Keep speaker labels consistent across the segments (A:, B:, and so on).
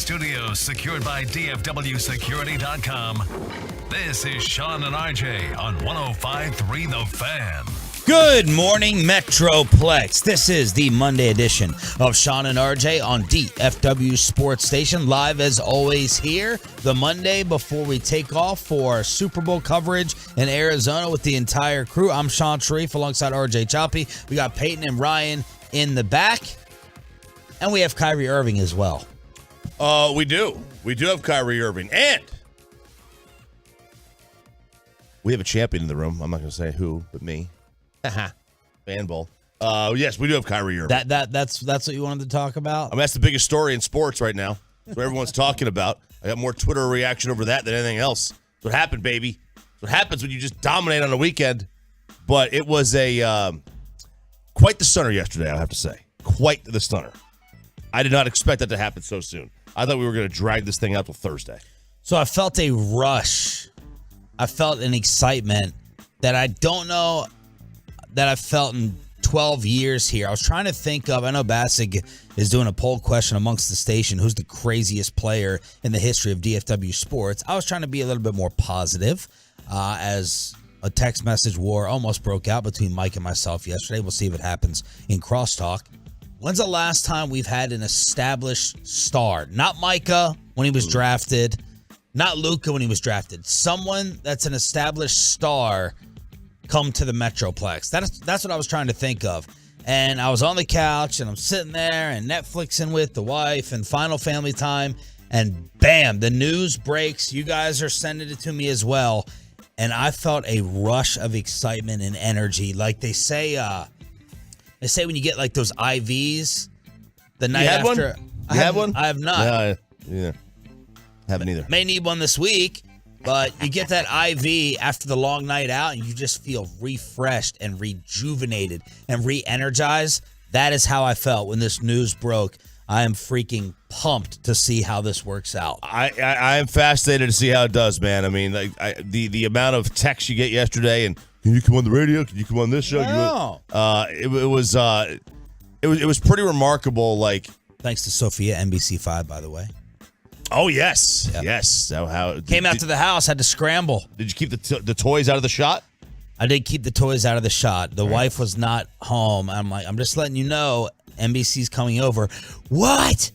A: studios secured by DFWsecurity.com. This is Sean and RJ on 105.3 The Fan.
B: Good morning, Metroplex. This is the Monday edition of Sean and RJ on DFW Sports Station. Live as always here, the Monday before we take off for Super Bowl coverage in Arizona with the entire crew. I'm Sean Sharif alongside RJ Choppy. We got Peyton and Ryan in the back. And we have Kyrie Irving as well.
C: We do. We do have Kyrie Irving. And we have a champion in the room. I'm not going to say who, but me. Fan ball. Yes, we do have Kyrie Irving.
B: That's what you wanted to talk about?
C: I mean, that's the biggest story in sports right now. That's what everyone's talking about. I got more Twitter reaction over that than anything else. That's what happened, baby. That's what happens when you just dominate on a weekend. But it was quite the stunner yesterday, I have to say. Quite the stunner. I did not expect that to happen so soon. I thought we were going to drag this thing out till Thursday.
B: So I felt a rush. I felt an excitement that I don't know that I've felt in 12 years here. I was trying to think of, I know Bassig is doing a poll question amongst the station, who's the craziest player in the history of DFW sports. I was trying to be a little bit more positive as a text message war almost broke out between Mike and myself yesterday. We'll see if it happens in crosstalk. When's the last time we've had an established star? Not Micah when he was drafted, not Luka when he was drafted. Someone that's an established star come to the Metroplex. That's what I was trying to think of. And I was on the couch and I'm sitting there and Netflixing with the wife and Final Family Time. And bam, the news breaks. You guys are sending it to me as well. And I felt a rush of excitement and energy. Like they say when you get like those IVs the night after.
C: You had one?
B: I have not.
C: Yeah. Haven't either.
B: May need one this week. But you get that IV after the long night out and you just feel refreshed and rejuvenated and re-energized. That is how I felt when this news broke. I am freaking pumped to see how this works out.
C: I am fascinated to see how it does, man. I mean, the amount of texts you get yesterday and can you come on the radio? Can you come on this show?
B: No.
C: It was pretty remarkable. Like,
B: thanks to Sophia, NBC5, by the way.
C: Oh, yes.
B: Yep.
C: Yes. So how
B: came out to the house, had to scramble.
C: Did you keep the toys out of the shot?
B: I did keep the toys out of the shot. The wife was not home. I'm like, I'm just letting you know, NBC's coming over. What?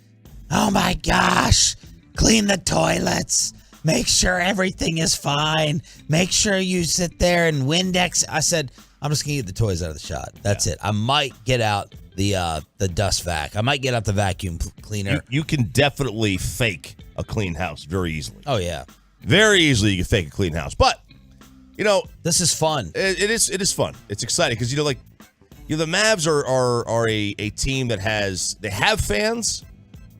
B: Oh, my gosh. Clean the toilets. Make sure everything is fine. Make sure you sit there and Windex. I said, I'm just going to get the toys out of the shot. That's it. I might get out the dust vac. I might get out the vacuum cleaner.
C: You can definitely fake a clean house very easily.
B: Oh, yeah.
C: Very easily you can fake a clean house. But,
B: this is fun.
C: It is fun. It's exciting because, the Mavs are a team that they have fans,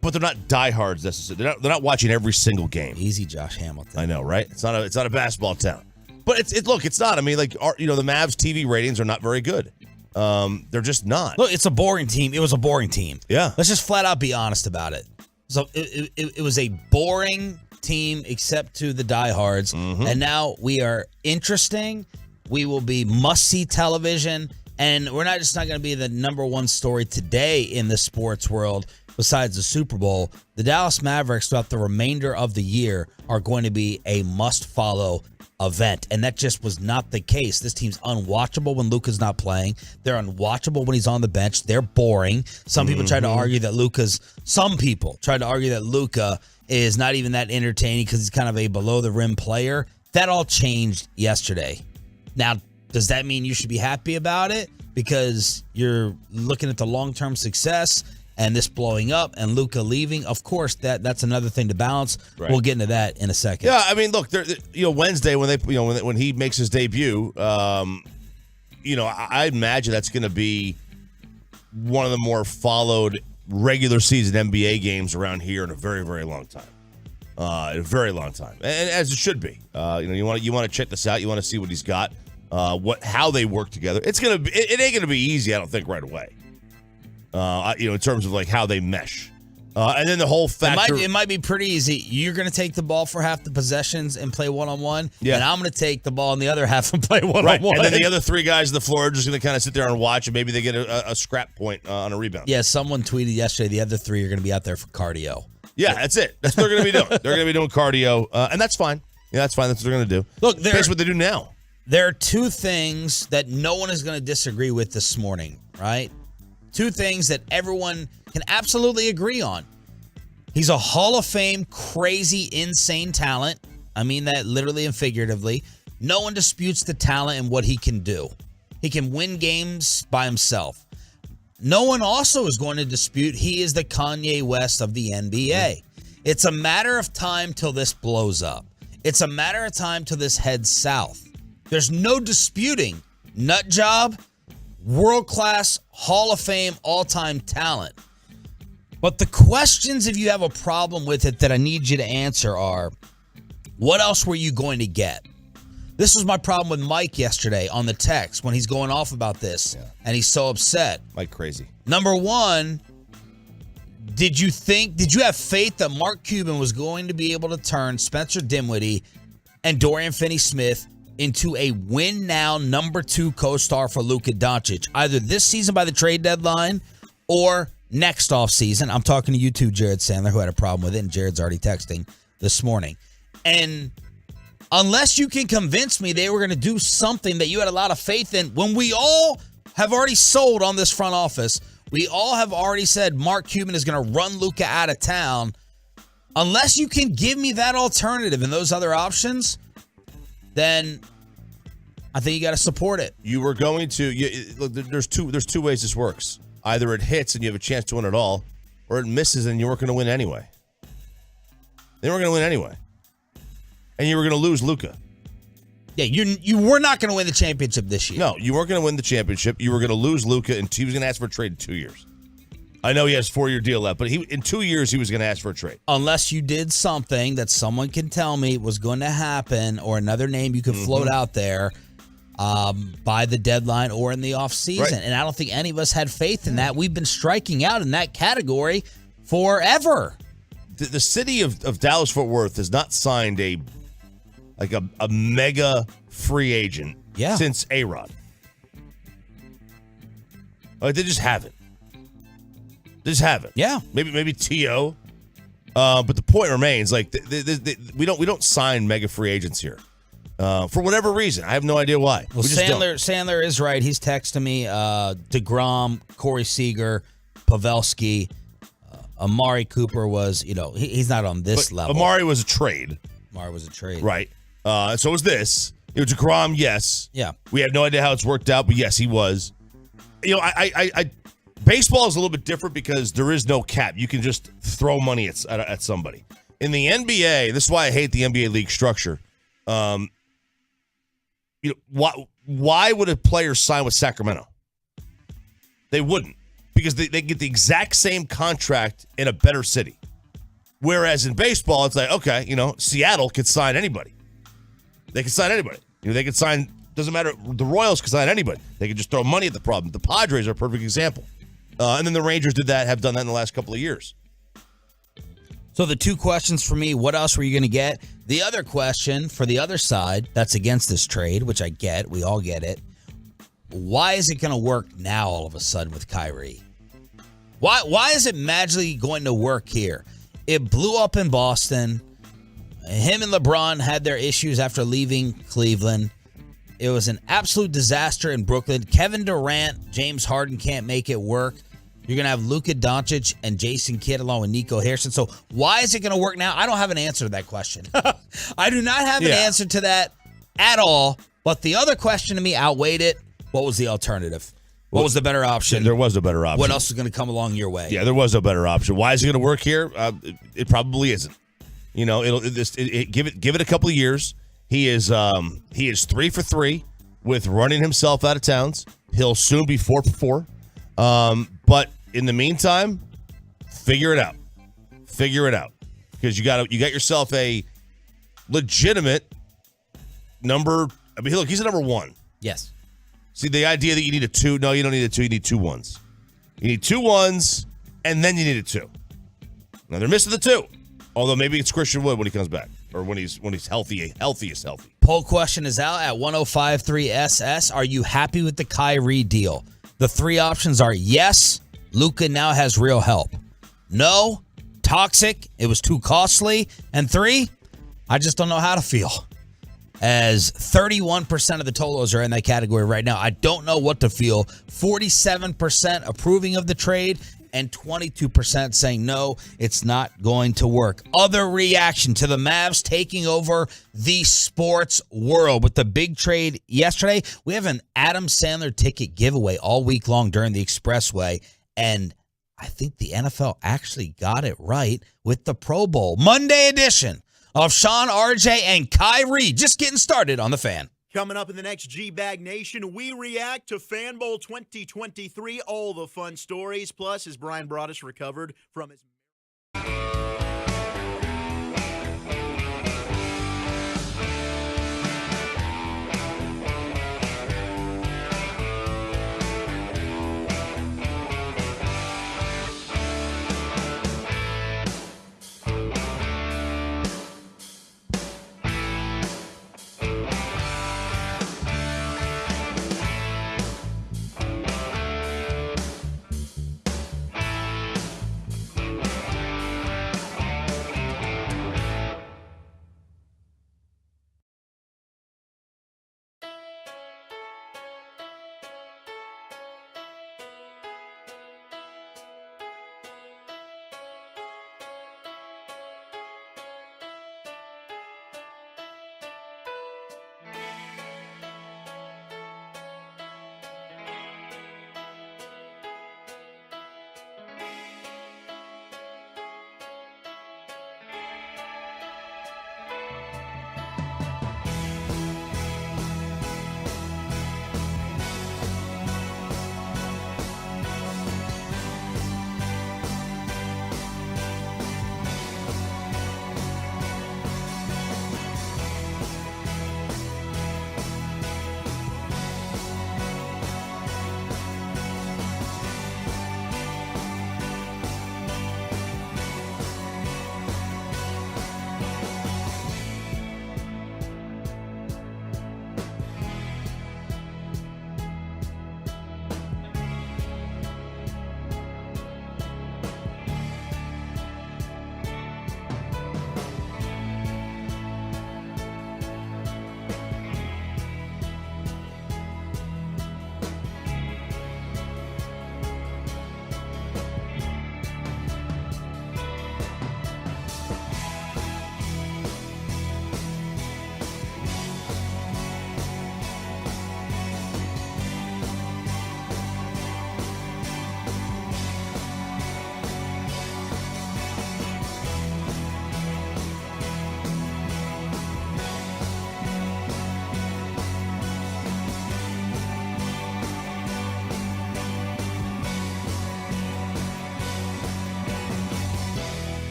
C: but they're not diehards necessarily. They're not watching every single game.
B: Easy, Josh Hamilton.
C: I know, right? It's not a basketball town. But it's not. I mean, the Mavs TV ratings are not very good. They're just not.
B: Look, it's a boring team. It was a boring team.
C: Yeah.
B: Let's just flat out be honest about it. So it was a boring team except to the diehards. Mm-hmm. And now we are interesting. We will be must-see television. And we're not going to be the number one story today in the sports world besides the Super Bowl. The Dallas Mavericks throughout the remainder of the year are going to be a must-follow event, and that just was not the case. This team's unwatchable when Luka's not playing. They're unwatchable when he's on the bench. They're boring. Some people tried to argue that Luka is not even that entertaining because he's kind of a below-the-rim player. That all changed yesterday. Now, does that mean you should be happy about it because you're looking at the long-term success and this blowing up and Luka leaving? Of course, that's another thing to balance. Right. We'll get into that in a second.
C: Yeah, I mean, look, Wednesday when he makes his debut, I imagine that's going to be one of the more followed regular season NBA games around here in a very, very long time. A very long time, and as it should be. You want to check this out. You want to see what he's got, how they work together. It ain't gonna be easy. I don't think right away. In terms of how they mesh. And then the whole factor.
B: It might be pretty easy. You're going to take the ball for half the possessions and play one-on-one. Yeah. And I'm going to take the ball in the other half and play one-on-one.
C: Right. And then the other three guys on the floor are just going to kind of sit there and watch, and maybe they get a scrap point on a rebound.
B: Yeah, someone tweeted yesterday the other three are going to be out there for cardio.
C: Yeah, that's it. That's what they're going to be doing. They're going to be doing cardio, and that's fine. Yeah, that's fine. That's what they're going to do.
B: Look,
C: that's what they do now.
B: There are two things that no one is going to disagree with this morning, right? Two things that everyone can absolutely agree on. He's a Hall of Fame, crazy, insane talent. I mean that literally and figuratively. No one disputes the talent and what he can do. He can win games by himself. No one also is going to dispute he is the Kanye West of the NBA. It's a matter of time till this blows up. It's a matter of time till this heads south. There's no disputing nut job, world-class, Hall of Fame, all-time talent. But the questions, if you have a problem with it, that I need you to answer are, what else were you going to get? This was my problem with Mike yesterday on the text when he's going off about this, and he's so upset.
C: Mike crazy.
B: Number one, did you have faith that Mark Cuban was going to be able to turn Spencer Dinwiddie and Dorian Finney-Smith into a win-now number 2 co-star for Luka Doncic, either this season by the trade deadline or next offseason? I'm talking to you too, Jared Sandler, who had a problem with it, and Jared's already texting this morning. And unless you can convince me they were going to do something that you had a lot of faith in, when we all have already sold on this front office, we all have already said Mark Cuban is going to run Luka out of town. Unless you can give me that alternative and those other options, then I think you got to support it.
C: You were going to. Look, there's two ways this works. Either it hits and you have a chance to win it all, or it misses and you weren't going to win anyway. They weren't going to win anyway. And you were going to lose Luka.
B: Yeah, you were not going to win the championship this year.
C: No, you weren't going to win the championship. You were going to lose Luka, and he was going to ask for a trade in 2 years. I know he has a 4-year deal left, but in 2 years he was going to ask for a trade.
B: Unless you did something that someone can tell me was going to happen, or another name you could float out there by the deadline or in the offseason. Right. And I don't think any of us had faith in that. We've been striking out in that category forever.
C: The city of Dallas-Fort Worth has not signed a mega free agent since A-Rod. They just haven't.
B: Yeah.
C: Maybe T.O. But the point remains, like we don't sign mega free agents here. For whatever reason. I have no idea why.
B: Well, Sandler is right. He's texting me DeGrom, Corey Seager, Pavelski, Amari Cooper was, he's not on this level.
C: Amari was a trade.
B: Right.
C: So was this. DeGrom, yes.
B: Yeah.
C: We have no idea how it's worked out, but yes, he was. I baseball is a little bit different because there is no cap. You can just throw money at somebody. In the NBA, this is why I hate the NBA league structure. Why would a player sign with Sacramento? They wouldn't, because they get the exact same contract in a better city. Whereas in baseball, it's like, okay, Seattle could sign anybody. They can sign anybody. They could sign, doesn't matter, the Royals could sign anybody. They could just throw money at the problem. The Padres are a perfect example. And then the Rangers have done that in the last couple of years.
B: So the two questions for me, what else were you going to get? The other question for the other side that's against this trade, which I get, we all get it. Why is it going to work now all of a sudden with Kyrie? Why is it magically going to work here? It blew up in Boston. Him and LeBron had their issues after leaving Cleveland. It was an absolute disaster in Brooklyn. Kevin Durant, James Harden can't make it work. You're going to have Luka Doncic and Jason Kidd along with Nico Harrison. So why is it going to work now? I don't have an answer to that question. I do not have an answer to that at all. But the other question to me outweighed it. What was the alternative? What was the better option?
C: There was a better option.
B: What else is going to come along your way?
C: Yeah, there was a better option. Why is it going to work here? It probably isn't. Give it a couple of years. He is 3 for 3 with running himself out of towns. He'll soon be 4 for 4. But in the meantime, figure it out. Because you got yourself a legitimate number. I mean, look, he's a number 1.
B: Yes.
C: See, the idea that you need a 2, no, you don't need a 2. You need 2 1s. You need 2 1s, and then you need a 2. Now, they're missing the 2. Although maybe it's Christian Wood when he comes back, or when he's healthy.
B: Poll question is out at 105.3 SS. Are you happy with the Kyrie deal? The 3 options are yes, Luka now has real help. No, toxic. It was too costly. And 3, I just don't know how to feel. As 31% of the Tolos are in that category right now. I don't know what to feel. 47% approving of the trade and 22% saying no, it's not going to work. Other reaction to the Mavs taking over the sports world with the big trade yesterday. We have an Adam Sandler ticket giveaway all week long during the Expressway, and I think the NFL actually got it right with the Pro Bowl Monday edition of Sean, RJ, and Kyrie. Just getting started on the Fan.
D: Coming up in the next G-Bag Nation, we react to Fan Bowl 2023, all the fun stories. Plus, as Brian Broaddus recovered from his...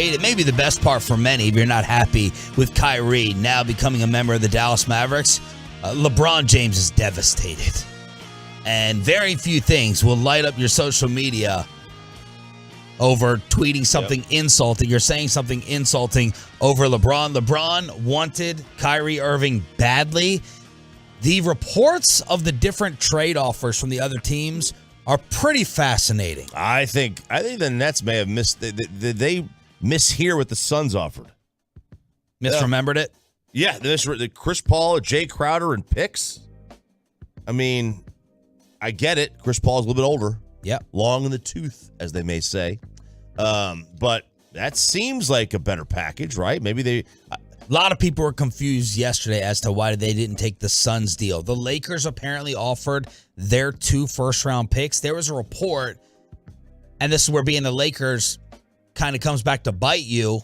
B: It may be the best part for many if you're not happy with Kyrie now becoming a member of the Dallas Mavericks. LeBron James is devastated. And very few things will light up your social media over tweeting something insulting or saying something insulting over LeBron. LeBron wanted Kyrie Irving badly. The reports of the different trade offers from the other teams are pretty fascinating.
C: I think the Nets may have missed. They mishear what the Suns offered.
B: Misremembered it?
C: Yeah, the Chris Paul, Jay Crowder, and picks. I mean, I get it. Chris Paul is a little bit older.
B: Yep.
C: Long in the tooth, as they may say. But that seems like a better package, right? Maybe
B: A lot of people were confused yesterday as to why they didn't take the Suns deal. The Lakers apparently offered their 2 first-round picks. There was a report, and this is where being the Lakers kind of comes back to bite you.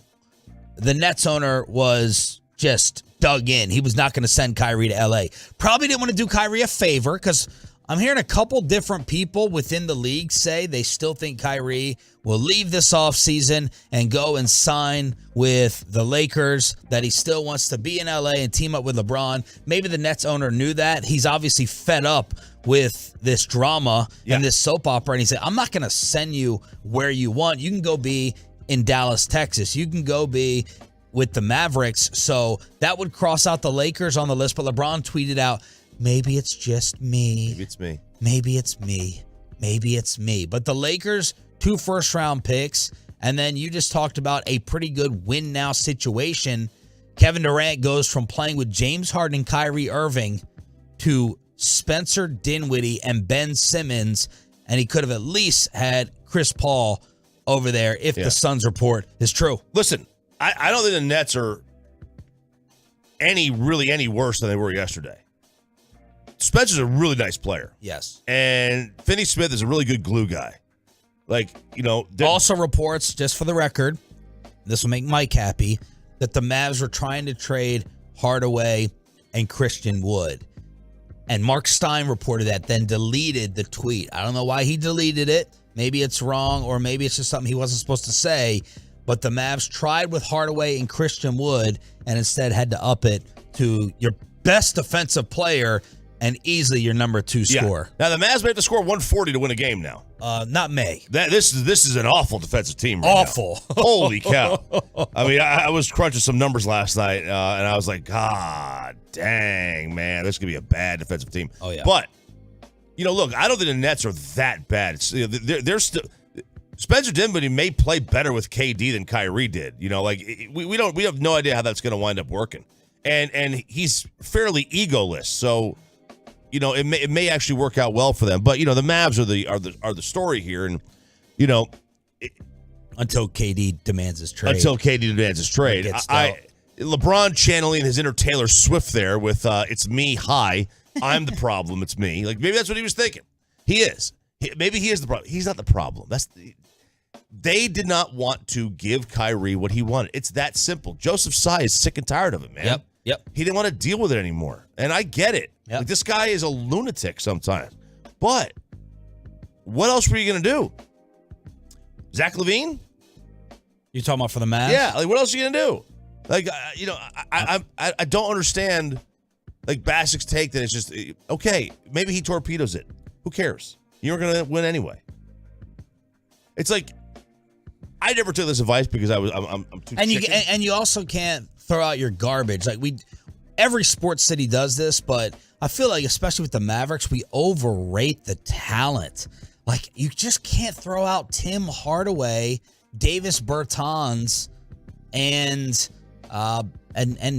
B: The Nets owner was just dug in. He was not going to send Kyrie to L.A. Probably didn't want to do Kyrie a favor because I'm hearing a couple different people within the league say they still think Kyrie will leave this offseason and go and sign with the Lakers, that he still wants to be in LA and team up with LeBron. Maybe the Nets owner knew that. He's obviously fed up with this drama and this soap opera, and he said, I'm not going to send you where you want. You can go be in Dallas, Texas. You can go be with the Mavericks. So that would cross out the Lakers on the list, but LeBron tweeted out, maybe it's just me.
C: Maybe it's me.
B: Maybe it's me. Maybe it's me. But the Lakers, 2 first-round picks, and then you just talked about a pretty good win-now situation. Kevin Durant goes from playing with James Harden and Kyrie Irving to Spencer Dinwiddie and Ben Simmons, and he could have at least had Chris Paul over there if the Suns report is true.
C: Listen, I don't think the Nets are any worse than they were yesterday. Spencer's a really nice player.
B: Yes.
C: And Finney-Smith is a really good glue guy.
B: Also reports, just for the record, this will make Mike happy, that the Mavs were trying to trade Hardaway and Christian Wood. And Mark Stein reported that, then deleted the tweet. I don't know why he deleted it. Maybe it's wrong, or maybe it's just something he wasn't supposed to say. But the Mavs tried with Hardaway and Christian Wood and instead had to up it to your best defensive player and easily your number 2 scorer.
C: Now, the Mavs may have to score 140 to win a game now.
B: Not May.
C: This is an awful defensive team right
B: Awful.
C: now. Holy cow. I mean, I was crunching some numbers last night, and I was like, God dang, man, this could be a bad defensive team.
B: Oh, yeah.
C: But, look, I don't think the Nets are that bad. They're still – Spencer Dinwiddie may play better with KD than Kyrie did. We have no idea how that's going to wind up working. And he's fairly egoless, so – it may actually work out well for them, but the Mavs are the story here, and
B: until KD demands his trade.
C: LeBron channeling his inner Taylor Swift there with "It's me, hi, I'm the problem, it's me." Like maybe that's what he was thinking. He is. Maybe he is the problem. He's not the problem. They did not want to give Kyrie what he wanted. It's that simple. Joseph Tsai is sick and tired of it, man.
B: Yep.
C: He didn't want to deal with it anymore, and I get it.
B: Yep.
C: Like, this guy is a lunatic sometimes. But what else were you going to do? Zach LaVine?
B: You talking about for the Mavs?
C: Yeah. Like, what else are you going to do? Like, I don't understand, like, Basic's take that it's just, okay, maybe he torpedoes it. Who cares? You're going to win anyway. It's like, I never took this advice because I'm too chicken.
B: And you also can't throw out your garbage. Like, every sports city does this, but I feel like, especially with the Mavericks, we overrate the talent. Like, you just can't throw out Tim Hardaway, Davis Bertans, and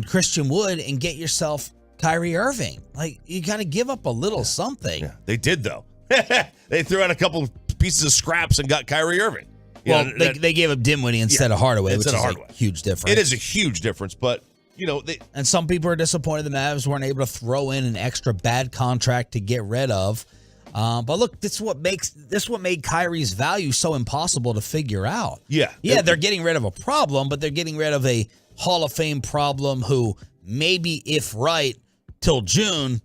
B: Christian Wood and get yourself Kyrie Irving. Like, you got to give up a little something.
C: Yeah, they did, though. They threw out a couple pieces of scraps and got Kyrie Irving.
B: They gave up Dinwiddie instead of Hardaway, which is a huge difference.
C: It is a huge difference, but
B: and some people are disappointed the Mavs weren't able to throw in an extra bad contract to get rid of. But look, this is what made Kyrie's value so impossible to figure out.
C: Yeah,
B: they're getting rid of a problem, but they're getting rid of a Hall of Fame problem who maybe, if right, till June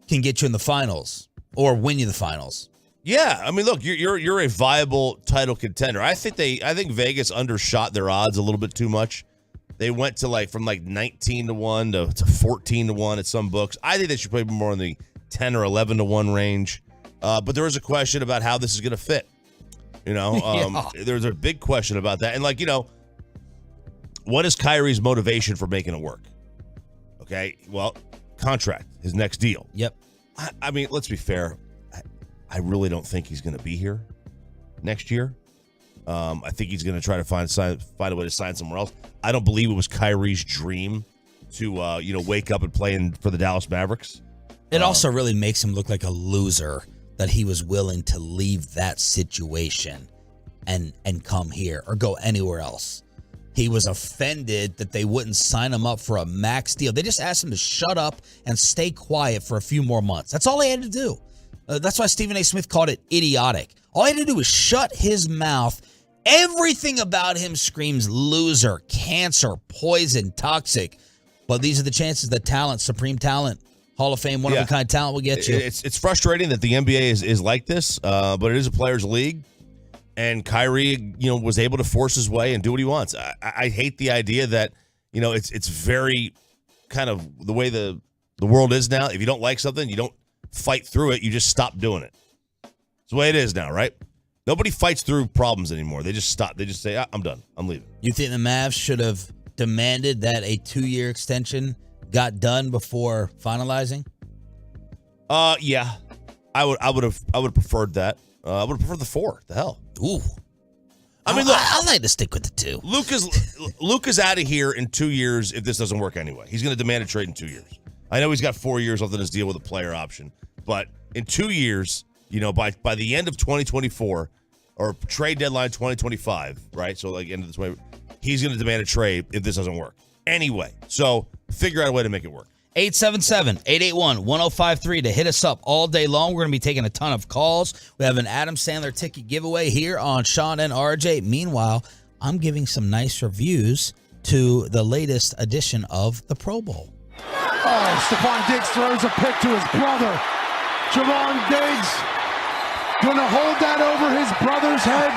B: can get you in the finals or win you the finals.
C: Yeah, I mean, look, you're a viable title contender. I think Vegas undershot their odds a little bit too much. They went to from 19-1 to 14-1 at some books. I think they should play more in the 10 or 11-1 range. But there is a question about how this is going to fit. There's a big question about that. And what is Kyrie's motivation for making it work? Okay, well, contract, his next deal.
B: Yep.
C: I mean, let's be fair. I really don't think he's going to be here next year. I think he's going to try to find a way to sign somewhere else. I don't believe it was Kyrie's dream to wake up and play for the Dallas Mavericks.
B: It also really makes him look like a loser that he was willing to leave that situation and come here or go anywhere else. he was offended that they wouldn't sign him up for a max deal. They just asked him to shut up and stay quiet for a few more months. That's all he had to do. That's why Stephen A. Smith called it idiotic. All he had to do was shut his mouth. Everything about him screams loser, cancer, poison, toxic. But these are the chances that talent, supreme talent, Hall of Fame, one-of-a-kind talent will get you.
C: It's frustrating that the NBA is like this, but it is a players' league. And Kyrie, was able to force his way and do what he wants. I hate the idea that, it's very kind of the way the world is now. If you don't like something, you don't fight through it. You just stop doing it. It's the way it is now, right? Nobody fights through problems anymore. They just stop. They just say, I'm done. I'm leaving.
B: You think the Mavs should have demanded that a 2-year extension got done before finalizing?
C: Yeah. I would have preferred that. I would have preferred the 4. The hell.
B: Ooh.
C: I mean, look,
B: I like to stick with the 2.
C: Luke is out of here in 2 years if this doesn't work anyway. He's going to demand a trade in 2 years. I know he's got 4 years left on his deal with a player option, but in 2 years, by the end of 2024 or trade deadline 2025, right? So like end of this way, he's going to demand a trade if this doesn't work anyway. So figure out a way to make it work.
B: 877-881-1053 to hit us up all day long. We're going to be taking a ton of calls. We have an Adam Sandler ticket giveaway here on Sean and RJ. Meanwhile, I'm giving some nice reviews to the latest edition of the Pro Bowl.
E: Oh, Stephon Diggs throws a pick to his brother. Javon Diggs going to hold that over his brother's head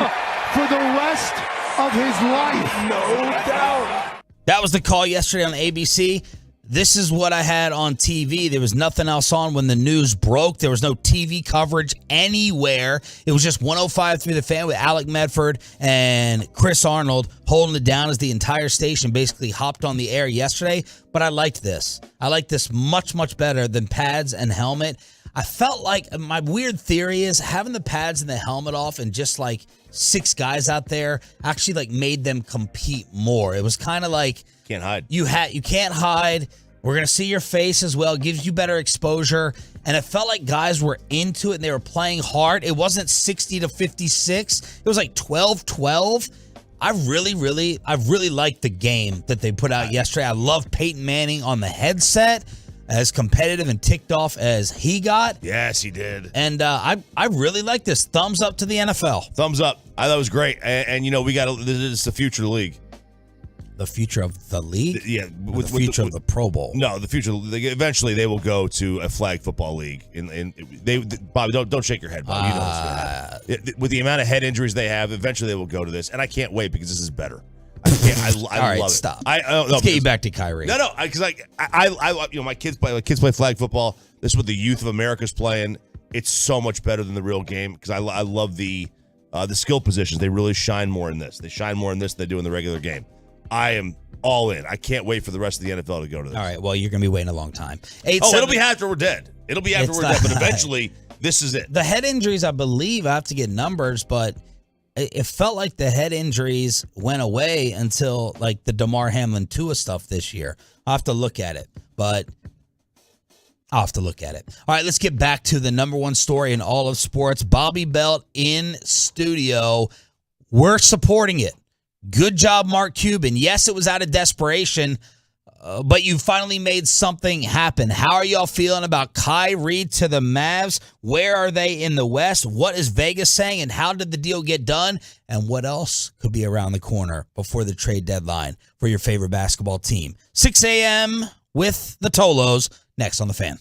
E: for the rest of his life. No doubt.
B: That was the call yesterday on ABC. This is what I had on TV. There was nothing else on when the news broke. There was no TV coverage anywhere. It was just 105.3 The Fan with Alec Medford and Chris Arnold holding it down as the entire station basically hopped on the air yesterday. But I liked this. I liked this much, much better than pads and helmet. I felt like my weird theory is having the pads and the helmet off and just like 6 guys out there actually like made them compete more. It was kind of like,
C: can't hide.
B: You can't hide. We're going to see your face as well. It gives you better exposure. And it felt like guys were into it and they were playing hard. It wasn't 60-56. It was like 12-12. I really liked the game that they put out yesterday. I love Peyton Manning on the headset, as competitive and ticked off as he got.
C: Yes, he did.
B: And I really like this. Thumbs up to the NFL.
C: Thumbs up. I thought it was great. And we got this is the future of the league.
B: The future of the league?
C: Yeah.
B: The future of the Pro Bowl.
C: No, the future. Eventually, they will go to a flag football league. Bobby, don't shake your head, Bobby. You know what's going to happen. With the amount of head injuries they have, eventually they will go to this. And I can't wait because this is better. I
B: All right,
C: love
B: stop.
C: it.
B: Let's get you back to Kyrie.
C: No, because my kids play flag football. This is what the youth of America's playing. It's so much better than the real game because I love the skill positions. They really shine more in this. They shine more in this than they do in the regular game. I am all in. I can't wait for the rest of the NFL to go to this.
B: All right, well, you're going to be waiting a long time.
C: It'll be after we're dead. It'll be after we're dead, but eventually this is it.
B: The head injuries, I believe, I have to get numbers, but it felt like the head injuries went away until like the DeMar Hamlin Tua stuff this year. I'll have to look at it, but I'll have to look at it. All right, let's get back to the number one story in all of sports. Bobby Belt in studio. We're supporting it. Good job, Mark Cuban. Yes, it was out of desperation, but you finally made something happen. How are y'all feeling about Kyrie to the Mavs? Where are they in the West? What is Vegas saying, and how did the deal get done? And what else could be around the corner before the trade deadline for your favorite basketball team? 6 a.m. with the Tolos, next on The Fan.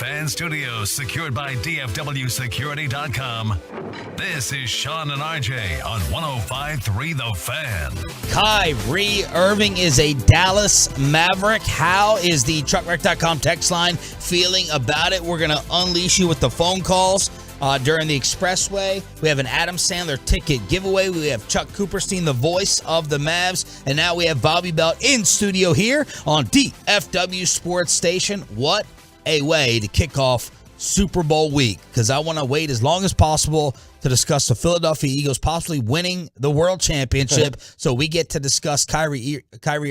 A: Fan Studios, secured by DFWSecurity.com. This is Sean and RJ on 105.3 The Fan.
B: Kyrie Irving is a Dallas Maverick. How is the truckwreck.com text line feeling about it? We're going to unleash you with the phone calls. During the Expressway, we have an Adam Sandler ticket giveaway. We have Chuck Cooperstein, the voice of the Mavs. And now we have Bobby Belt in studio here on DFW Sports Station. What a way to kick off Super Bowl week, because I want to wait as long as possible to discuss the Philadelphia Eagles possibly winning the world championship so we get to discuss Kyrie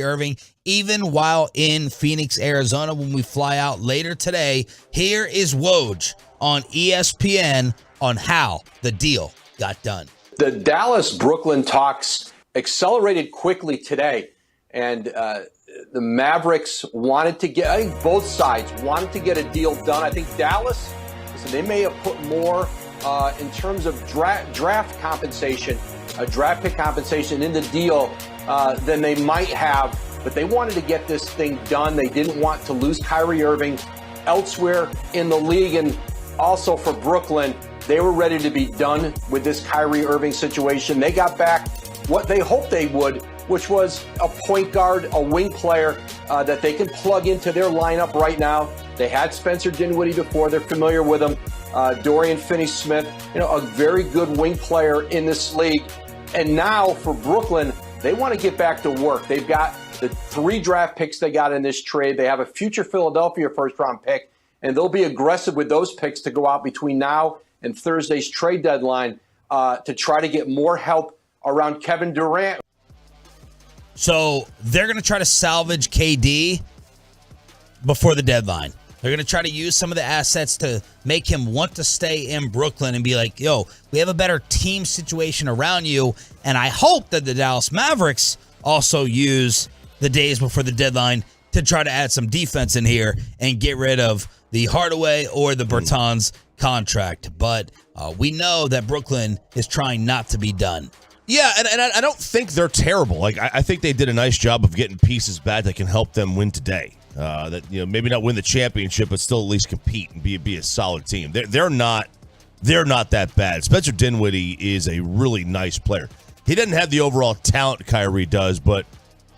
B: Irving even while in Phoenix, Arizona when we fly out later today. Here is Woj on ESPN on how the deal got done.
F: The Dallas-Brooklyn talks accelerated quickly today, and the Mavericks wanted to get, I think both sides wanted to get a deal done. I think Dallas, listen, they may have put more in terms of draft compensation, draft pick compensation in the deal than they might have, but they wanted to get this thing done. They didn't want to lose Kyrie Irving elsewhere in the league, and also for Brooklyn, they were ready to be done with this Kyrie Irving situation. They got back what they hoped they would, which was a point guard, a wing player that they can plug into their lineup right now. They had Spencer Dinwiddie before. They're familiar with him. Dorian Finney-Smith, a very good wing player in this league. And now for Brooklyn, they want to get back to work. They've got the 3 draft picks they got in this trade. They have a future Philadelphia first-round pick, and they'll be aggressive with those picks to go out between now and Thursday's trade deadline to try to get more help around Kevin Durant.
B: So they're going to try to salvage KD before the deadline. They're going to try to use some of the assets to make him want to stay in Brooklyn and be like, yo, we have a better team situation around you. And I hope that the Dallas Mavericks also use the days before the deadline to try to add some defense in here and get rid of the Hardaway or the Bertans contract. But we know that Brooklyn is trying not to be done.
C: Yeah, and I don't think they're terrible. Like I think they did a nice job of getting pieces back that can help them win today. That maybe not win the championship, but still at least compete and be a solid team. They're not that bad. Spencer Dinwiddie is a really nice player. He doesn't have the overall talent Kyrie does, but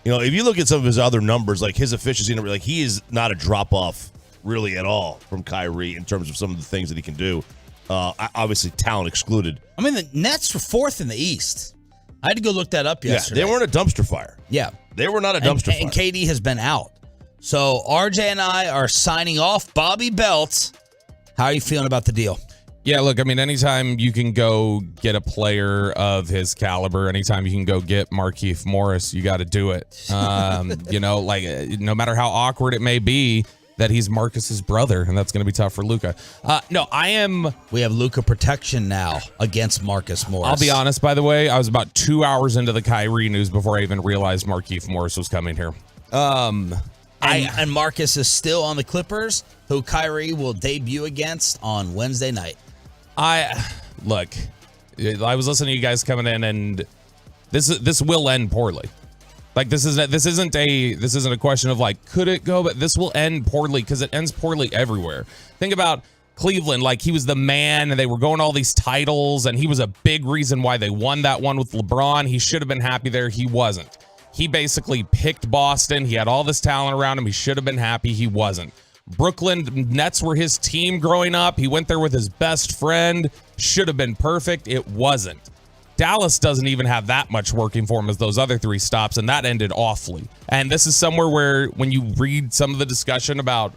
C: if you look at some of his other numbers, like his efficiency, like he is not a drop off really at all from Kyrie in terms of some of the things that he can do. Obviously, talent excluded.
B: I mean, the Nets were 4th in the East. I had to go look that up yesterday.
C: Yeah, they weren't a dumpster fire.
B: Yeah.
C: They were not a dumpster fire.
B: And KD has been out. So RJ and I are signing off. Bobby Belt, how are you feeling about the deal?
G: Yeah, look, I mean, anytime you can go get a player of his caliber, anytime you can go get Markieff Morris, you got to do it. No matter how awkward it may be, that he's Marcus's brother, and that's going to be tough for Luka.
B: We have Luka protection now against Marcus Morris.
G: I'll be honest, by the way, I was about 2 hours into the Kyrie news before I even realized Markieff Morris was coming here.
B: And Marcus is still on the Clippers, who Kyrie will debut against on Wednesday night.
G: I was listening to you guys coming in, and this will end poorly. Like this isn't a question of like could it go, but this will end poorly because it ends poorly everywhere. Think about Cleveland, like he was the man and they were going all these titles and he was a big reason why they won that one with LeBron. He should have been happy there. He wasn't. He basically picked Boston. He had all this talent around him. He should have been happy. He wasn't. Brooklyn Nets were his team growing up. He went there with his best friend. Should have been perfect. It wasn't. Dallas doesn't even have that much working for him as those other 3 stops, and that ended awfully. And this is somewhere where when you read some of the discussion about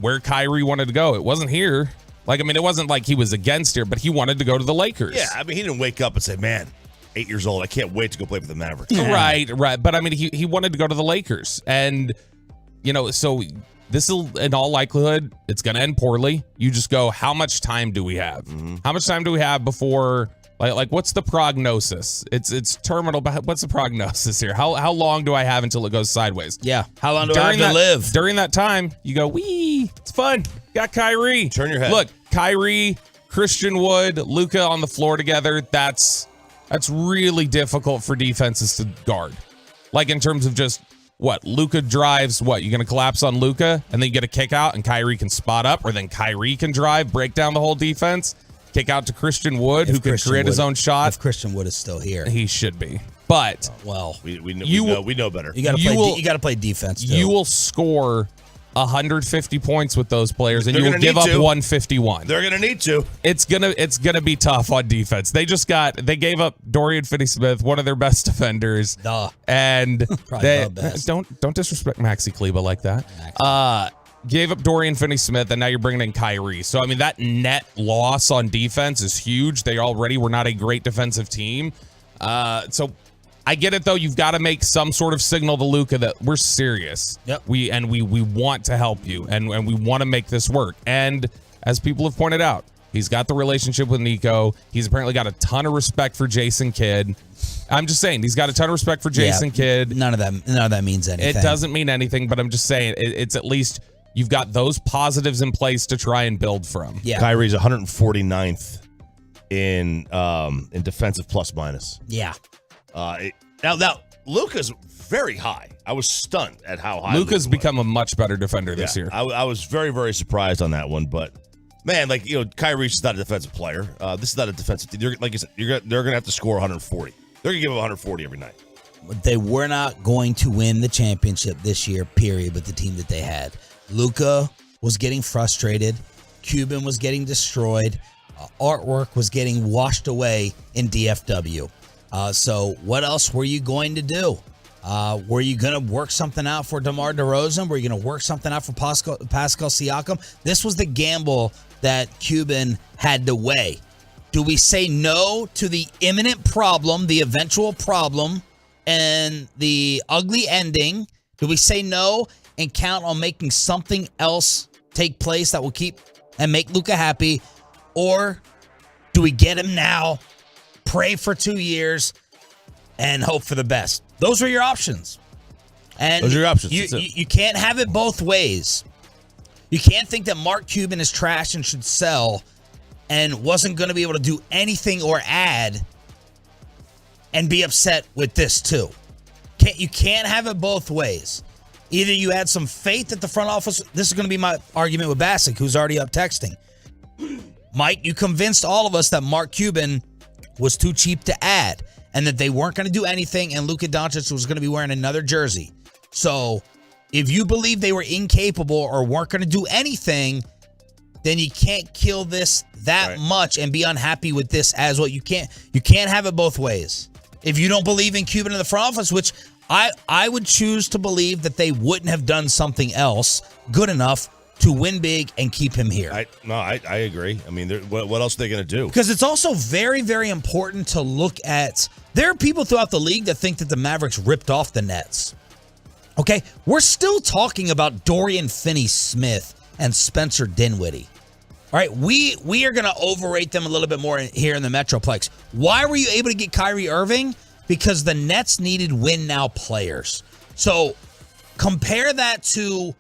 G: where Kyrie wanted to go, it wasn't here. It wasn't like he was against here, but he wanted to go to the Lakers.
C: Yeah, I mean, he didn't wake up and say, man, 8 years old, I can't wait to go play for the Mavericks.
G: Right. But, I mean, he wanted to go to the Lakers. And, so this will, in all likelihood, it's going to end poorly. You just go, how much time do we have? Mm-hmm. How much time do we have before... Like, what's the prognosis? It's terminal, but what's the prognosis here? How long do I have until it goes sideways?
B: Yeah. How long do I have to live?
G: During that time, you go, wee, it's fun. Got Kyrie.
C: Turn your head.
G: Look, Kyrie, Christian Wood, Luka on the floor together. That's really difficult for defenses to guard. Like in terms of just what, Luka drives, what, you going to collapse on Luka and then you get a kick out and Kyrie can spot up, or then Kyrie can drive, break down the whole defense, kick out to Christian Wood, who can create his own shot.
B: If Christian Wood is still here.
G: He should be. But
C: we know better.
B: You got to play defense too.
G: You will score 150 points with those players, and you will give up 151.
C: They're going to need to.
G: It's gonna be tough on defense. They gave up Dorian Finney-Smith, one of their best defenders. And they don't disrespect Maxi Kleba like that. Gave up Dorian Finney-Smith, and now you're bringing in Kyrie. So I mean, that net loss on defense is huge. They already were not a great defensive team. So I get it though. You've got to make some sort of signal to Luka that we're serious.
B: Yep.
G: We want to help you, and we want to make this work. And as people have pointed out, he's got the relationship with Nico. He's apparently got a ton of respect for Jason Kidd. I'm just saying, he's got a ton of respect for Jason Kidd.
B: None of that means anything.
G: It doesn't mean anything, but I'm just saying it's at least you've got those positives in place to try and build from.
B: Yeah.
C: Kyrie's 149th in defensive plus minus.
B: Yeah.
C: Now Luka's very high. I was stunned at how high
G: Luka's
C: Luka
G: become a much better defender this year.
C: I was very, very surprised on that one, but man, Kyrie's is not a defensive player. This is not a defensive team. Like you said, they're going to have to score 140. They're going to give up 140 every night.
B: They were not going to win the championship this year, period, with the team that they had. Luka was getting frustrated. Cuban was getting destroyed. Artwork was getting washed away in DFW. So what else were you going to do? Were you going to work something out for DeMar DeRozan? Were you going to work something out for Pascal Siakam? This was the gamble that Cuban had to weigh. Do we say no to the imminent problem, the eventual problem, and the ugly ending? Do we say no and count on making something else take place that will keep and make Luka happy? Or do we get him now, pray for 2 years, and hope for the best? Those are your options. And
C: those are your options.
B: You can't have it both ways. You can't think that Mark Cuban is trash and should sell and wasn't going to be able to do anything or add and be upset with this too. You can't have it both ways. Either you had some faith that the front office, this is going to be my argument with Bassick, who's already up texting. Mike, you convinced all of us that Mark Cuban was too cheap to add and that they weren't going to do anything and Luka Doncic was going to be wearing another jersey. So if you believe they were incapable or weren't going to do anything, then you can't kill this that much and be unhappy with this as well. You can't have it both ways. If you don't believe in Cuban in the front office, which I would choose to believe that they wouldn't have done something else good enough to win big and keep him here.
C: I agree. I mean, what else are they going to do?
B: Because it's also very, very important to look at. There are people throughout the league that think that the Mavericks ripped off the Nets. Okay? We're still talking about Dorian Finney-Smith and Spencer Dinwiddie. All right? We are going to overrate them a little bit more here in the Metroplex. Why were you able to get Kyrie Irving? Because the Nets needed win-now players. So compare that to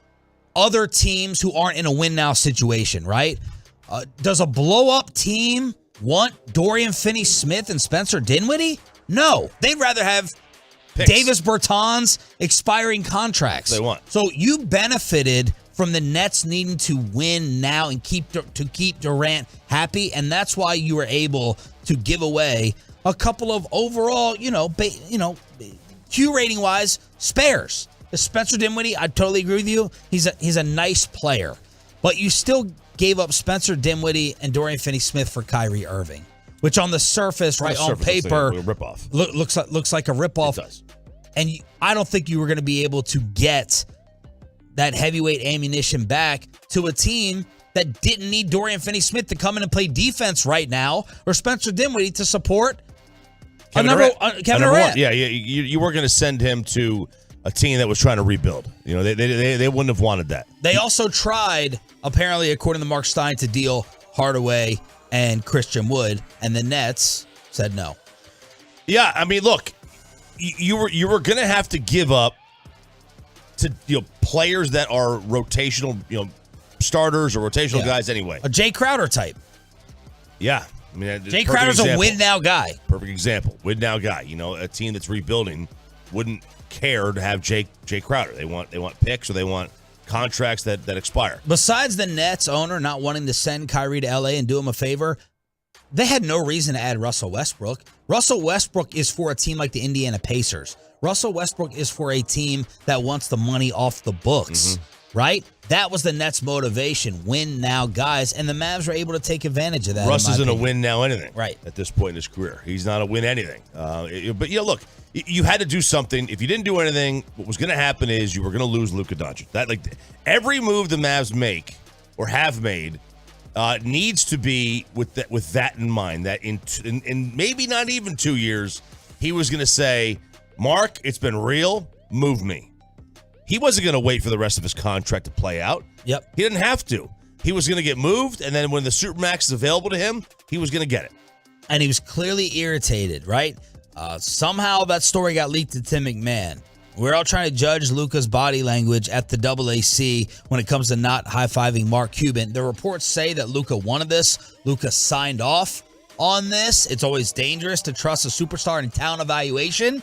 B: other teams who aren't in a win-now situation, right? Does a blow-up team want Dorian Finney-Smith and Spencer Dinwiddie? No. They'd rather have
C: Picks.
B: Davis Bertans expiring contracts.
C: They want.
B: So you benefited from the Nets needing to win now and keep Durant happy, and that's why you were able to give away a couple of overall, Q rating-wise, spares. Spencer Dinwiddie, I totally agree with you. He's a nice player. But you still gave up Spencer Dinwiddie and Dorian Finney-Smith for Kyrie Irving, which on the surface, on paper, looks like a ripoff.
C: It does.
B: And I don't think you were going to be able to get that heavyweight ammunition back to a team that didn't need Dorian Finney-Smith to come in and play defense right now, or Spencer Dinwiddie to support Kevin Durant.
C: Yeah, you weren't going to send him to a team that was trying to rebuild. They wouldn't have wanted that.
B: They also tried, apparently, according to Mark Stein, to deal Hardaway and Christian Wood, and the Nets said no.
C: Yeah, I mean, look, you were going to have to give up to players that are rotational, starters or rotational guys anyway.
B: A Jay Crowder type.
C: Yeah. I mean,
B: Jay Crowder's a win-now guy.
C: Perfect example. Win-now guy. A team that's rebuilding wouldn't care to have Jay Crowder. They want picks, or they want contracts that expire.
B: Besides the Nets owner not wanting to send Kyrie to LA and do him a favor, they had no reason to add Russell Westbrook. Russell Westbrook is for a team like the Indiana Pacers. Russell Westbrook is for a team that wants the money off the books, right? That was the Nets' motivation. Win now, guys. And the Mavs were able to take advantage of that.
C: Russ isn't a win now anything
B: right
C: at this point in his career. He's not a win anything. But, look, you had to do something. If you didn't do anything, what was going to happen is you were going to lose Luka Doncic. Every move the Mavs make or have made needs to be with that in mind, that in maybe not even 2 years, he was going to say, Mark, it's been real, move me. He wasn't going to wait for the rest of his contract to play out.
B: Yep.
C: He didn't have to. He was going to get moved, and then when the Supermax is available to him, he was going to get it.
B: And he was clearly irritated, right? Somehow that story got leaked to Tim McMahon. We're all trying to judge Luka's body language at the AAC when it comes to not high-fiving Mark Cuban. The reports say that Luka wanted this. Luka signed off on this. It's always dangerous to trust a superstar in talent evaluation.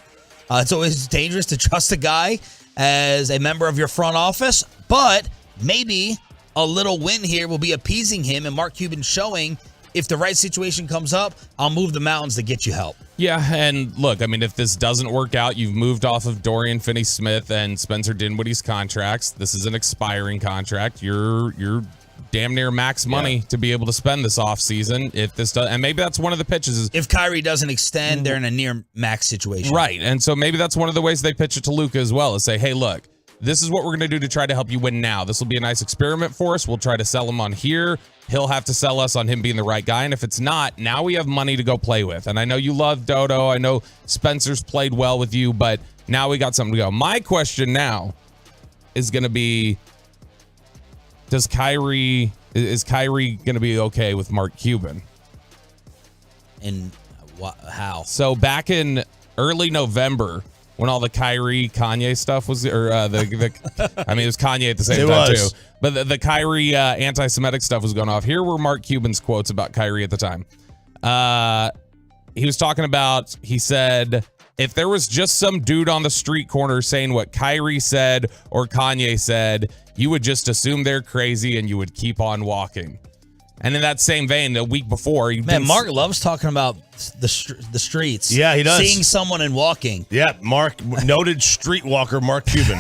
B: It's always dangerous to trust a guy as a member of your front office. But maybe a little win here will be appeasing him, and Mark Cuban showing if the right situation comes up, I'll move the mountains to get you help.
G: Yeah, and look, I mean, if this doesn't work out, you've moved off of Dorian Finney-Smith and Spencer Dinwiddie's contracts. This is an expiring contract. You're damn near max money to be able to spend this offseason. If this does, and maybe that's one of the pitches. Is
B: if Kyrie doesn't extend, they're in a near max situation.
G: Right, and so maybe that's one of the ways they pitch it to Luka as well, is say, hey, look, this is what we're going to do to try to help you win now. This will be a nice experiment for us. We'll try to sell him on here. He'll have to sell us on him being the right guy. And if it's not, now we have money to go play with. And I know you love Dodo. I know Spencer's played well with you, but now we got something to go. My question now is going to be, is Kyrie going to be okay with Mark Cuban?
B: And how?
G: So back in early November, when all the Kyrie Kanye stuff was, or I mean, it was Kanye at the same time too. But the Kyrie anti-Semitic stuff was going off. Here were Mark Cuban's quotes about Kyrie at the time. He was talking about, he said, if there was just some dude on the street corner saying what Kyrie said or Kanye said, you would just assume they're crazy and you would keep on walking. And in that same vein, the week before,
B: Mark loves talking about the streets.
C: Yeah, he does.
B: Seeing someone and walking.
C: Yeah, Mark, noted streetwalker Mark Cuban.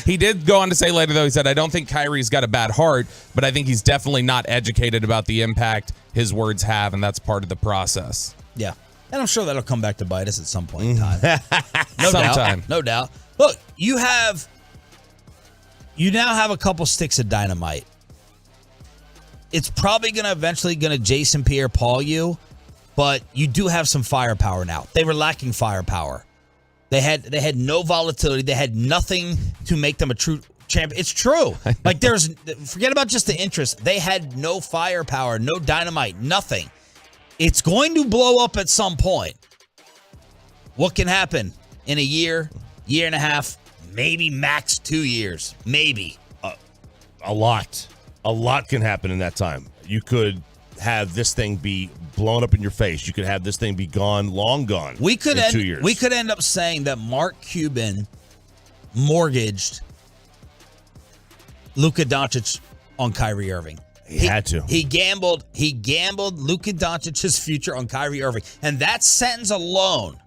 G: He did go on to say later, though, he said, I don't think Kyrie's got a bad heart, but I think he's definitely not educated about the impact his words have, and that's part of the process.
B: Yeah, and I'm sure that'll come back to bite us at some point in time. No doubt. Look, you now have a couple sticks of dynamite. It's probably eventually going to Jason Pierre-Paul you, but you do have some firepower now. They were lacking firepower. They had no volatility. They had nothing to make them a true champion. It's true. Like forget about just the interest. They had no firepower, no dynamite, nothing. It's going to blow up at some point. What can happen in a year and a half, maybe max 2 years, maybe.
C: A lot. A lot can happen in that time. You could have this thing be blown up in your face. You could have this thing be long gone.
B: We could
C: in 2 years.
B: We could end up saying that Mark Cuban mortgaged Luka Doncic on Kyrie Irving.
C: He had to.
B: He gambled Luka Doncic's future on Kyrie Irving, and that sentence alone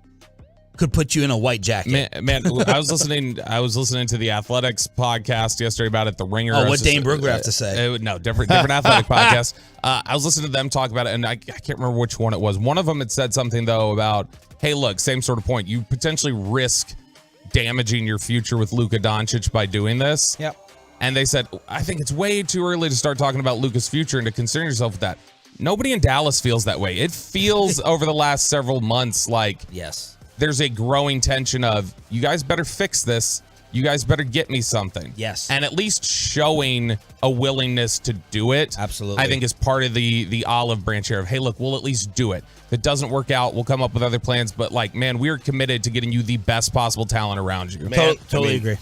B: could put you in a white jacket.
G: Man, I was listening to the Athletics podcast yesterday about it, The Ringer.
B: Oh, what Dane Brugler have to say?
G: No, different Athletic podcast. I was listening to them talk about it, and I can't remember which one it was. One of them had said something, though, about, hey, look, same sort of point. You potentially risk damaging your future with Luka Doncic by doing this.
B: Yep.
G: And they said, I think it's way too early to start talking about Luka's future and to concern yourself with that. Nobody in Dallas feels that way. It feels over the last several months like there's a growing tension of, you guys better fix this. You guys better get me something.
B: Yes.
G: And at least showing a willingness to do it.
B: Absolutely.
G: I think is part of the olive branch here of, hey, look, we'll at least do it. If it doesn't work out, we'll come up with other plans. But, like, man, we're committed to getting you the best possible talent around you.
C: Man,
B: totally agree.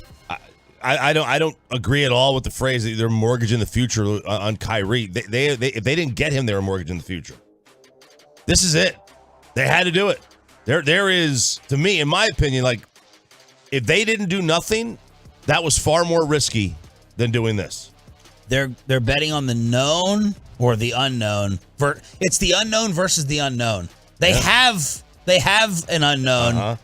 C: I don't agree at all with the phrase that they're mortgaging the future on Kyrie. They if they didn't get him, they were mortgaging the future. This is it. They had to do it. There is, to me, in my opinion, like, if they didn't do nothing, that was far more risky than doing this.
B: They're betting on the known or the unknown. It's the unknown versus the unknown. They have an unknown,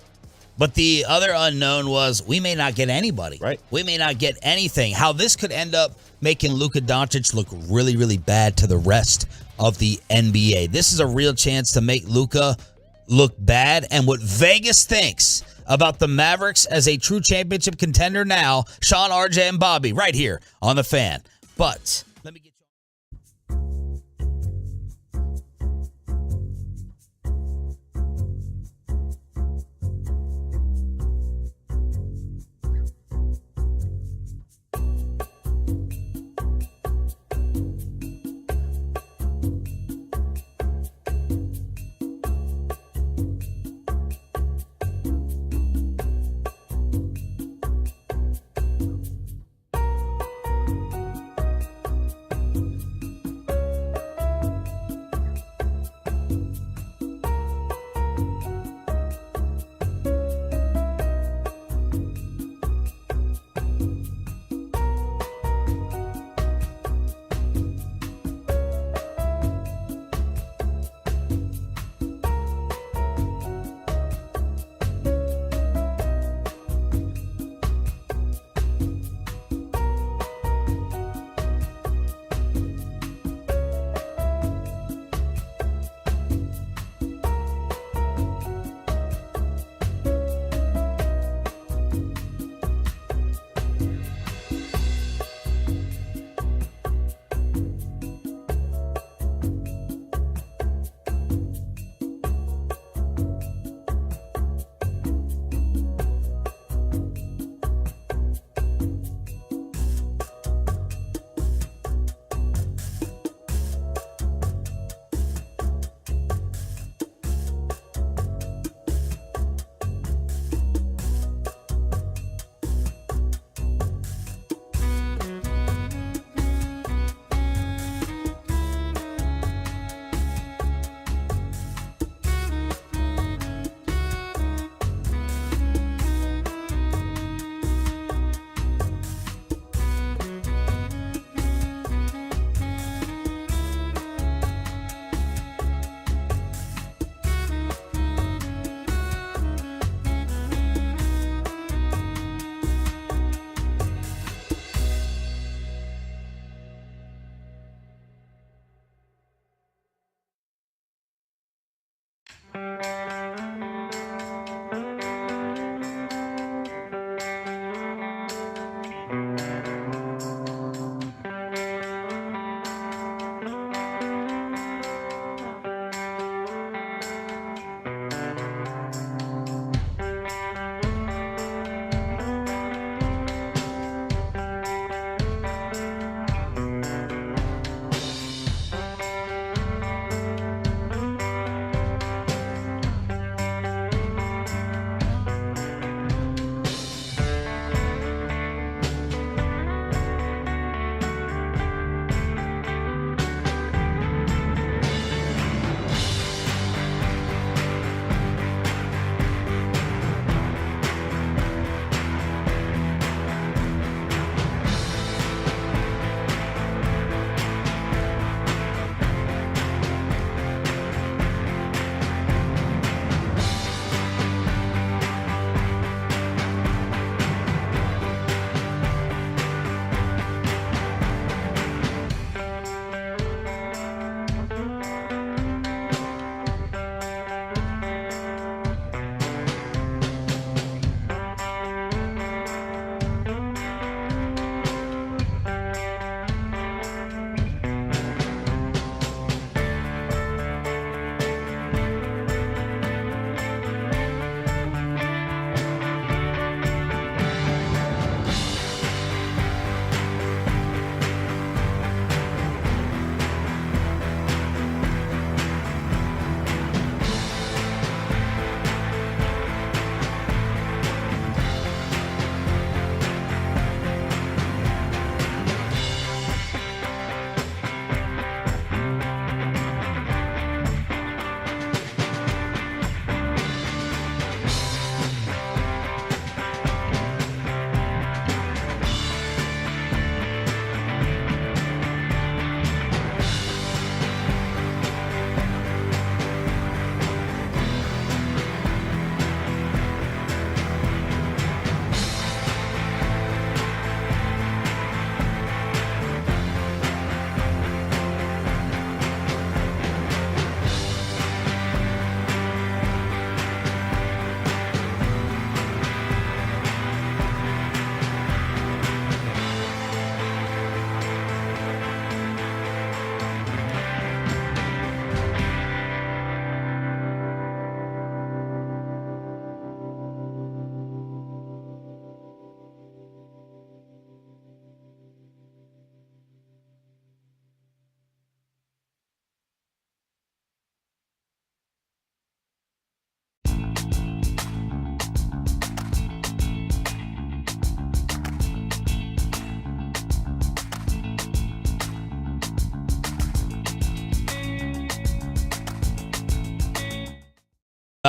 B: but the other unknown was we may not get anybody.
C: Right.
B: We may not get anything. How this could end up making Luka Doncic look really, really bad to the rest of the NBA. This is a real chance to make Luka look bad. And what Vegas thinks about the Mavericks as a true championship contender now, Sean, RJ, and Bobby right here on The Fan. But let me get you.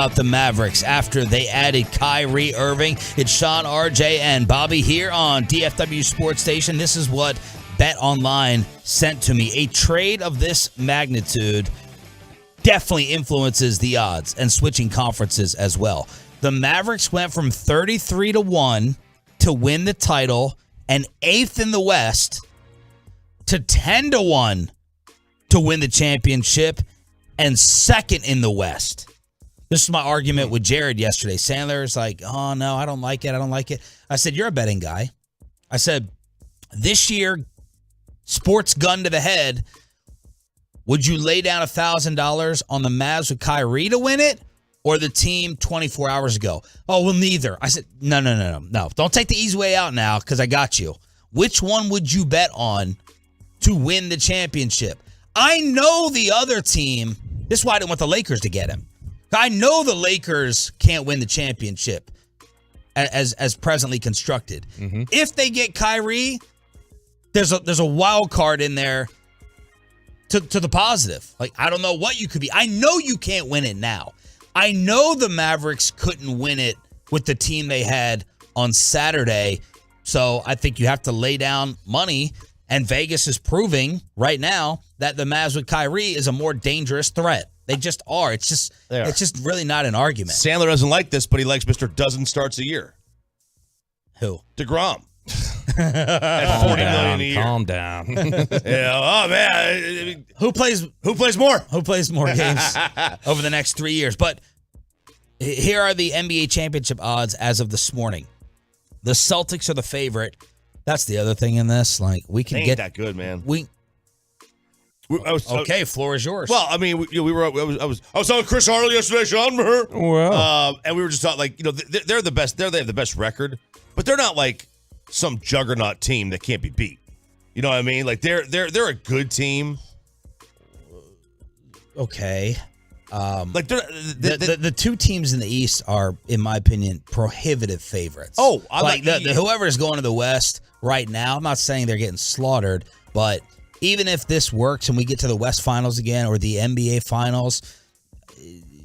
B: about the Mavericks after they added Kyrie Irving. It's Sean, RJ, and Bobby here on DFW Sports Station. This is what Bet Online sent to me. A trade of this magnitude definitely influences the odds and switching conferences as well. The Mavericks went from 33-1 to win the title and 8th in the West to 10-1 to win the championship and 2nd in the West. This is my argument with Jared yesterday. Sandler's like, oh, no, I don't like it. I said, you're a betting guy. I said, this year, sports gun to the head, would you lay down $1,000 on the Mavs with Kyrie to win it or the team 24 hours ago? Oh, well, neither. I said, no. Don't take the easy way out now because I got you. Which one would you bet on to win the championship? I know the other team. This is why I didn't want the Lakers to get him. I know the Lakers can't win the championship as presently constructed. Mm-hmm. If they get Kyrie, there's a wild card in there to the positive. Like, I don't know what you could be. I know you can't win it now. I know the Mavericks couldn't win it with the team they had on Saturday. So I think you have to lay down money. And Vegas is proving right now that the Mavs with Kyrie is a more dangerous threat. They just are. It's just really not an argument.
C: Sandler doesn't like this, but he likes Mr. Dozen starts a year.
B: Who?
C: DeGrom. At $40 million a year.
G: Calm down.
C: Yeah. Oh man. I mean,
B: Who plays
C: more?
B: Who plays more games over the next 3 years? But here are the NBA championship odds as of this morning. The Celtics are the favorite. That's the other thing in this. Like, we can get
C: that good, man.
B: Floor is yours.
C: Well, I mean, I was talking to Chris Harley yesterday, Sean.
G: Wow.
C: And we were just talking, like, they're the best. They have the best record, but they're not like some juggernaut team that can't be beat. You know what I mean? Like, they're a good team.
B: Okay.
C: Like
B: the two teams in the East are, in my opinion, prohibitive favorites.
C: Oh,
B: whoever is going to the West right now. I'm not saying they're getting slaughtered, but even if this works and we get to the West Finals again or the NBA Finals,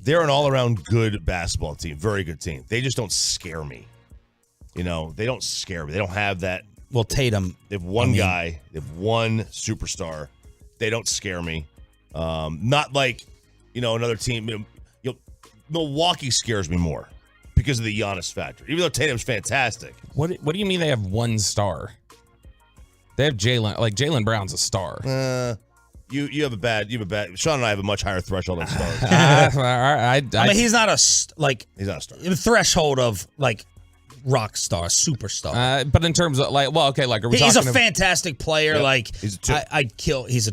C: they're an all-around good basketball team, very good team. They just don't scare me. They don't scare me. They don't have that.
B: Well, Tatum.
C: They have one guy. They have one superstar. They don't scare me. Not like. Another team, Milwaukee scares me more because of the Giannis factor. Even though Tatum's fantastic.
G: What do you mean they have one star? They have Jaylen. Like, Jaylen Brown's a star.
C: You have a bad. Sean and I have a much higher threshold on stars.
B: I mean, he's not a
C: he's not a star.
B: The threshold of like rock star, superstar.
G: But in terms of like, well, okay, like are we
B: he's
G: talking
B: a fantastic player. Yep. Like,
C: he's a two.
B: I'd kill. He's a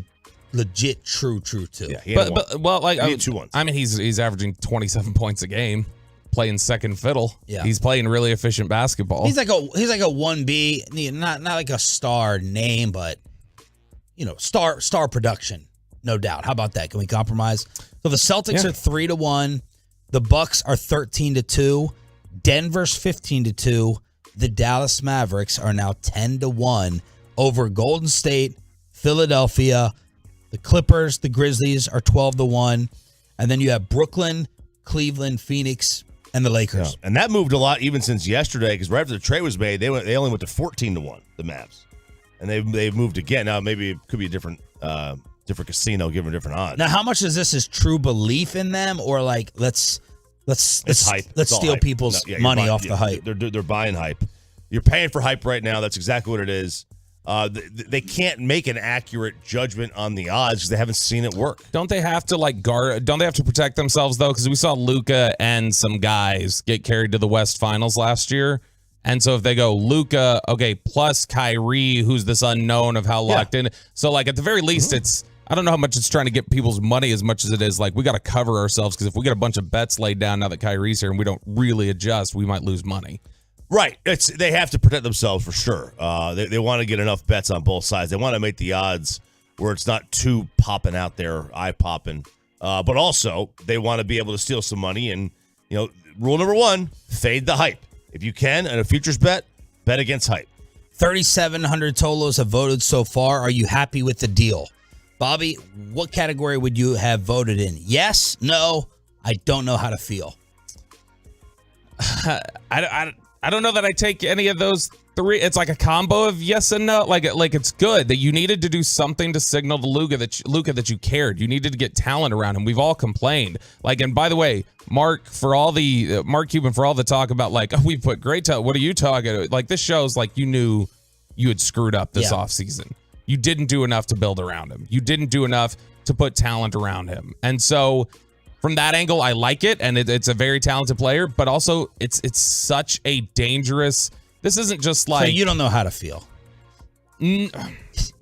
B: legit true too.
C: Yeah,
G: he's averaging 27 points a game, playing second fiddle.
B: Yeah,
G: he's playing really efficient basketball.
B: He's like a 1B, not like a star name, but star production, no doubt. How about that? Can we compromise? So the Celtics are 3-1, the Bucks are 13-2, Denver's 15-2, the Dallas Mavericks are now 10-1 over Golden State, Philadelphia. The Clippers, the Grizzlies are 12-1, and then you have Brooklyn, Cleveland, Phoenix, and the Lakers.
C: Yeah. And that moved a lot even since yesterday, because right after the trade was made, they only went to 14-1, the Mavs, and they've moved again. Now maybe it could be a different casino, given different odds.
B: Now, how much of this is true belief in them, or like let's
C: hype.
B: Let's steal
C: hype.
B: people's money off the hype?
C: They're buying hype. You're paying for hype right now. That's exactly what it is. They can't make an accurate judgment on the odds because they haven't seen it work.
G: Don't they have to don't they have to protect themselves though? Because we saw Luka and some guys get carried to the West Finals last year. And so if they go Luka, okay, plus Kyrie, who's this unknown of how locked in. So like at the very least, it's, I don't know how much it's trying to get people's money as much as it is like we got to cover ourselves, because if we get a bunch of bets laid down now that Kyrie's here and we don't really adjust, we might lose money.
C: Right. They have to protect themselves for sure. They want to get enough bets on both sides. They want to make the odds where it's not too popping out there, eye-popping. But also, they want to be able to steal some money. And, rule number one, fade the hype. If you can, and a futures bet against hype.
B: 3,700 Tolos have voted so far. Are you happy with the deal? Bobby, what category would you have voted in? Yes? No? I don't know how to feel.
G: I don't know that I take any of those three. It's like a combo of yes and no. Like it's good that you needed to do something to signal to Luka that you cared. You needed to get talent around him. We've all complained. Like, and by the way, Mark Cuban, for all the talk about like, oh, we put great talent. What are you talking about? Like, this shows like you knew you had screwed up this offseason. You didn't do enough to build around him. You didn't do enough to put talent around him. And so from that angle, I like it, and it's a very talented player, but also it's such a dangerous. This isn't just like.
B: So you don't know how to feel.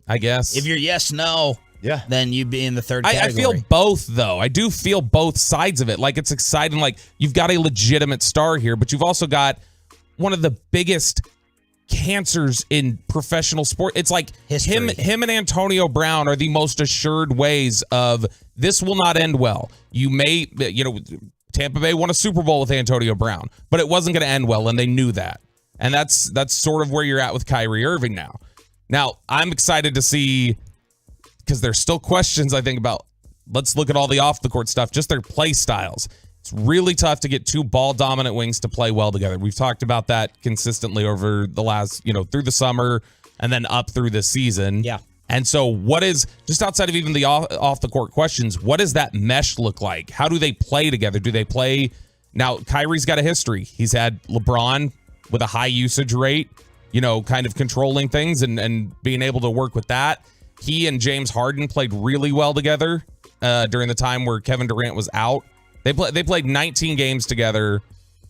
G: I guess.
B: If you're yes, no, then you'd be in the third category.
G: I feel both, though. I do feel both sides of it. Like, it's exciting. Like, you've got a legitimate star here, but you've also got one of the biggest cancers in professional sport. It's like
B: history.
G: Him and Antonio Brown are the most assured ways of this will not end well. You may, Tampa Bay won a Super Bowl with Antonio Brown, but it wasn't going to end well, and they knew that. And that's sort of where you're at with Kyrie Irving now. Now, I'm excited to see, because there's still questions, I think, about, let's look at all the off-the-court stuff, just their play styles. It's really tough to get two ball-dominant wings to play well together. We've talked about that consistently over the last, through the summer and then up through the season.
B: Yeah.
G: And so what is, just outside of even the off-the-court questions, what does that mesh look like? How do they play together? Do they play? Now, Kyrie's got a history. He's had LeBron with a high usage rate, kind of controlling things and being able to work with that. He and James Harden played really well together during the time where Kevin Durant was out. They played 19 games together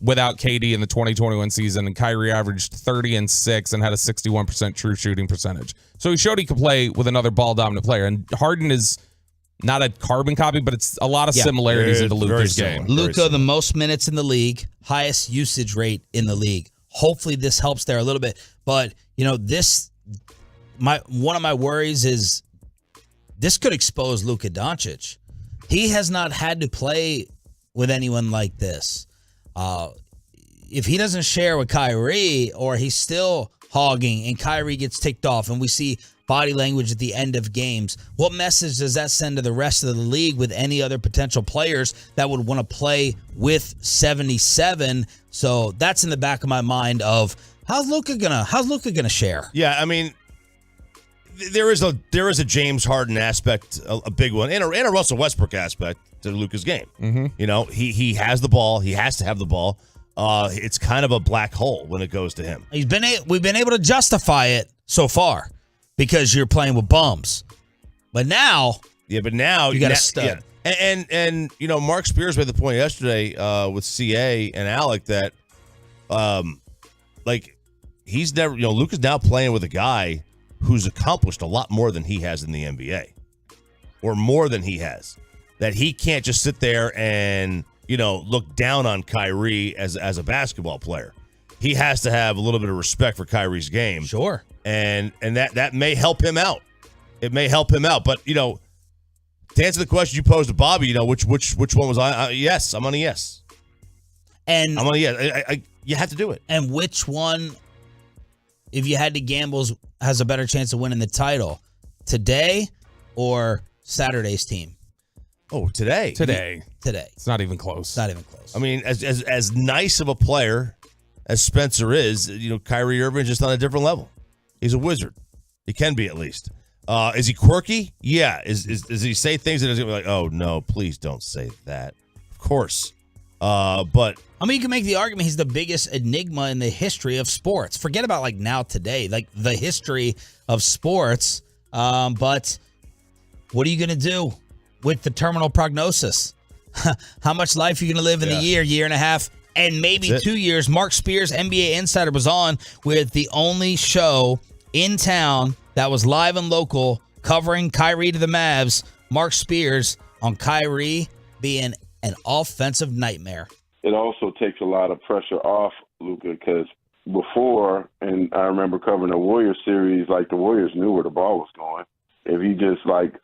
G: without KD in the 2021 season, and Kyrie averaged 30 and 6 and had a 61% true shooting percentage. So he showed he could play with another ball-dominant player. And Harden is not a carbon copy, but it's a lot of similarities into Luka's game.
B: Luka, the most minutes in the league, highest usage rate in the league. Hopefully this helps there a little bit. But, one of my worries is this could expose Luka Doncic. He has not had to play with anyone like this. If he doesn't share with Kyrie, or he's still hogging and Kyrie gets ticked off and we see body language at the end of games, what message does that send to the rest of the league with any other potential players that would want to play with 77? So that's in the back of my mind of how's Luka gonna share?
C: Yeah, I mean, there is a James Harden aspect, a big one, and a Russell Westbrook aspect to Luka's game. Mm-hmm. He has the ball. He has to have the ball. It's kind of a black hole when it goes to him.
B: We've been able to justify it so far because you're playing with bums. But now,
C: you got a stud. Yeah. And Mark Spears made the point yesterday with CA and Alec that he's never, Luka's now playing with a guy who's accomplished a lot more than he has in the NBA, or more than he has. That he can't just sit there and, look down on Kyrie as a basketball player. He has to have a little bit of respect for Kyrie's game.
B: Sure.
C: And that may help him out. It may help him out. But, to answer the question you posed to Bobby, which one was I? Yes, I'm on a yes.
B: And
C: I'm on a yes. You have to do it.
B: And which one, if you had to gamble, has a better chance of winning the title? Today or Saturday's team?
C: Oh, today.
G: It's not even close.
C: I mean, as nice of a player as Spencer is, Kyrie Irving is just on a different level. He's a wizard. He can be, at least. Is he quirky? Yeah. Does he say things that is going to be like, oh, no, please don't say that? Of course. But
B: I mean, you can make the argument he's the biggest enigma in the history of sports. Forget about today, the history of sports. But what are you going to do with the terminal prognosis? How much life are you going to live in a year and a half, and maybe 2 years? Mark Spears, NBA Insider, was on with the only show in town that was live and local covering Kyrie to the Mavs. Mark Spears on Kyrie being an offensive nightmare.
H: It also takes a lot of pressure off Luka, because before, and I remember covering the Warriors series, the Warriors knew where the ball was going. If you just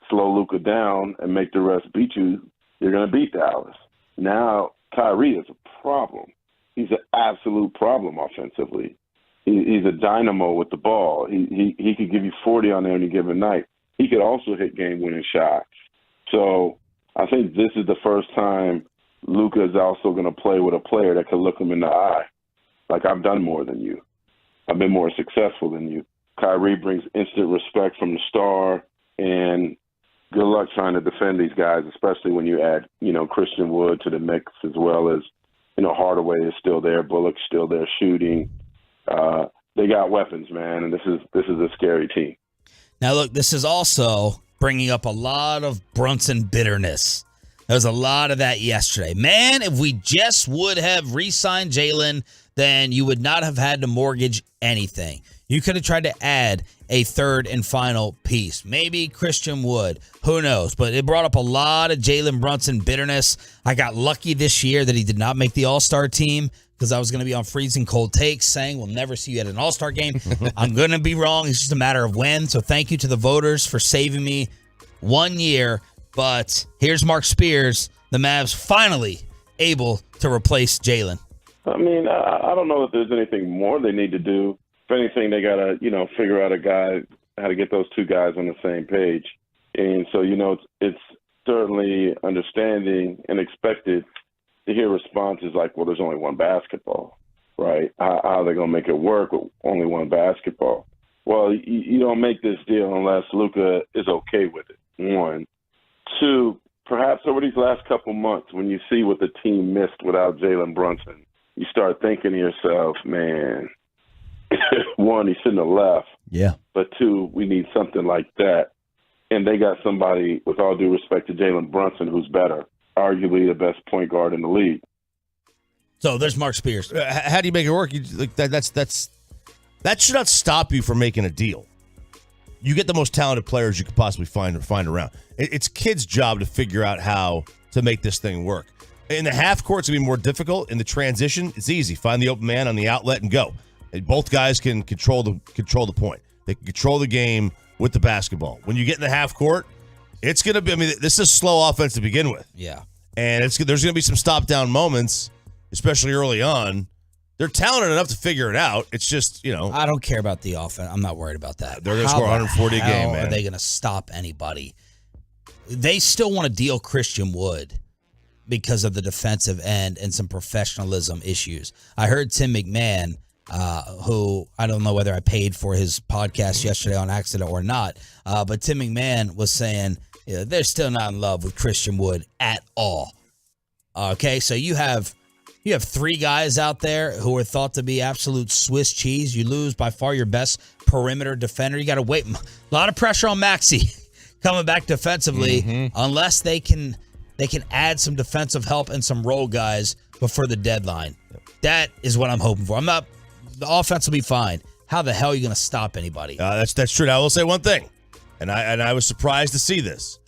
H: slow Luka down and make the rest beat you, you're going to beat Dallas. Now, Kyrie is a problem. He's an absolute problem offensively. He's a dynamo with the ball. He could give you 40 on any given night. He could also hit game-winning shots. So I think this is the first time Luka is also going to play with a player that can look him in the eye. Like, I've done more than you. I've been more successful than you. Kyrie brings instant respect from the star, and good luck trying to defend these guys, especially when you add, Christian Wood to the mix, as well as, Hardaway is still there, Bullock's still there shooting. They got weapons, man, and this is a scary team.
B: Now, look, this is also bringing up a lot of Brunson bitterness. There was a lot of that yesterday. Man, if we just would have re-signed Jalen, then you would not have had to mortgage anything. You could have tried to add a third and final piece. Maybe Christian Wood. Who knows? But it brought up a lot of Jalen Brunson bitterness. I got lucky this year that he did not make the All-Star team because I was going to be on freezing cold takes saying we'll never see you at an All-Star game. I'm going to be wrong. It's just a matter of when. So thank you to the voters for saving me 1 year. But here's Mark Spears. The Mavs finally able to replace Jalen.
H: I mean, I don't know if there's anything more they need to do. If anything, they got to, figure out how to get those two guys on the same page. And so, it's certainly understanding and expected to hear responses like, well, there's only one basketball, right? How are they going to make it work with only one basketball? Well, you don't make this deal unless Luka is okay with it, one. Two, perhaps over these last couple months, when you see what the team missed without Jalen Brunson, you start thinking to yourself, man, one, he shouldn't have left.
B: Yeah.
H: But two, we need something like that. And they got somebody, with all due respect to Jalen Brunson, who's better, arguably the best point guard in the league.
B: So there's Mark Spears.
C: How do you make it work? That should not stop you from making a deal. You get the most talented players you could possibly find around. It's kids' job to figure out how to make this thing work. In the half court, it's going to be more difficult. In the transition, it's easy. Find the open man on the outlet and go. And both guys can control the point. They can control the game with the basketball. When you get in the half court, it's going to be, this is slow offense to begin with.
B: Yeah.
C: And there's going to be some stop-down moments, especially early on. They're talented enough to figure it out. It's just,
B: I don't care about the offense. I'm not worried about that.
C: They're going to score 140 a game, man.
B: How are they going to stop anybody? They still want to deal Christian Wood because of the defensive end and some professionalism issues. I heard Tim McMahon, who I don't know whether I paid for his podcast yesterday on accident or not, but Tim McMahon was saying they're still not in love with Christian Wood at all. Okay, so you have three guys out there who are thought to be absolute Swiss cheese. You lose by far your best perimeter defender. You got to wait. A lot of pressure on Maxey coming back defensively, unless they can add some defensive help and some role guys before the deadline. That is what I'm hoping for. The offense will be fine. How the hell are you going to stop anybody?
C: That's true. Now, I will say one thing, and I was surprised to see this.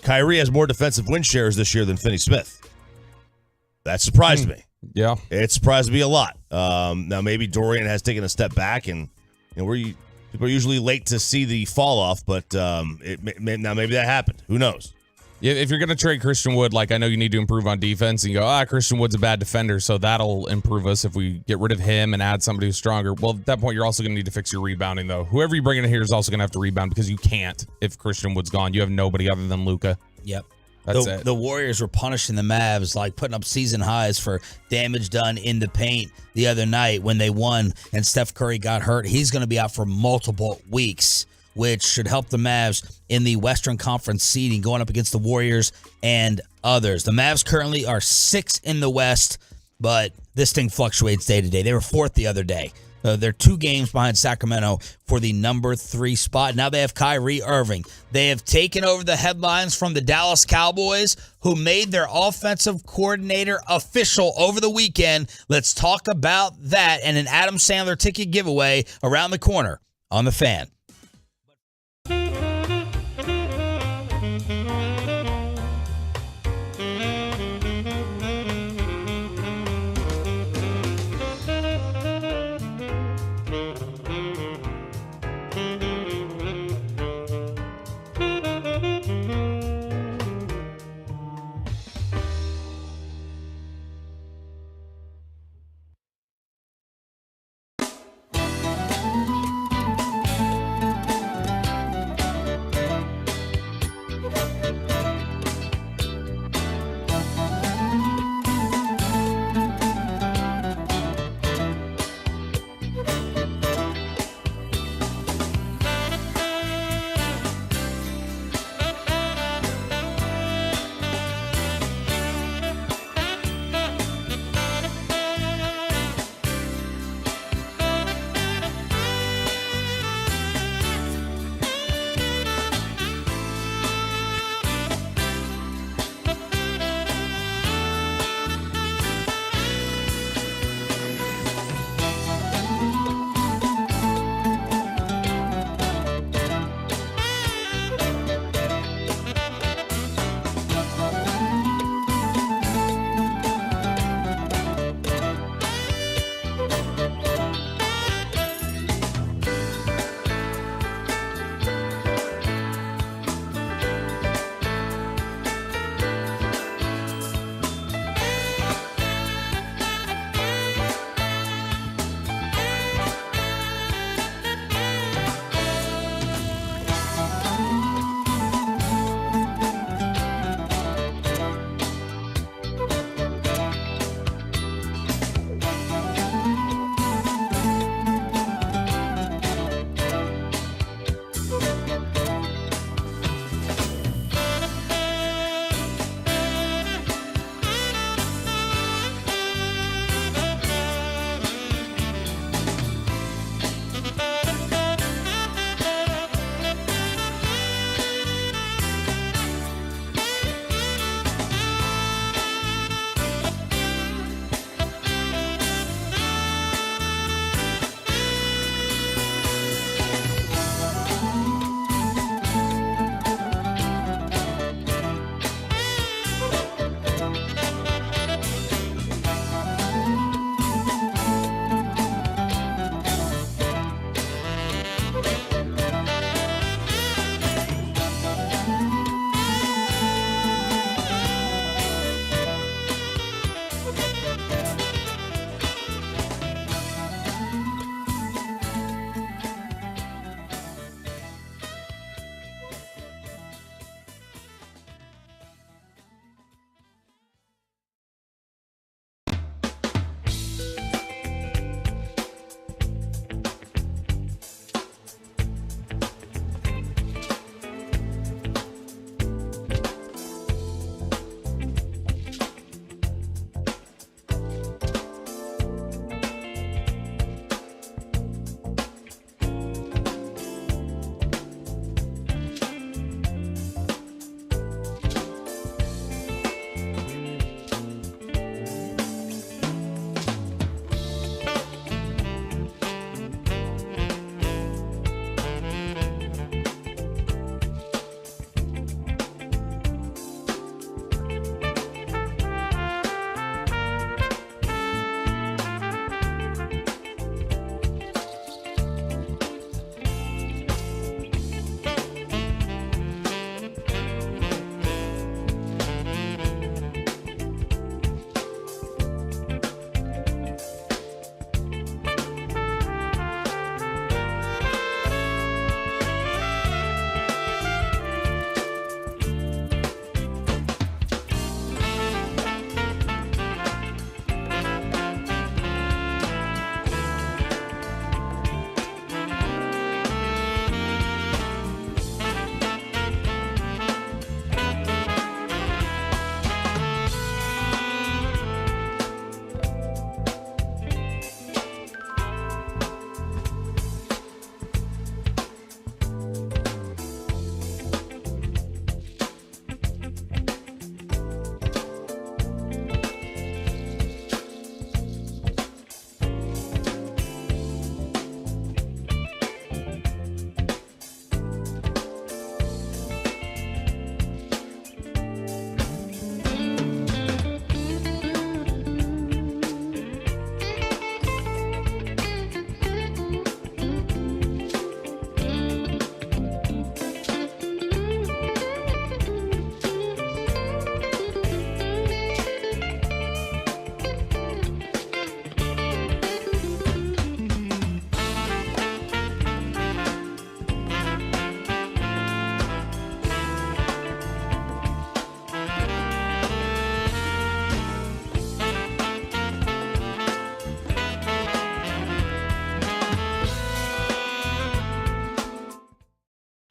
C: Kyrie has more defensive win shares this year than Finney Smith. That surprised me.
G: Yeah.
C: It surprised me a lot. Now, maybe Dorian has taken a step back, and people are usually late to see the fall off, but now maybe that happened. Who knows?
G: Yeah, if you're going to trade Christian Wood, I know you need to improve on defense, and you go, Christian Wood's a bad defender, so that'll improve us if we get rid of him and add somebody who's stronger. Well, at that point, you're also going to need to fix your rebounding, though. Whoever you bring in here is also going to have to rebound because you can't if Christian Wood's gone. You have nobody other than Luka.
B: Yep.
G: That's it.
B: The Warriors were punishing the Mavs, putting up season highs for damage done in the paint the other night when they won and Steph Curry got hurt. He's going to be out for multiple weeks, which should help the Mavs in the Western Conference seeding going up against the Warriors and others. The Mavs currently are 6th in the West, but this thing fluctuates day to day. They were 4th the other day. They're 2 games behind Sacramento for the number 3 spot. Now they have Kyrie Irving. They have taken over the headlines from the Dallas Cowboys, who made their offensive coordinator official over the weekend. Let's talk about that and an Adam Sandler ticket giveaway around the corner on The Fan.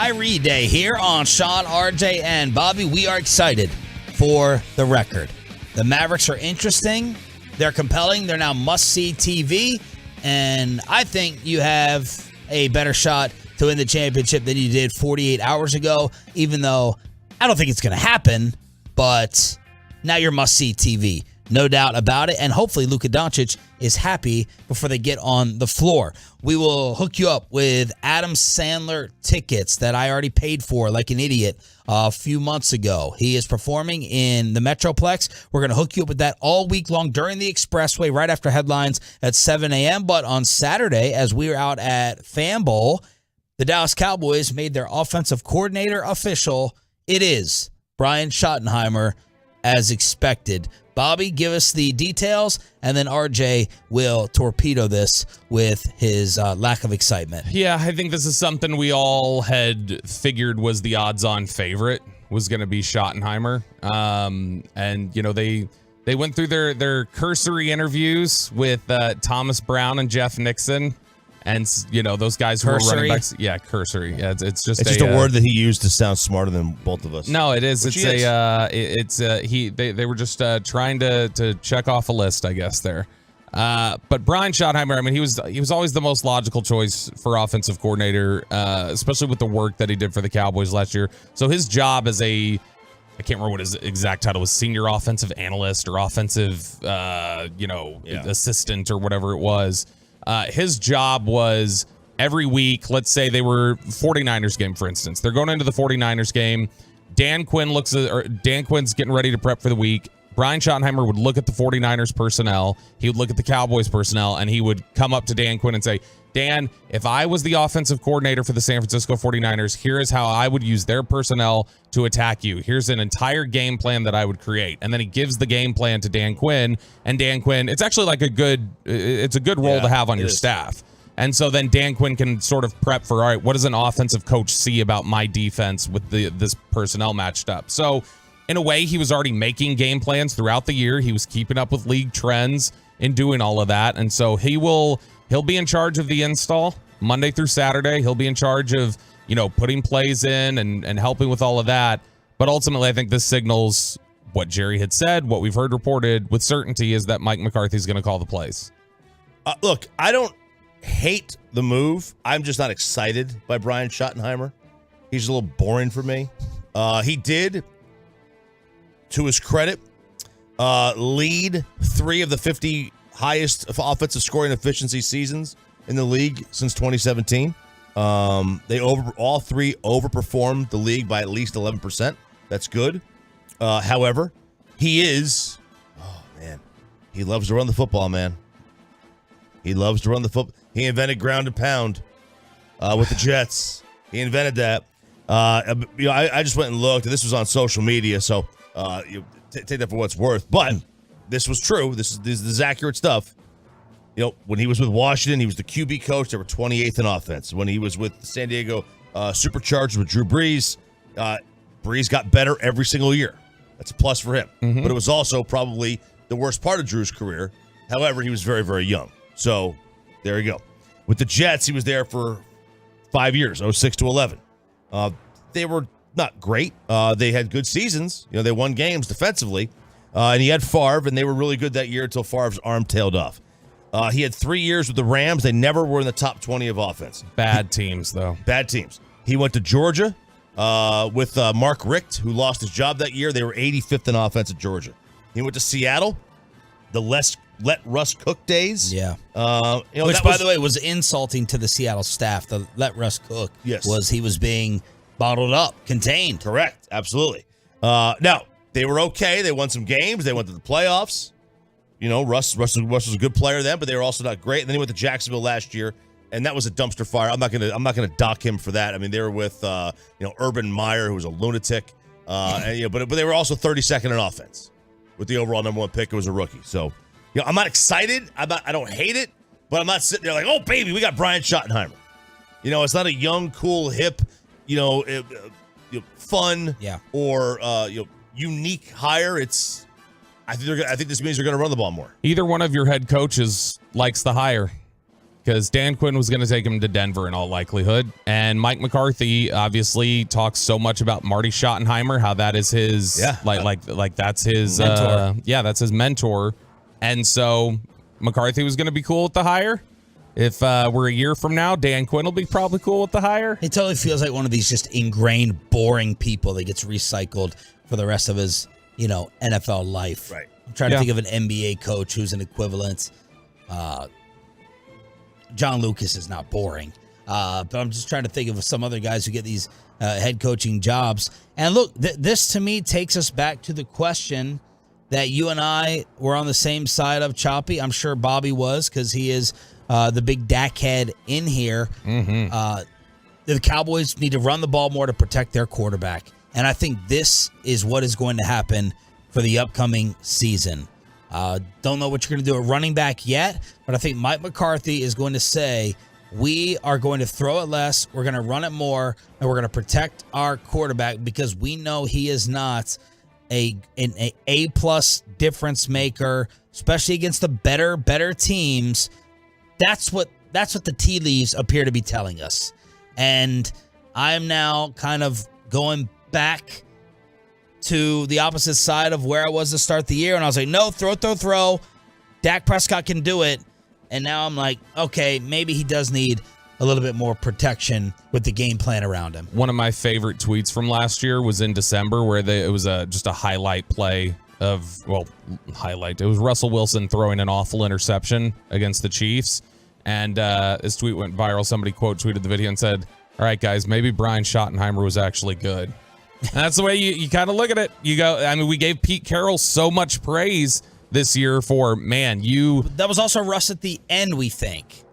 B: Kyrie Day here on Sean, RJ, and Bobby. We are excited for the record. The Mavericks are interesting. They're compelling. They're now must-see TV. And I think you have a better shot to win the championship than you did 48 hours ago, even though I don't think it's going to happen. But now you're must-see TV. No doubt about it. And hopefully Luka Doncic is happy before they get on the floor. We will hook you up with Adam Sandler tickets that I already paid for like an idiot a few months ago. He is performing in the Metroplex. We're going to hook you up with that all week long during the Expressway right after headlines at 7 a.m. But on Saturday, as we were out at Fan Bowl, the Dallas Cowboys made their offensive coordinator official. It is Brian Schottenheimer, as expected. Bobby, give us the details, and then RJ will torpedo this with his lack of excitement.
G: Yeah, I think this is something we all had figured was the odds-on favorite, was going to be Schottenheimer. And, you know, they went through their cursory interviews with Thomas Brown and Jeff Nixon. And, you know, those guys who are running backs. Yeah, cursory. Yeah, it's just
C: a word that he used to sound smarter than both of us.
G: No, it is. They were just trying to check off a list, I guess, there. But Brian Schottenheimer, I mean, he was always the most logical choice for offensive coordinator, especially with the work that he did for the Cowboys last year. So his job as I can't remember what his exact title was, senior offensive analyst or offensive, assistant or whatever it was. His job was every week, let's say they were 49ers game, for instance. They're going into the 49ers game. Dan Quinn's getting ready to prep for the week. Brian Schottenheimer would look at the 49ers personnel. He would look at the Cowboys personnel, and he would come up to Dan Quinn and say, Dan, if I was the offensive coordinator for the San Francisco 49ers, here is how I would use their personnel to attack you. Here's an entire game plan that I would create. And then he gives the game plan to Dan Quinn, and Dan Quinn, it's actually like a good role to have on your staff. And so then Dan Quinn can sort of prep for, all right, what does an offensive coach see about my defense with this personnel matched up? So in a way, he was already making game plans throughout the year. He was keeping up with league trends in doing all of that. And so he'll be in charge of the install Monday through Saturday. He'll be in charge of, putting plays in and helping with all of that. But ultimately, I think this signals what Jerry had said, what we've heard reported with certainty, is that Mike McCarthy's going to call the plays.
C: Look, I don't hate the move. I'm just not excited by Brian Schottenheimer. He's a little boring for me. He did, to his credit, lead 3 of the 50 highest offensive scoring efficiency seasons in the league since 2017. All 3 overperformed the league by at least 11%. That's good. However, he loves to run the football, man. He loves to run the football. He invented ground and pound with the Jets. He invented that. I just went and looked, and this was on social media, so take that for what it's worth. But this was true. This is accurate stuff. When he was with Washington, he was the QB coach. They were 28th in offense. When he was with the San Diego Superchargers with Drew Brees, Brees got better every single year. That's a plus for him. Mm-hmm. But it was also probably the worst part of Drew's career. However, he was very, very young. So there you go. With the Jets, he was there for 5 years, 06 to 11. They were not great. They had good seasons. They won games defensively. And he had Favre, and they were really good that year until Favre's arm tailed off. He had 3 years with the Rams. They never were in the top 20 of offense.
G: Bad teams, though.
C: Bad teams. He went to Georgia with Mark Richt, who lost his job that year. They were 85th in offense at Georgia. He went to Seattle, the let Russ cook days.
B: Yeah. Which, by the way, was insulting to the Seattle staff. The let Russ cook was he was being bottled up, contained.
C: Correct. Absolutely. Now, they were okay. They won some games. They went to the playoffs. Russ was a good player then, but they were also not great. And then he went to Jacksonville last year, and that was a dumpster fire. I'm not gonna dock him for that. I mean, they were with Urban Meyer, who was a lunatic, but they were also 32nd in offense with the overall number 1 pick. It was a rookie. So, I'm not excited. I don't hate it, but I'm not sitting there like, oh baby, we got Brian Schottenheimer. It's not a young, cool, hip, fun, or unique hire. I think this means they're going to run the ball more.
G: Either one of your head coaches likes the hire. because Dan Quinn was going to take him to Denver in all likelihood. And Mike McCarthy obviously talks so much about Marty Schottenheimer, how that is his, like that's his mentor. That's his mentor. And so McCarthy was going to be cool with the hire. If we're a year from now, Dan Quinn will be probably cool with the hire.
B: He totally feels like one of these just ingrained, boring people that gets recycled for the rest of his, NFL life.
C: Right.
B: I'm trying to think of an NBA coach who's an equivalent. John Lucas is not boring. But I'm just trying to think of some other guys who get these head coaching jobs. And look, this to me takes us back to the question that you and I were on the same side of, Choppy. I'm sure Bobby was, because he is the big Dak head in here. The Cowboys need to run the ball more to protect their quarterback. And I think this is what is going to happen for the upcoming season. Don't know what you're going to do at running back yet, but I think Mike McCarthy is going to say, we are going to throw it less, we're going to run it more, and we're going to protect our quarterback because we know he is not an A-plus difference maker, especially against the better teams. That's what the tea leaves appear to be telling us. And I am now kind of going back to the opposite side of where I was to start the year. And I was like, no, throw. Dak Prescott can do it. And now I'm like, okay, maybe he does need a little bit more protection with the game plan around him.
G: One of my favorite tweets from last year was in December where it was just a highlight play of, it was Russell Wilson throwing an awful interception against the Chiefs. And his tweet went viral. Somebody quote tweeted the video and said, all right, guys, maybe Brian Schottenheimer was actually good. And that's the way you kind of look at it. You go, I mean, we gave Pete Carroll so much praise this year for, that
B: was also Russ at the end, we think,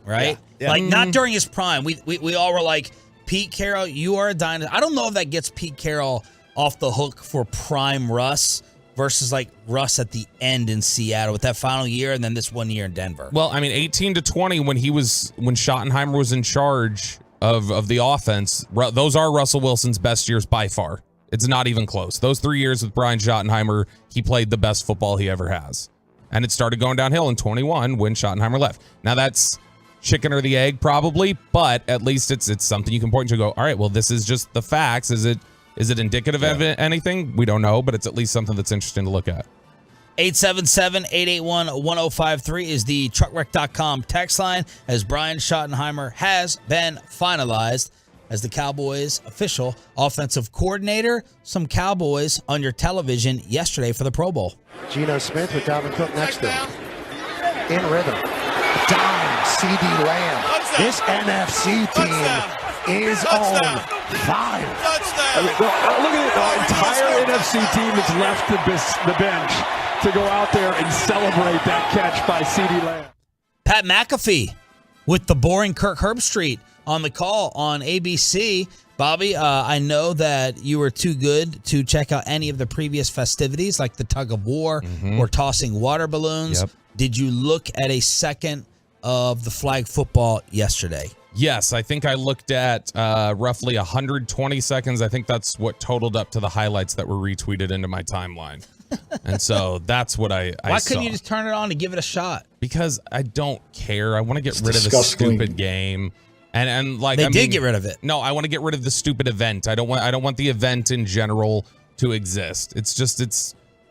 B: right?
C: Yeah.
B: Like, not during his prime. We all were like, Pete Carroll, you are a dynasty. I don't know if that gets Pete Carroll off the hook for prime Russ versus like Russ at the end in Seattle with that final year and then this 1 year in Denver.
G: Well, I mean, 18 to 20 when Schottenheimer was in charge of the offense, those are Russell Wilson's best years by far. It's not even close. Those 3 years with Brian Schottenheimer, he played the best football he ever has. And it started going downhill in 21 when Schottenheimer left. Now that's chicken or the egg probably, but at least it's something you can point to and go, all right, well, this is just the facts. Is it indicative of anything? We don't know, but it's at least something that's interesting to look at.
B: 877-881-1053 is the truckwreck.com text line, as Brian Schottenheimer has been finalized as the Cowboys' official offensive coordinator. Some Cowboys on your television yesterday for the Pro Bowl.
E: Geno Smith with Dalvin Cook next to him. In rhythm. Dime, C.D. Lamb. Touchdown. This NFC team is on fire.
I: I mean, look at it. The entire NFC team has left the bench to go out there and celebrate that catch by C.D. Lamb.
B: Pat McAfee with the boring Kirk Herbstreit on the call on ABC. Bobby, I know that you were too good to check out any of the previous festivities like the tug of war or tossing water balloons.
G: Yep.
B: Did you look at a second of the flag football yesterday?
G: Yes, I think I looked at roughly 120 seconds. I think that's what totaled up to the highlights that were retweeted into my timeline. And so that's what I
B: Why
G: saw.
B: couldn't you just turn it on and give it a shot?
G: Because I don't care. I want to get rid of the stupid game. And like
B: they did get rid of it.
G: No, I want to get rid of the stupid event. I don't want the event in general to exist. It's just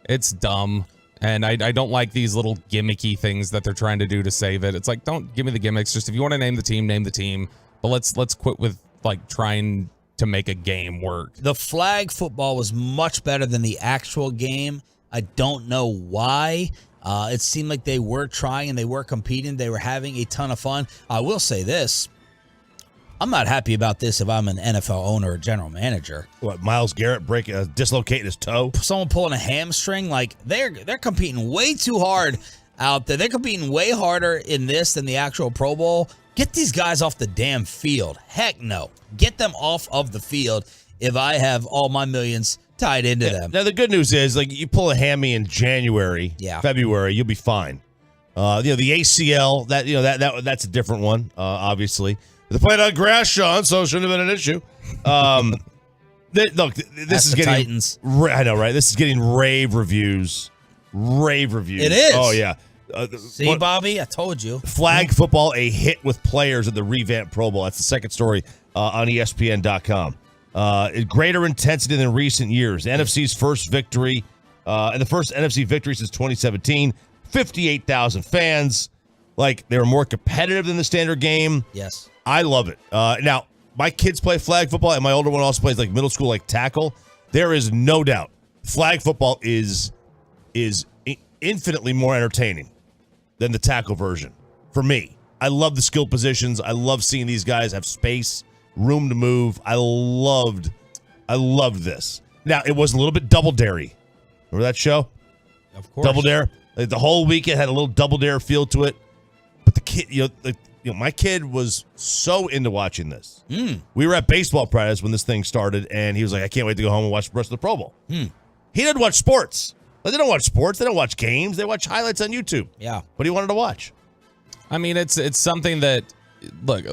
G: it's dumb. And I don't like these little gimmicky things that they're trying to do to save it. It's like, don't give me the gimmicks. Just if you want to name the team, name the team. But let's quit with like trying to make a game work.
B: The flag football was much better than the actual game. I don't know why. It seemed like they were trying and they were competing. They were having a ton of fun. I will say this. I'm not happy about this if I'm an NFL owner or general manager.
C: What, Myles Garrett dislocating his toe?
B: Someone pulling a hamstring? Like, they're competing way too hard out there. They're competing way harder in this than the actual Pro Bowl. Get these guys off the damn field. Heck no. Get them off of the field if I have all my millions tied into them.
C: Now, the good news is, like, you pull a hammy in January, February, you'll be fine. The ACL, that's a different one, obviously. They played on grass, Sean, so it shouldn't have been an issue. Look, this is getting
B: Titans.
C: I know, right? This is getting rave reviews. Rave reviews.
B: It is.
C: Oh yeah.
B: See, Bobby, I told you.
C: Flag football, a hit with players in the revamped Pro Bowl. That's the second story on ESPN.com. Greater intensity than recent years. NFC's first victory, and the first NFC victory since 2017. 58,000 fans. Like, they were more competitive than the standard game.
B: Yes.
C: I love it. Now, my kids play flag football, and my older one also plays like middle school, like tackle. There is no doubt flag football is infinitely more entertaining than the tackle version for me. I love the skill positions. I love seeing these guys have space, room to move. I loved this. Now, it was a little bit Double Dare-y. Remember that show?
B: Of course.
C: Double Dare. Like, the whole weekend had a little Double Dare feel to it. But the kid, my kid was so into watching this. We were at baseball practice when this thing started, and he was like, I can't wait to go home and watch the rest of the Pro Bowl. He doesn't watch sports. Like, they don't watch sports. They don't watch games. They watch highlights on YouTube.
B: Yeah.
C: What do you wanted to watch?
G: I mean, it's something that, look,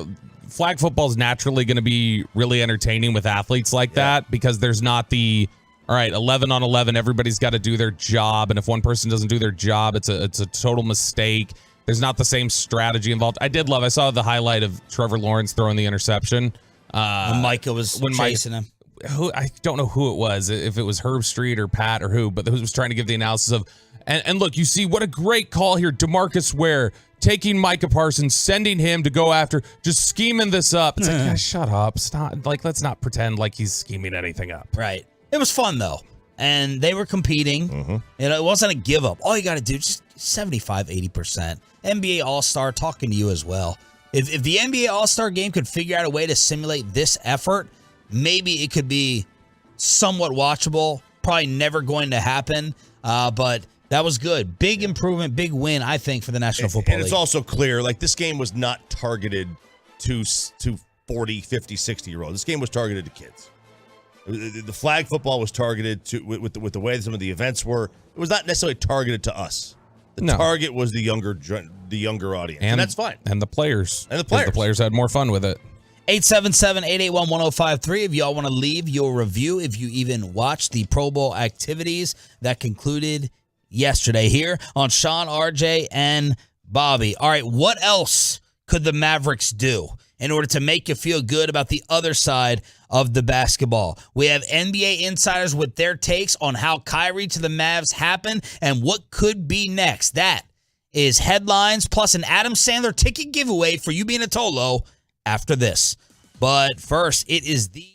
G: flag football is naturally going to be really entertaining with athletes like that because there's not the, all right, 11 on 11, everybody's got to do their job, and if one person doesn't do their job, it's a total mistake. There's not the same strategy involved. I saw the highlight of Trevor Lawrence throwing the interception.
B: When Micah was chasing him.
G: I don't know who it was, if it was Herb Street or Pat or who, but who was trying to give the analysis of, and look, you see what a great call here. DeMarcus Ware taking Micah Parsons, sending him to go after, just scheming this up. It's like, yeah, shut up. Stop. Like, let's not pretend like he's scheming anything up.
B: Right. It was fun, though. And they were competing. It wasn't a give up. All you got to do, just 75, 80%. NBA All-Star talking to you as well. If the NBA All-Star game could figure out a way to simulate this effort, maybe it could be somewhat watchable. Probably never going to happen, but that was good. Big improvement, big win, I think, for the National Football League.
C: And it's also clear, like, this game was not targeted to 40, 50, 60-year-olds. This game was targeted to kids. The flag football was targeted to with the way some of the events were. It was not necessarily targeted to us. The target was the younger audience, and that's fine.
G: And the players.
C: And the players.
G: The players had more fun with it.
B: 877-881-1053 if y'all want to leave your review, if you even watched the Pro Bowl activities that concluded yesterday here on Sean, RJ, and Bobby. All right, what else could the Mavericks do in order to make you feel good about the other side of the basketball? We have NBA insiders with their takes on how Kyrie to the Mavs happened and what could be next. That is headlines plus an Adam Sandler ticket giveaway for you being a Tolo after this. But first, it is the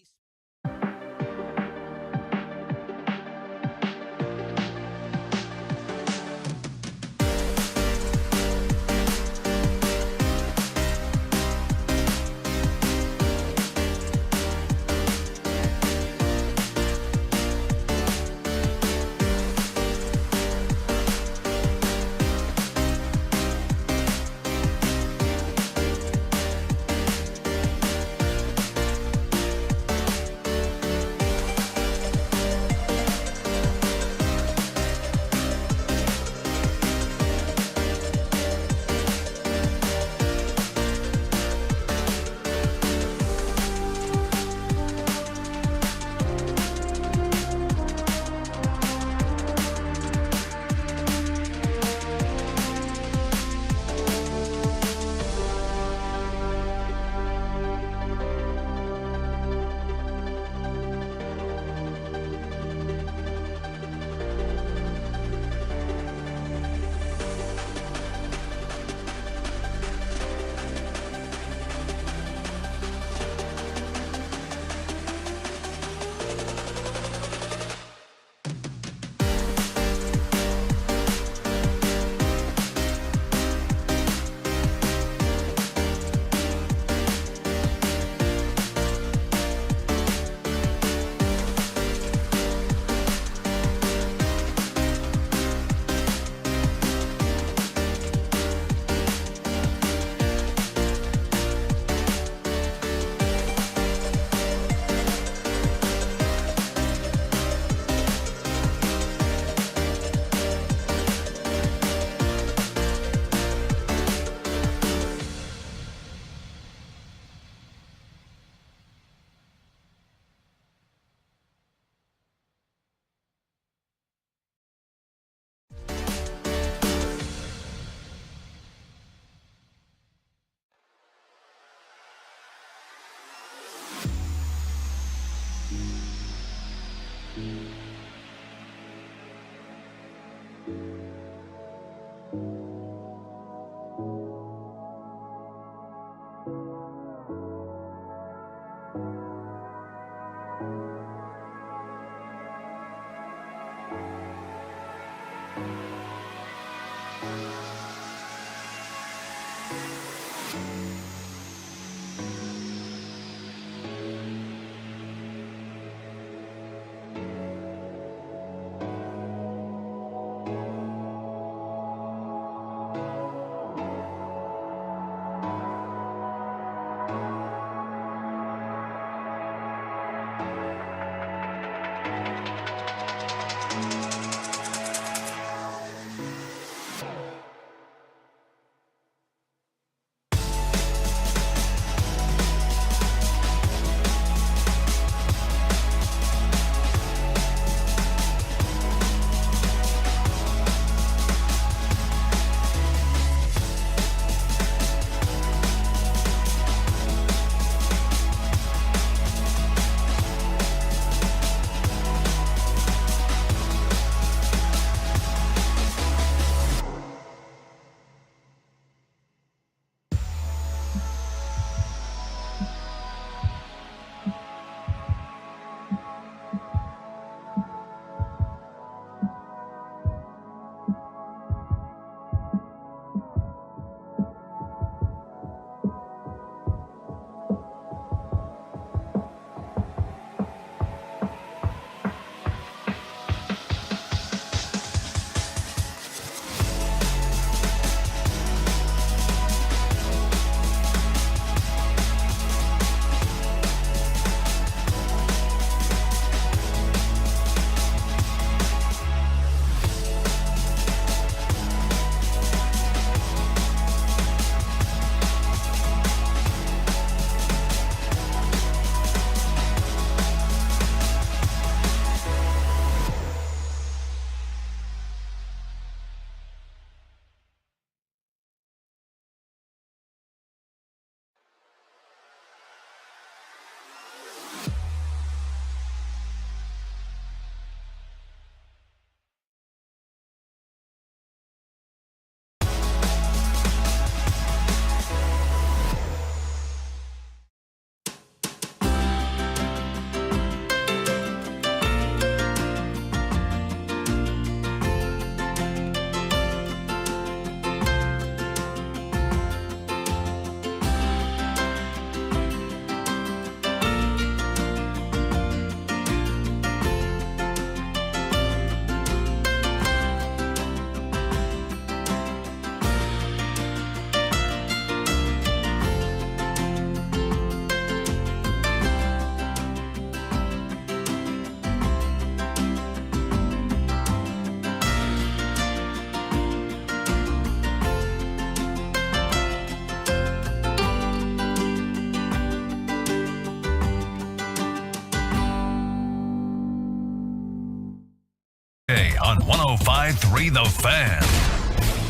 A: On 105.3 The Fan.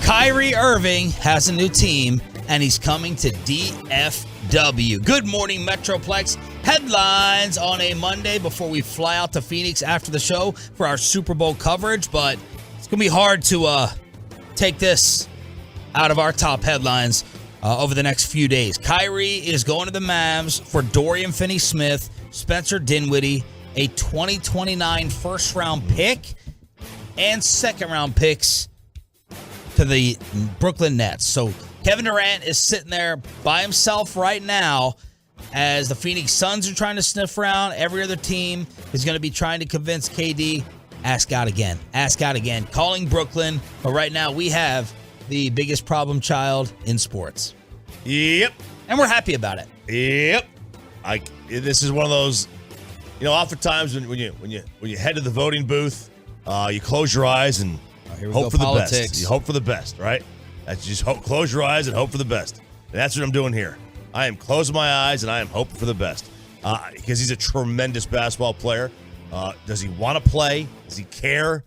B: Kyrie Irving has a new team, and he's coming to DFW. Good morning, Metroplex. Headlines on a Monday before we fly out to Phoenix after the show for our Super Bowl coverage, but it's going to be hard to take this out of our top headlines over the next few days. Kyrie is going to the Mavs for Dorian Finney-Smith, Spencer Dinwiddie, a 2029 first-round pick, and second-round picks to the Brooklyn Nets. So Kevin Durant is sitting there by himself right now as the Phoenix Suns are trying to sniff around. Every other team is going to be trying to convince KD, ask out again, calling Brooklyn. But right now we have the biggest problem child in sports.
C: Yep.
B: And we're happy about it.
C: Yep. This is one of those, oftentimes when you head to the voting booth, you close your eyes and hope for the best. You hope for the best, right? That's just close your eyes and hope for the best. And that's what I'm doing here. I am closing my eyes and I am hoping for the best because he's a tremendous basketball player. Does he want to play? Does he care?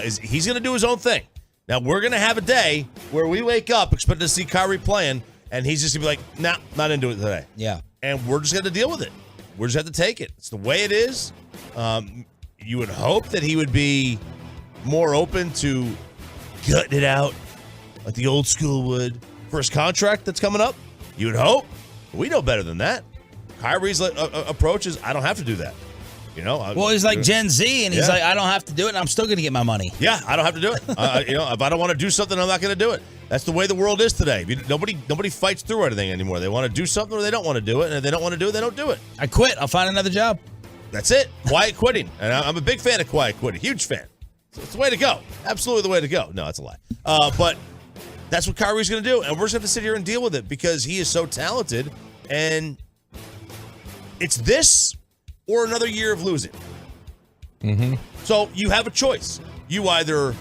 C: He's going to do his own thing. Now, we're going to have a day where we wake up expecting to see Kyrie playing, and he's just going to be like, nah, not into it today.
B: Yeah.
C: And we're just going to deal with it. We're just going to have to take it. It's the way it is. you would hope that he would be more open to gutting it out like the old school would for his contract that's coming up. You would hope. We know better than that. Kyrie's approach is, I don't have to do that. Well,
B: he's like Gen Z, and he's like, I don't have to do it, and I'm still going to get my money.
C: Yeah, I don't have to do it. If I don't want to do something, I'm not going to do it. That's the way the world is today. Nobody fights through anything anymore. They want to do something or they don't want to do it, and if they don't want to do it, they don't do it.
B: I quit. I'll find another job.
C: That's it. Quiet quitting. And I'm a big fan of quiet quitting. Huge fan. So it's the way to go. Absolutely the way to go. No, that's a lie. But that's what Kyrie's going to do, and we're just going to have to sit here and deal with it because he is so talented, and it's this or another year of losing.
G: Mm-hmm.
C: So you have a choice. You either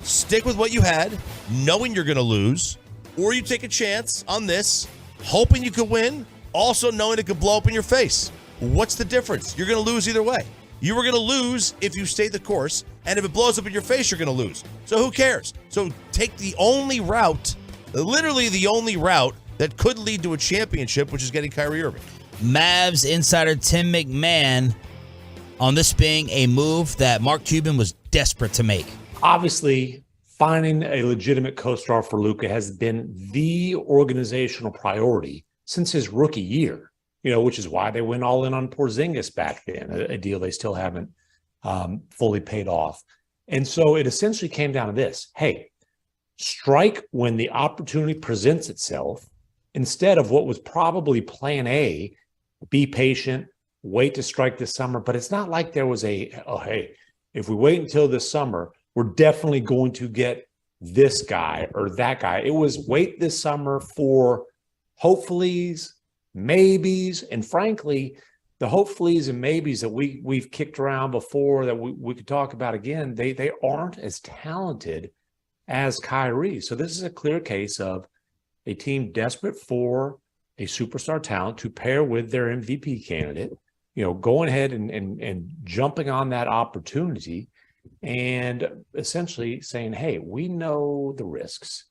C: stick with what you had, knowing you're going to lose, or you take a chance on this, hoping you could win, also knowing it could blow up in your face. What's the difference? You're going to lose either way. You were going to lose if you stayed the course, and if it blows up in your face, you're going to lose. So who cares? So take the only route, literally the only route that could lead to a championship, which is getting Kyrie Irving.
B: Mavs insider Tim McMahon on this being a move that Mark Cuban was desperate to make.
J: Obviously, finding a legitimate co-star for Luka has been the organizational priority since his rookie year, which is why they went all in on Porzingis back then, a deal they still haven't fully paid off. And so it essentially came down to this. Hey, strike when the opportunity presents itself instead of what was probably plan A. Be patient, wait to strike this summer. But it's not like there was hey, if we wait until this summer, we're definitely going to get this guy or that guy. It was wait this summer for hopefullys, maybes, and frankly, the hopefullys and maybes that we've kicked around before that we could talk about again, they aren't as talented as Kyrie. So this is a clear case of a team desperate for a superstar talent to pair with their MVP candidate, going ahead and jumping on that opportunity and essentially saying, hey, we know the risks,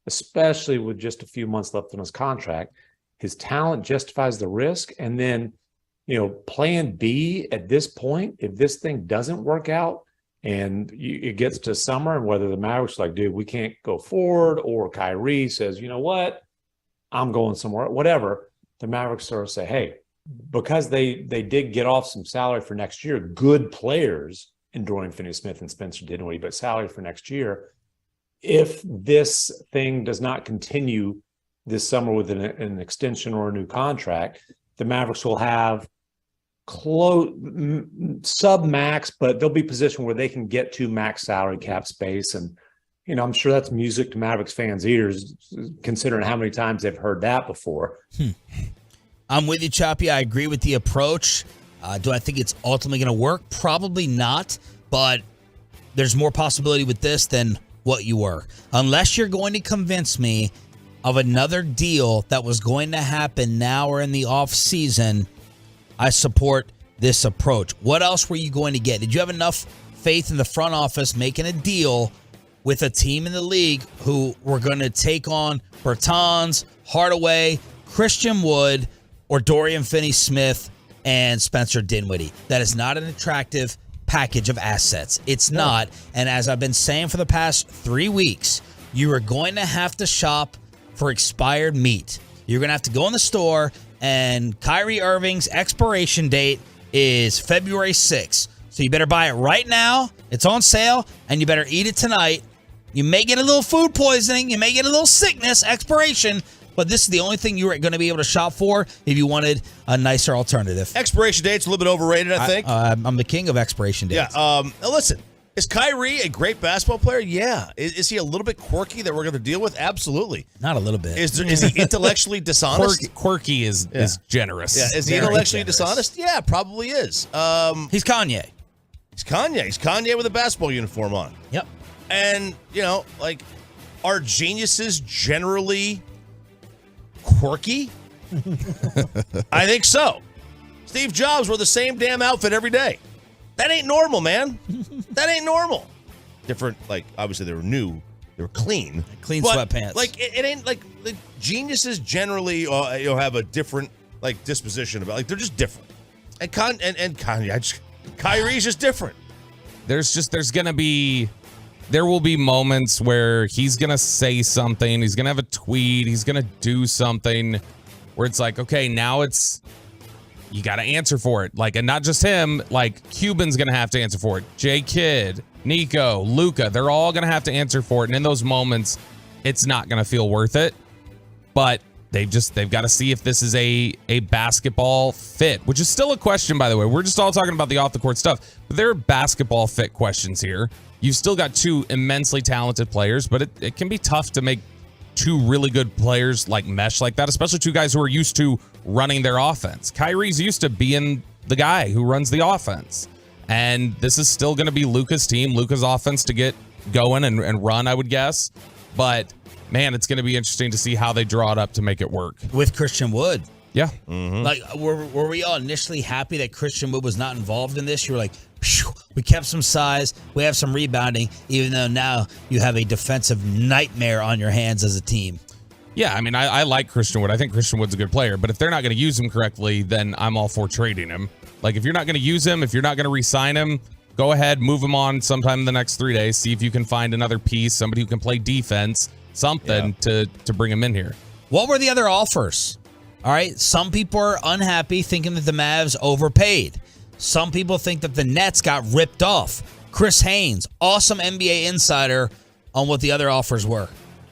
J: especially with just a few months left on his contract. His talent justifies the risk. And then, plan B at this point, if this thing doesn't work out and it gets to summer and whether the Mavericks are like, dude, we can't go forward, or Kyrie says, you know what? I'm going somewhere, whatever, the Mavericks sort of say, hey, because they did get off some salary for next year, good players in Dorian Finney-Smith and Spencer Dinwiddie, but salary for next year, if this thing does not continue this summer with an extension or a new contract, the Mavericks will have sub-max, but they'll be positioned where they can get to max salary cap space. And I'm sure that's music to Mavericks fans' ears, considering how many times they've heard that before.
B: I'm with you, Choppy. I agree with the approach. Do I think it's ultimately going to work? Probably not, but there's more possibility with this than what you were. Unless you're going to convince me of another deal that was going to happen now or in the off season, I support this approach. What else were you going to get? Did you have enough faith in the front office making a deal with a team in the league who were going to take on Bertans, Hardaway, Christian Wood, or Dorian Finney-Smith and Spencer Dinwiddie? That is not an attractive package of assets. It's not. And as I've been saying for the past 3 weeks, you are going to have to shop for expired meat. You're going to have to go in the store, and Kyrie Irving's expiration date is February 6th. So you better buy it right now. It's on sale, and you better eat it tonight. You may get a little food poisoning. You may get a little sickness, expiration, but this is the only thing you're going to be able to shop for if you wanted a nicer alternative.
C: Expiration date's a little bit overrated, I think.
B: I'm the king of expiration dates.
C: Yeah. Now listen, is Kyrie a great basketball player? Yeah. Is he a little bit quirky that we're going to deal with? Absolutely.
B: Not a little bit.
C: Is he intellectually dishonest?
G: Quirky is generous.
C: Yeah. Is he intellectually dishonest? Yeah, probably is.
B: He's Kanye.
C: He's Kanye. He's Kanye with a basketball uniform on.
B: Yep.
C: And, are geniuses generally quirky? I think so. Steve Jobs wore the same damn outfit every day. That ain't normal, man. That ain't normal. Different, obviously they were new. They were clean.
B: Clean sweatpants.
C: It ain't geniuses generally have a different, disposition about, they're just different. And Kanye, Kyrie's just different.
G: There will be moments where he's going to say something. He's going to have a tweet. He's going to do something where it's like, okay, now you got to answer for it. Like, and not just him, like Cuban's going to have to answer for it. J Kidd, Nico, Luka, they're all going to have to answer for it. And in those moments, it's not going to feel worth it. But they've got to see if this is a basketball fit, which is still a question, by the way. We're just all talking about the off the court stuff, but there are basketball fit questions here. You've still got two immensely talented players, but it can be tough to make two really good players like mesh like that, especially two guys who are used to running their offense. Kyrie's used to being the guy who runs the offense, and this is still going to be Luka's team, Luka's offense to get going and run, I would guess. But man, it's going to be interesting to see how they draw it up to make it work.
B: With Christian Wood.
G: Yeah.
C: Mm-hmm.
B: Like, were we all initially happy that Christian Wood was not involved in this? You were like, phew, we kept some size, we have some rebounding, even though now you have a defensive nightmare on your hands as a team.
G: Yeah, I mean, I like Christian Wood. I think Christian Wood's a good player, but if they're not going to use him correctly, then I'm all for trading him. Like, if you're not going to use him, if you're not going to re-sign him, go ahead, move him on sometime in the next 3 days, see if you can find another piece, somebody who can play defense, something to bring him in here.
B: What were the other offers? All right, some people are unhappy thinking that the Mavs overpaid. Some people think that the Nets got ripped off. Chris Haynes, awesome NBA insider on what the other offers were.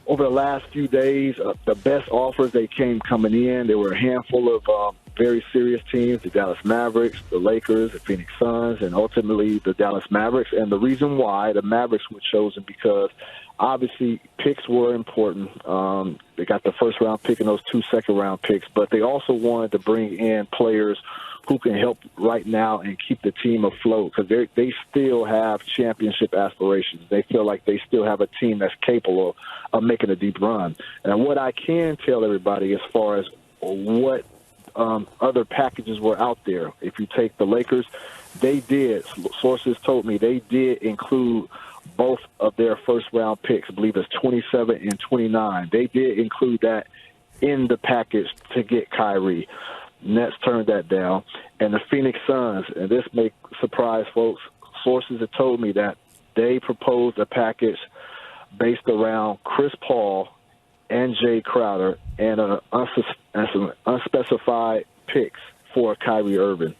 K: Over the last few days, the best offers they came coming in. There were a handful of very serious teams, the Dallas Mavericks, the Lakers, the Phoenix Suns, and ultimately the Dallas Mavericks. And the reason why the Mavericks were chosen because obviously picks were important. They got the first-round pick and those 2 second-round picks, but they also wanted to bring in players who can help right now and keep the team afloat because they still have championship aspirations. They feel like they still have a team that's capable of making a deep run. And what I can tell everybody as far as what other packages were out there, if you take the Lakers, they did, sources told me, they did include both of their first-round picks. I believe it's 27 and 29. They did include that in the package to get Kyrie. Nets turned that down. And the Phoenix Suns, and this may surprise folks, sources have told me that they proposed a package based around Chris Paul and Jay Crowder and some unspecified picks for Kyrie Irving.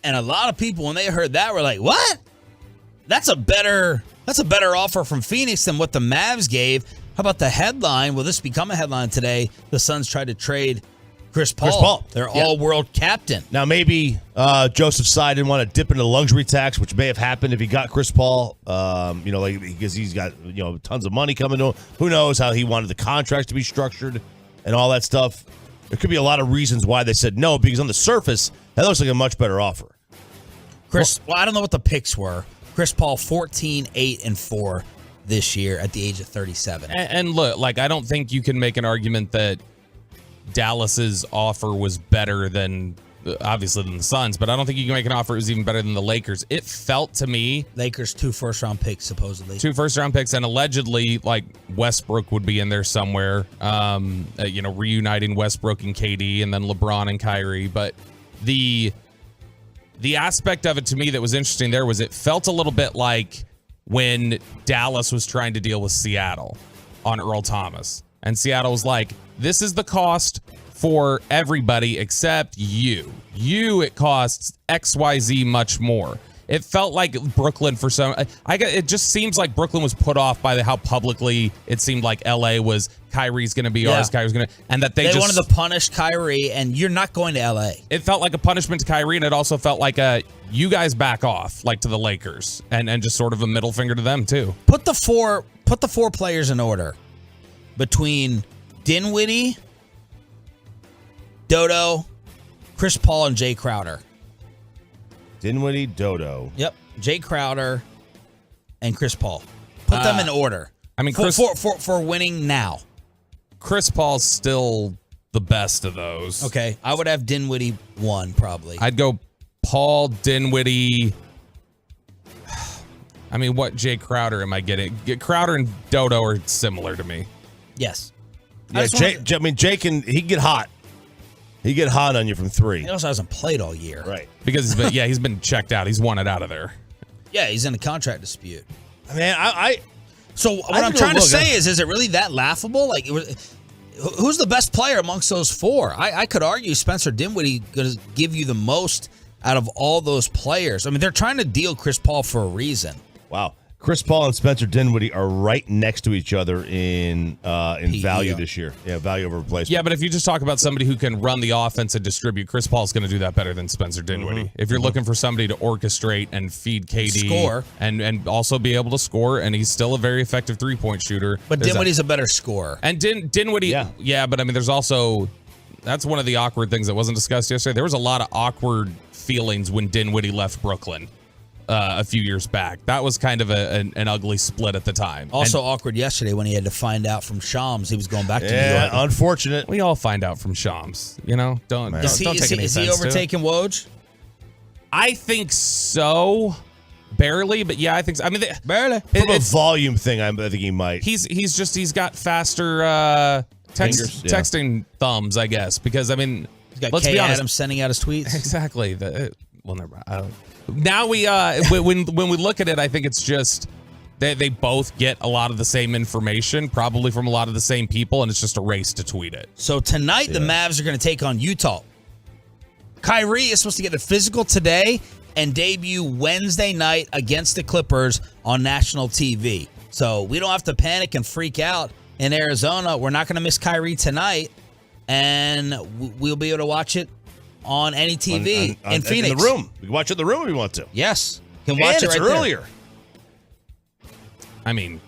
B: And a lot of people, when they heard that, were like, what? That's a better offer from Phoenix than what the Mavs gave. How about the headline? Will this become a headline today? The Suns tried to trade Chris Paul. Their all-world captain.
C: Now, maybe Joseph Tsai didn't want to dip into luxury tax, which may have happened if he got Chris Paul, because he's got tons of money coming to him. Who knows how he wanted the contracts to be structured and all that stuff. There could be a lot of reasons why they said no, because on the surface, that looks like a much better offer.
B: I don't know what the picks were. Chris Paul, 14, 8, and 4 this year at the age of 37.
G: And look, like, I don't think you can make an argument that Dallas's offer was better than, obviously, than the Suns, but I don't think you can make an offer that was even better than the Lakers. It felt to me...
B: Lakers, 2 first-round picks, supposedly.
G: 2 first-round picks, and allegedly, like, Westbrook would be in there somewhere, reuniting Westbrook and KD, and then LeBron and Kyrie. But the aspect of it to me that was interesting there was it felt a little bit like when Dallas was trying to deal with Seattle on Earl Thomas. And Seattle was like, this is the cost for everybody except you. It costs XYZ much more. It felt like Brooklyn for some... it just seems like Brooklyn was put off by how publicly it seemed like LA was Kyrie's going to be ours, Kyrie's going to... And that they just
B: wanted to punish Kyrie, and you're not going to LA.
G: It felt like a punishment to Kyrie, and it also felt like you guys back off, like to the Lakers, and just sort of a middle finger to them, too.
B: Put the four players in order between Dinwiddie, Dodo, Chris Paul, and Jay Crowder.
C: Dinwiddie, Dodo.
B: Yep. Jay Crowder and Chris Paul. Put them in order.
G: I mean,
B: for winning now.
G: Chris Paul's still the best of those.
B: Okay. I would have Dinwiddie 1, probably.
G: I'd go Paul, Dinwiddie. I mean, what Jay Crowder am I getting? Crowder and Dodo are similar to me.
B: Yes.
C: Yeah, Jay can get hot. He get hot on you from 3.
B: He also hasn't played all year.
C: Right.
G: Because he's been checked out. He's wanted out of there.
B: Yeah, he's in a contract dispute.
C: I mean,
B: So what I'm trying to say is it really that laughable? Like, who's the best player amongst those 4? I could argue Spencer Dinwiddie going to give you the most out of all those players. I mean, they're trying to deal Chris Paul for a reason.
C: Wow. Chris Paul and Spencer Dinwiddie are right next to each other in value this year. Yeah, value over replacement.
G: Yeah, but if you just talk about somebody who can run the offense and distribute, Chris Paul's going to do that better than Spencer Dinwiddie. If you're looking for somebody to orchestrate and feed KD,
B: score,
G: and also be able to score, and he's still a very effective 3-point shooter.
B: But Dinwiddie's a better scorer.
G: And Dinwiddie, yeah, but I mean, there's also, that's one of the awkward things that wasn't discussed yesterday. There was a lot of awkward feelings when Dinwiddie left Brooklyn a few years back. That was kind of an ugly split at the time.
B: Also awkward yesterday when he had to find out from Shams he was going back to New York.
C: Yeah, unfortunate.
G: We all find out from Shams, you know? Don't take any offense to it.
B: Is he overtaking Woj?
G: I think so. Barely, but yeah, I think so. I mean,
B: barely.
C: From a volume thing, I think he might.
G: He's got faster texting thumbs, I guess, because I mean,
B: he's got
G: let's
B: Kay
G: be honest.
B: Adams sending out his tweets.
G: Exactly. Well, never mind. Now when we look at it, I think it's just they both get a lot of the same information, probably from a lot of the same people, and it's just a race to tweet it.
B: So tonight, the Mavs are going to take on Utah. Kyrie is supposed to get a physical today and debut Wednesday night against the Clippers on national TV. So we don't have to panic and freak out in Arizona. We're not going to miss Kyrie tonight, and we'll be able to watch it on any TV in Phoenix.
C: In the room. We can watch it in the room if we want to.
B: Yes. You can watch it right
C: earlier.
B: There.
G: I mean,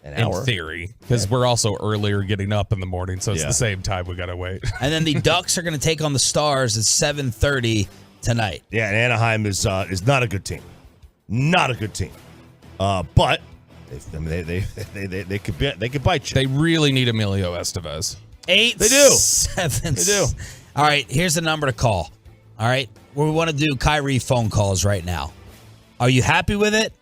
C: an
G: in
C: hour.
G: theory, because we're also earlier getting up in the morning, so it's the same time we got to wait.
B: And then the Ducks are going to take on the Stars at 7:30 tonight.
C: Yeah, and Anaheim is not a good team. Not a good team. But they could bite you.
G: They really need Emilio Estevez.
B: 8
C: They do.
B: 7.
C: They do.
B: All right, here's the number to call. All right, we want to do Kyrie phone calls right now. Are you happy with it?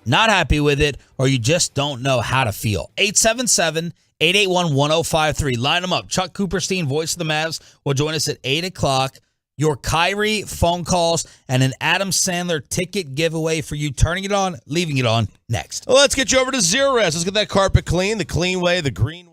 B: Not happy with it? Or you just don't know how to feel? 877-881-1053. Line them up. Chuck Cooperstein, voice of the Mavs, will join us at 8 o'clock. Your Kyrie phone calls and an Adam Sandler ticket giveaway for you turning it on, leaving it on next.
C: Well, let's get you over to Zero Rest. Let's get that carpet clean, the clean way, the green way.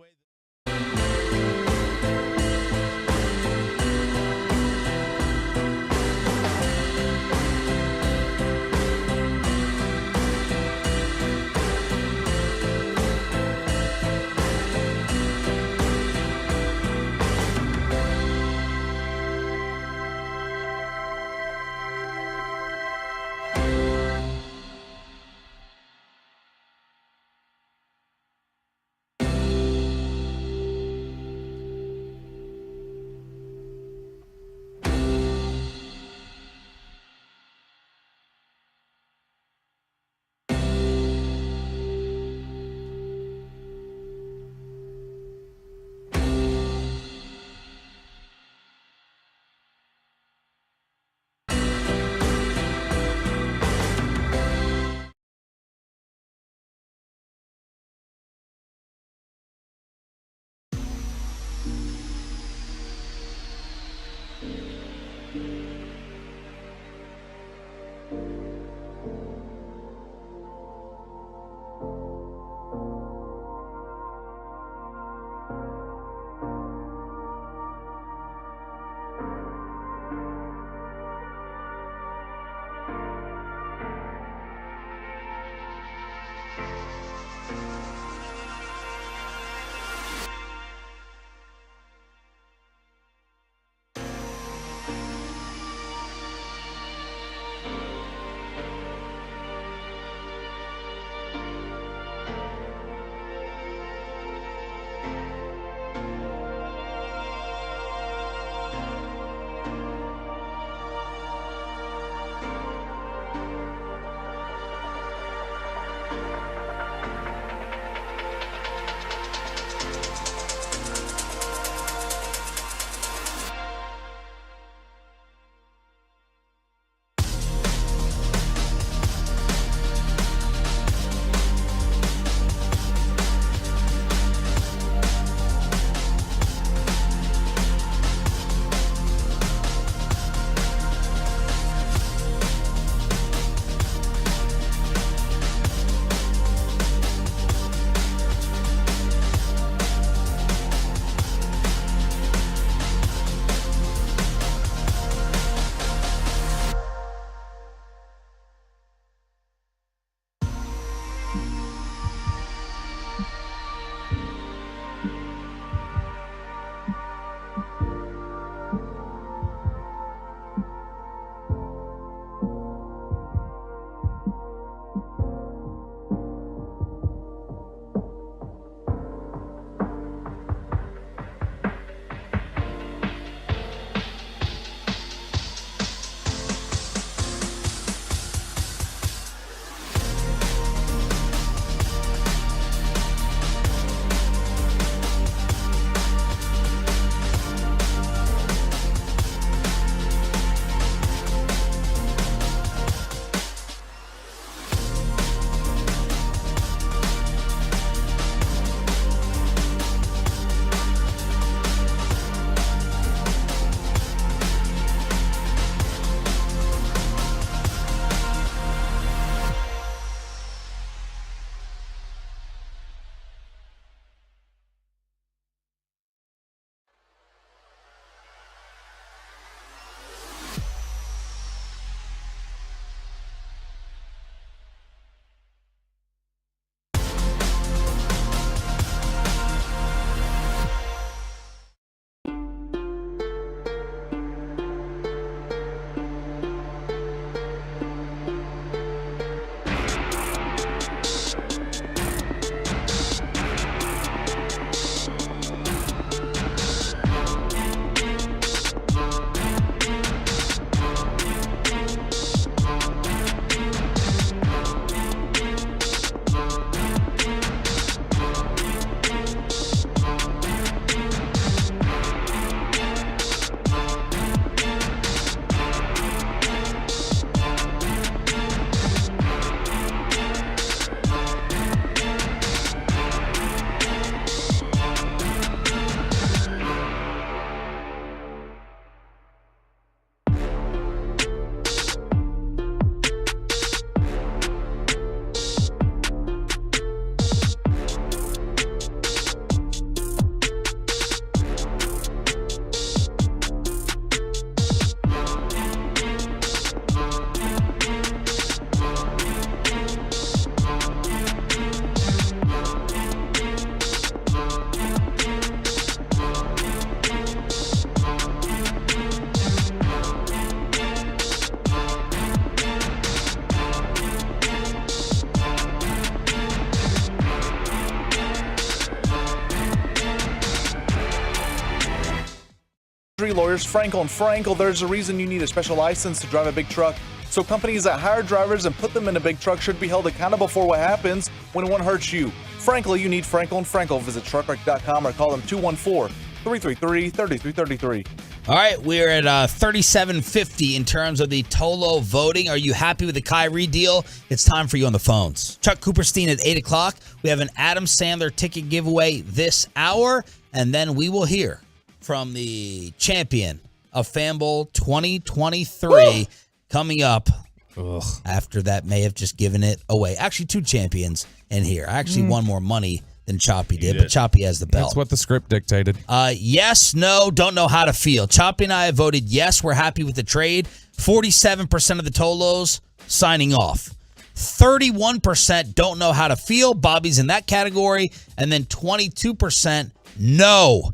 L: employers, Frankel and Frankel, there's a reason you need a special license to drive a big truck. So companies that hire drivers and put them in a big truck should be held accountable for what happens when one hurts you. Frankly, you need Frankel and Frankel. Visit truckwreck.com or call them 214-333-3333.
B: All right, we're at 3750 in terms of the Tolo voting. Are you happy with the Kyrie deal? It's time for you on the phones. Chuck Cooperstein at 8 o'clock. We have an Adam Sandler ticket giveaway this hour, and then we will hear from the champion of Fanbowl 2023 coming up. Ugh. After that may have just given it away. Actually, two champions in here. I actually won more money than Choppy did, but Choppy has the belt.
G: That's what the script dictated.
B: Yes, no, don't know how to feel. Choppy and I have voted yes, we're happy with the trade. 47% of the Tolos signing off. 31% don't know how to feel. Bobby's in that category. And then 22% no.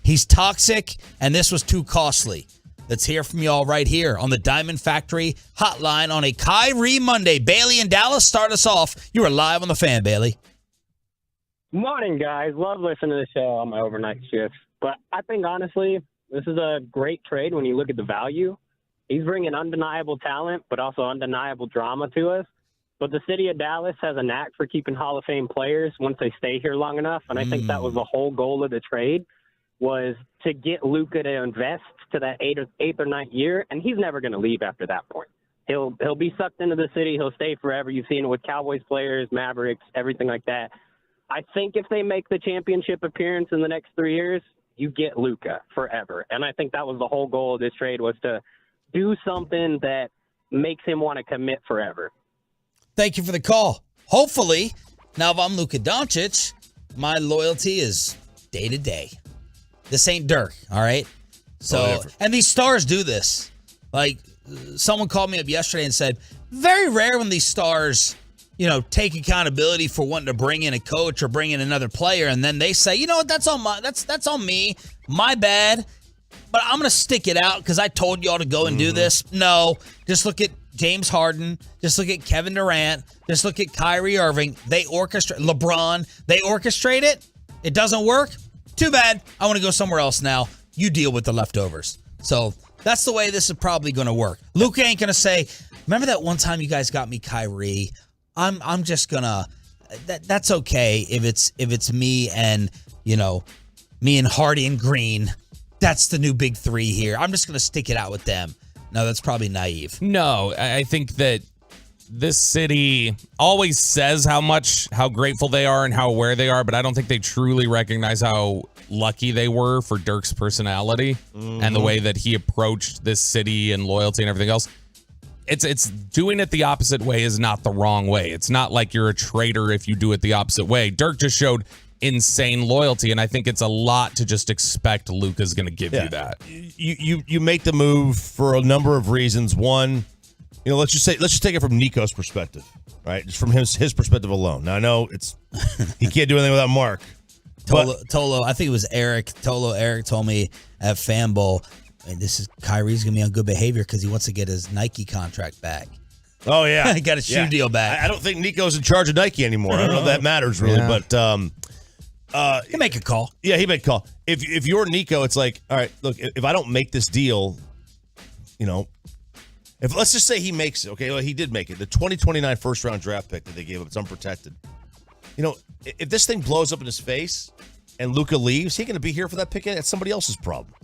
B: He's toxic, and this was too costly. Let's hear from y'all right here on the Diamond Factory hotline on a Kyrie Monday. Bailey in Dallas, start us off. You are live on the Fan, Bailey.
M: Morning, guys. Love listening to the show on my overnight shifts. But I think, honestly, this is a great trade when you look at the value. He's bringing undeniable talent, but also undeniable drama to us. But the city of Dallas has a knack for keeping Hall of Fame players once they stay here long enough. And I think that was the whole goal of the trade, was to get Luka to invest to that eighth or ninth year, and he's never going to leave after that point. He'll be sucked into the city. He'll stay forever. You've seen it with Cowboys players, Mavericks, everything like that. I think if they make the championship appearance in the next 3 years, you get Luka forever. And I think that was the whole goal of this trade, was to do something that makes him want to commit forever.
B: Thank you for the call. Hopefully, now if I'm Luka Doncic, my loyalty is day to day. This ain't Dirk, all right? So, and these stars do this. Like, someone called me up yesterday and said, very rare when these stars, take accountability for wanting to bring in a coach or bring in another player, and then they say, you know what, that's on me, my bad, but I'm going to stick it out because I told y'all to go and do this. No, just look at James Harden, just look at Kevin Durant, just look at Kyrie Irving. They orchestrate, LeBron, they orchestrate it. It doesn't work. Too bad. I want to go somewhere else now. You deal with the leftovers. So that's the way this is probably going to work. Luka ain't going to say, remember that one time you guys got me Kyrie? I'm just going to, that's okay if it's me and, me and Hardy and Green. That's the new big three here. I'm just going to stick it out with them. No, that's probably naive.
G: No, I think that this city always says how grateful they are and how aware they are, but I don't think they truly recognize how lucky they were for Dirk's personality and the way that he approached this city and loyalty and everything else. It's doing it the opposite way is not the wrong way. It's not like you're a traitor if you do it the opposite way. Dirk just showed insane loyalty, and I think it's a lot to just expect Luka's going to give you that.
C: You make the move for a number of reasons. One, let's just take it from Nico's perspective, right? Just from his perspective alone. Now I know he can't do anything without Mark.
B: Tolo, I think it was Eric. Eric told me at Fanbowl, Kyrie's going to be on good behavior because he wants to get his Nike contract back.
C: Oh, yeah.
B: He got a shoe deal back.
C: I don't think Nico's in charge of Nike anymore. I don't know if that matters really, but
B: he make a call.
C: Yeah, he make a call. If you're Nico, it's like, all right, look, if I don't make this deal, if let's just say he makes it, okay, well, he did make it. The 2029 first-round draft pick that they gave up, it's unprotected. If this thing blows up in his face and Luka leaves, he going to be here for that pick? That's somebody else's problem.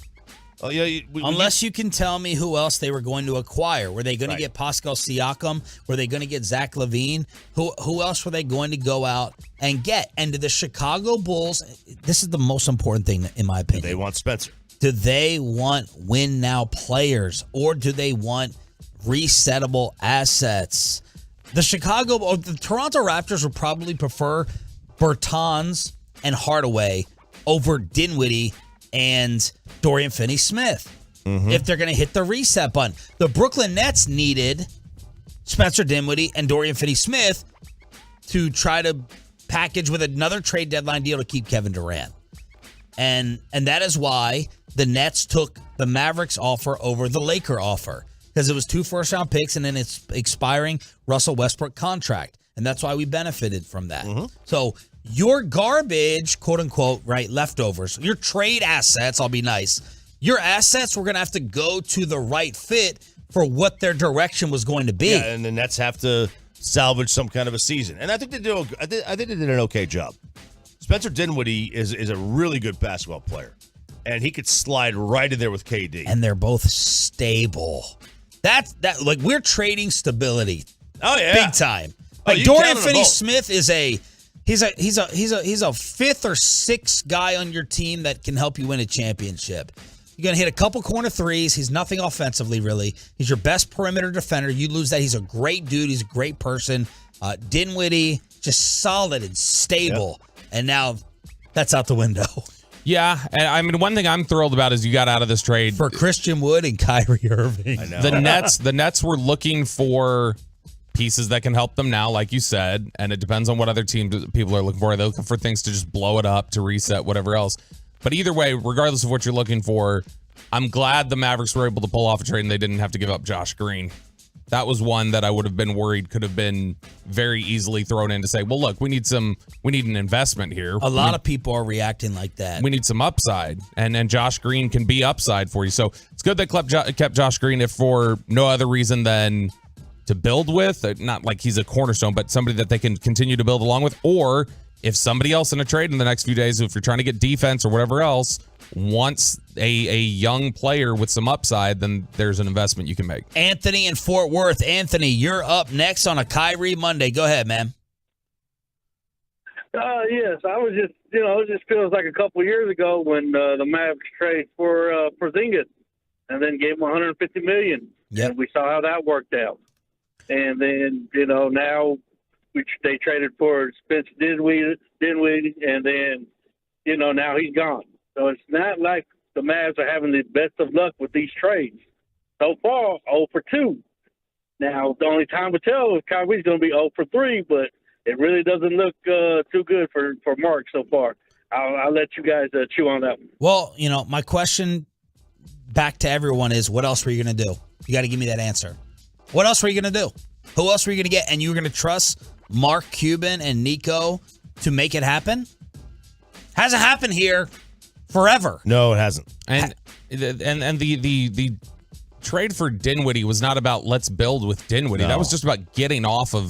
B: Unless you can tell me who else they were going to acquire. Were they going to get Pascal Siakam? Were they going to get Zach LaVine? Who else were they going to go out and get? And to the Chicago Bulls, this is the most important thing in my opinion.
C: They want Spencer.
B: Do they want win-now players, or do they want resettable assets? The Toronto Raptors would probably prefer Bertans and Hardaway over Dinwiddie and Dorian Finney-Smith if they're going to hit the reset button. The Brooklyn Nets needed Spencer Dinwiddie and Dorian Finney-Smith to try to package with another trade deadline deal to keep Kevin Durant. And that is why the Nets took the Mavericks offer over the Laker offer, because it was 2 first-round picks and then it's expiring Russell Westbrook contract. And that's why we benefited from that. So your garbage, quote-unquote, right, leftovers, your trade assets, I'll be nice, your assets were going to have to go to the right fit for what their direction was going to be.
C: Yeah, and the Nets have to salvage some kind of a season. And I think they did an okay job. Spencer Dinwiddie is a really good basketball player, and he could slide right in there with KD.
B: And they're both stable. That like we're trading stability.
C: Oh yeah,
B: big time. Like Dorian Finney-Smith is he's a fifth or sixth guy on your team that can help you win a championship. You're going to hit a couple corner threes. He's nothing offensively, really. He's your best perimeter defender. You lose that. He's a great dude. He's a great person. Dinwiddie, just solid and stable. Yep. And now that's out the window.
G: Yeah, and I mean, one thing I'm thrilled about is you got out of this trade
B: for Christian Wood and Kyrie Irving.
C: I know.
G: The Nets were looking for pieces that can help them now, like you said, and it depends on what other teams people are looking for. They're looking for things to just blow it up, to reset, whatever else. But either way, regardless of what you're looking for, I'm glad the Mavericks were able to pull off a trade and they didn't have to give up Josh Green. That was one that I would have been worried could have been very easily thrown in to say, well, look, we need an investment here.
B: A lot of people are reacting like that.
G: We need some upside, and Josh Green can be upside for you. So it's good they kept Josh Green, if for no other reason than to build with. Not like he's a cornerstone, but somebody that they can continue to build along with. Or if somebody else in a trade in the next few days, if you're trying to get defense or whatever else, wants a young player with some upside, then there's an investment you can make.
B: Anthony in Fort Worth. Anthony, you're up next on a Kyrie Monday. Go ahead, man.
N: Yes, I was just, it just feels like a couple years ago when the Mavs traded for Porzingis and then gave him $150 million.
B: Yep.
N: And we saw how that worked out. And then, now they traded for Spencer Dinwiddie, and then, now he's gone. So it's not like the Mavs are having the best of luck with these trades. So far, 0 for 2. Now, the only time to tell if Kyrie's going to be 0 for 3, but it really doesn't look too good for Mark so far. I'll let you guys chew on that one.
B: Well, my question back to everyone is, what else were you going to do? You got to give me that answer. What else were you going to do? Who else were you going to get? And you were going to trust Mark Cuban and Nico to make it happen? Hasn't happened here forever.
C: No, it hasn't.
G: And the trade for Dinwiddie was not about let's build with Dinwiddie.
C: No.
G: That was just about getting off of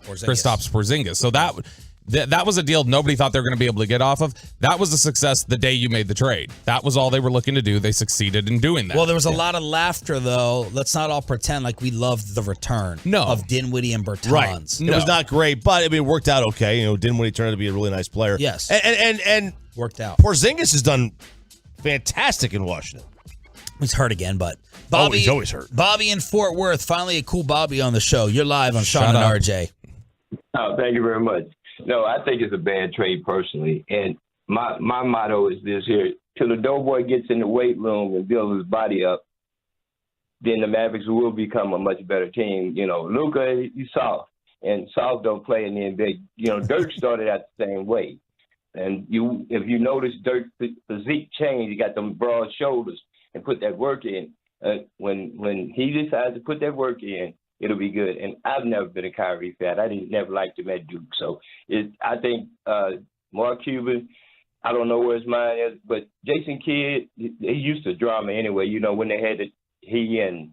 G: Kristaps Porzingis. So that was a deal nobody thought they were going to be able to get off of. That was a success the day you made the trade. That was all they were looking to do. They succeeded in doing that.
B: Well, there was a lot of laughter, though. Let's not all pretend like we loved the return of Dinwiddie and Bertans.
C: Right. No. It was not great, but it worked out okay. Dinwiddie turned out to be a really nice player.
B: Yes.
C: And
B: worked out.
C: Porzingis has done fantastic in Washington.
B: He's hurt again, but Bobby,
C: he's always hurt.
B: Bobby in Fort Worth, finally a cool Bobby on the show. You're live on Sean and RJ.
O: Oh, thank you very much. No, I think it's a bad trade personally. And my motto is this here: till the Doughboy gets in the weight room and builds his body up, then the Mavericks will become a much better team. Luka, he's soft, and soft don't play in the NBA. Dirk started out the same way. And if you notice Dirk's physique changed, he got them broad shoulders and put that work in. When he decides to put that work in, it'll be good. And I've never been a Kyrie fan. I never liked him at Duke. So I think Mark Cuban, I don't know where his mind is, but Jason Kidd, he used to drama anyway. When they had he and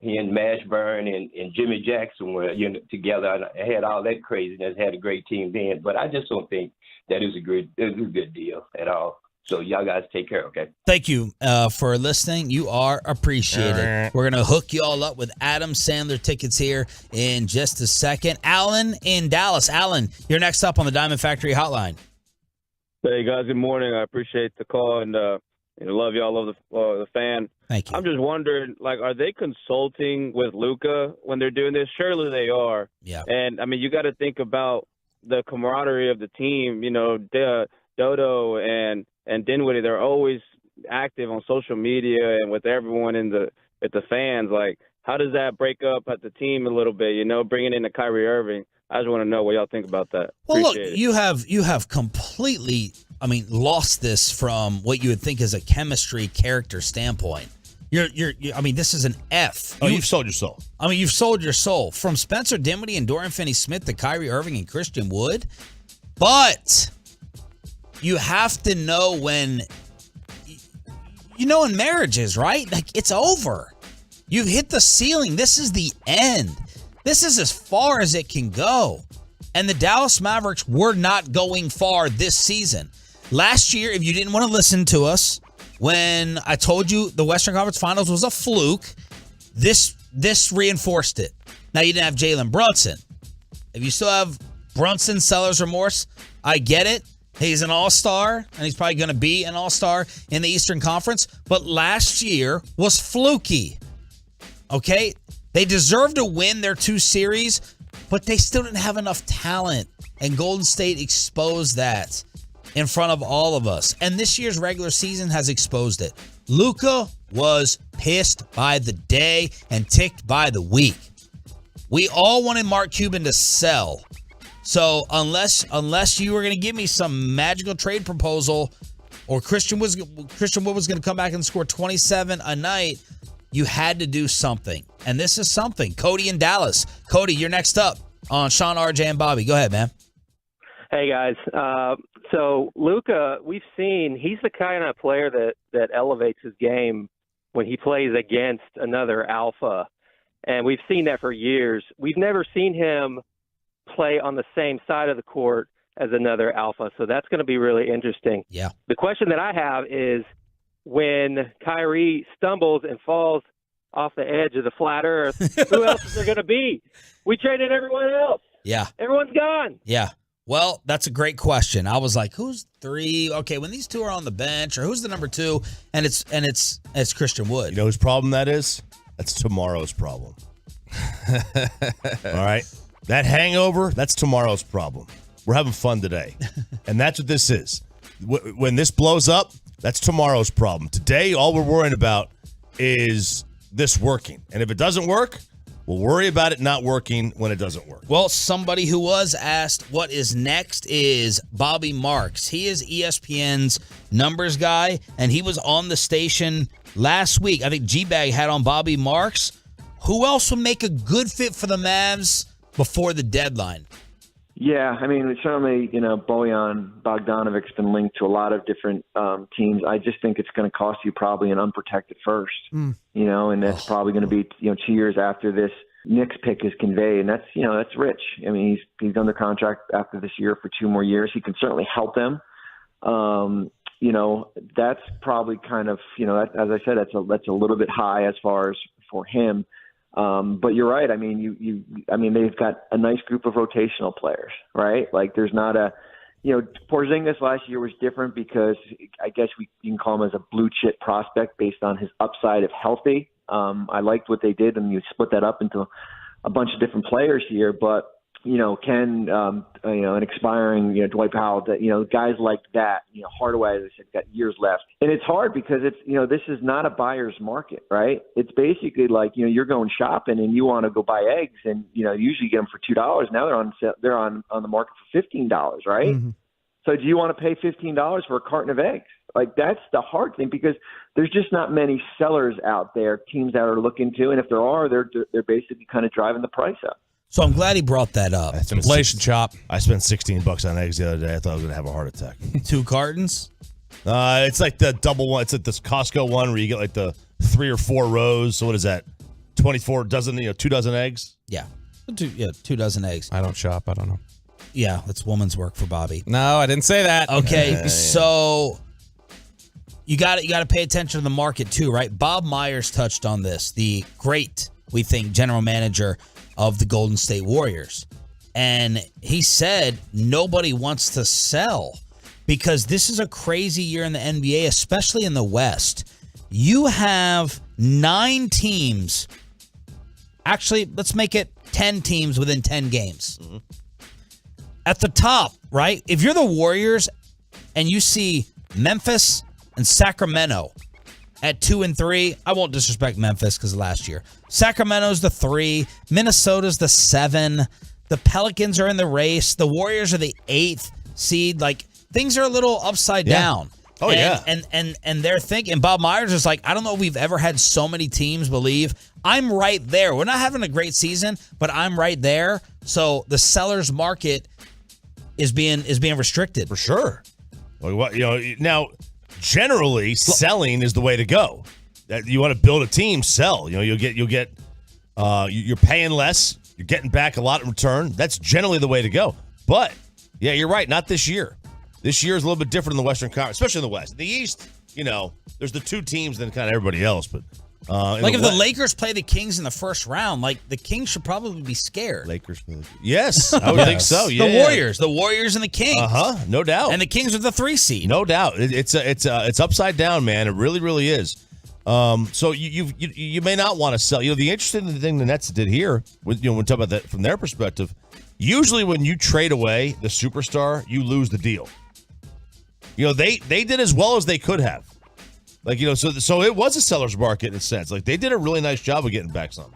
O: Mashburn and Jimmy Jackson were together, and had all that craziness, had a great team then. But I just don't think that is a good deal at all. So y'all guys take care, okay?
B: Thank you for listening. You are appreciated. We're going to hook you all up with Adam Sandler tickets here in just a second. Alan in Dallas. Alan, you're next up on the Diamond Factory Hotline.
P: Hey, guys. Good morning. I appreciate the call, and I love y'all. Love the fan.
B: Thank you.
P: I'm just wondering, are they consulting with Luka when they're doing this? Surely they are.
B: Yeah.
P: And, you got to think about the camaraderie of the team. Dodo and Dinwiddie, they're always active on social media and with everyone with the fans. How does that break up at the team a little bit? Bringing in a Kyrie Irving. I just want to know what y'all think about that.
B: Well,
P: Appreciate
B: look, you have completely, lost this from what you would think is a chemistry character standpoint. This is an F.
C: You've sold your soul.
B: You've sold your soul from Spencer Dinwiddie and Dorian Finney-Smith to Kyrie Irving and Christian Wood, but you have to know when in marriages, right? Like, it's over. You've hit the ceiling. This is the end. This is as far as it can go. And the Dallas Mavericks were not going far this season. Last year, if you didn't want to listen to us, when I told you the Western Conference Finals was a fluke, this reinforced it. Now, you didn't have Jalen Brunson. If you still have Brunson, seller's remorse, I get it. He's an all-star, and he's probably going to be an all-star in the Eastern Conference. But last year was fluky, okay? They deserved to win their 2 series, but they still didn't have enough talent, and Golden State exposed that in front of all of us. And this year's regular season has exposed it. Luka was pissed by the day and ticked by the week. We all wanted Mark Cuban to sell. So unless you were going to give me some magical trade proposal, or Christian Wood was going to come back and score 27 a night, you had to do something. And this is something. Cody in Dallas. Cody, you're next up on Sean, RJ, and Bobby. Go ahead, man.
Q: Hey, guys. So Luka, we've seen he's the kind of player that elevates his game when he plays against another alpha. And we've seen that for years. We've never seen him play on the same side of the court as another alpha. So that's going to be really interesting.
B: Yeah.
Q: The question that I have is, when Kyrie stumbles and falls off the edge of the flat earth, who else is there going to be? We traded everyone else.
B: Yeah.
Q: Everyone's gone.
B: Yeah. Well, that's a great question. I was like, who's 3? Okay, when these 2 are on the bench, or who's the number 2? And it's Christian Wood.
C: You know whose problem that is? That's tomorrow's problem. All right? That hangover, that's tomorrow's problem. We're having fun today. And that's what this is. When this blows up, that's tomorrow's problem. Today, all we're worrying about is this working. And if it doesn't work, we'll worry about it not working when it doesn't work.
B: Well, somebody who was asked what is next is Bobby Marks. He is ESPN's numbers guy, and he was on the station last week. I think G-Bag had on Bobby Marks. Who else would make a good fit for the Mavs before the deadline?
R: Yeah, I mean, certainly, Bojan Bogdanovic's been linked to a lot of different teams. I just think it's going to cost you probably an unprotected first, and that's probably going to be, 2 years after this Knicks pick is conveyed, and that's rich. I mean, he's under contract after this year for 2 more years. He can certainly help them. That's probably kind of, as I said, that's a little bit high as far as for him. But you're right. I mean, they've got a nice group of rotational players, right? Like, there's not Porzingis last year was different because I guess you can call him as a blue chip prospect based on his upside if healthy. I liked what they did, and you split that up into a bunch of different players here. But Ken, an expiring, Dwight Powell, guys like that, Hardaway, as I said, got years left. And it's hard because it's, this is not a buyer's market, right? It's basically like, you're going shopping and you want to go buy eggs, and, usually you get them for $2. Now they're on the market for $15, right? Mm-hmm. So do you want to pay $15 for a carton of eggs? Like, that's the hard thing, because there's just not many sellers out there, teams that are looking to, and if there are, they're basically kind of driving the price up.
B: So I'm glad he brought that up.
G: It's inflation chop.
C: I spent $16 on eggs the other day. I thought I was going to have a heart attack.
B: 2 cartons?
C: It's like the double one. It's like this Costco one where you get like the 3 or 4 rows. So what is that? 24 dozen, 2 dozen eggs?
B: Yeah. 2 dozen eggs.
G: I don't shop. I don't know.
B: Yeah, that's woman's work for Bobby.
G: No, I didn't say that.
B: Okay, so you got to pay attention to the market too, right? Bob Myers touched on this, the great, we think, general manager of the Golden State Warriors. And he said nobody wants to sell because this is a crazy year in the NBA, especially in the West. You have 9 teams. Actually, let's make it 10 teams within 10 games. Mm-hmm. At the top, right? If you're the Warriors and you see Memphis and Sacramento at 2 and 3, I won't disrespect Memphis because of last year. Sacramento's the 3, Minnesota's the 7, the Pelicans are in the race, the Warriors are the 8th seed. Like, things are a little upside down.
C: Oh, yeah.
B: And they're thinking, Bob Myers is like, I don't know if we've ever had so many teams believe I'm right there. We're not having a great season, but I'm right there. So the seller's market is being restricted.
C: For sure. Like, what, now, generally selling is the way to go. That you want to build a team, sell. You'll get you're paying less, you're getting back a lot in return. That's generally the way to go. But yeah, you're right. Not this year. This year is a little bit different in the Western Conference, especially in the West. In the East, there's the two teams, then kind of everybody else. But
B: if the Lakers play the Kings in the first round, the Kings should probably be scared.
C: Yes, I would think so. Yeah,
B: the Warriors and the Kings.
C: No doubt.
B: And the Kings are the 3 seed.
C: No doubt. It's upside down, man. It really, really is. So you may not want to sell. The interesting thing the Nets did here, when we talk about that from their perspective, usually when you trade away the superstar, you lose the deal. They did as well as they could have. So it was a seller's market in a sense. They did a really nice job of getting back some.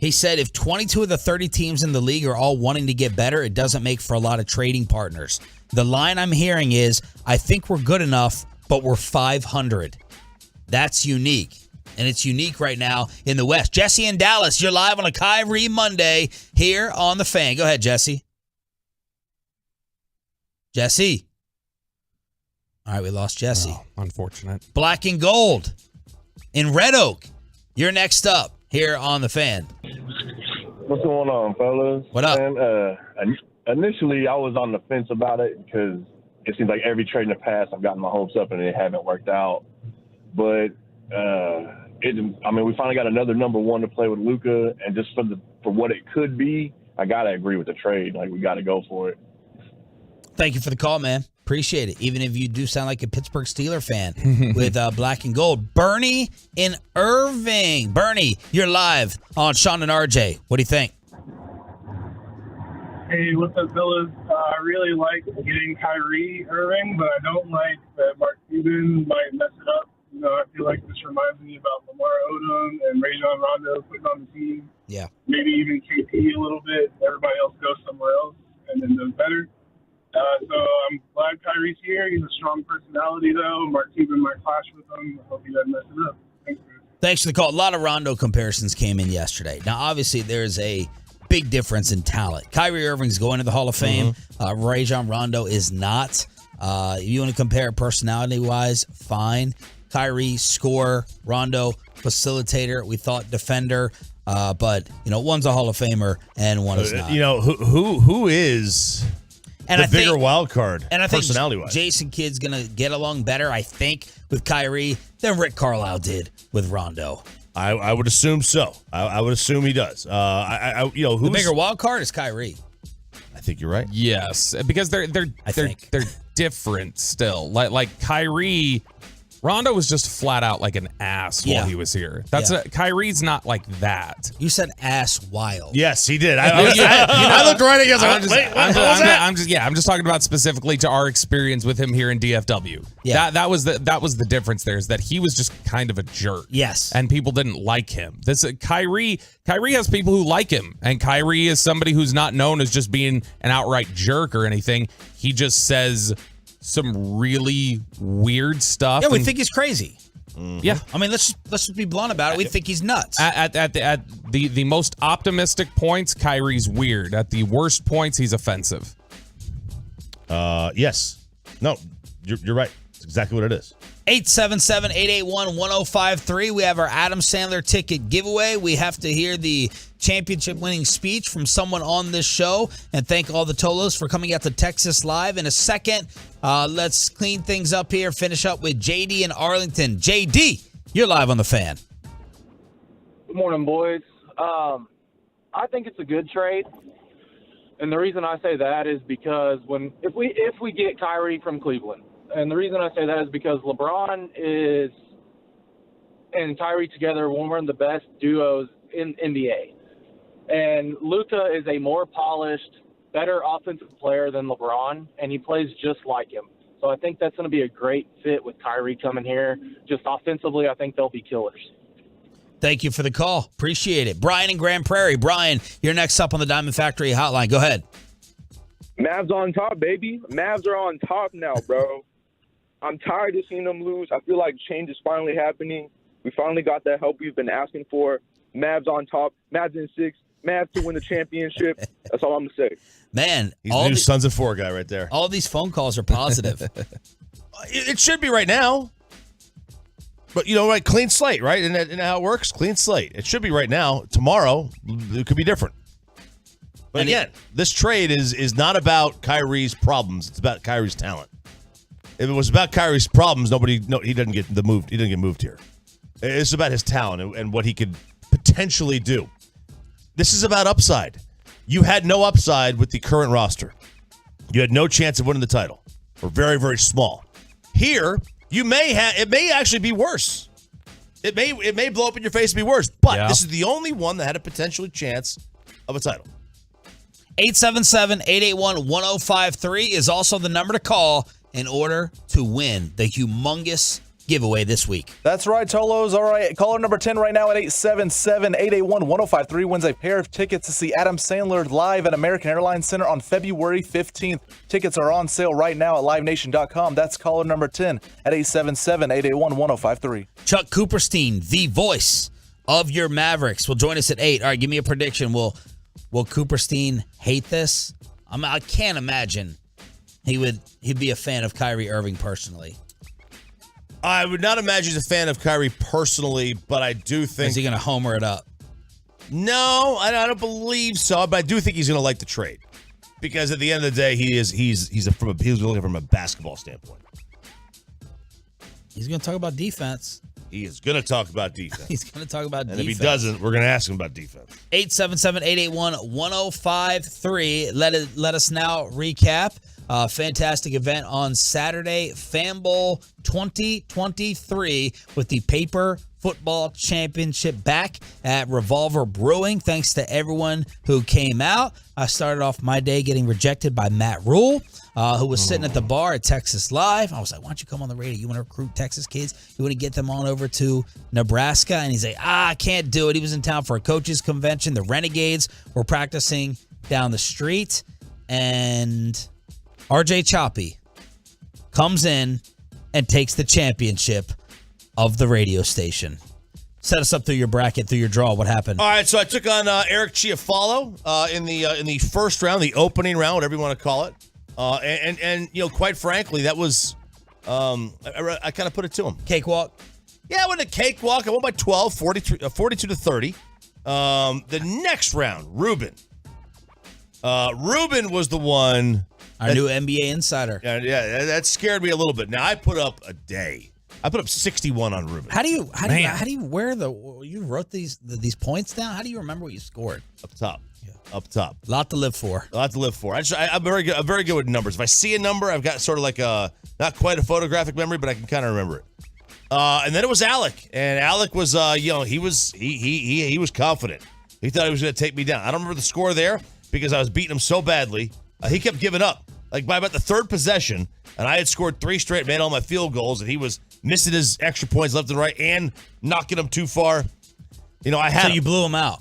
B: He said if 22 of the 30 teams in the league are all wanting to get better, it doesn't make for a lot of trading partners. The line I'm hearing is, I think we're good enough, but we're 500. That's unique. And it's unique right now in the West. Jesse in Dallas, you're live on a Kyrie Monday here on The Fan. Go ahead, Jesse. Jesse. All right, we lost Jesse.
G: Oh, unfortunate.
B: Black and Gold in Red Oak. You're next up here on The Fan.
S: What's going on, fellas?
B: What up?
S: Initially, I was on the fence about it because it seems like every trade in the past I've gotten my hopes up and it haven't worked out. But we finally got another number one to play with Luka, and just for what it could be, I gotta agree with the trade. We gotta go for it.
B: Thank you for the call, man. Appreciate it. Even if you do sound like a Pittsburgh Steelers fan with Black and Gold. Bernie in Irving. Bernie, you're live on Sean and RJ. What do you think?
T: Hey, what's up, fellas? I really like getting Kyrie Irving, but I don't like that Mark Cuban might mess it up. I feel like this reminds me about Lamar Odom and Rajon Rondo putting on the team.
B: Yeah.
T: Maybe even KP a little bit. Everybody else goes somewhere else and then does better. So I'm glad Kyrie's here. He's a strong personality, though. Mark Cuban might clash with him. I hope he doesn't mess it up.
B: Thanks for the call. A lot of Rondo comparisons came in yesterday. Now, obviously, there's a big difference in talent. Kyrie Irving's going to the Hall of Fame. Rajon Rondo is not. If you want to compare personality-wise, fine. Kyrie, scorer. Rondo, facilitator. We thought defender. But, one's a Hall of Famer and one is not.
C: Who is...
B: And
C: the bigger wild card,
B: and I think
C: personality-wise.
B: Jason Kidd's going to get along better, I think, with Kyrie than Rick Carlisle did with Rondo.
C: I would assume so. I would assume he does.
B: The bigger wild card is Kyrie.
C: I think you're right.
G: Yes, because they're different still. Like Kyrie, Rondo was just flat out like an ass while he was here. Kyrie's not like that.
B: You said ass wild.
C: Yes, he did. I looked right at you.
G: I'm just talking about specifically to our experience with him here in DFW.
B: Yeah.
G: That was the difference there, is that he was just kind of a jerk.
B: Yes.
G: And people didn't like him. Kyrie has people who like him, and Kyrie is somebody who's not known as just being an outright jerk or anything. He just says some really weird stuff.
B: Yeah, we think he's crazy.
G: Yeah,
B: I mean, let's just be blunt about it. We think he's nuts.
G: At the most optimistic points, Kyrie's weird. At the worst points, he's offensive.
C: Yes. No, you're right. It's exactly what it is.
B: 877-881-1053. We have our Adam Sandler ticket giveaway. We have to hear the championship-winning speech from someone on this show, and thank all the Tolos for coming out to Texas Live. In a second, let's clean things up here, finish up with JD in Arlington. JD, you're live on The Fan.
U: Good morning, boys. I think it's a good trade, and the reason I say that is because if we get Kyrie from Cleveland, and the reason I say that is because LeBron and Kyrie together one of the best duos in NBA. And Luka is a more polished, better offensive player than LeBron, and he plays just like him. So I think that's going to be a great fit with Kyrie coming here. Just offensively, I think they'll be killers.
B: Thank you for the call. Appreciate it. Brian in Grand Prairie. Brian, you're next up on the Diamond Factory hotline. Go ahead.
V: Mavs on top, baby. Mavs are on top now, bro. I'm tired of seeing them lose. I feel like change is finally happening. We finally got that help we've been asking for. Mavs on top. Mavs in 6. Mavs to win the championship. That's all I'm going to say.
B: Man.
C: He's the new Sons of Four guy right there.
B: All these phone calls are positive.
C: It should be right now. But, right, clean slate, right? Isn't that how it works? Clean slate. It should be right now. Tomorrow, it could be different. But again, this trade is not about Kyrie's problems. It's about Kyrie's talent. If it was about Kyrie's problems, he doesn't get moved. He doesn't get moved here. It's about his talent and what he could potentially do. This is about upside. You had no upside with the current roster. You had no chance of winning the title, or very, very small. Here, it may actually be worse. It may blow up in your face and be worse. But this is the only one that had a potential chance of a title.
B: 877-881-1053 is also the number to call in order to win the humongous giveaway this week.
L: That's right, Tolos. All right, caller number 10 right now at 877-881-1053 wins a pair of tickets to see Adam Sandler live at American Airlines Center on February 15th. Tickets are on sale right now at livenation.com. That's caller number 10 at 877-881-1053.
B: Chuck Cooperstein, the voice of your Mavericks, will join us at 8. All right, give me a prediction. Will Cooperstein hate this? I can't imagine he'd be a fan of Kyrie Irving personally.
C: I would not imagine he's a fan of Kyrie personally, but I do think...
B: Is he going to homer it up?
C: No, I don't believe so, but I do think he's going to like the trade. Because at the end of the day, he's looking from a basketball standpoint.
B: He's going to talk about defense.
C: He is going to talk about defense.
B: He's going to talk about defense.
C: And if he doesn't, we're going to ask him about defense.
B: 877-881-1053. Let us now recap. Fantastic event on Saturday, Fan Bowl 2023 with the Paper Football Championship back at Revolver Brewing. Thanks to everyone who came out. I started off my day getting rejected by Matt Rule, who was sitting at the bar at Texas Live. I was like, why don't you come on the radio? You want to recruit Texas kids? You want to get them on over to Nebraska? And he's like, I can't do it. He was in town for a coaches convention. The Renegades were practicing down the street. And RJ Choppy comes in and takes the championship of the radio station. Set us up through your bracket, through your draw. What happened?
C: All right, so I took on Eric Chiafalo in the first round, the opening round, whatever you want to call it. And quite frankly, that was I kind of put it to him.
B: Cakewalk?
C: Yeah, I went a cakewalk. I won by 12, 42 to 30. The next round, Ruben. Ruben was the one.
B: Our new NBA insider.
C: Yeah, that scared me a little bit. Now, I put up a day. I put up 61 on Ruben.
B: How do you you wrote these points down? How do you remember what you scored?
C: Up top. Yeah. Up top.
B: A lot to live for.
C: I'm very good with numbers. If I see a number, I've got sort of like not quite a photographic memory, but I can kind of remember it. And then it was Alec. And Alec was he was confident. He thought he was going to take me down. I don't remember the score there because I was beating him so badly. He kept giving up. Like by about the third possession, and I had scored 3 straight, made all my field goals, and he was missing his extra points left and right and knocking them too far. So
B: you blew him out.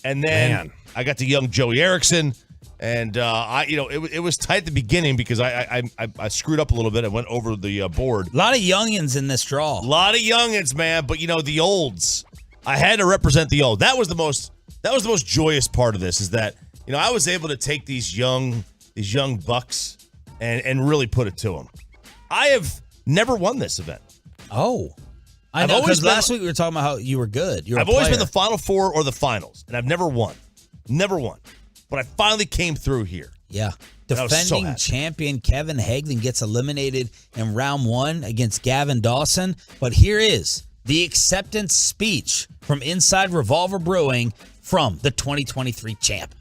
C: And then I got to young Joey Erickson, and it was tight at the beginning because I screwed up a little bit. I went over the board.
B: A lot of youngins in this draw.
C: A lot of youngins, man. But the olds, I had to represent the old. That was the most joyous part of this is that I was able to take these young bucks and really put it to them. I have never won this event.
B: Oh, I know. Because last week we were talking about how you were good.
C: I've always been the Final Four or the finals, and I've never won. But I finally came through here.
B: Yeah. Defending champion Kevin Hagelin gets eliminated in round 1 against Gavin Dawson. But here is the acceptance speech from inside Revolver Brewing from the 2023 champ.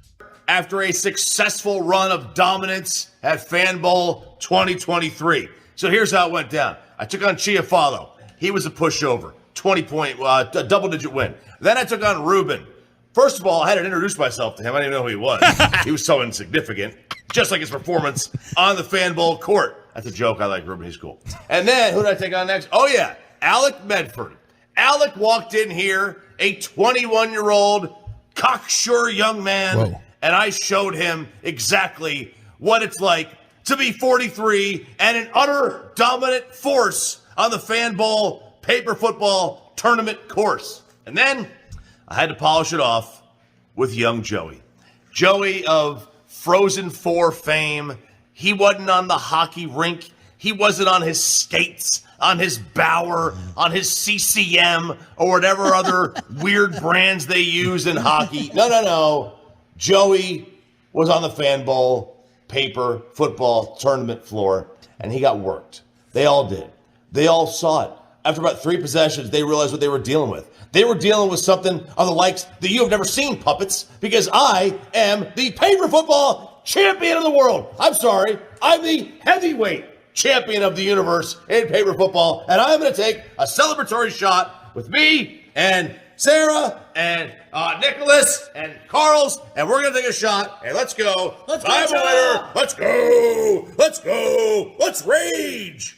D: After a successful run of dominance at Fan Bowl 2023. So here's how it went down. I took on Chiafalo. He was a pushover, 20-point, double-digit win. Then I took on Ruben. First of all, I had to introduce myself to him. I didn't even know who he was. He was so insignificant, just like his performance on the Fan Bowl court. That's a joke. I like Ruben. He's cool. And then who did I take on next? Oh, yeah, Alec Medford. Alec walked in here, a 21-year-old, cocksure young man.
G: Whoa.
D: And I showed him exactly what it's like to be 43 and an utter dominant force on the Fan Bowl Paper Football Tournament course. And then I had to polish it off with young Joey. Joey of Frozen 4 fame. He wasn't on the hockey rink he wasn't on his skates, on his Bauer, on his CCM, or whatever other weird brands they use in hockey. No. Joey was on the Fan Bowl, paper, football, tournament floor, and he got worked. They all did. They all saw it. After about 3 possessions, they realized what they were dealing with. They were dealing with something of the likes that you have never seen, puppets, because I am the paper football champion of the world. I'm sorry. I'm the heavyweight champion of the universe in paper football, and I'm going to take a celebratory shot with me and Sarah and Nicholas and Carl's, and we're going to take a shot, and let's go. I'm a winner. Let's go. Let's go. Let's rage.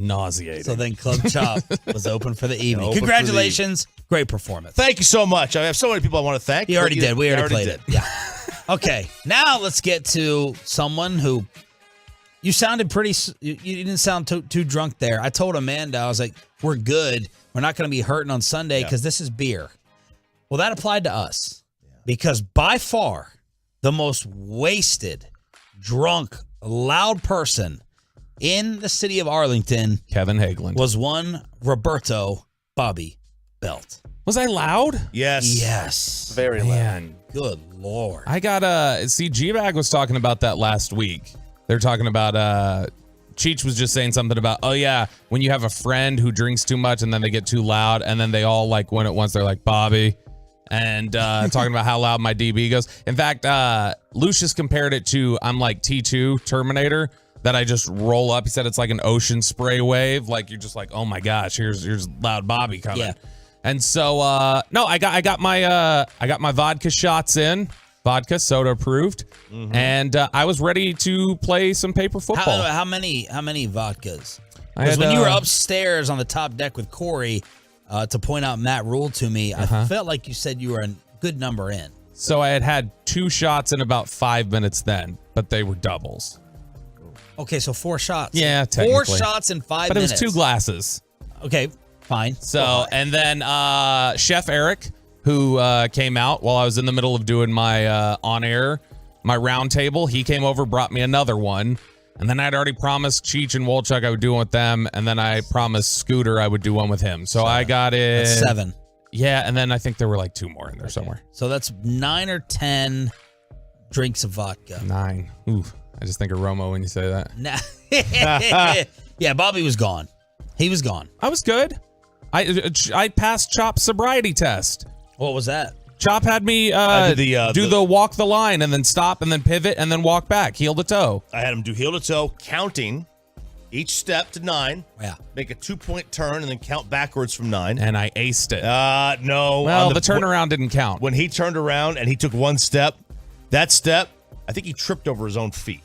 G: Nauseating.
B: So then Club Chop was open for the evening. Congratulations. Great performance.
C: Thank you so much. I have so many people I want to thank.
B: He already did. We already played
C: did.
B: it. Yeah. Okay. Now let's get to someone who you sounded pretty. You didn't sound too drunk there. I told Amanda, I was like, we're good. We're not going to be hurting on Sunday because this is beer. Well, that applied to us because by far the most wasted, drunk, loud person in the city of Arlington,
G: Kevin Hageland,
B: was one Roberto Bobby Belt.
G: Was I loud?
C: Yes.
B: Yes.
L: Very loud.
G: Man.
B: Good Lord.
G: I got G-Bag was talking about that last week. They're talking about Cheech was just saying something about, oh yeah, when you have a friend who drinks too much and then they get too loud and then they all like win at once, they're like Bobby, and talking about how loud my DB goes. In fact, Lucius compared it to I'm like T2 Terminator, that I just roll up. He said it's like an ocean spray wave. Like you're just like, oh my gosh, here's loud Bobby coming. Yeah. And so no, I got my vodka shots in. Vodka, soda approved. Mm-hmm. And I was ready to play some paper football.
B: How many vodkas? Because when you were upstairs on the top deck with Corey to point out Matt Rule to me, I felt like you said you were a good number in.
G: So I had 2 shots in about 5 minutes then, but they were doubles.
B: Okay, so 4 shots.
G: Yeah, technically.
B: 4 shots in 5 minutes.
G: But it was 2 glasses.
B: Okay, fine.
G: So, and then Chef Eric, who came out while I was in the middle of doing my my round table, he came over, brought me another one. And then I'd already promised Cheech and Wolchuk I would do one with them. And then I promised Scooter I would do one with him. So I got it.
B: That's 7.
G: Yeah, and then I think there were like 2 more in there somewhere.
B: So that's 9 or 10 drinks of vodka.
G: 9. Ooh. I just think of Romo when you say that.
B: Nah. Yeah, Bobby was gone. He was gone.
G: I was good. I passed Chop's sobriety test.
B: What was that?
G: Chop had me do the walk the line and then stop and then pivot and then walk back, heel to toe.
C: I had him do heel to toe, counting each step to 9.
B: Yeah.
C: Make a 2-point turn and then count backwards from 9.
G: And I aced it.
C: No.
G: Well, the turnaround didn't count.
C: When he turned around and he took 1 step, that step, I think he tripped over his own feet.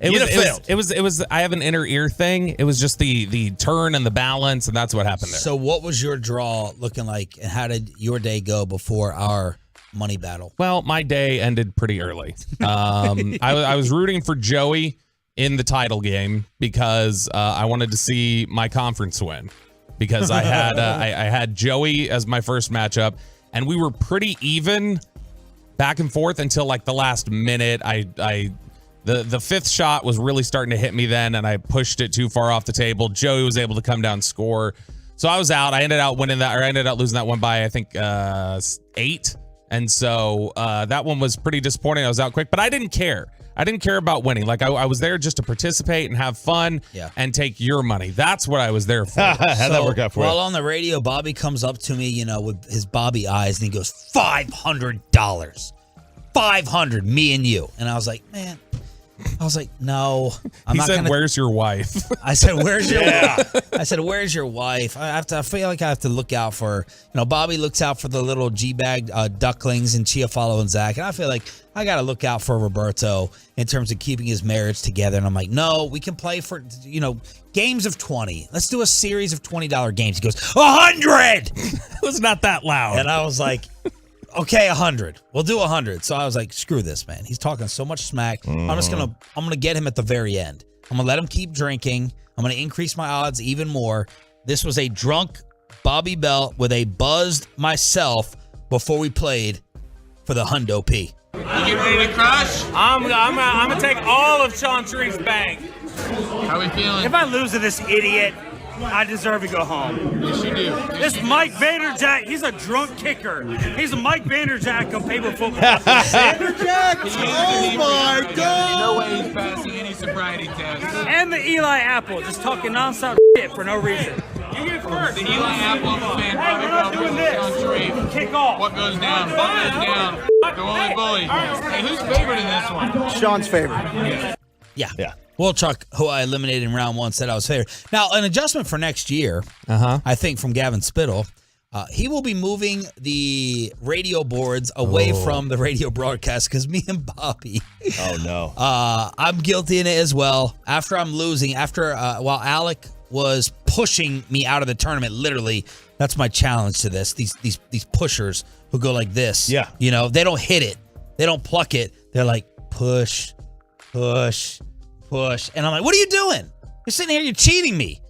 C: It
G: was. I have an inner ear thing. It was just the turn and the balance, and that's what happened there.
B: So, what was your draw looking like, and how did your day go before our money battle?
G: Well, my day ended pretty early. I was rooting for Joey in the title game because I wanted to see my conference win. Because I had I had Joey as my first matchup, and we were pretty even. Back and forth until like the last minute. The 5th shot was really starting to hit me then, and I pushed it too far off the table. Joey was able to come down and score. So I was out. I ended up losing that one by I think 8. And so that one was pretty disappointing. I was out quick, but I didn't care. I didn't care about winning. Like I was there just to participate and have fun and take your money. That's what I was there for.
C: How'd that work out for you?
B: While on the radio, Bobby comes up to me, with his Bobby eyes, and he goes, $500. 500, me and you. And I was like, man. I was like, no.
G: He said, where's your wife?
B: I said, where's your wife? I said, where's your wife? I feel like I have to look out for, Bobby looks out for the little G-Bag ducklings and Chiafalo and Zach. And I feel like I got to look out for Roberto in terms of keeping his marriage together. And I'm like, no, we can play for, games of 20. Let's do a series of $20 games. He goes, 100!
G: It was not that loud.
B: And I was like, okay, 100. We'll do 100. So I was like, screw this, man. He's talking so much smack. I'm gonna get him at the very end. I'm gonna let him keep drinking. I'm gonna increase my odds even more. This was a drunk Bobby Belt with a buzzed myself before we played for the Hundo P.
F: You get ready to crush? I'm gonna take all of Sean Sharif's bank. How we feeling?
H: If I lose to this idiot, I deserve to go home.
F: Yes, you do.
H: This Mike Vanderjack, he's a drunk kicker. He's a Mike Vanderjack of paper football.
F: Vanderjack?
H: Oh my God!
F: No way he's passing any sobriety tests.
H: And the Eli Apple, just talking nonstop shit for no reason. You get first.
F: The Eli Apple fan.
H: Hey, we're not doing this. Kick off.
F: What goes down? What goes down? The only bully. Hey, who's favored in this one?
H: Sean's favorite.
B: Yeah. Well, Chuck, who I eliminated in round one, said I was favored. Now, an adjustment for next year, I think, from Gavin Spittle, he will be moving the radio boards away from the radio broadcast because me and Bobby.
C: Oh, no.
B: I'm guilty in it as well. After I'm losing, while Alec was pushing me out of the tournament, literally, that's my challenge to this. These pushers who go like this.
C: Yeah.
B: You know, they don't hit it. They don't pluck it. They're like, push. And I'm like, what are you doing? You're sitting here, you're cheating me.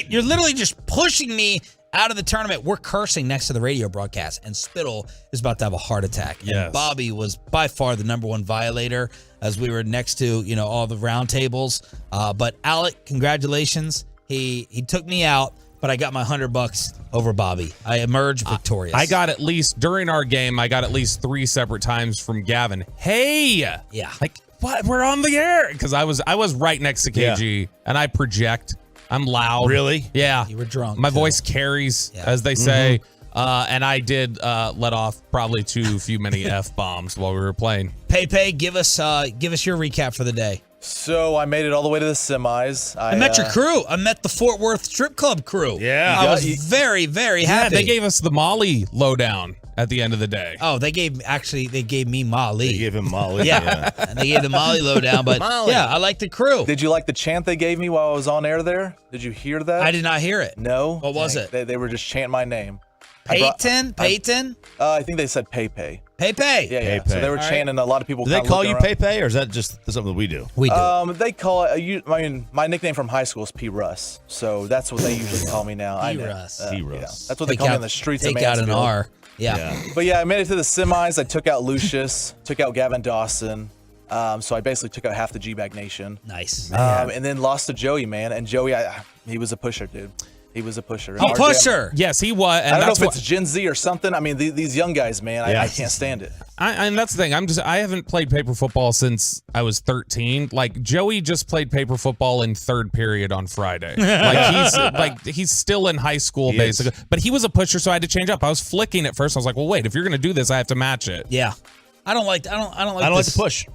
B: You're literally just pushing me out of the tournament. We're cursing next to the radio broadcast, and Spittle is about to have a heart attack.
C: Yes.
B: And Bobby was by far the number one violator as we were next to, all the round tables. But Alec, congratulations. He took me out, but I got my $100 over Bobby. I emerged victorious.
G: I got at least, during our game, I got at least 3 separate times from Gavin. Hey!
B: Yeah.
G: Like, what? We're on the air. Because I was right next to KG, and I project. I'm loud.
C: Really?
G: Yeah.
B: You were drunk.
G: My voice carries, as they say. And I did let off probably too few many F-bombs while we were playing.
B: Pepe, give us your recap for the day.
L: So I made it all the way to the semis.
B: I met your crew. I met the Fort Worth Strip Club crew.
C: Yeah.
B: I was very, very happy.
G: They gave us the Molly lowdown at the end of the day.
B: Oh, they gave me Molly.
C: They gave him Molly.
B: Yeah. And they gave the Molly lowdown, but yeah, I like the crew.
L: Did you like the chant they gave me while I was on air there? Did you hear that?
B: I did not hear it.
L: No?
B: What was it?
L: They were just chanting my name.
B: Peyton?
L: I think they said Pepe.
B: Pepe.
L: Yeah. So they were chanting. A lot of people.
C: Do they call you Pepe, or is that just something that we do?
B: We do.
L: They call it. I mean, my nickname from high school is P. Russ, so that's what they usually call me now.
B: P. Russ.
C: P. Russ.
L: Yeah, that's what they call me in the streets of
B: Take out
L: Mansfield.
B: an R. Yeah.
L: But yeah, I made it to the semis. I took out Lucius, took out Gavin Dawson. So I basically took out half the G-Bag Nation.
B: Nice.
L: And then lost to Joey, man. And Joey, he was a pusher, dude. He was a pusher.
B: A pusher.
G: Yes, he was. And
L: I don't know
G: that's
L: if it's Gen Z or something. I mean, these young guys, man, I can't stand it.
G: And that's the thing. I haven't played paper football since I was 13. Like Joey just played paper football in third period on Friday. He's still in high school basically. But he was a pusher, so I had to change up. I was flicking at first. I was like, well, wait, if you're gonna do this, I have to match it.
B: Yeah. I don't like
C: the push.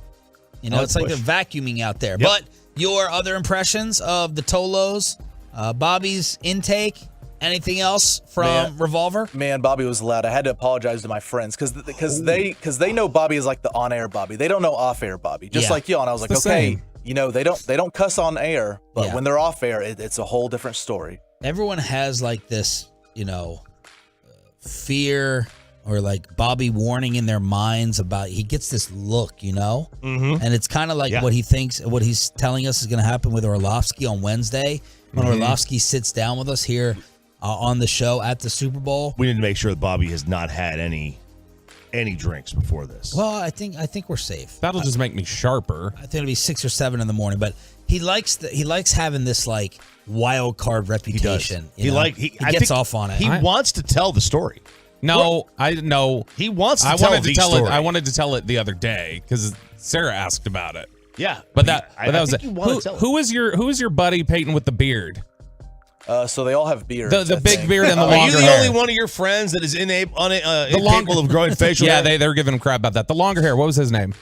B: It's like they're vacuuming out there.
C: Yep.
B: But your other impressions of the Tolos, Bobby's intake, anything else from Revolver?
L: Man, Bobby was loud. I had to apologize to my friends because they know Bobby is like the on-air Bobby. They don't know off-air Bobby. Just like you. And I was like, okay, they don't cuss on air, but when they're off air, it's a whole different story.
B: Everyone has like this, fear or like Bobby warning in their minds about, he gets this look, and it's kind of like what he thinks, what he's telling us is going to happen with Orlovsky on Wednesday when Orlovsky sits down with us here on the show at the Super Bowl.
C: We need to make sure that Bobby has not had any drinks before this.
B: Well, I think we're safe.
G: That'll just make me sharper.
B: I think it'll be 6 or 7 in the morning, but he likes having this like wild card reputation.
C: He
B: gets off on it.
C: He wants to tell the story.
G: No, I know.
C: He wants to tell the story.
G: I wanted to tell it the other day because Sarah asked about it.
C: Yeah,
G: but that was it.
C: Who
G: is your buddy Peyton with the beard?
L: So they all have beards.
G: The big beard and the longer
C: hair. Are you the
G: hair.
C: only one of your friends that is incapable of growing facial hair?
G: Yeah, they were giving him crap about that. The longer hair. What was his name?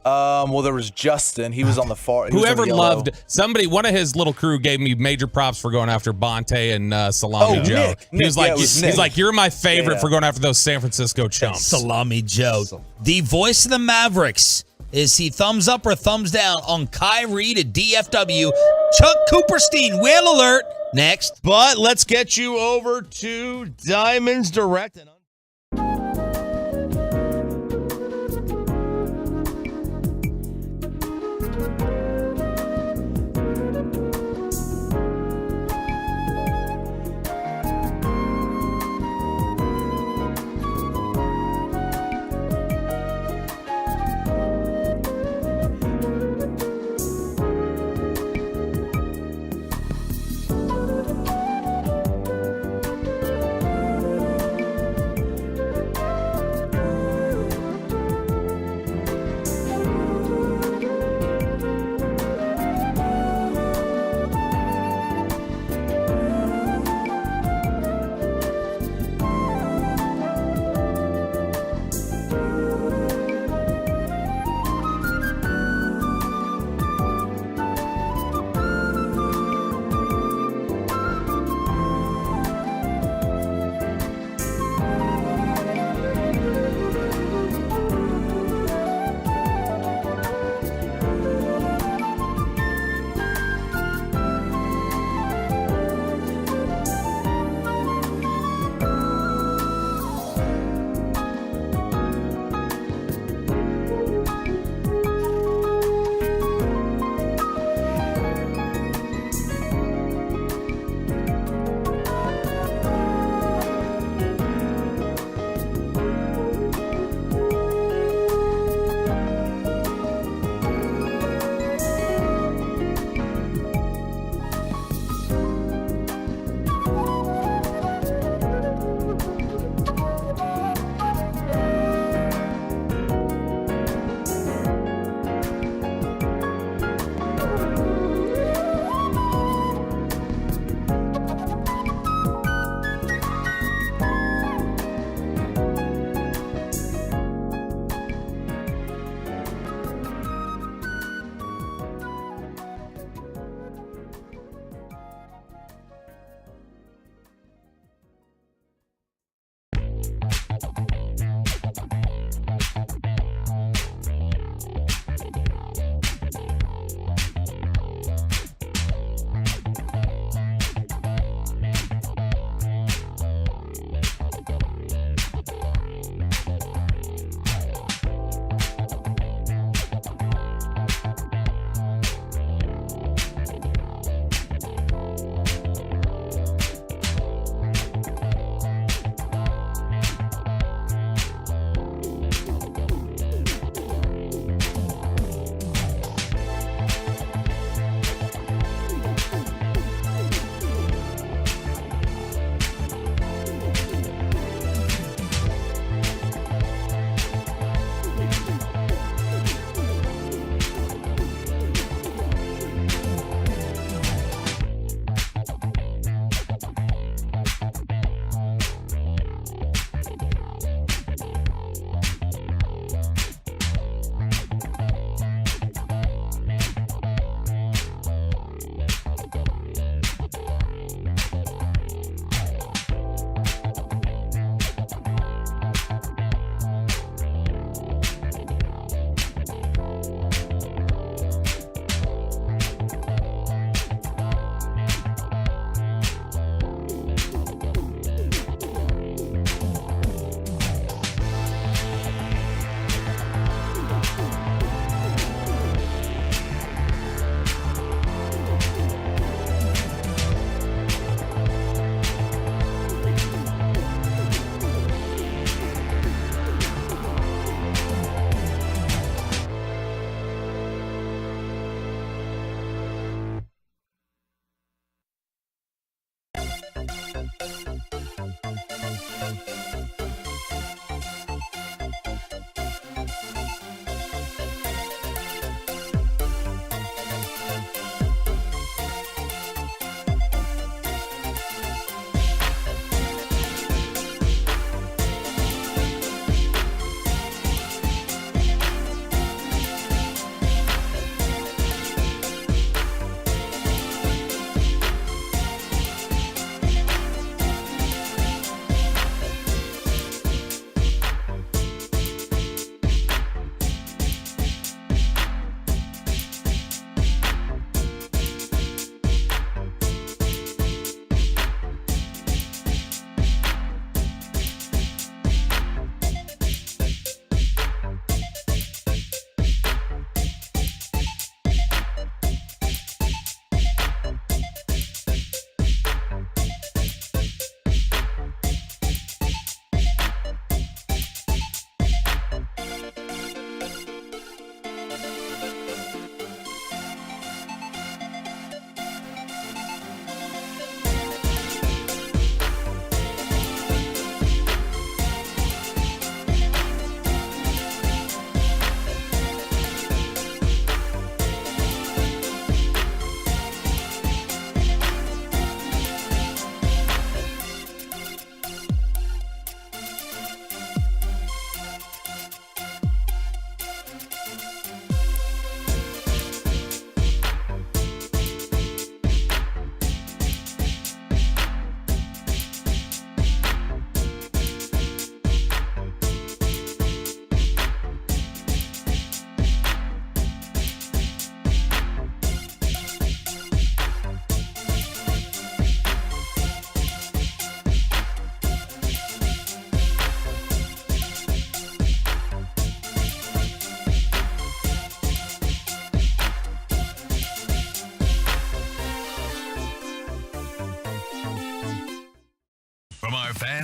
L: Well, there was Justin. He was on the far.
G: Whoever loved somebody, one of his little crew gave me major props for going after Bonte and Salami Joe.
L: Nick.
G: He was like,
L: Nick.
G: like, you're my favorite for going after those San Francisco chumps.
B: Salami Joe, the voice of the Mavericks. Is he thumbs up or thumbs down on Kyrie to DFW? Chuck Cooperstein, whale alert. Next.
C: But let's get you over to Diamonds Direct.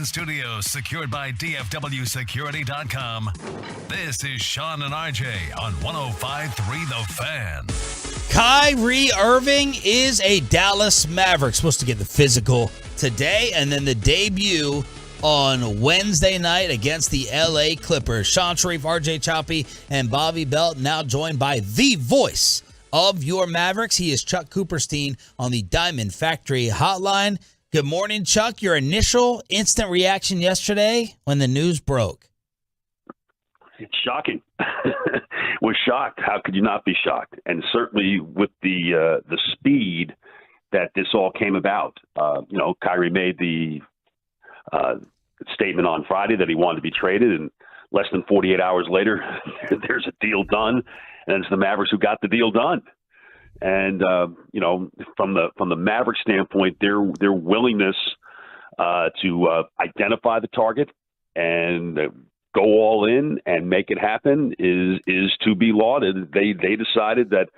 A: and studios secured by DFWsecurity.com. This is Sean and RJ on 105.3 The Fan.
B: Kyrie Irving is a Dallas Maverick. Supposed to get the physical today, and then the debut on Wednesday night against the LA Clippers. Sean Sharif, RJ Choppy, and Bobby Belt now joined by the voice of your Mavericks. He is Chuck Cooperstein on the Diamond Factory Hotline. Good morning, Chuck. Your initial instant reaction yesterday when the news broke.
E: It's shocking. Was shocked. How could you not be shocked? And certainly with the speed that this all came about. Kyrie made the statement on Friday that he wanted to be traded, and less than 48 hours later, there's a deal done, and it's the Mavericks who got the deal done. And from the Mavericks standpoint, their willingness to identify the target and go all in and make it happen is to be lauded. They decided that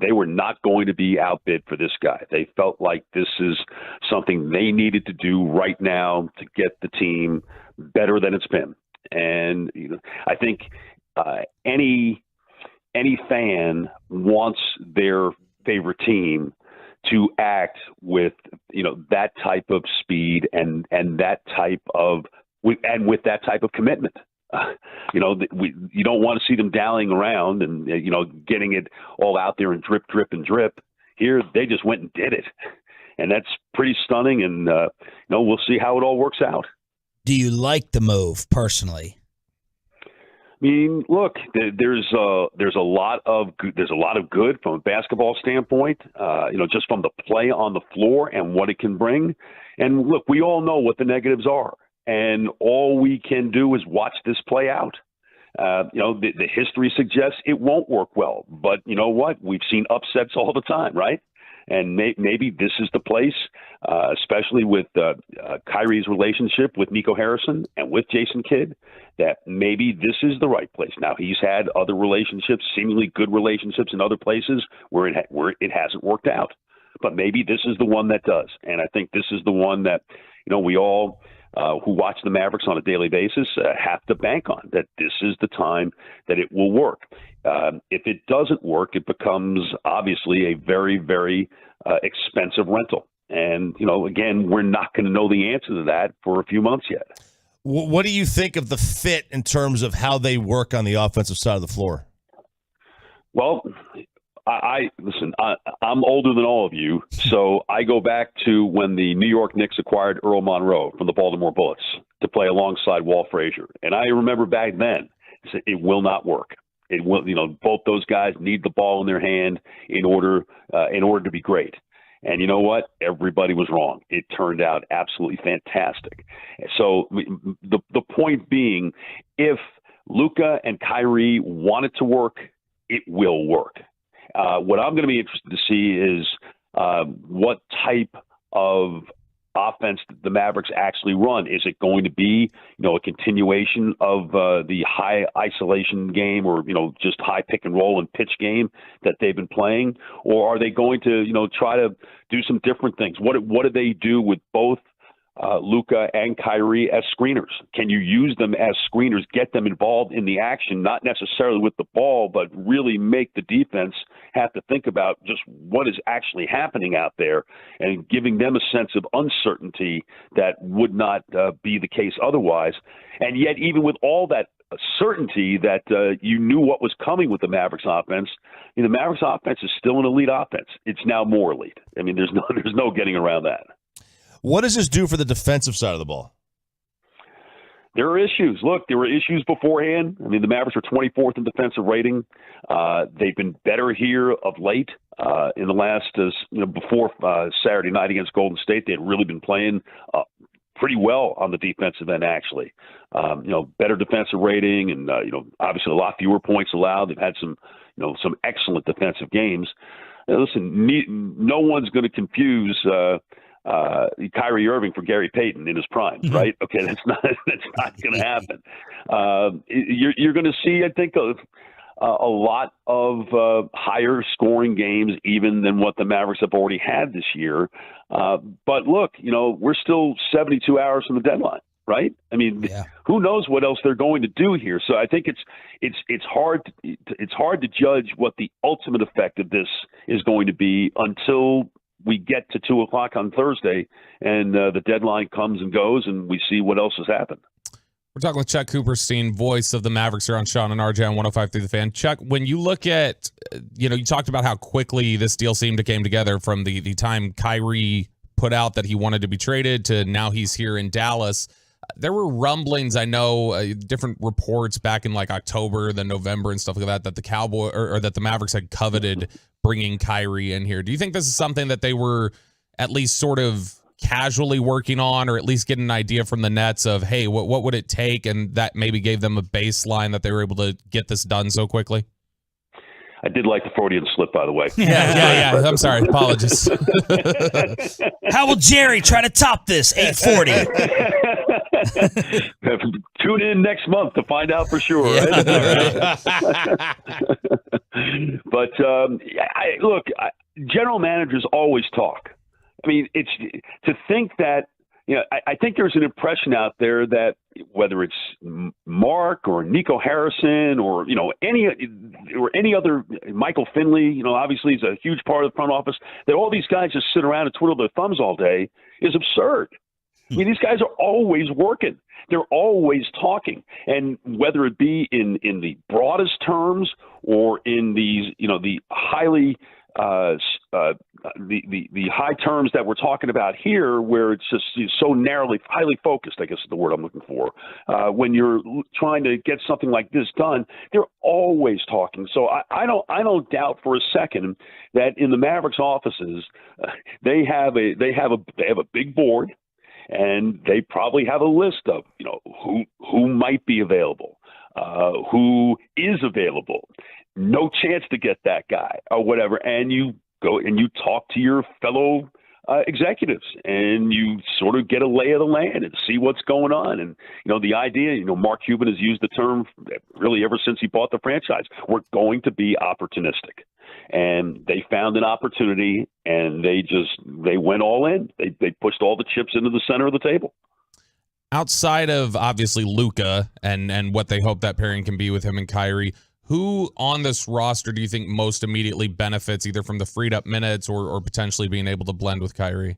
E: they were not going to be outbid for this guy. They felt like this is something they needed to do right now to get the team better than it's been. And I think any fan wants their favorite team to act with that type of speed and that type of with that type of commitment. You don't want to see them dallying around and getting it all out there and drip. Here they just went and did it, and that's pretty stunning. And we'll see how it all works out.
B: Do you like the move personally?
E: I mean, look, there's a lot of good from a basketball standpoint. Just from the play on the floor and what it can bring. And look, we all know what the negatives are. And all we can do is watch this play out. The history suggests it won't work well. But you know what? We've seen upsets all the time, right? And maybe this is the place, especially with Kyrie's relationship with Nico Harrison and with Jason Kidd, that maybe this is the right place. Now, he's had other relationships, seemingly good relationships in other places where it hasn't worked out. But maybe this is the one that does. And I think this is the one that, we all who watch the Mavericks on a daily basis have to bank on, that this is the time that it will work. If it doesn't work, it becomes obviously a very, very expensive rental. And, again, we're not going to know the answer to that for a few months yet.
C: What do you think of the fit in terms of how they work on the offensive side of the floor?
E: Well, I'm older than all of you, so I go back to when the New York Knicks acquired Earl Monroe from the Baltimore Bullets to play alongside Walt Frazier. And I remember back then, it will not work. It will, both those guys need the ball in their hand in order to be great. And you know what? Everybody was wrong. It turned out absolutely fantastic. So the point being, if Luka and Kyrie want it to work, it will work. What I'm going to be interested to see is what type of offense the Mavericks actually run. Is it going to be, a continuation of the high isolation game or, just high pick and roll and pitch game that they've been playing? Or are they going to, try to do some different things? What do they do with both Luka and Kyrie as screeners? Can you use them as screeners, get them involved in the action, not necessarily with the ball, but really make the defense have to think about just what is actually happening out there and giving them a sense of uncertainty that would not be the case otherwise. And yet, even with all that certainty that you knew what was coming with the Mavericks offense, the Mavericks offense is still an elite offense. It's now more elite. I mean, there's no getting around that.
C: What does this do for the defensive side of the ball?
E: There are issues. Look, there were issues beforehand. I mean, the Mavericks are 24th in defensive rating. They've been better here of late. In the last, before Saturday night against Golden State, they had really been playing pretty well on the defensive end, actually. Better defensive rating and, obviously a lot fewer points allowed. They've had some excellent defensive games. Listen, no one's going to confuse Kyrie Irving for Gary Payton in his prime, right? Okay, that's not going to happen. You're going to see, I think, a lot of higher scoring games even than what the Mavericks have already had this year. But look, we're still 72 hours from the deadline. right? I mean, who knows what else they're going to do here? So I think it's hard to judge what the ultimate effect of this is going to be until we get to 2:00 on Thursday and the deadline comes and goes and we see what else has happened.
G: We're talking with Chuck Cooperstein, voice of the Mavericks here on Sean and RJ on 105 through the Fan. Chuck, when you look at, you talked about how quickly this deal seemed to came together from the time Kyrie put out that he wanted to be traded to now he's here in Dallas. There were rumblings, I know, different reports back in like October, then November and stuff like that the Cowboys or that the Mavericks had coveted bringing Kyrie in here. Do you think this is something that they were at least sort of casually working on, or at least getting an idea from the Nets of, hey, what would it take? And that maybe gave them a baseline that they were able to get this done so quickly?
E: I did like the Freudian slip, by the way.
B: Yeah.
G: I'm sorry. Apologies.
B: How will Jerry try to top this? 840.
E: Tune in next month to find out for sure. Right? But look, general managers always talk. I mean, it's to think that, I think there's an impression out there that whether it's Mark or Nico Harrison or, any other, Michael Finley, obviously he's a huge part of the front office, that all these guys just sit around and twiddle their thumbs all day is absurd. I mean, these guys are always working. They're always talking. And whether it be in the broadest terms or in these, the highly the high terms that we're talking about here, where it's just so narrowly, highly focused, I guess is the word I'm looking for. When you're trying to get something like this done, they're always talking. So I don't doubt for a second that in the Mavericks offices, they have a big board, and they probably have a list of who might be available, who is available. No chance to get that guy or whatever. And you go and you talk to your fellow executives and you sort of get a lay of the land and see what's going on. And, the idea, Mark Cuban has used the term really ever since he bought the franchise. We're going to be opportunistic. And they found an opportunity and they went all in. They pushed all the chips into the center of the table.
G: Outside of obviously Luka and what they hope that pairing can be with him and Kyrie, who on this roster do you think most immediately benefits either from the freed up minutes or potentially being able to blend with Kyrie?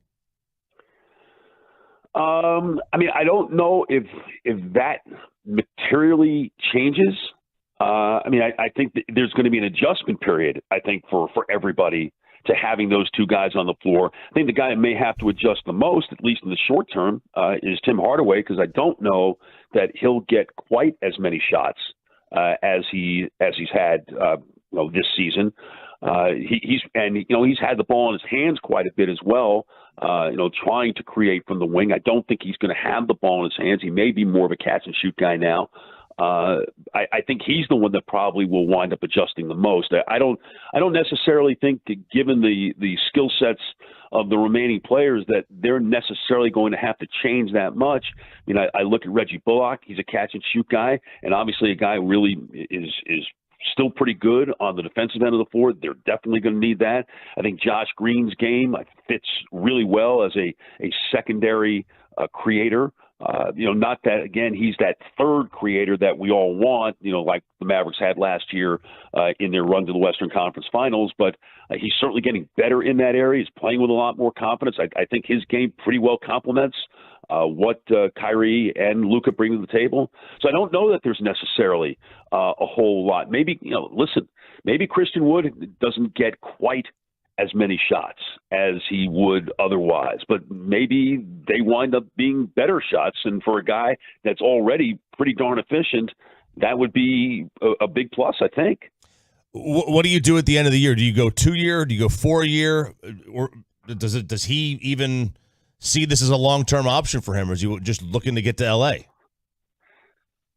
E: I don't know if that materially changes. I think that there's going to be an adjustment period, I think, for everybody to having those two guys on the floor. I think the guy that may have to adjust the most, at least in the short term, is Tim Hardaway, because I don't know that he'll get quite as many shots as he's had this season. He's had the ball in his hands quite a bit as well, trying to create from the wing. I don't think he's going to have the ball in his hands. He may be more of a catch and shoot guy now. I think he's the one that probably will wind up adjusting the most. I don't necessarily think that given the skill sets of the remaining players that they're necessarily going to have to change that much. I look at Reggie Bullock. He's a catch and shoot guy, and obviously a guy who really is still pretty good on the defensive end of the floor. They're definitely going to need that. I think Josh Green's game fits really well as a secondary creator. Not that, again, he's that third creator that we all want, like the Mavericks had last year in their run to the Western Conference Finals, but he's certainly getting better in that area. He's playing with a lot more confidence. I think his game pretty well complements what Kyrie and Luka bring to the table. So I don't know that there's necessarily a whole lot. Maybe, maybe Christian Wood doesn't get quite as many shots as he would otherwise, but maybe they wind up being better shots. And for a guy that's already pretty darn efficient, that would be a big plus, I think.
C: What do you do at the end of the year? Do you go 2-year? Do you go 4-year? Or does he even see this as a long-term option for him? Or is he just looking to get to LA?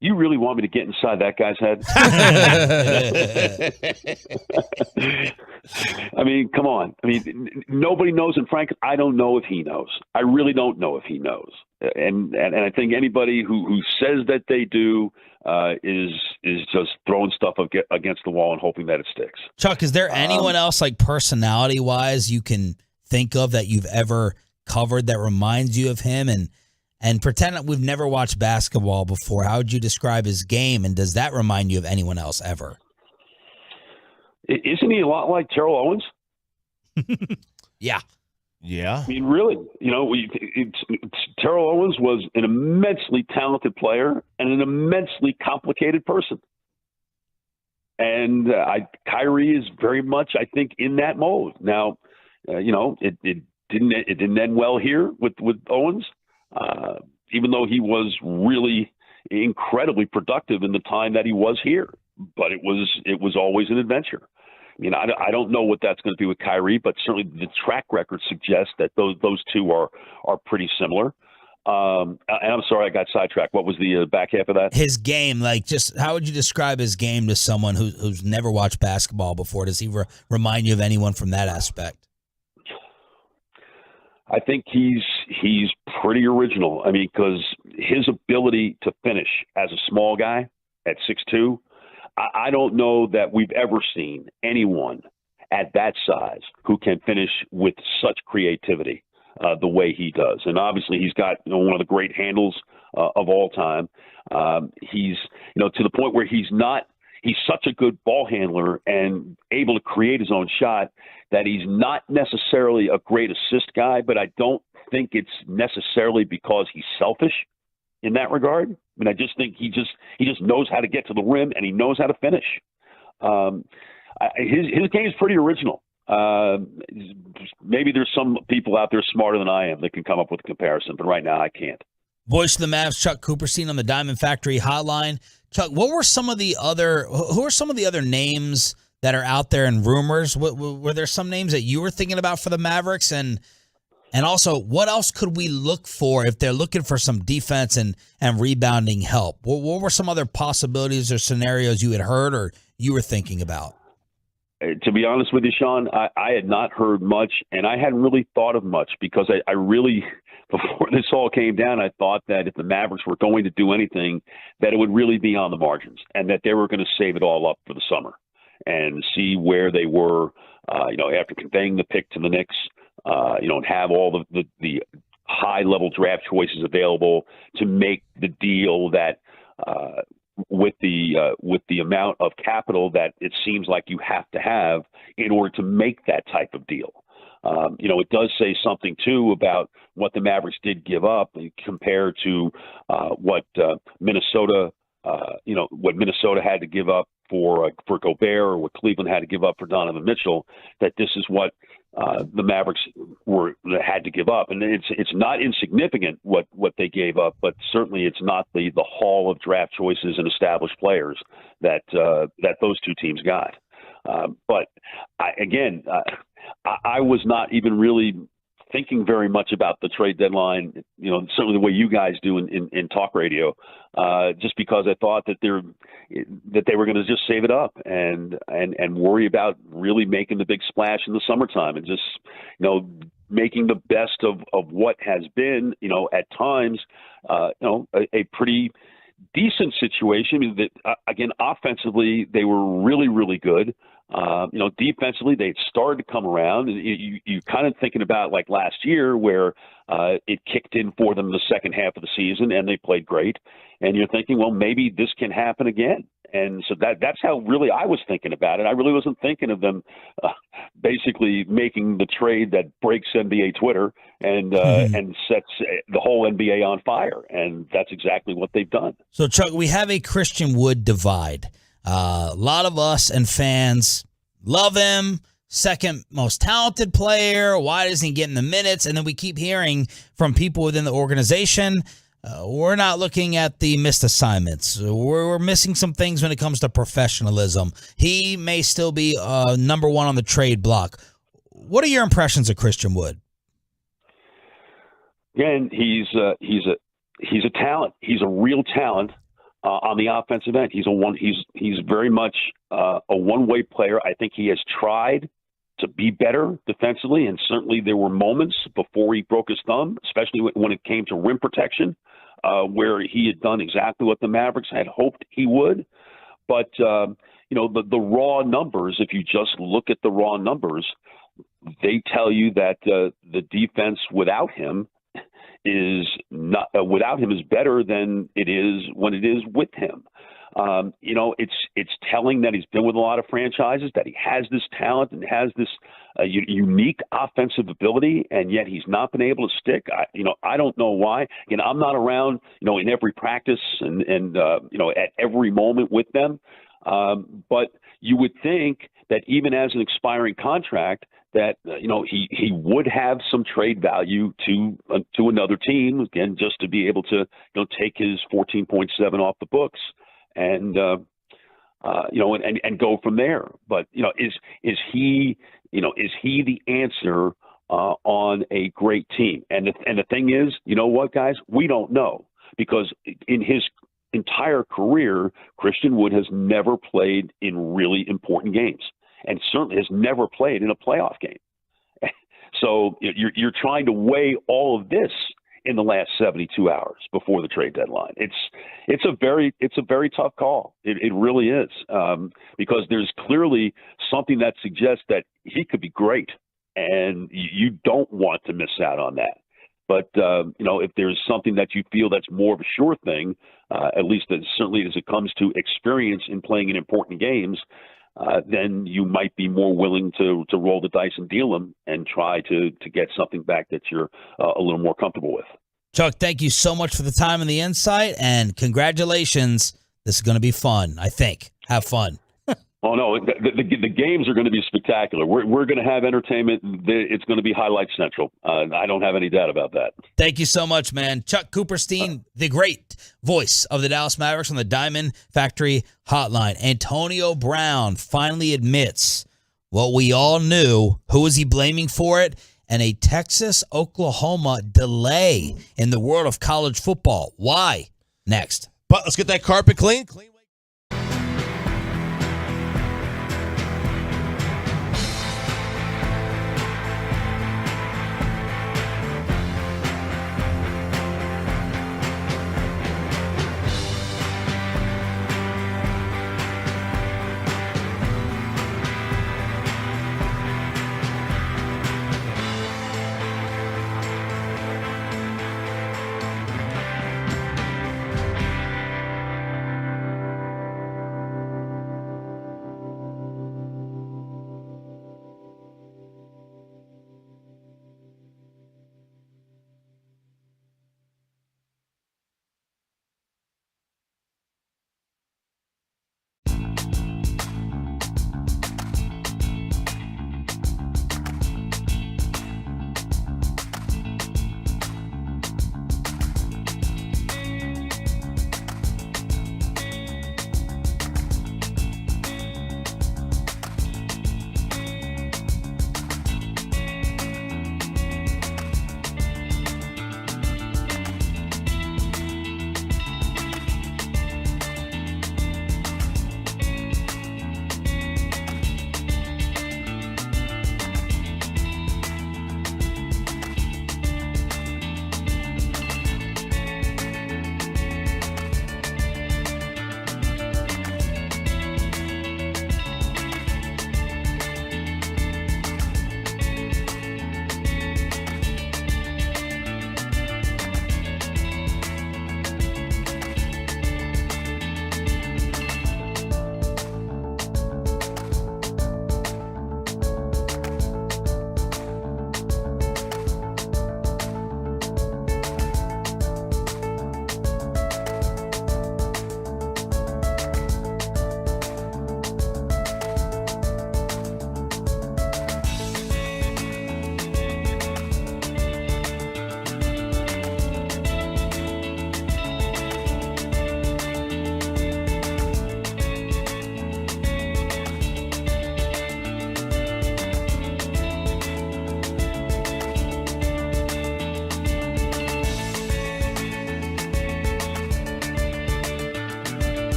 E: You really want me to get inside that guy's head? Come on. Nobody knows, and Frank, I don't know if he knows. I really don't know if he knows. And I think anybody who says that they do is just throwing stuff against the wall and hoping that it sticks.
B: Chuck, is there anyone else, like personality-wise, you can think of that you've ever covered that reminds you of him? And and pretend that we've never watched basketball before. How would you describe his game, and does that remind you of anyone else ever?
E: Isn't he a lot like Terrell Owens?
B: Yeah.
C: Yeah.
E: I mean, really, Terrell Owens was an immensely talented player and an immensely complicated person. And Kyrie is very much, I think, in that mode. Now, it didn't end well here with Owens, even though he was really incredibly productive in the time that he was here. But it was always an adventure. I mean, I don't know what that's going to be with Kyrie, but certainly the track record suggests that those two are pretty similar. And I'm sorry, I got sidetracked. What was the back half of that?
B: His game, just how would you describe his game to someone who's never watched basketball before? Does he remind you of anyone from that aspect?
E: I think he's pretty original. I mean, because his ability to finish as a small guy at 6'2", I don't know that we've ever seen anyone at that size who can finish with such creativity the way he does. And obviously he's got one of the great handles of all time. He's to the point where he's such a good ball handler and able to create his own shot that he's not necessarily a great assist guy, but I don't think it's necessarily because he's selfish in that regard. I mean, I just think he just knows how to get to the rim and he knows how to finish. His game is pretty original. Maybe there's some people out there smarter than I am that can come up with a comparison, but right now I can't.
B: Voice of the Mavs, Chuck Cooperstein on the Diamond Factory hotline. Chuck, who are some of the other names that are out there in rumors? Were there some names that you were thinking about for the Mavericks? And also, what else could we look for if they're looking for some defense and rebounding help? What were some other possibilities or scenarios you had heard or you were thinking about?
E: To be honest with you, Sean, I had not heard much, and I hadn't really thought of much because I really, before this all came down, I thought that if the Mavericks were going to do anything, that it would really be on the margins and that they were going to save it all up for the summer and see where they were, after conveying the pick to the Knicks, and have all the high-level draft choices available to make the deal that with the amount of capital that it seems like you have to have in order to make that type of deal. It does say something too about what the Mavericks did give up compared to what Minnesota had to give up for Gobert, or what Cleveland had to give up for Donovan Mitchell. That this is what the Mavericks had to give up, and it's not insignificant what they gave up, but certainly it's not the haul of draft choices and established players that those two teams got. But I was not even really thinking very much about the trade deadline, certainly the way you guys do in talk radio, just because I thought that they were going to just save it up and worry about really making the big splash in the summertime and just, making the best of what has been, at times, a pretty decent situation. That again, offensively, they were really, really good. Defensively, they started to come around. You kind of thinking about like last year where it kicked in for them the second half of the season and they played great. And you're thinking, well, maybe this can happen again. And so that's how really I was thinking about it. I really wasn't thinking of them basically making the trade that breaks NBA Twitter and sets the whole NBA on fire. And that's exactly what they've done.
B: So, Chuck, we have a Christian Wood divide. A lot of us and fans love him. Second most talented player. Why isn't he getting the minutes? And then we keep hearing from people within the organization, we're not looking at the missed assignments. We're missing some things when it comes to professionalism. He may still be number one on the trade block. What are your impressions of Christian Wood?
E: Again, he's a talent. He's a real talent. On the offensive end, he's very much a one-way player. I think he has tried to be better defensively, and certainly there were moments before he broke his thumb, especially when it came to rim protection, where he had done exactly what the Mavericks had hoped he would. But the raw numbers, if you just look at the raw numbers, they tell you that the defense without him is not without him is better than it is when it is with him. It's telling that he's been with a lot of franchises, that he has this talent and has this unique offensive ability, and yet he's not been able to stick. I don't know why. Again, I'm not around, in every practice and at every moment with them. But you would think that even as an expiring contract, that he would have some trade value to another team, again, just to be able to take his 14.7 off the books and and go from there. But is he the answer on a great team? And the thing is, you know what, guys, we don't know, because in his entire career, Christian Wood has never played in really important games, and certainly has never played in a playoff game. So you're trying to weigh all of this in the last 72 hours before the trade deadline. It's a very tough call. It really is, because there's clearly something that suggests that he could be great, and you don't want to miss out on that. But if there's something that you feel that's more of a sure thing, at least certainly as it comes to experience in playing in important games, then you might be more willing to roll the dice and deal them and try to get something back that you're a little more comfortable with.
B: Chuck, thank you so much for the time and the insight, and congratulations. This is going to be fun, I think. Have fun.
E: Oh, no, the games are going to be spectacular. We're going to have entertainment. It's going to be highlight central. I don't have any doubt about that.
B: Thank you so much, man. Chuck Cooperstein, the great voice of the Dallas Mavericks on the Diamond Factory Hotline. Antonio Brown finally admits what we all knew. Who is he blaming for it? And a Texas-Oklahoma delay in the world of college football. Why? Next.
C: But let's get that carpet clean.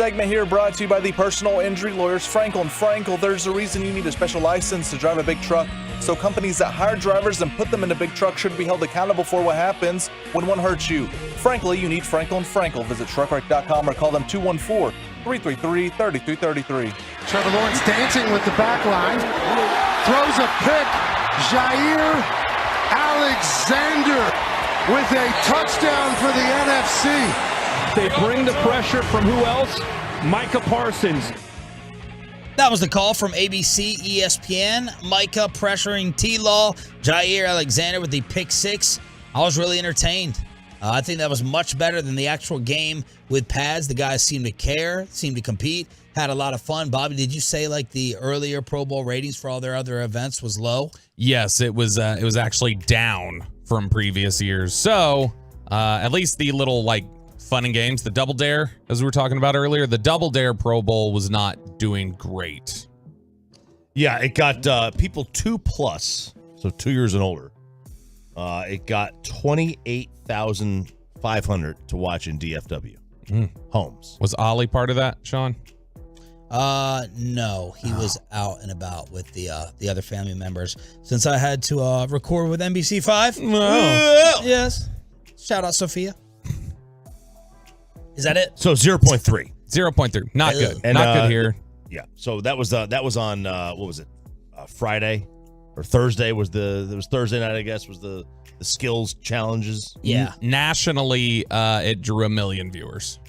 L: segment here brought to you by the personal injury lawyers Frankel & Frankel. There's a reason you need a special license to drive a big truck. So companies that hire drivers and put them in a big truck should be held accountable for what happens when one hurts you. Frankly, you need Frankel & Frankel. Visit truckwreck.com or call them 214-333-3333.
I: Trevor Lawrence dancing with the back line. Throws a pick. Jair Alexander with a touchdown for the NFC.
J: They bring the pressure from who else? Micah Parsons.
B: That was the call from ABC, ESPN. Micah pressuring T-Law. Jair Alexander with the pick six. I was really entertained. I think that was much better than the actual game with pads. The guys seemed to care, seemed to compete, had a lot of fun. Bobby, did you say like the earlier Pro Bowl ratings for all their other events was low?
G: Yes, it was actually down from previous years. So at least the little like fun and games, the Double Dare, as we were talking about earlier, the Double Dare Pro Bowl was not doing great.
C: Yeah, it got people 2+, so 2 years and older. It got 28,500 to watch in DFW homes.
G: Was Ollie part of that, Sean?
B: No, he was out and about with the other family members since I had to record with NBC5.
G: Oh.
B: Yes. Shout out Sophia. Is that it?
C: So 0.3.
G: 0.3. Not good.
C: And,
G: not good here.
C: Yeah. So that was on what was it? Friday or Thursday was Thursday night, I guess, was the skills challenges.
B: Yeah.
G: Nationally, it drew 1 million viewers.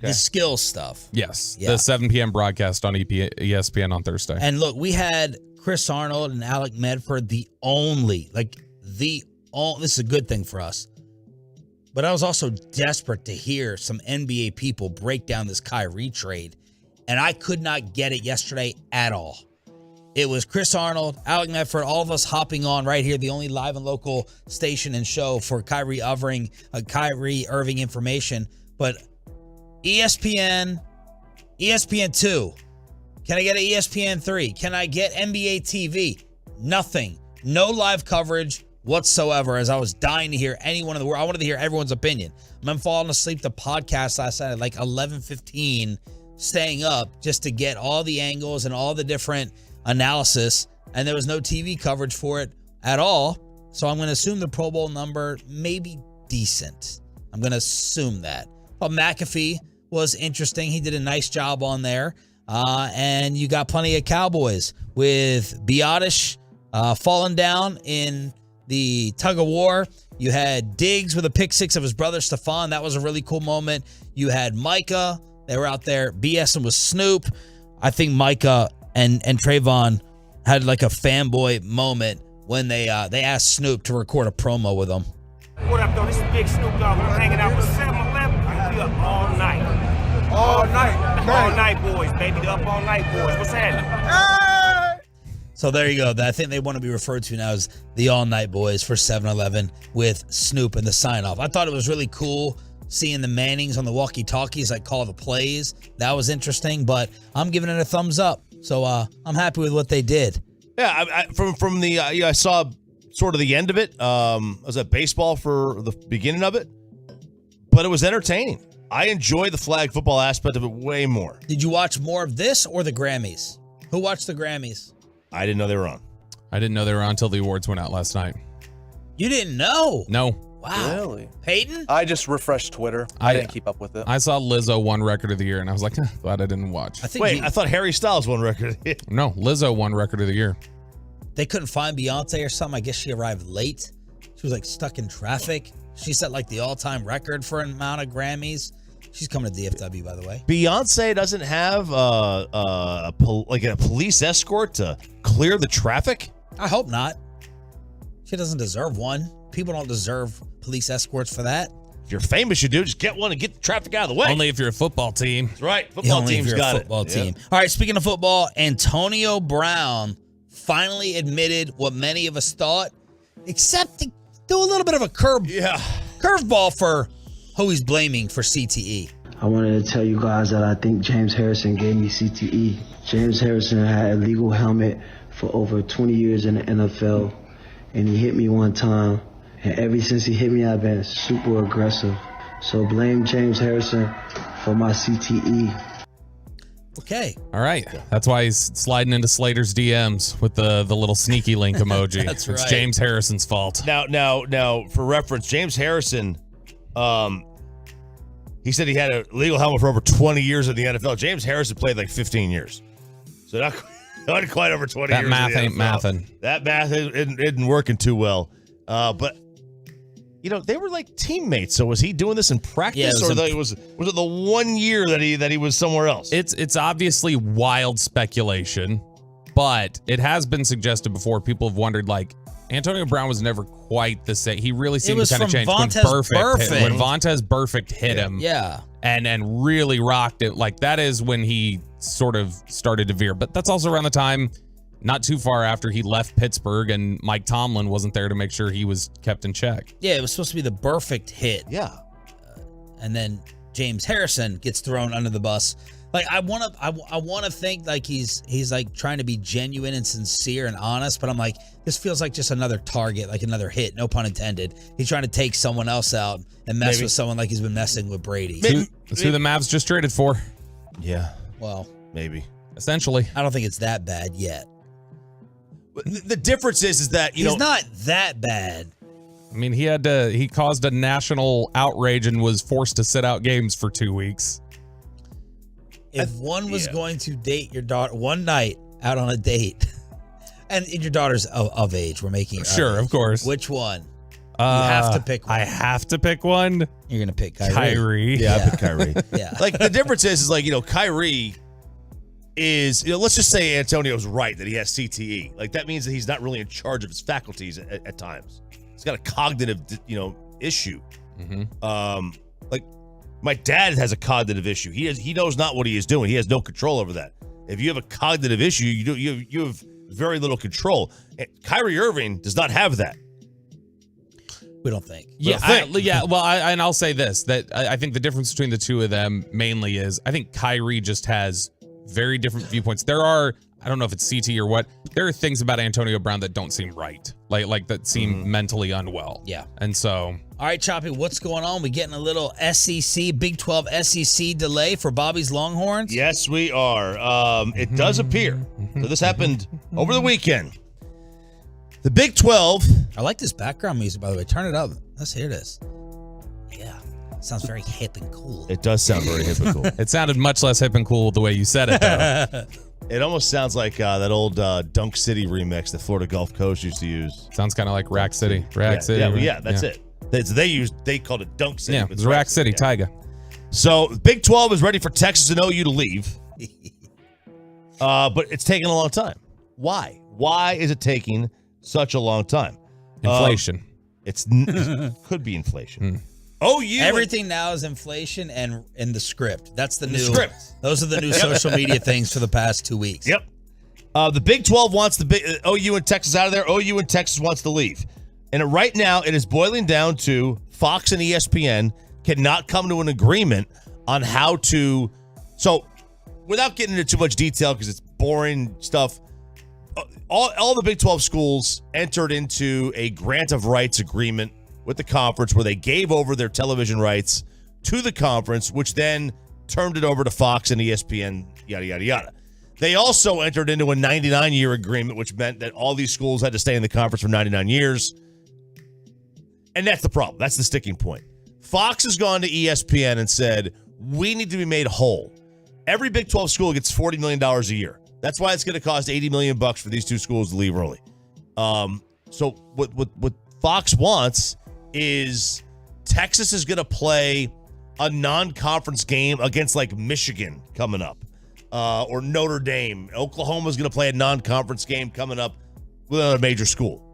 B: The skills stuff.
G: Yes.
B: Yeah.
G: The 7 p.m. broadcast on ESPN on Thursday.
B: And look, we had Chris Arnold and Alec Medford, this is a good thing for us. But I was also desperate to hear some NBA people break down this Kyrie trade, and I could not get it yesterday at all. It was Chris Arnold, Alec Medford, all of us hopping on right here, the only live and local station and show for Kyrie Irving information. But ESPN 2, can I get an ESPN 3? Can I get NBA TV? Nothing. No live coverage whatsoever, as I was dying to hear anyone in the world. I wanted to hear everyone's opinion. I'm falling asleep to podcast last night at like 11:15, staying up just to get all the angles and all the different analysis, and there was no TV coverage for it at all. So I'm going to assume the Pro Bowl number may be decent. I'm going to assume that. Well, McAfee was interesting. He did a nice job on there. And you got plenty of Cowboys with Biotish falling down in the tug of war. You had Diggs with a pick six of his brother Stephon. That was a really cool moment. You had Micah. They were out there BSing with Snoop. I think Micah and Trayvon had like a fanboy moment when they asked Snoop to record a promo with them.
W: What up, though? This is Big Snoop Dogg. I'm hanging out with 7-Eleven. We up all night. All night, boys, baby. The up all night, boys. What's happening?
B: So there you go. I think they want to be referred to now as the All Night Boys for 7-Eleven with Snoop and the sign-off. I thought it was really cool seeing the Mannings on the walkie-talkies like call the plays. That was interesting, but I'm giving it a thumbs up. So I'm happy with what they did.
C: Yeah, I saw sort of the end of it. I was at baseball for the beginning of it, but it was entertaining. I enjoy the flag football aspect of it way more.
B: Did you watch more of this or the Grammys? Who watched the Grammys?
C: I didn't know they were on.
G: I didn't know they were on until the awards went out last night.
B: You didn't know?
G: No.
B: Wow.
L: Really?
B: Peyton?
L: I just refreshed Twitter. I didn't keep up with it.
G: I saw Lizzo won record of the year, and I was like, glad I didn't watch.
C: I thought Harry Styles won record of the year.
G: No, Lizzo won record of the year.
B: They couldn't find Beyonce or something. I guess she arrived late. She was like stuck in traffic. She set like the all-time record for an amount of Grammys. She's coming to DFW, by the way.
C: Beyonce doesn't have a police escort to clear the traffic?
B: I hope not. She doesn't deserve one. People don't deserve police escorts for that.
C: If you're famous, you do. Just get one and get the traffic out of the way.
G: Only if you're a football team.
C: That's right. Football team's got it.
B: Football team. All right, speaking of football, Antonio Brown finally admitted what many of us thought, except to do a little bit of a curveball for who he's blaming for CTE.
X: I wanted to tell you guys that I think James Harrison gave me CTE. James Harrison had a legal helmet for over 20 years in the NFL, and he hit me one time. And ever since he hit me, I've been super aggressive. So blame James Harrison for for my CTE.
B: Okay.
G: All right. That's why he's sliding into Slater's DMs with the little sneaky link emoji.
B: That's
G: It's
B: right.
G: James Harrison's fault.
C: Now, for reference, James Harrison, he said he had a legal helmet for over 20 years in the NFL. James Harrison played like 15 years. So not quite over 20
G: That
C: years.
G: math
C: in the
G: ain't
C: NFL.
G: mathin'.
C: That math isn't working too well. But they were like teammates. So was he doing this in practice,
B: Yeah,
C: was it the 1 year that he was somewhere else?
G: It's obviously wild speculation, but it has been suggested before. People have wondered, like, Antonio Brown was never quite the same. He really seemed to kind of change when Vontaze Burfict hit him.
B: Yeah.
G: And really rocked it. Like, that is when he sort of started to veer. But that's also around the time, not too far after he left Pittsburgh and Mike Tomlin wasn't there to make sure he was kept in check.
B: Yeah, it was supposed to be the perfect hit.
C: Yeah.
B: And then James Harrison gets thrown under the bus. Like, I want to think like he's like trying to be genuine and sincere and honest, but I'm like, this feels like just another target, like another hit, no pun intended. He's trying to take someone else out and mess with someone like he's been messing with Brady.
G: That's who the Mavs just traded for.
C: Yeah.
B: Well,
C: maybe.
G: Essentially.
B: I don't think it's that bad yet.
C: The difference is that,
B: he's not that bad.
G: I mean, he caused a national outrage and was forced to sit out games for 2 weeks.
B: If one was going to date your daughter one night out on a date, and your daughter's of age, we're making it
G: Sure, of course.
B: Which one? You have to pick one.
G: I have to pick one.
B: You're gonna pick Kyrie.
G: Kyrie.
C: Yeah, I pick Kyrie.
B: Yeah.
C: Like, the difference is like, Kyrie is, let's just say Antonio's right that he has CTE. Like, that means that he's not really in charge of his faculties at times. He's got a cognitive, issue.
G: Mm-hmm.
C: Like, my dad has a cognitive issue. He knows not what he is doing. He has no control over that. If you have a cognitive issue, you have very little control. And Kyrie Irving does not have that.
B: We don't think.
G: Well, I'll say this, that I think the difference between the two of them mainly is I think Kyrie just has very different viewpoints. There are, I don't know if it's CT or what, there are things about Antonio Brown that don't seem right. Like that seem mentally unwell.
B: Yeah.
G: And so.
B: All right, Choppy, what's going on? We getting a little SEC, Big 12 SEC delay for Bobby's Longhorns?
C: Yes, we are. It does appear. So this happened over the weekend. The Big 12.
B: I like this background music, by the way. Turn it up. Let's hear this. Yeah. Sounds very hip and cool.
C: It does sound very hip and cool.
G: It sounded much less hip and cool the way you said it, though.
C: It almost sounds like that old Dunk City remix that Florida Gulf Coast used to use.
G: Sounds kind of like Rack City. Rack City.
C: Yeah, that's it. They called it Dunk City.
G: Yeah, it was Rack City, Tyga.
C: So Big 12 is ready for Texas and OU to leave. But it's taking a long time. Why? Why is it taking such a long time?
G: Inflation.
C: It could be inflation. OU.
B: Everything now is inflation and in the script. That's the new
C: script.
B: Those are the new social media things for the past 2 weeks.
C: Yep. The Big 12 wants the OU and Texas out of there. OU and Texas wants to leave. And right now, it is boiling down to Fox and ESPN cannot come to an agreement on how to. So, without getting into too much detail, because it's boring stuff, all the Big 12 schools entered into a grant of rights agreement with the conference where they gave over their television rights to the conference, which then turned it over to Fox and ESPN, yada, yada, yada. They also entered into a 99-year agreement, which meant that all these schools had to stay in the conference for 99 years. And that's the problem. That's the sticking point. Fox has gone to ESPN and said, we need to be made whole. Every Big 12 school gets $40 million a year. That's why it's going to cost $80 million for these two schools to leave early. So what Fox wants is Texas is going to play a non-conference game against like Michigan coming up, or Notre Dame. Oklahoma's going to play a non-conference game coming up with another major school.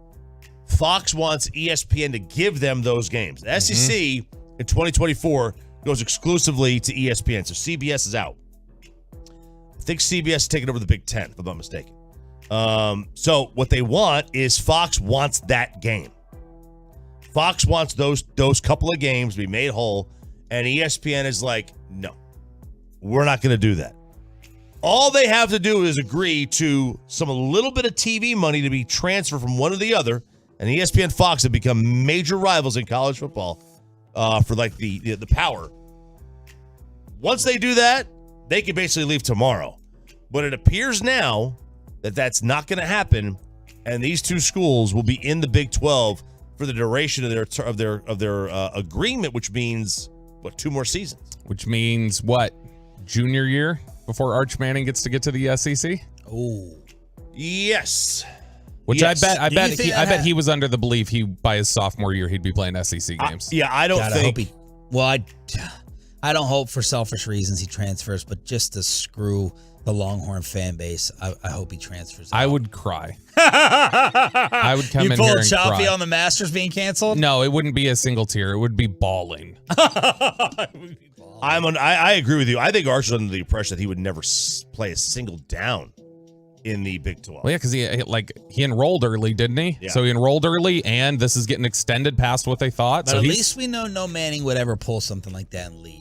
C: Fox wants ESPN to give them those games. The SEC in 2024 goes exclusively to ESPN, so CBS is out. I think CBS is taking over the Big Ten, if I'm not mistaken. So what they want is Fox wants that game. Fox wants those couple of games to be made whole, and ESPN is like, no, we're not going to do that. All they have to do is agree to a little bit of TV money to be transferred from one to the other, and ESPN and Fox have become major rivals in college football for like the power. Once they do that, they can basically leave tomorrow. But it appears now that that's not going to happen, and these two schools will be in the Big 12 for the duration of their agreement, which means what, 2 more seasons?
G: Which means what? Junior year before Arch Manning gets to get to the SEC?
B: Oh.
C: Yes.
G: Which
C: yes.
G: I bet he was under the belief by his sophomore year he'd be playing SEC games.
C: I don't think.
B: I don't hope for selfish reasons he transfers, but just to screw the Longhorn fan base, I hope he transfers.
G: I would cry. I would come in here and cry.
B: You pulled Chaffee on the Masters being canceled?
G: No, it wouldn't be a single tear. It would be bawling.
C: I agree with you. I think Arch was under the impression that he would never play a single down in the Big 12.
G: Well, yeah, because he enrolled early, didn't he?
C: Yeah.
G: So he enrolled early, and this is getting extended past what they thought.
B: But
G: so
B: at least we know no Manning would ever pull something like that and leave.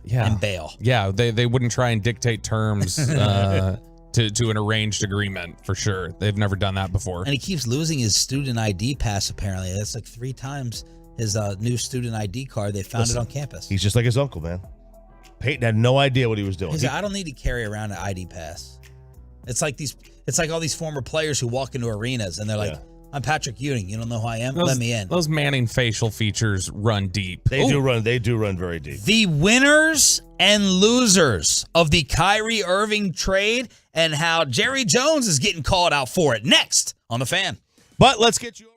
G: Yeah.
B: And bail.
G: Yeah, they wouldn't try and dictate terms to an arranged agreement, for sure. They've never done that before.
B: And he keeps losing his student ID pass, apparently. That's like 3 times his new student ID card. They found it on campus.
C: He's just like his uncle, man. Peyton had no idea what he was doing.
B: He's like, I don't need to carry around an ID pass. It's like all these former players who walk into arenas and they're like, I'm Patrick Ewing. You don't know who I am? Let me in.
G: Those Manning facial features run deep.
C: They do run very deep.
B: The winners and losers of the Kyrie Irving trade and how Jerry Jones is getting called out for it. Next on The Fan.
C: But let's get you over.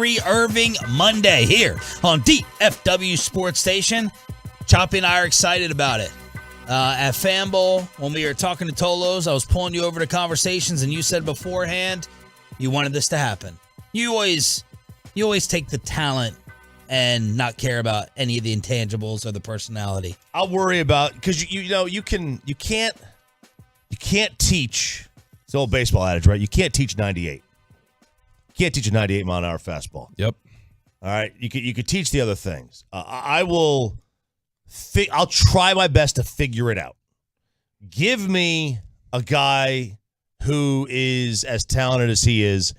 B: Kyrie Irving Monday here on DFW Sports Station. Choppy and I are excited about it. At Fanbowl, when we were talking to Tolos, I was pulling you over to conversations, and you said beforehand you wanted this to happen. You always take the talent and not care about any of the intangibles or the personality.
C: I'll worry about, because you can't teach. It's the old baseball adage, right? You can't teach 98. You can't teach a 98 mile an hour fastball.
G: Yep.
C: All right. You could teach the other things. I'll try my best to figure it out. Give me a guy who is as talented as he is,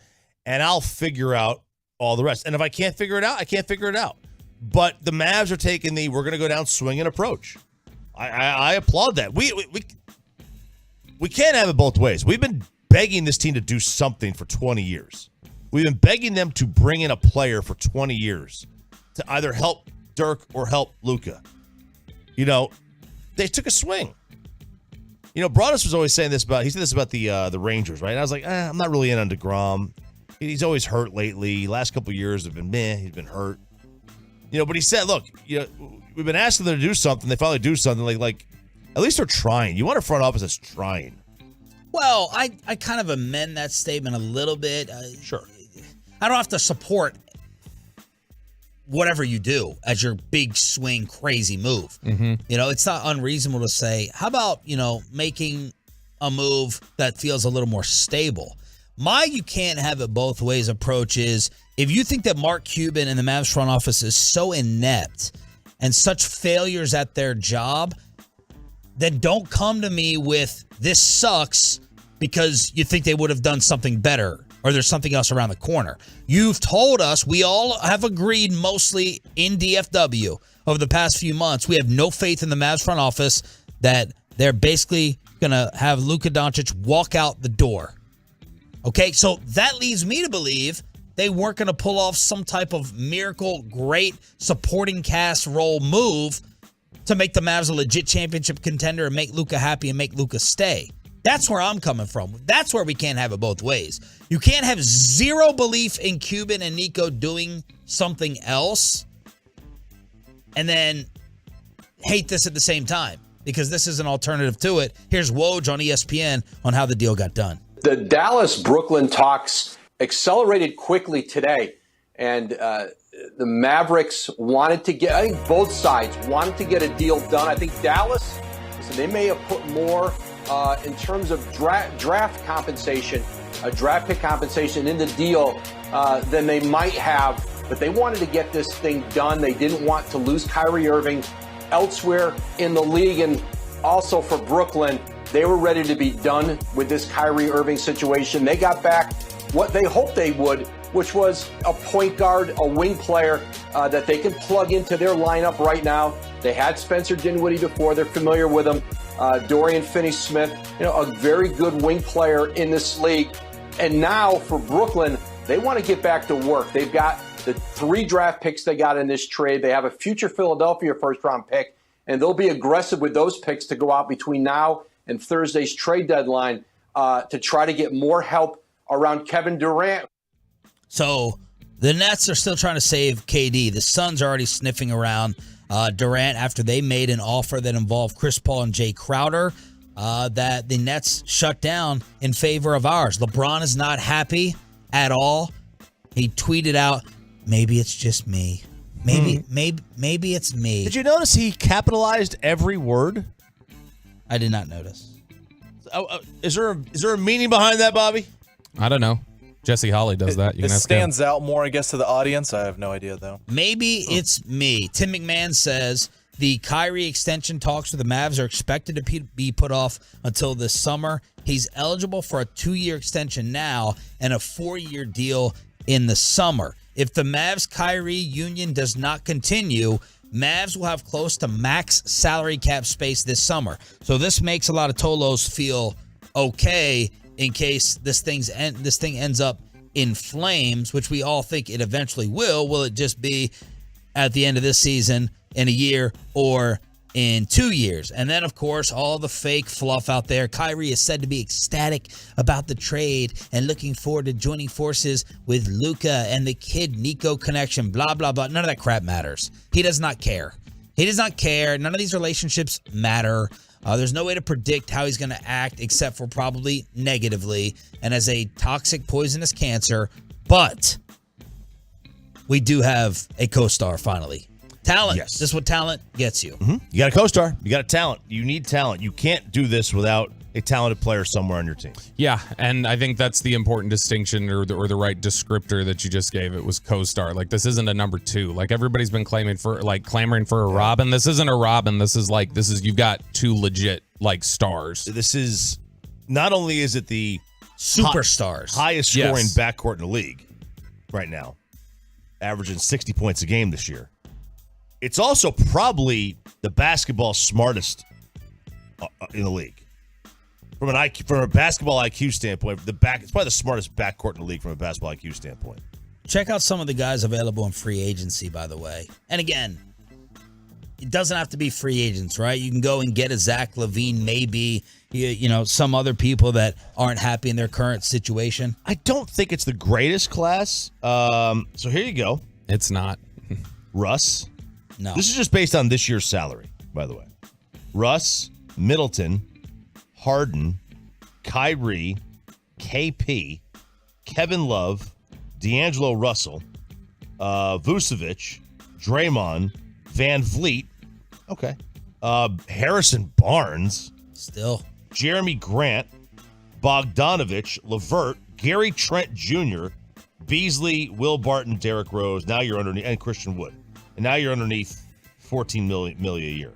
C: and I'll figure out all the rest. And if I can't figure it out, I can't figure it out. But the Mavs are taking we're going to go down swinging approach. I applaud that. We can't have it both ways. We've been begging this team to do something for 20 years. We've been begging them to bring in a player for 20 years to either help Dirk or help Luka. They took a swing. Broadus was always saying this about the Rangers, right? And I was like, I'm not really in on DeGrom. He's always hurt lately. Last couple of years have been meh. He's been hurt. But he said, look, we've been asking them to do something. They finally do something. Like at least they're trying. You want a front office that's trying.
B: Well, I kind of amend that statement a little bit.
C: Sure.
B: I don't have to support whatever you do as your big swing, crazy move.
G: Mm-hmm.
B: It's not unreasonable to say, how about, making a move that feels a little more stable? My you can't have it both ways approach is, if you think that Mark Cuban and the Mavs front office is so inept and such failures at their job, then don't come to me with this sucks because you think they would have done something better or there's something else around the corner. You've told us, we all have agreed mostly in DFW over the past few months, we have no faith in the Mavs front office that they're basically going to have Luka Doncic walk out the door. Okay, so that leads me to believe they weren't going to pull off some type of miracle, great supporting cast role move to make the Mavs a legit championship contender and make Luka happy and make Luka stay. That's where I'm coming from. That's where we can't have it both ways. You can't have zero belief in Cuban and Nico doing something else and then hate this at the same time, because this is an alternative to it. Here's Woj on ESPN on how the deal got done.
K: The Dallas-Brooklyn talks accelerated quickly today, and the Mavericks wanted to get, I think both sides wanted to get a deal done. I think Dallas, they may have put more in terms of draft compensation, draft pick compensation in the deal than they might have, but they wanted to get this thing done. They didn't want to lose Kyrie Irving elsewhere in the league, and also for Brooklyn, they were ready to be done with this Kyrie Irving situation. They got back what they hoped they would, which was a point guard, a wing player that they can plug into their lineup right now. They had Spencer Dinwiddie before. They're familiar with him. Dorian Finney-Smith, a very good wing player in this league. And now for Brooklyn, they want to get back to work. They've got the 3 draft picks they got in this trade. They have a future Philadelphia first-round pick, and they'll be aggressive with those picks to go out between now and Thursday's trade deadline to try to get more help around Kevin Durant.
B: So the Nets are still trying to save KD. The Suns are already sniffing around Durant after they made an offer that involved Chris Paul and Jay Crowder that the Nets shut down in favor of ours. LeBron is not happy at all. He tweeted out, maybe it's just me. Maybe it's me.
C: Did you notice he capitalized every word?
B: I did not notice.
C: Is there a meaning behind that, Bobby?
G: I don't know. Jesse Holly does that. You
L: It
G: can ask
L: stands
G: him.
L: out more, I guess, to the audience. I have no idea, though.
B: Maybe it's me. Tim McMahon says the Kyrie extension talks with the Mavs are expected to be put off until this summer. He's eligible for a 2-year extension now and a 4-year deal in the summer. If the Mavs-Kyrie union does not continue, Mavs will have close to max salary cap space this summer. So this makes a lot of Tolos feel okay in case this thing ends up in flames, which we all think it eventually will. Will it just be at the end of this season, in a year, or in 2 years. And then, of course, all the fake fluff out there. Kyrie is said to be ecstatic about the trade and looking forward to joining forces with Luka and the kid Nico connection, blah, blah, blah. None of that crap matters. He does not care. He does not care. None of these relationships matter. There's no way to predict how he's going to act except for probably negatively and as a toxic, poisonous cancer. But we do have a co-star finally. Talent. Yes. This is what talent gets you.
C: Mm-hmm. You got a co-star. You got a talent. You need talent. You can't do this without a talented player somewhere on your team.
G: Yeah, and I think that's the important distinction or the right descriptor that you just gave. It was co-star. Like, this isn't a number two. Like, everybody's been clamoring for a Robin. This isn't a Robin. This is you've got two legit stars.
C: This is not only is it the
B: superstars,
C: highest scoring backcourt in the league right now, averaging 60 points a game this year. It's also probably the basketball smartest in the league. From a basketball IQ standpoint, it's probably the smartest backcourt in the league from a basketball IQ standpoint.
B: Check out some of the guys available in free agency, by the way. And again, it doesn't have to be free agents, right? You can go and get a Zach LaVine, maybe, some other people that aren't happy in their current situation.
C: I don't think it's the greatest class. So here you go.
G: It's not.
C: Russ.
B: No.
C: This is just based on this year's salary, by the way. Russ, Middleton, Harden, Kyrie, KP, Kevin Love, D'Angelo Russell, Vucevic, Draymond, Van Vliet, okay, Harrison Barnes,
B: still,
C: Jeremy Grant, Bogdanovich, LeVert, Gary Trent Jr., Beasley, Will Barton, Derrick Rose. Now you're underneath, and Christian Wood. And now you're underneath $14 million a year.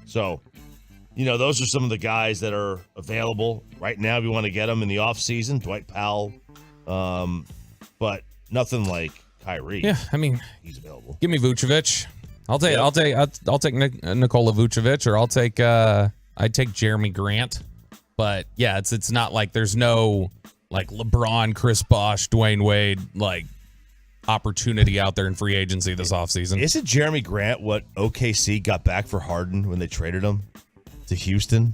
C: So, those are some of the guys that are available right now if you want to get them in the offseason. Dwight Powell. But nothing like Kyrie.
G: Yeah, I mean,
C: he's available.
G: Give me Vucevic. I'll take Nikola Vucevic, or I'd take Jeremy Grant. But yeah, it's not like there's no LeBron, Chris Bosh, Dwayne Wade opportunity out there in free agency this offseason.
C: Isn't Jeremy Grant what OKC got back for Harden when they traded him to Houston?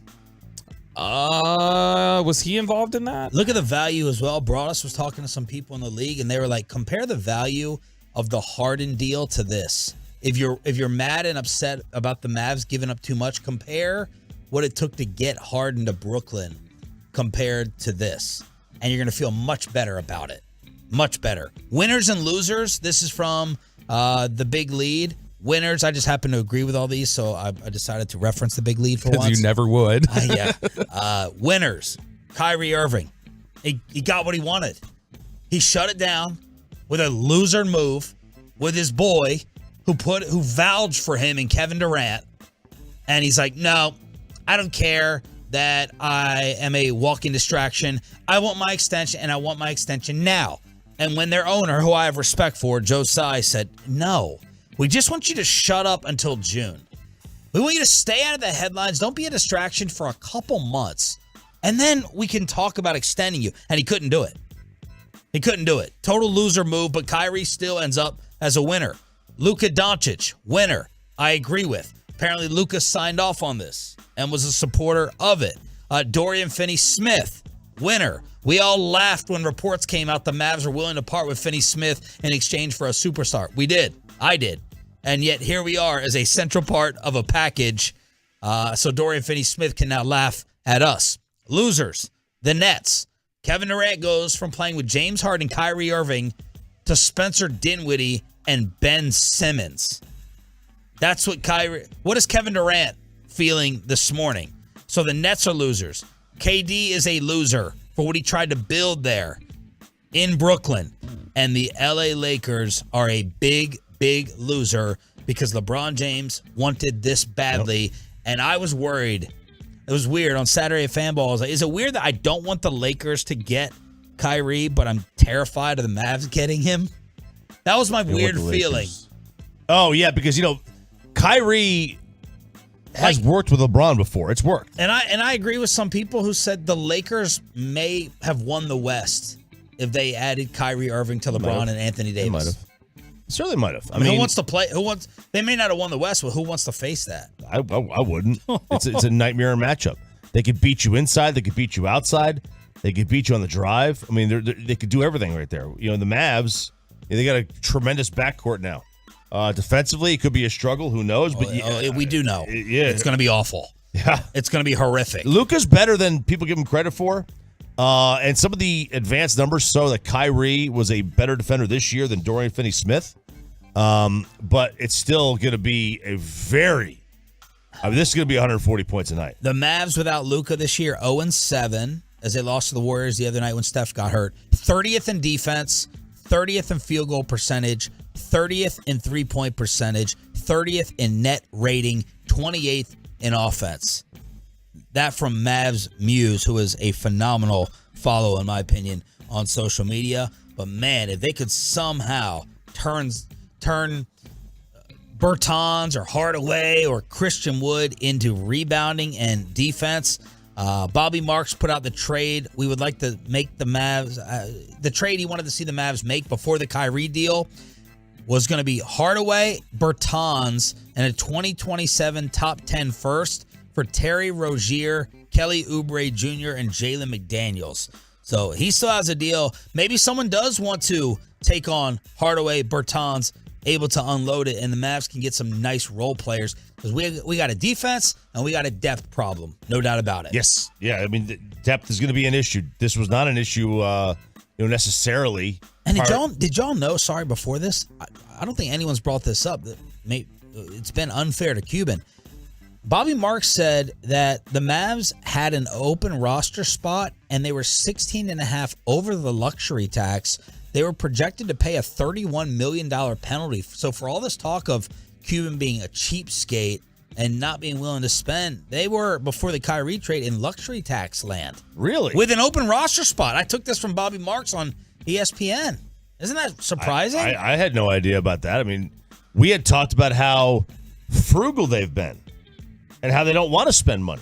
G: Was he involved in that?
B: Look at the value as well. Broadus was talking to some people in the league, and they were like, compare the value of the Harden deal to this. If you're mad and upset about the Mavs giving up too much, compare what it took to get Harden to Brooklyn compared to this. And you're going to feel much better about it. Much better. Winners and losers. This is from The Big Lead. Winners, I just happen to agree with all these, so I decided to reference The Big Lead for once.
G: Because you never would.
B: Winners, Kyrie Irving. He got what he wanted. He shut it down with a loser move with his boy who vouched for him and Kevin Durant. And he's like, no, I don't care that I am a walking distraction. I want my extension, and I want my extension now. And when their owner, who I have respect for, Joe Tsai, said, no, we just want you to shut up until June. We want you to stay out of the headlines. Don't be a distraction for a couple months. And then we can talk about extending you. And he couldn't do it. He couldn't do it. Total loser move, but Kyrie still ends up as a winner. Luka Doncic, winner. I agree with. Apparently, Luka signed off on this and was a supporter of it. Dorian Finney-Smith, winner. We all laughed when reports came out the Mavs were willing to part with Finney-Smith in exchange for a superstar. We did. I did. And yet here we are as a central part of a package. So Dorian Finney-Smith can now laugh at us. Losers, the Nets. Kevin Durant goes from playing with James Harden, Kyrie Irving, to Spencer Dinwiddie and Ben Simmons. That's what is Kevin Durant feeling this morning? So the Nets are losers. KD is a loser for what he tried to build there in Brooklyn. And the LA Lakers are a big, big loser because LeBron James wanted this badly. Yep. And I was worried. It was weird. On Saturday at Fanball, I was like, is it weird that I don't want the Lakers to get Kyrie, but I'm terrified of the Mavs getting him? That was my weird feeling.
C: Oh, yeah, because, Kyrie has worked with LeBron before. It's worked.
B: And I agree with some people who said the Lakers may have won the West if they added Kyrie Irving to LeBron and Anthony Davis.
C: They might have. Certainly might have.
B: I mean, who wants to play? They may not have won the West, but who wants to face that?
C: I wouldn't. It's a nightmare matchup. They could beat you inside. They could beat you outside. They could beat you on the drive. I mean, they could do everything right there. You know, the Mavs, they got a tremendous backcourt now. Defensively, it could be a struggle. Who knows? But
B: we do know.
C: Yeah,
B: it's going to be awful.
C: Yeah,
B: it's going to be horrific.
C: Luka's better than people give him credit for. And some of the advanced numbers show that Kyrie was a better defender this year than Dorian Finney-Smith. But it's still going to be this is going to be 140 points a night.
B: The Mavs without Luka this year, 0-7, as they lost to the Warriors the other night when Steph got hurt. 30th in defense, 30th in field goal percentage, 30th in three-point percentage, 30th in net rating, 28th in offense. That from Mavs Muse, who is a phenomenal follow, in my opinion, on social media. But, man, if they could somehow turn Bertans or Hardaway or Christian Wood into rebounding and defense. Bobby Marks put out the trade. We would like to make the Mavs the trade he wanted to see the Mavs make before the Kyrie deal was going to be Hardaway, Bertans, and a 2027 top 10 first for Terry Rozier, Kelly Oubre Jr., and Jalen McDaniels. So he still has a deal. Maybe someone does want to take on Hardaway, Bertans, able to unload it, and the Mavs can get some nice role players because we got a defense and we got a depth problem, no doubt about it.
C: Yes, yeah. I mean, depth is going to be an issue. This was not an issue, necessarily.
B: And did y'all know? Sorry, before this, I don't think anyone's brought this up. That it's been unfair to Cuban. Bobby Marks said that the Mavs had an open roster spot and they were 16.5 over the luxury tax. They were projected to pay a $31 million penalty. So for all this talk of Cuban being a cheapskate and not being willing to spend, they were, before the Kyrie trade, in luxury tax land.
C: Really?
B: With an open roster spot. I took this from Bobby Marks on ESPN. Isn't that surprising?
C: I had no idea about that. I mean, we had talked about how frugal they've been and how they don't want to spend money.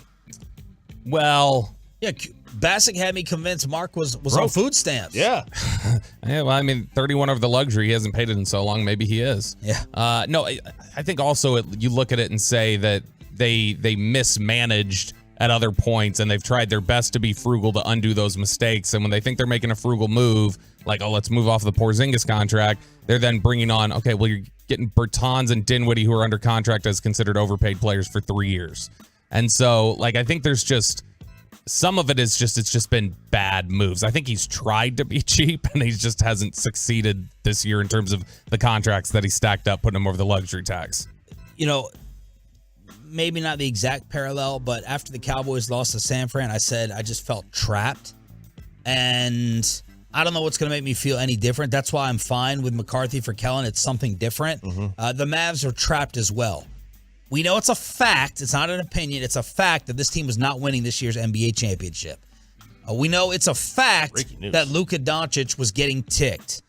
G: Well,
B: yeah, Bassick had me convinced Mark was on food stamps.
C: Yeah.
G: Yeah, well, I mean, 31 over the luxury. He hasn't paid it in so long. Maybe he is.
B: Yeah.
G: No, I think also you look at it and say that they mismanaged at other points and they've tried their best to be frugal to undo those mistakes. And when they think they're making a frugal move, like, let's move off the Porzingis contract, they're then bringing on, well, you're getting Bertans and Dinwiddie, who are under contract as considered overpaid players for 3 years. And so, I think there's just some of it is just, it's just been bad moves. I think he's tried to be cheap and he just hasn't succeeded this year in terms of the contracts that he stacked up, putting him over the luxury tax.
B: Maybe not the exact parallel, but after the Cowboys lost to San Fran, I said I just felt trapped. And I don't know what's going to make me feel any different. That's why I'm fine with McCarthy for Kellen. It's something different.
C: Mm-hmm.
B: The Mavs are trapped as well. We know it's a fact. It's not an opinion. It's a fact that this team was not winning this year's NBA championship. We know it's a fact that Luka Doncic was getting ticked.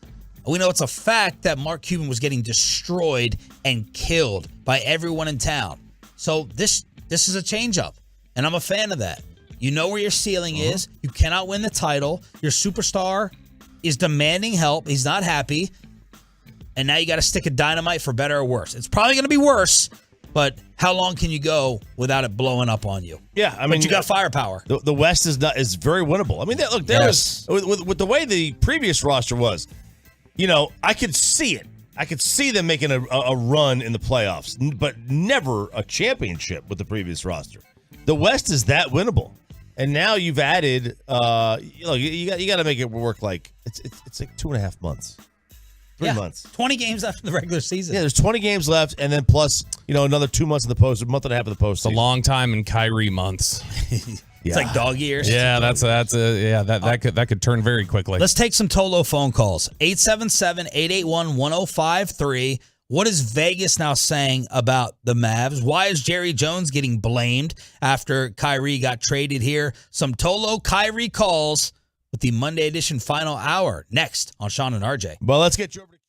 B: We know it's a fact that Mark Cuban was getting destroyed and killed by everyone in town. So this is a changeup, and I'm a fan of that. You know where your ceiling is. You cannot win the title. Your superstar is demanding help. He's not happy. And now you got to stick a dynamite for better or worse. It's probably going to be worse, but how long can you go without it blowing up on you?
C: Yeah, I mean,
B: but you got firepower.
C: The West is very winnable. I mean, there was with the way the previous roster was. I could see it. I could see them making a run in the playoffs, but never a championship with the previous roster. The West is that winnable, and now you've added. You got to make it work. It's like 2.5 months, 3 months,
B: 20 games after the regular season.
C: Yeah, there's 20 games left, and then plus another 2 months of the post, a month and a half of the post.
G: It's a long time in Kyrie months.
B: It's like dog years.
G: Yeah, that could turn very quickly.
B: Let's take some Tolo phone calls. 877-881-1053. What is Vegas now saying about the Mavs? Why is Jerry Jones getting blamed after Kyrie got traded here? Some Tolo Kyrie calls with the Monday edition final hour next on Sean and RJ.
C: Well, let's get you over to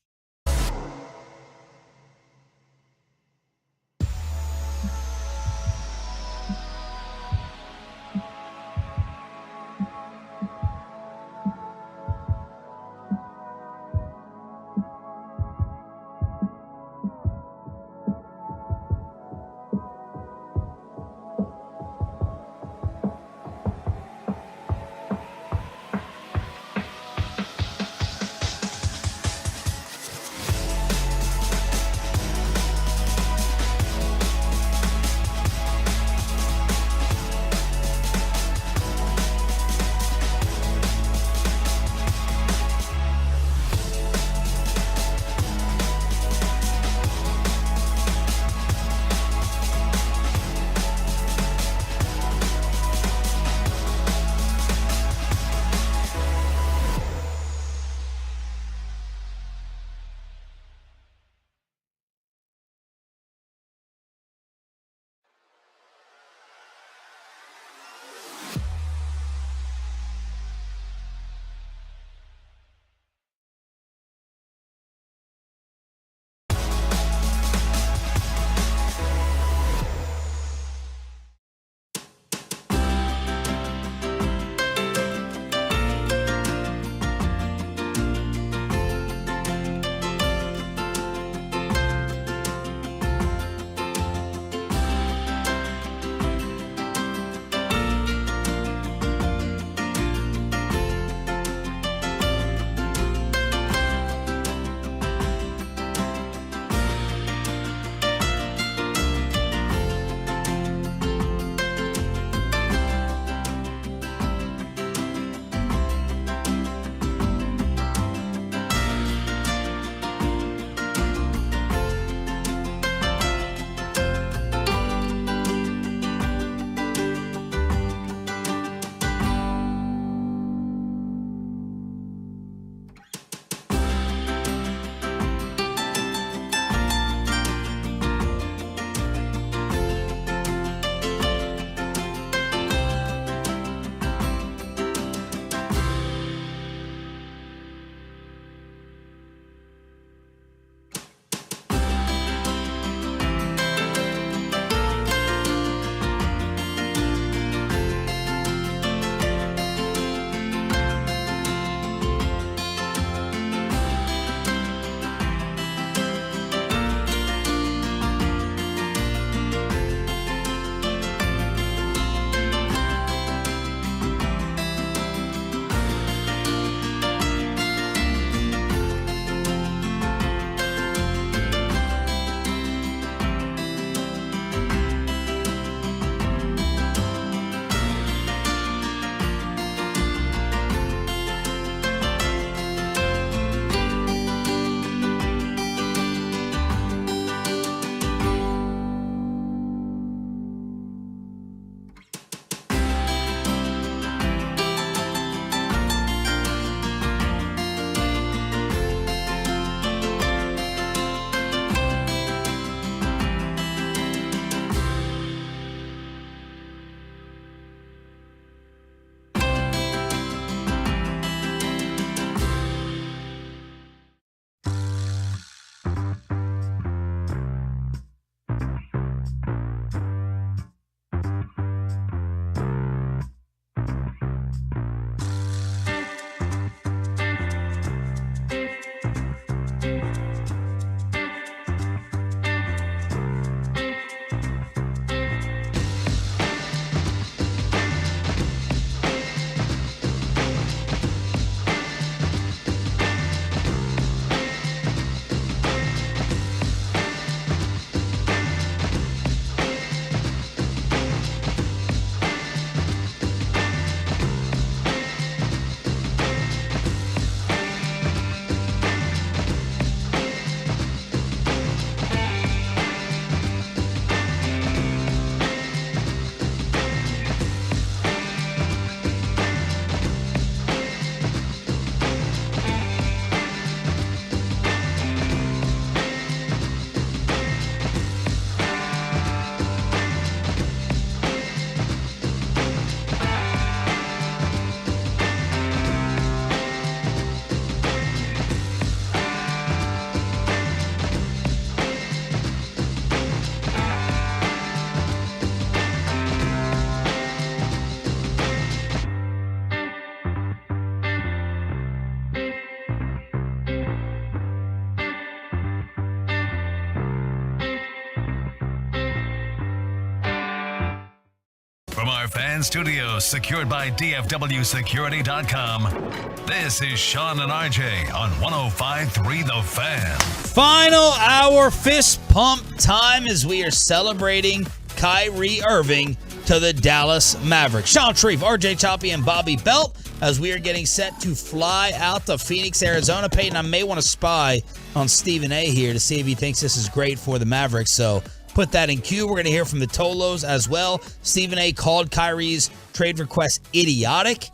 A: From our fan studios secured by DFWsecurity.com, this is Sean and RJ on 105.3 The Fan.
B: Final hour fist pump time as we are celebrating Kyrie Irving to the Dallas Mavericks. Sean Shreve, RJ Choppy, and Bobby Belt as we are getting set to fly out to Phoenix, Arizona. Peyton, I may want to spy on Stephen A here to see if he thinks this is great for the Mavericks. So put that in queue. We're going to hear from the Tolos as well. Stephen A called Kyrie's trade request idiotic.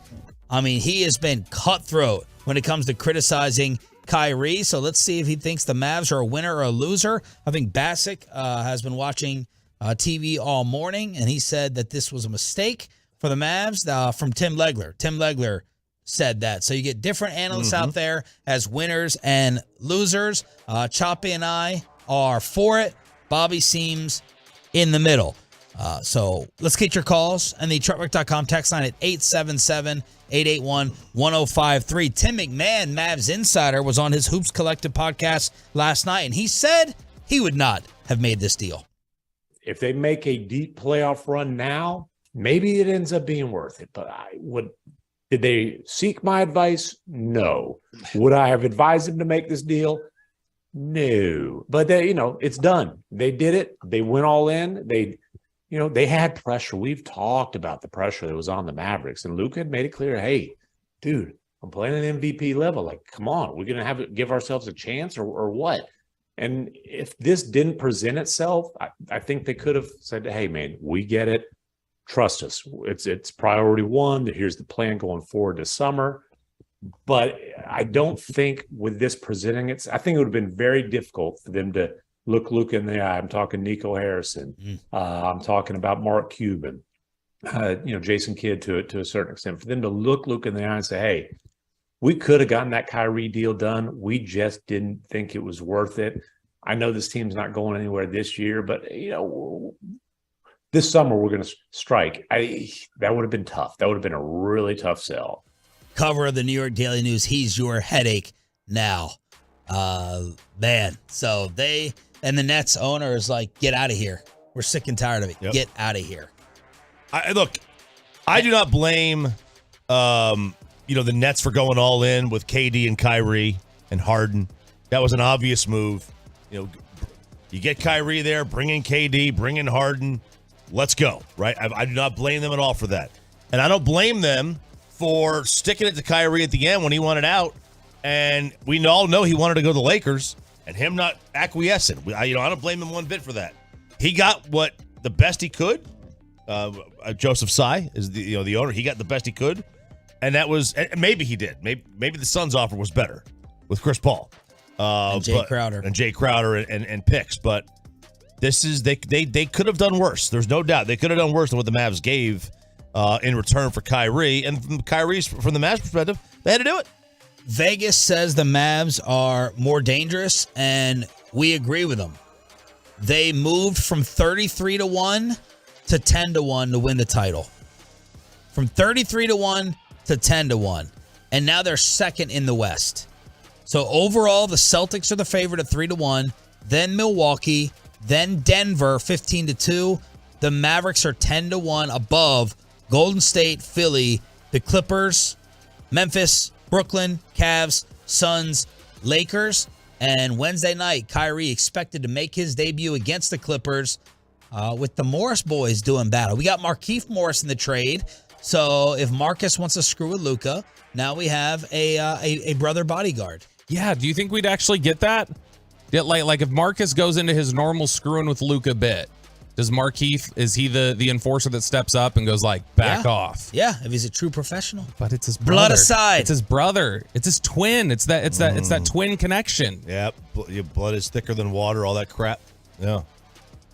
B: I mean, he has been cutthroat when it comes to criticizing Kyrie. So let's see if he thinks the Mavs are a winner or a loser. I think Bassick has been watching TV all morning, and he said that this was a mistake for the Mavs from Tim Legler. Tim Legler said that. So you get different analysts out there as winners and losers. Choppy and I are for it. Bobby seems in the middle. So let's get your calls and the truckwork.com text line at 877-881-1053. Tim McMahon, Mavs Insider, was on his Hoops Collective podcast last night, and he said he would not have made this deal.
M: If they make a deep playoff run now, maybe it ends up being worth it. But did they seek my advice? No. Would I have advised them to make this deal? No. But it's done. They did it. They went all in. They had pressure. We've talked about the pressure that was on the Mavericks, and Luka had made it clear, hey, dude, I'm playing an MVP level. Like, come on, we're going to give ourselves a chance or what? And if this didn't present itself, I think they could have said, hey, man, we get it. Trust us. It's priority one. Here's the plan going forward this summer. But I don't think with this presenting it, I think it would have been very difficult for them to look Luka in the eye. I'm talking Nico Harrison. I'm talking about Mark Cuban, Jason Kidd to a certain extent. For them to look Luka in the eye and say, hey, we could have gotten that Kyrie deal done. We just didn't think it was worth it. I know this team's not going anywhere this year, but, this summer we're going to strike. That would have been tough. That would have been a really tough sell.
B: Cover of the New York Daily News. He's your headache now. Man. So the Nets owner is like, get out of here. We're sick and tired of it. Yep. Get out of here.
C: I do not blame the Nets for going all in with KD and Kyrie and Harden. That was an obvious move. You get Kyrie there, bring in KD, bring in Harden. Let's go, right? I do not blame them at all for that. And I don't blame them for sticking it to Kyrie at the end when he wanted out. And we all know he wanted to go to the Lakers, and him not acquiescing. I don't blame him one bit for that. He got the best he could. Joseph Tsai is the owner. He got the best he could. And that was, maybe he did. Maybe the Suns' offer was better with Chris Paul.
B: And Jay Crowder.
C: And picks. But this is, they could have done worse. There's no doubt. They could have done worse than what the Mavs gave in return for Kyrie. And from the Mavs perspective, they had to do it.
B: Vegas says the Mavs are more dangerous, and we agree with them. They moved from 33-1 to 10-1 to win the title. From 33-1 to 10-1. And now they're second in the West. So overall, the Celtics are the favorite at 3-1, then Milwaukee, then Denver 15-2. The Mavericks are 10-1 above Golden State, Philly, the Clippers, Memphis, Brooklyn, Cavs, Suns, Lakers. And Wednesday night, Kyrie expected to make his debut against the Clippers with the Morris boys doing battle. We got Markieff Morris in the trade. So if Marcus wants to screw with Luka, now we have a brother bodyguard.
G: Yeah, do you think we'd actually get that? Yeah, like if Marcus goes into his normal screwing with Luka bit, does Markieff, is he the enforcer that steps up and goes like, back off?
B: Yeah, if he's a true professional.
G: But it's his brother.
B: Blood aside.
G: It's his brher. It's his twin. It's that twin connection.
C: Yep. Your blood is thicker than water, all that crap. Yeah.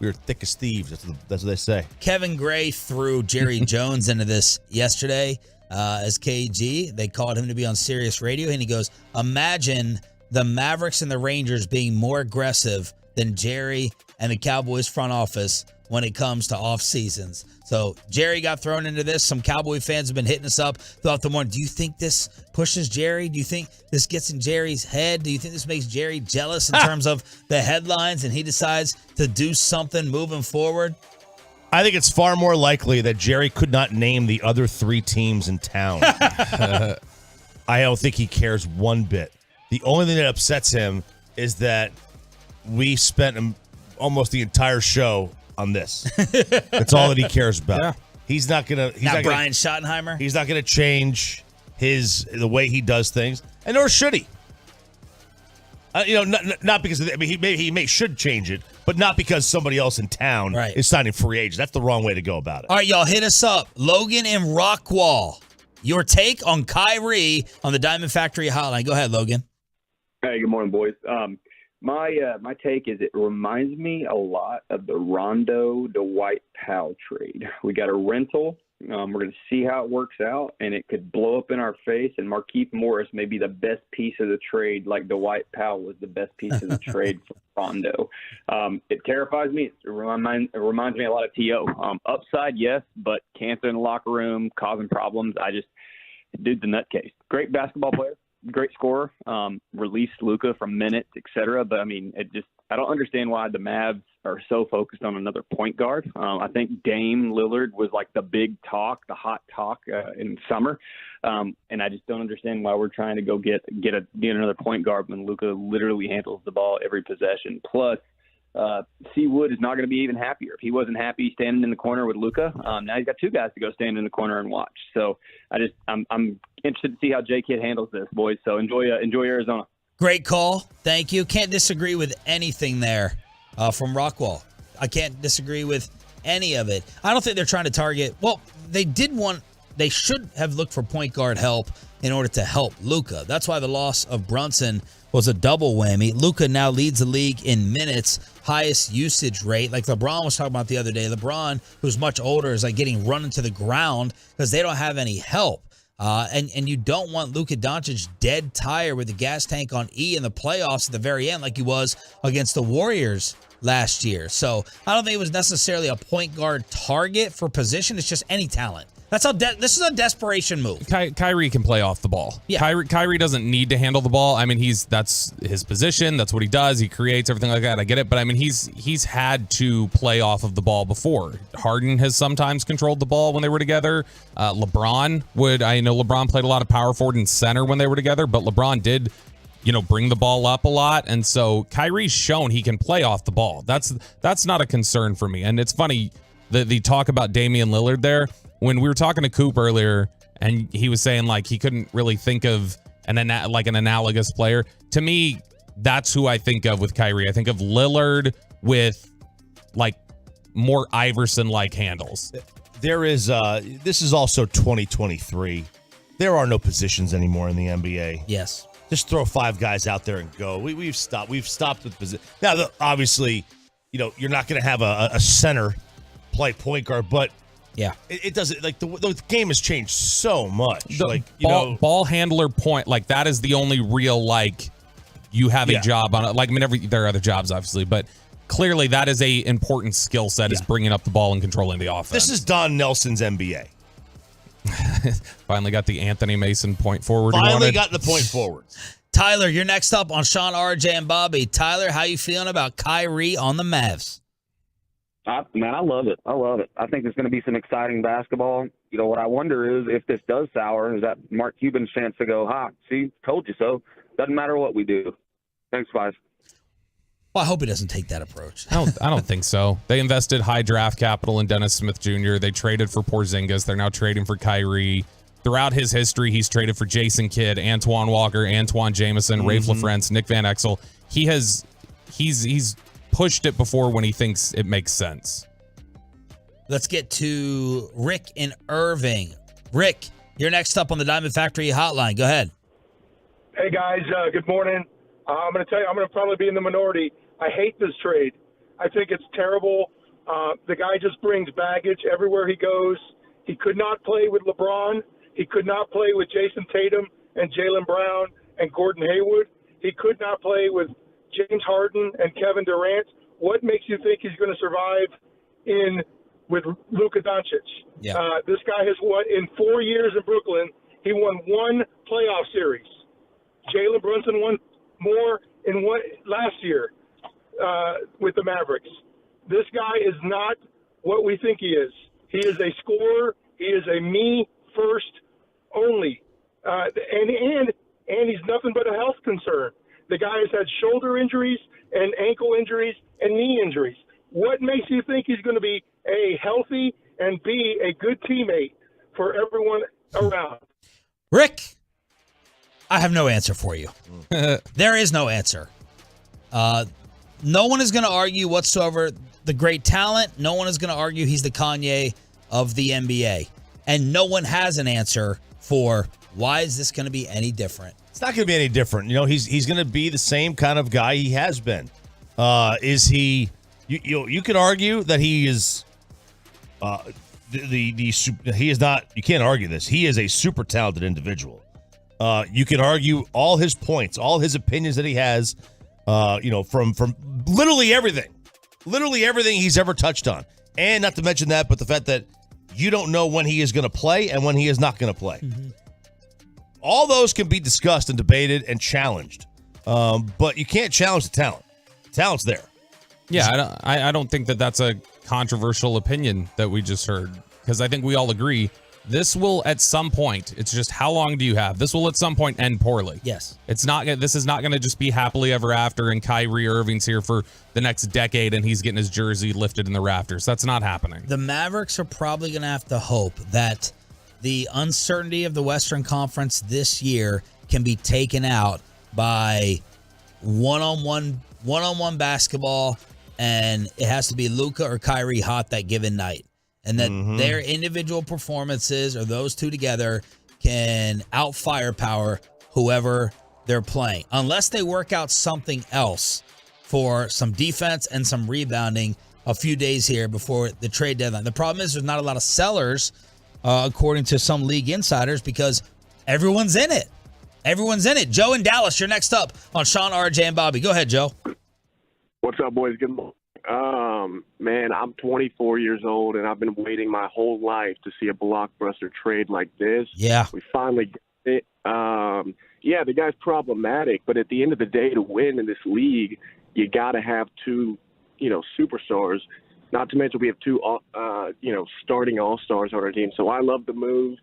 C: We were thick as thieves. That's what they say.
B: Kevin Gray threw Jerry Jones into this yesterday as KG. They called him to be on Sirius Radio, and he goes, imagine the Mavericks and the Rangers being more aggressive than Jerry and the Cowboys front office when it comes to off seasons. So Jerry got thrown into this. Some Cowboy fans have been hitting us up throughout the morning. Do you think this pushes Jerry? Do you think this gets in Jerry's head? Do you think this makes Jerry jealous in terms of the headlines and he decides to do something moving forward?
C: I think it's far more likely that Jerry could not name the other 3 teams in town. I don't think he cares one bit. The only thing that upsets him is that we spent almost the entire show on this. That's all that he cares about. Yeah. He's not gonna. He's not
B: Brian Schottenheimer.
C: He's not gonna change the way he does things, and nor should he. Not because he should change it, but not because somebody else in town is signing free agents. That's the wrong way to go about it.
B: All right, y'all, hit us up. Logan and Rockwall. Your take on Kyrie on the Diamond Factory hotline. Go ahead, Logan.
N: Hey, good morning, boys. My take is it reminds me a lot of the Rondo Dwight Powell trade. We got a rental. We're going to see how it works out, and it could blow up in our face. And Markieff Morris may be the best piece of the trade, like Dwight Powell was the best piece of the trade for Rondo. It terrifies me. It reminds me a lot of T.O. Upside, yes, but cancer in the locker room, causing problems. Dude's a nutcase. Great basketball player, great scorer. Released Luka from minutes, etc. But I don't understand why the Mavs are so focused on another point guard. I think Dame Lillard was like the big talk, the hot talk in summer, and I just don't understand why we're trying to go get another point guard when Luka literally handles the ball every possession. Plus, C. Wood is not going to be even happier. If he wasn't happy standing in the corner with Luka, now he's got 2 guys to go stand in the corner and watch. So I'm interested to see how J. Kidd handles this, boys. So enjoy Arizona.
B: Great call. Thank you. Can't disagree with anything there from Rockwall. I can't disagree with any of it. I don't think they're trying to target. Well, they should have looked for point guard help in order to help Luka. That's why the loss of Brunson was a double whammy. Luka now leads the league in minutes, highest usage rate. Like LeBron was talking about the other day. LeBron, who's much older, is like getting run into the ground because they don't have any help. And you don't want Luka Doncic dead tired with the gas tank on E in the playoffs at the very end like he was against the Warriors last year. So I don't think it was necessarily a point guard target for position. It's just any talent. That's how this is a desperation move.
G: Kyrie can play off the ball. Yeah. Kyrie doesn't need to handle the ball. I mean, that's his position. That's what he does. He creates everything like that. I get it. But I mean, he's had to play off of the ball before. Harden has sometimes controlled the ball when they were together. I know LeBron played a lot of power forward and center when they were together, but LeBron did, bring the ball up a lot. And so Kyrie's shown he can play off the ball. That's not a concern for me. And it's funny, the talk about Damian Lillard there. When we were talking to Coop earlier, and he was saying like he couldn't really think of an analogous player. To me, that's who I think of with Kyrie. I think of Lillard with like more Iverson-like handles.
C: There is this is also 2023. There are no positions anymore in the NBA.
B: Yes.
C: Just throw 5 guys out there and go. We've stopped with position. Now, obviously, you're not going to have a center play point guard, but
B: yeah,
C: it doesn't, like, the game has changed so much.
G: Ball handler point, like, that is the only real, like, you have a job on it. Like, I mean, there are other jobs, obviously, but clearly that is a important skill set, is bringing up the ball and controlling the offense.
C: This is Don Nelson's NBA.
G: Finally got the Anthony Mason point forward.
C: Finally got the point forward.
B: Tyler, you're next up on Sean, RJ, and Bobby. Tyler, how you feeling about Kyrie on the Mavs?
O: Man, I love it. I think there's going to be some exciting basketball. What I wonder is if this does sour, is that Mark Cuban's chance to go, see, told you so. Doesn't matter what we do. Thanks, guys.
B: Well, I hope he doesn't take that approach.
G: I don't think so. They invested high draft capital in Dennis Smith Jr. They traded for Porzingis. They're now trading for Kyrie. Throughout his history, he's traded for Jason Kidd, Antoine Walker, Antoine Jameson, Rafe LaFrentz, Nick Van Exel. He's pushed it before when he thinks it makes sense.
B: Let's get to Rick in Irving. Rick, you're next up on the Diamond Factory hotline. Go ahead.
P: Hey, guys. Good morning. I'm going to tell you, I'm going to probably be in the minority. I hate this trade. I think it's terrible. The guy just brings baggage everywhere he goes. He could not play with LeBron. He could not play with Jason Tatum and Jaylen Brown and Gordon Hayward. He could not play with James Harden and Kevin Durant. What makes you think he's going to survive with Luka Doncic?
B: Yeah.
P: This guy has won in 4 years in Brooklyn. He won 1 playoff series. Jalen Brunson won more in one last year with the Mavericks. This guy is not what we think he is. He is a scorer. He is a me first only. And he's nothing but a health concern. The guy has had shoulder injuries and ankle injuries and knee injuries. What makes you think he's going to be A, healthy, and B, a good teammate for everyone around?
B: Rick, I have no answer for you. There is no answer. No one is going to argue whatsoever the great talent. No one is going to argue he's the Kanye of the NBA. And no one has an answer for why is this going to be any different.
C: It's not going to be any different. You know, he's going to be the same kind of guy he has been. Is he? You could argue that he is. He is not. You can't argue this. He is a super talented individual. You can argue all his points, all his opinions that he has. From literally everything he's ever touched on, and not to mention that, but the fact that you don't know when he is going to play and when he is not going to play. Mm-hmm. All those can be discussed and debated and challenged, but you can't challenge the talent. The talent's there.
G: Yeah, I don't think that that's a controversial opinion that we just heard, because I think we all agree this will at some point. It's just how long do you have? This will at some point end poorly.
B: Yes,
G: it's not. This is not going to just be happily ever after, and Kyrie Irving's here for the next decade, and he's getting his jersey lifted in the rafters. That's not happening.
B: The Mavericks are probably going to have to hope that the uncertainty of the Western Conference this year can be taken out by one-on-one basketball, and it has to be Luka or Kyrie hot that given night. And that their individual performances or those two together can out-firepower whoever they're playing. Unless they work out something else for some defense and some rebounding a few days here before the trade deadline. The problem is there's not a lot of sellers, according to some league insiders, because everyone's in it. Everyone's in it. Joe in Dallas, you're next up on Sean, RJ, and Bobby. Go ahead, Joe.
Q: What's up, boys? Good morning. Man, I'm 24 years old, and I've been waiting my whole life to see a blockbuster trade like this.
B: Yeah.
Q: We finally got it. Yeah, the guy's problematic, but at the end of the day, to win in this league, you got to have two, superstars. Not to mention we have two, starting all-stars on our team. So I love the move.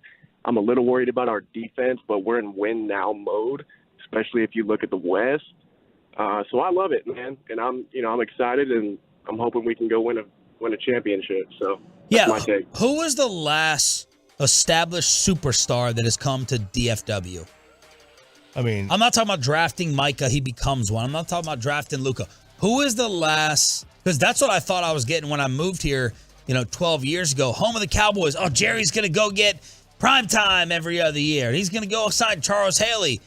Q: I'm a little worried about our defense, but we're in win-now mode, especially if you look at the West. So I love it, man, and I'm excited, and I'm hoping we can go win a championship. So that's my take.
B: Who is the last established superstar that has come to DFW?
C: I mean,
B: I'm not talking about drafting Micah; he becomes one. I'm not talking about drafting Luka. Who is the last? Because that's what I thought I was getting when I moved here, 12 years ago. Home of the Cowboys. Oh, Jerry's gonna go get primetime every other year. He's gonna go sign Charles Haley.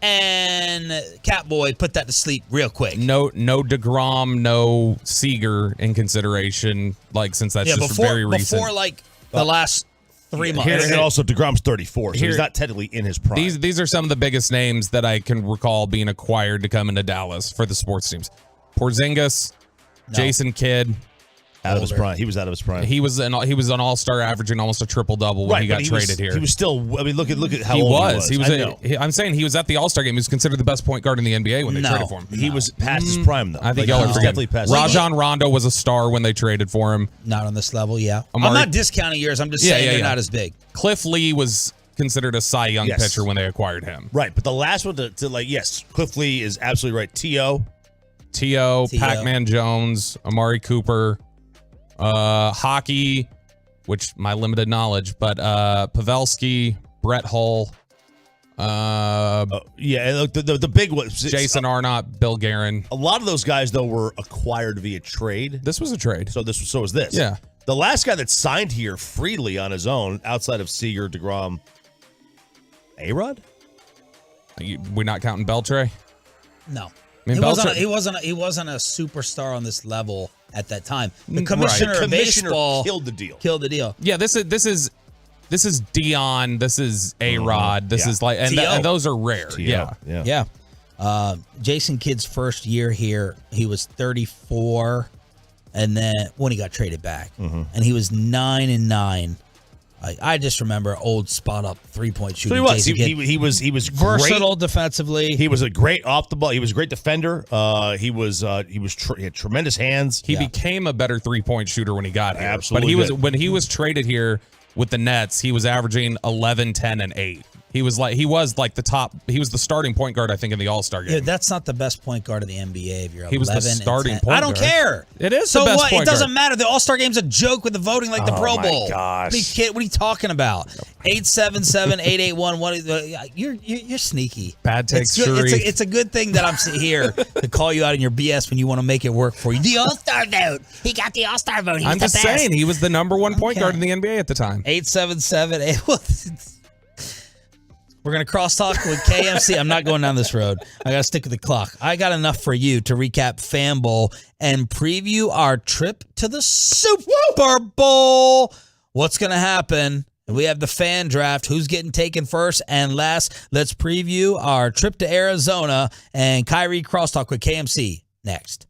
B: And Catboy put that to sleep real quick.
G: No DeGrom, no Seager in consideration, since that's just very recent.
B: Before, the last 3 months.
C: And also, DeGrom's 34, so he's not technically in his prime.
G: These are some of the biggest names that I can recall being acquired to come into Dallas for the sports teams. Porzingis, Jason Kidd.
C: Out of his prime. He was out of his prime.
G: He was an all-star, averaging almost a triple-double when he got traded here.
C: He was still. I mean, look at how old he was.
G: I'm saying he was at the All-Star game. He was considered the best point guard in the NBA when they traded for him.
C: He was past his prime, though.
G: I think y'all are forgetting. Rajon Rondo was a star when they traded for him.
B: Not on this level, yeah. I'm not discounting yours. I'm just saying they're not as big.
G: Cliff Lee was considered a Cy Young pitcher when they acquired him.
C: Right, but the last one yes, Cliff Lee is absolutely right.
G: T.O., Pac-Man Jones, Amari Cooper. Hockey, which my limited knowledge, but Pavelski, Brett Hull,
C: the big ones,
G: Jason Arnott, Bill Guerin.
C: A lot of those guys though were acquired via trade.
G: This was a trade.
C: So was this.
G: Yeah.
C: The last guy that signed here freely on his own, outside of Seager, DeGrom, A-Rod?
G: We're not counting Beltre?
B: No.
G: I mean,
B: he wasn't a superstar on this level at that time. The commissioner of baseball
C: killed the deal.
G: Yeah, this is Dion. This is A-Rod. This is and those are rare.
B: Yeah. Jason Kidd's first year here, he was 34, and then when he got traded back, and he was 9-9. I just remember old spot up 3-point shooting.
C: So he was
B: versatile
C: great
B: defensively.
C: He was a great off the ball. He was a great defender. He had tremendous hands.
G: He became a better 3-point shooter when he got here.
C: Absolutely.
G: But when he was traded here with the Nets, he was averaging 11, 10, and 8. He was the starting point guard, I think, in the All-Star game.
B: Yeah, that's not the best point guard in the NBA. If you're
G: he was the starting point guard.
B: I don't care.
G: It is
B: so
G: the best
B: what?
G: point
B: It doesn't
G: guard.
B: matter. The All-Star game's a joke with the voting, like the Pro Bowl.
C: Gosh.
B: What are you talking about? 877-881-1. You're sneaky.
G: Bad takes,
B: Sharif. It's a good thing that I'm here to call you out in your BS when you want to make it work for you. The All-Star vote. He got the All-Star vote.
G: I'm just saying he was the number one point guard in the NBA at the time.
B: 877-8. We're going to crosstalk with KMC. I'm not going down this road. I got to stick with the clock. I got enough for you to recap Fan Bowl and preview our trip to the Super Bowl. What's going to happen? We have the fan draft. Who's getting taken first and last? Let's preview our trip to Arizona and Kyrie crosstalk with KMC next.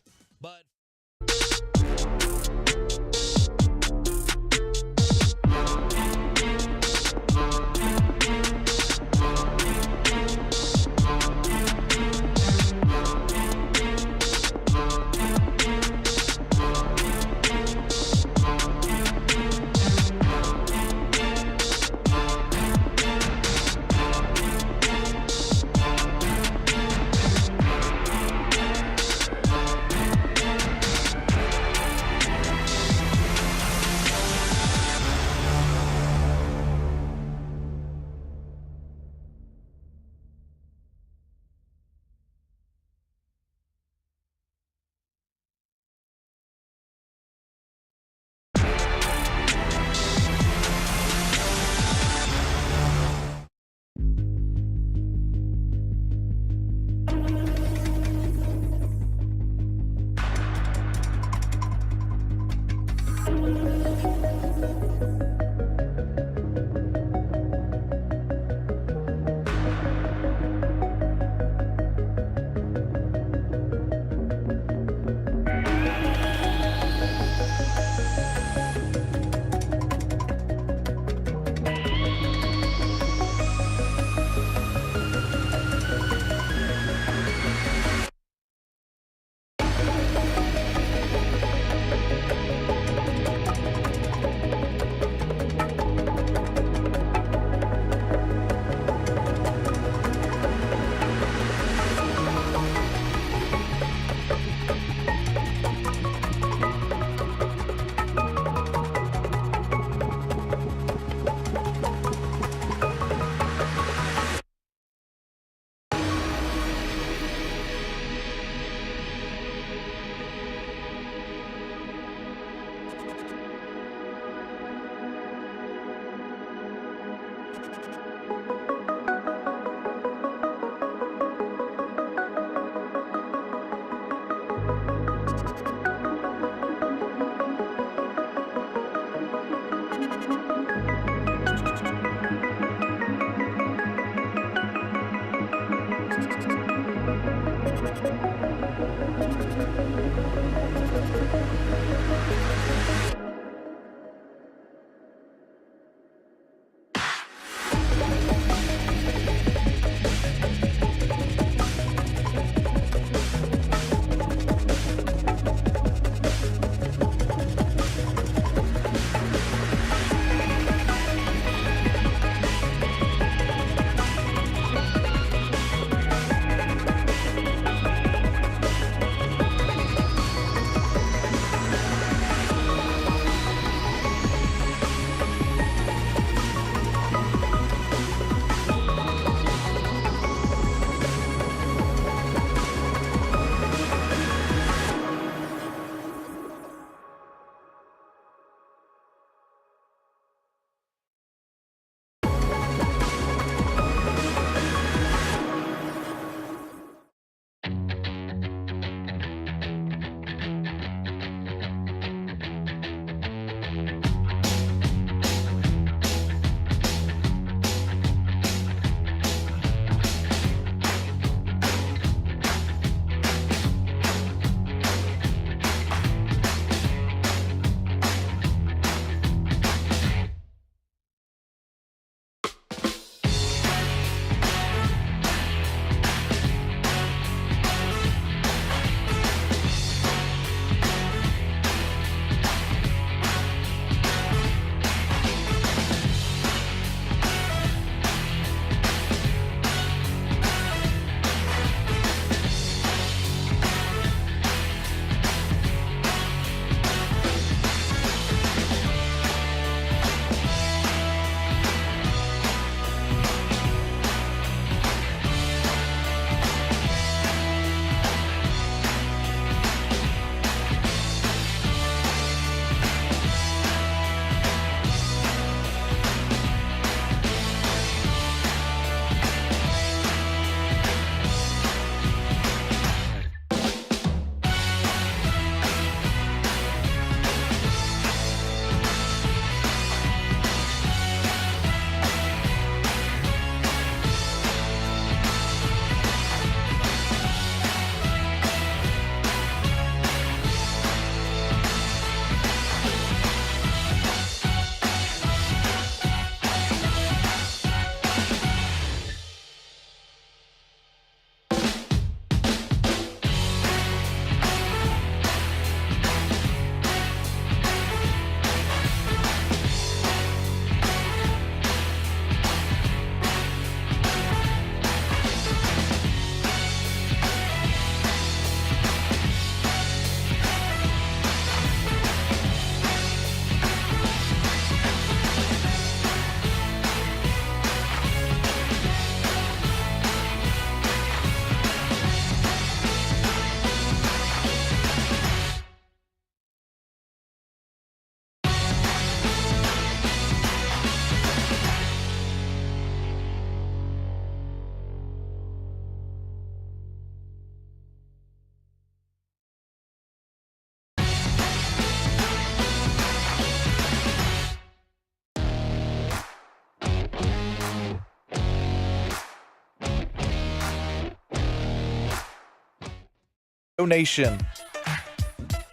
L: Donation.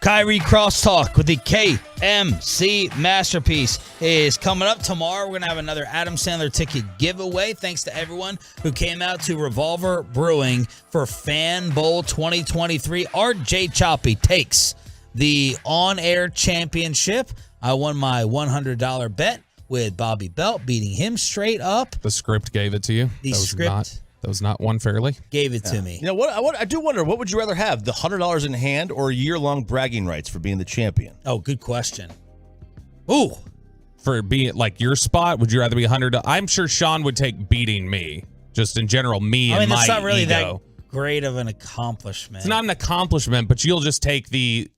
B: Kyrie Crosstalk with the KMC Masterpiece is coming up tomorrow. We're going to have another Adam Sandler ticket giveaway. Thanks to everyone who came out to Revolver Brewing for Fan Bowl 2023. RJ Choppy takes the on-air championship. I won my $100 bet with Bobby Belt, beating him straight up.
G: The script gave it to you. That was not won fairly.
B: Gave it to me.
C: You know what? I do wonder, what would you rather have, the $100 in hand or year-long bragging rights for being the champion?
B: Oh, good question. Ooh.
G: For being like your spot, would you rather be 100? I'm sure Sean would take beating me. Just in general, and
B: that's
G: my
B: not really
G: ego.
B: that great of an accomplishment.
G: It's not an accomplishment, but you'll just take the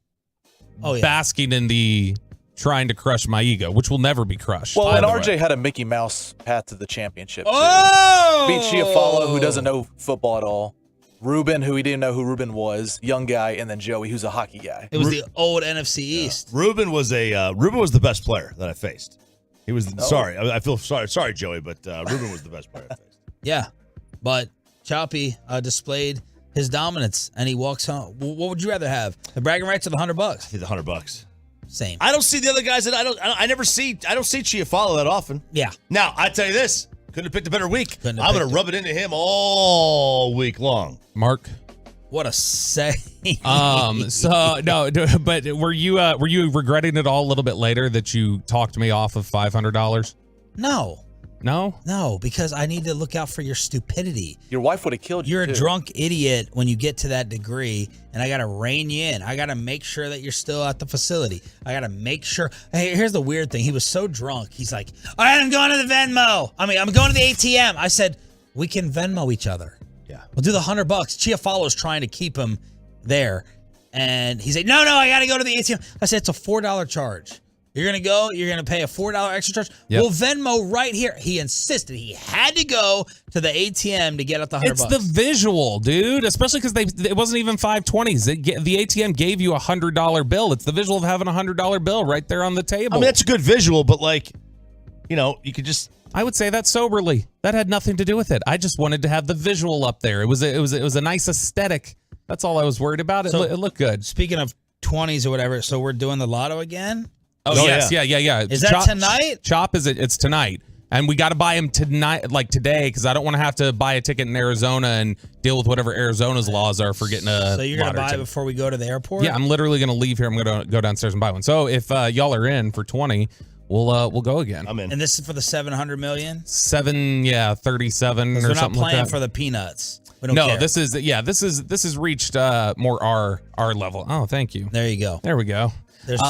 G: basking in the trying to crush my ego, which will never be crushed.
L: Well, and RJ had a Mickey Mouse path to the championship. Beat Chiafalo, who doesn't know football at all. Ruben, who he didn't know who Ruben was. Young guy, and then Joey, who's a hockey guy.
B: It was the old NFC East.
C: Ruben was the best player that I faced. He was sorry. I feel sorry, Joey, but Ruben was the best player I faced.
B: Yeah, but Choppy displayed his dominance, and he walks home. What would you rather have, the bragging rights or the $100?
C: The $100.
B: Same.
C: I don't see the other guys I don't see Chiafalo that often.
B: Yeah.
C: Now, I tell you this, couldn't have picked a better week. I'm going to rub it into him all week long.
G: Mark.
B: What a say.
G: So no, but were you regretting it all a little bit later that you talked me off of $500? No, because I need to look out for your stupidity.
L: Your wife would have killed you.
B: You're a drunk idiot when you get to that degree, and I got to rein you in. I got to make sure that you're still at the facility. I got to make sure. Hey, here's the weird thing. He was so drunk. He's like, all right, I'm going to the Venmo. I'm going to the ATM. I said, we can Venmo each other.
C: Yeah.
B: We'll do the $100. Chiafalo's trying to keep him there. And he said, no, I got to go to the ATM. I said, it's a $4 charge. You're going to go, you're going to pay a $4 extra charge.
G: Yep.
B: We'll Venmo right here. He insisted he had to go to the ATM to get out the $100.
G: It's the visual, dude, especially because it wasn't even 520s. The ATM gave you a $100 bill. It's the visual of having a $100 bill right there on the table.
C: I mean, that's a good visual, but you could just...
G: I would say that soberly. That had nothing to do with it. I just wanted to have the visual up there. It was a nice aesthetic. That's all I was worried about. It looked good.
B: Speaking of 20s or whatever, so we're doing the lotto again?
G: Oh, yes. Yeah.
B: Is that tonight?
G: Chop it's tonight. And we got to buy him tonight, like today, because I don't want to have to buy a ticket in Arizona and deal with whatever Arizona's laws are for getting a
B: So you're going to buy it before we go to the airport?
G: Yeah, I'm literally going to leave here. I'm going to go downstairs and buy one. So if y'all are in for 20, we'll go again.
C: I'm in.
B: And this is for the $700 million?
G: 37 or something like that.
B: We're not playing for the peanuts. We don't care.
G: This is reached more our level. Oh, thank you.
B: There you go.
G: There we go.
B: There's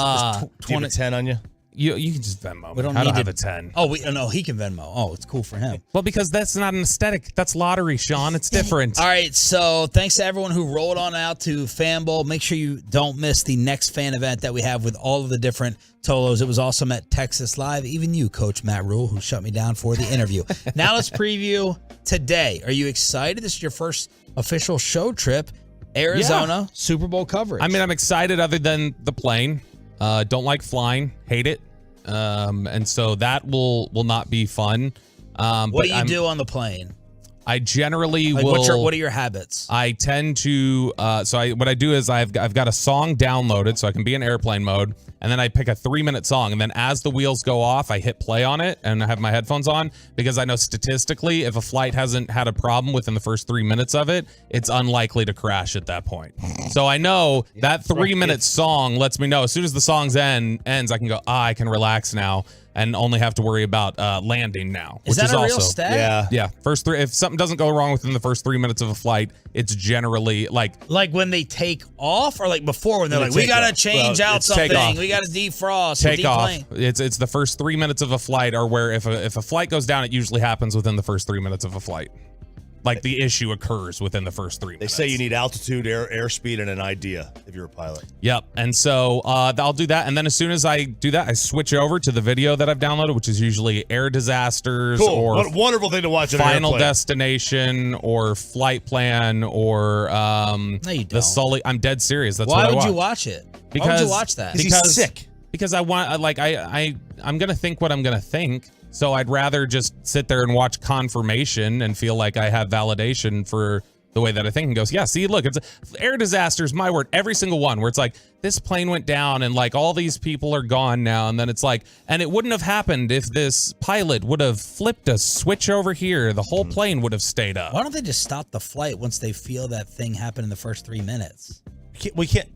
C: 20 10 on you.
G: You can just Venmo.
B: We don't
G: I
B: need
G: don't have
B: to-
G: a 10.
B: Oh, no, he can Venmo. Oh, it's cool for him.
G: Well, because that's not an aesthetic. That's lottery, Sean. It's different.
B: All right, so thanks to everyone who rolled on out to Fan Bowl. Make sure you don't miss the next fan event that we have with all of the different Tolos. It was awesome at Texas Live. Even you, Coach Matt Rule, who shut me down for the interview. Now let's preview today. Are you excited? This is your first official show trip. Arizona, Super Bowl coverage.
G: I mean, I'm excited other than the plane. Don't like flying. Hate it. And so that will not be fun.
B: What do you do on the plane?
G: I generally
B: Like,
G: will.
B: what are your habits?
G: I tend to. What I do is I've got a song downloaded so I can be in airplane mode, and then I pick a 3-minute song, and then as the wheels go off, I hit play on it, and I have my headphones on because I know statistically, if a flight hasn't had a problem within the first 3 minutes of it, it's unlikely to crash at that point. So I know that 3-minute song lets me know as soon as the song's ends, I can go. I can relax now. And only have to worry about landing now.
B: Is
G: which
B: that a
G: also,
B: real stat?
G: Yeah. If something doesn't go wrong within the first 3 minutes of a flight, it's generally like
B: when they take off, or like before when they're like, we gotta change out something, we gotta defrost,
G: take off.
B: deplane.
G: It's the first 3 minutes of a flight, or where if a flight goes down, it usually happens within the first 3 minutes of a flight. Like the issue occurs within the first 3 minutes.
C: They say you need altitude, airspeed, and an idea if you're a pilot.
G: Yep. And so I'll do that. And then as soon as I do that, I switch over to the video that I've downloaded, which is usually air disasters or
C: what a wonderful thing to watch.
G: Final Destination or Flight Plan or
B: no, you
G: the Sully. I'm dead serious. That's
B: Why
G: what I
B: would
G: watch.
B: you watch it?
G: Because,
B: Why would you watch that?
G: Because
C: he's sick.
G: Because I want I'm gonna think what I'm gonna think. So I'd rather just sit there and watch confirmation and feel like I have validation for the way that I think goes, yeah, see, look, it's air disasters, my word, every single one where it's like this plane went down and like all these people are gone now. And then it's like, and it wouldn't have happened if this pilot would have flipped a switch over here. The whole plane would have stayed up.
B: Why don't they just stop the flight once they feel that thing happen in the first 3 minutes?
C: We can't.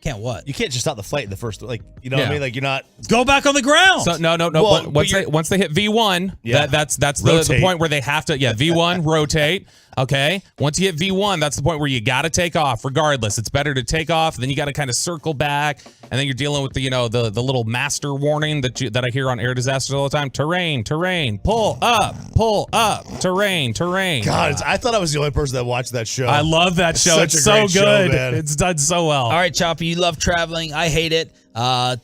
B: Can't what?
C: You can't just stop the flight in the first, like, you know what I mean? Like, you're not.
B: Go back on the ground.
G: So, no.
C: Well,
G: Once they hit V1, that's the point where they have to, V1, rotate. Okay. Once you hit V1, that's the point where you got to take off regardless. It's better to take off. Then you got to kind of circle back. And then you're dealing with the little master warning that I hear on air disasters all the time. Terrain, pull up, terrain.
C: God, I thought I was the only person that watched that show.
G: I love that show. It's so good. It's done so well.
B: All right, Choppy, you love traveling. I hate it.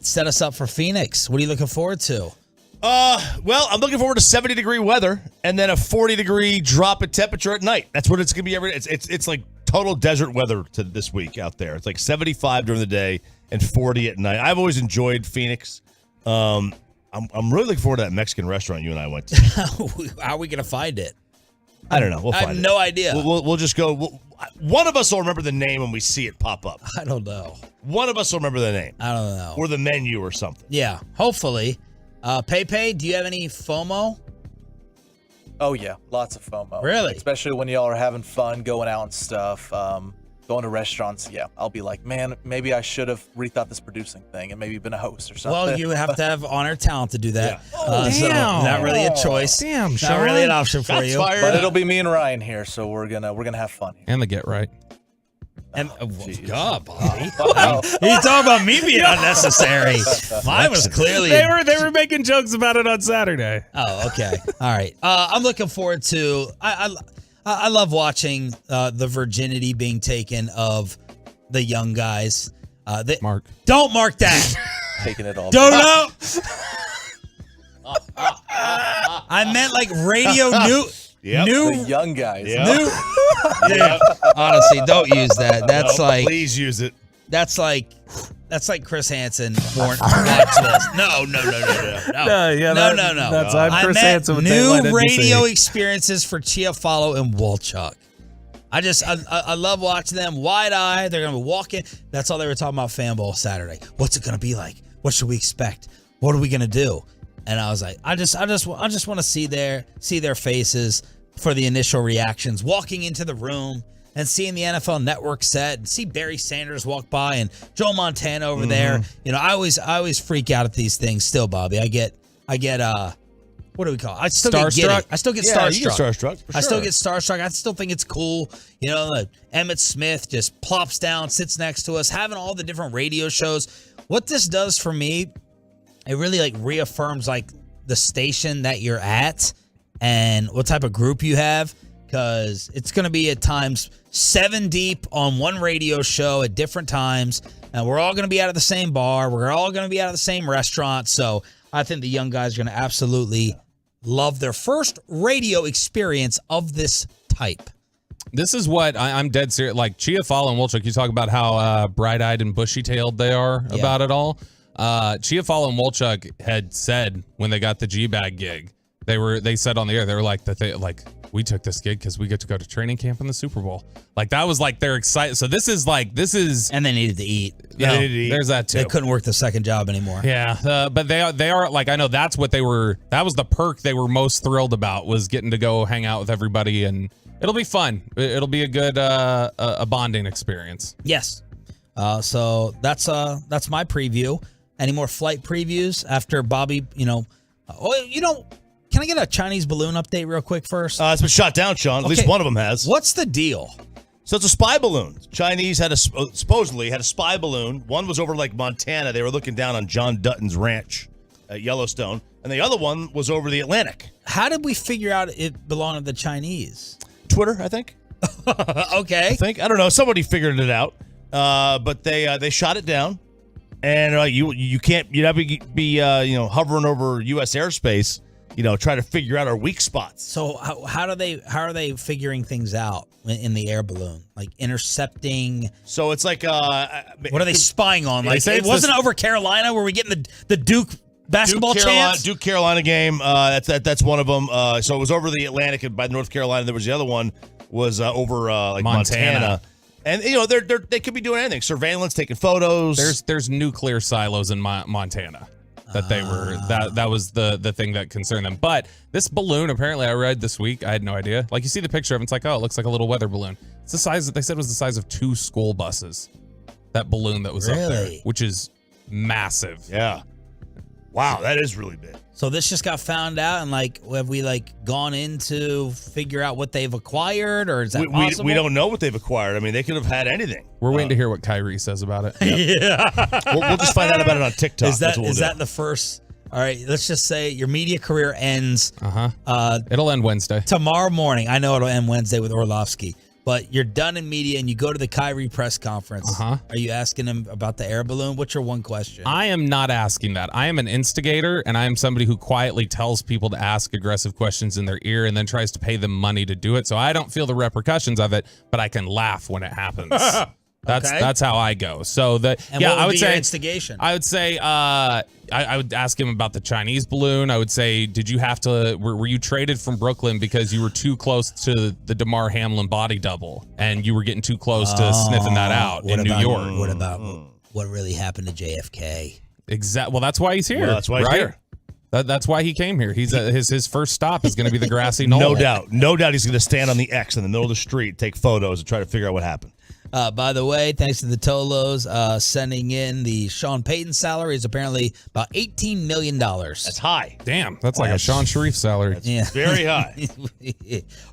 B: Set us up for Phoenix. What are you looking forward to?
C: Well, I'm looking forward to 70-degree weather and then a 40-degree drop in temperature at night. That's what it's going to be every day. It's like total desert weather to this week out there. It's like 75 during the day and 40 at night. I've always enjoyed Phoenix. I'm really looking forward to that Mexican restaurant you and I went to.
B: How are we going to find it?
C: I don't know. We'll find it.
B: I have no idea.
C: We'll just go. One of us will remember the name when we see it pop up.
B: I don't know.
C: One of us will remember the name.
B: I don't know.
C: Or the menu or something.
B: Yeah, hopefully. Pepe, do you have any FOMO?
L: Oh, yeah. Lots of FOMO.
B: Really?
L: Especially when y'all are having fun, going out and stuff, going to restaurants. Yeah, I'll be like, man, maybe I should have rethought this producing thing and maybe been a host or something.
B: Well, you have to have honor talent to do that.
L: Yeah.
B: So not really a choice.
G: Damn,
B: not really an option for you.
L: But it'll be me and Ryan here, so we're gonna have fun here.
G: And the get right.
B: And God, Bobby. He's talking about me being unnecessary. Mine was clearly
G: they were making jokes about it on Saturday.
B: Oh, okay. All right. I'm looking forward to. I love watching the virginity being taken of the young guys.
G: Mark,
B: don't mark that.
L: Taking it all.
B: Don't know. I meant like radio new.
C: Yep.
L: The young guys.
C: Yep.
B: Dude, honestly, don't use that. That's like.
C: Please use it.
B: That's like Chris Hansen. Watch this. No.
G: That's I'm Chris Hansen with
B: new radio experiences for Chiafalo and Wolchuk. I love watching them wide eye. They're gonna be walking. That's all they were talking about. Fan Bowl Saturday. What's it gonna be like? What should we expect? What are we gonna do? And I was like, I just want to see their faces for the initial reactions, walking into the room and seeing the NFL Network set and see Barry Sanders walk by and Joe Montana over there. You know, I always freak out at these things. Still, Bobby, I get what do we call it? I still get starstruck. I still get starstruck.
C: You get starstruck. For
B: I still
C: sure.
B: get starstruck. I still think it's cool. You know, Emmitt Smith just plops down, sits next to us, having all the different radio shows. What this does for me, it really like reaffirms like the station that you're at and what type of group you have, because it's going to be at times 7 deep on one radio show at different times, and we're all going to be out of the same bar. We're all going to be out of the same restaurant. So I think the young guys are going to absolutely love their first radio experience of this type.
G: This is what I'm dead serious. Like Chiafalo and Wolchuk, you talk about how bright-eyed and bushy-tailed they are about it all. Chiafalo and Wolchuk had said when they got the G-Bag gig, they said on the air, they were like, we took this gig because we get to go to training camp in the Super Bowl. Like that was like they're excited. So this is,
B: and they needed to eat.
C: Yeah, they needed to eat.
G: There's that too.
B: They couldn't work the second job anymore.
G: Yeah, but they are like, I know that's what they were. That was the perk they were most thrilled about, was getting to go hang out with everybody, and it'll be fun. It'll be a good a bonding experience.
B: Yes. So that's my preview. Any more flight previews after Bobby? Can I get a Chinese balloon update real quick first?
C: It's been shot down, Sean. At least one of them has.
B: What's the deal?
C: So it's a spy balloon. Chinese supposedly had a spy balloon. One was over like Montana. They were looking down on John Dutton's ranch at Yellowstone. And the other one was over the Atlantic.
B: How did we figure out it belonged to the Chinese?
C: Twitter, I think.
B: Okay.
C: I don't know. Somebody figured it out. But they shot it down. And you can't be hovering over U.S. airspace, try to figure out our weak spots.
B: So how are they figuring things out in the air balloon? Like intercepting?
C: So it's like
B: what are they spying on? Like it wasn't over Carolina where we getting the Duke basketball chance?
C: Duke Carolina game. That's one of them. So it was over the Atlantic by North Carolina. There was the other one. was over like Montana. And they could be doing anything. Surveillance, taking photos.
G: There's nuclear silos in Montana that they were that was the thing that concerned them. But this balloon, apparently, I read this week. I had no idea. Like, you see the picture of it, it's like, oh, it looks like a little weather balloon. It's the size that they said was the size of 2 school buses. That balloon that was up there, which is massive.
C: Yeah. Wow, that is really big.
B: So this just got found out, and have we gone in to figure out what they've acquired, or is that possible?
C: We don't know what they've acquired. I mean, they could have had anything.
G: We're waiting to hear what Kyrie says about it.
B: Yeah,
C: we'll just find out about it on TikTok.
B: Is that the first? All right, let's just say your media career ends.
G: It'll end Wednesday.
B: Tomorrow morning. I know it'll end Wednesday with Orlovsky. But you're done in media and you go to the Kyrie press conference. Are you asking him about the air balloon? What's your one question?
G: I am not asking that. I am an instigator, and I am somebody who quietly tells people to ask aggressive questions in their ear and then tries to pay them money to do it. So I don't feel the repercussions of it, but I can laugh when it happens. That's how I go. So I would say
B: your instigation.
G: I would say I would ask him about the Chinese balloon. I would say, were you traded from Brooklyn because you were too close to the DeMar Hamlin body double and you were getting too close to sniffing that out in New York?
B: What about what really happened to JFK?
G: Exactly. Well, that's why he's here.
C: Well, that's why he's here.
G: That's why he came here. He's his first stop is going to be the grassy knoll.
C: No doubt he's going to stand on the X in the middle of the street, take photos, and try to figure out what happened.
B: By the way, thanks to the Tolos sending in the Sean Payton salary is apparently about $18 million.
C: That's high.
G: Damn, that's like a Sean Sharif salary.
B: That's
C: very high.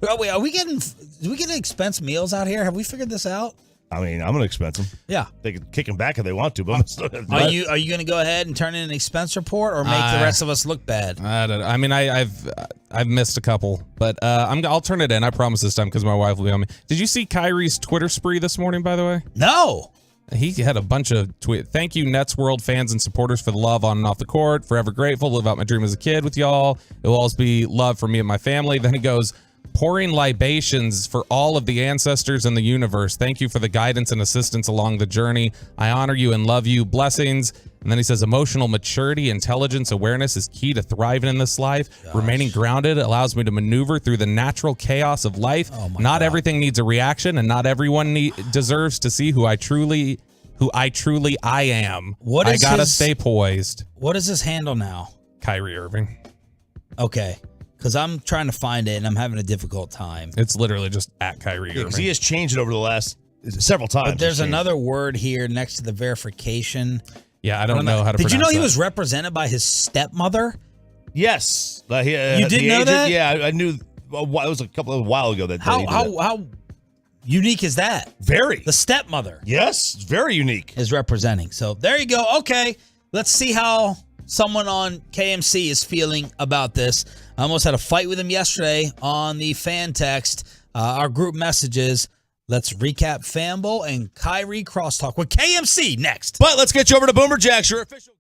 B: Are we getting expense meals out here? Have we figured this out?
C: I mean, I'm going to expense them.
B: Yeah.
C: They can kick them back if they want to, but I'm still going to do it.
B: Are you going to go ahead and turn in an expense report or make the rest of us look bad?
G: I mean, I've missed a couple, but I'll turn it in. I promise this time because my wife will be on me. Did you see Kyrie's Twitter spree this morning, by the way?
B: No.
G: He had a bunch of tweets. Thank you, Nets World fans and supporters, for the love on and off the court. Forever grateful. Live out my dream as a kid with y'all. It will always be love for me and my family. Then he goes, pouring libations for all of the ancestors in the universe. Thank you for the guidance and assistance along the journey. I honor you and love you. Blessings. And then he says, emotional maturity, intelligence, awareness is key to thriving in this life. Remaining grounded allows me to maneuver through the natural chaos of life. Not everything needs a reaction, and not everyone deserves to see who I truly am. I gotta stay poised.
B: What is his handle now?
G: Kyrie Irving.
B: Okay. Because I'm trying to find it, and I'm having a difficult time.
G: It's literally just at Kyrie Irving.
C: He has changed it over the last several times.
B: But there's another word here next to the verification.
G: Yeah, I don't know how to pronounce
B: Did you know he
G: that.
B: was represented by his stepmother?
C: Yes.
B: You didn't know that?
C: Yeah, I knew. It was a while ago that
B: How unique is that?
C: Very.
B: The stepmother.
C: Yes, it's very unique.
B: Is representing. So there you go. Okay, let's see how someone on KMC is feeling about this. I almost had a fight with him yesterday on the fan text, our group messages. Let's recap Fanbowl and Kyrie crosstalk with KMC next.
C: But let's get you over to Boomer Jacks, your official.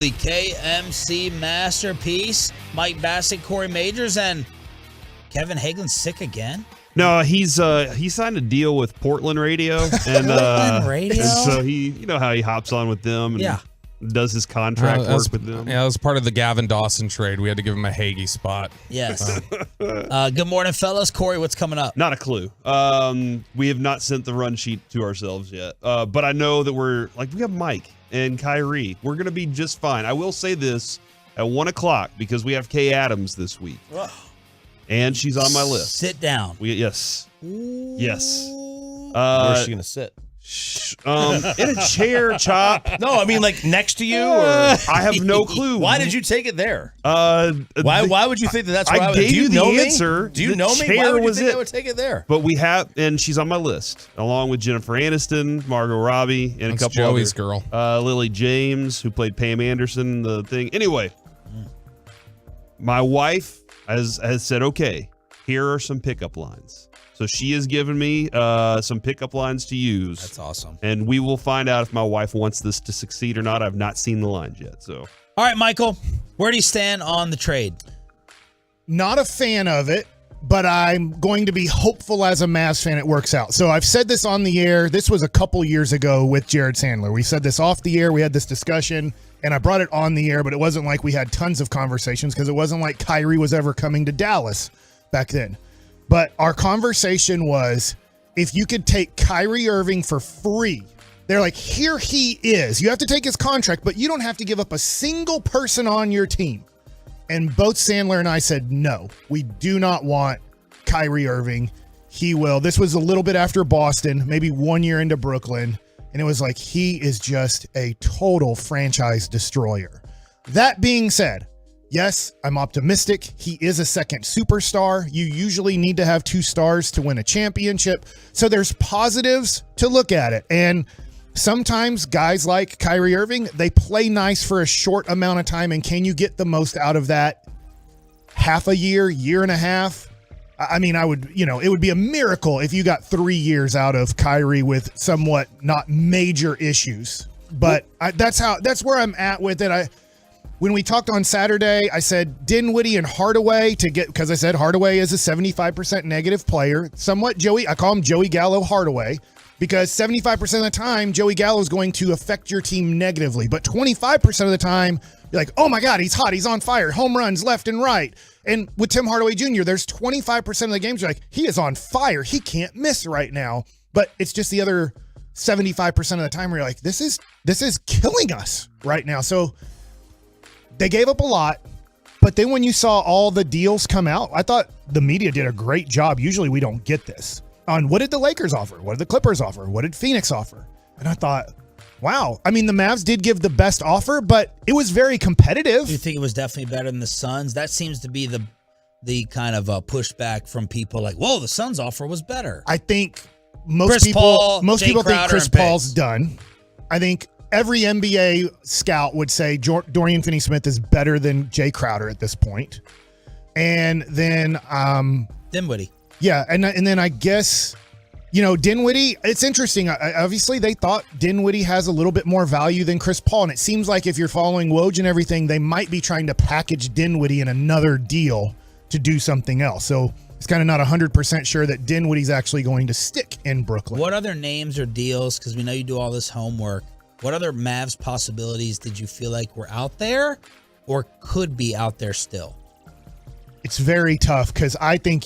B: The KMC masterpiece, Mike Bassett, Corey Majors, and Kevin Hagelin's sick again.
R: No, he signed a deal with Portland Radio, and
B: Portland Radio?
R: and so you know how he hops on with them, and does his contract work with them.
G: Yeah, that was part of the Gavin Dawson trade. We had to give him a Hagee spot.
B: Yes. Good morning, fellas. Corey, what's coming up?
R: Not a clue. We have not sent the run sheet to ourselves yet, but I know that we have Mike and Kyrie. We're gonna be just fine. I will say this at 1 o'clock because we have Kay Adams this week.
B: Ugh.
R: And she's on my list.
B: Sit down.
R: Yes.
B: Ooh.
R: Yes.
C: Where's she going to sit?
R: In a chair, Chop.
C: No, I mean like next to you. Or
R: I have no clue.
C: Why did you take it there?
R: Why
C: would you think that's where I
R: gave you the
C: know
R: answer?
C: Me? Do you
R: The
C: know me?
R: chair
C: Why would you
R: was
C: think
R: it.
C: I would take it there?
R: But we have, and she's on my list, along with Jennifer Aniston, Margot Robbie, and
G: That's
R: a couple
G: Joey's
R: other,
G: girl.
R: Lily James, who played Pam Anderson, the thing. Anyway, my wife has said, okay, here are some pickup lines. So she has given me some pickup lines to use.
B: That's awesome.
R: And we will find out if my wife wants this to succeed or not. I've not seen the lines yet. So,
B: all right, Michael, where do you stand on the trade?
S: Not a fan of it, but I'm going to be hopeful as a Mavs fan it works out. So I've said this on the air. This was a couple years ago with Jared Sandler. We said this off the air. We had this discussion, and I brought it on the air, but it wasn't like we had tons of conversations because it wasn't like Kyrie was ever coming to Dallas back then. But our conversation was, if you could take Kyrie Irving for free, they're like, here he is. You have to take his contract, but you don't have to give up a single person on your team. And both Sandler and I said, no, we do not want Kyrie Irving. He will. This was a little bit after Boston, maybe 1 year into Brooklyn. And it was like, he is just a total franchise destroyer. That being said, yes, I'm optimistic. He is a second superstar. You usually need to have 2 stars to win a championship. So there's positives to look at it. And sometimes guys like Kyrie Irving, they play nice for a short amount of time. And can you get the most out of that half a year, year and a half? I mean, it would be a miracle if you got 3 years out of Kyrie with somewhat not major issues. But that's where I'm at with it. When we talked on Saturday, I said Dinwiddie and Hardaway because I said Hardaway is a 75% negative player. Somewhat I call him Joey Gallo Hardaway because 75% of the time, Joey Gallo is going to affect your team negatively. But 25% of the time, you're like, oh my God, he's hot. He's on fire. Home runs left and right. And with Tim Hardaway Jr., there's 25% of the games you're like, he is on fire. He can't miss right now. But it's just the other 75% of the time where you're like, this is killing us right now. So they gave up a lot, but then when you saw all the deals come out, I thought the media did a great job. Usually we don't get this on what did the Lakers offer? What did the Clippers offer? What did Phoenix offer? And I thought, wow. I mean, the Mavs did give the best offer, but it was very competitive.
B: Do you think it was definitely better than the Suns? That seems to be the kind of pushback from people like, whoa, the Suns offer was better.
S: I think most people think Chris Paul's done. I think every NBA scout would say Dorian Finney-Smith is better than Jay Crowder at this point. And then
B: Dinwiddie.
S: Yeah, and then I guess, Dinwiddie, it's interesting. Obviously, they thought Dinwiddie has a little bit more value than Chris Paul, and it seems like if you're following Woj and everything, they might be trying to package Dinwiddie in another deal to do something else. So it's kind of not 100% sure that Dinwiddie's actually going to stick in Brooklyn.
B: What other names or deals, because we know you do all this homework, what other Mavs possibilities did you feel like were out there or could be out there still?
S: It's very tough because I think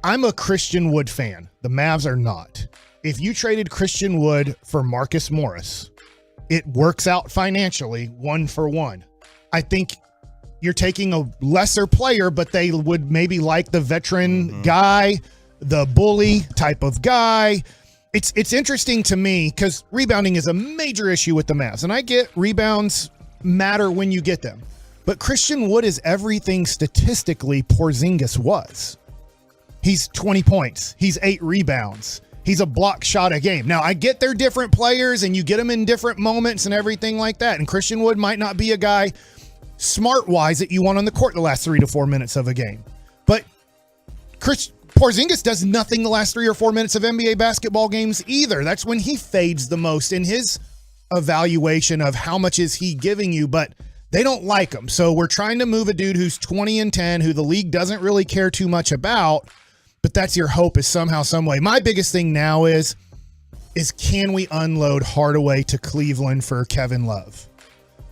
S: I'm a Christian Wood fan. The Mavs are not. If you traded Christian Wood for Marcus Morris, it works out financially 1-for-1. I think you're taking a lesser player, but they would maybe like the veteran guy, the bully type of guy. It's interesting to me because rebounding is a major issue with the Mavs, and I get rebounds matter when you get them. But Christian Wood is everything statistically Porzingis was. He's 20 points. He's 8 rebounds. He's a block shot a game. Now, I get they're different players, and you get them in different moments and everything like that. And Christian Wood might not be a guy smart-wise that you want on the court the last 3 to 4 minutes of a game. But Porzingis does nothing the last 3 or 4 minutes of NBA basketball games either. That's when he fades the most in his evaluation of how much is he giving you, but they don't like him. So we're trying to move a dude who's 20-10, who the league doesn't really care too much about, but that's your hope is somehow, some way. My biggest thing now is can we unload Hardaway to Cleveland for Kevin Love?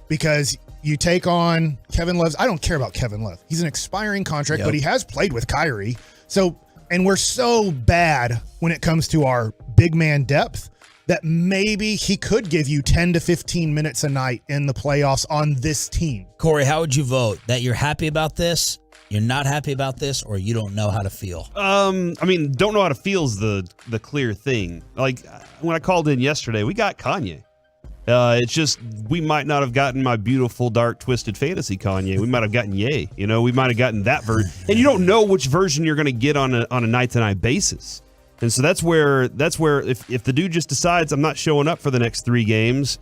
S: Because you take on Kevin Love's, I don't care about Kevin Love. He's an expiring contract, but he has played with Kyrie. So, and we're so bad when it comes to our big man depth that maybe he could give you 10 to 15 minutes a night in the playoffs on this team.
B: Corey, how would you vote? That you're happy about this? You're not happy about this, or you don't know how to feel.
R: I mean, don't know how to feel is the clear thing. Like when I called in yesterday, we got Kanye. It's just we might not have gotten my beautiful, dark, twisted fantasy Kanye. We might have gotten Ye. You know, we might have gotten that version, and you don't know which version you're going to get on a night-to-night basis. And so that's where if the dude just decides I'm not showing up for the next 3 games,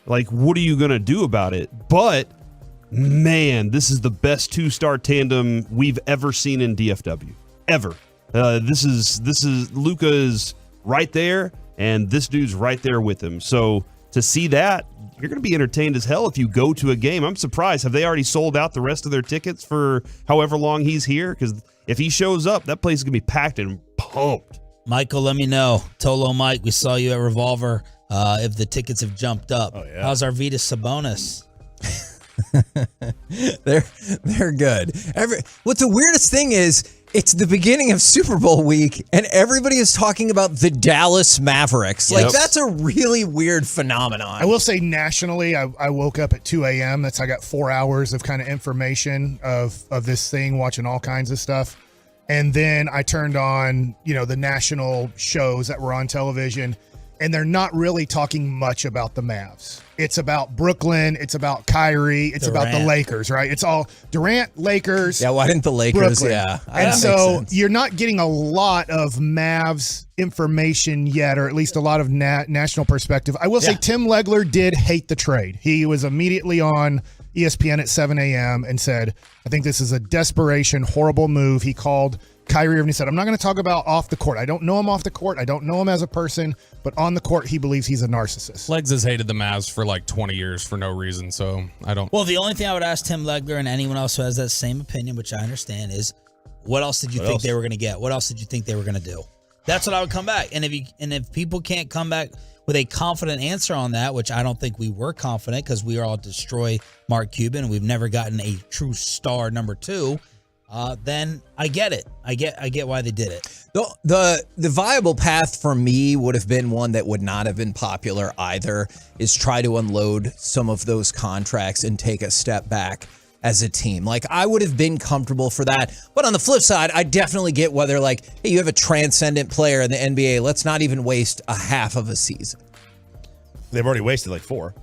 R: like what are you going to do about it? But man, this is the best 2-star tandem we've ever seen in DFW. Ever. This is Luka is right there, and this dude's right there with him. So to see that, you're going to be entertained as hell if you go to a game. I'm surprised. Have they already sold out the rest of their tickets for however long he's here? Because if he shows up, that place is going to be packed and pumped.
B: Michael, let me know. Tolo Mike, we saw you at Revolver. If the tickets have jumped up. Oh, yeah. How's Arvydas Sabonis?
D: They're good. What's the weirdest thing is it's the beginning of Super Bowl week and everybody is talking about the Dallas Mavericks. Like that's a really weird phenomenon.
S: I will say nationally, I woke up at 2 a.m. I got 4 hours of kind of information of this thing, watching all kinds of stuff. And then I turned on, the national shows that were on television, and they're not really talking much about the Mavs. It's about Brooklyn. It's about Kyrie. It's about the Lakers, right? It's all Durant, Lakers.
D: Yeah, why didn't the Lakers?
S: Brooklyn.
D: Yeah.
S: And so you're not getting a lot of Mavs information yet, or at least a lot of national perspective. I will say Tim Legler did hate the trade. He was immediately on ESPN at 7 a.m. and said, I think this is a desperation, horrible move. He called Kyrie Irving. He said, I'm not going to talk about off the court. I don't know him off the court. I don't know him as a person, but on the court, he believes he's a narcissist.
G: Legs has hated the Mavs for like 20 years for no reason, so I don't.
B: Well, the only thing I would ask Tim Legler and anyone else who has that same opinion, which I understand, is what else did you think they were going to get? What else did you think they were going to do? That's what I would come back. And if people can't come back with a confident answer on that, which I don't think we were confident because we all destroy Mark Cuban and we've never gotten a true star number 2. Then I get it. I get why they did it.
D: The viable path for me would have been one that would not have been popular either, is try to unload some of those contracts and take a step back as a team. Like I would have been comfortable for that. But on the flip side, I definitely get whether like, hey, you have a transcendent player in the NBA. Let's not even waste a half of a season.
C: They've already wasted like 4.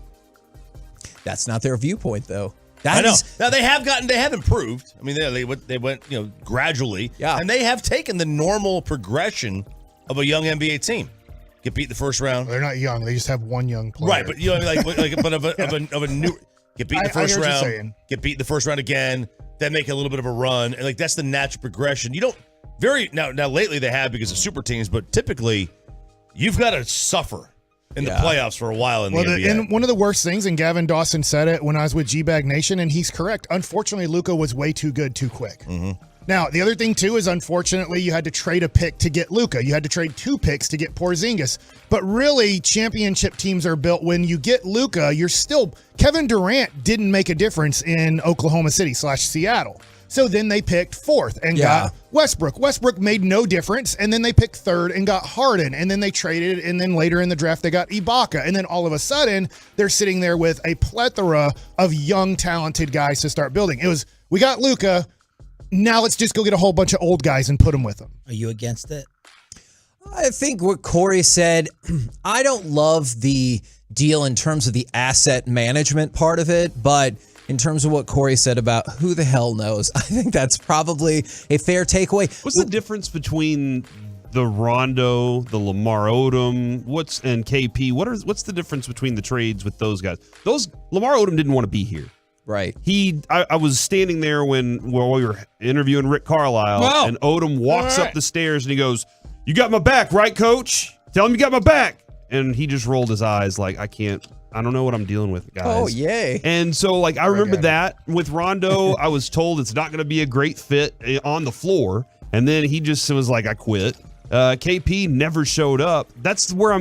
D: That's not their viewpoint though.
C: I know. Now they have improved. I mean, they went gradually, and they have taken the normal progression of a young NBA team. Get beat in the first round.
S: They're not young. They just have one young player.
C: Right, but of a new get beat in the first round. Get beat in the first round again. Then make a little bit of a run, and that's the natural progression. You don't now lately they have because of super teams, but typically you've got to suffer in the playoffs for a while in the NBA.
S: And one of the worst things, and Gavin Dawson said it when I was with G-Bag Nation, and he's correct. Unfortunately, Luka was way too good too quick.
C: Mm-hmm.
S: Now, the other thing, too, is unfortunately you had to trade a pick to get Luka. You had to trade 2 picks to get Porzingis. But really, championship teams are built when you get Luka, you're still – Kevin Durant didn't make a difference in Oklahoma City / Seattle. So then they picked 4th and got Westbrook. Westbrook made no difference, and then they picked 3rd and got Harden, and then they traded, and then later in the draft they got Ibaka, and then all of a sudden they're sitting there with a plethora of young, talented guys to start building. It was, we got Luka, now let's just go get a whole bunch of old guys and put them with them.
B: Are you against it?
D: I think what Corey said, I don't love the deal in terms of the asset management part of it, but in terms of what Corey said about who the hell knows, I think that's probably a fair takeaway.
R: What's the difference between the Rondo, the Lamar Odom, and KP? What's the difference between the trades with those guys? Lamar Odom didn't want to be here.
D: Right.
R: I was standing there while we were interviewing Rick Carlisle, and Odom walks up the stairs and he goes, "You got my back, right, coach? Tell him you got my back." And he just rolled his eyes like, I don't know what I'm dealing with, guys.
D: Oh, yay.
R: And so, I remember that with Rondo. I was told it's not going to be a great fit on the floor. And then he just was like, I quit. KP never showed up. That's where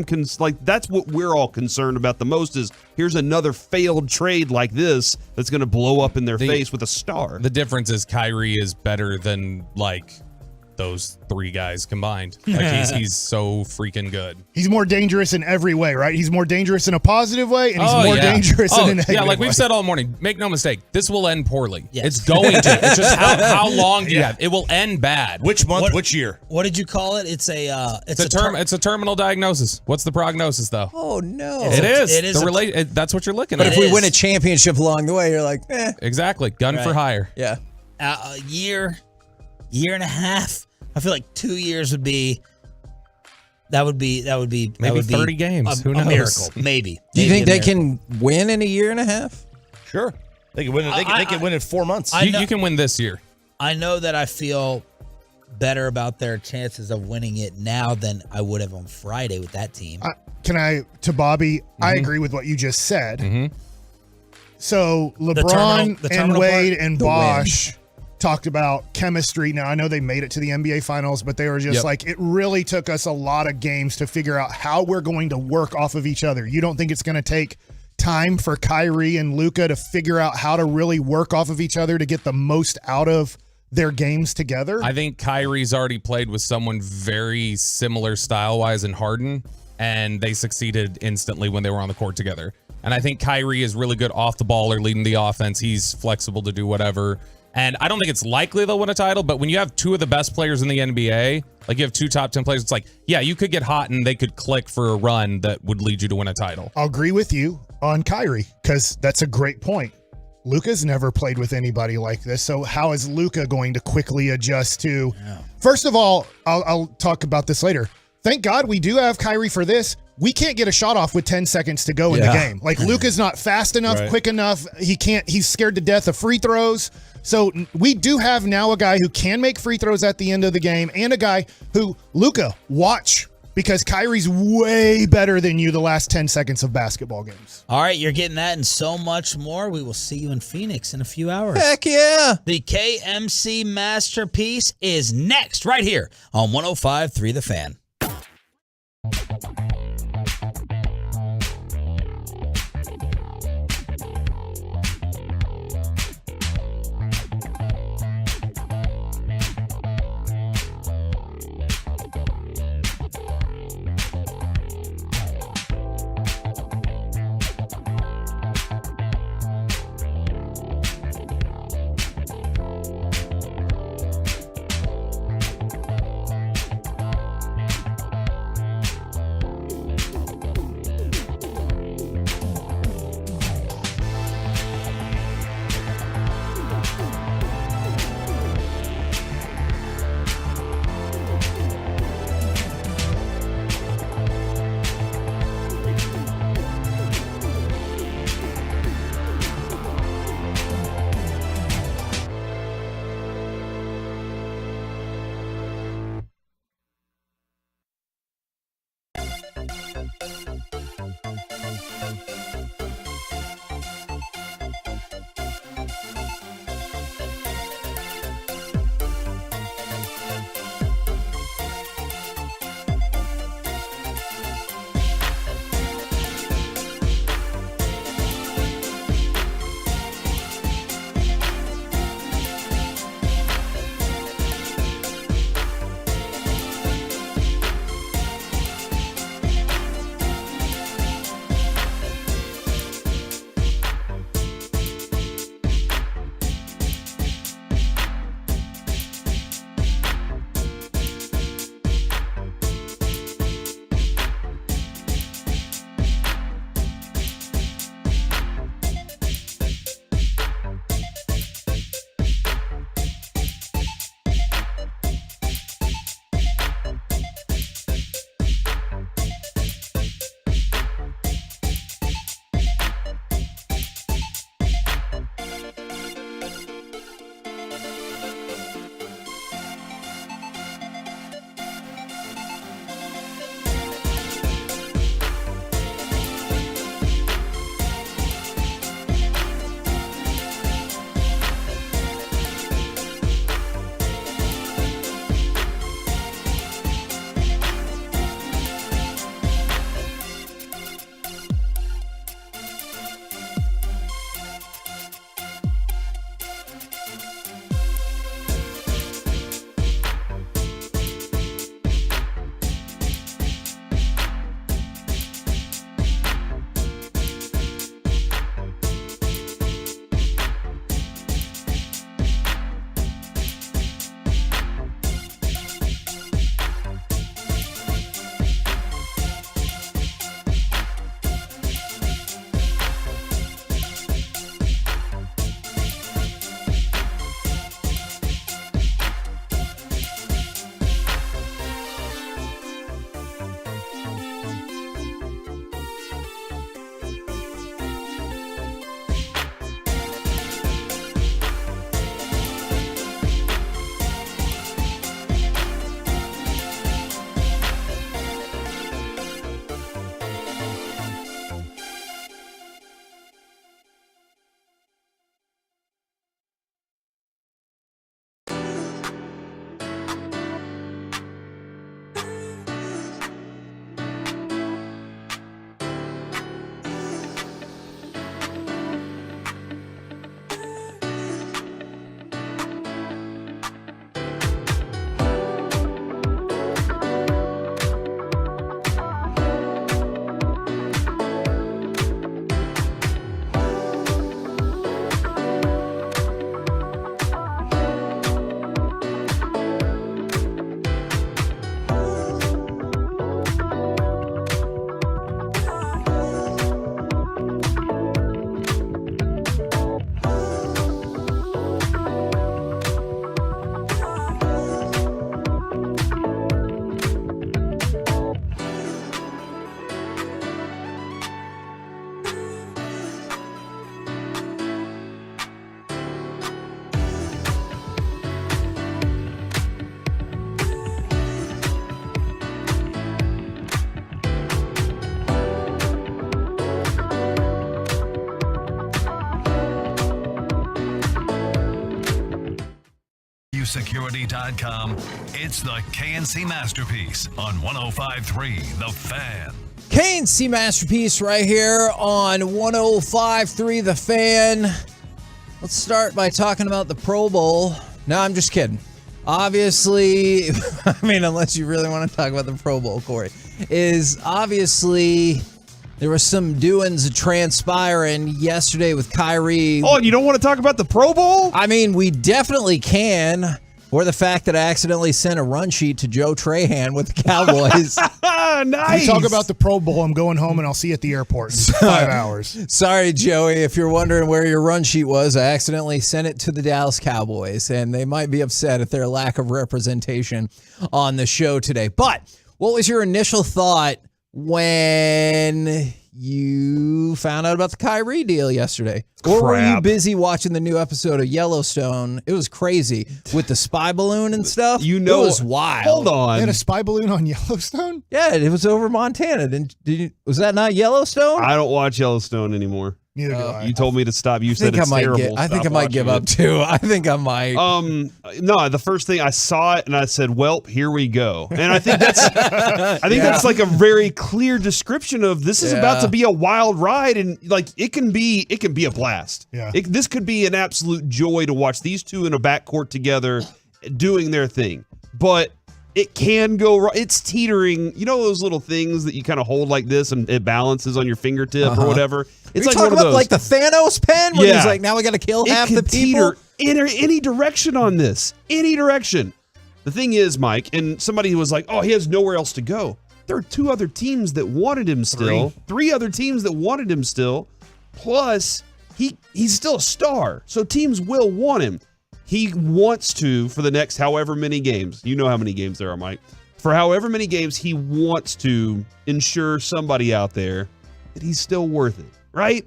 R: that's what we're all concerned about the most is here's another failed trade like this that's going to blow up in their face with a star.
G: The difference is Kyrie is better than, those three guys combined. Like he's so freaking good.
S: He's more dangerous in every way, right? He's more dangerous in a positive way, and he's more dangerous in a negative way.
G: Yeah, like we've said all morning, make no mistake, this will end poorly. Yes. It's going to. It's just how long do you have? It will end bad.
C: Which month, which year?
B: What did you call it? It's
G: a terminal diagnosis. What's the prognosis, though?
D: Oh, no.
G: It is. That's what you're looking at.
D: But if we win a championship along the way, you're like, eh.
G: Exactly. Gun for hire.
D: Yeah.
B: A year and a half. I feel like 2 years would be maybe
G: 30 games. Who knows?
B: A miracle. Maybe.
D: Do you think they can win in a year and a half?
C: Sure. They can win. They can win in 4 months.
G: You can win this year.
B: I know that I feel better about their chances of winning it now than I would have on Friday with that team.
S: To Bobby, I agree with what you just said. So LeBron and Wade and Bosh talked about chemistry. Now, I know they made it to the NBA Finals, but they were just like, it really took us a lot of games to figure out how we're going to work off of each other. You don't think it's going to take time for Kyrie and Luka to figure out how to really work off of each other to get the most out of their games together?
G: I think Kyrie's already played with someone very similar style-wise in Harden, and they succeeded instantly when they were on the court together. And I think Kyrie is really good off the ball or leading the offense. He's flexible to do whatever. And I don't think it's likely they'll win a title, but when you have two of the best players in the NBA, like you have two top 10 players, it's like, yeah, you could get hot and they could click for a run that would lead you to win a title.
S: I'll agree with you on Kyrie because that's a great point. Luka's never played with anybody like this. So how is Luka going to quickly adjust to? First of all, I'll talk about this later. Thank God we do have Kyrie for this. We can't get a shot off with 10 seconds to go in the game. Like Luka's not fast enough, quick enough. He's scared to death of free throws. So we do have now a guy who can make free throws at the end of the game and a guy who, Luka, watch, because Kyrie's way better than you the last 10 seconds of basketball games.
B: All right, you're getting that and so much more. We will see you in Phoenix in a few hours.
D: Heck yeah.
B: The KMC Masterpiece is next right here on 105.3 The Fan.
A: DFWSecurity.com. It's the KNC Masterpiece on 105.3 The Fan.
D: KNC Masterpiece right here on 105.3 The Fan. Let's start by talking about the Pro Bowl. No, I'm just kidding. Obviously, I mean, unless you really want to talk about the Pro Bowl, Corey, is obviously there was some doings transpiring yesterday with Kyrie.
R: Oh, and you don't want to talk about the Pro Bowl?
D: I mean, we definitely can. Or the fact that I accidentally sent a run sheet to Joe Trahan with the Cowboys.
R: Nice.
S: We talk about the Pro Bowl. I'm going home and I'll see you at the airport in 5 hours.
D: Sorry, Joey, if you're wondering where your run sheet was, I accidentally sent it to the Dallas Cowboys, and they might be upset at their lack of representation on the show today. But what was your initial thought when you found out about the Kyrie deal yesterday? Or were you busy watching the new episode of Yellowstone? It was crazy with the spy balloon and stuff.
R: You know,
D: it was wild.
R: Hold on.
S: They had a spy balloon on Yellowstone?
D: Yeah, it was over Montana. Was that not Yellowstone?
R: I don't watch Yellowstone anymore.
S: Neither do I.
R: You told me to stop. You said it's terrible.
D: I think I might give up too. I think I might.
R: No, the first thing I saw it and I said, "Well, here we go." And I think that's, that's like a very clear description of this is about to be a wild ride, and like it can be a blast.
S: Yeah,
R: this could be an absolute joy to watch these two in a backcourt together, doing their thing. But it can go wrong. It's teetering. You know those little things that you kind of hold like this and it balances on your fingertip or whatever. It's like one of those.
D: Like the Thanos pen where he's like, now we got to kill half the people.
R: In any direction on this. Any direction. The thing is, Mike, and somebody was like, oh, he has nowhere else to go. There are 2 other teams that wanted him still. 3 other teams that wanted him still. Plus, he's still a star. So teams will want him. He wants to, for the next however many games, you know how many games there are, Mike. For however many games, he wants to ensure somebody out there that he's still worth it, right?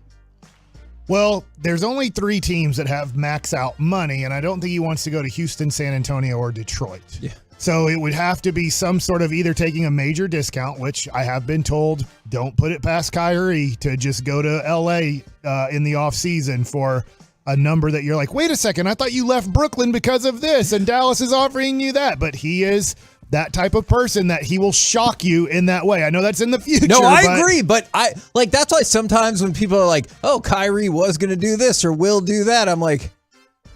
S: Well, there's only 3 teams that have max out money, and I don't think he wants to go to Houston, San Antonio, or Detroit. Yeah. So it would have to be some sort of either taking a major discount, which I have been told, don't put it past Kyrie to just go to L.A. In the offseason for a number that you're like, wait a second, I thought you left Brooklyn because of this, and Dallas is offering you that. But he is that type of person that he will shock you in that way. I know that's in the future.
D: No, I agree, but that's why sometimes when people are like, oh, Kyrie was going to do this or will do that, I'm like,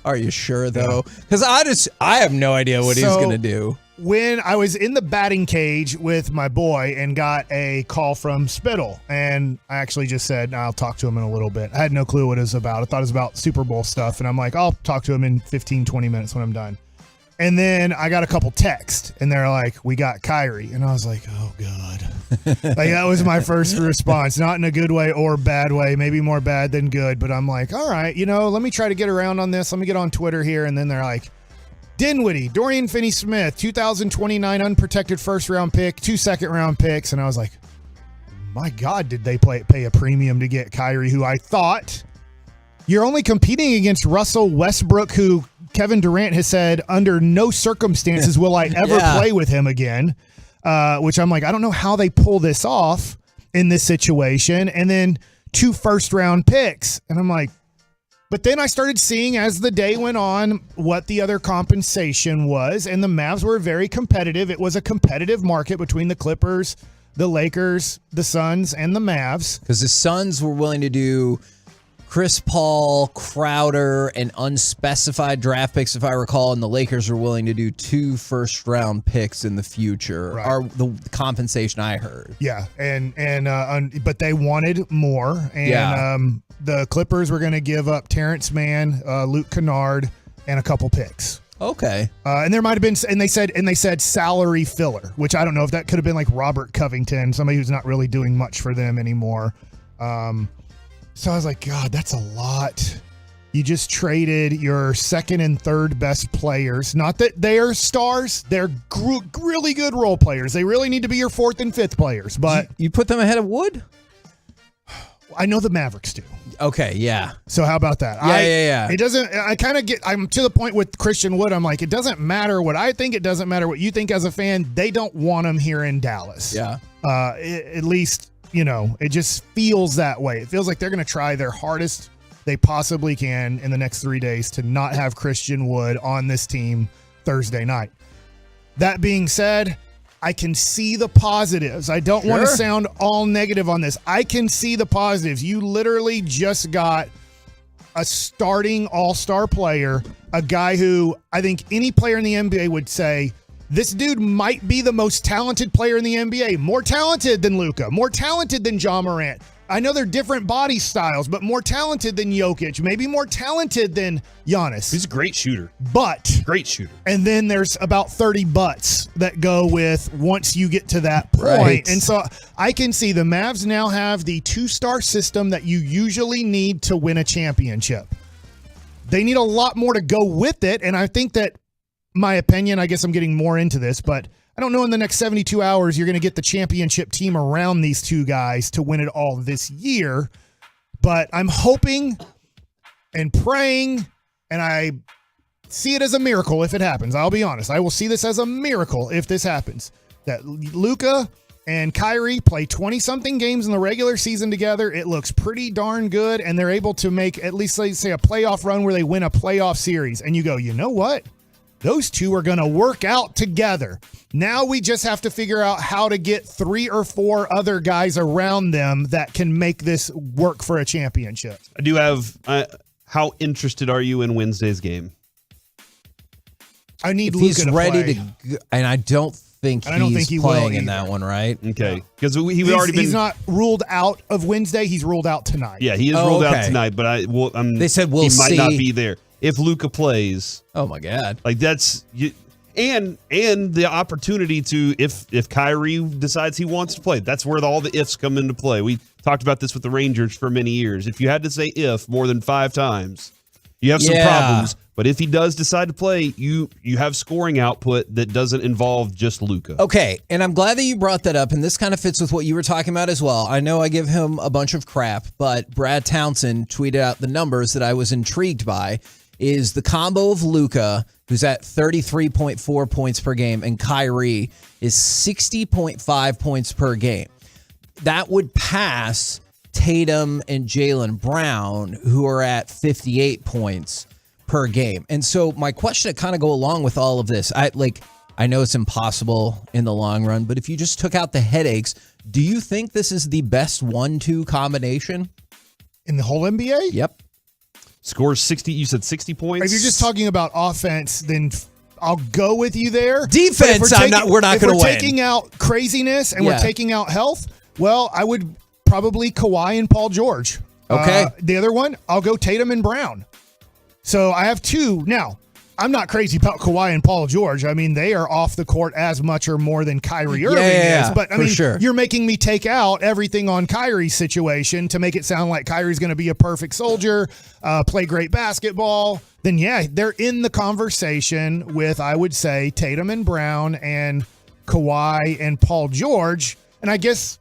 D: are you sure though? Because I have no idea what he's going to do.
S: When I was in the batting cage with my boy and got a call from Spittle, and I actually just said, I'll talk to him in a little bit. I had no clue what it was about. I thought it was about Super Bowl stuff, and I'm like, I'll talk to him in 15, 20 minutes when I'm done. And then I got a couple texts, and they're like, we got Kyrie. And I was like, oh, God. Like, that was my first response. Not in a good way or bad way. Maybe more bad than good. But I'm like, all right, let me try to get around on this. Let me get on Twitter here. And then they're like, Dinwiddie, Dorian Finney-Smith, 2029 unprotected first-round pick, 2 second-round picks. And I was like, my God, did they pay a premium to get Kyrie, who I thought you're only competing against Russell Westbrook, who Kevin Durant has said under no circumstances will I ever play with him again, which I'm like, I don't know how they pull this off in this situation. And then 2 first-round picks. And I'm like, but then I started seeing as the day went on what the other compensation was, and the Mavs were very competitive. It was a competitive market between the Clippers, the Lakers, the Suns, and the Mavs.
D: Because the Suns were willing to do Chris Paul, Crowder, and unspecified draft picks, if I recall, and the Lakers were willing to do 2 first-round picks in the future, are the compensation I heard.
S: Yeah, but they wanted more, and the Clippers were going to give up Terrence Mann, Luke Kennard, and a couple picks.
D: Okay.
S: And there might have been, and they said salary filler, which I don't know if that could have been like Robert Covington, somebody who's not really doing much for them anymore. So I was like, God, that's a lot. You just traded your second and third best players. Not that they are stars. They're really good role players. They really need to be your fourth and fifth players. But
D: you put them ahead of Wood?
S: I know the Mavericks do.
D: Okay, yeah.
S: So how about that?
D: Yeah.
S: It doesn't, I'm to the point with Christian Wood. I'm like, it doesn't matter what I think. It doesn't matter what you think as a fan. They don't want him here in Dallas.
D: Yeah.
S: At least, it just feels that way. It feels like they're going to try their hardest they possibly can in the next 3 days to not have Christian Wood on this team Thursday night. That being said, I can see the positives. I don't want to sound all negative on this. I can see the positives. You literally just got a starting all-star player, a guy who I think any player in the NBA would say, this dude might be the most talented player in the NBA. More talented than Luka, more talented than Ja Morant. I know they're different body styles, but more talented than Jokic, maybe more talented than Giannis.
R: He's a great shooter.
S: Great shooter. And then there's about 30 buts that go with once you get to that point. Right. And so I can see the Mavs now have the 2-star system that you usually need to win a championship. They need a lot more to go with it, and I think that, my opinion, I guess I'm getting more into this, but I don't know in the next 72 hours you're going to get the championship team around these two guys to win it all this year. But I'm hoping and praying, and I see it as a miracle if it happens. I'll be honest. I will see this as a miracle if this happens, that Luka and Kyrie play 20-something games in the regular season together. It looks pretty darn good, and they're able to make at least, let's say, a playoff run where they win a playoff series. And you go, you know what? Those two are going to work out together. Now we just have to figure out how to get 3 or 4 other guys around them that can make this work for a championship.
R: I do have. How interested are you in Wednesday's game?
S: I need
D: if
S: Luka
D: he's
S: to
D: ready
S: play.
D: to, and I don't think he's playing in that one, right?
R: Okay, because he's already been.
S: He's not ruled out of Wednesday. He's ruled out tonight.
R: Yeah, he is ruled out tonight. But
D: they said we'll see.
R: He might not be there if Luka plays.
D: Oh my God!
R: Like that's you. And the opportunity to, if Kyrie decides he wants to play, that's where all the ifs come into play. We talked about this with the Rangers for many years. If you had to say if more than 5 times, you have some problems. But if he does decide to play, you have scoring output that doesn't involve just Luka.
D: Okay, and I'm glad that you brought that up, and this kind of fits with what you were talking about as well. I know I give him a bunch of crap, but Brad Townsend tweeted out the numbers that I was intrigued by. Is the combo of Luka, who's at 33.4 points per game, and Kyrie is 60.5 points per game. That would pass Tatum and Jaylen Brown, who are at 58 points per game. And so my question to kind of go along with all of this, I know it's impossible in the long run, but if you just took out the headaches, do you think this is the best 1-2 combination
S: in the whole NBA?
D: Yep.
R: Scores 60. You said 60 points.
S: If you're just talking about offense, then I'll go with you there.
D: Defense, we're not going to win.
S: If we're taking out craziness and we're taking out health, well, I would probably Kawhi and Paul George.
D: Okay.
S: The other one, I'll go Tatum and Brown. So I have 2 now. I'm not crazy about Kawhi and Paul George. I mean, they are off the court as much or more than Kyrie Irving is. But I mean, you're making me take out everything on Kyrie's situation to make it sound like Kyrie's going to be a perfect soldier, play great basketball. Then, yeah, they're in the conversation with, I would say, Tatum and Brown and Kawhi and Paul George. And I guess,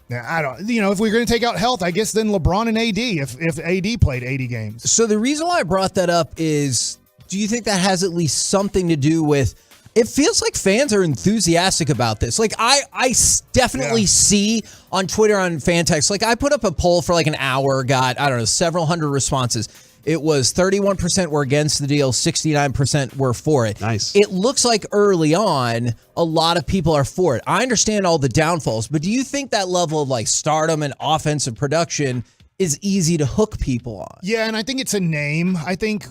S: if we're going to take out health, I guess then LeBron and AD, if AD played 80 games.
D: So the reason why I brought that up is, do you think that has at least something to do with, it feels like fans are enthusiastic about this. Like I definitely see on Twitter, on Fantext, like I put up a poll for like an hour, got, I don't know, several hundred responses. It was 31% were against the deal, 69% were for it.
R: Nice.
D: It looks like early on, a lot of people are for it. I understand all the downfalls, but do you think that level of like stardom and offensive production is easy to hook people on?
S: Yeah, and I think it's a name. I think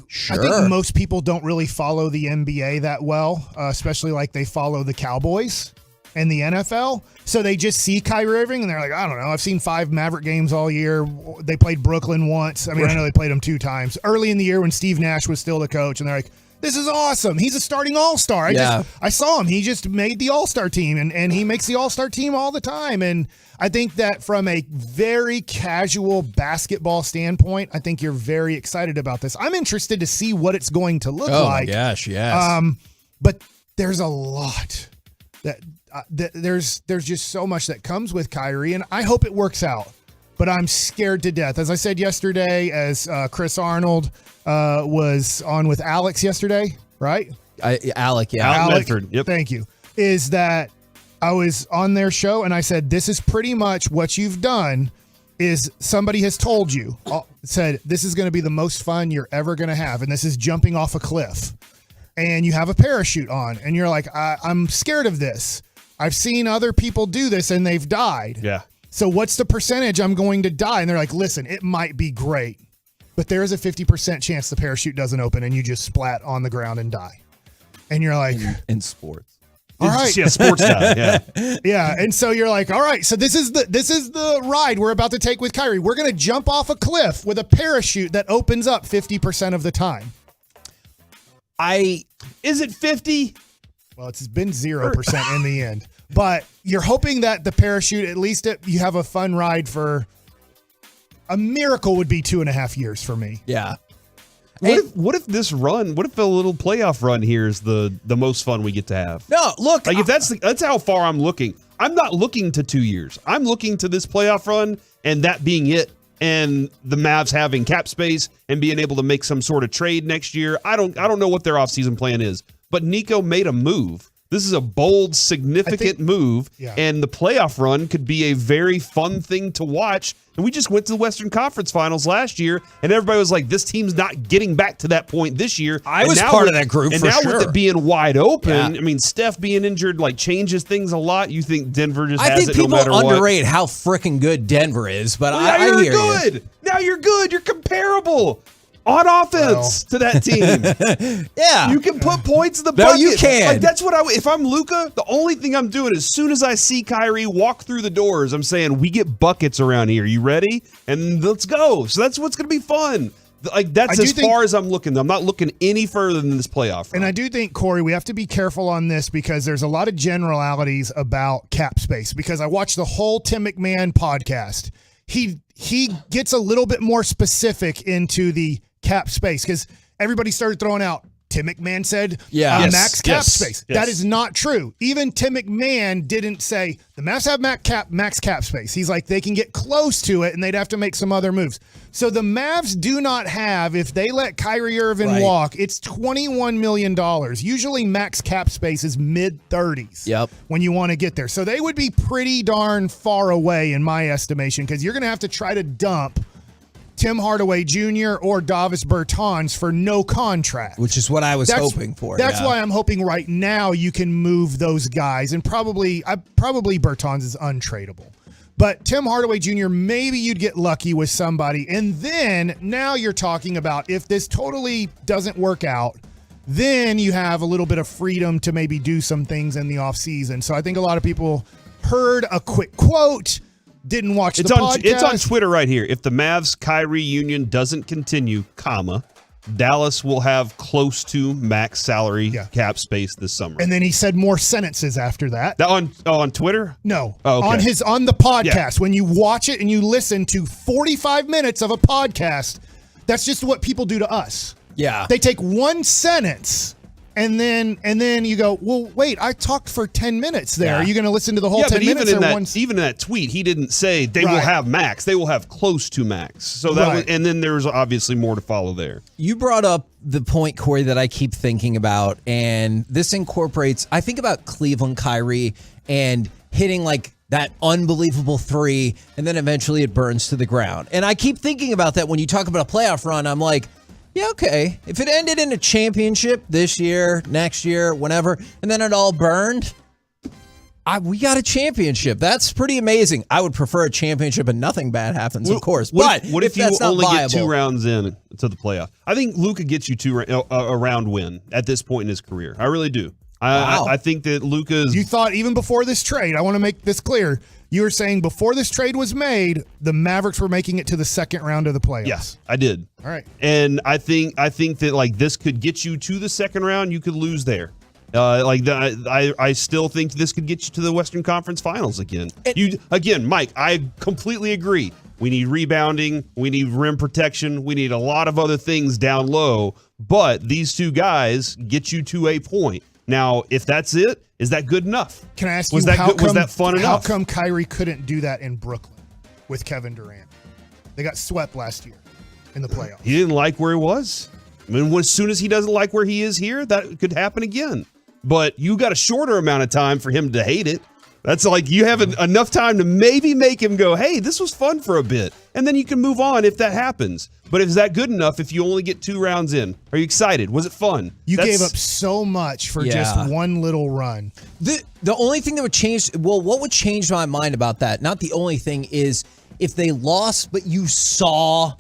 S: most people don't really follow the NBA that well, especially like they follow the Cowboys and the NFL. So they just see Kyrie Irving and they're like, I don't know, I've seen 5 Maverick games all year. They played Brooklyn once. I mean, I know they played them 2 times. Early in the year when Steve Nash was still the coach, and they're like, this is awesome. He's a starting all-star. I saw him. He just made the all-star team, and he makes the all-star team all the time. And I think that from a very casual basketball standpoint, I think you're very excited about this. I'm interested to see what it's going to look like.
D: Oh, my gosh, yes.
S: But there's a lot that there's just so much that comes with Kyrie, and I hope it works out. But I'm scared to death. As I said yesterday, as Chris Arnold was on with Alex yesterday, right?
D: Alec, yeah.
S: Alec,
R: Medford, yep.
S: Thank you. Is that I was on their show, and I said, this is pretty much what you've done is somebody has told you, said, this is going to be the most fun you're ever going to have, and this is jumping off a cliff. and you have a parachute on, and you're like, I'm scared of this. I've seen other people do this, and they've died.
R: Yeah.
S: So what's the percentage I'm going to die? And they're like, listen, it might be great, but there is a 50% chance the parachute doesn't open, and you just splat on the ground and die. And you're like,
D: in sports.
S: All right.
R: Yeah, sports time. Yeah.
S: Yeah. And so you're like, all right, so this is the ride we're about to take with Kyrie. We're going to jump off a cliff with a parachute that opens up 50% of the time.
R: Is it 50?
S: Well, it's been 0% in the end. But you're hoping that the parachute, at least you have a fun ride for a miracle would be 2.5 years for me.
D: Yeah.
R: What if this run? What if a little playoff run here is the most fun we get to have?
D: No, look.
R: Like if that's how far I'm looking. I'm not looking to 2 years. I'm looking to this playoff run and that being it, and the Mavs having cap space and being able to make some sort of trade next year. I don't know what their offseason plan is, but Nico made a move. This is a bold, significant move, and the playoff run could be a very fun thing to watch. And we just went to the Western Conference Finals last year, and everybody was like, this team's not getting back to that point this year.
D: I was part of that group,
R: and
D: for
R: now
D: sure.
R: with it being wide open, I mean, Steph being injured like changes things a lot. You think Denver just has it no matter what?
D: I think people underrate how freaking good Denver is, but
R: Well,
D: I
R: now
D: hear
R: you're good.
D: you.
R: Now you're good. You're comparable on offense to that team.
D: Yeah.
R: You can put points in the
D: No,
R: bucket.
D: you can.
R: Like, that's what if I'm Luka, the only thing I'm doing as soon as I see Kyrie walk through the doors, I'm saying, we get buckets around here. You ready? And let's go. So that's what's going to be fun. Like, that's as far as I'm looking. I'm not looking any further than this playoff run.
S: And I do think, Corey, we have to be careful on this because there's a lot of generalities about cap space. Because I watched the whole Tim McMahon podcast. He gets a little bit more specific into the cap space because everybody started throwing out Tim McMahon said max cap space. That is not true. Even Tim McMahon didn't say the Mavs have max cap space. He's like, they can get close to it and they'd have to make some other moves. So the Mavs do not have, if they let Kyrie Irving walk, it's $21 million. Usually max cap space is mid-30s when you want to get there. So they would be pretty darn far away in my estimation because you're going to have to try to dump Tim Hardaway Jr. or Davis Bertans for no contract.
D: Which is what I was hoping for.
S: That's why I'm hoping right now you can move those guys. And probably Bertans is untradeable. But Tim Hardaway Jr., maybe you'd get lucky with somebody. And then now you're talking about if this totally doesn't work out, then you have a little bit of freedom to maybe do some things in the offseason. So I think a lot of people heard a quick quote, didn't watch the podcast.
R: It's on Twitter right here. If the Mavs Kyrie union doesn't continue, Dallas will have close to max salary cap space this summer.
S: And then he said more sentences after that.
R: On Twitter?
S: No.
R: Oh, okay.
S: On the podcast. When you watch it and you listen to 45 minutes of a podcast, that's just what people do to us.
D: Yeah.
S: They take one sentence and then you go, well, wait, I talked for 10 minutes there. Are you going to listen to the whole 10 minutes?
R: Even in that tweet, he didn't say they will have max. They will have close to max. So that was, and then there's obviously more to follow there.
D: You brought up the point, Corey, that I keep thinking about, and this incorporates, I think about Cleveland Kyrie and hitting like that unbelievable three, and then eventually it burns to the ground. And I keep thinking about that when you talk about a playoff run. I'm like, yeah, okay. If it ended in a championship this year, next year, whenever, and then it all burned, we got a championship. That's pretty amazing. I would prefer a championship and nothing bad happens, of course. But
R: what if you
D: that's not
R: only
D: viable,
R: get 2 rounds in to the playoff? I think Luka gets you a round win at this point in his career. I really do. I think that Luka's...
S: You thought even before this trade, I want to make this clear, you were saying before this trade was made, the Mavericks were making it to the second round of the playoffs.
R: Yes, I did.
S: All right.
R: And I think that like this could get you to the second round. You could lose there. I still think this could get you to the Western Conference Finals again. Mike, I completely agree. We need rebounding. We need rim protection. We need a lot of other things down low. But these two guys get you to a point. Now, if that's it, is that good enough?
S: Can I ask
R: was
S: you,
R: was that fun enough?
S: How come Kyrie couldn't do that in Brooklyn with Kevin Durant? They got swept last year in the playoffs.
R: He didn't like where he was. I mean, as soon as he doesn't like where he is here, that could happen again. But you got a shorter amount of time for him to hate it. That's like you have enough time to maybe make him go, hey, this was fun for a bit. And then you can move on if that happens. But is that good enough if you only get 2 rounds in? Are you excited? Was it fun?
S: You gave up so much for just one little run.
D: The only thing that would change, what would change my mind about that, not the only thing, is if they lost, but you saw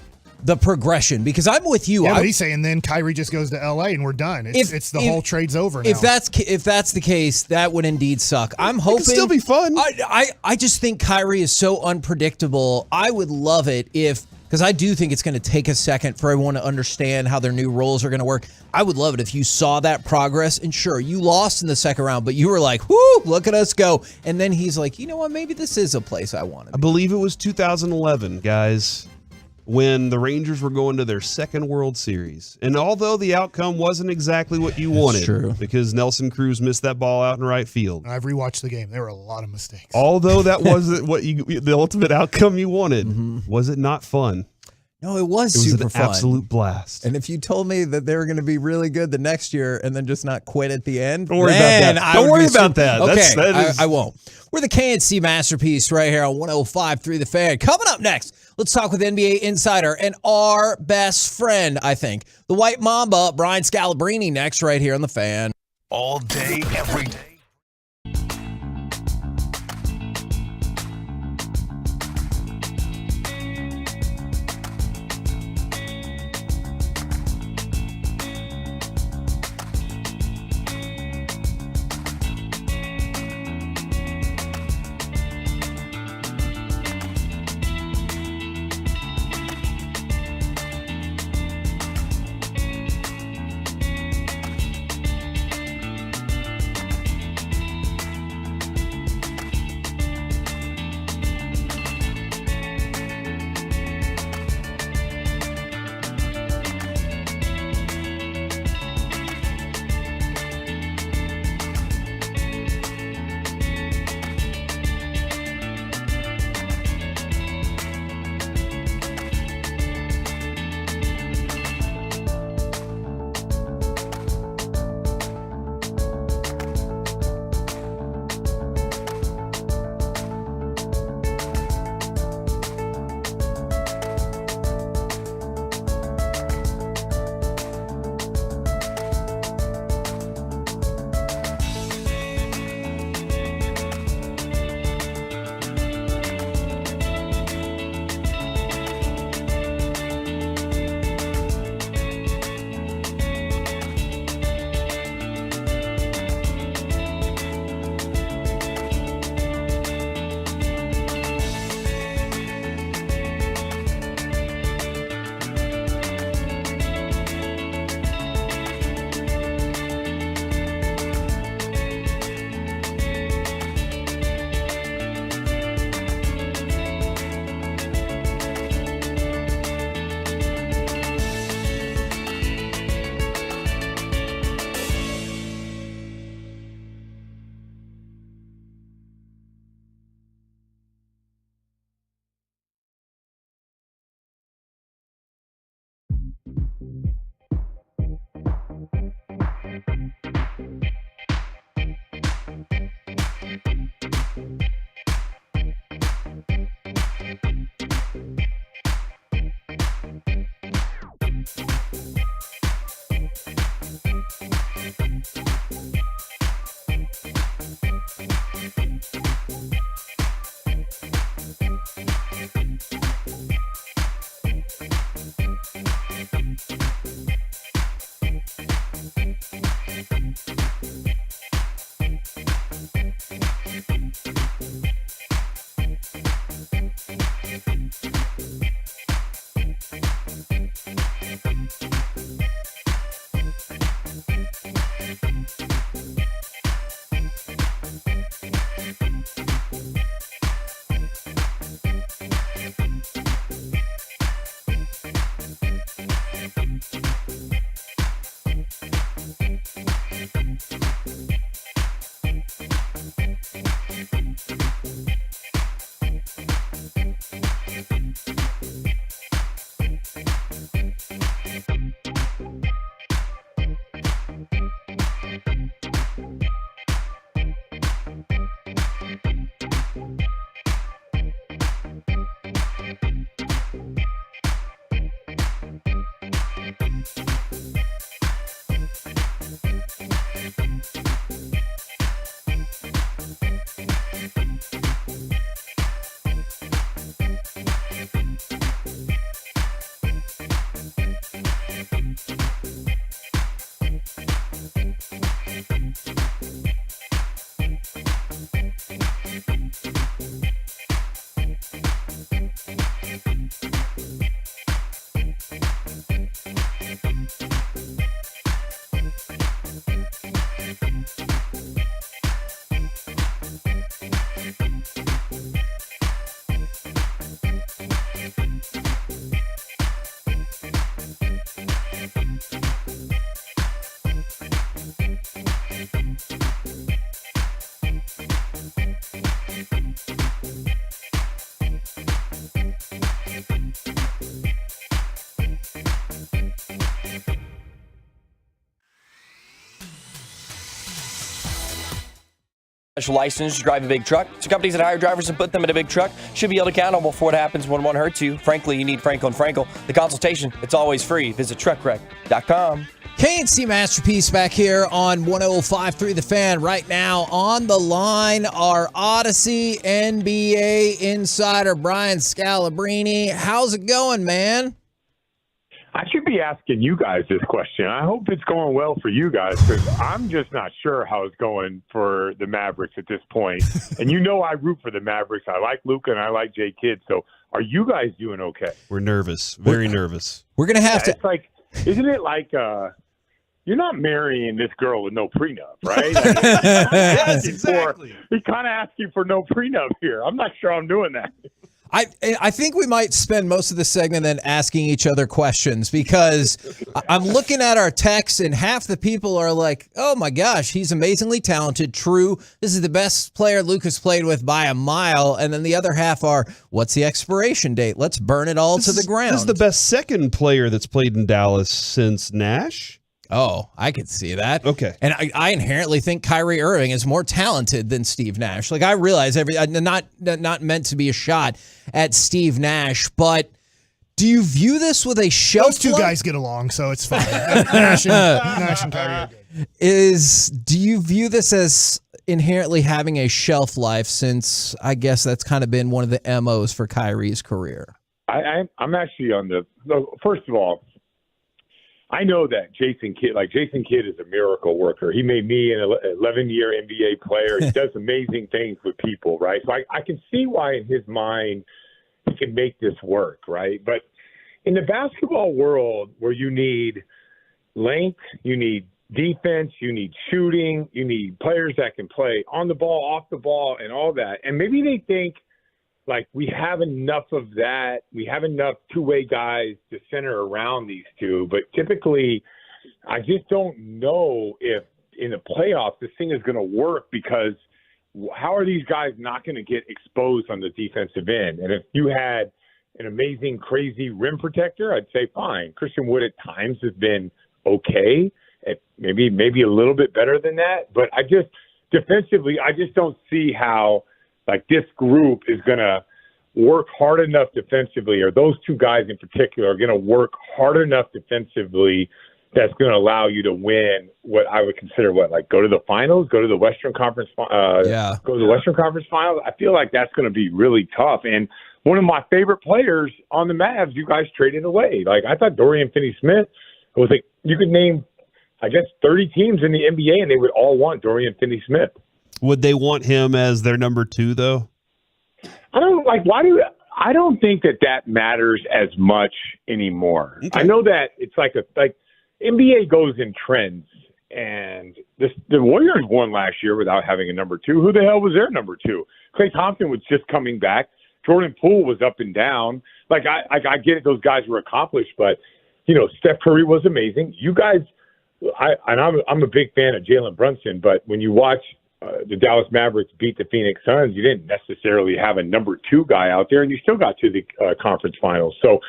D: the progression. Because I'm with you.
S: Yeah, but he's saying then Kyrie just goes to LA and we're done. It's the whole trade's over now.
D: If that's the case, that would indeed suck. I'm hoping
R: it can still be fun.
D: I just think Kyrie is so unpredictable. I would love it if, because I do think it's going to take a second for everyone to understand how their new roles are going to work. I would love it if you saw that progress. And sure, you lost in the second round, but you were like, whoo, look at us go. And then he's like, you know what, maybe this is a place I want to be.
R: I believe it was 2011, guys, when the Rangers were going to their second World Series. And although the outcome wasn't exactly what you wanted,
D: true.
R: because Nelson Cruz missed that ball out in right field.
S: I've rewatched the game. There were a lot of mistakes.
R: Although that wasn't what the ultimate outcome you wanted, was it not fun?
D: No, it was super fun.
R: An absolute blast.
D: And if you told me that they were going to be really good the next year and then just not quit at the end,
R: don't worry about that. Don't worry about that.
D: Okay, I won't. We're the KNC Masterpiece right here on 105.3 The Fan. Coming up next, let's talk with NBA insider and our best friend, I think, the White Mamba, Brian Scalabrine, next right here on The Fan.
A: All day, every day.
F: Special license to drive a big truck. So companies that hire drivers and put them in a big truck should be held accountable for what happens when one hurts you. Frankly, you need Frankel and Frankel. The consultation, it's always free. Visit truckwreck.com.
D: KNC Masterpiece back here on 105.3 The Fan. Right now on the line, our Odyssey NBA insider, Brian Scalabrine. How's it going, man?
T: I should be asking you guys this question. I hope it's going well for you guys because I'm just not sure how it's going for the Mavericks at this point. And you know I root for the Mavericks. I like Luka and I like J. Kidd. So are you guys doing okay?
R: We're nervous, very nervous.
D: We're going to have to.
T: It's like, isn't it like you're not marrying this girl with no prenup, right? Like,
R: yes, exactly.
T: He's kind of asking for no prenup here. I'm not sure I'm doing that.
D: I think we might spend most of the segment then asking each other questions because I'm looking at our texts and half the people are like, oh my gosh, he's amazingly talented. True. This is the best player Luka's played with by a mile. And then the other half are, what's the expiration date? Let's burn it all to the ground.
R: This is the best second player that's played in Dallas since Nash.
D: Oh, I could see that.
R: Okay.
D: And I inherently think Kyrie Irving is more talented than Steve Nash. Like, I realize not meant to be a shot at Steve Nash, but do you view this with a shelf life?
S: Those two guys get along, so it's fine. Nash and Kyrie are good.
D: Do you view this as inherently having a shelf life since I guess that's kind of been one of the MOs for Kyrie's career?
T: I'm actually on first of all, I know that Jason Kidd is a miracle worker. He made me an 11-year NBA player. He does amazing things with people, right? So I can see why in his mind he can make this work, right? But in the basketball world where you need length, you need defense, you need shooting, you need players that can play on the ball, off the ball, and all that. And maybe they think, like, we have enough of that. We have enough two-way guys to center around these two. But typically, I just don't know if in the playoffs this thing is going to work because how are these guys not going to get exposed on the defensive end? And if you had an amazing, crazy rim protector, I'd say fine. Christian Wood at times has been okay, maybe a little bit better than that. But defensively, I just don't see how – like this group is going to work hard enough defensively, or those two guys in particular are going to work hard enough defensively that's going to allow you to win what I would consider go to the finals, go to the Western Conference, go to the Western Conference finals. I feel like that's going to be really tough. And one of my favorite players on the Mavs, you guys traded away. Like I thought Dorian Finney-Smith was like, you could name, I guess, 30 teams in the NBA and they would all want Dorian Finney-Smith.
R: Would they want him as their number 2, though?
T: I don't think that matters as much anymore. Okay. I know that it's like NBA goes in trends, and the Warriors won last year without having a number 2. Who the hell was their number 2? Klay Thompson was just coming back. Jordan Poole was up and down. Like I get it; those guys were accomplished, but Steph Curry was amazing. You guys, I'm a big fan of Jalen Brunson, but when you watch the Dallas Mavericks beat the Phoenix Suns, you didn't necessarily have a number 2 guy out there, and you still got to the conference finals. So,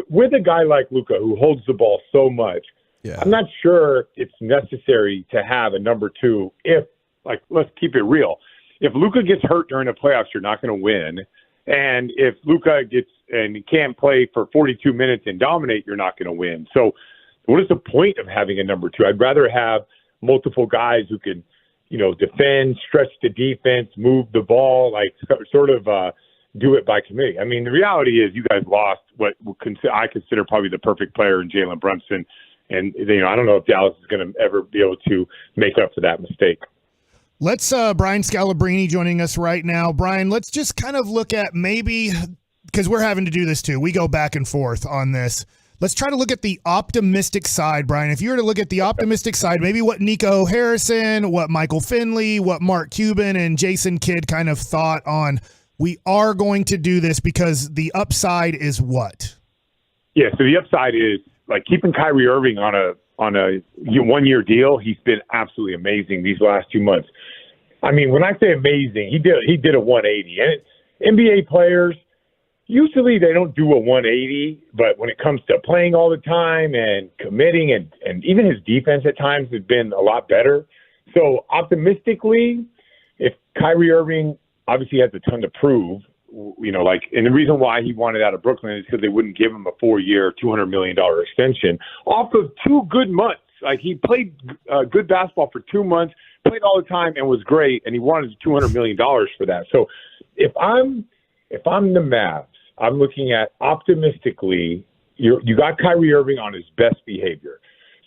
T: with a guy like Luka who holds the ball so much, I'm not sure it's necessary to have a number 2 if, let's keep it real. If Luka gets hurt during the playoffs, you're not going to win. And if Luka can't play for 42 minutes and dominate, you're not going to win. So what is the point of having a number 2? I'd rather have multiple guys who can defend, stretch the defense, move the ball, do it by committee. I mean, the reality is you guys lost what I consider probably the perfect player in Jalen Brunson. And, I don't know if Dallas is going to ever be able to make up for that mistake.
S: Let's Brian Scalabrine joining us right now. Brian, let's just kind of look at maybe, because we're having to do this too. We go back and forth on this. Let's try to look at the optimistic side, Brian. If you were to look at the optimistic side, maybe what Nico Harrison, what Michael Finley, what Mark Cuban and Jason Kidd kind of thought on, we are going to do this because the upside is what?
T: Yeah, so the upside is keeping Kyrie Irving on a 1-year deal. He's been absolutely amazing these last 2 months. I mean, when I say amazing, he did a 180. And NBA players, usually they don't do a 180, but when it comes to playing all the time and committing and even his defense at times has been a lot better. So optimistically, Kyrie Irving obviously has a ton to prove, and the reason why he wanted out of Brooklyn is because they wouldn't give him a 4-year, $200 million extension off of 2 good months. Like, he played good basketball for 2 months, played all the time, and was great, and he wanted $200 million for that. So if I'm the Mavs, I'm looking at optimistically, you got Kyrie Irving on his best behavior.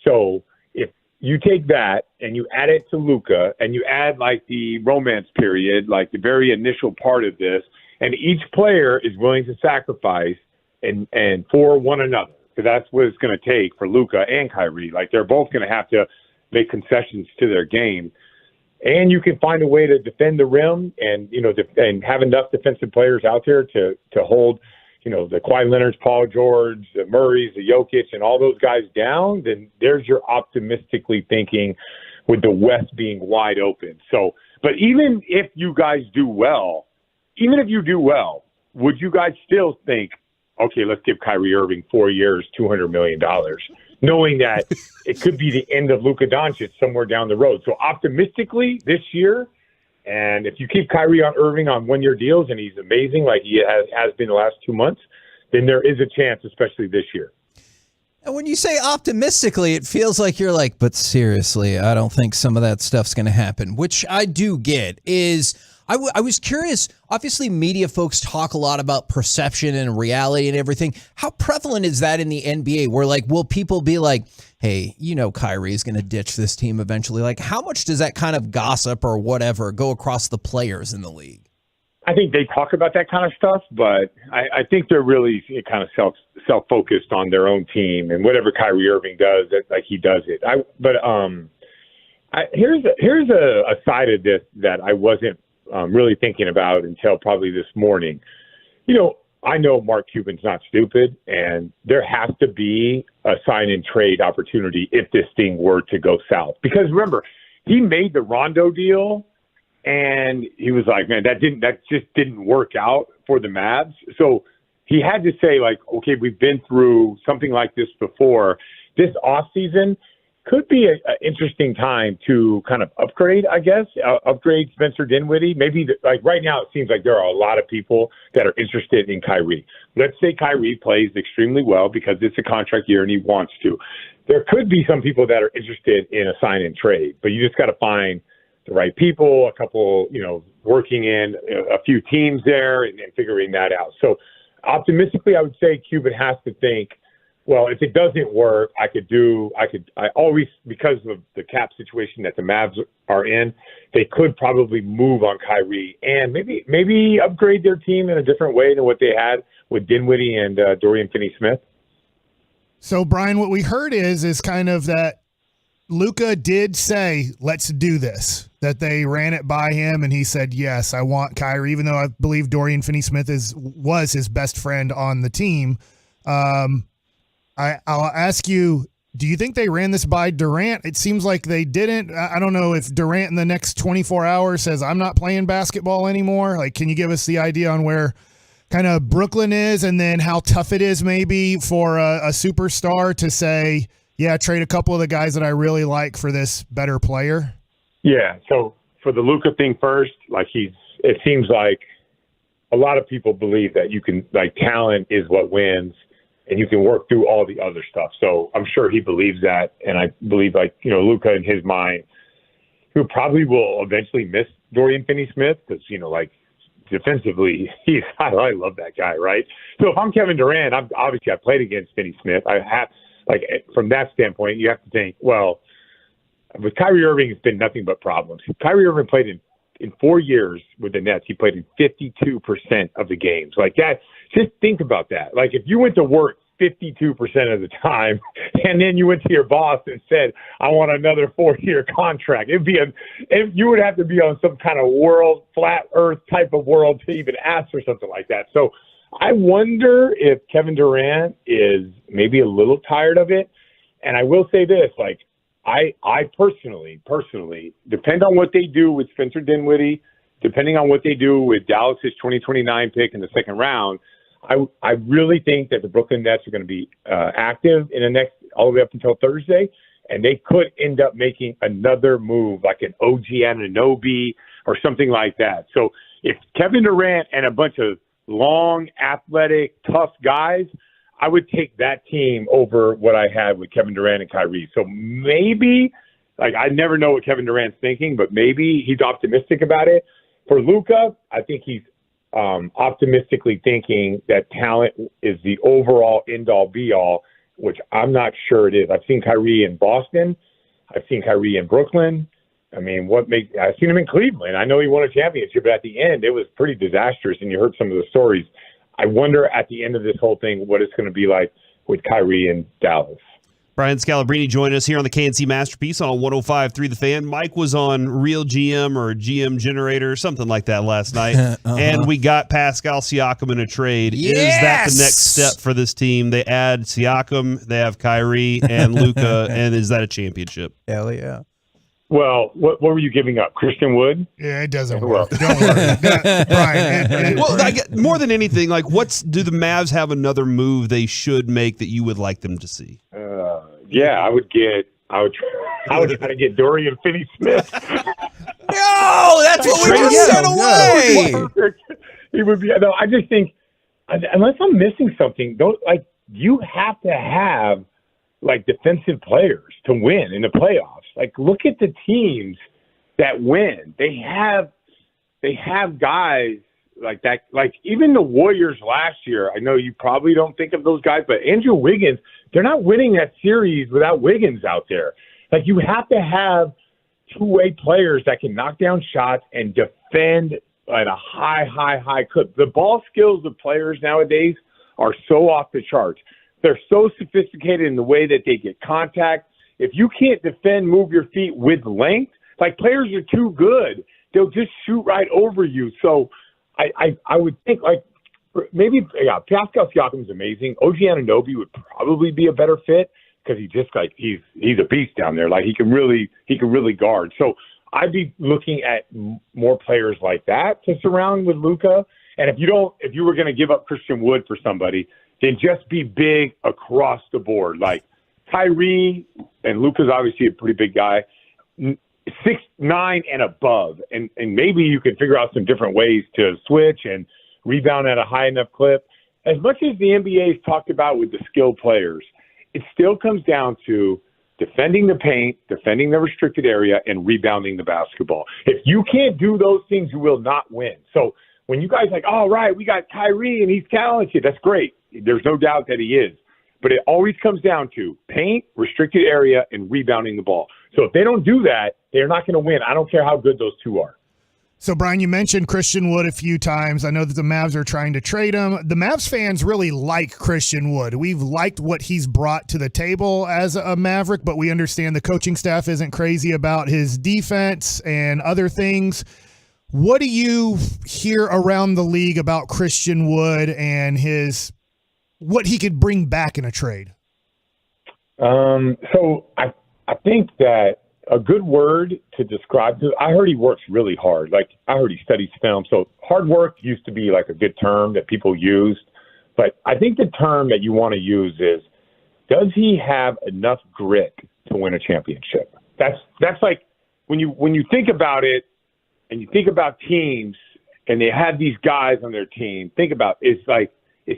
T: So if you take that and you add it to Luka and you add like the romance period, like the very initial part of this, and each player is willing to sacrifice and for one another, because that's what it's going to take for Luka and Kyrie. Like, they're both going to have to make concessions to their game. And you can find a way to defend the rim and have enough defensive players out there to hold, the Kawhi Leonards, Paul George, the Murrays, the Jokic, and all those guys down, then there's your optimistically thinking with the West being wide open. So, but even if you guys do well, would you guys still think, okay, let's give Kyrie Irving 4 years, $200 million, knowing that it could be the end of Luka Doncic somewhere down the road? So optimistically this year, and if you keep Kyrie Irving on 1-year deals and he's amazing like he has been the last 2 months, then there is a chance, especially this year.
D: And when you say optimistically, it feels like you're like, but seriously, I don't think some of that stuff's going to happen, which I do get. I was curious, obviously media folks talk a lot about perception and reality and everything. How prevalent is that in the NBA where, like, will people be like, hey, Kyrie's going to ditch this team eventually? Like, how much does that kind of gossip or whatever go across the players in the league?
T: I think they talk about that kind of stuff, but I think they're really kind of self-focused on their own team and whatever Kyrie Irving does, like he does it. Here's a side of this that I wasn't really thinking about until probably this morning. I know Mark Cuban's not stupid, and there has to be a sign and trade opportunity if this thing were to go south. Because remember, he made the Rondo deal, and he was like, man, that just didn't work out for the Mavs. So he had to say, like, okay, we've been through something like this before. This offseason could be an interesting time to kind of upgrade, I guess, upgrade Spencer Dinwiddie. Maybe right now it seems like there are a lot of people that are interested in Kyrie. Let's say Kyrie plays extremely well because it's a contract year and he wants to. There could be some people that are interested in a sign and trade, but you just got to find the right people, a couple, working in a few teams there and figuring that out. So optimistically, I would say Cuban has to think, well, if it doesn't work, I always, because of the cap situation that the Mavs are in, they could probably move on Kyrie and maybe upgrade their team in a different way than what they had with Dinwiddie and Dorian Finney-Smith.
S: So, Brian, what we heard is kind of that Luka did say, let's do this, that they ran it by him and he said, yes, I want Kyrie, even though I believe Dorian Finney-Smith was his best friend on the team. I'll ask you, do you think they ran this by Durant? It seems like they didn't. I don't know if Durant in the next 24 hours says, I'm not playing basketball anymore. Like, can you give us the idea on where kind of Brooklyn is and then how tough it is maybe for a superstar to say, yeah, trade a couple of the guys that I really like for this better player?
T: Yeah. So for the Luka thing first, it seems like a lot of people believe that you can, talent is what wins, and you can work through all the other stuff. So I'm sure he believes that. And I believe, Luka in his mind, who probably will eventually miss Dorian Finney-Smith because, defensively, I love that guy, right? So if I'm Kevin Durant, I played against Finney-Smith. I have, from that standpoint, you have to think, well, with Kyrie Irving, it's been nothing but problems. Kyrie Irving played in 4 years with the Nets. He played in 52% of the games. Like that, just think about that. Like if you went to work 52% of the time and then you went to your boss and said, I want another 4-year contract, you would have to be on some kind of world, flat earth type of world to even ask for something like that. So I wonder if Kevin Durant is maybe a little tired of it. And I will say this, I personally, depend on what they do with Spencer Dinwiddie, depending on what they do with Dallas's 2029 pick in the second round, I really think that the Brooklyn Nets are going to be active in the next, all the way up until Thursday, and they could end up making another move, like an OG Anunoby, or something like that. So if Kevin Durant and a bunch of long, athletic, tough guys, I would take that team over what I had with Kevin Durant and Kyrie. So maybe, like, I never know what Kevin Durant's thinking, but maybe he's optimistic about it. For Luka, I think he's optimistically thinking that talent is the overall end-all, be-all, which I'm not sure it is. I've seen Kyrie in Boston. I've seen Kyrie in Brooklyn. I mean, I've seen him in Cleveland. I know he won a championship, but at the end, it was pretty disastrous, and you heard some of the stories. I wonder at the end of this whole thing what it's going to be like with Kyrie in Dallas.
R: Brian Scalabrine joined us here on the KNC Masterpiece on 105.3 The Fan. Mike was on Real GM or GM Generator, something like that last night, and we got Pascal Siakam in a trade.
B: Yes!
R: Is that the next step for this team? They add Siakam, they have Kyrie and Luka, and is that a championship?
D: Hell yeah.
T: Well, what were you giving up? Christian Wood?
S: Yeah, it doesn't work. Don't worry. Brian.
R: Well, more than anything, like, do the Mavs have another move they should make that you would like them to see?
T: Yeah, I would try to get Dorian Finney-Smith.
B: No, that's what we just said away.
T: He would be. No, I just think, unless I'm missing something, you have to have defensive players to win in the playoffs. Like, look at the teams that win. They have guys like that. Like, even the Warriors last year, I know you probably don't think of those guys, but Andrew Wiggins, they're not winning that series without Wiggins out there. Like, you have to have two-way players that can knock down shots and defend at a high clip. The ball skills of players nowadays are so off the charts. They're so sophisticated in the way that they get contact. If you can't defend, move your feet with length, like, players are too good. They'll just shoot right over you. So I would think, Pascal Siakam is amazing. OG Anunoby would probably be a better fit because he's a beast down there. Like, he can really guard. So I'd be looking at more players like that to surround with Luka. And if you were going to give up Christian Wood for somebody, then just be big across the board. Like, Kyrie, and Luka's obviously a pretty big guy, 6'9" and above. And maybe you can figure out some different ways to switch and rebound at a high enough clip. As much as the NBA has talked about with the skilled players, it still comes down to defending the paint, defending the restricted area, and rebounding the basketball. If you can't do those things, you will not win. So when you guys all right, we got Kyrie and he's talented, that's great. There's no doubt that he is. But it always comes down to paint, restricted area, and rebounding the ball. So if they don't do that, they're not going to win. I don't care how good those two are.
S: So, Brian, you mentioned Christian Wood a few times. I know that the Mavs are trying to trade him. The Mavs fans really like Christian Wood. We've liked what he's brought to the table as a Maverick, but we understand the coaching staff isn't crazy about his defense and other things. What do you hear around the league about Christian Wood and what he could bring back in a trade?
T: So I think that a good word to describe, I heard he works really hard. Like, I heard he studies film. So hard work used to be like a good term that people used. But I think the term that you want to use is, does he have enough grit to win a championship? That's like, when you think about it and you think about teams and they have these guys on their team, think about, is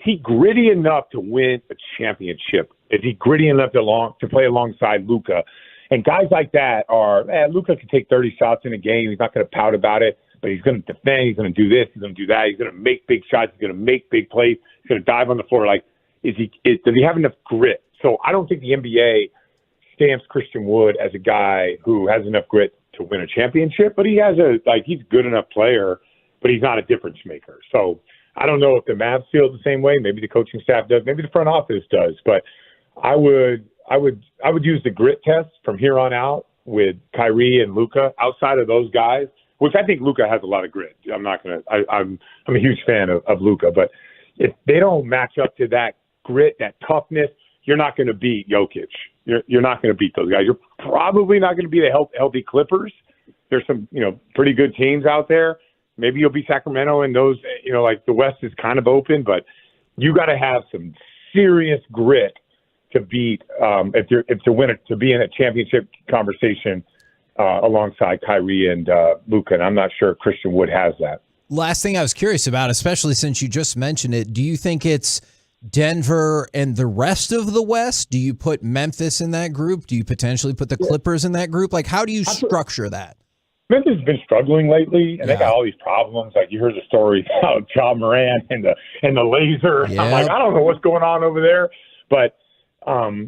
T: he gritty enough to win a championship? Is he gritty enough to play alongside Luka? And guys like that Luka can take 30 shots in a game. He's not going to pout about it, but he's going to defend. He's going to do this. He's going to do that. He's going to make big shots. He's going to make big plays. He's going to dive on the floor. Like, does he have enough grit? So I don't think the NBA stamps Christian Wood as a guy who has enough grit to win a championship, but he's a good enough player, but he's not a difference maker. So I don't know if the Mavs feel the same way. Maybe the coaching staff does. Maybe the front office does. But I would use the grit test from here on out with Kyrie and Luka. Outside of those guys, which I think Luka has a lot of grit. I'm a huge fan of Luka, but if they don't match up to that grit, that toughness, you're not going to beat Jokic. You're not going to beat those guys. You're probably not going to be the healthy Clippers. There's some pretty good teams out there. Maybe you'll be Sacramento, and those, the West is kind of open, but you got to have some serious grit to beat to be in a championship conversation alongside Kyrie and Luka, and I'm not sure Christian Wood has that.
D: Last thing I was curious about, especially since you just mentioned it, do you think it's Denver and the rest of the West? Do you put Memphis in that group? Do you potentially put the Clippers in that group? Like, how do you structure that?
T: Memphis has been struggling ally, and they got all these problems. Like, you heard the story about Ja Morant and the laser.
D: Yeah.
T: I'm like, I don't know what's going on over there. But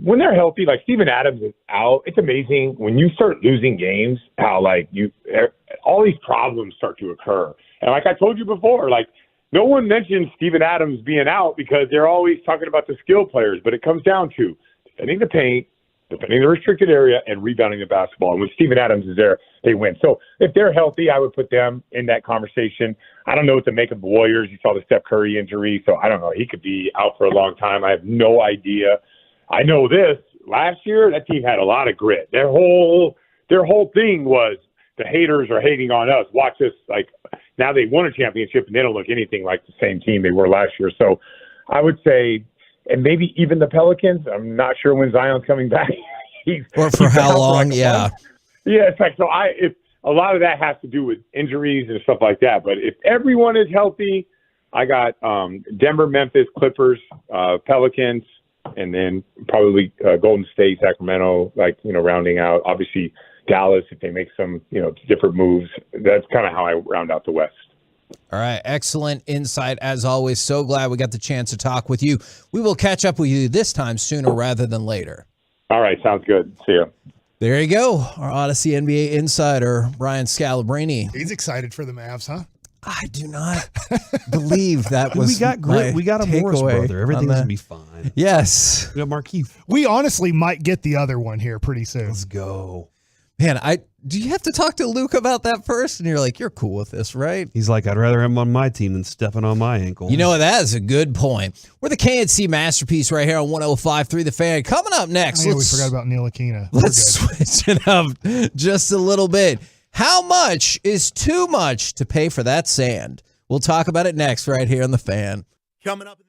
T: when they're healthy, like Steven Adams is out, it's amazing when you start losing games how all these problems start to occur. And like I told you before, like no one mentions Steven Adams being out because they're always talking about the skill players, but it comes down to defending the paint, defending the restricted area, and rebounding the basketball. And when Steven Adams is there, they win. So if they're healthy, I would put them in that conversation. I don't know what to make of the Warriors. You saw the Steph Curry injury, so I don't know. He could be out for a long time. I have no idea. I know this. Last year, that team had a lot of grit. Their whole thing was the haters are hating on us. Watch this. Like, now they won a championship, and they don't look anything like the same team they were last year. So I would say, and maybe even the Pelicans. I'm not sure when Zion's coming back.
D: Or for how long, yeah.
T: Yeah, it's like, so a lot of that has to do with injuries and stuff like that. But if everyone is healthy, I got Denver, Memphis, Clippers, Pelicans, and then probably Golden State, Sacramento, rounding out. Obviously, Dallas, if they make some, different moves. That's kind of how I round out the West.
D: All right. Excellent insight as always. So glad we got the chance to talk with you. We will catch up with you this time sooner rather than later.
T: All right. Sounds good. See you.
D: There you go. Our Odyssey NBA insider, Brian Scalabrine.
S: He's excited for the Mavs, huh?
D: I do not believe that was
R: we got grit. We got a Morris
D: takeaway
R: brother. Everything's
D: on
R: going to be fine.
D: Yes.
R: We got Marquise.
S: We honestly might get the other one here pretty soon.
R: Let's go.
D: Man, do you have to talk to Luke about that first? And you're like, you're cool with this, right?
R: He's like, I'd rather him on my team than stepping on my ankle.
D: You know what? That is a good point. We're the KNC Masterpiece right here on 105.3 The Fan. Coming up next.
S: We forgot about Neil Aquina.
D: Let's switch it up just a little bit. How much is too much to pay for that sand? We'll talk about it next right here on The Fan.
E: Coming up.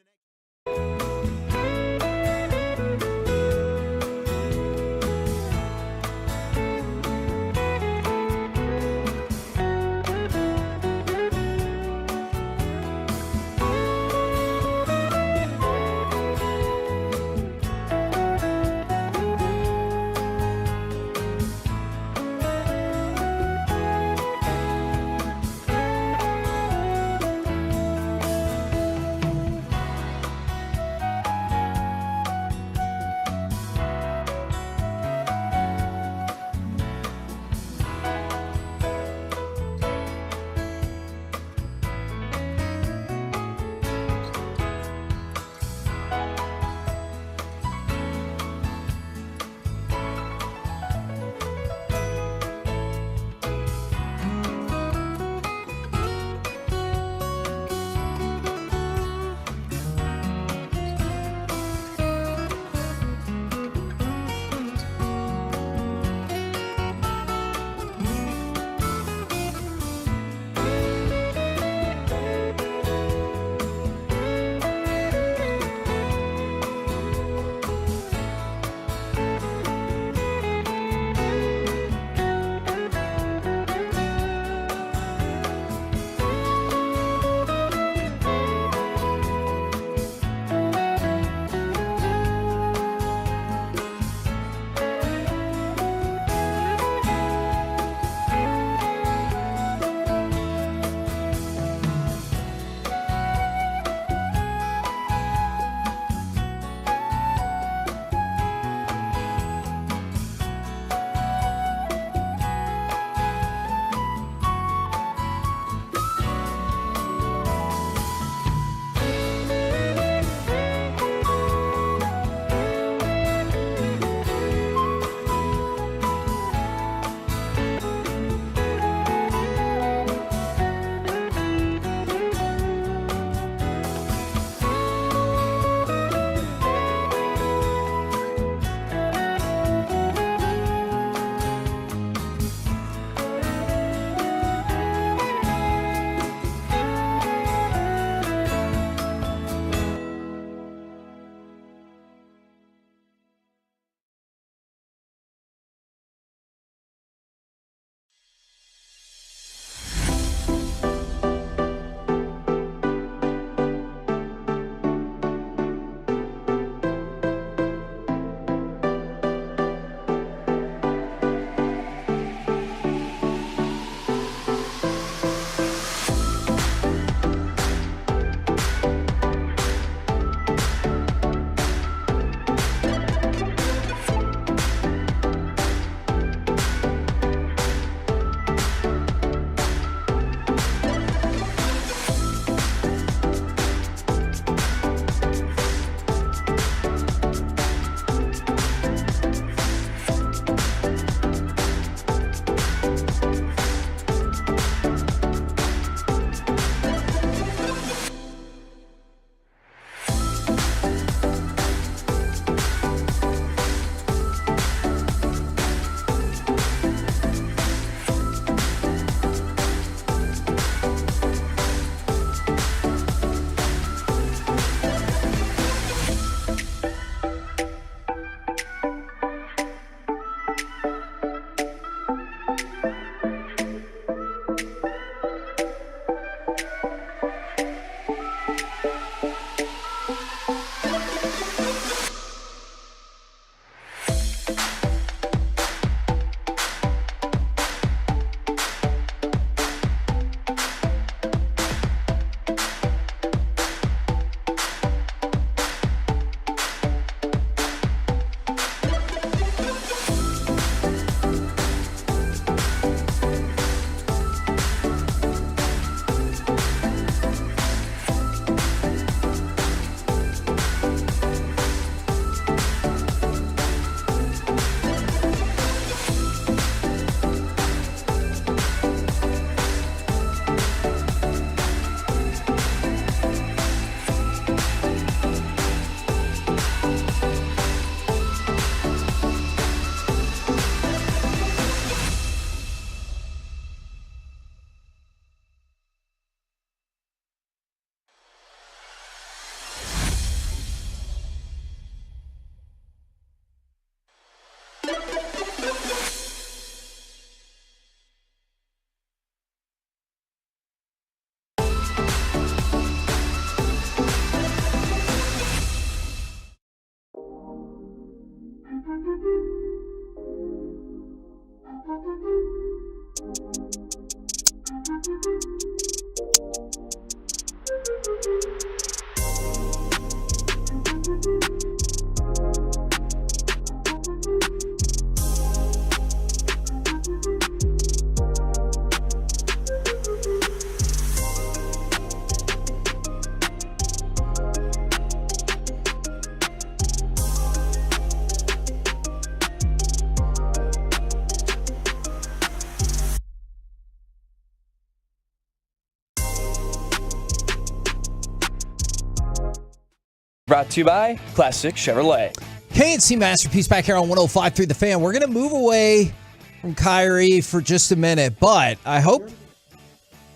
F: Brought to you by Classic Chevrolet.
D: KNC Masterpiece back here on 105.3 The Fan. We're going to move away from Kyrie for just a minute, but I hope...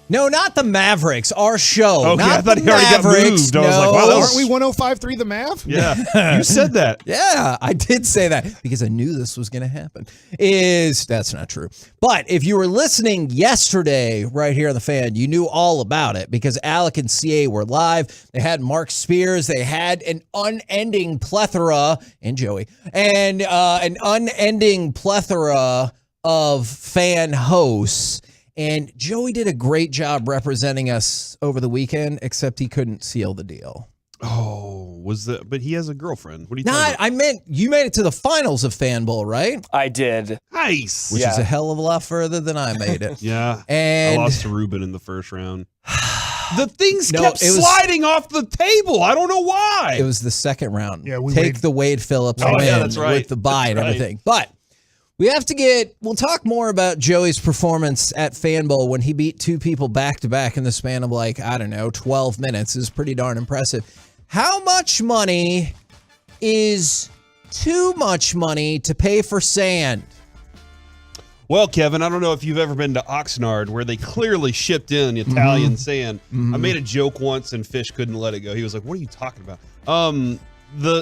D: No, not the Mavericks. Our show.
R: Okay,
D: not
R: I thought
D: the
R: he already got
D: Mavericks.
R: moved. I was like, wow,
S: Aren't we 105.3 The Mav?
R: Yeah, you said that.
D: Yeah, I did say that because I knew this was going to happen. That's not true. But if you were listening yesterday right here on The Fan, you knew all about it because Alec and CA were live. They had Mark Spears. They had an unending plethora, and Joey, and an unending plethora of fan hosts. And Joey did a great job representing us over the weekend, except he couldn't seal the deal.
R: Oh, but he has a girlfriend. What are you talking about?
D: I meant you made it to the finals of Fan Bowl, right?
F: I did.
R: Nice.
D: Which is a hell of a lot further than I made it.
R: Yeah.
D: And
R: I lost to Ruben in the first round. The things kept
D: it was
R: sliding off the table. I don't know why.
D: It was the second round.
S: Yeah,
D: the Wade Phillips
R: Oh,
D: win
R: yeah, that's right.
D: with the bye and
R: That's right.
D: everything. But we'll talk more about Joey's performance at Fan Bowl when he beat two people back to back in the span of 12 minutes. Is pretty darn impressive. How much money is too much money to pay for sand?
R: Well, Kevin, I don't know if you've ever been to Oxnard where they clearly shipped in Italian sand. I made a joke once and Fish couldn't let it go. He was like, "What are you talking about?"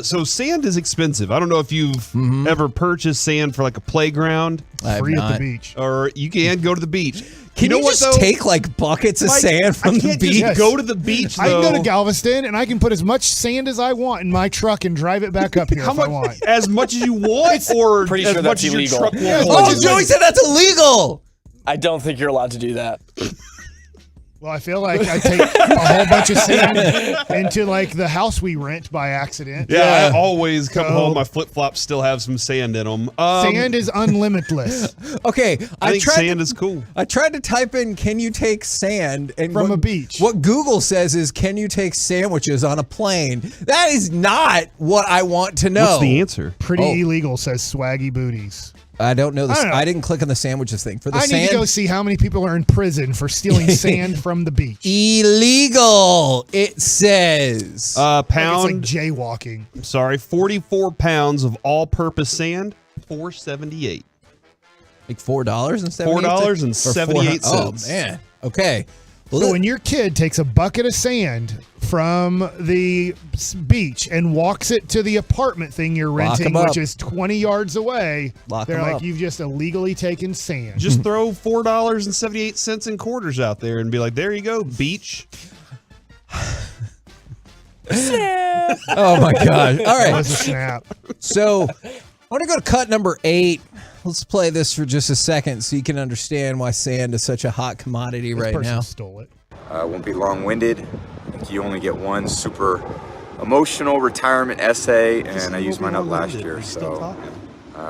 R: So sand is expensive. I don't know if you've ever purchased sand for a playground.
S: Free at the beach.
R: Or you can go to the beach.
D: Can you just take buckets of sand from the beach?
R: Just go to the beach, though.
S: I can go to Galveston and I can put as much sand as I want in my truck and drive it back up here if I want.
R: As much as you want, or
F: Pretty
R: as
F: sure
R: much
F: that's
R: as your
F: illegal.
R: truck will
F: Yeah,
R: hold?
D: Joey said that's illegal.
F: I don't think you're allowed to do that.
S: Well, I feel like I take a whole bunch of sand into the house we rent by accident.
R: Yeah, I always come home. My flip flops still have some sand in them.
S: Sand is unlimitless.
D: Okay,
R: I think sand is cool.
D: I tried to type in "Can you take sand?" and
S: From a beach.
D: What Google says is "Can you take sandwiches on a plane?" That is not what I want to know.
R: What's the answer?
S: Pretty illegal, says Swaggy Booties.
D: I don't know this.
S: I don't know.
D: I didn't click on the sandwiches thing. For the
S: I
D: sand,
S: need to go see how many people are in prison for stealing sand from the beach.
D: illegal. It says
R: Pound.
S: It's like jaywalking.
R: I'm sorry, 44 pounds of all-purpose sand, $4.78.
D: like $4.78.
R: $4.78.
D: Oh man. Okay. Well,
S: So when your kid takes a bucket of sand from the beach and walks it to the apartment thing you're
D: Lock 'em
S: renting,
D: up.
S: which is 20 yards away,
D: Lock
S: they're
D: 'em
S: like,
D: up.
S: you've just illegally taken sand.
R: Just throw $4.78 in quarters out there and be like, there you go, beach.
D: oh my God. All
S: That
D: right.
S: was a snap.
D: So I want to go to cut number 8. Let's play this for just a second so you can understand why sand is such a hot commodity
S: This
D: right
S: person
D: now.
S: stole it.
E: Won't be long-winded. I think you only get one super emotional retirement essay, and I used mine up last year. So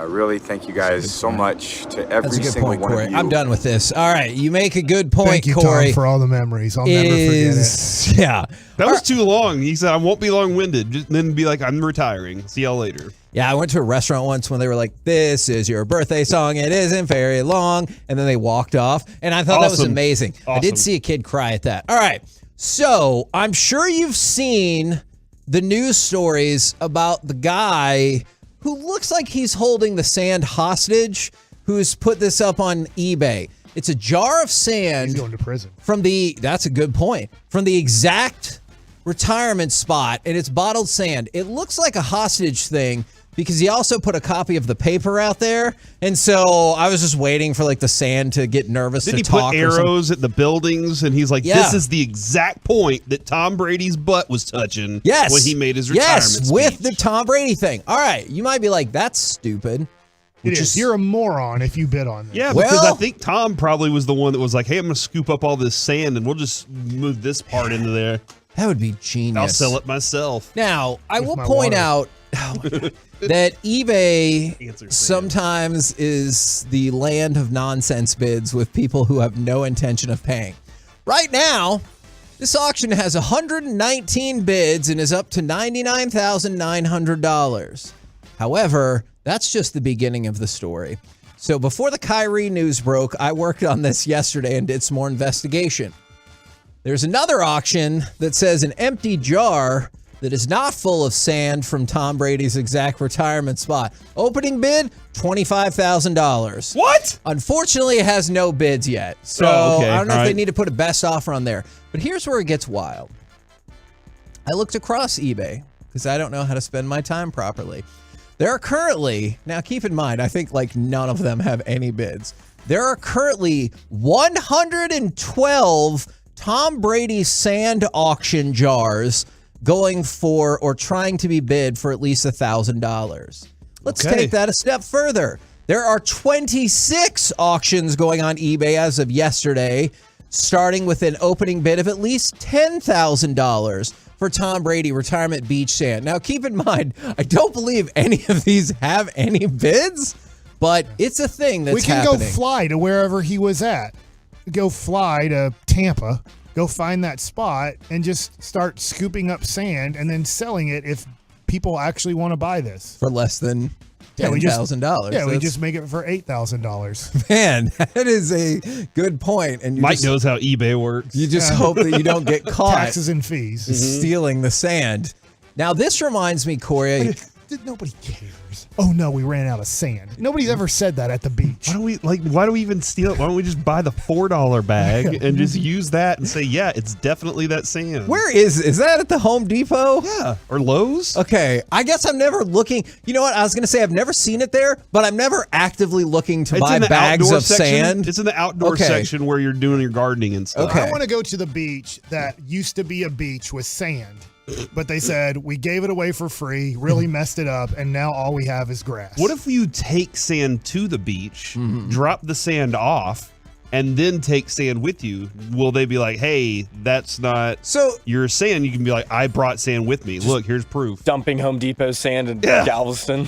E: really thank you guys so much to every
D: That's a good
E: single
D: point,
E: one
D: Corey.
E: of you.
D: I'm done with this. All right. You make a good point,
S: Thank you,
D: Corey.
S: Tom, for all the memories. I'll never forget it.
D: Yeah.
R: That was too long. He said, I won't be long-winded. Just then be like, I'm retiring. See y'all later.
D: Yeah, I went to a restaurant once when they were like, "This is your birthday song. It isn't very long." And then they walked off. And I thought that was
R: Awesome.
D: amazing. I did
R: Awesome.
D: see a kid cry at that. All right. So I'm sure you've seen the news stories about the guy who looks like he's holding the sand hostage, who's put this up on eBay. It's a jar of sand.
S: He's going to prison.
D: That's a good point. From the exact retirement spot, and it's bottled sand. It looks like a hostage thing because he also put a copy of the paper out there. And so I was just waiting for the sand to get nervous
R: Did
D: to
R: he
D: talk.
R: put arrows at the buildings? And he's like,
D: Yeah.
R: this is the exact point that Tom Brady's butt was touching
D: Yes.
R: when he made his retirement
D: Yes, with
R: speech.
D: the Tom Brady thing. All right. You might be like, that's stupid.
S: It is. You're a moron if you bid on this.
R: Yeah, because I think Tom probably was the one that was like, hey, I'm going to scoop up all this sand and we'll just move this part into there.
D: That would be genius.
R: I'll sell it myself.
D: Now, I
R: With
D: will
R: my
D: point
R: water.
D: out that eBay sometimes is the land of nonsense bids with people who have no intention of paying. Right now, this auction has 119 bids and is up to $99,900. However, that's just the beginning of the story. So before the Kyrie news broke, I worked on this yesterday and did some more investigation. There's another auction that says an empty jar that is not full of sand from Tom Brady's exact retirement spot. Opening bid, $25,000.
R: What?
D: Unfortunately, it has no bids yet. So
R: okay.
D: I don't know
R: All
D: if they
R: right.
D: need to put a best offer on there. But here's where it gets wild. I looked across eBay because I don't know how to spend my time properly. There are currently, now keep in mind, I think like none of them have any bids. There are currently 112 Tom Brady sand auction jars going for or trying to be bid for at least $1,000. Let's
R: Okay.
D: take that a step further. There are 26 auctions going on eBay as of yesterday, starting with an opening bid of at least $10,000 for Tom Brady retirement beach sand. Now, keep in mind, I don't believe any of these have any bids, but it's a thing that's
S: We can
D: happening.
S: go fly to wherever he was at. Go fly to Tampa. Go find that spot and just start scooping up sand and then selling it if people actually want to buy this.
D: For less than $10,000.
S: Yeah, we
D: That's-
S: just make it for $8,000.
D: Man, that is a good point. And you
R: Mike
D: just,
R: knows how eBay works.
D: you just hope that you don't get caught
S: Taxes and fees.
D: stealing the sand. Now, this reminds me, Corey.
S: Nobody cares. Oh no, we ran out of sand. Nobody's ever said that at the beach.
R: Why do we even steal it? Why don't we just buy the $4 bag and just use that and say, yeah, it's definitely that sand.
D: Where is that at the Home Depot?
R: Yeah, or Lowe's.
D: Okay, I guess I'm never looking. You know what? I was going to say I've never seen it there, but I'm never actively looking to buy
R: in the
D: bags
R: outdoor
D: of
R: section.
D: sand.
R: It's in the outdoor
D: Okay.
R: section where you're doing your gardening and stuff.
S: I want to go to the beach that used to be a beach with sand, but they said we gave it away for free, really messed it up, and now all we have is grass.
R: What if you take sand to the beach, drop the sand off, and then take sand with you? Will they be like, hey, that's not your sand? You can be like, I brought sand with me. Look, here's proof.
F: Dumping Home Depot sand in Galveston.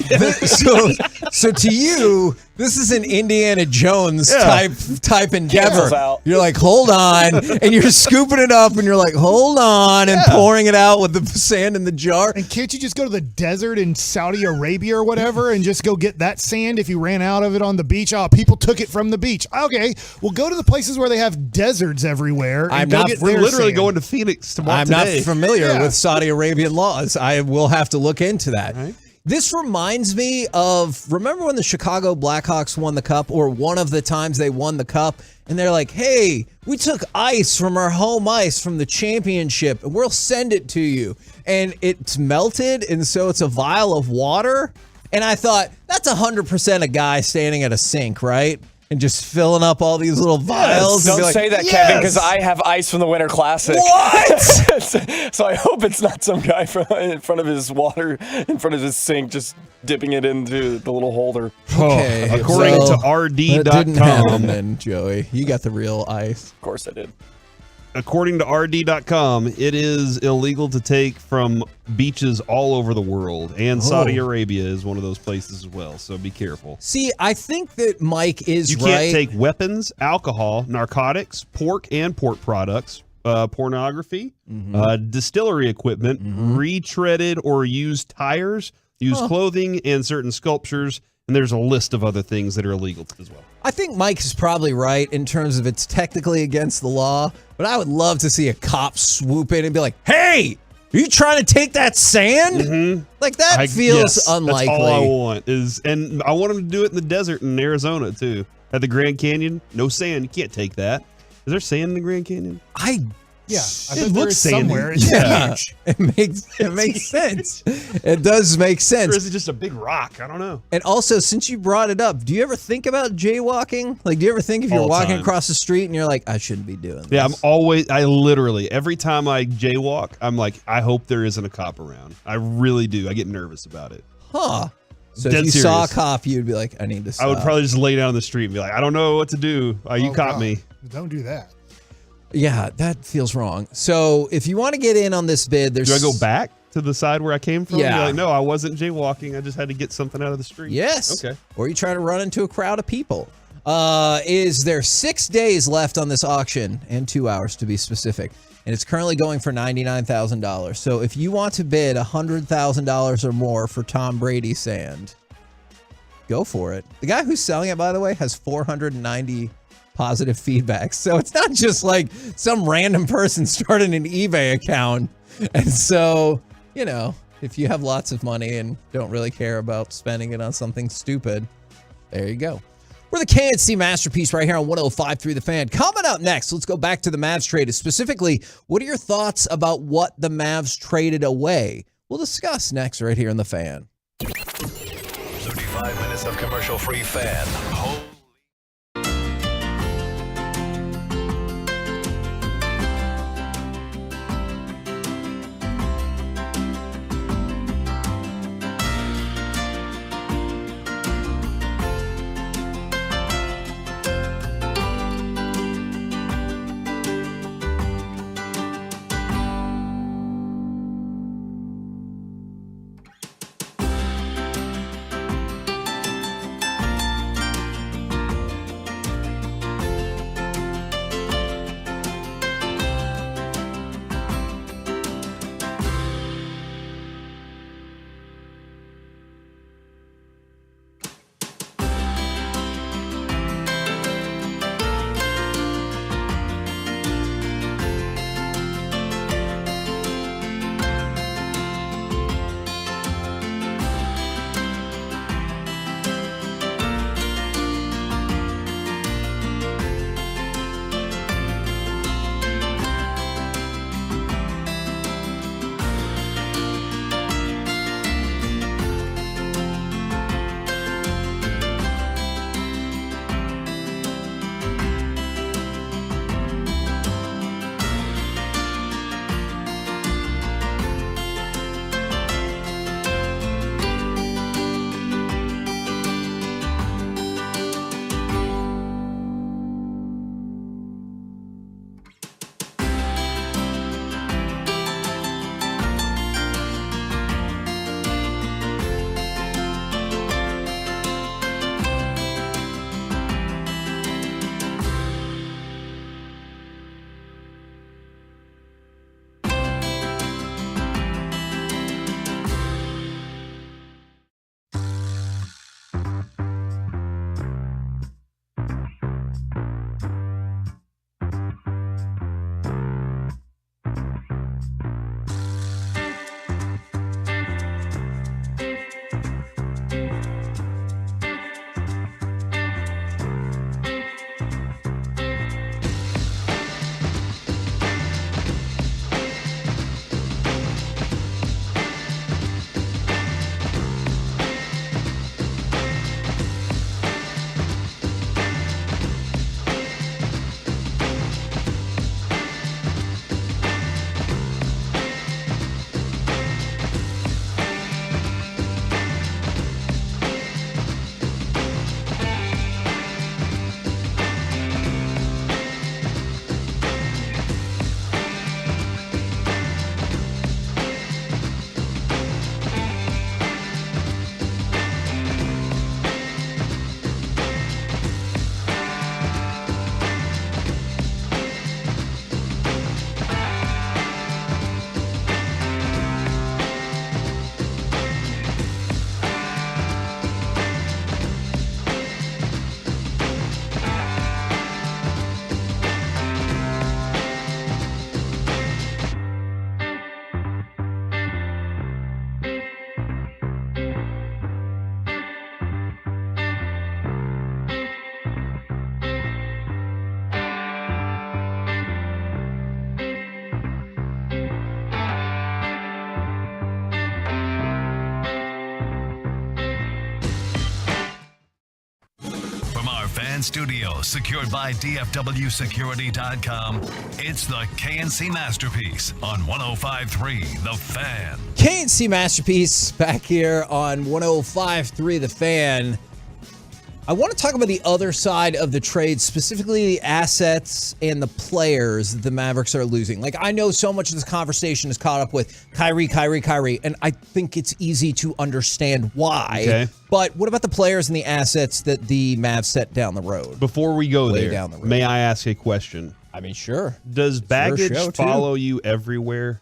D: So to you, this is an Indiana Jones type endeavor.
F: Cancels out.
D: You're like, hold on, and you're scooping it up, and you're like, hold on, and pouring it out with the sand in the jar.
S: And can't you just go to the desert in Saudi Arabia or whatever and just go get that sand if you ran out of it on the beach? Oh, people took it from the beach. Okay, well, go to the places where they have deserts everywhere. And
R: We're literally going to Phoenix tomorrow.
D: I'm not familiar with Saudi Arabian laws. I will have to look into that.
R: Right.
D: This reminds me of, remember when the Chicago Blackhawks won the cup, or one of the times they won the cup, and they're like, hey, we took ice from our home ice from the championship, and we'll send it to you. And it's melted, and so it's a vial of water. And I thought, that's 100% a guy standing at a sink, right? And just filling up all these little vials. and
F: Don't
D: be like,
F: say that,
D: yes!
F: Kevin, because I have ice from the Winter Classic.
D: What?
F: So I hope it's not some guy in front of his water, in front of his sink, just dipping it into the little holder.
D: Okay,
R: according
D: so
R: to RD.com.
D: That didn't happen then, Joey. You got the real ice.
F: Of course I did.
R: According to RD.com, it is illegal to take from beaches all over the world, and Saudi Arabia is one of those places as well. So be careful.
D: See, I think that Mike is
R: You
D: right.
R: can't take weapons, alcohol, narcotics, pork and pork products, pornography, distillery equipment, retreaded or used tires, used clothing, and certain sculptures. And there's a list of other things that are illegal as well.
D: I think Mike is probably right in terms of it's technically against the law, but I would love to see a cop swoop in and be like, hey, are you trying to take that sand? Like that feels unlikely.
R: That's all I want and I want them to do it in the desert in Arizona too. At the Grand Canyon, no sand. You can't take that. Is there sand in the Grand Canyon?
S: Yeah, I
R: It
S: bet there
R: looks
S: is somewhere. It's
D: Yeah,
S: huge.
D: it makes sense. It does make sense.
R: Or is it just a big rock? I don't know.
D: And also, since you brought it up, do you ever think about jaywalking? Like, do you ever think if you're
R: All the
D: walking
R: time.
D: across the street and you're like, I shouldn't be doing this?
R: Yeah, I literally, every time I jaywalk, I'm like, I hope there isn't a cop around. I really do. I get nervous about it.
D: Huh. So
R: Dead
D: if you saw a
R: serious.
D: cop, you'd be like, I need to stop.
R: I would probably just lay down in the street and be like, I don't know what to do. You caught me.
S: Don't do that.
D: Yeah, that feels wrong. So if you want to get in on this bid, there's...
R: Do I go back to the side where I came from?
D: Yeah.
R: Be like, no, I wasn't jaywalking. I just had to get something out of the street.
D: Yes.
R: Okay.
D: Or you try to run into a crowd of people. Is there 6 days left on this auction, and 2 hours to be specific, and it's currently going for $99,000. So if you want to bid $100,000 or more for Tom Brady sand, go for it. The guy who's selling it, by the way, has 490 positive feedback. So it's not just like some random person starting an eBay account. And so if you have lots of money and don't really care about spending it on something stupid, there you go. We're the KNC Masterpiece right here on 105.3 The Fan. Coming up next, let's go back to the Mavs trade. Specifically, what are your thoughts about what the Mavs traded away? We'll discuss next right here in The Fan.
A: 35 minutes of commercial-free Fan. Studio, secured by DFWsecurity.com. It's the KNC Masterpiece on 105.3 The Fan.
D: KNC Masterpiece back here on 105.3 The Fan. I want to talk about the other side of the trade, specifically the assets and the players that the Mavericks are losing. Like, I know so much of this conversation is caught up with Kyrie, and I think it's easy to understand why.
R: Okay.
D: But what about the players and the assets that the Mavs set down the road?
R: Before we go
D: Way
R: there,
D: down the road.
R: may I ask a question?
D: I mean, sure.
R: Does baggage
D: show, too.
R: follow you everywhere?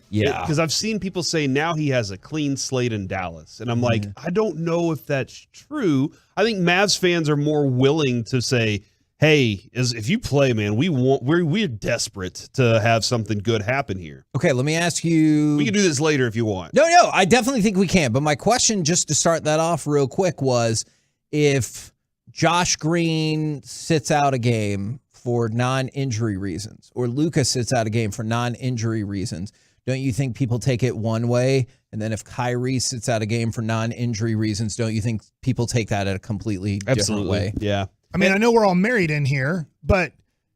D: Yeah.
R: Because I've seen people say now he has a clean slate in Dallas. And I'm like, I don't know if that's true. I think Mavs fans are more willing to say, hey, if you play, man, we're desperate to have something good happen here.
D: Okay, let me ask you.
R: We can do this later if you want.
D: No, I definitely think we can. But my question, just to start that off real quick, was if Josh Green sits out a game for non-injury reasons, or Lucas sits out a game for non-injury reasons, don't you think people take it one way? And then if Kyrie sits out a game for non-injury reasons, don't you think people take that a completely different way?
R: Yeah.
S: I mean, I know we're all married in here, but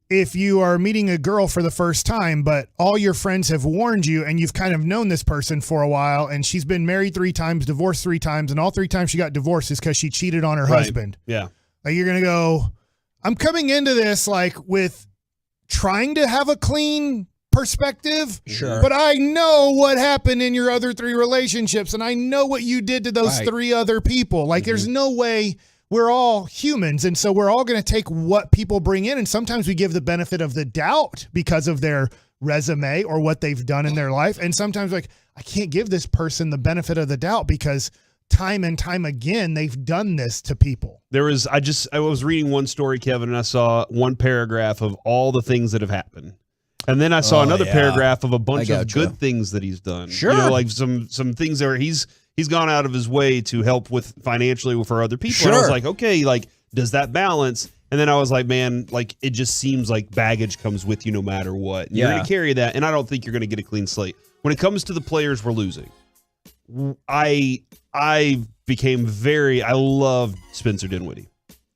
S: if you are meeting a girl for the first time, but all your friends have warned you and you've kind of known this person for a while, and she's been married 3 times, divorced 3 times, and all 3 times she got divorced is because she cheated on her husband.
R: Yeah.
S: Like, you're going to go, I'm coming into this like with trying to have a clean perspective,
D: sure,
S: but I know what happened in your other 3 relationships, and I know what you did to those 3 other people. Like, there's no way. We're all humans, and so we're all going to take what people bring in, and sometimes we give the benefit of the doubt because of their resume or what they've done in their life, and sometimes like, I can't give this person the benefit of the doubt because time and time again they've done this to people.
R: I was reading one story, Kevin, and I saw one paragraph of all the things that have happened. And then I saw another paragraph of a bunch of good things that he's done.
D: Sure.
R: You know, like some things where he's gone out of his way to help with financially for other people.
D: Sure.
R: And I was like, okay, like, does that balance? And then I was like, man, like, it just seems like baggage comes with you no matter what. And you're going to carry that, and I don't think you're going to get a clean slate. When it comes to the players we're losing, I loved Spencer Dinwiddie.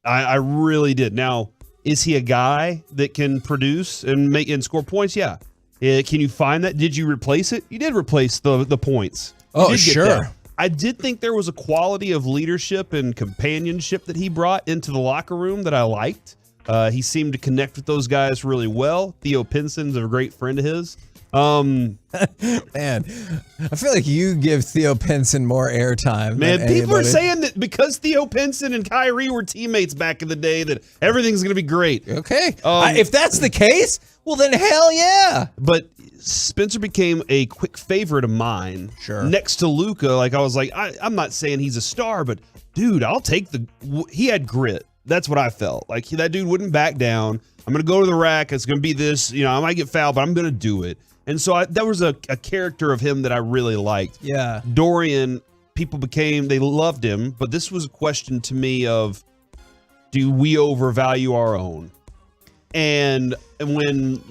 R: I really did. Now, is he a guy that can produce and score points? Yeah. Can you find that? Did you replace it? You did replace the points.
D: Oh, sure.
R: I did think there was a quality of leadership and companionship that he brought into the locker room that I liked. He seemed to connect with those guys really well. Theo Pinson's a great friend of his.
D: Man, I feel like you give Theo Pinson more airtime.
R: Man, people are saying that because Theo Pinson and Kyrie were teammates back in the day that everything's going to be great.
D: Okay. If that's the case, well then hell yeah.
R: But Spencer became a quick favorite of mine.
D: Sure.
R: Next to Luka, like I was like, I'm not saying he's a star, but dude, I'll take he had grit. That's what I felt. Like that dude wouldn't back down. I'm going to go to the rack. It's going to be this, I might get fouled, but I'm going to do it. And so that was a character of him that I really liked.
D: Yeah.
R: Dorian, they loved him, but this was a question to me of, do we overvalue our own? And when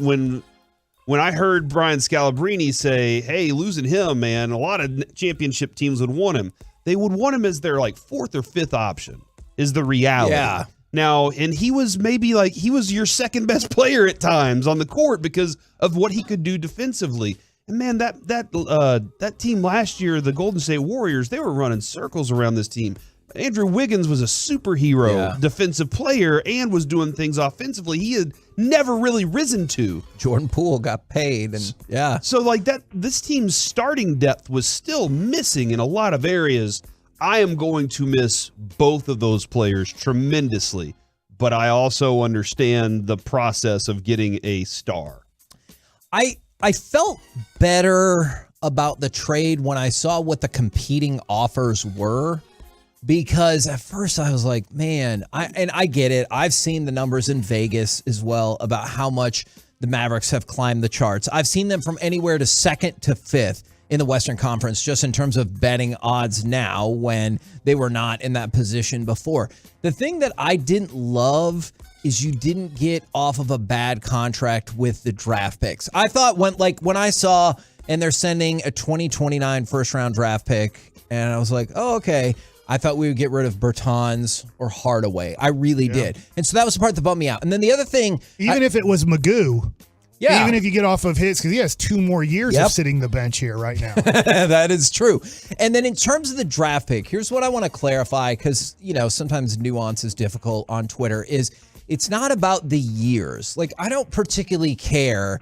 R: I heard Brian Scalabrine say, hey, losing him, man, a lot of championship teams would want him. They would want him as their like 4th or 5th option is the reality.
D: Yeah.
R: Now, and he was maybe like, he was your second best player at times on the court because of what he could do defensively. And man, that team last year, the Golden State Warriors, they were running circles around this team. Andrew Wiggins was a superhero defensive player and was doing things offensively he had never really risen to.
D: Jordan Poole got paid, and yeah.
R: So like this team's starting depth was still missing in a lot of areas. I am going to miss both of those players tremendously, but I also understand the process of getting a star.
D: I felt better about the trade when I saw what the competing offers were, because at first I was like, man, I get it. I've seen the numbers in Vegas as well about how much the Mavericks have climbed the charts. I've seen them from anywhere to 2nd to 5th in the Western Conference, just in terms of betting odds now when they were not in that position before. The thing that I didn't love is you didn't get off of a bad contract with the draft picks. I thought when I saw, and they're sending a 2029 first-round draft pick, and I was like, oh, okay. I thought we would get rid of Bertans or Hardaway. I really did. And so that was the part that bummed me out. And then the other thing...
S: Even if it was Magoo...
D: Yeah.
S: Even if you get off of his, because he has 2 more years of sitting the bench here right now.
D: That is true. And then in terms of the draft pick, here's what I want to clarify, because, sometimes nuance is difficult on Twitter, is it's not about the years. Like, I don't particularly care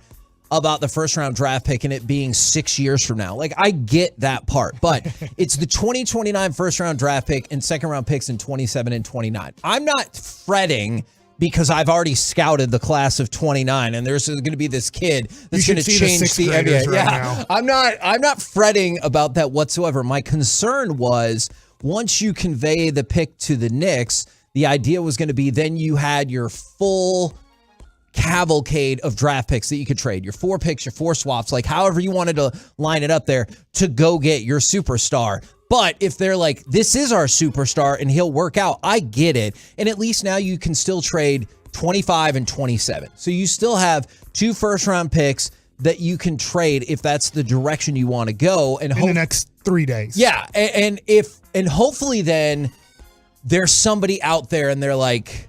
D: about the first round draft pick and it being 6 years from now. Like, I get that part, but it's the 2029 first round draft pick and second round picks in 27 and 29. I'm not fretting because I've already scouted the class of 29 and there's going to be this kid that's going to change the NBA.
S: Right now.
D: I'm not fretting about that whatsoever. My concern was once you convey the pick to the Knicks, the idea was going to be then you had your full cavalcade of draft picks that you could trade, your 4 picks, your 4 swaps, like however you wanted to line it up there to go get your superstar. But if they're like, this is our superstar and he'll work out, I get it. And at least now you can still trade 25 and 27. So you still have 2 first-round picks that you can trade if that's the direction you want to go. And
S: in the next 3 days.
D: Yeah. And hopefully then there's somebody out there and they're like,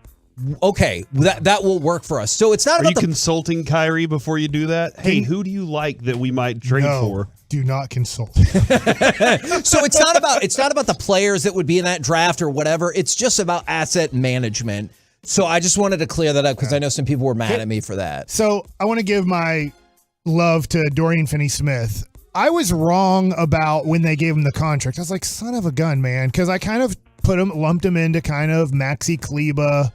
D: okay, that will work for us. So it's not
R: Are
D: about
R: you consulting Kyrie before you do that? Hey, who do you like that we might trade for?
S: Do not consult.
D: So it's not about the players that would be in that draft or whatever. It's just about asset management. So I just wanted to clear that up because I know some people were mad at me for that.
S: So I want to give my love to Dorian Finney-Smith. I was wrong about when they gave him the contract. I was like, son of a gun, man, because I kind of lumped him into kind of Maxi Kleba,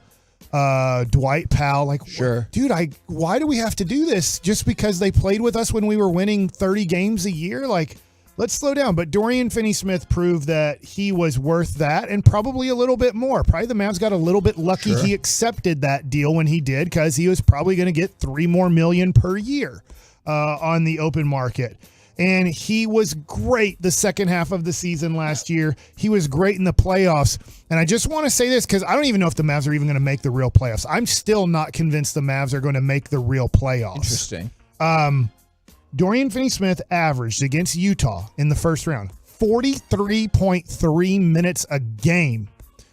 S: Dwight Powell. Like,
D: sure,
S: dude, why do we have to do this just because they played with us when we were winning 30 games a year? Like, let's slow down. But Dorian Finney-Smith proved that he was worth that and probably a little bit more. Probably the Mavs got a little bit lucky. Sure. He accepted that deal when he did because he was probably going to get $3 million more per year on the open market. And he was great the second half of the season last year. He was great in the playoffs. And I just want to say this because I don't even know if the Mavs are even going to make the real playoffs. I'm still not convinced the Mavs are going to make the real playoffs.
D: Interesting.
S: Dorian Finney-Smith averaged against Utah in the first round 43.3 minutes a game.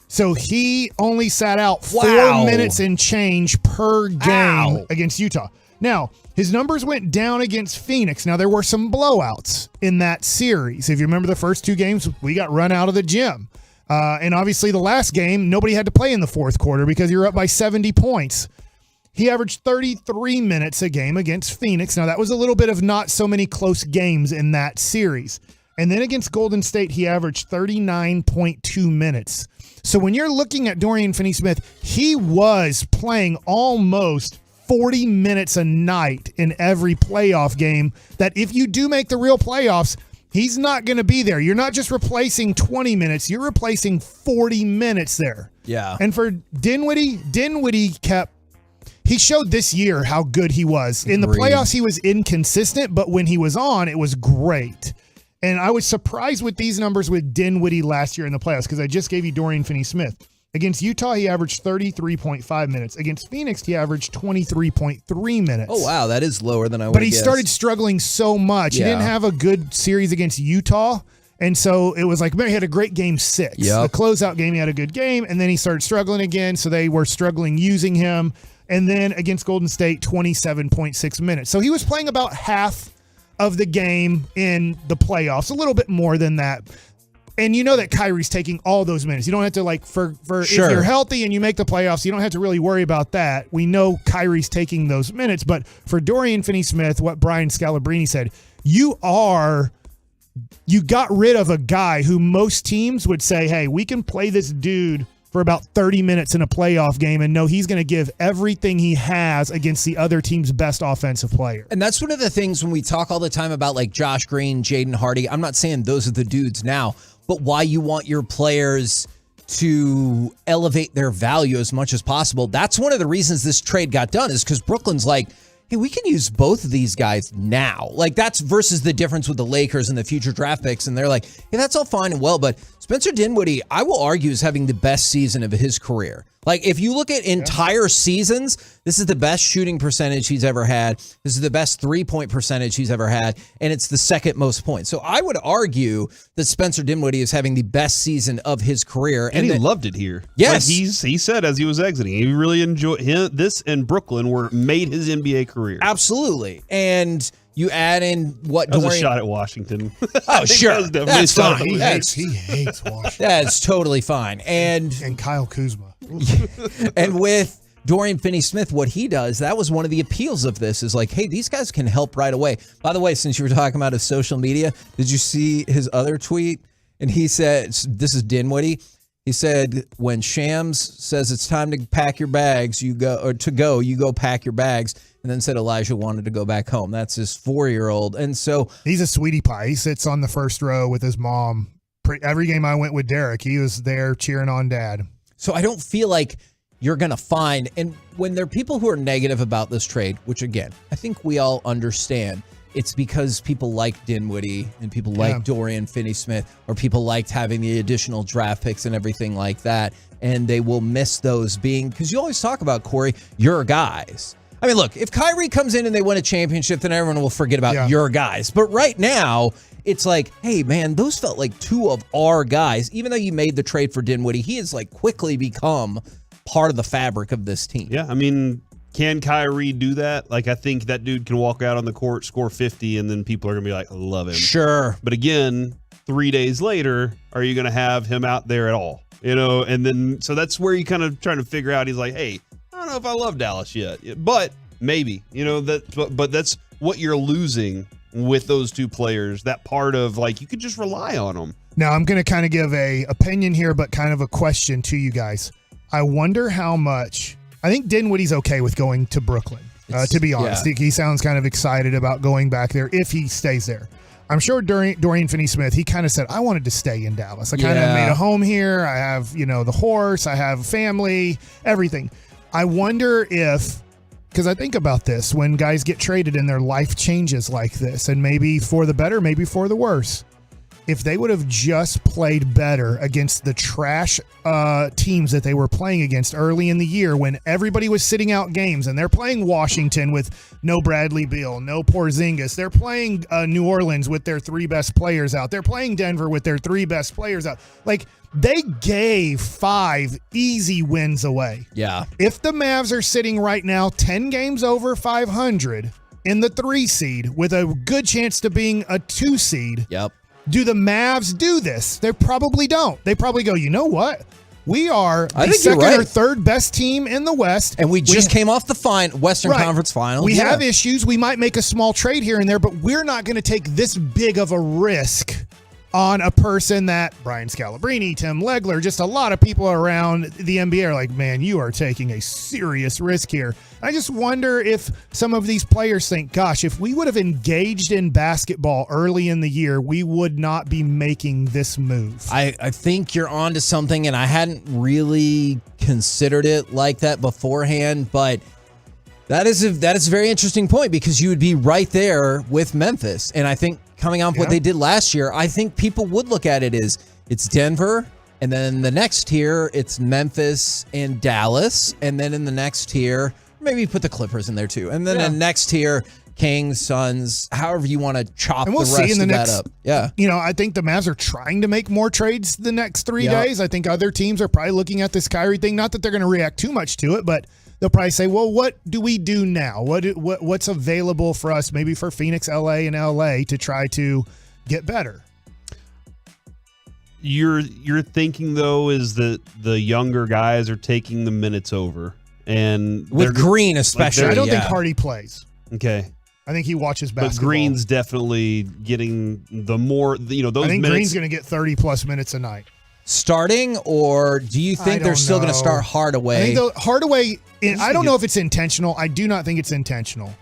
S: So he only sat out 4 minutes and change per game against Utah. Now, his numbers went down against Phoenix. Now, there were some blowouts in that series. If you remember the first 2 games, we got run out of the gym. And obviously the last game, nobody had to play in the fourth quarter because you were up by 70 points. He averaged 33 minutes a game against Phoenix. Now, that was a little bit of not so many close games in that series. And then against Golden State, he averaged 39.2 minutes. So when you're looking at Dorian Finney-Smith, he was playing almost 40 minutes a night in every playoff game that if you do make the real playoffs, he's not going to be there. You're not just replacing 20 minutes. You're replacing 40 minutes there.
D: Yeah.
S: And for Dinwiddie he showed this year how good he was. In the playoffs, he was inconsistent, but when he was on, it was great. And I was surprised with these numbers with Dinwiddie last year in the playoffs because I just gave you Dorian Finney-Smith. Against Utah, he averaged 33.5 minutes. Against Phoenix, he averaged 23.3 minutes.
D: Oh, wow. That is lower than I would
S: But he
D: guessed.
S: started struggling so much.
D: Yeah.
S: He didn't have a good series against Utah. And so it was like, man, he had a great game 6.
D: Yep.
S: The closeout game, he had a good game. And then he started struggling again. So they were struggling using him. And then against Golden State, 27.6 minutes. So he was playing about half of the game in the playoffs, a little bit more than that. And you know that Kyrie's taking all those minutes. You don't have to if you're healthy and you make the playoffs, you don't have to really worry about that. We know Kyrie's taking those minutes. But for Dorian Finney-Smith, what Brian Scalabrine said, you got rid of a guy who most teams would say, hey, we can play this dude for about 30 minutes in a playoff game and know he's going to give everything he has against the other team's best offensive player.
D: And that's one of the things when we talk all the time about like Josh Green, Jaden Hardy. I'm not saying those are the dudes now, but why you want your players to elevate their value as much as possible. That's one of the reasons this trade got done is because Brooklyn's like, hey, we can use both of these guys now. Like that's versus the difference with the Lakers and the future draft picks. And they're like, hey, that's all fine and well, but Spencer Dinwiddie, I will argue, is having the best season of his career. Like if you look at entire seasons, this is the best shooting percentage he's ever had. This is the best 3-point percentage he's ever had. And it's the second most points. So I would argue that Spencer Dinwiddie is having the best season of his career.
R: And he loved it here.
D: Yes.
R: Like he said as he was exiting, he really enjoyed this and Brooklyn made his NBA career.
D: Absolutely. And you add in what
R: that was
D: Dorian...
R: a shot at Washington.
D: Oh, sure.
R: That's
D: fine.
S: He hates Washington.
D: That's totally fine. And
S: Kyle Kuzma.
D: And with Dorian Finney-Smith, what he does, that was one of the appeals of this is like, hey, these guys can help right away. By the way, since you were talking about his social media, did you see his other tweet? And he said, this is Dinwiddie. He said, when Shams says it's time to pack your bags, you go pack your bags. And then said Elijah wanted to go back home. That's his 4-year-old. And so
S: he's a sweetie pie. He sits on the first row with his mom. Every game I went with Derek, he was there cheering on dad.
D: So I don't feel like you're going to find, and when there are people who are negative about this trade, which again, I think we all understand, it's because people like Dinwiddie and people like Dorian Finney-Smith, or people liked having the additional draft picks and everything like that, and they will miss those being, because you always talk about, Corey, your guys. I mean, look, if Kyrie comes in and they win a championship, then everyone will forget about your guys. But right now, it's like, hey, man, those felt like two of our guys. Even though you made the trade for Dinwiddie, he has like quickly become part of the fabric of this team.
R: Yeah, I mean, can Kyrie do that? Like, I think that dude can walk out on the court, score 50, and then people are going to be like, I love him.
D: Sure.
R: But again, 3 days later, are you going to have him out there at all? And then, so that's where you kind of trying to figure out, he's like, hey, I don't know if I love Dallas yet, but maybe, but that's what you're losing with those two players, that part of, like, you could just rely on them.
S: Now, I'm going to kind of give a opinion here, but kind of a question to you guys. I wonder how much. I think Dinwiddie's okay with going to Brooklyn, to be honest. He sounds kind of excited about going back there if he stays there. I'm sure Dorian Finney-Smith, he kind of said, I wanted to stay in Dallas. I kind of made a home here. I have, the horse. I have family, everything. I wonder if, because I think about this, when guys get traded and their life changes like this, and maybe for the better, maybe for the worse, if they would have just played better against the trash teams that they were playing against early in the year when everybody was sitting out games, and they're playing Washington with no Bradley Beal, no Porzingis. They're playing New Orleans with their three best players out. They're playing Denver with their three best players out. Like, they gave 5 easy wins away.
D: Yeah.
S: If the Mavs are sitting right now 10 games over 500 in the 3 seed with a good chance to being a 2 seed.
D: Yep.
S: Do the Mavs do this? They probably don't. They probably go, you know what? We are the second or third best team in the West.
D: And we just came off the Western Conference Finals.
S: We have issues. We might make a small trade here and there, but we're not going to take this big of a risk on a person that Brian Scalabrine, Tim Legler, just a lot of people around the NBA are like, man, you are taking a serious risk here. I just wonder if some of these players think, gosh, if we would have engaged in basketball early in the year, we would not be making this move.
D: I think you're onto something, and I hadn't really considered it like that beforehand, but that is a very interesting point, because you would be right there with Memphis. And I think coming off what they did last year, I think people would look at it as it's Denver, and then the next tier, it's Memphis and Dallas, and then in the next tier, maybe put the Clippers in there too. And then the next tier, Kings, Suns, however you want to chop the rest of that up. Yeah.
S: I think the Mavs are trying to make more trades the next 3 days. I think other teams are probably looking at this Kyrie thing. Not that they're going to react too much to it, but they'll probably say, well, what do we do now? What's available for us, maybe for Phoenix, LA, and LA to try to get better?
R: You're thinking, though, is that the younger guys are taking the minutes over. And
D: with Green especially.
S: I don't think Hardy plays.
R: Okay.
S: I think he watches basketball.
R: But Green's definitely getting the more, those minutes.
S: I think Green's going to get 30-plus minutes a night.
D: Starting, or do you think they're still going to start Hardaway?
S: I think Hardaway, I don't know if it's intentional. I do not think it's intentional.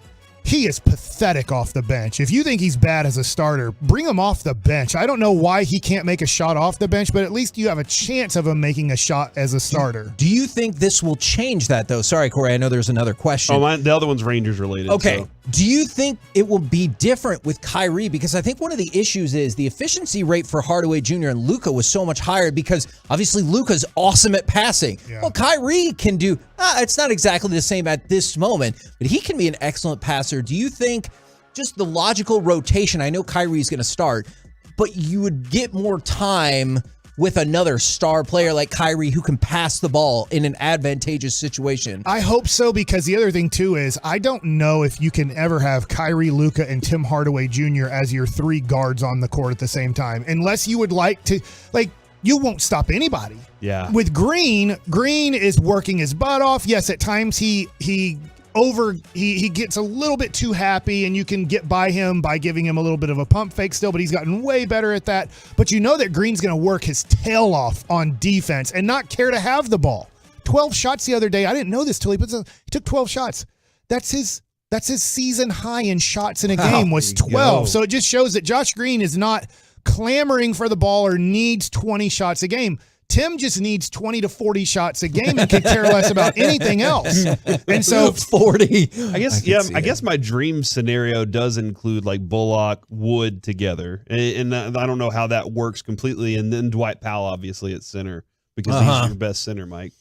S: He is pathetic off the bench. If you think he's bad as a starter, bring him off the bench. I don't know why he can't make a shot off the bench, but at least you have a chance of him making a shot as a starter.
D: Do you think this will change that, though? Sorry, Corey, I know there's another question.
R: The other one's Rangers related.
D: Okay.
R: So.
D: Do you think it will be different with Kyrie? Because I think one of the issues is the efficiency rate for Hardaway Jr. and Luka was so much higher, because obviously Luka's awesome at passing. Yeah. Well, Kyrie can do, it's not exactly the same at this moment, but he can be an excellent passer. Do you think just the logical rotation, I know Kyrie's going to start, but you would get more time with another star player like Kyrie who can pass the ball in an advantageous situation?
S: I hope so, because the other thing, too, is I don't know if you can ever have Kyrie, Luka, and Tim Hardaway Jr. as your 3 guards on the court at the same time, unless you would like to, you won't stop anybody.
R: Yeah.
S: With Green is working his butt off. Yes, at times he gets a little bit too happy, and you can get by him by giving him a little bit of a pump fake still, but he's gotten way better at that. But you know that Green's going to work his tail off on defense and not care to have the ball. 12 shots the other day. I didn't know this till he took 12 shots. That's his season high in shots in a game was 12. So it just shows that Josh Green is not clamoring for the ball or needs 20 shots a game. Tim just needs 20 to 40 shots a game and could care less about anything else. And so
D: 40.
R: I guess my dream scenario does include like Bullock, Wood together. And I don't know how that works completely. And then Dwight Powell, obviously, at center because he's your best center, Mike.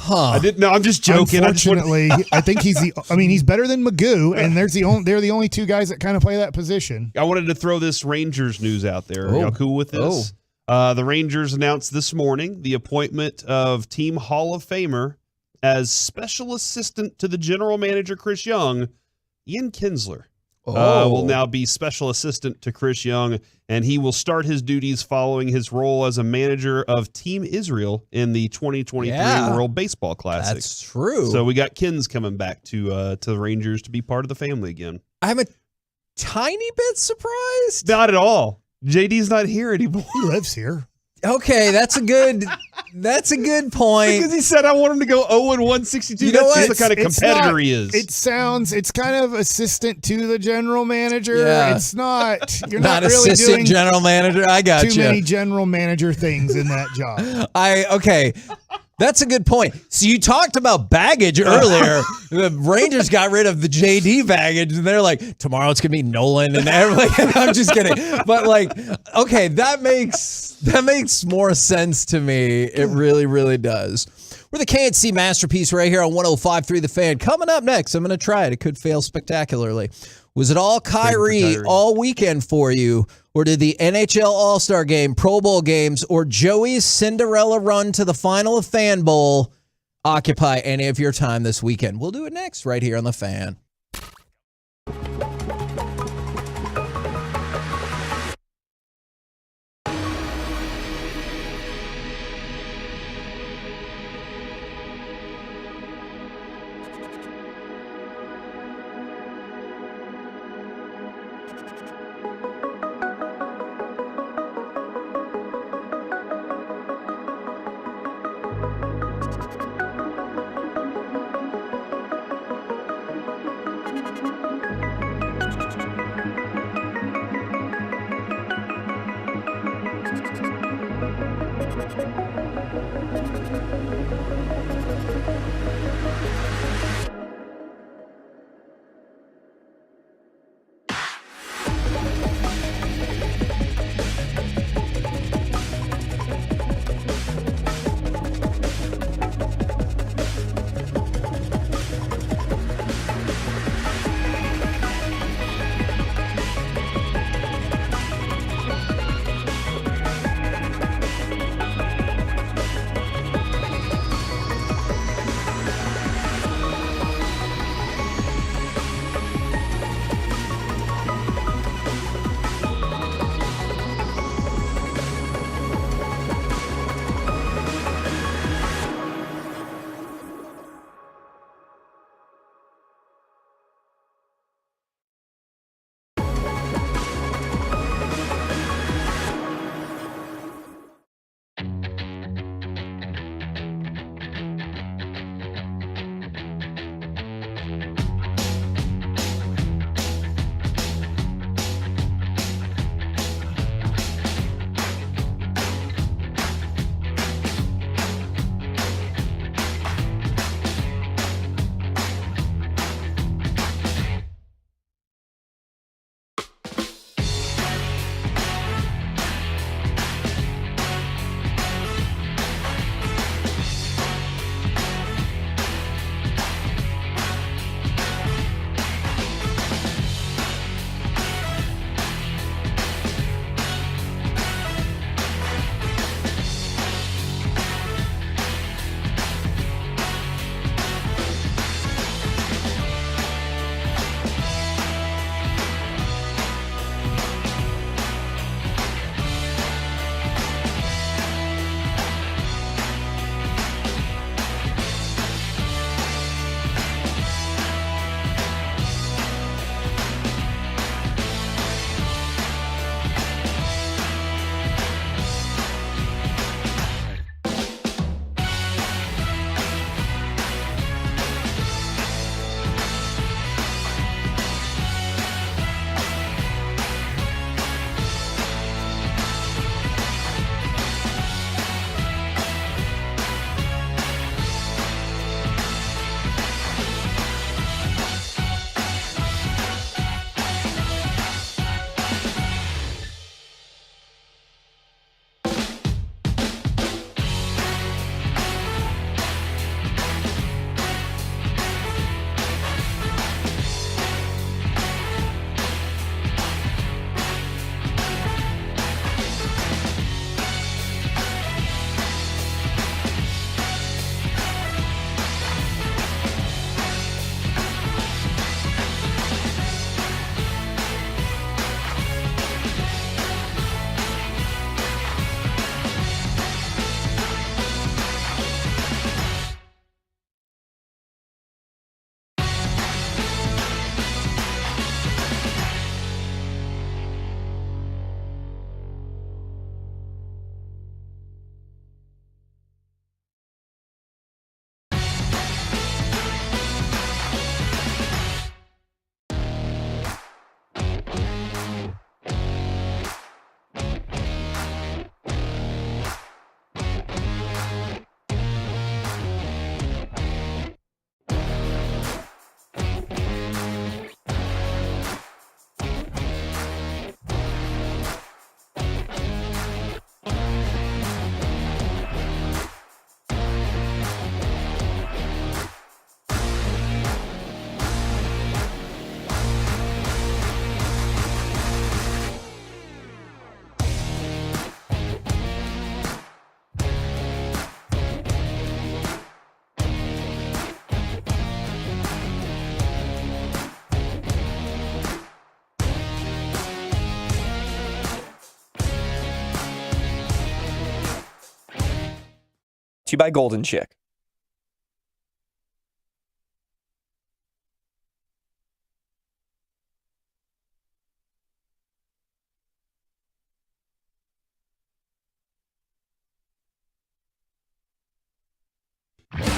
R: I'm just joking.
S: Unfortunately, I think he's better than Magoo, and they're the only two guys that kind of play that position.
R: I wanted to throw this Rangers news out there. Are y'all cool with this? The Rangers announced this morning the appointment of Team Hall of Famer as special assistant to the general manager, Chris Young. Ian Kinsler will now be special assistant to Chris Young, and he will start his duties following his role as a manager of Team Israel in the 2023 World Baseball Classic.
D: That's true.
R: So we got Kins coming back to the Rangers to be part of the family again.
D: I'm a tiny bit surprised.
R: Not at all. JD's not here anymore.
S: He lives here.
D: Okay, that's a good point.
R: Because he said I want him to go 0-162.
D: You know
R: That's
D: what?
R: just the kind of competitor he is.
S: It's kind of assistant to the general manager.
D: Yeah.
S: It's not. You're
D: not
S: not really
D: assistant
S: doing
D: general manager. I got
S: too many general manager things in that job.
D: Okay. That's a good point. So you talked about baggage earlier. The Rangers got rid of the JD baggage, and they're like, tomorrow it's gonna be Nolan and everything. I'm just kidding, but like, okay, that makes more sense to me. It really, really does. We're the KNC masterpiece right here on 105.3 The Fan. Coming up next, I'm gonna try it. It could fail spectacularly. Was it all Kyrie all weekend for you? Or did the NHL All-Star Game, Pro Bowl games, or Joey's Cinderella run to the final of Fan Bowl occupy any of your time this weekend? We'll do it next right here on The Fan.
F: to you by Golden Chick.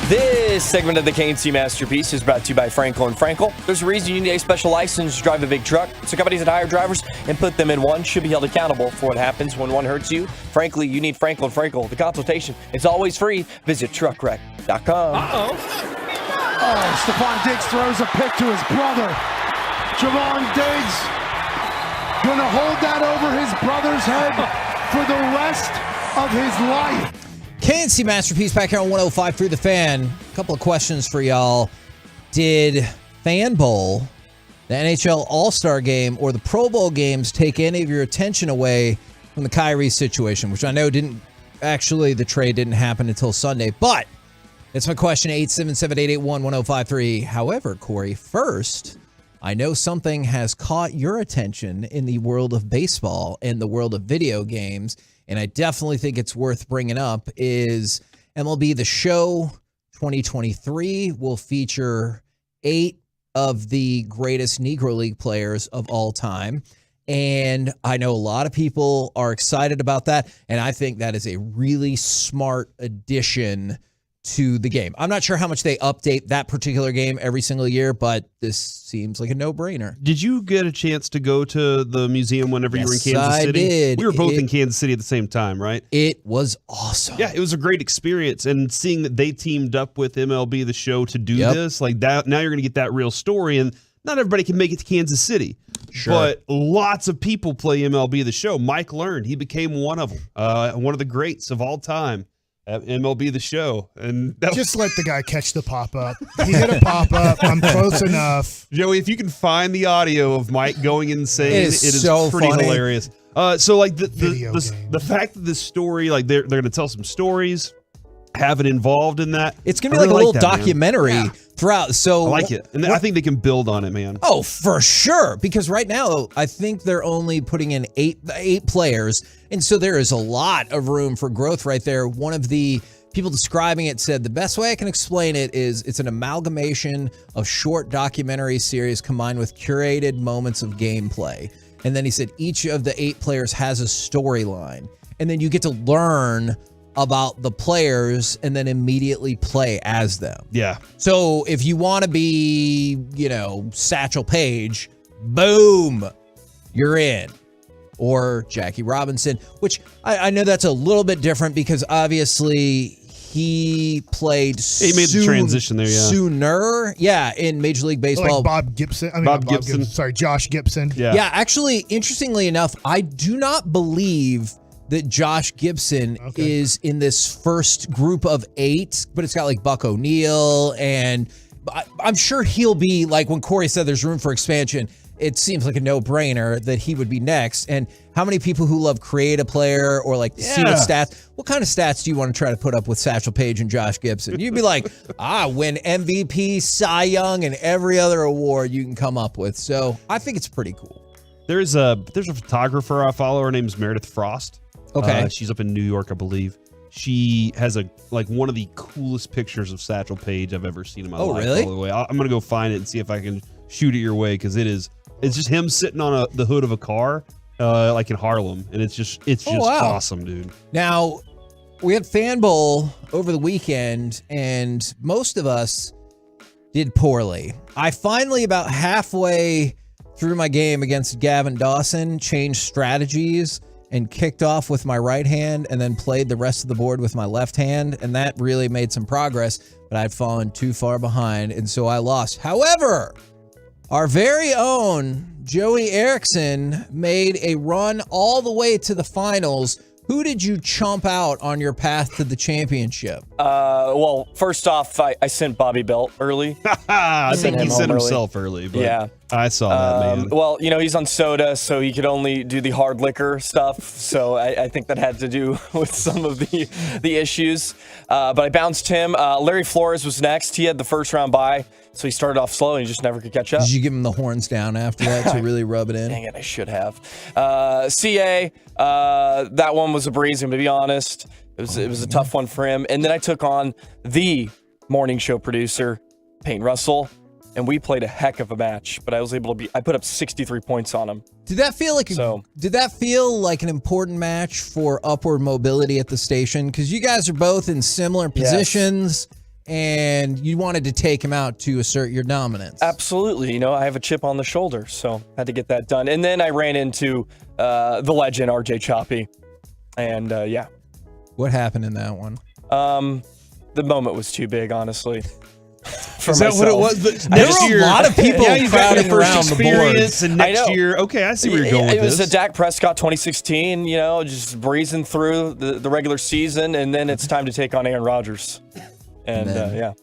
F: This segment of the KNC Masterpiece is brought to you by Frankel & Frankel. There's a reason you need a special license to drive a big truck. So companies that hire drivers and put them in one should be held accountable for what happens when one hurts you. Frankly, you need Frankel & Frankel. The consultation is always free. Visit truckwreck.com.
H: Oh, Stephon Diggs throws a pick to his brother. Javon Diggs gonna hold that over his brother's head for the rest of his life.
D: KNC Masterpiece back here on 105.3 The Fan. A couple of questions for y'all. Did Fan Bowl, the NHL All-Star Game, or the Pro Bowl games take any of your attention away from the Kyrie situation, which I know the trade didn't happen until Sunday, but it's my question, 877-881-1053. However, Corey, first, I know something has caught your attention in the world of baseball and the world of video games, and I definitely think it's worth bringing up, is MLB The Show 2023 will feature 8 of the greatest Negro League players of all time. And I know a lot of people are excited about that, and I think that is a really smart addition to the game. I'm not sure how much they update that particular game every single year, but this seems like a no-brainer.
R: Did you get a chance to go to the museum whenever you were in Kansas
D: I
R: City?
D: did.
R: We were both in Kansas City at the same time, right?
D: It was awesome.
R: Yeah, it was a great experience. And seeing that they teamed up with MLB The Show to do this, like that, now you're going to get that real story. And not everybody can make it to Kansas City.
D: Sure.
R: But lots of people play MLB The Show. Mike learned. He became one of them. One of the greats of all time. At MLB The Show. And
S: just let the guy catch the pop-up. He hit a pop-up. I'm close enough.
R: Joey, if you can find the audio of Mike going insane, it is
D: so
R: pretty
D: funny.
R: hilarious. So like the fact that this story, like they're going to tell some stories, have it involved in that.
D: It's going to be like a little documentary
R: man.
D: throughout. So
R: I like it. And I think they can build on it, man.
D: Oh, for sure. Because right now, I think they're only putting in eight players. And so there is a lot of room for growth right there. One of the people describing it said, the best way I can explain it is it's an amalgamation of short documentary series combined with curated moments of gameplay. And then he said each of the 8 players has a storyline. And then you get to learn about the players and then immediately play as them.
R: Yeah.
D: So if you want to be, Satchel Paige, boom, you're in. Or Jackie Robinson, which I know that's a little bit different because obviously he played
R: He made the transition there, yeah.
D: sooner. Yeah, in Major League Baseball.
S: Like Bob Gibson. Sorry, Josh Gibson.
D: Yeah, actually, interestingly enough, I do not believe that Josh Gibson is in this first group of 8, but it's got like Buck O'Neil, and I'm sure he'll be like when Corey said there's room for expansion. It seems like a no-brainer that he would be next. And how many people who love create a player or like see the stats? What kind of stats do you want to try to put up with Satchel Paige and Josh Gibson? You'd be like, win MVP, Cy Young, and every other award you can come up with. So I think it's pretty cool.
R: There's a photographer I follow. Her name's Meredith Frost.
D: Okay.
R: She's up in New York, I believe. She has one of the coolest pictures of Satchel Paige I've ever seen in my life.
D: Oh, really?
R: All the way. I'm gonna go find it and see if I can shoot it your way because it's just him sitting on the hood of a car, like in Harlem, and it's just awesome, dude.
D: Now, we had Fan Bowl over the weekend, and most of us did poorly. I finally, about halfway through my game against Gavin Dawson, changed strategies and kicked off with my right hand and then played the rest of the board with my left hand, and that really made some progress, but I'd fallen too far behind, and so I lost. However, our very own Joey Erickson made a run all the way to the finals. Who did you chomp out on your path to the championship?
F: Well, first off, I sent Bobby Belt early.
R: I think he sent himself early, but
F: yeah.
R: I saw that, man.
F: Well, he's on soda, so he could only do the hard liquor stuff. So I think that had to do with some of the issues. But I bounced him. Larry Flores was next. He had the first round bye, so he started off slow and he just never could catch up.
D: Did you give him the horns down after that to really rub it in?
F: Dang it, I should have. CA, that one was a breeze, I'm going to be honest. It was a tough one for him. And then I took on the morning show producer, Payne Russell, and we played a heck of a match. But I put up 63 points on him.
D: Did that feel like an important match for upward mobility at the station? Because you guys are both in similar positions. Yes. And you wanted to take him out to assert your dominance.
F: Absolutely. I have a chip on the shoulder, so had to get that done. And then I ran into the legend, RJ Choppy. And, yeah.
D: What happened in that one?
F: The moment was too big, honestly.
R: Is that what it was?
D: There were a lot of people crowding around the board.
R: And next year, okay, I see where you're going with this.
F: It was a Dak Prescott 2016, just breezing through the regular season, and then it's time to take on Aaron Rodgers. And yeah.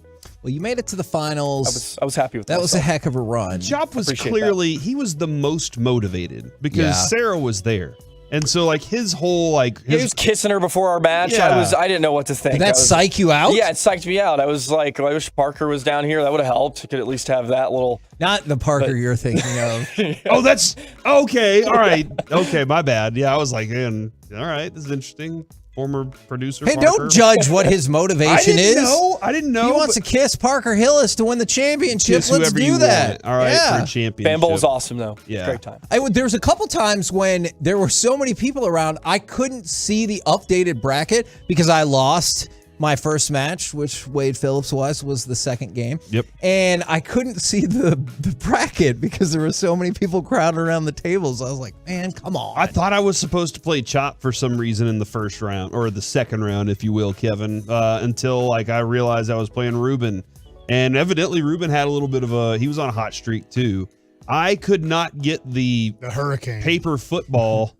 D: Well, you made it to the finals.
F: I was happy with
D: that. That was a heck of a run.
R: Chop was clearly, he was the most motivated because Sarah was there. And so, his whole, he
F: was kissing her before our match.
R: Yeah.
F: I didn't know what to think.
D: Did that psych you out?
F: Yeah, it psyched me out. I was like, I wish Parker was down here. That would have helped. You could at least have that little.
D: Not the Parker you're thinking of.
R: Oh, that's okay. All right. Okay, my bad. Yeah, I was like, all right, this is interesting. Former producer.
D: Hey,
R: Parker.
D: Don't judge what his motivation is.
R: I didn't know.
D: He wants to kiss Parker Hillis to win the championship. Let's do that.
R: All right, for a championship.
F: Fan Bowl was awesome, though.
R: Yeah.
F: Great time.
D: There was a couple times when there were so many people around, I couldn't see the updated bracket because I lost my first match, which Wade Phillips was the second game.
R: Yep.
D: And I couldn't see the bracket because there were so many people crowded around the tables. I was like, man, come on.
R: I thought I was supposed to play Chop for some reason in the first round, or the second round, if you will, Kevin, until I realized I was playing Ruben. And evidently Ruben had a little bit of he was on a hot streak too. I could not get the
S: hurricane
R: paper football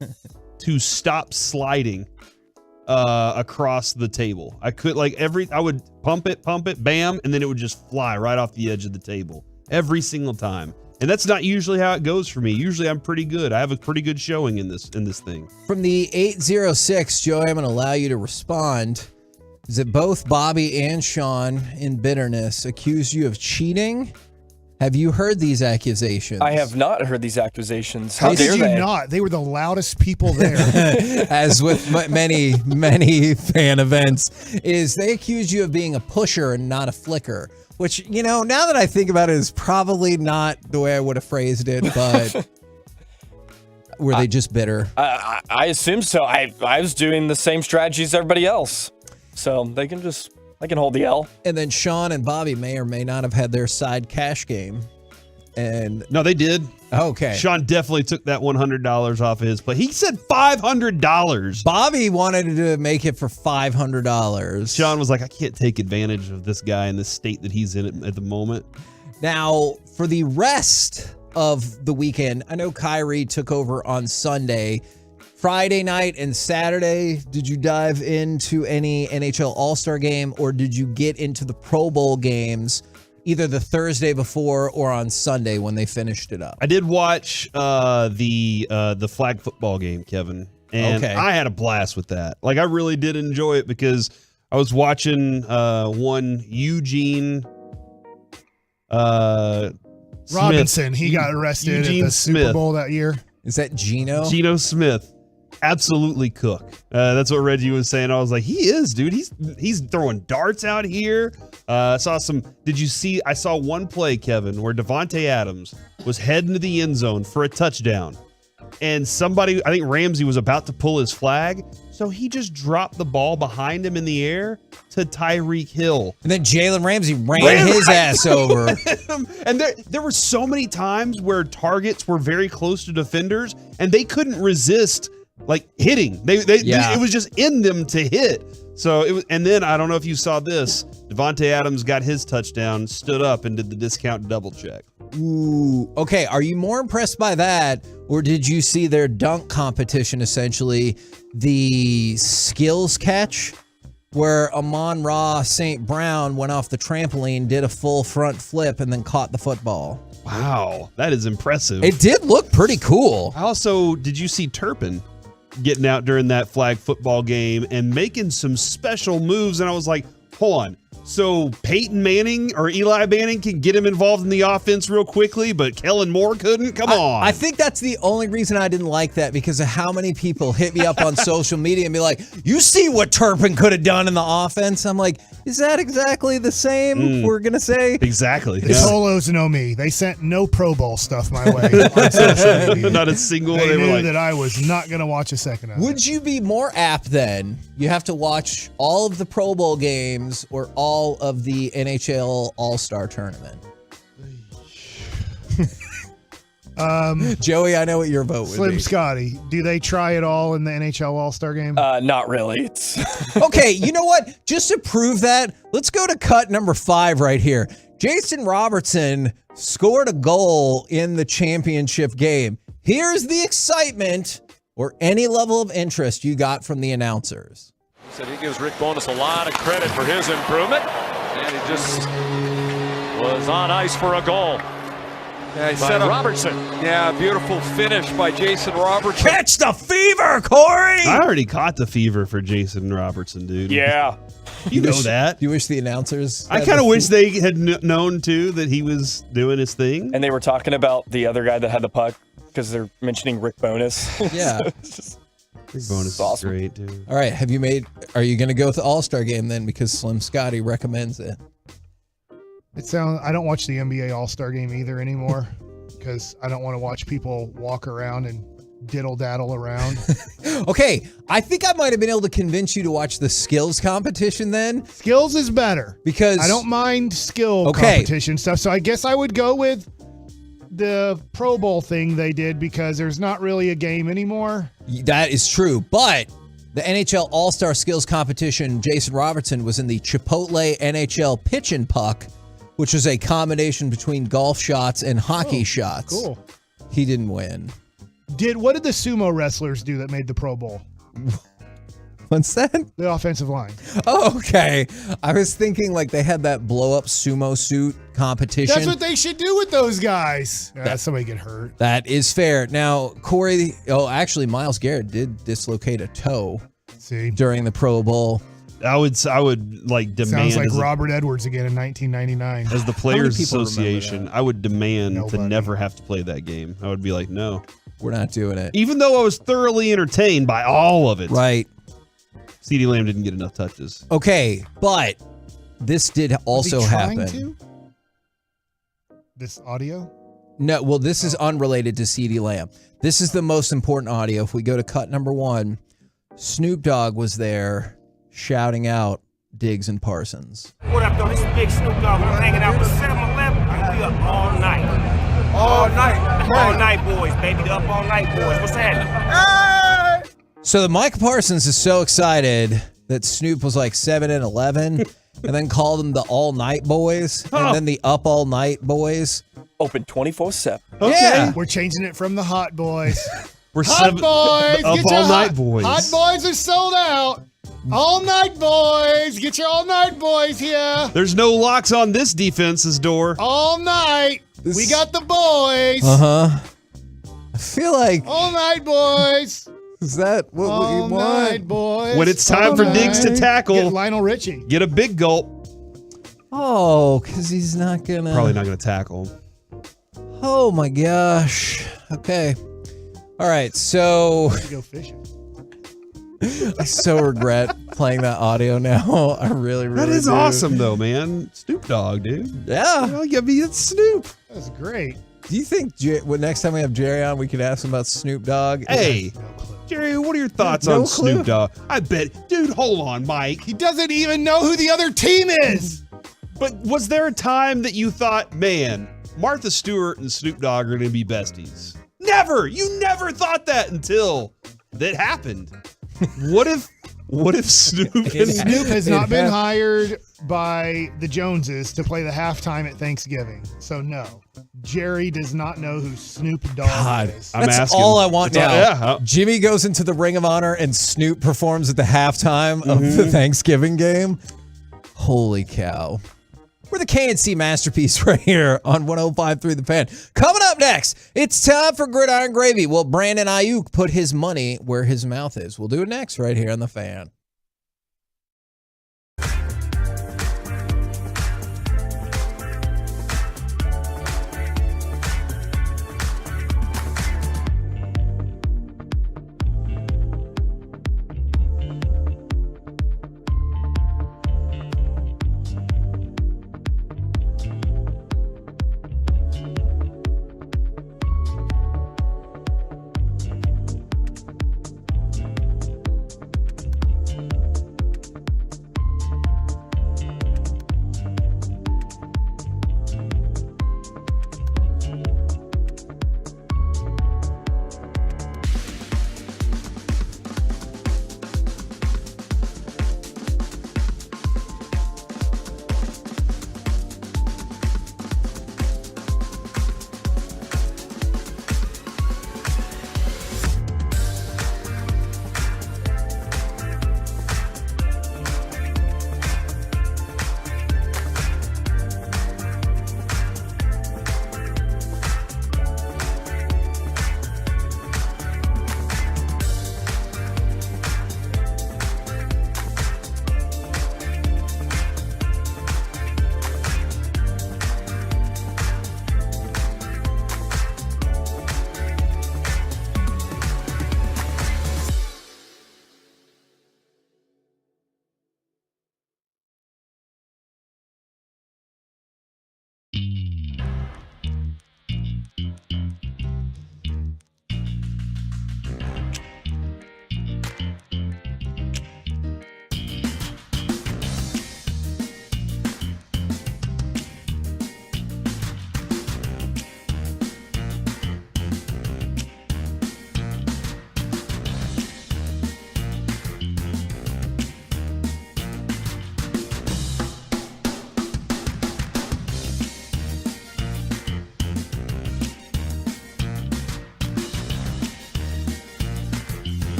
R: to stop sliding across the table. I could I would pump it, bam, and then it would just fly right off the edge of the table every single time. And that's not usually how it goes for me. Usually I'm pretty good. I have a pretty good showing in this thing.
D: From the 806, Joey, I'm going to allow you to respond. Is that both Bobby and Sean in bitterness accuse you of cheating? Have you heard these accusations?
F: I have not heard these accusations.
S: How did you not? They were the loudest people there.
D: As with many fan events, is they accuse you of being a pusher and not a flicker. Which, now that I think about it, is probably not the way I would have phrased it, but were they just bitter?
F: I assume so. I was doing the same strategy as everybody else. So they can hold the L.
D: And then Sean and Bobby may or may not have had their side cash game. And
R: no, they did.
D: Okay.
R: Sean definitely took that $100 off of his play. He said $500.
D: Bobby wanted to make it for $500.
R: Sean was like, I can't take advantage of this guy in the state that he's in at the moment.
D: Now, for the rest of the weekend, I know Kyrie took over on Sunday. Friday night and Saturday, did you dive into any NHL All-Star game, or did you get into the Pro Bowl games either the Thursday before or on Sunday when they finished it up?
R: I did watch the flag football game, Kevin, and I had a blast with that. I really did enjoy it because I was watching one Eugene
S: Robinson. He got arrested at the Super Bowl that year.
D: Is that Geno?
R: Geno Smith. Absolutely cook. That's what Reggie was saying. I was like, he is, dude. He's throwing darts out here. Did you see? I saw one play, Kevin, where Devontae Adams was heading to the end zone for a touchdown. And somebody, I think Ramsey, was about to pull his flag. So he just dropped the ball behind him in the air to Tyreek Hill.
D: And then Jalen Ramsey ran his ass over.
R: And there were so many times where targets were very close to defenders and they couldn't resist hitting. It was just in them to hit. So it was, and then I don't know if you saw this. Devontae Adams got his touchdown, stood up, and did the discount double check.
D: Ooh, okay. Are you more impressed by that, or did you see their dunk competition, essentially the skills catch, where Amon-Ra St. Brown went off the trampoline, did a full front flip, and then caught the football?
R: Wow, that is impressive.
D: It did look pretty cool.
R: Did you see Turpin getting out during that flag football game and making some special moves? And I was like, hold on. So Peyton Manning or Eli Manning can get him involved in the offense real quickly, but Kellen Moore couldn't? Come on.
D: I think that's the only reason I didn't like that, because of how many people hit me up on social media and be like, you see what Turpin could have done in the offense? I'm like, is that exactly the same we're going to say?
R: Exactly.
S: The Solos know me. They sent no Pro Bowl stuff my way on social media.
R: Not a single one.
S: They
R: They were
S: knew
R: like,
S: that I was not going to watch a second of it.
D: Would you be more apt then? You have to watch all of the Pro Bowl games or all of the NHL All-Star Tournament? Joey, I know what your vote would
S: Slim
D: be.
S: Scotty, do they try it all in the NHL All-Star game?
F: Not really.
D: Okay, you know what? Just to prove that, let's go to cut number 5 right here. Jason Robertson scored a goal in the championship game. Here's the excitement or any level of interest you got from the announcers.
I: Said he gives Rick Bowness a lot of credit for his improvement, and he just was on ice for a goal.
J: Yeah, he
I: by
J: set up
I: Robertson.
J: Yeah, beautiful finish by Jason Robertson.
D: Catch the fever, Corey!
R: I already caught the fever for Jason Robertson, dude.
F: Yeah.
R: You know that.
D: You wish the announcers...
R: I kind of wish they had known, too, that he was doing his thing.
F: And they were talking about the other guy that had the puck because they're mentioning Rick Bowness.
D: Yeah.
R: Rick Bowness is
F: awesome.
R: great, dude.
D: All right, are you going to go with the All-Star game then, because Slim Scotty recommends it?
S: I don't watch the NBA All-Star game either anymore because I don't want to watch people walk around and diddle-daddle around.
D: Okay, I think I might have been able to convince you to watch the skills competition then.
S: Skills is better
D: because
S: I don't mind skill competition stuff. So I guess I would go with the Pro Bowl thing they did because there's not really a game anymore.
D: That is true, but the NHL All-Star Skills Competition, Jason Robertson was in the Chipotle NHL Pitch and Puck, which was a combination between golf shots and hockey shots.
S: Cool.
D: He didn't win.
S: What did the sumo wrestlers do that made the Pro Bowl?
D: What's that?
S: The offensive line.
D: Oh, okay. I was thinking like they had that blow-up sumo suit competition.
S: That's what they should do with those guys. Somebody get hurt.
D: That is fair. Now, Corey, actually, Myles Garrett did dislocate a toe during the Pro Bowl.
R: I would like demand.
S: Sounds like Robert Edwards again in 1999.
R: As the Players Association, I would demand to never have to play that game. I would be like, no.
D: We're not doing it.
R: Even though I was thoroughly entertained by all of it.
D: Right.
R: CeeDee Lamb didn't get enough touches.
D: Okay, but this did also happen.
S: To? This audio?
D: No, well, this is unrelated to CeeDee Lamb. This is the most important audio. If we go to cut number 1, Snoop Dogg was there shouting out Diggs and Parsons.
W: What up, though? This is Big Snoop Dogg. I'm hanging out with 7-Eleven. We up all night. All night. All night, boys, baby. The up all night, boys. What's happening? Hey!
D: So Micah Parsons is so excited that Snoop was like 7 and 11 and then called them the all night boys and then the up all night boys.
F: Open 24/7.
S: Okay.
D: Yeah.
S: We're changing it from the hot boys.
R: We're
S: hot boys.
R: Up
S: Get your
R: all night boys.
S: Hot boys are sold out. All night boys. Get your all night boys here.
R: There's no locks on this defense's door.
S: All night. We got the boys.
D: Uh-huh. I feel like...
S: All night boys.
D: Is that what we want?
S: All night boys.
R: When it's time for Diggs to tackle,
S: Get Lionel Richie.
R: Get a big gulp.
D: Oh, because he's not going to...
R: Probably not going to tackle.
D: Oh, my gosh. Okay. All right, so...
S: Go fishing.
R: Oh,
S: I
D: so regret playing that audio now. I really
R: That is
D: do.
R: awesome, though, man. Snoop Dogg, dude.
D: Yeah.
R: It's Snoop.
S: That's great.
D: Do you think next time we have Jerry on, we could ask him about Snoop Dogg?
R: Hey, Jerry, what are your thoughts
D: No
R: on
D: clue.
R: Snoop Dogg? I bet, dude, hold on, Mike.
S: He doesn't even know who the other team is.
R: But was there a time that you thought, man, Martha Stewart and Snoop Dogg are going to be besties? Never. You never thought that until that happened. What if Snoop and
S: Snoop has not been hired by the Joneses to play the halftime at Thanksgiving. So no, Jerry does not know who Snoop Dogg is.
D: That's all I want now.
R: Yeah.
D: Jimmy goes into the Ring of Honor and Snoop performs at the halftime of the Thanksgiving game. Holy cow. We're the KNC Masterpiece right here on 105.3 The Fan. Coming up next, it's time for Gridiron Gravy. Will Brandon Ayuk put his money where his mouth is? We'll do it next right here on The Fan.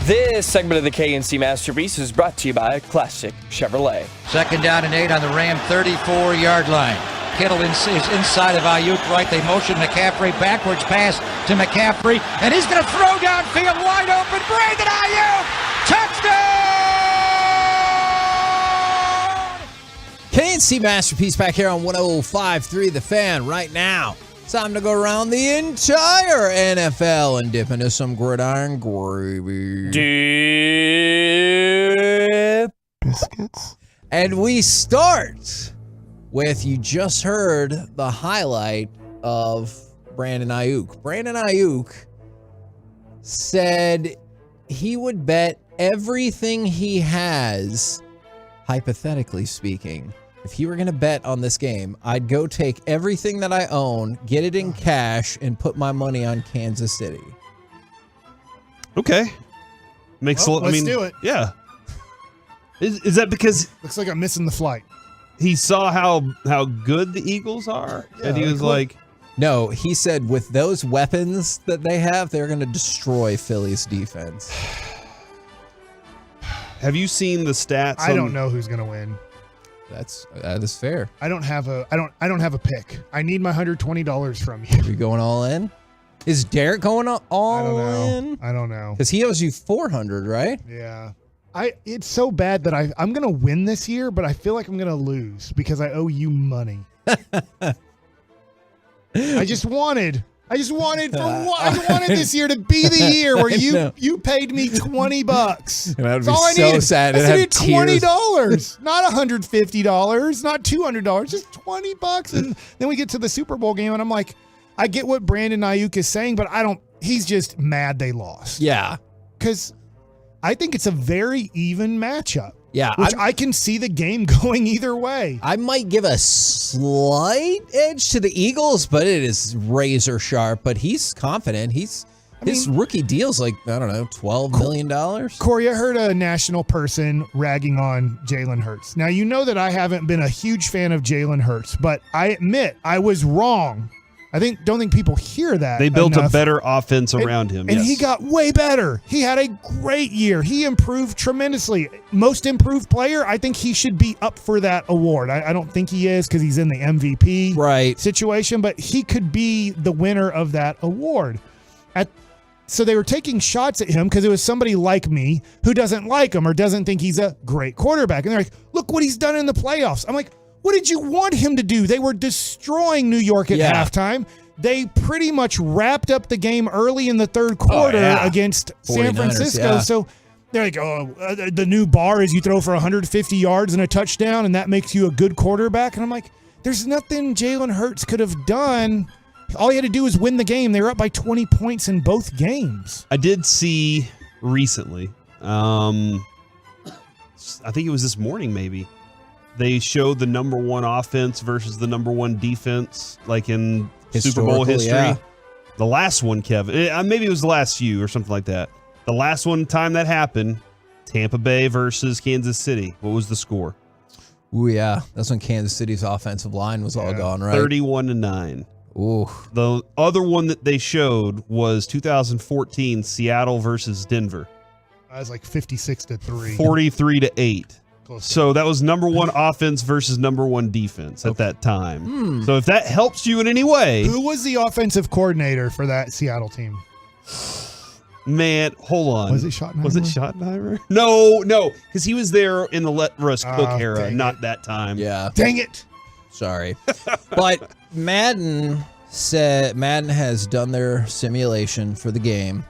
F: This segment of the KNC Masterpiece is brought to you by Classic Chevrolet.
K: 2nd down and 8 on the Ram 34-yard line. Kittle is inside of Ayuk right. They motion McCaffrey. Backwards pass to McCaffrey. And he's going to throw downfield wide open. Brandon Ayuk! Touchdown!
D: KNC Masterpiece back here on 105.3 The Fan right now. Time to go around the entire NFL and dip into some gridiron gravy.
F: Dip.
D: Biscuits. And we start with, you just heard the highlight of Brandon Ayuk. Brandon Ayuk said he would bet everything he has, hypothetically speaking. If he were going to bet on this game, I'd go take everything that I own, get it in cash, and put my money on Kansas City.
R: Okay. Makes
S: Let's do it.
R: Yeah. Is that because
S: looks like I'm missing the flight?
R: He saw how good the Eagles are, and he was like,
D: no, he said with those weapons that they have, they're going to destroy Philly's defense.
R: Have you seen the stats?
S: I don't know who's going to win.
D: That is fair.
S: I don't have a pick. I need my $120 from you.
D: Are you going all in? Is Derek going all in?
S: I don't know.
D: Because he owes you $400, right?
S: Yeah. It's so bad that I'm gonna win this year, but I feel like I'm gonna lose because I owe you money. I just wanted this year to be the year where you paid me $20.
D: That would
S: That's all I
D: be so
S: needed.
D: sad.
S: I
D: It'd have
S: needed
D: tears.
S: $20, not $150, not $200, just $20. And then we get to the Super Bowl game, and I'm like, I get what Brandon Ayuk is saying, but he's just mad they lost.
D: Yeah.
S: Because I think it's a very even matchup.
D: Yeah.
S: Which I can see the game going either way.
D: I might give a slight edge to the Eagles, but it is razor sharp. But he's confident. His rookie deal's like, I don't know, $12 million.
S: Corey, I heard a national person ragging on Jalen Hurts. Now, you know that I haven't been a huge fan of Jalen Hurts, but I admit I was wrong. Don't think people hear that.
R: They built
S: enough.
R: a better offense around him.
S: And
R: yes.
S: he got way better. He had a great year. He improved tremendously. Most improved player, I think he should be up for that award. I don't think he is because he's in the MVP situation, but he could be the winner of that award. So they were taking shots at him because it was somebody like me who doesn't like him or doesn't think he's a great quarterback. And they're like, look what he's done in the playoffs. I'm like, what did you want him to do? They were destroying New York at halftime. They pretty much wrapped up the game early in the third quarter against San Francisco.
D: Yeah.
S: So they're like, the new bar is you throw for 150 yards and a touchdown, and that makes you a good quarterback. And I'm like, there's nothing Jalen Hurts could have done. All he had to do was win the game. They were up by 20 points in both games.
R: I did see recently, I think it was this morning maybe, they showed the number one offense versus the number one defense, like in Super Bowl history.
D: Yeah.
R: The last one, Kevin, maybe it was the last few or something like that. The last one time that happened, Tampa Bay versus Kansas City. What was the score?
D: Ooh, yeah. That's when Kansas City's offensive line was all gone, right?
R: 31-9.
D: Ooh.
R: The other one that they showed was 2014 Seattle versus Denver.
S: I was like 56-3.
R: 43-8. So that was number one offense versus number one defense at that time. So if that helps you in any way.
S: Who was the offensive coordinator for that Seattle team?
R: Man, hold on.
S: Was it Schottenheimer?
R: Was it Schottenheimer? No, because he was there in the Let Russ Cook era, not that time.
D: Yeah.
S: Dang it.
D: Sorry. But Madden has done their simulation for the game.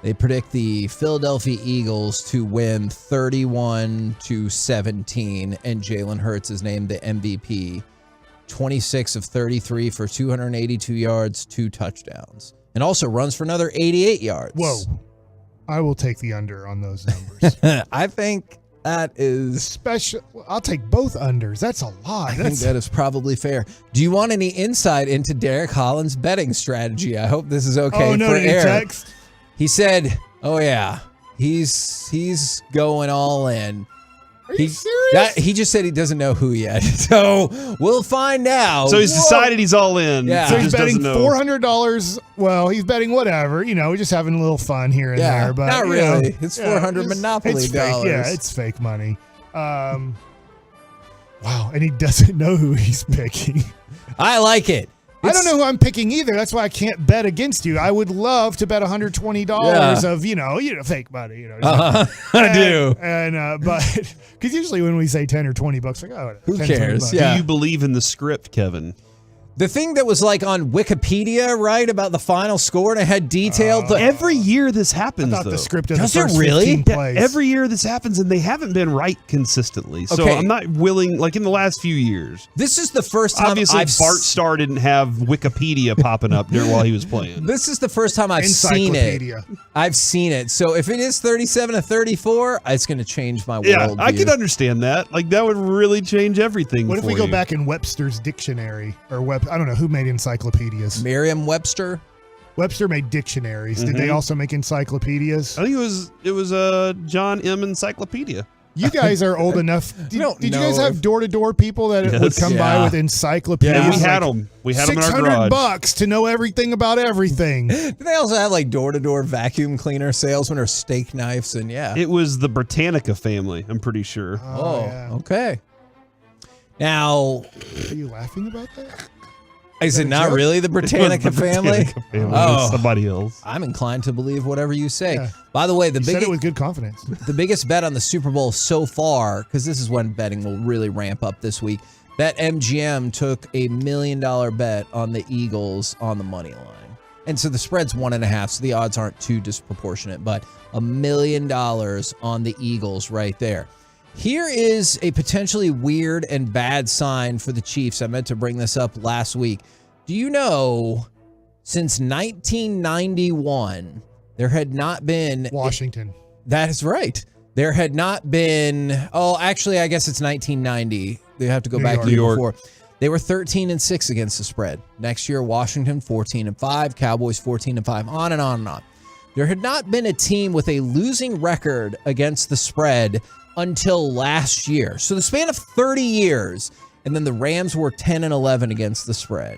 D: They predict the Philadelphia Eagles to win 31-17, and Jalen Hurts is named the MVP. 26 of 33 for 282 yards, 2 touchdowns, and also runs for another 88 yards.
S: Whoa. I will take the under on those numbers.
D: I think that is
S: special. I'll take both unders. That's a lot.
D: I think that is probably fair. Do you want any insight into Derek Holland's betting strategy? I hope this is okay for air.
S: Text?
D: He said, "Oh yeah, he's going all in.
S: Are you serious?
D: He just said he doesn't know who yet. So we'll find out.
R: So he's decided he's all in.
D: Yeah.
S: So
R: He
S: he's
R: just
S: betting
R: doesn't know.
S: $400. Well, he's betting whatever. We're just having a little fun here and there. But
D: not really. It's 400 Monopoly
S: it's fake.
D: dollars.
S: Yeah, it's fake money. Wow, and he doesn't know who he's picking.
D: I like it.
S: I don't know who I'm picking either. That's why I can't bet against you. I would love to bet $120 of fake money.
D: I do.
S: And but because usually when we say 10 or $20, like
D: Who
S: 10,
D: cares?
S: $20.
D: Yeah.
R: Do you believe in the script, Kevin?
D: The thing that was like on Wikipedia, right, about the final score, and it had detailed.
R: Every year this happens,
S: I thought
R: though.
S: the script of
D: Does
S: the
D: it
S: first
D: really?
S: 15 plays.
R: Every year this happens, and they haven't been right consistently. So
D: Okay.
R: I'm not willing, like in the last few years.
D: This is the first time
R: Obviously, Bart Starr didn't have Wikipedia popping up there while he was playing.
D: This is the first time I've seen it.
S: Encyclopedia.
D: I've seen it. So if it is 37-34, it's going to change my
R: Yeah,
D: worldview.
R: I can understand that. Like that would really change everything.
S: What if we
R: for
S: go
R: you.
S: back in Webster's dictionary or I don't know who made encyclopedias.
D: Merriam-Webster.
S: Webster made dictionaries. Did
R: Mm-hmm.
S: they also make encyclopedias?
R: I think it was John M. Encyclopedia.
S: You guys are old enough. Did you guys
D: know
S: have door-to-door people that would
R: Yes.
S: come by with encyclopedias?
R: Yeah, we had
S: like
R: them. We had them in our garage.
S: $600 to know everything about everything.
D: Do they also have like door-to-door vacuum cleaner salesmen or steak knives? And
R: It was the Britannica family, I'm pretty sure.
D: Okay. Now,
S: Are you laughing about that?
D: is it not
S: joke?
D: really the Britannica family?
R: Britannica family. It was somebody else.
D: I'm inclined to believe whatever you say.
S: Yeah.
D: By the way, the
S: You said
D: biggest
S: it with good confidence.
D: the biggest bet on the Super Bowl so far, because this is when betting will really ramp up this week. BetMGM took $1 million bet on the Eagles on the money line. And so the spread's 1.5, so the odds aren't too disproportionate, but $1 million on the Eagles right there. Here is a potentially weird and bad sign for the Chiefs. I meant to bring this up last week. Do you know, since 1991, there had not been...
S: Washington.
D: That is right. There had not been... Oh, actually, I guess it's 1990. They have to go back a year before. They were 13-6 against the spread. Next year, Washington 14-5, Cowboys 14-5, on and on and on. There had not been a team with a losing record against the spread until last year. So the span of 30 years, and then the Rams were 10-11 against the spread.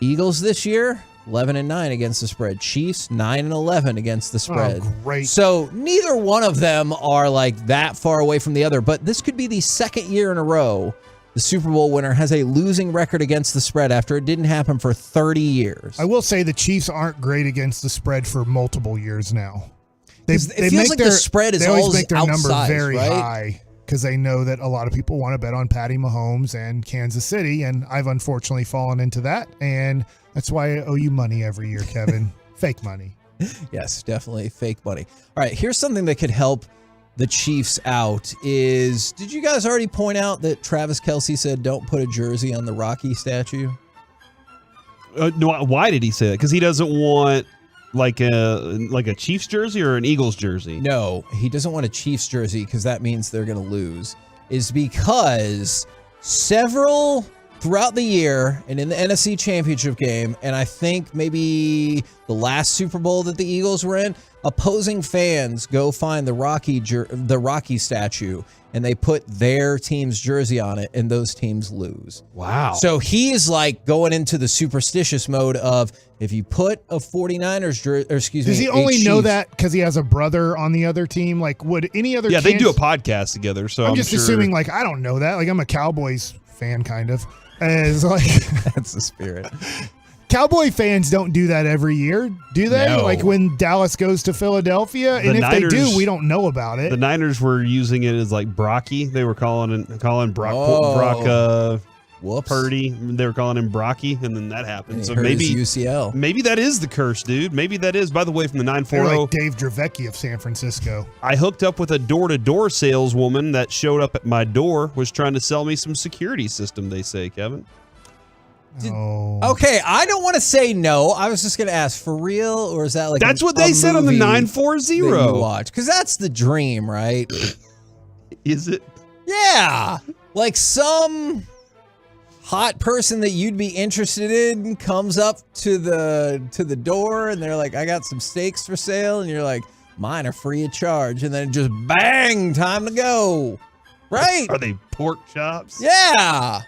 D: Eagles this year, 11-9 against the spread. Chiefs 9-11 against the spread.
S: Oh, great.
D: So neither one of them are like that far away from the other, but this could be the second year in a row the Super Bowl winner has a losing record against the spread after it didn't happen for 30 years.
S: I will say the Chiefs aren't great against the spread for multiple years now.
D: It feels like the spread is
S: they always
D: always
S: make their number
D: outsized,
S: very
D: right?
S: high because they know that a lot of people want to bet on Patty Mahomes and Kansas City, and I've unfortunately fallen into that, and that's why I owe you money every year, Kevin. Fake money.
D: Yes, definitely fake money. All right, here's something that could help the Chiefs out is, did you guys already point out that Travis Kelce said don't put a jersey on the Rocky statue?
R: No, why did he say that? Because he doesn't want like a Chiefs jersey or an Eagles jersey?
D: No, he doesn't want a Chiefs jersey because that means they're going to lose. Is because several throughout the year and in the NFC Championship game, and I think maybe the last Super Bowl that the Eagles were in, opposing fans go find the Rocky statue and they put their team's jersey on it, and those teams lose.
R: Wow.
D: So he's like going into the superstitious mode of, if you put a 49ers jersey, or excuse me,
S: Does he
D: a
S: only know
D: Chiefs-
S: that because he has a brother on the other team? Like, would any other
R: Yeah, they do a
S: Kansas-
R: podcast together, so
S: I'm
R: I'm
S: just
R: sure.
S: assuming, like, I don't know that. Like, I'm a Cowboys fan, kind of. As like,
D: That's the spirit.
S: Cowboy fans don't do that every year, do they?
R: No.
S: Like when Dallas goes to Philadelphia, and if they do, we don't know about it.
R: The Niners were using it as like Brocky. They were calling Brock
D: Whoops.
R: Purdy. They were calling him Brocky, and then that happened.
D: And he
R: So
D: hurt
R: maybe
D: his UCL.
R: Maybe that is the curse, dude. Maybe that is. By the way, from the
S: They're
R: 940,
S: like Dave Dravecki of San Francisco.
R: I hooked up with a door-to-door saleswoman that showed up at my door, was trying to sell me some security system. They say, Kevin.
D: Okay, I don't want to say no. I was just going to ask, for real, or is that like
R: That's
D: a-
R: what they
D: a
R: said on the
D: movie
R: 940.
D: that you watch? Because that's the dream, right?
R: Is it?
D: Yeah, like some hot person that you'd be interested in comes up to the door, and they're like, "I got some steaks for sale," and you're like, "Mine are free of charge," and then just bang, time to go. Right?
R: Are they pork chops?
D: Yeah.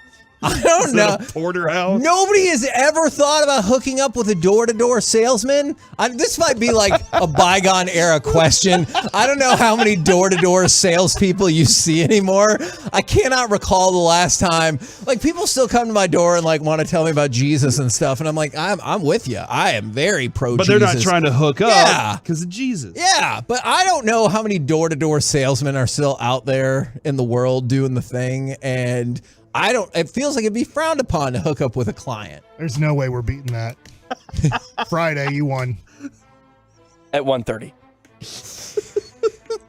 D: I don't
R: Is
D: know.
R: it a porterhouse?
D: Nobody has ever thought about hooking up with a door-to-door salesman. This might be like a bygone era question. I don't know how many door-to-door salespeople you see anymore. I cannot recall the last time. Like, people still come to my door and like want to tell me about Jesus and stuff, and I'm like, I'm with you. I am very pro.
R: But
D: Jesus.
R: they're not trying to hook up because of Jesus.
D: Yeah, but I don't know how many door-to-door salesmen are still out there in the world doing the thing, and it feels like it'd be frowned upon to hook up with a client.
S: There's no way we're beating that. Friday, you won.
F: At 1:30.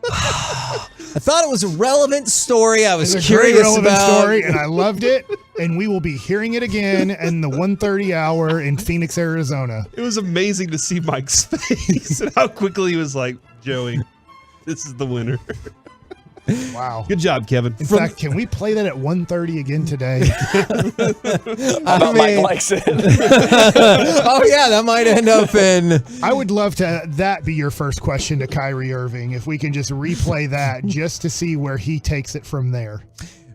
D: I thought it was a relevant story. I was
S: It's a
D: curious
S: great relevant
D: about.
S: story, and I loved it. And we will be hearing it again in the 1:30 hour in Phoenix, Arizona.
R: It was amazing to see Mike's face and how quickly he was like, Joey, this is the winner.
S: Wow.
R: Good job, Kevin.
S: In fact, can we play that at 1:30 again today?
F: Mike likes it.
D: Oh, yeah, that might end up in.
S: I would love to that be your first question to Kyrie Irving, if we can just replay that just to see where he takes it from there.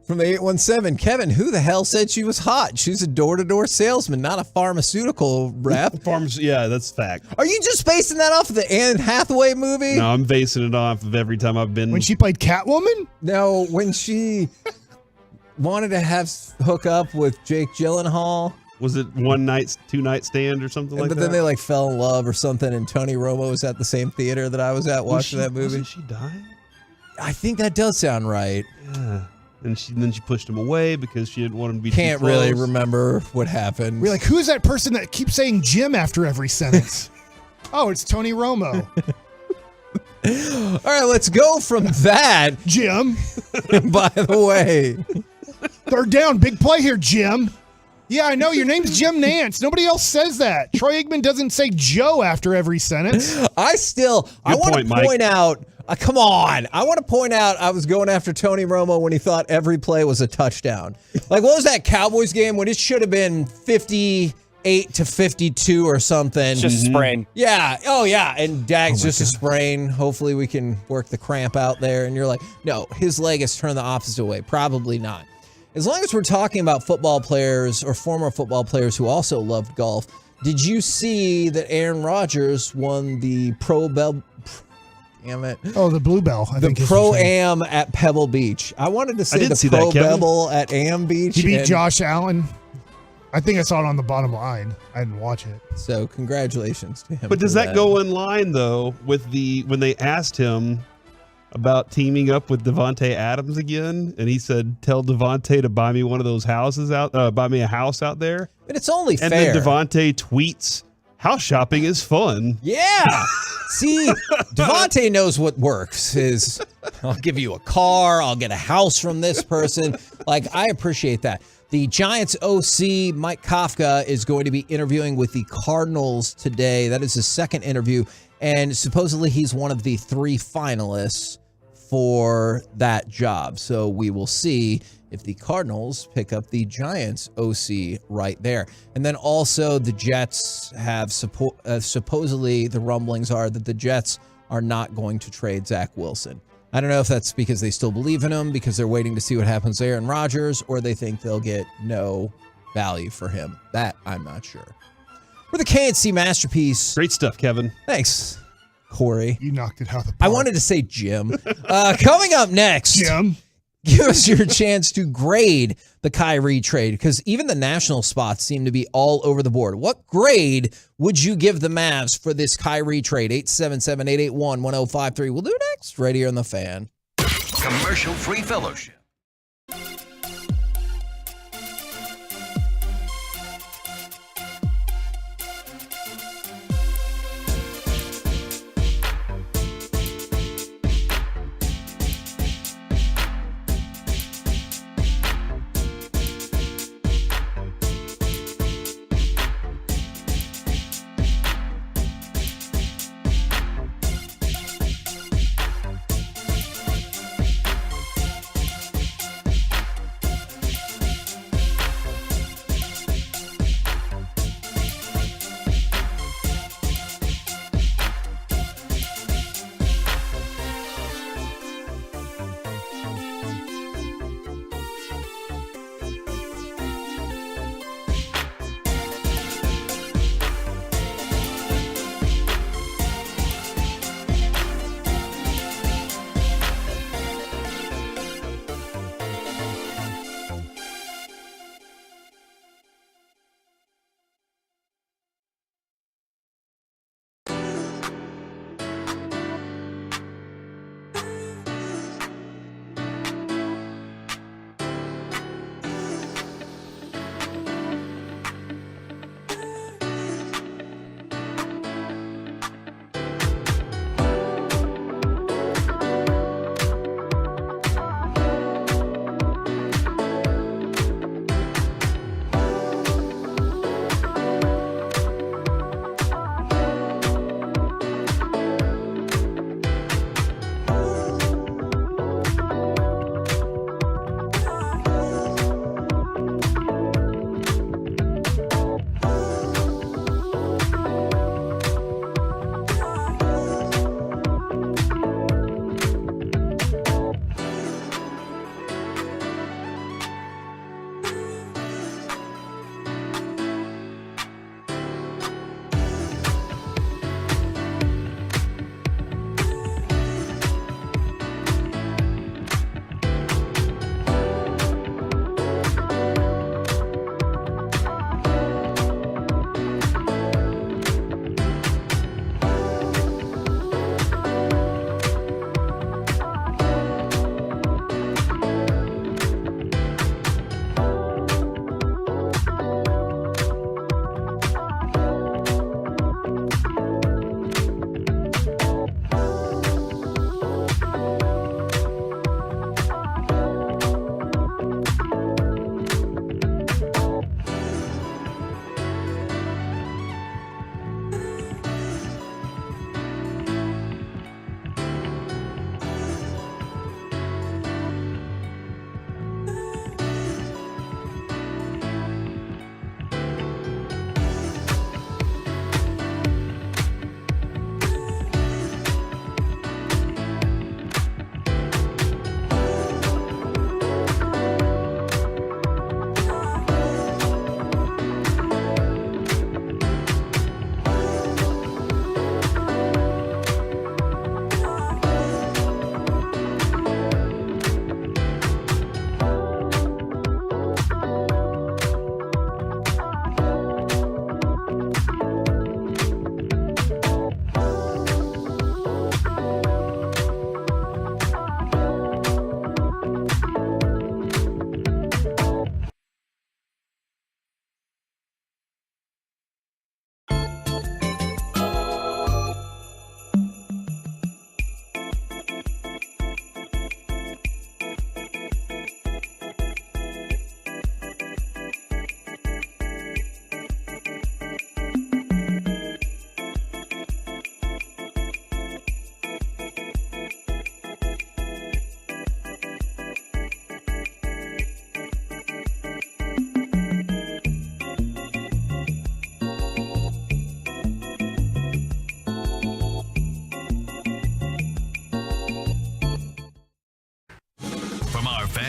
D: From the 817, Kevin, who the hell said she was hot? She's a door-to-door salesman, not a pharmaceutical rep.
R: Yeah, that's fact.
D: Are you just basing that off of the Anne Hathaway movie?
R: No, I'm basing it off of every time I've been.
S: When she played Catwoman?
D: No, when she wanted to hook up with Jake Gyllenhaal.
R: Was it two night stand or something like that?
D: But then they like fell in love or something, and Tony Romo was at the same theater that I was at watching that movie.
R: Wasn't she dying?
D: I think that does sound right.
R: Yeah. And then she pushed him away because she didn't want him to be
D: Can't
R: too close.
D: really remember what happened.
S: We're like, who's that person that keeps saying Jim after every sentence? Oh, it's Tony Romo.
D: All right, let's go from that.
S: Jim.
D: By the way.
S: Third down, big play here, Jim. Yeah, I know. Your name's Jim Nance. Nobody else says that. Troy Aikman doesn't say Joe after every sentence.
D: I want to point out. Come on. I want to point out I was going after Tony Romo when he thought every play was a touchdown. Like, what was that Cowboys game when it should have been 58-52 or something?
F: It's just a sprain.
D: Yeah. Oh, yeah. And Dak's just a sprain. Hopefully we can work the cramp out there. And you're like, no, his leg has turned the opposite way. Probably not. As long as we're talking about football players or former football players who also loved golf, did you see that Aaron Rodgers won the Damn it.
S: Oh, the Blue Bell. I think
D: the Pro-Am at Pebble Beach. I wanted to say the Pro Bebble at Am Beach.
S: He beat Josh Allen. I think I saw it on the bottom line. I didn't watch it.
D: So congratulations to him.
R: But does that go in line though with when they asked him about teaming up with Devontae Adams again, and he said, "Tell Devontae to buy me one of those houses buy me a house out there."
D: But it's only fair.
R: And then Devontae tweets, "House shopping is fun."
D: Yeah. See, Devontae knows what works. I'll give you a car. I'll get a house from this person. Like, I appreciate that. The Giants OC, Mike Kafka, is going to be interviewing with the Cardinals today. That is his second interview. And supposedly he's one of the 3 finalists for that job. So we will see if the Cardinals pick up the Giants OC right there. And then also the Jets have supposedly the rumblings are that the Jets are not going to trade Zach Wilson. I don't know if that's because they still believe in him, because they're waiting to see what happens to Aaron Rodgers, or they think they'll get no value for him. That I'm not sure. We're the KNC Masterpiece.
R: Great stuff, Kevin.
D: Thanks, Corey.
S: You knocked it out of the park.
D: I wanted to say Jim. Coming up next,
S: Jim,
D: give us your chance to grade the Kyrie trade, because even the national spots seem to be all over the board. What grade would you give the Mavs for this Kyrie trade? 877-881-1053. We'll do it next right here on The Fan.
A: Commercial-free fellowship.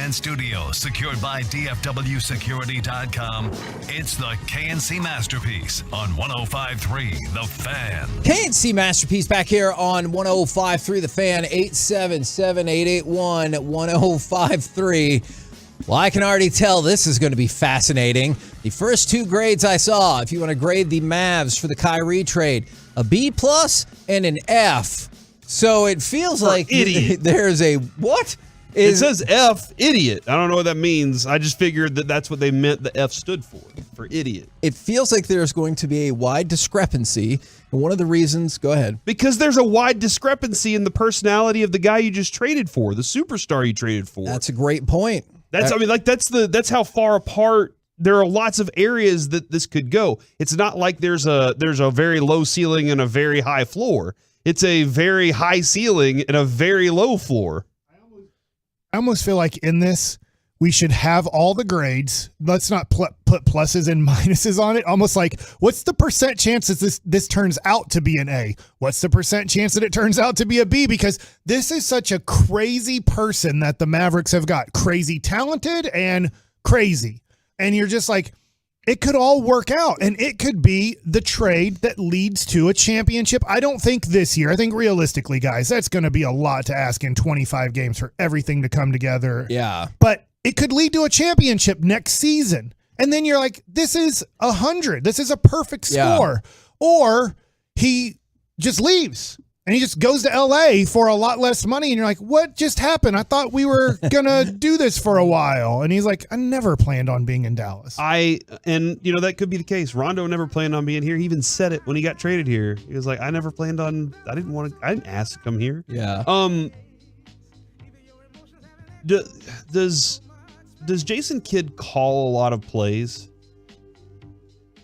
A: and studios secured by DFWsecurity.com. It's the KNC Masterpiece on 105.3 The Fan.
D: KNC Masterpiece back here on 105.3 The Fan, 877-881-1053. Well, I can already tell this is going to be fascinating. The first two grades I saw, if you want to grade the Mavs for the Kyrie trade, a B+ and an F. So it feels like there's a what?
R: It says F, idiot. I don't know what that means. I just figured that that's what they meant the F stood for idiot.
D: It feels like there's going to be a wide discrepancy. And one of the reasons, go ahead.
R: Because there's a wide discrepancy in the personality of the guy you just traded for, the superstar you traded for.
D: That's a great point.
R: That's how far apart. There are lots of areas that this could go. It's not like there's a very low ceiling and a very high floor. It's a very high ceiling and a very low floor.
S: I almost feel like in this, we should have all the grades. Let's not put pluses and minuses on it. Almost like, what's the percent chance that this turns out to be an A? What's the percent chance that it turns out to be a B? Because this is such a crazy person that the Mavericks have got. Crazy talented and crazy. And you're just like, it could all work out, and it could be the trade that leads to a championship. I don't think this year. I think realistically, guys, that's going to be a lot to ask in 25 games for everything to come together.
D: Yeah.
S: But it could lead to a championship next season. And then you're like, this is 100. This is a perfect score.
D: Yeah.
S: Or he just leaves. And he just goes to L.A. for a lot less money. And you're like, what just happened? I thought we were going to do this for a while. And he's like, I never planned on being in Dallas.
R: That could be the case. Rondo never planned on being here. He even said it when he got traded here. He was like, I didn't ask to come here.
D: Yeah.
R: Does Jason Kidd call a lot of plays?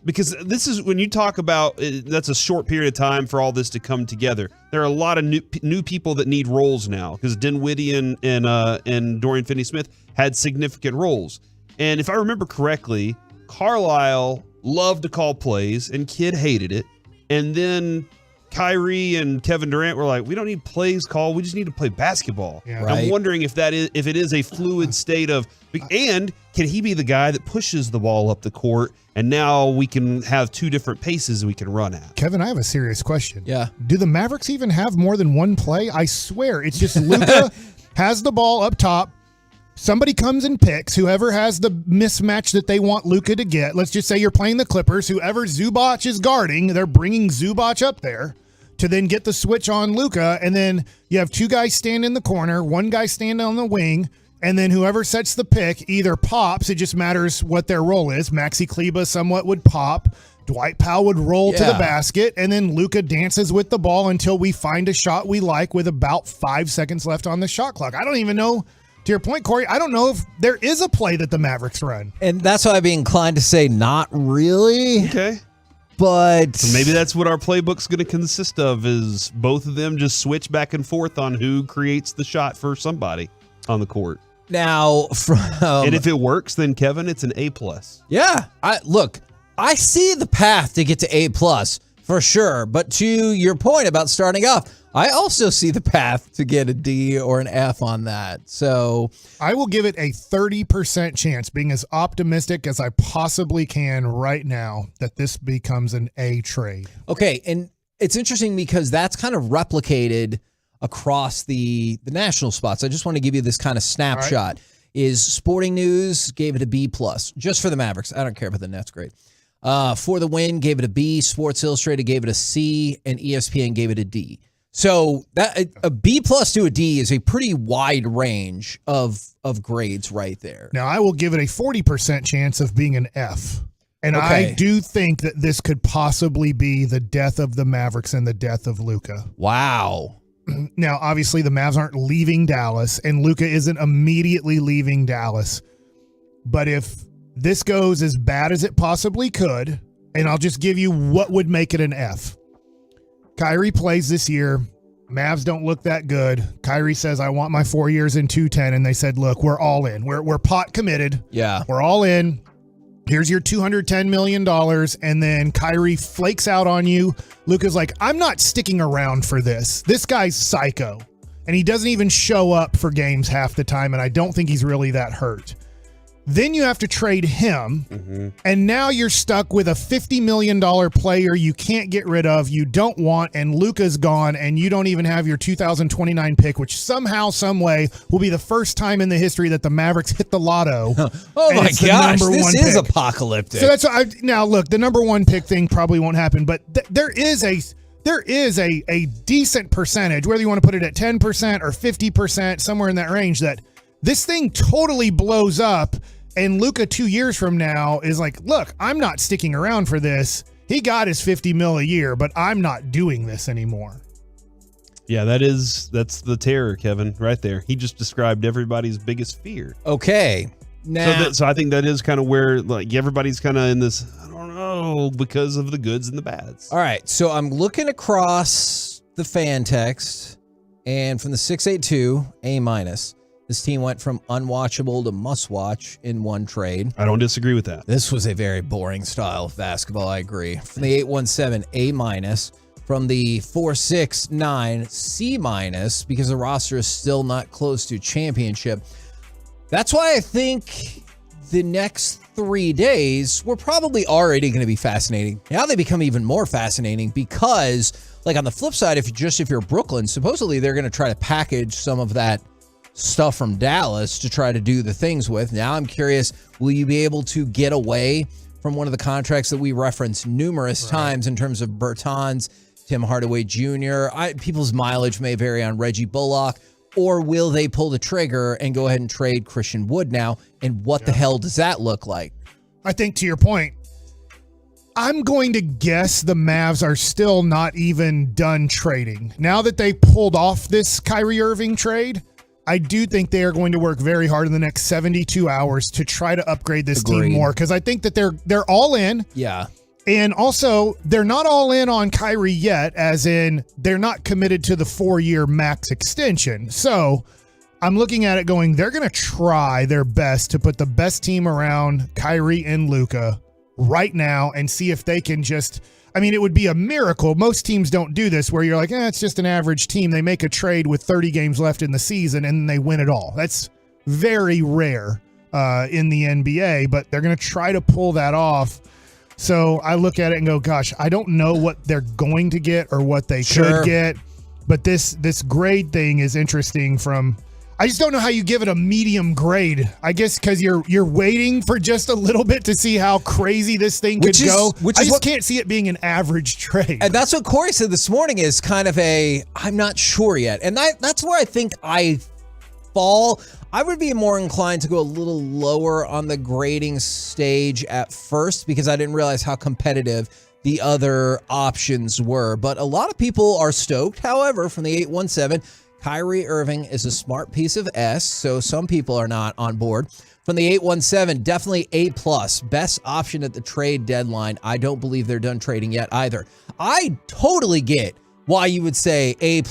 R: Because this is when you talk about that's a short period of time for all this to come together. There are a lot of new people that need roles now because Dinwiddie and Dorian Finney-Smith had significant roles. And if I remember correctly, Carlisle loved to call plays and Kidd hated it. And then Kyrie and Kevin Durant were like, we don't need plays called. We just need to play basketball.
S: Yeah.
R: And I'm wondering if it is a fluid state of, and can he be the guy that pushes the ball up the court? And now we can have two different paces we can run at.
S: Kevin, I have a serious question.
D: Yeah.
S: Do the Mavericks even have more than one play? I swear, it's just Luka has the ball up top. Somebody comes and picks whoever has the mismatch that they want Luka to get. Let's just say you're playing the Clippers. Whoever Zubac is guarding, they're bringing Zubac up there to then get the switch on Luka. And then you have two guys stand in the corner, one guy stand on the wing, and then whoever sets the pick either pops. It just matters what their role is. Maxi Kleba somewhat would pop. Dwight Powell would roll to the basket, and then Luka dances with the ball until we find a shot we like with about 5 seconds left on the shot clock. I don't even know, to your point, Corey, I don't know if there is a play that the Mavericks run.
D: And that's why I'd be inclined to say not really.
R: Okay.
D: But
R: so maybe that's what our playbook's going to consist of, is both of them just switch back and forth on who creates the shot for somebody on the court.
D: Now,
R: and if it works, then Kevin, it's an A+.
D: Yeah. I see the path to get to A+ for sure. But to your point about starting off, I also see the path to get a D or an F on that. So
S: I will give it a 30% chance, being as optimistic as I possibly can right now, that this becomes an A trade.
D: Okay. And it's interesting because that's kind of replicated across the national spots. I just want to give you this kind of snapshot. Is Sporting News gave it a B+, just for the Mavericks. I don't care about the Nets grade. For the Win gave it a B, Sports Illustrated gave it a C, and ESPN gave it a D. So that a B+ to a D is a pretty wide range of grades right there.
S: Now, I will give it a 40% chance of being an F. And I do think that this could possibly be the death of the Mavericks and the death of Luka.
D: Wow.
S: Now, obviously, the Mavs aren't leaving Dallas, and Luka isn't immediately leaving Dallas. But if this goes as bad as it possibly could, and I'll just give you what would make it an F. Kyrie plays this year. Mavs don't look that good. Kyrie says, I want my 4 years in 210, and they said, look, we're all in. We're pot committed.
D: Yeah.
S: We're all in. Here's your $210 million, and then Kyrie flakes out on you. Luka's like, I'm not sticking around for this. This guy's psycho. and he doesn't even show up for games half the time, and I don't think he's really that hurt. Then you have to trade him, and now you're stuck with a $50 million player you can't get rid of, you don't want, and Luka's gone, and you don't even have your 2029 pick, which somehow, some way, will be the first time in the history that the Mavericks hit the lotto.
D: Oh my gosh, this is apocalyptic.
S: So that's why now look, the number one pick thing probably won't happen, but there is a decent percentage, whether you want to put it at 10% or 50%, somewhere in that range, that this thing totally blows up. And Luka 2 years from now is like, look, I'm not sticking around for this. He got his $50 million a year, but I'm not doing this anymore.
R: Yeah, that's the terror, Kevin, right there. He just described everybody's biggest fear.
D: Okay. Now,
R: so I think that is kind of where like everybody's kind of in this, I don't know, because of the goods and the bads.
D: All right, so I'm looking across the fan text, and from the 682, A-. This team went from unwatchable to must-watch in one trade.
R: I don't disagree with that.
D: This was a very boring style of basketball, I agree. From the 817, A-. From the 469, C-, because the roster is still not close to championship. That's why I think the next 3 days were probably already going to be fascinating. Now they become even more fascinating because, like on the flip side, if you're Brooklyn, supposedly they're going to try to package some of that stuff from Dallas to try to do the things with. Now I'm curious, will you be able to get away from one of the contracts that we referenced numerous times in terms of Bertans, Tim Hardaway Jr.? People's mileage may vary on Reggie Bullock, or will they pull the trigger and go ahead and trade Christian Wood now? And what the hell does that look like?
S: I think to your point, I'm going to guess the Mavs are still not even done trading. Now that they pulled off this Kyrie Irving trade, I do think they are going to work very hard in the next 72 hours to try to upgrade this team more, because I think that they're all in.
D: Yeah.
S: And also, they're not all in on Kyrie yet, as in they're not committed to the 4-year max extension. So I'm looking at it going, they're going to try their best to put the best team around Kyrie and Luka right now and see if they can just, I mean, it would be a miracle. Most teams don't do this where you're like, it's just an average team. They make a trade with 30 games left in the season and they win it all. That's very rare in the NBA, but they're going to try to pull that off. So I look at it and go, gosh, I don't know what they're going to get or what they could get, but this grade thing is interesting I just don't know how you give it a medium grade. I guess because you're waiting for just a little bit to see how crazy this thing could go. I just can't see it being an average trade.
D: And that's what Corey said this morning is kind of I'm not sure yet. And that's where I think I fall. I would be more inclined to go a little lower on the grading stage at first because I didn't realize how competitive the other options were. But a lot of people are stoked. However, from the 817, Kyrie Irving is a smart piece of S, so some people are not on board. From the 817, definitely A+, best option at the trade deadline. I don't believe they're done trading yet either. I totally get why you would say A+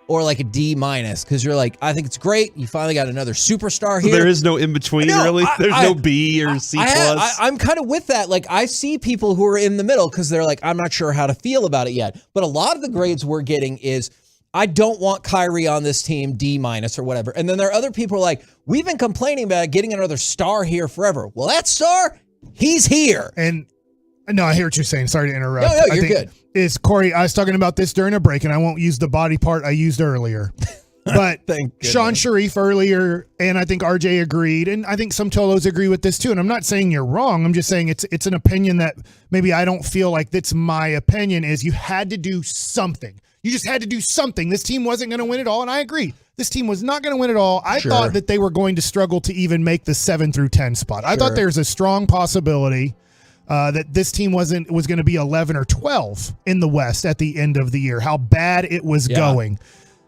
D: or like a D-, because you're like, I think it's great. You finally got another superstar here.
R: There is no in-between, really? There's no B or C+.
D: I'm kind of with that. Like, I see people who are in the middle because they're like, I'm not sure how to feel about it yet. But a lot of the grades we're getting is, I don't want Kyrie on this team, D- or whatever. And then there are other people who are like, we've been complaining about getting another star here forever. Well, that star, he's here.
S: And no, I hear what you're saying. Sorry to interrupt.
D: No, you're good.
S: Corey, I was talking about this during a break, and I won't use the body part I used earlier. But Sean Sharif earlier, and I think RJ agreed, and I think some Tolos agree with this too. And I'm not saying you're wrong. I'm just saying it's an opinion that maybe I don't feel like that's my opinion, is you had to do something. You just had to do something. This team wasn't going to win it all, and I agree. This team was not going to win it all. I thought that they were going to struggle to even make the 7 through 10 spot. I thought there's a strong possibility that this team was going to be 11 or 12 in the West at the end of the year, how bad it was going.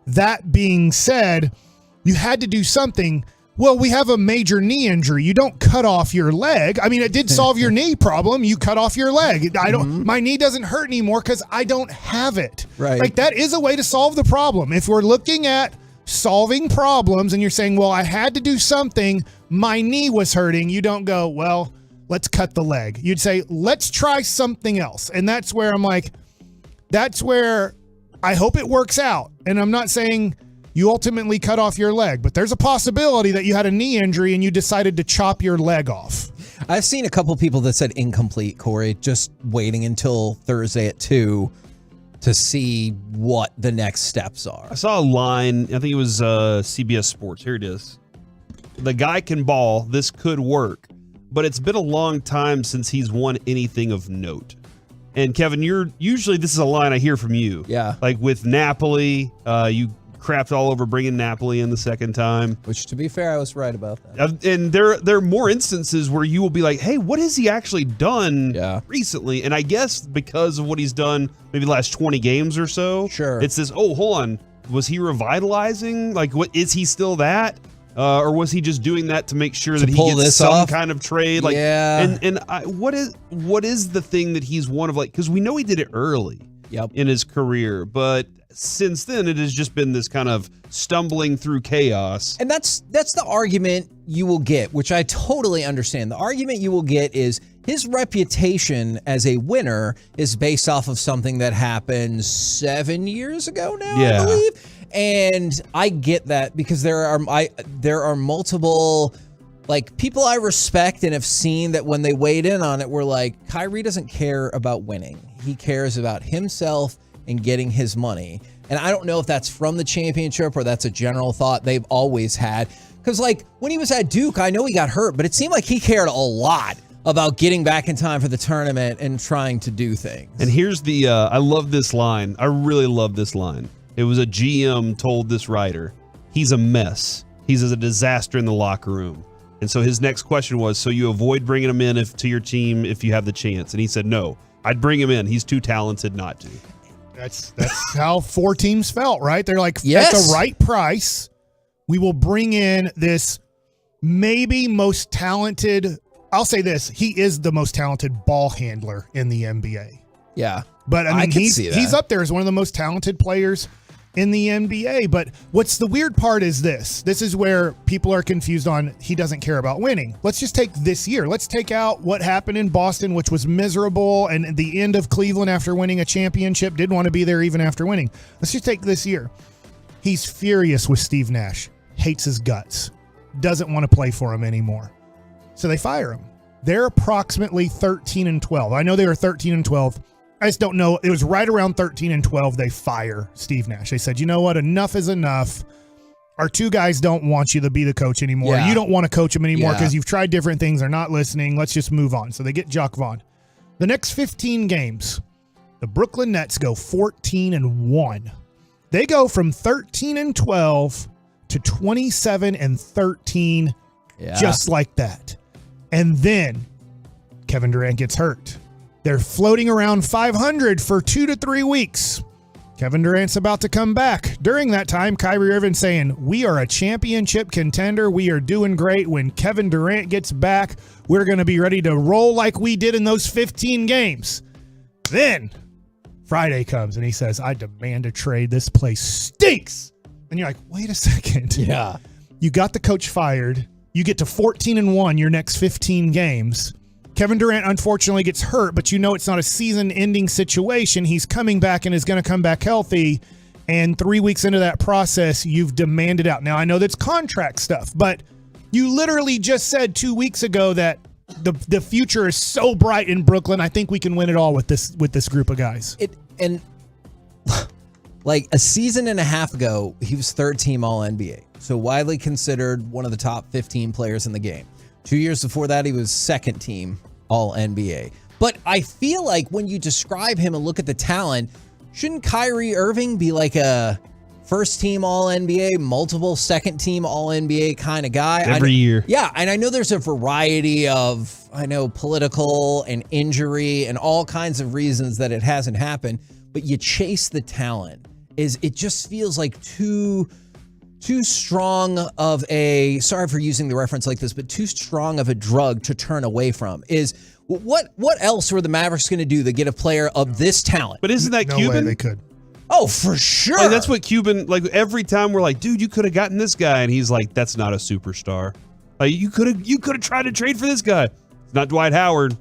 S: That being said, you had to do something. Well, we have a major knee injury. You don't cut off your leg. I mean, it did solve your knee problem. You cut off your leg. My knee doesn't hurt anymore because I don't have it.
D: Right.
S: Like, that is a way to solve the problem. If we're looking at solving problems and you're saying, well, I had to do something, my knee was hurting, you don't go, well, let's cut the leg. You'd say, let's try something else. And that's where I'm like, that's where I hope it works out. And I'm not saying you ultimately cut off your leg. But there's a possibility that you had a knee injury and you decided to chop your leg off.
D: I've seen a couple people that said incomplete, Corey, just waiting until Thursday at 2 to see what the next steps are.
R: I saw a line, I think it was CBS Sports. Here it is. The guy can ball. This could work. But it's been a long time since he's won anything of note. And Kevin, usually this is a line I hear from you.
D: Yeah.
R: Like with Napoli, you crapped all over bringing Napoli in the second time.
D: Which, to be fair, I was right about that.
R: And there are more instances where you will be like, hey, what has he actually done recently? And I guess because of what he's done maybe the last 20 games or so, it's this, oh, hold on, was he revitalizing? Like, what is he still that? Or was he just doing that to make sure that he gets some kind of trade? Like, what is the thing that he's one of, like, because we know he did it early in his career, but since then it has just been this kind of stumbling through chaos.
D: And that's the argument you will get, which I totally understand. The argument you will get is his reputation as a winner is based off of something that happened 7 years ago now, I believe. And I get that because there are multiple like people I respect and have seen that when they weighed in on it were like, Kyrie doesn't care about winning. He cares about himself and getting his money. And I don't know if that's from the championship or that's a general thought they've always had. Because like when he was at Duke, I know he got hurt, but it seemed like he cared a lot about getting back in time for the tournament and trying to do things.
R: And here's the, I love this line. I really love this line. It was a GM told this writer, he's a mess. He's a disaster in the locker room. And so his next question was, so you avoid bringing him in to your team if you have the chance? And he said, no, I'd bring him in. He's too talented not to.
S: That's how 4 teams felt, right? They're like, at the right price, we will bring in this maybe most talented, I'll say this, he is the most talented ball handler in the NBA.
D: Yeah.
S: But I mean,
D: see that.
S: he's up there as one of the most talented players in the NBA. But what's the weird part is this. This is where people are confused on he doesn't care about winning. Let's just take this year. Let's take out what happened in Boston, which was miserable, and the end of Cleveland after winning a championship. Didn't want to be there even after winning. Let's just take this year. He's furious with Steve Nash. Hates his guts. Doesn't want to play for him anymore. So they fire him. They're approximately 13-12. I know they were 13-12. I just don't know. It was right around 13-12 they fire Steve Nash. They said, you know what? Enough is enough. Our 2 guys don't want you to be the coach anymore.
D: Yeah.
S: You don't want to coach them anymore because you've tried different things. They're not listening. Let's just move on. So they get Jacques Vaughn. The next 15 games, the Brooklyn Nets go 14-1. They go from 13-12 to 27-13 just like that. And then Kevin Durant gets hurt. They're floating around 500 for 2 to 3 weeks. Kevin Durant's about to come back. During that time, Kyrie Irving saying, we are a championship contender. We are doing great. When Kevin Durant gets back, we're going to be ready to roll like we did in those 15 games. Then Friday comes and he says, I demand a trade. This place stinks. And you're like, wait a second.
D: Yeah.
S: You got the coach fired. You get to 14-1 your next 15 games. Kevin Durant unfortunately gets hurt, but you know it's not a season-ending situation. He's coming back and is going to come back healthy. And 3 weeks into that process, you've demanded out. Now, I know that's contract stuff, but you literally just said 2 weeks ago that the future is so bright in Brooklyn. I think we can win it all with this group of guys.
D: Like a season and a half ago, he was 3rd-team All-NBA, so widely considered one of the top 15 players in the game. 2 years before that, he was 2nd-team All-NBA. But I feel like when you describe him and look at the talent, shouldn't Kyrie Irving be like a first-team All-NBA, multiple second-team All-NBA kind of guy?
R: Every year.
D: Yeah, and I know there's a variety of, political and injury and all kinds of reasons that it hasn't happened, but you chase the talent. It just feels like too strong of a, sorry for using the reference like this, but too strong of a drug to turn away from. Is what else were the Mavericks going to do to get a player of this talent?
R: But isn't that
S: no
R: Cuban?
S: Way they could.
D: Oh, for sure.
R: Like, that's what Cuban, like every time we're like, dude, you could have gotten this guy. And he's like, that's not a superstar. Like you could have tried to trade for this guy. It's not Dwight Howard.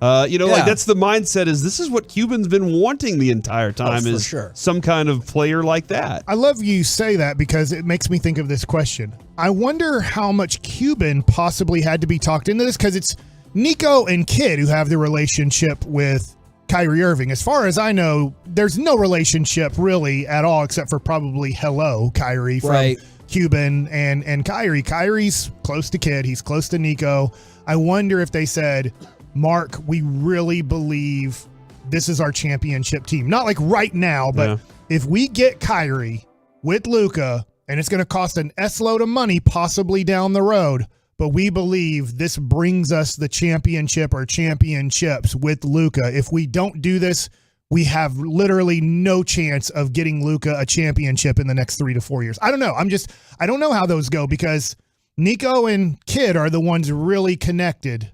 R: Like that's the mindset. This is what Cuban's been wanting the entire time.
D: for
R: is
D: sure.
R: some kind of player like that.
S: I love you say that because it makes me think of this question. I wonder how much Cuban possibly had to be talked into this, because it's Nico and Kid who have the relationship with Kyrie Irving. As far as I know, there's no relationship really at all, except for probably hello, Kyrie, from Cuban and Kyrie. Kyrie's close to Kid. He's close to Nico. I wonder if they said, Mark, we really believe this is our championship team. Not like right now, but if we get Kyrie with Luka, and it's going to cost an S-load of money possibly down the road, but we believe this brings us the championship or championships with Luka. If we don't do this, we have literally no chance of getting Luka a championship in the next 3 to 4 years. I don't know. I don't know how those go, because Nico and Kid are the ones really connected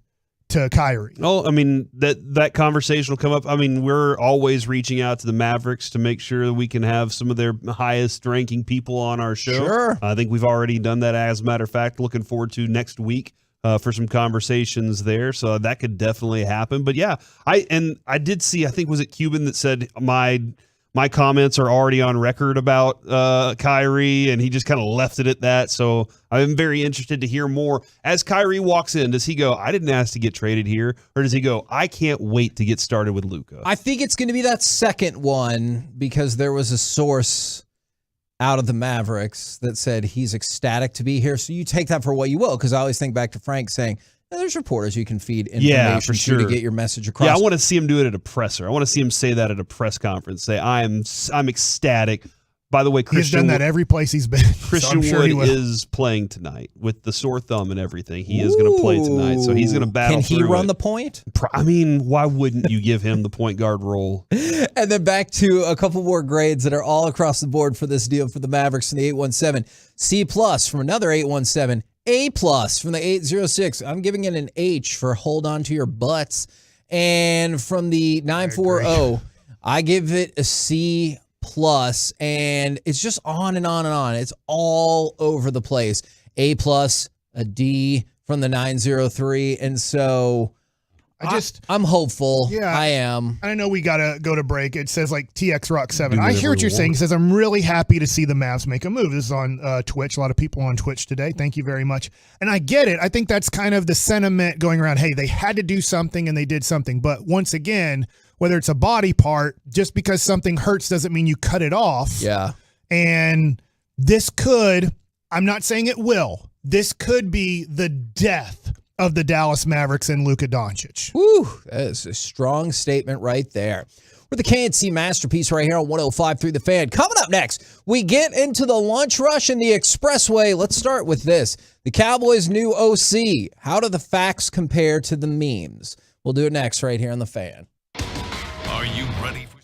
S: to Kyrie.
R: Oh, I mean, that conversation will come up. I mean, we're always reaching out to the Mavericks to make sure that we can have some of their highest ranking people on our show.
D: Sure.
R: I think we've already done that. As a matter of fact, looking forward to next week for some conversations there. So that could definitely happen. But yeah, I did see, I think, was it Cuban that said my comments are already on record about Kyrie, and he just kind of left it at that. So I'm very interested to hear more. As Kyrie walks in, does he go, I didn't ask to get traded here? Or does he go, I can't wait to get started with Luka?
D: I think it's going to be that second one, because there was a source out of the Mavericks that said he's ecstatic to be here. So you take that for what you will, because I always think back to Frank saying, there's reporters you can feed information to get your message across.
R: Yeah, I want to see him do it at a presser. I want to see him say that at a press conference. Say, I'm ecstatic. By the way,
S: He's done that every place he's been.
R: Christian
S: so
R: Wood is playing tonight with the sore thumb and everything. He is going to play tonight, so he's going to battle.
D: Can he run the point?
R: I mean, why wouldn't you give him the point guard role?
D: And then back to a couple more grades that are all across the board for this deal for the Mavericks in the 817. C+ from another 817. A+ from the 806. I'm giving it an H for hold on to your butts. And from the 940, I give it a C+. And it's just on and on and on. It's all over the place. A+, a D from the 903. And so I'm hopeful.
S: Yeah,
D: I am.
S: I know we got to go to break. It says like TX Rock 7. I hear what you're saying. It says, I'm really happy to see the Mavs make a move. This is on Twitch. A lot of people on Twitch today. Thank you very much. And I get it. I think that's kind of the sentiment going around. Hey, they had to do something and they did something. But once again, whether it's a body part, just because something hurts doesn't mean you cut it off.
D: Yeah.
S: And this could, I'm not saying it will, this could be the death of the Dallas Mavericks and Luka Doncic.
D: Woo, that is a strong statement right there. We're the KNC Masterpiece right here on 105.3 The Fan. Coming up next, we get into the lunch rush and the expressway. Let's start with this. The Cowboys' new OC. How do the facts compare to the memes? We'll do it next right here on The Fan.
A: Are you ready for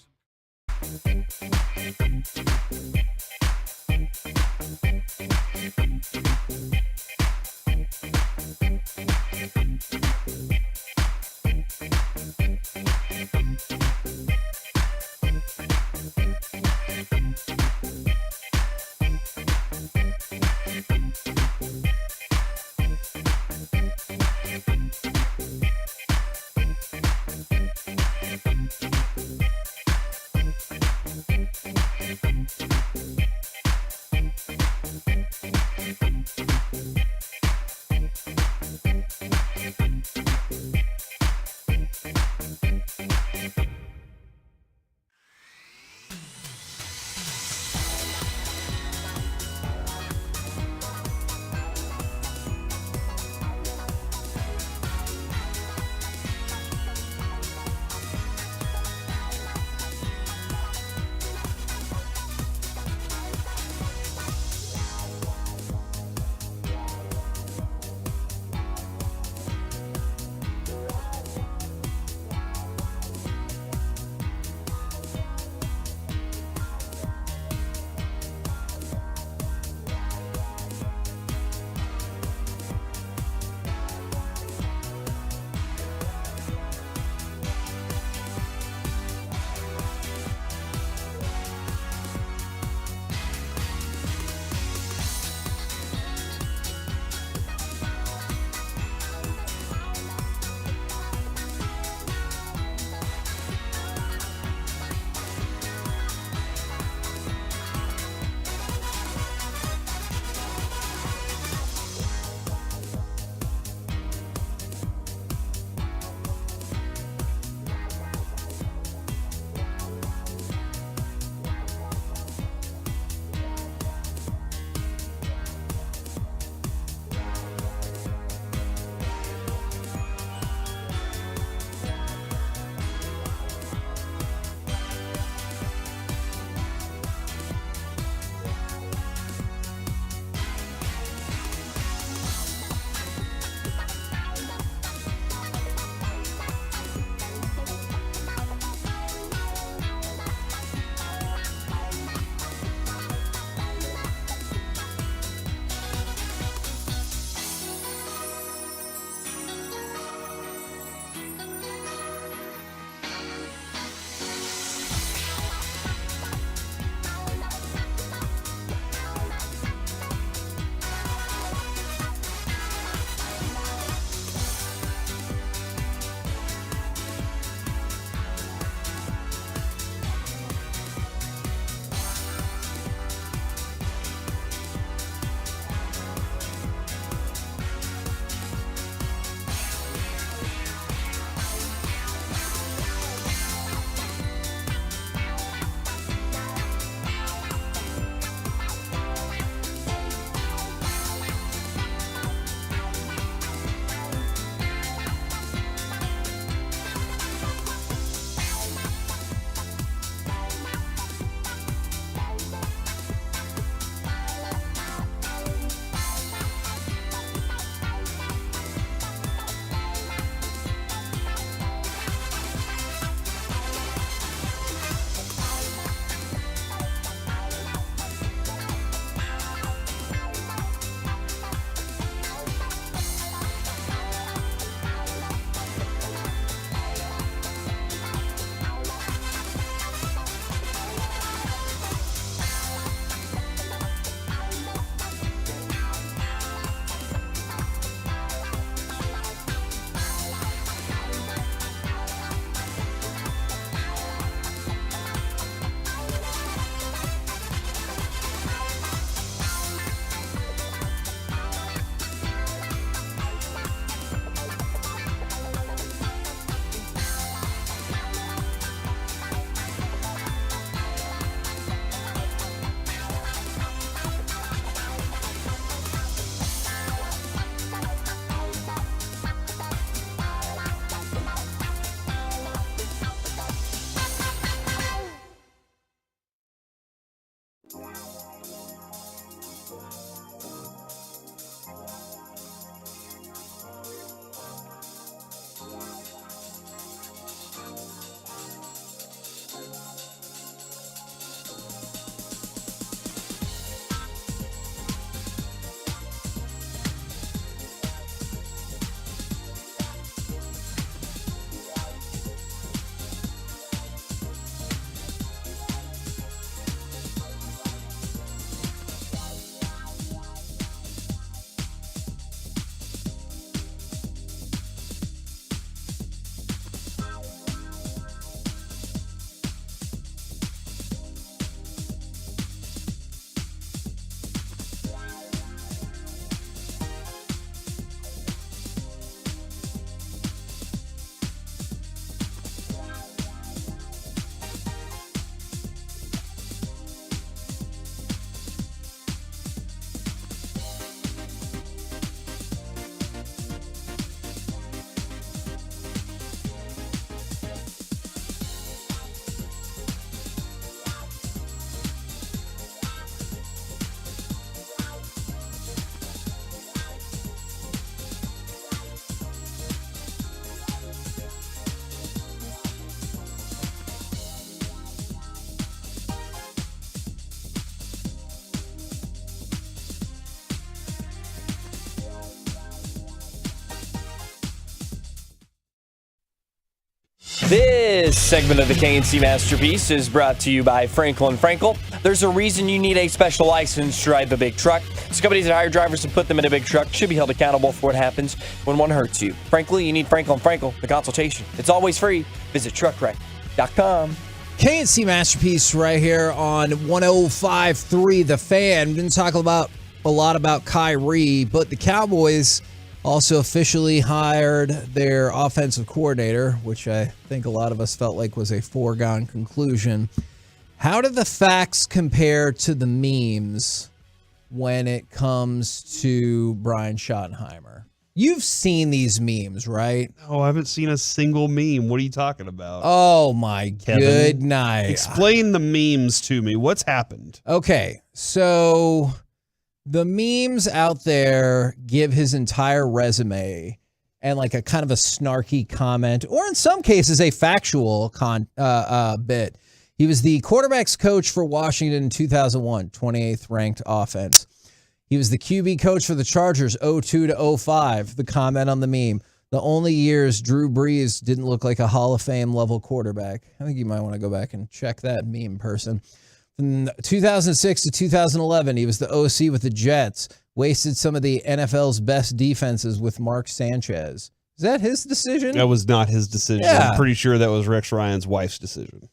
F: This segment of the KNC Masterpiece is brought to you by Frankel & Frankel. There's a reason you need a special license to drive a big truck. So companies that hire drivers to put them in a big truck should be held accountable for what happens when one hurts you. Frankly, you need Frankel & Frankel, the consultation. It's always free. Visit truckwreck.com.
D: KNC Masterpiece right here on 105.3 The Fan. We didn't talk about a lot about Kyrie, but the Cowboys also officially hired their offensive coordinator, which I think a lot of us felt like was a foregone conclusion. How do the facts compare to the memes when it comes to Brian Schottenheimer? You've seen these memes, right?
R: Oh, I haven't seen a single meme. What are you talking about?
D: Oh, my good night.
R: Explain the memes to me. What's happened?
D: Okay, so the memes out there give his entire resume and like a kind of a snarky comment, or in some cases a factual bit. He was the quarterback's coach for Washington in 2001, 28th ranked offense. He was the QB coach for the Chargers 02 to 05. The comment on the meme: the only years Drew Brees didn't look like a Hall of Fame level quarterback. I think you might want to go back and check that meme person. From 2006 to 2011, he was the OC with the Jets. Wasted some of the NFL's best defenses with Mark Sanchez. Is that his decision?
R: That was not his decision.
D: Yeah.
R: I'm pretty sure that was Rex Ryan's wife's decision.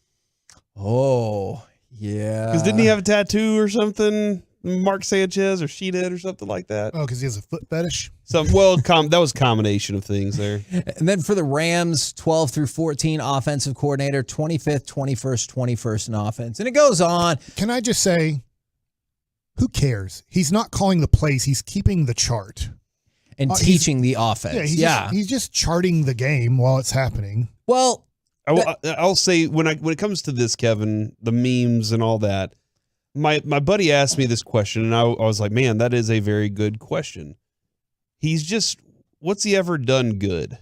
D: Oh, yeah.
R: Because didn't he have a tattoo or something? Mark Sanchez, or she did, or something like that.
S: Oh, because he has a foot fetish?
R: That was a combination of things there.
D: And then for the Rams, 12 through 14 offensive coordinator, 25th, 21st, 21st in offense. And it goes on.
S: Can I just say, who cares? He's not calling the plays. He's keeping the chart.
D: And teaching the offense.
S: He's just charting the game while it's happening.
D: Well,
R: I'll say, when it comes to this, Kevin, the memes and all that, my buddy asked me this question, and I was like, man, that is a very good question. What's he ever done good?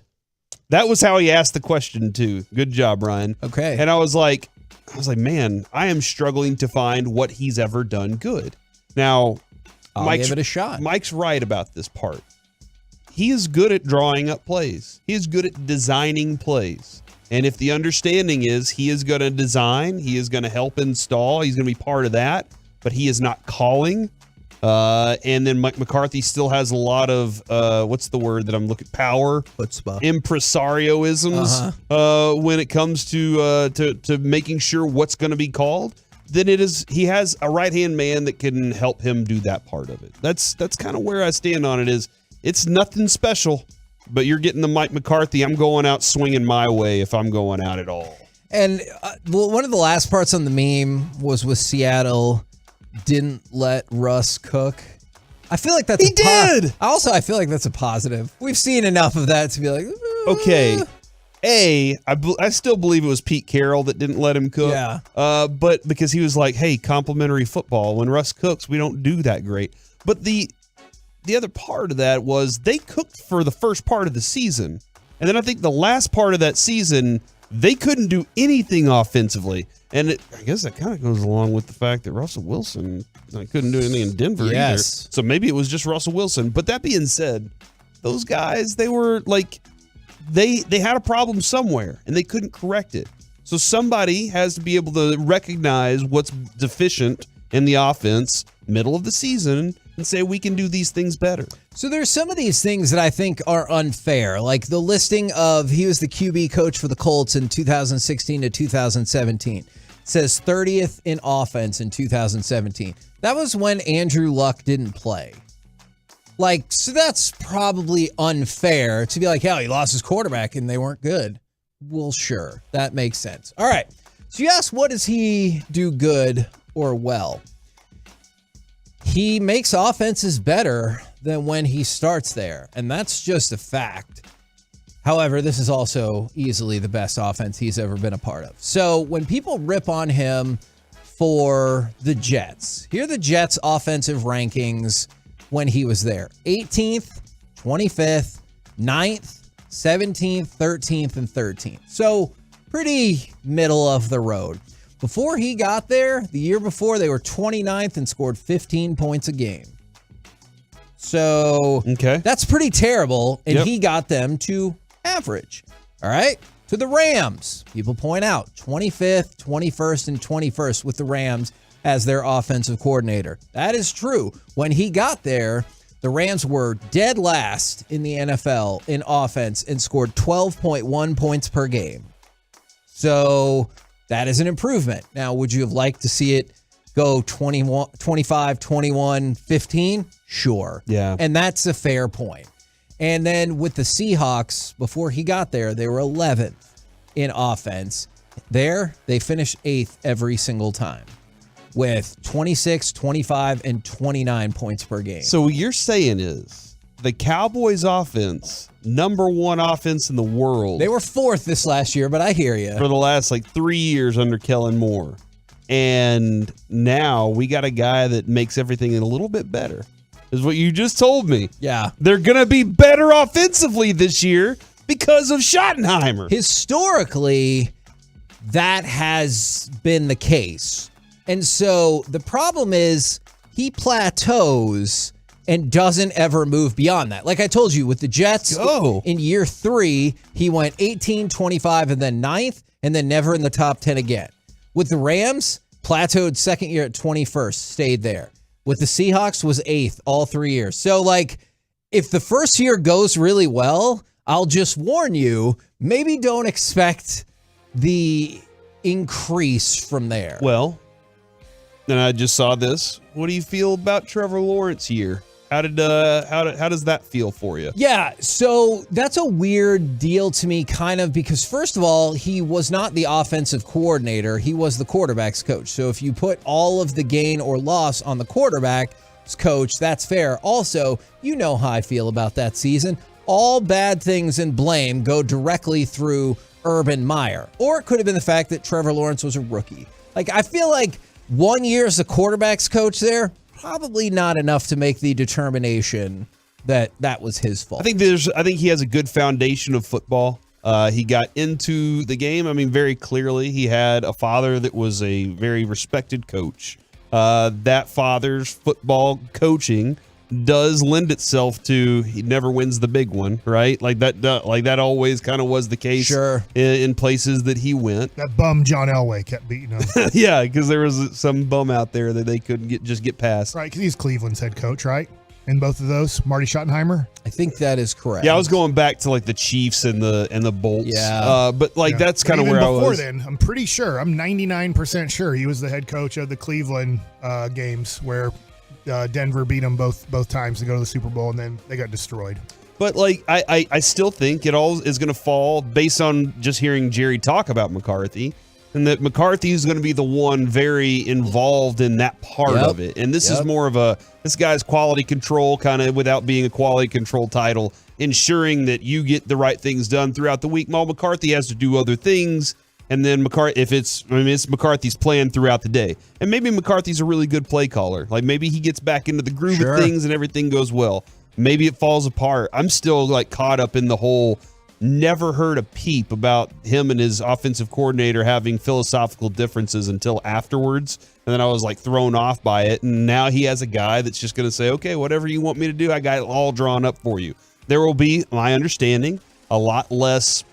R: That was how he asked the question, too. Good job, Ryan.
D: Okay.
R: And I was like, man, I am struggling to find what he's ever done good. Now,
D: I'll give it a shot.
R: Mike's right about this part. He is good at drawing up plays. He is good at designing plays. And if the understanding is he is going to design, he is going to help install, he's going to be part of that, but he is not calling. And then Mike McCarthy still has a lot of, what's the word that I'm looking, power, impresarioisms when it comes to making sure what's going to be called. Then he has a right-hand man that can help him do that part of it. That's kind of where I stand on it. It's nothing special. But you're getting the Mike McCarthy, I'm going out swinging my way if I'm going out at all.
D: And one of the last parts on the meme was with Seattle didn't let Russ cook. I feel like that's did. I feel like that's a positive. We've seen enough of that to be like,
R: okay. I still believe it was Pete Carroll that didn't let him cook.
D: Yeah.
R: But because he was like, hey, complimentary football. When Russ cooks, we don't do that great. But the other part of that was they cooked for the first part of the season. And then I think the last part of that season, they couldn't do anything offensively. And I guess that kind of goes along with the fact that Russell Wilson couldn't do anything in Denver either. So maybe it was just Russell Wilson. But that being said, those guys, they were like, they had a problem somewhere and they couldn't correct it. So somebody has to be able to recognize what's deficient in the offense middle of the season and say we can do these things better.
D: So there's some of these things that I think are unfair, like the listing of he was the QB coach for the Colts in 2016 to 2017. It says 30th in offense in 2017. That was when Andrew Luck didn't play. So that's probably unfair to be like, hell, he lost his quarterback and they weren't good. Well, sure, that makes sense. All right. So you ask, what does he do good or well? He makes offenses better than when he starts there, and that's just a fact. However, this is also easily the best offense he's ever been a part of. So when people rip on him for the Jets, here are the Jets' offensive rankings when he was there. 18th, 25th, 9th, 17th, 13th, and 13th. So pretty middle of the road. Before he got there, the year before, they were 29th and scored 15 points a game. So that's pretty terrible, and he got them to average. All right? to the Rams. People point out 25th, 21st, and 21st with the Rams as their offensive coordinator. That is true. When he got there, the Rams were dead last in the NFL in offense and scored 12.1 points per game. So that is an improvement. Now, would you have liked to see it go 21, 25, 21, 15? Sure.
R: Yeah.
D: And that's a fair point. And then with the Seahawks, before he got there, they were 11th in offense. There, they finished 8th every single time with 26, 25, and 29 points per game.
R: So what you're saying is the Cowboys offense, number one offense in the world.
D: They were 4th this last year, but I hear you.
R: For the last 3 years under Kellen Moore. And now we got a guy that makes everything a little bit better. Is what you just told me.
D: Yeah.
R: They're going to be better offensively this year because of Schottenheimer.
D: Historically, that has been the case. And so the problem is he plateaus and doesn't ever move beyond that. Like I told you, with the Jets, in year 3, he went 18, 25, and then 9th, and then never in the top 10 again. With the Rams, plateaued second year at 21st, stayed there. With the Seahawks, was 8th all 3 years. So, if the first year goes really well, I'll just warn you, maybe don't expect the increase from there.
R: Well, and I just saw this. What do you feel about Trevor Lawrence year? How does that feel for you?
D: Yeah, so that's a weird deal to me, kind of, because first of all, he was not the offensive coordinator. He was the quarterback's coach. So if you put all of the gain or loss on the quarterback's coach, that's fair. Also, you know how I feel about that season. All bad things and blame go directly through Urban Meyer. Or it could have been the fact that Trevor Lawrence was a rookie. I feel like 1 year as the quarterback's coach there, probably not enough to make the determination that that was his fault.
R: I think he has a good foundation of football. He got into the game. I mean, very clearly, he had a father that was a very respected coach. That father's football coaching does lend itself to he never wins the big one, right? That always kind of was the case.
D: Sure.
R: In places that he went.
S: That bum John Elway kept beating him.
R: Yeah, because there was some bum out there that they couldn't get past.
S: Right, because he's Cleveland's head coach, right? In both of those, Marty Schottenheimer.
D: I think that is correct.
R: Yeah, I was going back to the Chiefs and the Bolts.
D: Yeah,
R: that's kind of where I was.
S: Before then, I'm pretty sure. I'm 99% sure he was the head coach of the Cleveland games where Denver beat them both times to go to the Super Bowl, and then they got destroyed.
R: But I still think it all is going to fall based on just hearing Jerry talk about McCarthy, and that McCarthy is going to be the one very involved in that part of it. And this is more of this guy's quality control, kind of without being a quality control title, ensuring that you get the right things done throughout the week. While McCarthy has to do other things. And then it's McCarthy's plan throughout the day. And maybe McCarthy's a really good play caller. Maybe he gets back into the groove of things and everything goes well. Maybe it falls apart. I'm still caught up in the whole never heard a peep about him and his offensive coordinator having philosophical differences until afterwards. And then I was thrown off by it. And now he has a guy that's just going to say, okay, whatever you want me to do, I got it all drawn up for you. There will be, my understanding, a lot less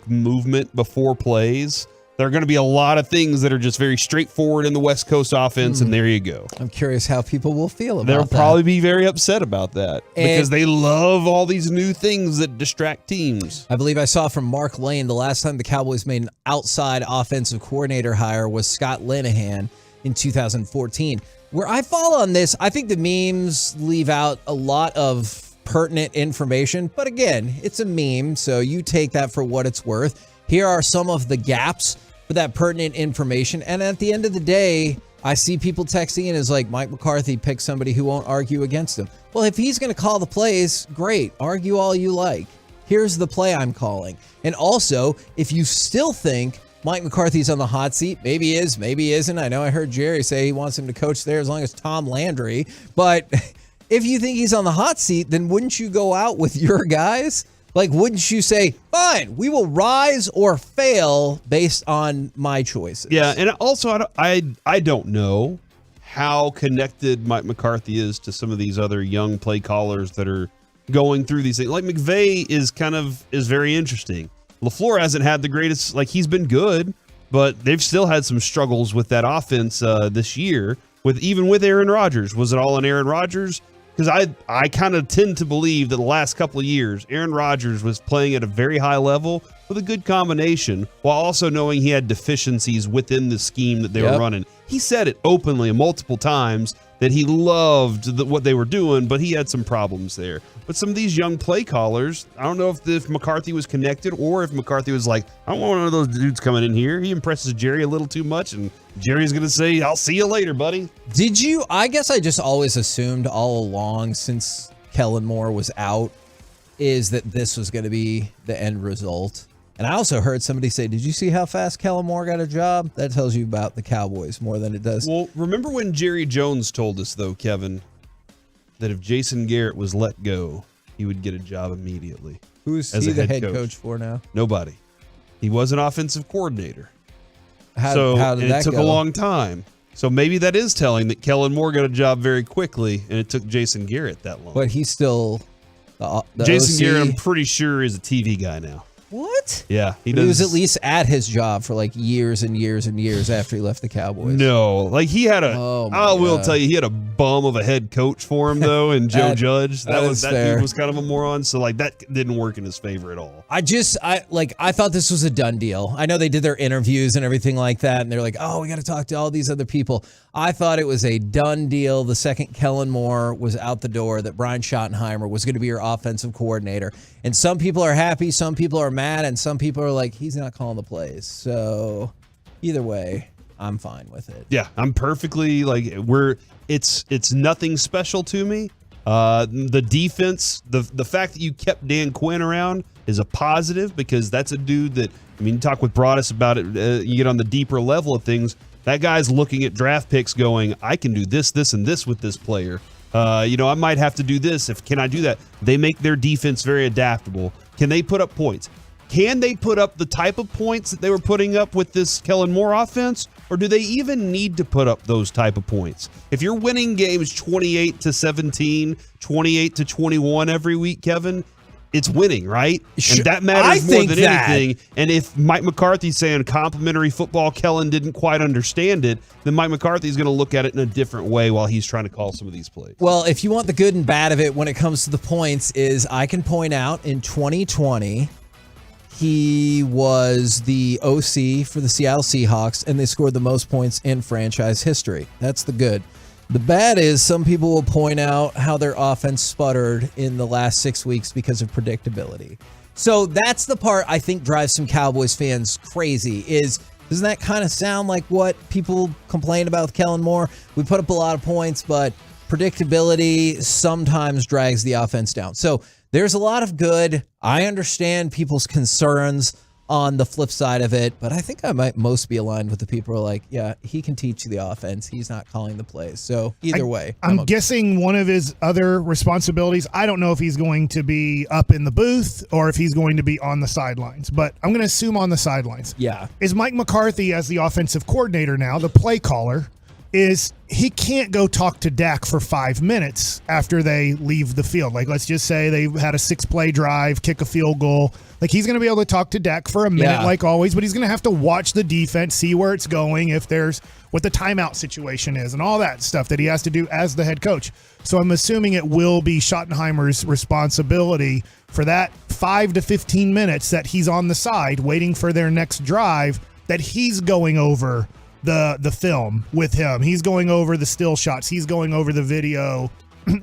R: movement before plays. There are going to be a lot of things that are just very straightforward in the West Coast offense, and there you go.
D: I'm curious how people will feel about
R: They'll
D: that.
R: probably be very upset about that because they love all these new things that distract teams.
D: I believe I saw from Mark Lane the last time the Cowboys made an outside offensive coordinator hire was Scott Linehan in 2014. Where I fall on this, I think the memes leave out a lot of pertinent information, but again, it's a meme, so you take that for what it's worth. Here are some of the gaps for that pertinent information, and at the end of the day, I see people texting in as Mike McCarthy picked somebody who won't argue against him. Well, if he's going to call the plays, great, argue all you like. Here's the play I'm calling. And also, if you still think Mike McCarthy's on the hot seat, maybe he is, maybe he isn't. I know I heard Jerry say he wants him to coach there as long as Tom Landry, but if you think he's on the hot seat, then wouldn't you go out with your guys? Wouldn't you say, fine, we will rise or fail based on my choices?
R: Yeah, and also I don't know how connected Mike McCarthy is to some of these other young play callers that are going through these things. McVay is very interesting. LaFleur hasn't had the greatest, like he's been good, but they've still had some struggles with that offense this year, even with Aaron Rodgers. Was it all on Aaron Rodgers? Because I kind of tend to believe that the last couple of years, Aaron Rodgers was playing at a very high level with a good combination, while also knowing he had deficiencies within the scheme that they were running. He said it openly multiple times that he loved what they were doing, but he had some problems there. But some of these young play callers, I don't know if McCarthy was connected or if McCarthy was like, I don't want one of those dudes coming in here. He impresses Jerry a little too much, and Jerry's going to say, I'll see you later, buddy.
D: I guess I just always assumed all along since Kellen Moore was out is that this was going to be the end result. And I also heard somebody say, did you see how fast Kellen Moore got a job? That tells you about the Cowboys more than it does.
R: Well, remember when Jerry Jones told us, though, Kevin, that if Jason Garrett was let go, he would get a job immediately.
D: Who's he the head coach for now?
R: Nobody. He was an offensive coordinator.
D: How did that
R: it took
D: go?
R: a long time. So maybe that is telling that Kellen Moore got a job very quickly, and it took Jason Garrett that long.
D: But he's still the
R: Jason
D: OC?
R: Garrett, I'm pretty sure, is a TV guy now.
D: What?
R: Yeah,
D: He was at least at his job for like years and years and years after he left the Cowboys.
R: No, like he had I will
D: God.
R: tell you, he had a bum of a head coach for him though, and Joe Judge. That dude was kind of a moron. So like that didn't work in his favor at all.
D: I thought this was a done deal. I know they did their interviews and everything like that, and they're like, oh, we got to talk to all these other people. I thought it was a done deal the second Kellen Moore was out the door, that Brian Schottenheimer was going to be your offensive coordinator. And some people are happy, some people are mad, and some people are like, he's not calling the plays. So either way, I'm fine with it.
R: Yeah, I'm perfectly it's nothing special to me. The defense, the fact that you kept Dan Quinn around is a positive, because that's a dude that, you talk with Broadus about it, you get on the deeper level of things. That guy's looking at draft picks going, I can do this, this, and this with this player. I might have to do this. Can I do that? They make their defense very adaptable. Can they put up points? Can they put up the type of points that they were putting up with this Kellen Moore offense? Or do they even need to put up those type of points? If you're winning games 28-17, 28-21 every week, Kevin, it's winning, right? And that matters more than anything. And if Mike McCarthy's saying complimentary football, Kellen didn't quite understand it, then Mike McCarthy's going to look at it in a different way while he's trying to call some of these plays.
D: Well, if you want the good and bad of it when it comes to the points, is I can point out in 2020, he was the OC for the Seattle Seahawks, and they scored the most points in franchise history. That's the good. The bad is some people will point out how their offense sputtered in the last 6 weeks because of predictability. So that's the part I think drives some Cowboys fans crazy. Doesn't that kind of sound like what people complain about with Kellen Moore? We put up a lot of points, but predictability sometimes drags the offense down. So there's a lot of good. I understand people's concerns on the flip side of it, but I think I might most be aligned with the people who are like, yeah, he can teach you the offense. He's not calling the plays. So either way.
S: I'm guessing one of his other responsibilities, I don't know if he's going to be up in the booth or if he's going to be on the sidelines, but I'm going to assume on the sidelines.
D: Yeah.
S: Is Mike McCarthy, as the offensive coordinator now, the play caller, is he can't go talk to Dak for 5 minutes after they leave the field. Like, let's just say they had a 6-play drive, kick a field goal. Like, he's going to be able to talk to Dak for a minute, like always, but he's going to have to watch the defense, see where it's going, if there's what the timeout situation is, and all that stuff that he has to do as the head coach. So I'm assuming it will be Schottenheimer's responsibility for that 5 to 15 minutes that he's on the side waiting for their next drive, that he's going over the film with him. He's going over the still shots. He's going over the video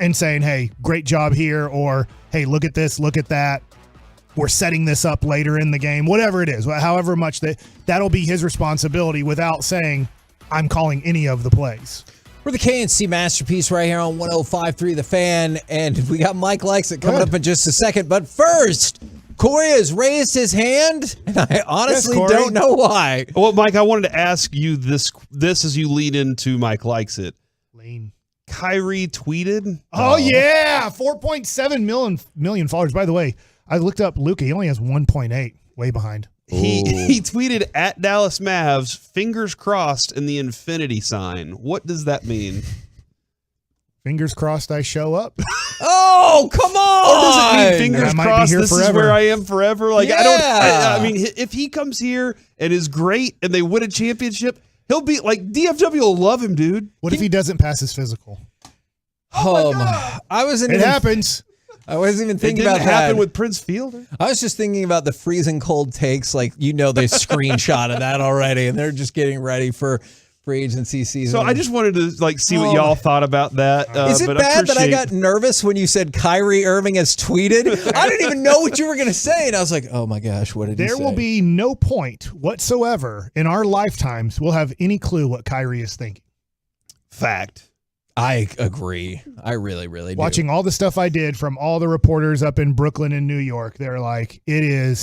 S: and saying, hey, great job here, or hey, look at this, look at that. We're setting this up later in the game, whatever it is, however much that'll be his responsibility without saying, I'm calling any of the plays.
D: We're the KNC Masterpiece right here on 105.3 The Fan, and we got Mike Likes It coming up in just a second. But first, Corey has raised his hand, and I honestly don't know why.
R: Well, Mike, I wanted to ask you this as you lead into Mike Likes It.
S: Lane.
R: Kyrie tweeted.
S: Oh, yeah. 4.7 million followers. By the way, I looked up Luka. He only has 1.8. Way behind.
R: He tweeted at Dallas Mavs, fingers crossed, and the infinity sign. What does that mean?
S: Fingers crossed I show up.
D: Oh, come on!
R: Or does it mean fingers crossed? This
S: forever.
R: is where I am forever. Like
D: Yeah.
R: I mean, if he comes here and is great and they win a championship, he'll be like DFW will love him, dude.
S: What if he doesn't pass his physical?
D: I wasn't.
S: It happens.
D: I wasn't even thinking
R: it didn't
D: about
R: happen
D: that.
R: with Prince Fielder.
D: I was just thinking about the freezing cold takes. Like, they screenshot of that already, and they're just getting ready for free agency season.
R: So I just wanted to see what y'all thought about that.
D: Is it
R: but
D: bad that I got nervous when you said Kyrie Irving has tweeted? I didn't even know what you were going to say, and I was like, oh my gosh, what did he say?
S: There will be no point whatsoever in our lifetimes we'll have any clue what Kyrie is thinking.
R: Fact.
D: I agree. I really, really do.
S: Watching all the stuff I did from all the reporters up in Brooklyn and New York, they're like, you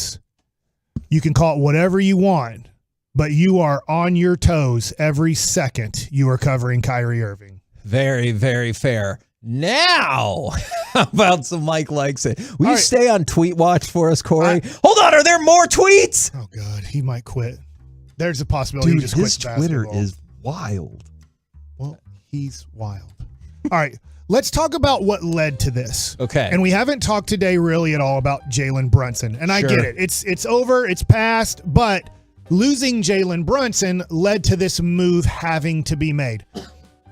S: can call it whatever you want, but you are on your toes every second you are covering Kyrie Irving.
D: Very, very fair. Now, how about some Mike Likes It? Will you stay on tweet watch for us, Corey? Hold on, are there more tweets?
S: Oh, God, he might quit. There's a possibility
R: Dude,
S: he just
R: his
S: quits
R: Twitter
S: basketball.
R: is wild.
S: Well, he's wild. All right, let's talk about what led to this.
D: Okay.
S: And we haven't talked today really at all about Jalen Brunson. And I
D: Sure.
S: get it. It's over, it's past, but losing Jalen Brunson led to this move having to be made.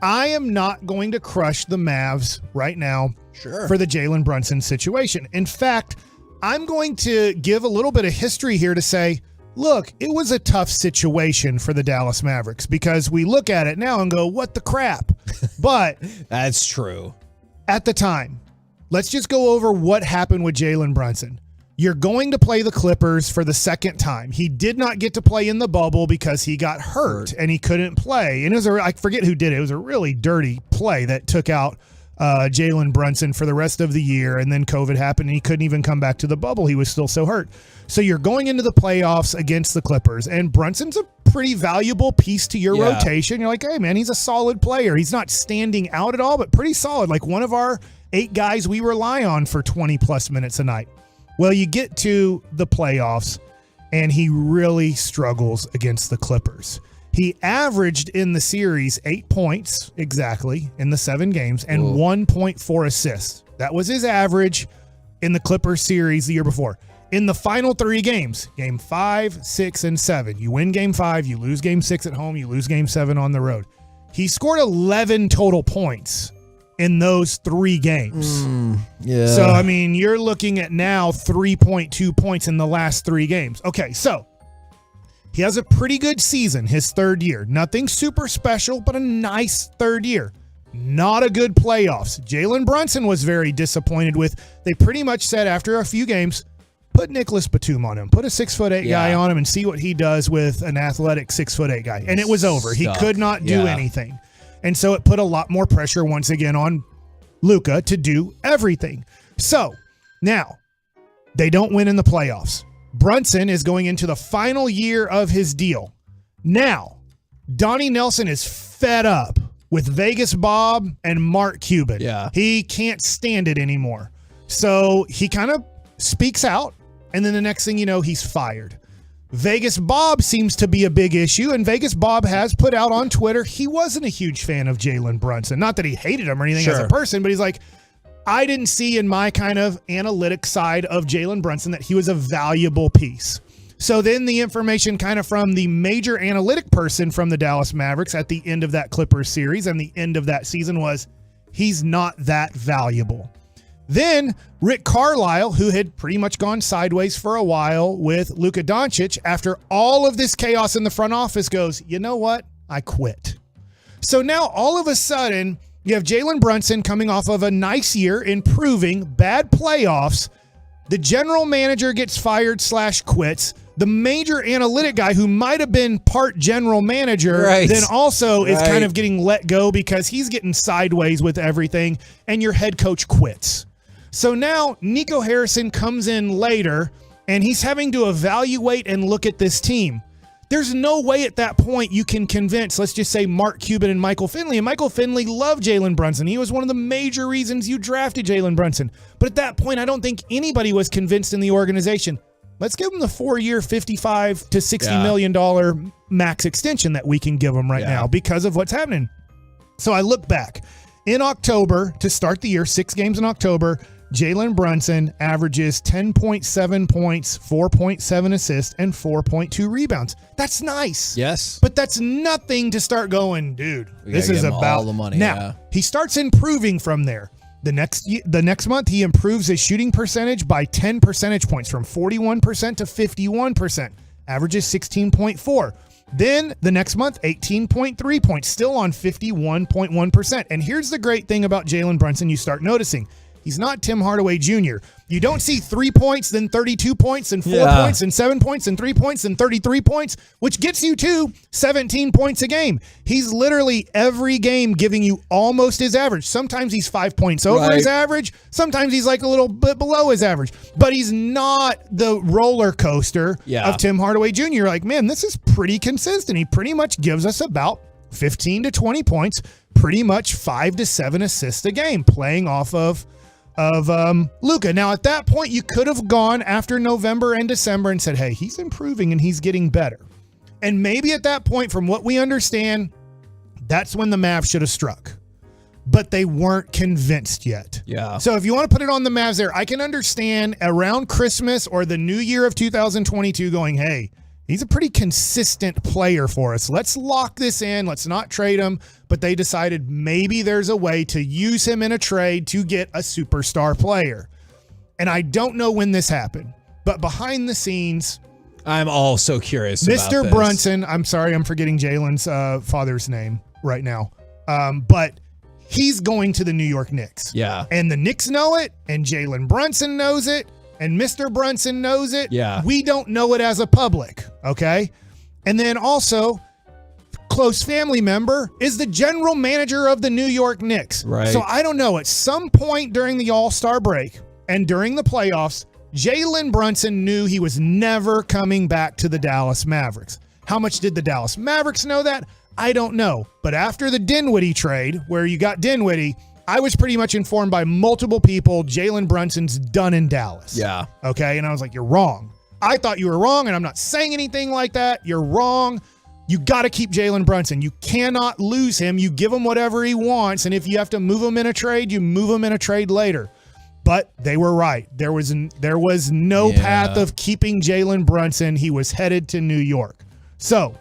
S: I am not going to crush the Mavs right now for the Jalen Brunson situation. In fact, I'm going to give a little bit of history here to say, look, it was a tough situation for the Dallas Mavericks because we look at it now and go, what the crap? But
D: that's true.
S: At the time, let's just go over what happened with Jalen Brunson. You're going to play the Clippers for the second time. He did not get to play in the bubble because he got hurt and he couldn't play. And it was I forget who did it. It was a really dirty play that took out Jalen Brunson for the rest of the year. And then COVID happened and he couldn't even come back to the bubble. He was still so hurt. So you're going into the playoffs against the Clippers, and Brunson's a pretty valuable piece to your rotation. You're like, hey, man, he's a solid player. He's not standing out at all, but pretty solid. Like one of our 8 guys we rely on for 20-plus minutes a night. Well, you get to the playoffs, and he really struggles against the Clippers. He averaged in the series 8 points exactly in the 7 games and 1.4 assists. That was his average in the Clippers series the year before. In the final 3 games, game 5, 6, and 7, you win game 5, you lose game 6 at home, you lose game 7 on the road. He scored 11 total points in those 3 games. So, I mean, you're looking at now 3.2 points in the last 3 games. Okay, so he has a pretty good season, his 3rd year. Nothing super special, but a nice 3rd year. Not a good playoffs. Jalen Brunson was very disappointed with. They pretty much said after a few games, put Nicholas Batum on him. Put a 6'8" guy on him and see what he does with an athletic 6'8" guy. And it was over. He could not do anything. And so it put a lot more pressure once again on Luka to do everything. So now they don't win in the playoffs. Brunson is going into the final year of his deal. Now, Donnie Nelson is fed up with Vegas Bob and Mark Cuban. He can't stand it anymore. So he kind of speaks out, and then the next thing you know, he's fired. Vegas Bob seems to be a big issue, and Vegas Bob has put out on Twitter he wasn't a huge fan of Jalen Brunson. Not that he hated him or anything as a person, but he's like, I didn't see in my kind of analytic side of Jalen Brunson that he was a valuable piece. So then the information kind of from the major analytic person from the Dallas Mavericks at the end of that Clippers series and the end of that season was he's not that valuable. Then Rick Carlisle, who had pretty much gone sideways for a while with Luka Doncic, after all of this chaos in the front office goes, you know what? I quit. So now all of a sudden you have Jalen Brunson coming off of a nice year, improving, bad playoffs. The general manager gets fired / quits. The major analytic guy who might have been part general manager then also is kind of getting let go because he's getting sideways with everything, and your head coach quits. So now Nico Harrison comes in later, and he's having to evaluate and look at this team. There's no way at that point you can convince, let's just say, Mark Cuban and Michael Finley. And Michael Finley loved Jalen Brunson. He was one of the major reasons you drafted Jalen Brunson. But at that point, I don't think anybody was convinced in the organization. Let's give him the 4-year, $55 to $60 million max extension that we can give him right now because of what's happening. So I look back. in October, to start the year, 6 games in October, Jalen Brunson averages 10.7 points, 4.7 assists, and 4.2 rebounds. That's nice.
D: Yes.
S: But that's nothing to start going, dude. This is about
D: all the money.
S: Now, he starts improving from there. The next month, he improves his shooting percentage by 10 percentage points from 41% to 51%, averages 16.4. Then the next month, 18.3 points, still on 51.1%. And here's the great thing about Jalen Brunson you start noticing. He's not Tim Hardaway Jr. You don't see 3 points, then 32 points, and 4 points, and 7 points, and 3 points, and 33 points, which gets you to 17 points a game. He's literally every game giving you almost his average. Sometimes he's 5 points over his average. Sometimes he's like a little bit below his average. But he's not the roller coaster of Tim Hardaway Jr. You're like, man, this is pretty consistent. He pretty much gives us about 15 to 20 points, pretty much 5 to 7 assists a game, playing off of Luka. Now, at that point, you could have gone after November and December and said, hey, he's improving and he's getting better. And maybe at that point, from what we understand, that's when the Mavs should have struck. But they weren't convinced yet.
D: Yeah.
S: So if you want to put it on the Mavs there, I can understand around Christmas or the new year of 2022 going, hey, he's a pretty consistent player for us. Let's lock this in. Let's not trade him. But they decided maybe there's a way to use him in a trade to get a superstar player. And I don't know when this happened, but behind the scenes,
D: I'm also curious about
S: Mr.
D: this.
S: Brunson, I'm sorry, I'm forgetting Jalen's father's name right now. But he's going to the New York Knicks.
D: Yeah.
S: And the Knicks know it, and Jalen Brunson knows it, and Mr. Brunson knows it.
D: Yeah.
S: We don't know it as a public, okay? And then also, close family member is the general manager of the New York Knicks.
D: Right.
S: So I don't know. At some point during the All-Star break and during the playoffs, Jalen Brunson knew he was never coming back to the Dallas Mavericks. How much did the Dallas Mavericks know that? I don't know. But after the Dinwiddie trade, where you got Dinwiddie, I was pretty much informed by multiple people, Jalen Brunson's done in Dallas.
D: Yeah.
S: Okay, and I was like, you're wrong. I thought you were wrong, and I'm not saying anything like that. You're wrong. You got to keep Jalen Brunson. You cannot lose him. You give him whatever he wants, and if you have to move him in a trade, you move him in a trade later. But they were right. There was no path of keeping Jalen Brunson. He was headed to New York. So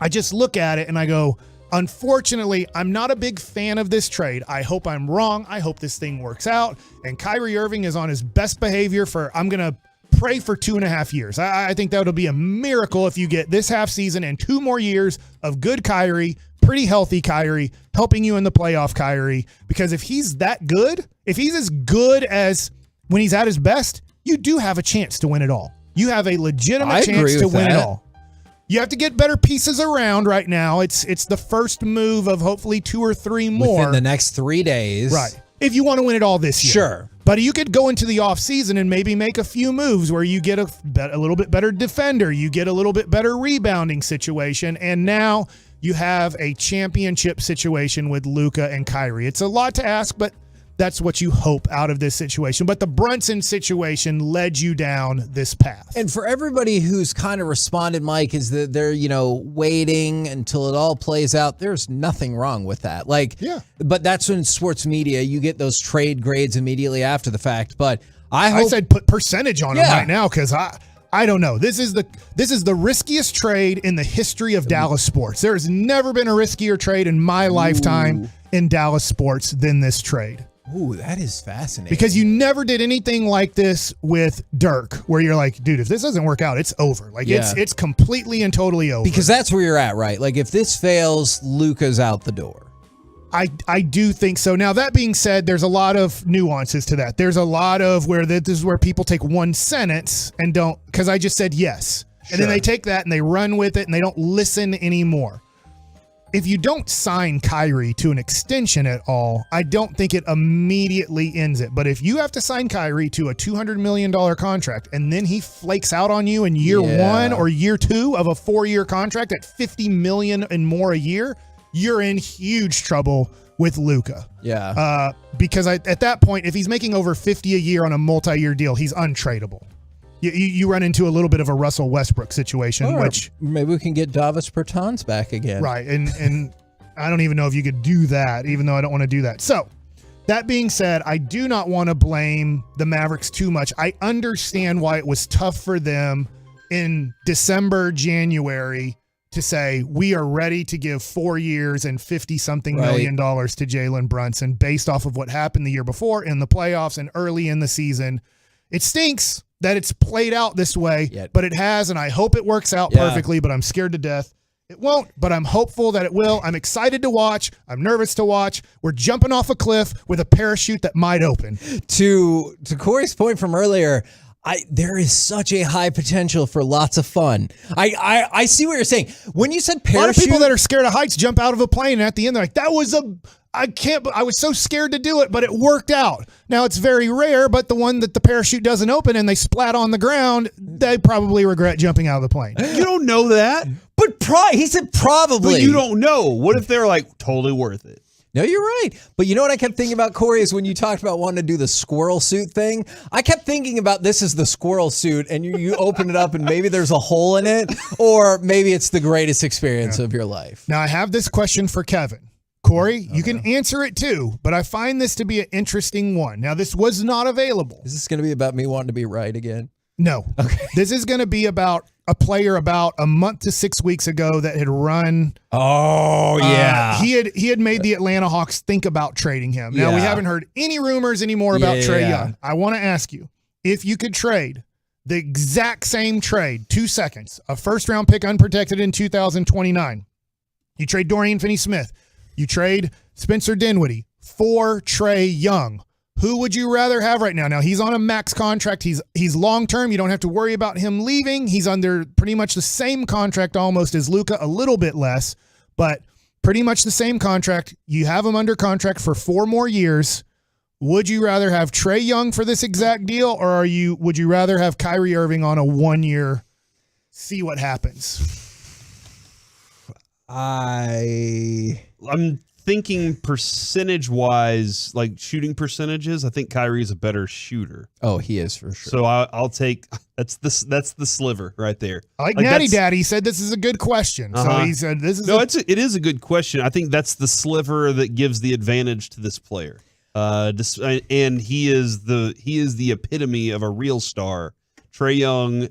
S: I just look at it and I go, unfortunately, I'm not a big fan of this trade. I hope I'm wrong. I hope this thing works out. And Kyrie Irving is on his best behavior I'm going to pray for 2.5 years. I think that would be a miracle if you get this half season and 2 more years of good Kyrie, pretty healthy Kyrie, helping you in the playoff Kyrie. Because if he's that good, if he's as good as when he's at his best, you do have a chance to win it all. You have a legitimate chance to win it all. You have to get better pieces around right now. It's the first move of hopefully 2 or 3 more.
D: Within the next 3 days.
S: Right. If you want to win it all this year.
D: Sure.
S: But you could go into the offseason and maybe make a few moves where you get a little bit better defender. You get a little bit better rebounding situation. And now you have a championship situation with Luka and Kyrie. It's a lot to ask, but that's what you hope out of this situation. But the Brunson situation led you down this path.
D: And for everybody who's kind of responded, Mike, is that they're, waiting until it all plays out. There's nothing wrong with that. But that's when sports media, you get those trade grades immediately after the fact. But I
S: said put percentage on him right now because I don't know. This is the riskiest trade in the history of Dallas sports. There has never been a riskier trade in my lifetime in Dallas sports than this trade.
D: Ooh, that is fascinating.
S: Because you never did anything like this with Dirk, where you're like, dude, if this doesn't work out, it's over. It's completely and totally over.
D: Because that's where you're at, right? Like if this fails, Luka's out the door.
S: I do think so. Now, that being said, there's a lot of nuances to that. There's a lot of where this is where people take one sentence and don't, because I just said yes. And then they take that and they run with it and they don't listen anymore. If you don't sign Kyrie to an extension at all, I don't think it immediately ends it. But if you have to sign Kyrie to a $200 million contract and then he flakes out on you in year 1 or year 2 of a 4-year contract at $50 million and more a year, you're in huge trouble with Luka.
D: Yeah.
S: Because at that point, if he's making over $50 a year on a multi-year deal, he's untradeable. You run into a little bit of a Russell Westbrook situation, which
D: maybe we can get Davis Bertans back again.
S: Right. And I don't even know if you could do that, even though I don't want to do that. So, that being said, I do not want to blame the Mavericks too much. I understand why it was tough for them in December, January to say, we are ready to give 4 years and $50-something million to Jalen Brunson based off of what happened the year before in the playoffs and early in the season. It stinks that it's played out this way, but it has, and I hope it works out perfectly, but I'm scared to death. It won't, but I'm hopeful that it will. I'm excited to watch. I'm nervous to watch. We're jumping off a cliff with a parachute that might open.
D: To Corey's point from earlier, there is such a high potential for lots of fun. I see what you're saying. When you said parachute,
S: a lot of people that are scared of heights jump out of a plane, and at the end they're like, I was so scared to do it, but it worked out. Now it's very rare, but the one that the parachute doesn't open and they splat on the ground, they probably regret jumping out of the plane.
R: You don't know that.
D: But he said probably.
R: But you don't know. What if they're like totally worth it?
D: No, you're right. But you know what I kept thinking about, Corey, is when you talked about wanting to do the squirrel suit thing, I kept thinking about this as the squirrel suit, and you open it up and maybe there's a hole in it, or maybe it's the greatest experience of your life.
S: Now I have this question for Kevin. Corey, you can answer it too, but I find this to be an interesting one. Now, this was not available.
D: Is this going to be about me wanting to be right again?
S: No. Okay. This is going to be about a player about a month to 6 weeks ago that had run.
D: Oh, yeah.
S: He had made the Atlanta Hawks think about trading him. Now, we haven't heard any rumors anymore about Trey Young. I want to ask you, if you could trade the exact same trade, 2 seconds, a first-round pick unprotected in 2029, you trade Dorian Finney-Smith, you trade Spencer Dinwiddie for Trey Young. Who would you rather have right now? Now, he's on a max contract. He's long-term. You don't have to worry about him leaving. He's under pretty much the same contract almost as Luka, a little bit less, but pretty much the same contract. You have him under contract for 4 more years. Would you rather have Trey Young for this exact deal, or would you rather have Kyrie Irving on a 1-year, see what happens?
R: I'm thinking percentage-wise, like shooting percentages. I think Kyrie is a better shooter.
D: Oh, he is for sure.
R: So I'll take that's the sliver right there.
S: I like Natty Daddy said this is a good question. So he said this is
R: it is a good question. I think that's the sliver that gives the advantage to this player. And he is the epitome of a real star. Trey Young,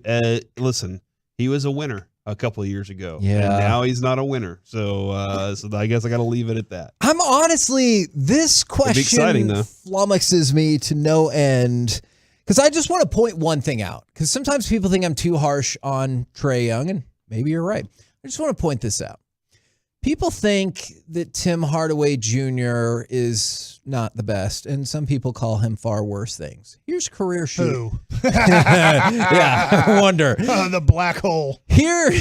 R: listen, he was a winner a couple of years ago.
D: Yeah.
R: And now he's not a winner. So I guess I got to leave it at that.
D: I'm honestly, this question flummoxes me to no end, because I just want to point one thing out, because sometimes people think I'm too harsh on Trey Young, and maybe you're right. I just want to point this out. People think that Tim Hardaway Jr. is not the best, and some people call him far worse things. Here's career shooting.
S: Who?
D: Yeah, I wonder.
S: The black hole.
D: Here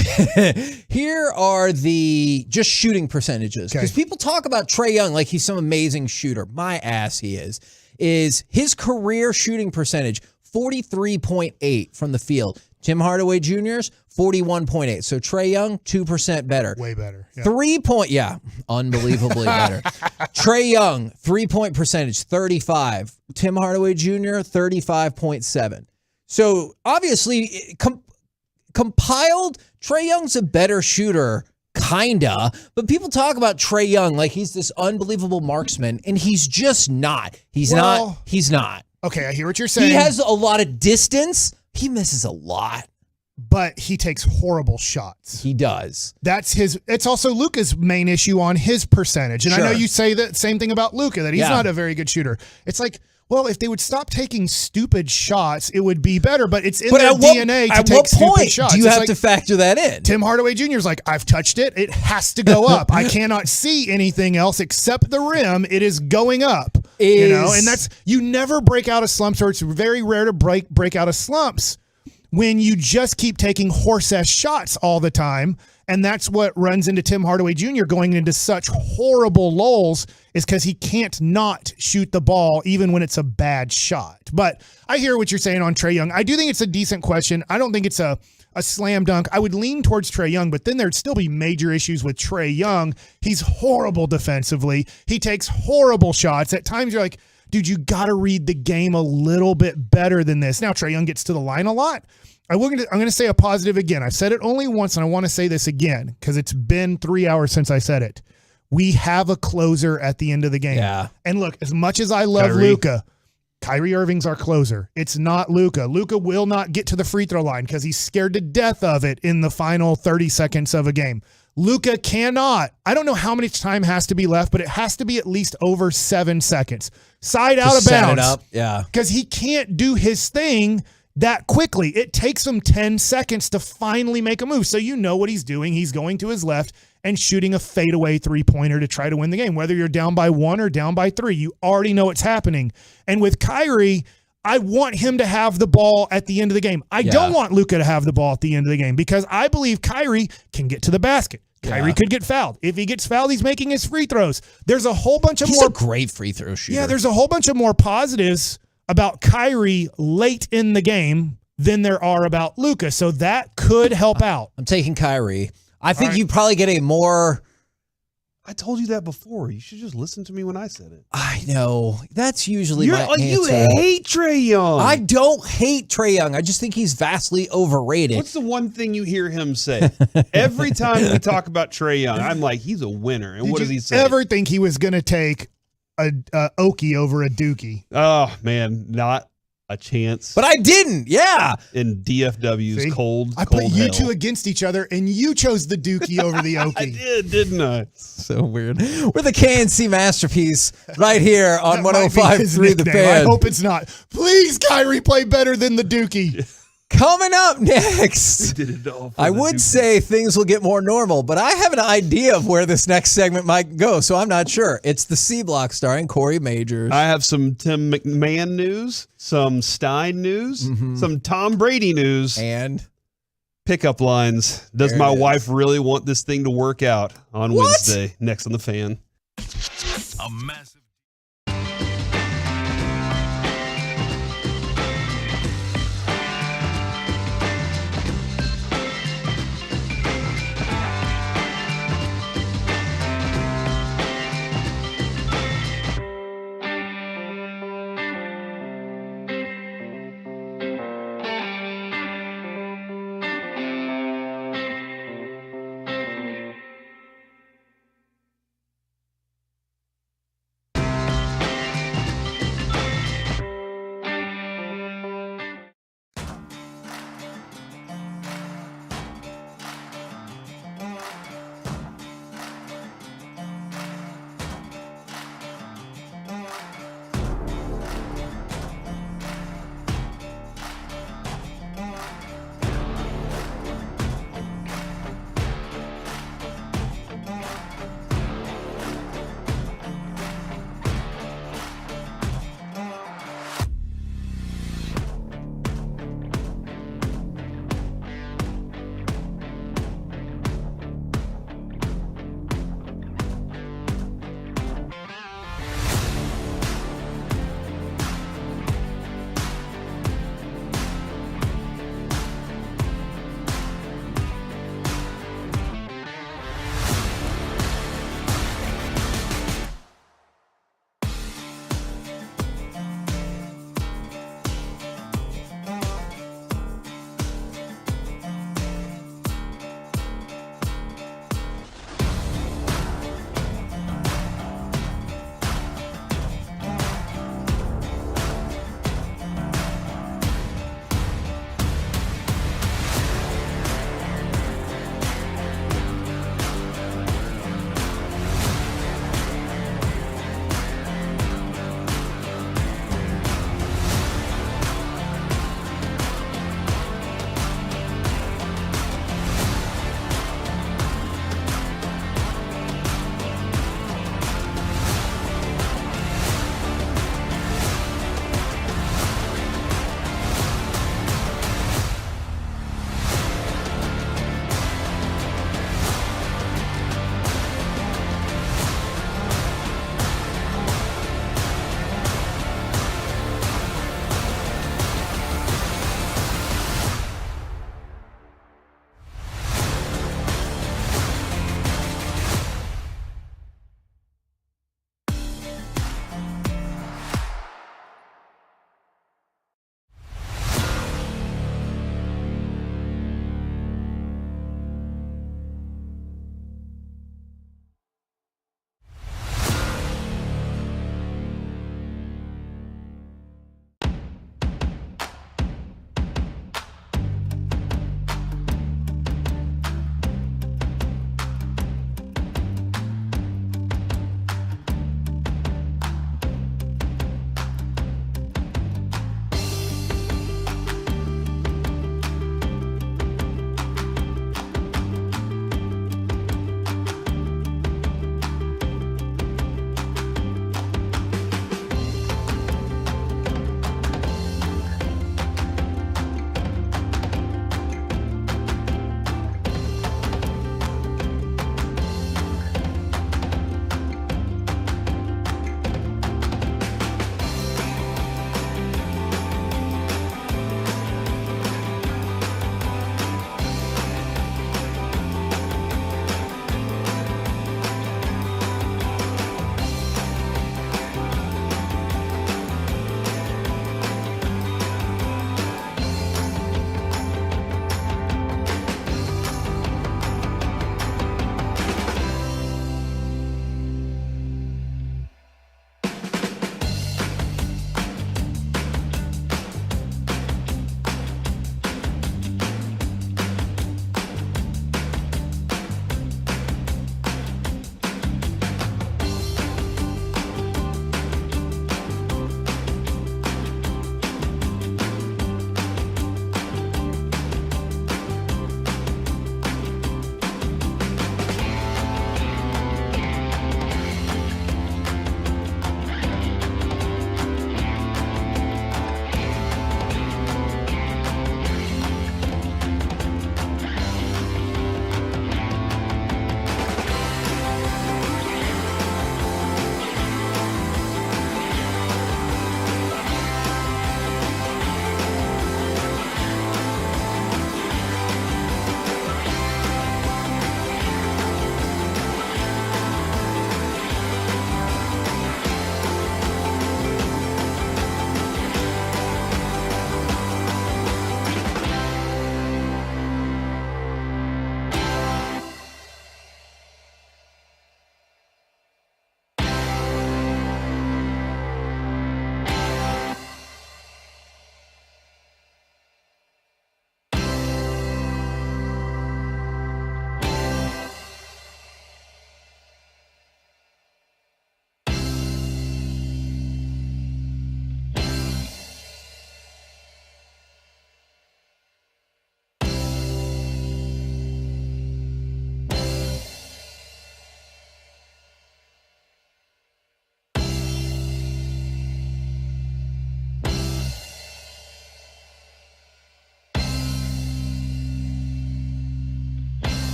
D: are the just shooting percentages. Because people talk about Trey Young like he's some amazing shooter. My ass he is his career shooting percentage, 43.8 from the field. Tim Hardaway Jr.'s 41.8. So Trey Young, 2% better.
S: Way better. Yeah.
D: 3-point, unbelievably better. Trey Young, 3-point percentage, 35. Tim Hardaway Jr., 35.7. So obviously, compiled, Trey Young's a better shooter, kinda. But people talk about Trey Young like he's this unbelievable marksman, and he's just not. He's not.
S: Okay, I hear what you're saying.
D: He has a lot of distance. He misses a lot.
S: But he takes horrible shots.
D: He does.
S: It's also Luka's main issue on his percentage. And I know you say the same thing about Luka, that he's not a very good shooter. It's like, well, if they would stop taking stupid shots, it would be better. But it's in their DNA to take stupid shots.
D: Do you have to factor that in?
S: Tim Hardaway Jr. is like, I've touched it. It has to go up. I cannot see anything else except the rim. It is going up. And that's, you never break out of slumps, or it's very rare to break out of slumps when you just keep taking horse-ass shots all the time. And that's what runs into Tim Hardaway Jr. going into such horrible lulls, is because he can't not shoot the ball even when it's a bad shot. But I hear what you're saying on Trey Young. I do think it's a decent question. I don't think it's a slam dunk. I would lean towards Trey Young, but then there'd still be major issues with Trey Young. He's horrible defensively. He takes horrible shots. At times you're like, dude, you got to read the game a little bit better than this. Now, Trey Young gets to the line a lot. I'm going to say a positive again. I've said it only once, and I want to say this again because it's been 3 hours since I said it. We have a closer at the end of the game.
D: Yeah.
S: And look, as much as I love Luka, Kyrie Irving's our closer. It's not Luka. Luka will not get to the free throw line because he's scared to death of it in the final 30 seconds of a game. Luka cannot. I don't know how much time has to be left, but it has to be at least over 7 seconds. Side out of bounds.
D: Set it up. Yeah.
S: Because he can't do his thing that quickly. It takes him 10 seconds to finally make a move. So you know what he's doing. He's going to his left and shooting a fadeaway three-pointer to try to win the game. Whether you're down by 1 or down by 3, you already know it's happening. And with Kyrie, I want him to have the ball at the end of the game. I don't want Luka to have the ball at the end of the game because I believe Kyrie can get to the basket. Kyrie could get fouled. If he gets fouled, he's making his free throws. There's a whole bunch of
D: He's
S: more.
D: a great free throw shooter.
S: Yeah, there's a whole bunch of more positives about Kyrie late in the game than there are about Luka. So that could help out.
D: I'm taking Kyrie. I think you probably get a more.
R: I told you that before. You should just listen to me when I said it.
D: I know. That's usually my answer.
R: You hate Trey Young.
D: I don't hate Trey Young. I just think he's vastly overrated.
R: What's the one thing you hear him say? Every time we talk about Trey Young, I'm like, he's a winner. And what does he say?
S: Ever think he was going to take a Okie over a Dookie?
R: Oh, man, not a chance.
D: But I didn't. Yeah.
R: In DFW's
S: See?
R: cold
S: I put you
R: hell.
S: two against each other, and you chose the Dookie over the Okie.
R: I did, didn't I?
D: So weird. We're the KNC masterpiece right here on
S: That might be his
D: 105.3 The
S: nickname.
D: Fan.
S: I hope it's not. Please, Kyrie, play better than the Dookie.
D: Coming up next,
R: We did it all for
D: I
R: the
D: would
R: Duke.
D: say things will get more normal, but I have an idea of where this next segment might go, so I'm not sure. It's the C Block starring Corey Majors.
R: I have some Tim McMahon news, some Stein news, some Tom Brady news,
D: and
R: pickup lines. Does
D: There
R: my
D: it is.
R: wife really want this thing to work out on Wednesday? Next on The Fan.
A: A massive.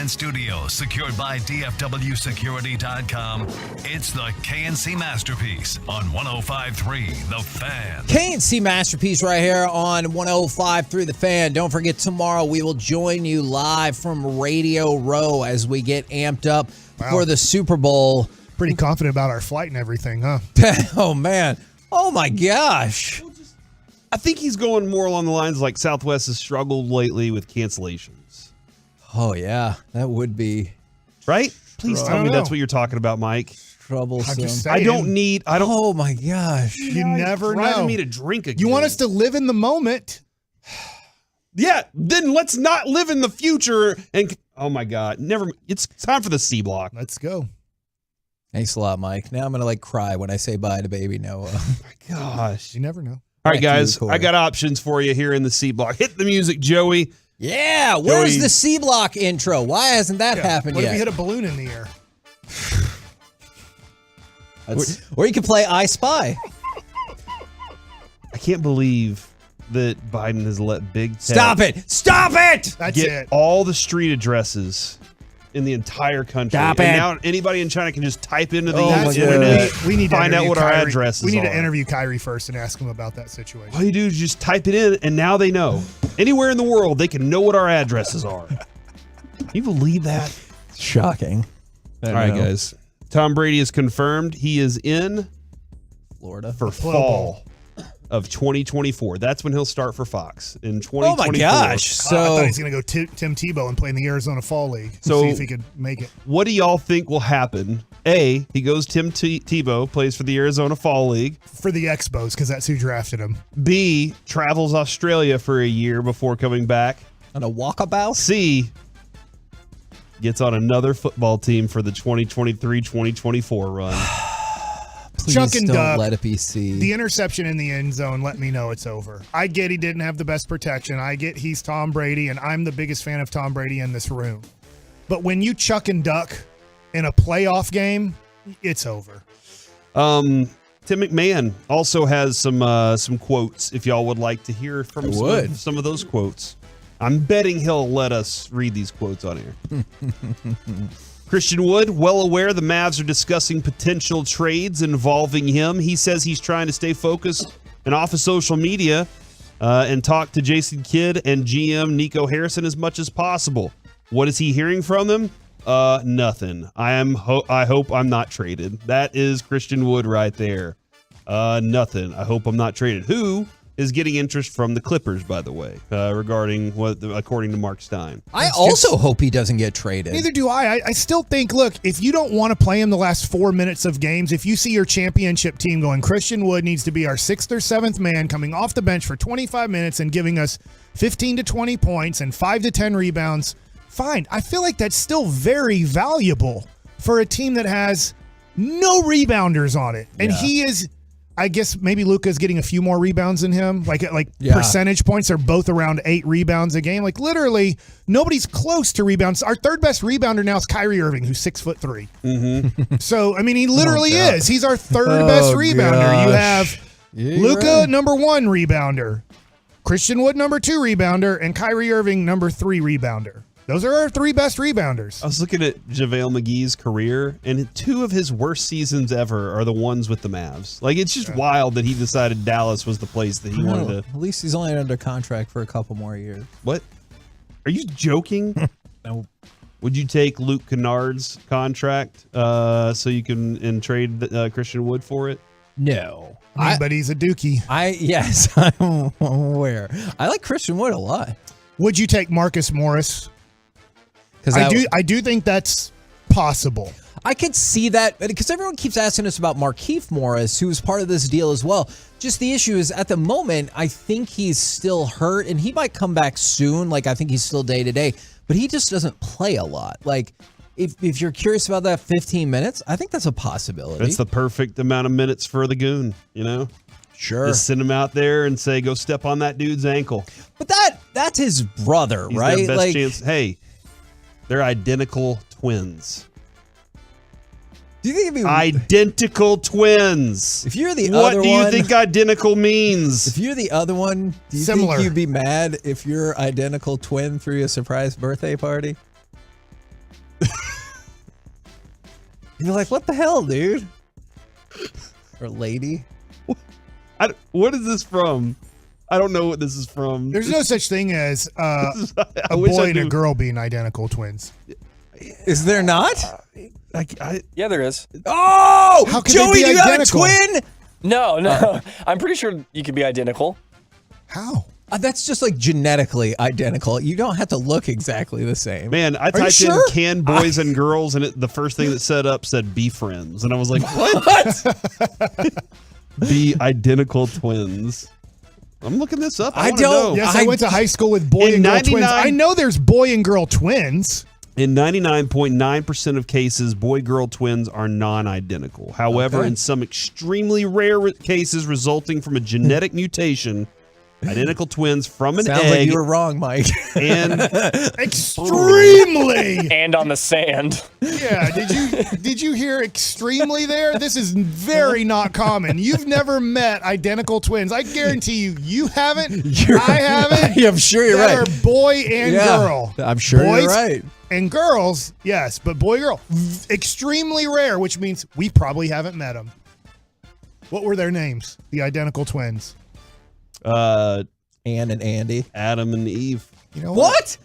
A: and studio secured by DFWsecurity.com. It's the KNC Masterpiece on 105.3 The Fan.
D: KNC Masterpiece right here on 105.3 The Fan. Don't forget, tomorrow we will join you live from Radio Row as we get amped up for the Super Bowl.
S: Pretty confident about our flight and everything, huh?
D: Oh, man. Oh, my gosh.
R: I think he's going more along the lines like Southwest has struggled lately with cancellations.
D: Oh, yeah. That would be.
R: Right? Please tell me that's what you're talking about, Mike.
D: Troublesome.
R: I don't.
D: Oh, my gosh.
S: You never know.
R: Driving me to drink again.
S: You want us to live in the moment?
R: Yeah, then let's not live in the future. And oh my God, it's time for the C block.
S: Let's go.
D: Thanks a lot, Mike. Now I'm gonna cry when I say bye to baby Noah.
R: Oh my gosh,
S: you never know.
R: All right, guys, I got options for you here in the C block. Hit the music, Joey.
D: Yeah, where's the C block intro? Why hasn't that happened
S: What
D: yet?
S: if you hit a balloon in the air?
D: Or you can play I Spy.
R: I can't believe that Biden has let Big Tech
D: Stop it! Stop it!
S: That's
R: get all the street addresses in the entire country.
D: Stop
R: and
D: it.
R: now anybody in China can just type into the
S: internet. We need to
R: find out
S: interview
R: what our
S: Kyrie.
R: addresses
S: We need to
R: are.
S: interview Kyrie first and ask him about that situation.
R: All you do is just type it in, and now they know. Anywhere in the world, they can know what our addresses are. Can you believe that?
D: Shocking.
R: All right, guys. Tom Brady is confirmed. He is in
D: Florida
R: for fall of 2024. That's when he'll start for Fox in 2024.
D: Oh, my gosh.
S: I thought he's going to go Tim Tebow and play in the Arizona Fall League.
R: So
S: See if he could make it.
R: What do y'all think will happen? A, he goes Tim Tebow, plays for the Arizona Fall League.
S: For the Expos, because that's who drafted him.
R: B, travels Australia for a year before coming back.
D: On a walkabout?
R: C, gets on another football team for the 2023-2024 run.
D: Please
S: Chuck and
D: don't
S: Duck.
D: let it be C.
S: The interception in the end zone let me know it's over. I get he didn't have the best protection. I get he's Tom Brady, and I'm the biggest fan of Tom Brady in this room. But when you chuck and duck in a playoff game, it's over.
R: Tim McMahon also has some quotes if y'all would like to hear from some of those quotes. I'm betting he'll let us read these quotes on here. Christian Wood, well aware the Mavs are discussing potential trades involving him. He says he's trying to stay focused and off of social media and talk to Jason Kidd and GM Nico Harrison as much as possible. What is he hearing from them? Nothing. I hope I'm not traded. That is Christian Wood right there. Nothing. I hope I'm not traded. Who is getting interest from the Clippers, by the way, regarding according to Mark Stein.
D: I also hope he doesn't get traded.
S: Neither do I. I still think, look, if you don't want to play him the last 4 minutes of games, if you see your championship team going, Christian Wood needs to be our 6th or 7th man coming off the bench for 25 minutes and giving us 15 to 20 points and 5 to 10 rebounds, fine. I feel like that's still very valuable for a team that has no rebounders on it. And he is... I guess maybe Luka's getting a few more rebounds than him. Percentage points are both around 8 rebounds a game. Like literally, nobody's close to rebounds. Our third best rebounder now is Kyrie Irving, who's 6'3".
R: Mm-hmm.
S: So I mean, he literally is. He's our third best rebounder.
D: Gosh.
S: You have Luka, number 1 rebounder, Christian Wood, number 2 rebounder, and Kyrie Irving, number 3 rebounder. Those are our 3 best rebounders.
R: I was looking at JaVale McGee's career, and 2 of his worst seasons ever are the ones with the Mavs. Like, it's just wild that he decided Dallas was the place that he wanted to.
D: At least he's only under contract for a couple more years.
R: What? Are you joking?
D: No.
R: Would you take Luke Kennard's contract so you can trade Christian Wood for it?
D: No.
S: But he's a dookie.
D: Yes, I'm aware. I like Christian Wood a lot.
S: Would you take Marcus Morris? I do think that's possible.
D: I could see that because everyone keeps asking us about Markieff Morris, who was part of this deal as well. Just the issue is at the moment, I think he's still hurt and he might come back soon. Like I think he's still day to day, but he just doesn't play a lot. Like if you're curious about that 15 minutes, I think that's a possibility.
R: That's the perfect amount of minutes for the goon, you know?
D: Sure.
R: Just send him out there and say, go step on that dude's ankle.
D: But that's his brother,
R: He's
D: right?
R: Their best chance. Hey, they're identical twins.
D: Do you think it'd be
R: identical twins?
D: If you're the
R: what
D: other
R: do you
D: one,
R: think identical means?
D: If you're the other one, do you
S: Similar.
D: think you'd be mad if your identical twin threw you a surprise birthday party? You're like, what the hell, dude? Or lady?
R: What is this from? I don't know what this is from.
S: There's no such thing as a boy and a girl being identical twins.
D: Is there not?
F: Yeah, there is.
D: Oh,
S: How could
D: Joey,
S: they be
D: you have a
S: identical?
D: twin?
F: No. I'm pretty sure you could be identical.
S: How?
D: That's just like genetically identical. You don't have to look exactly the same.
R: Man, I typed in "can boys and girls" and the first thing that said "be friends," and I was like, "What?" Be identical twins. I'm looking this up. I don't know.
S: Yes, I went to high school with boy and girl twins. I know there's boy and girl twins.
R: In 99.9% of cases, boy-girl twins are non-identical. However, in some extremely rare cases resulting from a genetic mutation, identical twins from an
D: Sounds
R: egg.
D: like you were wrong, Mike.
R: And
S: extremely.
F: And on the sand.
S: Yeah, did you hear extremely there? This is very not common. You've never met identical twins. I guarantee you haven't. I haven't.
D: I'm sure you're
S: that
D: right.
S: are boy and girl.
D: I'm sure
S: Boys
D: you're right.
S: And girls, yes, but boy-girl, extremely rare, which means we probably haven't met them. What were their names? The identical twins.
D: Ann and Andy.
R: Adam and Eve.
S: You know
D: what?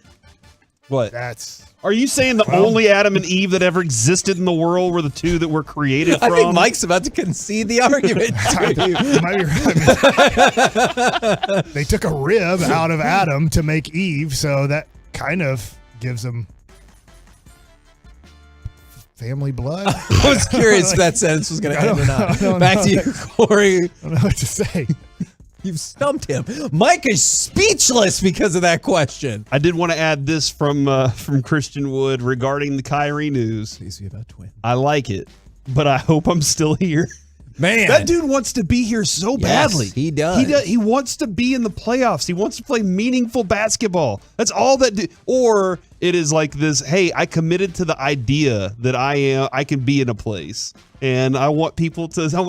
R: What?
S: That's.
R: Are you saying the only Adam and Eve that ever existed in the world were the two that were created from?
D: I think Mike's about to concede the argument.
S: They took a rib out of Adam to make Eve, so that kind of gives them family blood.
D: I was curious if that sentence was going to end or not. Back to you, Corey.
S: I don't know what to say.
D: You've stumped him. Mike is speechless because of that question.
R: I did want to add this from Christian Wood regarding the Kyrie news.
D: Please be about twins.
R: I like it, but I hope I'm still here.
D: Man,
R: that dude wants to be here so badly.
D: He does.
R: He wants to be in the playoffs. He wants to play meaningful basketball. That's all that. Or it is like this. Hey, I committed to the idea that I can be in a place, and I want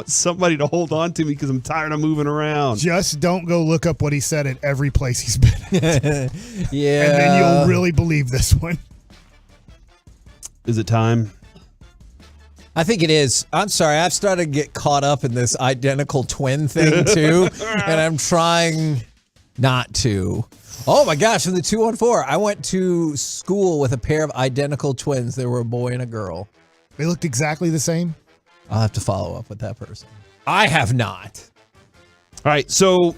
R: somebody to hold on to me because I'm tired of moving around.
S: Just don't go look up what he said at every place he's been at.
D: Yeah,
S: and then you'll really believe this one.
R: Is it time?
D: I think it is. I'm sorry. I've started to get caught up in this identical twin thing too, and I'm trying not to. Oh my gosh, in the 214, I went to school with a pair of identical twins. They were a boy and a girl.
S: They looked exactly the same?
D: I'll have to follow up with that person. I have not.
R: All right, so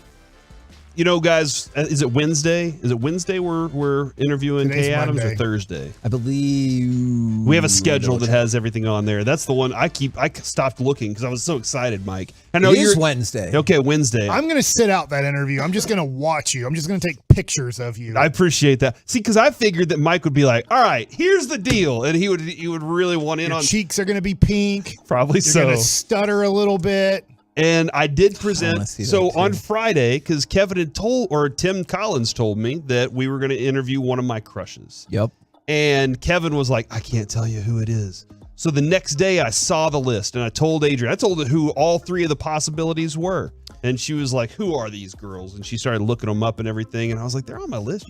R: guys, is it Wednesday? Is it Wednesday we're interviewing
S: Today's
R: Kay Adams
S: Monday.
R: or Thursday?
D: I believe
R: we have a schedule that has everything on there. That's the one I stopped looking because I was so excited, Mike. I know
D: it is Wednesday.
R: Okay, Wednesday.
S: I'm going to sit out that interview. I'm just going to watch you. I'm just going to take pictures of you.
R: I appreciate that. See, because I figured that Mike would be like, "All right, here's the deal," and he would really want in
S: Your
R: on.
S: cheeks are going to be pink.
R: Probably
S: You're
R: so.
S: going to stutter a little bit.
R: And I did present. So
D: too.
R: on Friday, because Kevin had Tim Collins told me that we were going to interview one of my crushes.
D: Yep.
R: And Kevin was like, "I can't tell you who it is." So the next day I saw the list and I told Adrian, I told her who all three of the possibilities were. And she was like, "Who are these girls?" And she started looking them up and everything. And I was like, "They're on my list,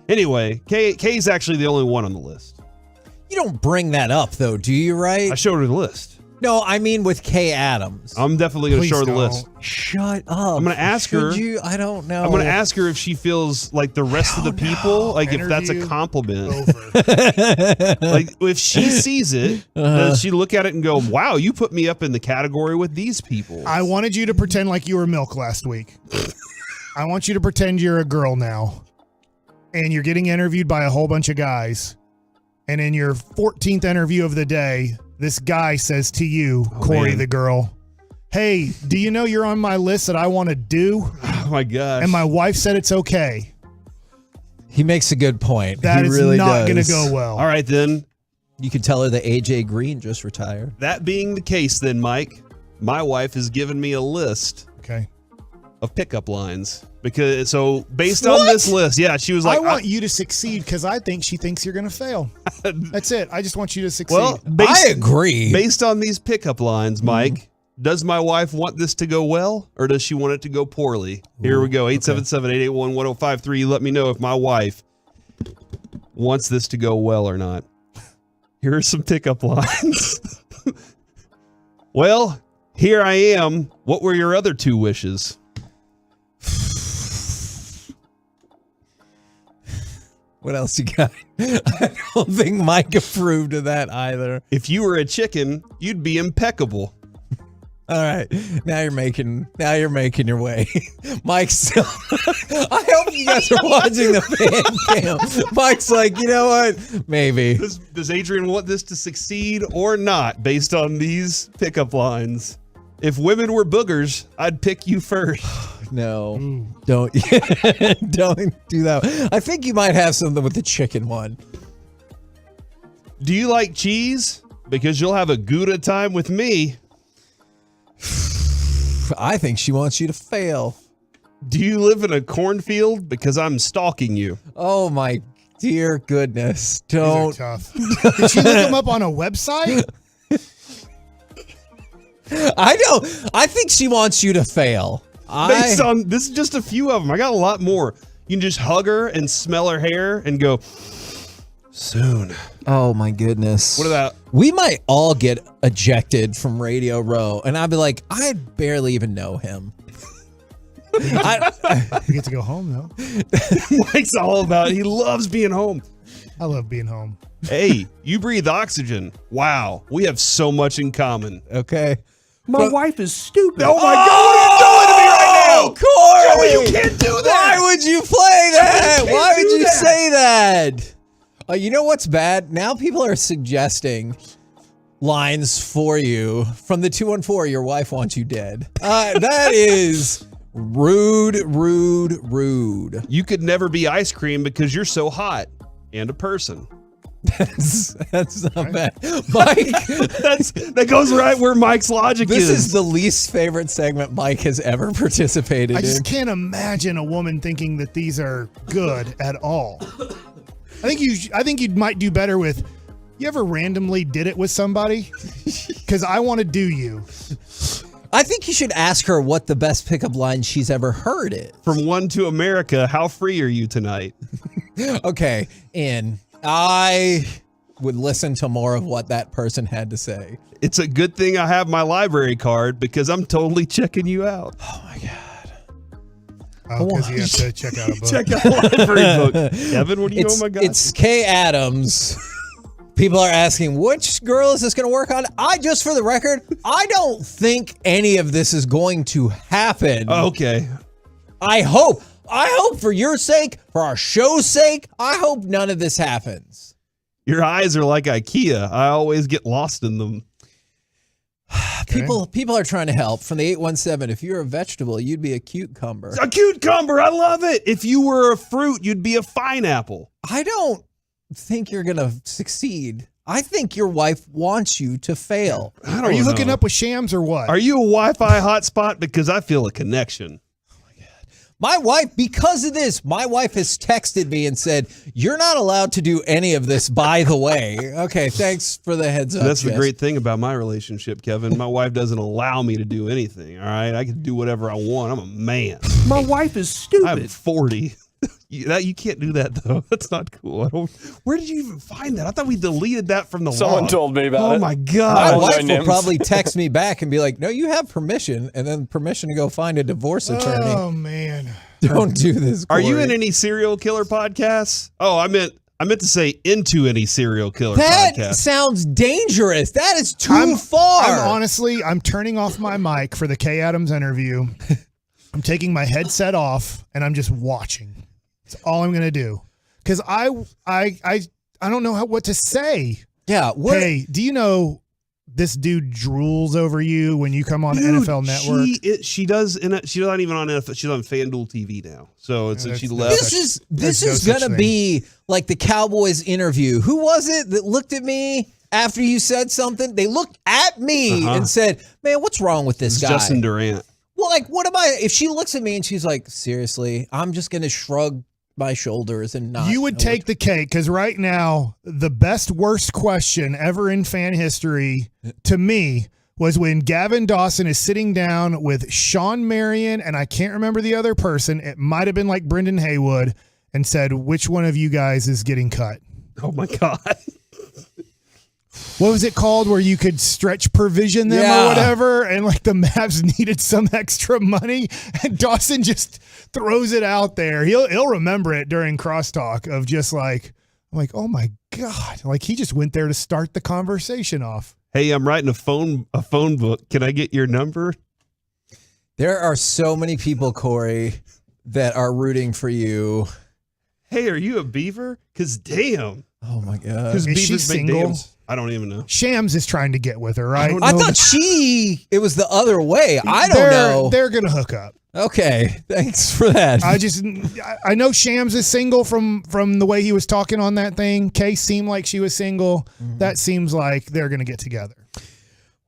R: Anyway, Kay's actually the only one on the list.
D: You don't bring that up though, do you, right?
R: I showed her the list.
D: No, I mean with Kay Adams.
R: I'm definitely going to show her the list.
D: Shut up.
R: I'm going to ask her.
D: You? I don't know.
R: I'm going to ask her if she feels like the rest of the people, like if that's a compliment. Like if she sees it, does she look at it and go, "Wow, you put me up in the category with these people"?
S: I wanted you to pretend like you were milk last week. I want you to pretend you're a girl now. And you're getting interviewed by a whole bunch of guys. And in your 14th interview of the day, this guy says to you, Corey, the girl, "Hey, do you know you're on my list that I want to do?"
R: Oh my gosh.
S: And my wife said it's okay.
D: He makes a good point.
S: That
D: he
S: is
D: really
S: not going to
D: does.
S: go well.
R: All right, then.
D: You can tell her that AJ Green just retired.
R: That being the case, then, Mike, my wife has given me a list of pickup lines. Based on this list, she was like,
S: I want you to succeed because I think she thinks you're going to fail. That's it. I just want you to succeed.
R: Well,
D: I agree.
R: Based on these pickup lines, Mike, does my wife want this to go well or does she want it to go poorly? Here we go. 877-881-1053. You let me know if my wife wants this to go well or not. Here are some pickup lines. Well, here I am. What were your other 2 wishes?
D: What else you got? I don't think Mike approved of that either.
R: If you were a chicken, you'd be impeccable.
D: All right, now you're making your way. Mike's. I hope you guys are watching the fan cam. Mike's like, you know what? Maybe.
R: Does Adrian want this to succeed or not based on these pickup lines? If women were boogers, I'd pick you first.
D: No, don't do that. I think you might have something with the chicken one.
R: Do you like cheese? Because you'll have a Gouda time with me.
D: I think she wants you to fail.
R: Do you live in a cornfield? Because I'm stalking you.
D: Oh my dear goodness! Don't.
S: These are tough. Did she look them up on a website?
D: I think she wants you to fail.
R: Based on this is just a few of them. I got a lot more. You can just hug her and smell her hair and go soon.
D: Oh my goodness.
R: What about?
D: We might all get ejected from Radio Row, and I'd be like, I barely even know him.
S: You get to go home though.
R: Mike's all about it. He loves being home.
S: I love being home.
R: Hey, you breathe oxygen. Wow, we have so much in common.
D: Okay.
J: My wife is stupid.
R: Oh my God, what are you doing to me right now?
D: Corey!
R: Joey, you can't do that.
D: Why would you play that?
R: Joey,
D: Why would
R: do
D: you
R: that.
D: say that? You know what's bad? Now people are suggesting lines for you from the 214. Your wife wants you dead. That is rude.
R: You could never be ice cream because you're so hot and a person.
D: That's not bad, Mike.
R: That goes right where Mike's logic
D: This
R: is.
D: is the least favorite segment Mike has ever participated
S: I just
D: in.
S: can't imagine a woman thinking that these are good at all. I think you might do better with. You ever randomly did it with somebody? Because I want to do you.
D: I think you should ask her what the best pickup line she's ever heard is.
R: From One to America, how free are you tonight?
D: Okay, and I would listen to more of what that person had to say.
R: It's a good thing I have my library card because I'm totally checking you out.
D: Oh my God.
S: Oh, because you have to check out a book.
R: Check out the library book. Kevin, what do you know? Oh my God.
D: It's Kay Adams. People are asking, which girl is this going to work on? Just for the record, I don't think any of this is going to happen.
R: Okay.
D: I hope for your sake, for our show's sake, I hope none of this happens.
R: Your eyes are like IKEA. I always get lost in them.
S: Okay.
D: People are trying to help. From the 817, if you're a vegetable, you'd be a cucumber.
R: A cucumber, I love it. If you were a fruit, you'd be a pineapple.
D: I don't think you're going to succeed. I think your wife wants you to fail.
S: Are you hooking up with Shams or what?
R: Are you a Wi-Fi hotspot? Because I feel a connection.
D: My wife, because of this, my wife has texted me and said, you're not allowed to do any of this, by the way. Okay, thanks for the heads up.
R: That's the
D: Jess.
R: great thing about my relationship, Kevin. My wife doesn't allow me to do anything, all right? I can do whatever I want. I'm a man.
J: My wife is stupid.
R: I'm 40. You can't do that, though. That's not cool. Where did you even find that? I thought we deleted that from the
F: Someone
R: log.
F: told me about it.
R: Oh, my God.
D: My
F: Oh,
D: wife
F: no,
D: will
F: Nims.
D: probably text me back and be like, no, you have permission, and then permission to go find a divorce attorney.
S: Oh man.
D: Don't do this,
R: Are you
D: Corey.
R: in any serial killer podcasts? Oh, I meant to say into any serial killer
D: That
R: podcast.
D: sounds dangerous. That is too far.
S: I'm turning off my mic for the Kay Adams interview. I'm taking my headset off and I'm just watching. That's all I'm gonna do. Because I don't know what to say.
D: Yeah.
S: Hey, do you know this dude drools over you when you come on NFL Network?
R: She does. She's not even on NFL. She's on FanDuel TV now. So she left.
D: This is gonna be like the Cowboys interview. Who was it that looked at me after you said something? They looked at me and said, "Man, what's wrong with this guy?"
R: Justin Durant.
D: Well, like, what am I? If she looks at me and she's like, "Seriously," I'm just gonna shrug my shoulders and not.
S: You would take the cake because right now the worst question ever in fan history to me was when Gavin Dawson is sitting down with Sean Marion and I can't remember the other person. It might have been like Brendan Haywood and said, which one of you guys is getting cut?
R: Oh my God.
S: what was it called where you could stretch provision them or whatever, and like the Mavs needed some extra money, and Dawson just throws it out there. He'll remember it during crosstalk of just like, I'm like, oh my God, like he just went there to start the conversation off.
R: Hey, I'm writing a phone book. Can I get your number?
D: There are so many people, Corey, that are rooting for you.
R: Hey, are you a Beaver? Because damn.
D: Oh my God.
R: Because
S: Is she
R: Beavers make
S: single?
R: dams. I don't even know.
S: Shams is trying to get with her, right?
D: I thought it was the other way. I don't know.
S: They're going to hook up.
D: Okay. Thanks for that.
S: I know Shams is single from the way he was talking on that thing. Kay seemed like she was single. That seems like they're going to get together.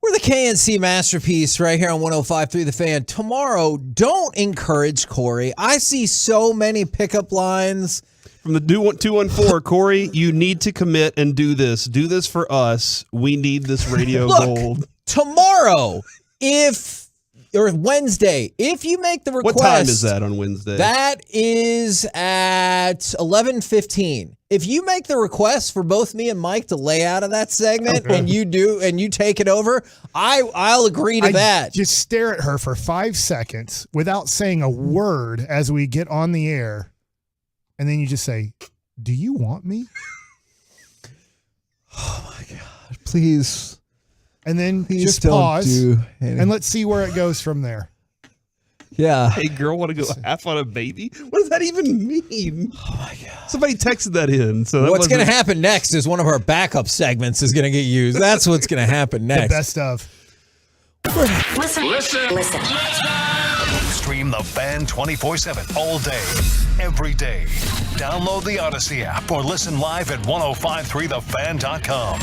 D: We're the KNC Masterpiece right here on 105.3 The Fan. Tomorrow, don't encourage Corey. I see so many pickup lines.
R: From the 214, Corey, you need to commit and do this. Do this for us. We need this radio gold.
D: Tomorrow, or Wednesday, if you make the request.
R: What time is that on Wednesday?
D: That is at 11:15. If you make the request for both me and Mike to lay out of that segment, and you take it over, I'll agree to that.
S: Just stare at her for 5 seconds without saying a word as we get on the air, and then you just say, "Do you want me?"
D: Oh my God! Please.
S: And then
D: Please
S: just
D: don't
S: pause,
D: do
S: and let's see where it goes from there.
D: Yeah.
R: Hey, girl, want to go half on a baby? What does that even mean?
D: Oh, my God.
R: Somebody texted that in. So
D: What's going to happen next is one of our backup segments is going to get used. That's what's going to happen next.
S: The best of.
A: Listen. Stream the Fan 24/7 all day, every day. Download the Odyssey app or listen live at 1053thefan.com.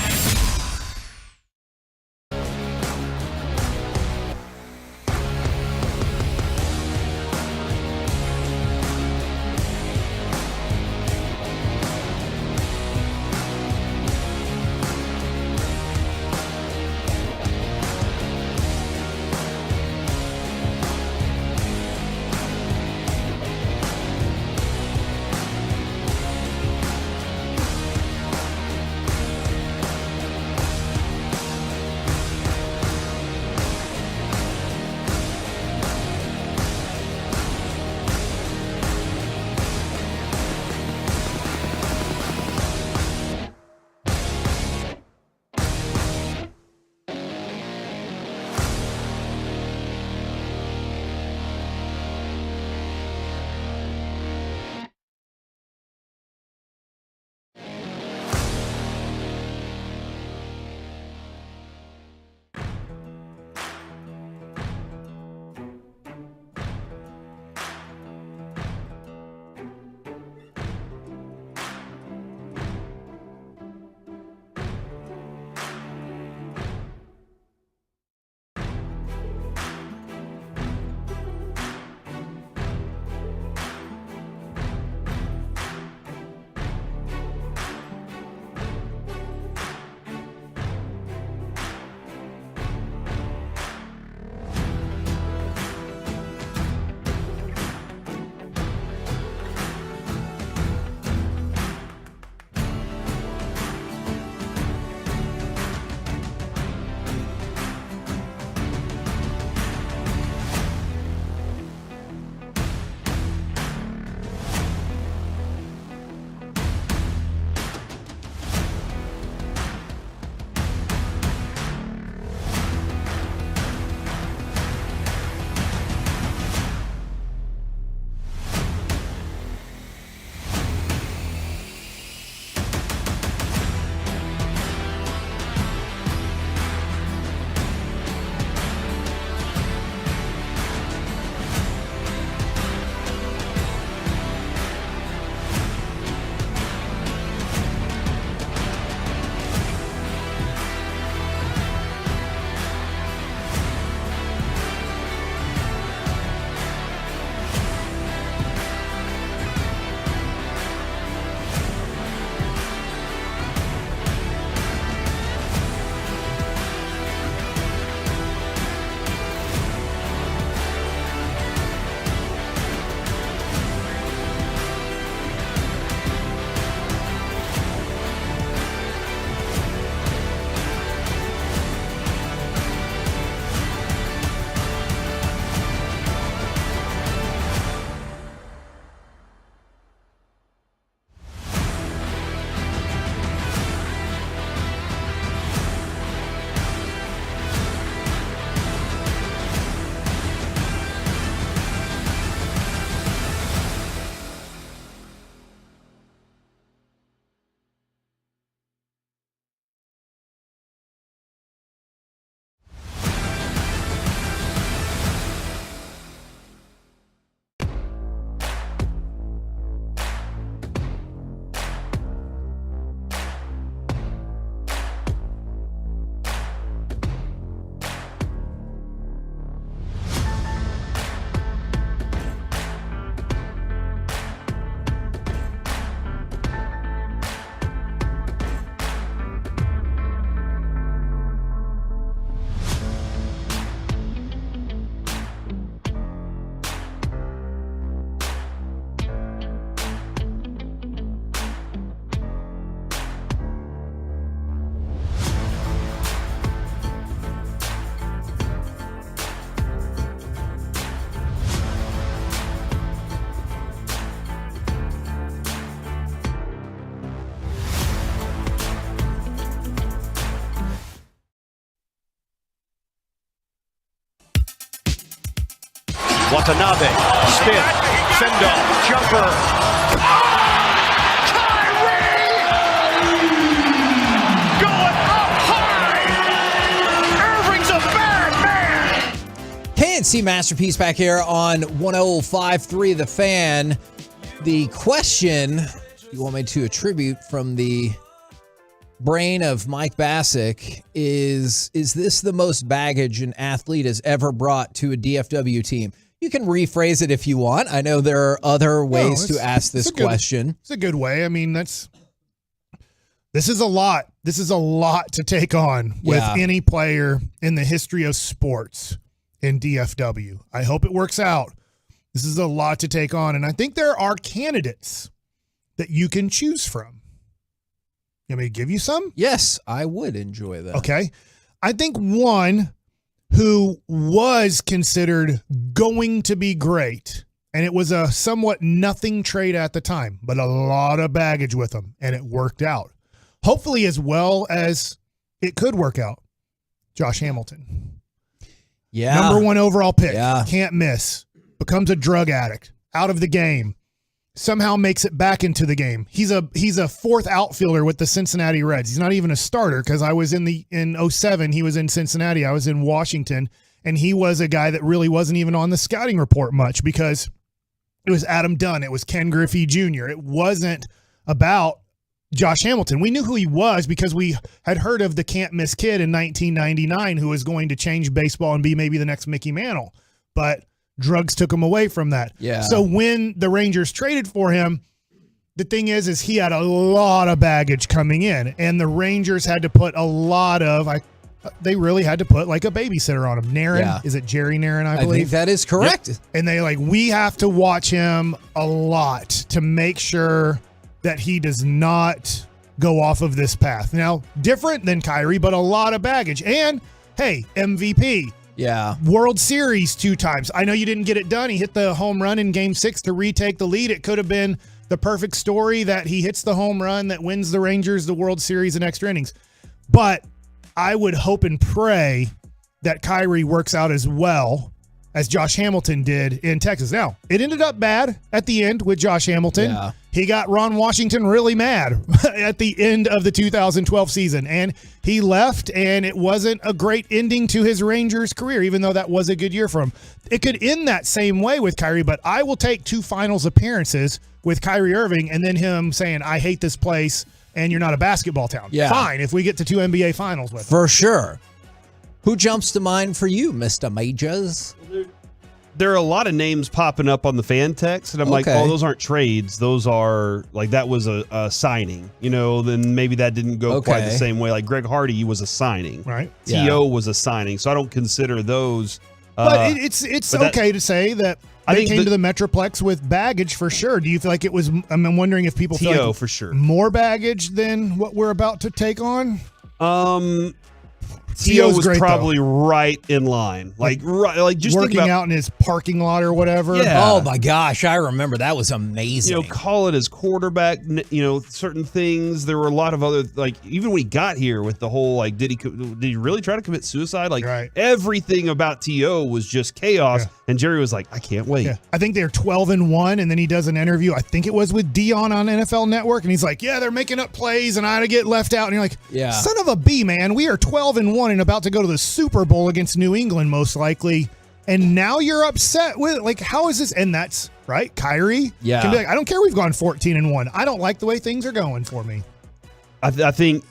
I: Watanabe, spin, send-off, jumper.
D: KNC Masterpiece back here on 105.3 The Fan. The question you want me to attribute from the brain of Mike Bassick is this the most baggage an athlete has ever brought to a DFW team? You can rephrase it if you want. I know there are other ways to ask this question.
S: It's a good way. I mean, this is a lot. This is a lot to take on with any player in the history of sports in DFW. I hope it works out. This is a lot to take on, and I think there are candidates that you can choose from. You want me to give you some?
D: Yes, I would enjoy that.
S: Okay. I think one who was considered going to be great, and it was a somewhat nothing trade at the time, but a lot of baggage with him, and it worked out. Hopefully as well as it could work out. Josh Hamilton.
D: Yeah.
S: Number 1 overall pick.
D: Yeah.
S: Can't miss. Becomes a drug addict. Out of the game. Somehow makes it back into the game. He's a fourth outfielder with the Cincinnati Reds. He's not even a starter because I was in 07. He was in Cincinnati. I was in Washington. And he was a guy that really wasn't even on the scouting report much because it was Adam Dunn. It was Ken Griffey Jr. It wasn't about Josh Hamilton. We knew who he was because we had heard of the can't miss kid in 1999 who was going to change baseball and be maybe the next Mickey Mantle. But drugs took him away from that.
D: Yeah.
S: So when the Rangers traded for him, the thing is he had a lot of baggage coming in, and the Rangers had to put a lot of they really had to put like a babysitter on him. Narin, is it Jerry Narin, I believe?
D: I think that is correct.
S: Yep. And they we have to watch him a lot to make sure that he does not go off of this path. Now, different than Kyrie, but a lot of baggage. And, hey, MVP.
D: Yeah.
S: World Series 2 times. I know you didn't get it done. He hit the home run in Game 6 to retake the lead. It could have been the perfect story that he hits the home run that wins the Rangers the World Series in extra innings. But I would hope and pray that Kyrie works out as well as Josh Hamilton did in Texas. Now, it ended up bad at the end with Josh Hamilton.
D: Yeah.
S: He got Ron Washington really mad at the end of the 2012 season, and he left, and it wasn't a great ending to his Rangers career, even though that was a good year for him. It could end that same way with Kyrie, but I will take 2 finals appearances with Kyrie Irving and then him saying, I hate this place, and you're not a basketball town.
D: Yeah.
S: Fine, if we get to 2 NBA finals with him.
D: For sure. Who jumps to mind for you, Mr. Majors?
R: There are a lot of names popping up on the fan text, and I'm like, oh, those aren't trades. Those are, that was a signing. Then maybe that didn't go quite the same way. Like Greg Hardy was a signing.
S: Right.
R: T.O. was a signing, so I don't consider those.
S: But it's okay to say that they came to the Metroplex with baggage for sure. Do you feel like it was, I'm wondering if people feel like
R: for sure.
S: more baggage than what we're about to take on?
R: T.O. was probably right in line. Just
S: working
R: think about,
S: out in his parking lot or whatever.
R: Yeah.
D: Oh my gosh, I remember that was amazing.
R: Call it as quarterback. Certain things. There were a lot of other even when he got here with the whole did he really try to commit suicide? Everything about T.O. was just chaos. Yeah. And Jerry was like, I can't wait.
S: Yeah. I think they're 12-1, and then he does an interview. I think it was with Dion on NFL Network, and he's like, yeah, they're making up plays, and I had to get left out. And you're like, son of a B, man, we are 12-1 and about to go to the Super Bowl against New England, most likely. And now you're upset with it. How is this? And that's right. Kyrie can be like, I don't care. We've gone 14-1. I don't like the way things are going for me.
R: I think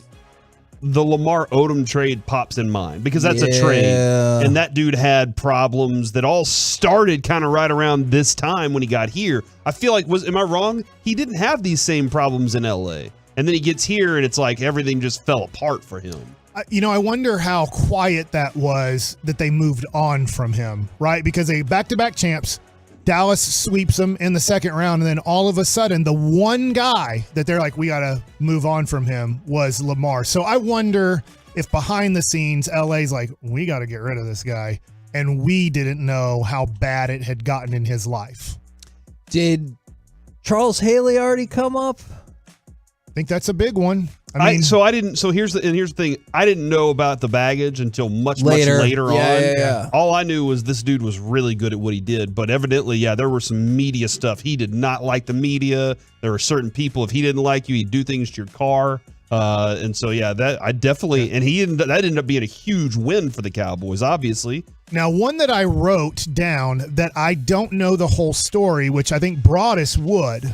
R: the Lamar Odom trade pops in mind because that's a trade. And that dude had problems that all started kind of right around this time when he got here. I feel like, am I wrong? He didn't have these same problems in LA. And then he gets here and it's like everything just fell apart for him.
S: I wonder how quiet that was that they moved on from him, right? Because they back-to-back champs, Dallas sweeps them in the second round, and then all of a sudden, the one guy that they're like, we got to move on from him was Lamar. So I wonder if behind the scenes, LA's like, we got to get rid of this guy, and we didn't know how bad it had gotten in his life.
D: Did Charles Haley already come up?
S: I think that's a big one.
R: I didn't. So here's the thing. I didn't know about the baggage until much later on.
D: Yeah.
R: All I knew was this dude was really good at what he did. But evidently, there were some media stuff. He did not like the media. There were certain people. If he didn't like you, he'd do things to your car. And so that I definitely. And that ended up being a huge win for the Cowboys. Obviously.
S: Now, one that I wrote down that I don't know the whole story, which I think Broadus would,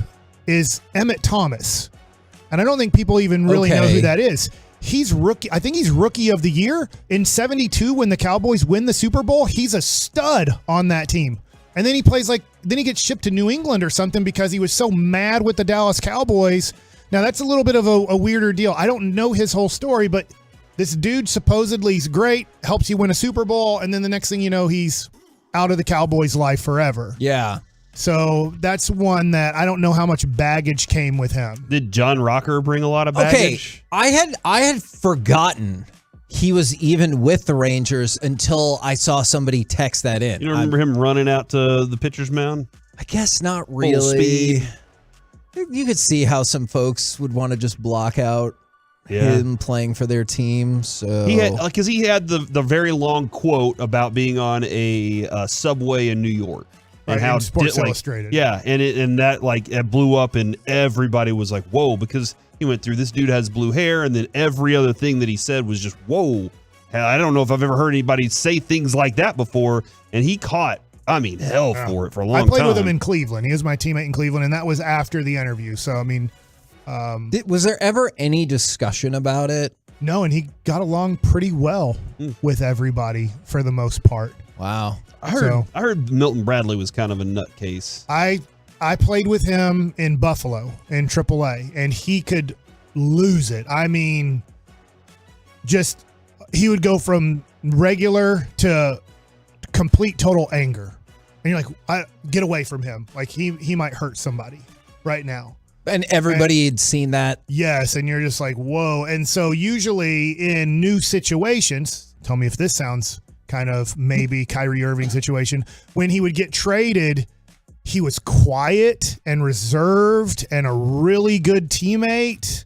S: is Emmett Thomas. And I don't think people even really know who that is. He's rookie. I think he's rookie of the year in 72 when the Cowboys win the Super Bowl. He's a stud on that team. And then he then he gets shipped to New England or something because he was so mad with the Dallas Cowboys. Now, that's a little bit of a weirder deal. I don't know his whole story, but this dude supposedly is great, helps you win a Super Bowl, and then the next thing you know, he's out of the Cowboys' life forever.
D: Yeah.
S: So that's one that I don't know how much baggage came with him.
R: Did John Rocker bring a lot of baggage?
D: Okay, I had forgotten he was even with the Rangers until I saw somebody text that in.
R: You don't remember him running out to the pitcher's mound?
D: I guess not
R: Full
D: really.
R: speed.
D: You could see how some folks would want to just block out him playing for their team. So
R: he had the very long quote about being on a subway in New York. And how
S: Sports Illustrated.
R: Yeah, and that it blew up, and everybody was like, "Whoa!" Because he went through. This dude has blue hair, and then every other thing that he said was just, "Whoa!" I don't know if I've ever heard anybody say things like that before, and he caught. Hell for it for a long time.
S: I played with him in Cleveland. He was my teammate in Cleveland, and that was after the interview. So
D: was there ever any discussion about it?
S: No, and he got along pretty well with everybody for the most part.
D: Wow.
R: I heard Milton Bradley was kind of a nutcase.
S: I played with him in Buffalo in AAA, and he could lose it. He would go from regular to complete total anger. And you're like, get away from him. Like he might hurt somebody right now.
D: And everybody had seen that.
S: Yes, and you're just like, whoa. And so usually in new situations, tell me if this sounds kind of maybe Kyrie Irving situation, when he would get traded, he was quiet and reserved and a really good teammate,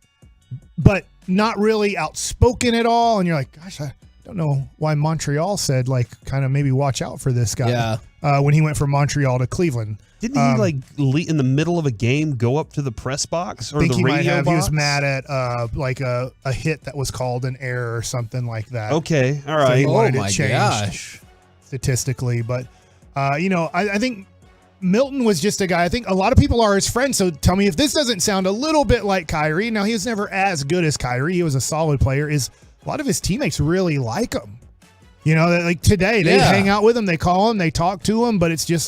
S: but not really outspoken at all. And you're like, gosh, I don't know why Montreal said kind of maybe watch out for this guy. When he went from Montreal to Cleveland.
R: Didn't he in the middle of a game go up to the press box or
S: think
R: the
S: he
R: radio
S: might have.
R: box?
S: He was mad at a hit that was called an error or something like that.
R: Okay, all
S: So
R: right.
S: he wanted
D: my
S: it changed
D: gosh.
S: statistically, but I think Milton was just a guy. I think a lot of people are his friends. So tell me if this doesn't sound a little bit like Kyrie. Now he was never as good as Kyrie. He was a solid player. A lot of his teammates really like him. Today they hang out with him, they call him, they talk to him, but it's just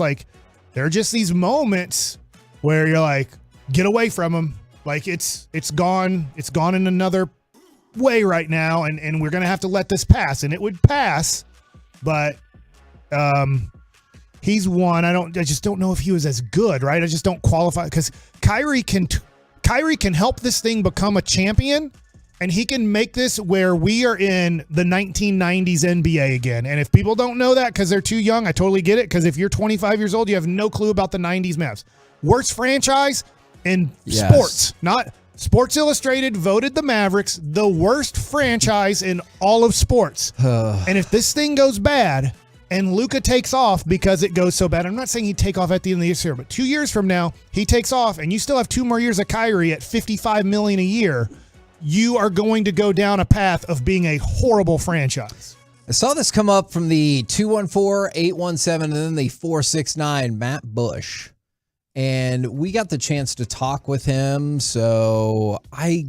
S: there are just these moments where you're like, get away from him. It's gone in another way right now, and we're gonna have to let this pass. And it would pass, but he's one. I just don't know if he was as good, right? I just don't qualify because Kyrie can help this thing become a champion. And he can make this where we are in the 1990s NBA again. And if people don't know that because they're too young, I totally get it. Because if you're 25 years old, you have no clue about the 90s Mavs. Worst franchise in sports. Not Sports Illustrated voted the Mavericks the worst franchise in all of sports. And if this thing goes bad and Luka takes off because it goes so bad, I'm not saying he'd take off at the end of this year, but 2 years from now, he takes off and you still have 2 more years of Kyrie at $55 million a year. You are going to go down a path of being a horrible franchise.
D: I saw this come up from the 214-817 and then the 469 Matt Bush. And we got the chance to talk with him, so I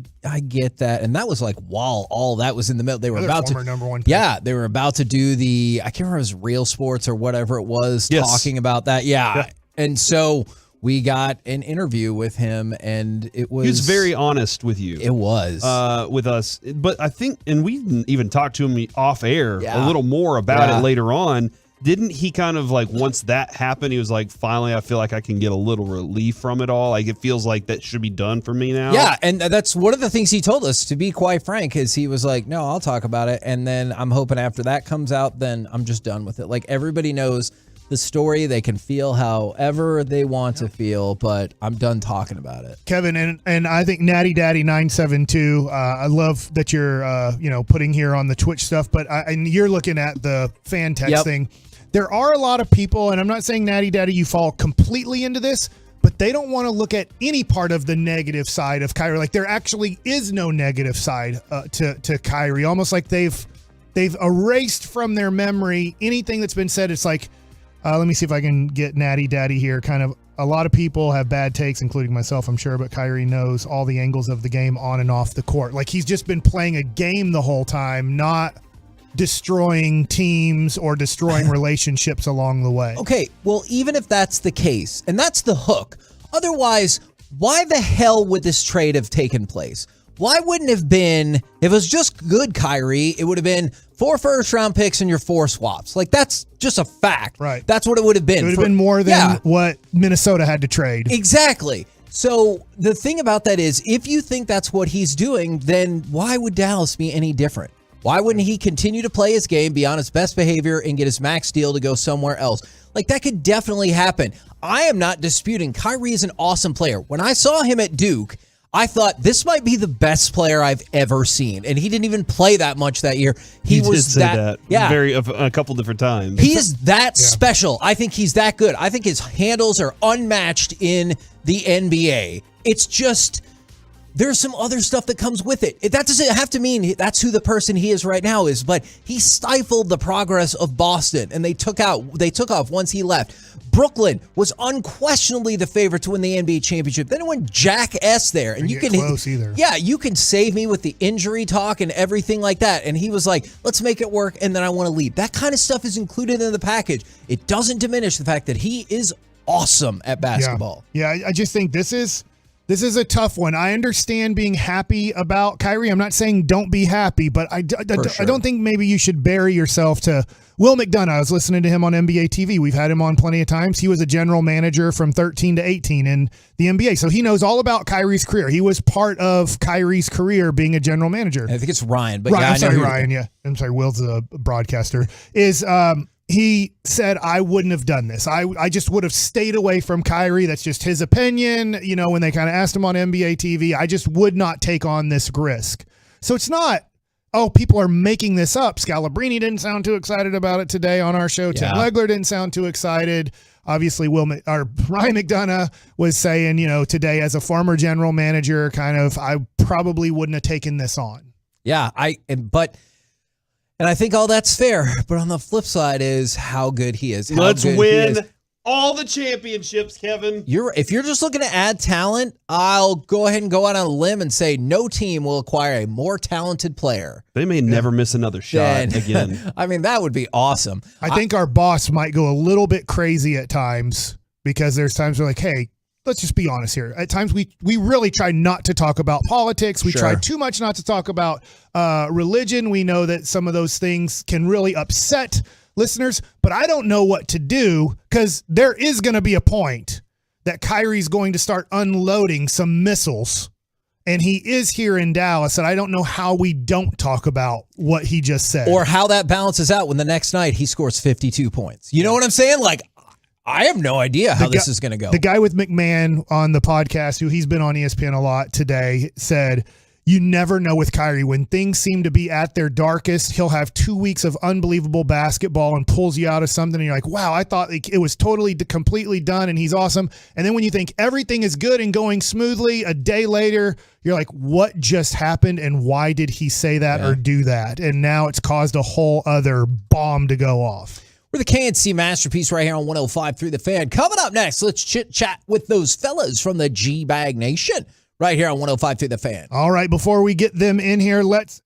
D: get that. And that was while all that was in the middle. They were about to
S: number one pick.
D: Yeah, they were about to do I can't remember if it was Real Sports or whatever it was, talking about that. Yeah. And so we got an interview with him, and he was
R: very honest with you.
D: It was
R: with us, but I think, and we even talked to him off air a little more about it later on. Didn't he kind of once that happened, he was like, finally, I feel like I can get a little relief from it all. It feels like that should be done for me now.
D: Yeah, and that's one of the things he told us, to be quite frank, is he was like, no, I'll talk about it. And then I'm hoping after that comes out, then I'm just done with it. Everybody knows the story. They can feel however they want to feel, but I'm done talking about it.
S: Kevin, and I think Natty Daddy 972. I love that you're putting here on the Twitch stuff, but and you're looking at the fan text thing. There are a lot of people, and I'm not saying Natty Daddy you fall completely into this, but they don't want to look at any part of the negative side of Kyrie. Like there actually is no negative side to Kyrie. Almost like they've erased from their memory anything that's been said. It's like, let me see if I can get Natty Daddy here. Kind of a lot of people have bad takes, including myself, I'm sure, but Kyrie knows all the angles of the game on and off the court. Like he's just been playing a game the whole time, not destroying teams or destroying relationships along the way.
D: Okay, well, even if that's the case, and that's the hook, otherwise, why the hell would this trade have taken place? Why wouldn't it have been, if it was just good Kyrie, it would have been 4 first-round picks and your 4 swaps. Like, that's just a fact.
S: Right.
D: That's what it would have been.
S: It would have been more than what Minnesota had to trade.
D: Exactly. So the thing about that is, if you think that's what he's doing, then why would Dallas be any different? Why wouldn't he continue to play his game, be on his best behavior, and get his max deal to go somewhere else? Like, that could definitely happen. I am not disputing Kyrie is an awesome player. When I saw him at Duke, I thought this might be the best player I've ever seen. And he didn't even play that much that year. He was
R: did say that.
D: Yeah.
R: A couple different times.
D: He is that special. I think he's that good. I think his handles are unmatched in the NBA. It's just, there's some other stuff that comes with it. That doesn't have to mean that's who the person he is right now is, but he stifled the progress of Boston, and they took off once he left. Brooklyn was unquestionably the favorite to win the NBA championship. Then it went Jack S there, and you can
S: close either.
D: Yeah, you can save me with the injury talk and everything like that. And he was like, "Let's make it work," and then I want to leave. That kind of stuff is included in the package. It doesn't diminish the fact that he is awesome at basketball.
S: Yeah, I just think this is a tough one. I understand being happy about Kyrie. I'm not saying don't be happy, but I don't think maybe you should bury yourself to Will McDonough. I was listening to him on NBA TV. We've had him on plenty of times. He was a general manager from 13 to 18 in the NBA, so he knows all about Kyrie's career. He was part of Kyrie's career being a general manager.
D: I think it's Ryan, but
S: Ryan, I'm sorry, Ryan. Yeah, I'm sorry. Will's a broadcaster. He said, I wouldn't have done this. I just would have stayed away from Kyrie. That's just his opinion. You know, when they kind of asked him on NBA TV, I just would not take on this risk. So it's not, people are making this up. Scalabrine didn't sound too excited about it today on our show. Tim Legler didn't sound too excited. Obviously, Ryan McDonough was saying, today as a former general manager, I probably wouldn't have taken this on.
D: Yeah, and I think all that's fair, but on the flip side is how good he is.
R: Let's win all the championships, Kevin.
D: If you're just looking to add talent, I'll go ahead and go out on a limb and say no team will acquire a more talented player.
R: They may never miss another shot again.
D: I mean, that would be awesome.
S: I think our boss might go a little bit crazy at times because there's times we're like, hey, let's just be honest here. At times we really try not to talk about politics. We try too much not to talk about religion. We know that some of those things can really upset listeners, but I don't know what to do because there is going to be a point that Kyrie's going to start unloading some missiles, and he is here in Dallas, and I don't know how we don't talk about what he just said.
D: Or how that balances out when the next night he scores 52 points. You know what I'm saying? Like, I have no idea how this is going to go.
S: The guy with McMahon on the podcast, who he's been on ESPN a lot today, said, you never know with Kyrie. When things seem to be at their darkest, he'll have 2 weeks of unbelievable basketball and pulls you out of something. And you're like, wow, I thought it was totally completely done and he's awesome. And then when you think everything is good and going smoothly, a day later, you're like, what just happened and why did he say that or do that? And now it's caused a whole other bomb to go off.
D: We're the KNC Masterpiece right here on 105.3 The Fan. Coming up next, let's chit-chat with those fellas from the G-Bag Nation right here on 105.3 The Fan.
S: All right, before we get them in here, let's...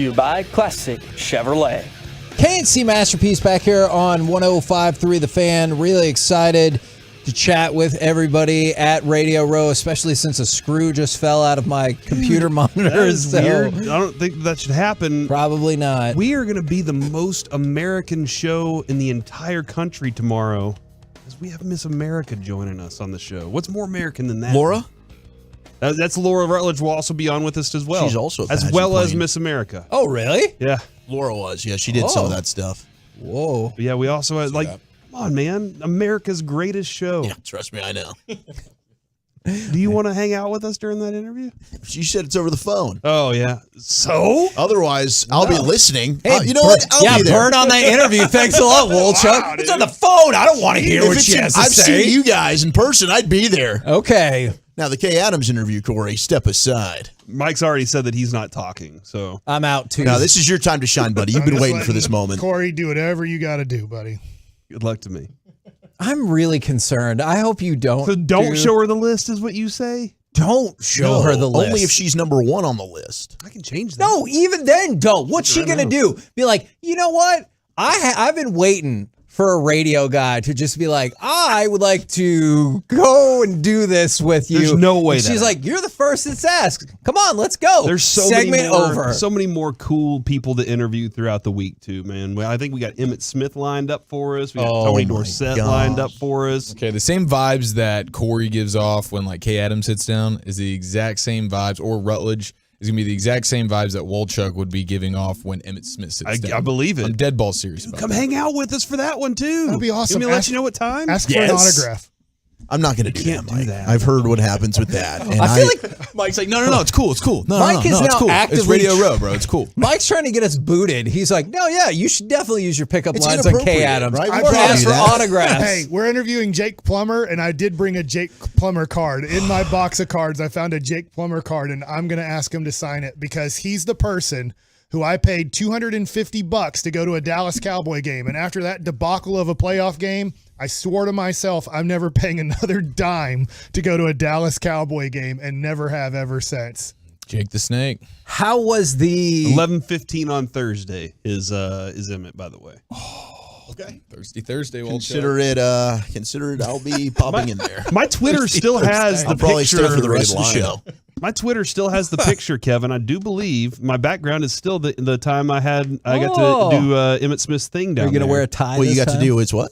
F: to you by Classic Chevrolet.
D: KNC Masterpiece back here on 105.3 The Fan. Really excited to chat with everybody at Radio Row, especially since a screw just fell out of my computer monitor.
R: That is weird. I don't think that should happen.
D: Probably not.
R: We are going to be the most American show in the entire country tomorrow, because we have Miss America joining us on the show. What's more American than that?
M: Laura?
R: That's Laura Rutledge will also be on with us as well.
M: She's also a
R: as
M: pageant
R: well as
M: queen.
R: Miss America.
D: Oh, really?
R: Yeah.
M: Laura was. Yeah, she did some of that stuff.
D: Whoa.
R: But yeah, we also had, like, come on, man. America's greatest show.
M: Yeah, trust me, I know.
R: Do you want to hang out with us during that interview?
M: She said it's over the phone.
R: Oh, yeah. So?
M: Otherwise, I'll be listening.
D: Hey,
M: you know what? I'll be there.
D: burn on that interview. Thanks a lot, Wolchuk.
M: Wow,
D: it's on the phone. I don't want to hear
M: If
D: what
M: it's
D: she has to
M: I've
D: say.
M: seen you guys in person. I'd be there.
D: Okay.
M: Now, the Kay Adams interview, Corey, step aside.
R: Mike's already said that he's not talking, so.
D: I'm out, too.
M: Now, this is your time to shine, buddy. You've been waiting for this moment.
S: Corey, do whatever you got to do, buddy.
R: Good luck to me.
D: I'm really concerned. I hope you don't.
R: So don't show her the list, is what you say?
D: Don't show her the list.
M: Only if she's number one on the list.
R: I can change that.
D: No, even then, don't. What's she going to do? Be like, you know what? I've been waiting for a radio guy to just be like, I would like to go and do this with you.
R: There's no way
D: And
R: that
D: she's like, you're the first that's asked. Come on, let's go.
R: There's so
D: Segment
R: many more cool people to interview throughout the week too, man. I think we got Emmitt Smith lined up for us. We got Tony Dorsett lined up for us.
U: Okay, the same vibes that Corey gives off when like Kay Adams sits down is the exact same vibes, or Rutledge is gonna be the exact same vibes that Wolchuk would be giving off when Emmitt Smith sits down.
R: I believe it.
U: I'm dead ball serious about
R: Come
U: that.
R: hang out with us for that one too.
S: That'd be awesome.
R: Let me let you know what time.
S: Ask for an autograph.
M: I'm not going to do that, Mike. I've heard what happens with that. And
D: I feel like
U: Mike's like, no, it's cool, it's cool. No,
D: Mike is
U: it's
D: now
U: cool.
D: actively
U: It's Radio Row, bro. It's cool.
D: Mike's trying to get us booted. He's like, no, yeah, you should definitely use your pickup
M: It's
D: lines on Kay
M: inappropriate,
D: Adams.
M: right?
D: Or ask for autographs.
S: Hey, we're interviewing Jake Plummer, and I did bring a Jake Plummer card. In my box of cards, I found a Jake Plummer card, and I'm going to ask him to sign it because he's the person who I paid $250 to go to a Dallas Cowboy game. And after that debacle of a playoff game, I swore to myself I'm never paying another dime to go to a Dallas Cowboy game, and never have ever since.
U: Jake the Snake.
D: How was the
R: 11:15 on Thursday is Emmett, by the way.
M: Okay.
U: Thursday.
M: Consider it. I'll be popping in there.
R: My Twitter still has the
M: I'll probably
R: picture
M: stay for the rest of the show.
R: My Twitter still has the picture, Kevin. I do believe my background is still the time I got to do Emmitt Smith's thing down
D: Are you going to
R: there.
D: wear a tie
M: What you
D: this
M: got
D: time?
M: to do is what?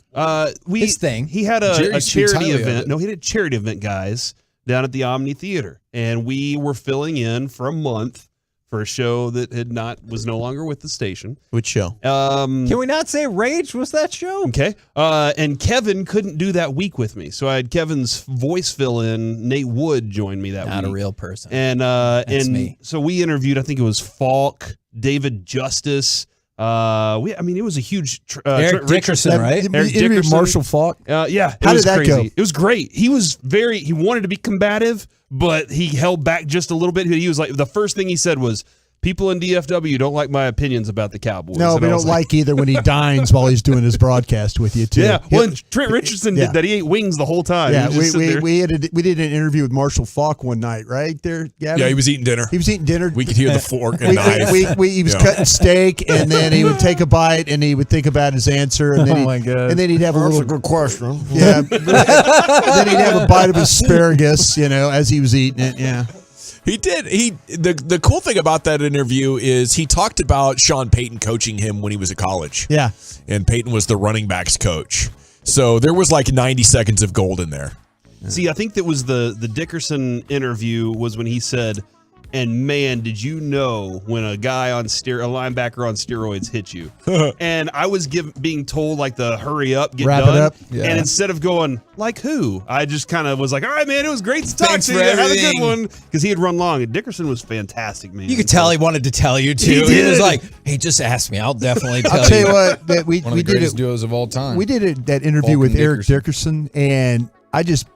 D: His thing.
R: He had a
U: Jerry speaks
R: charity
U: highly of
R: event.
U: it.
R: No, he did a charity event, guys, down at the Omni Theater, and we were filling in for a month for a show that was no longer with the station.
M: Which show?
D: Can we not say Rage was that show?
R: Okay. And Kevin couldn't do that week with me. So I had Kevin's voice fill in. Nate Wood joined me that week.
D: Not a real person.
R: And
D: me.
R: So we interviewed, I think it was Falk, David Justice. It was a huge
D: Eric Dickerson, right?
R: Eric Dickerson.
J: Marshall Falk.
R: Yeah.
J: How did that
R: crazy.
J: go?
R: It was great. He wanted to be combative, but he held back just a little bit. He was like, the first thing he said was, people in DFW don't like my opinions about the Cowboys.
J: No,
R: And
J: we
R: I
J: don't
R: was
J: like either when he dines while he's doing his broadcast with you too.
R: Yeah, well, and Trent Richardson did that. He ate wings the whole time.
J: Yeah,
R: He was just sitting there.
J: we did an interview with Marshall Falk one night, right there, Gavin?
U: Yeah, he was eating dinner.
J: He was eating dinner.
U: We could hear the fork and knife.
J: He was cutting steak, and then he would take a bite, and he would think about his answer, and then and then he'd have a little
M: good question.
J: Yeah, then he'd have a bite of asparagus, as he was eating it. Yeah.
V: He did. The cool thing about that interview is he talked about Sean Payton coaching him when he was at college.
J: Yeah.
V: And Payton was the running backs coach. So there was like 90 seconds of gold in there.
R: See, I think that was the Dickerson interview was when he said, and man, did you know when a guy a linebacker on steroids hit you? And I was being told like the hurry up, get
J: Wrap
R: done.
J: it up.
U: Yeah.
R: And instead of going, like who? I just kind of was like, all right, man, it was great to talk
U: Thanks
R: to
U: for
R: you. Have a
U: everything.
R: good one. Because he had run long. And Dickerson was fantastic, man.
D: You could tell he wanted to tell you too. He was like, "Hey, just ask me. I'll definitely tell you."
J: I'll tell you what. That we
U: One of the
J: did
U: greatest
J: it.
U: duos of all time.
J: We did that interview
U: Falk
J: with
U: and
J: Eric Dickerson, and I just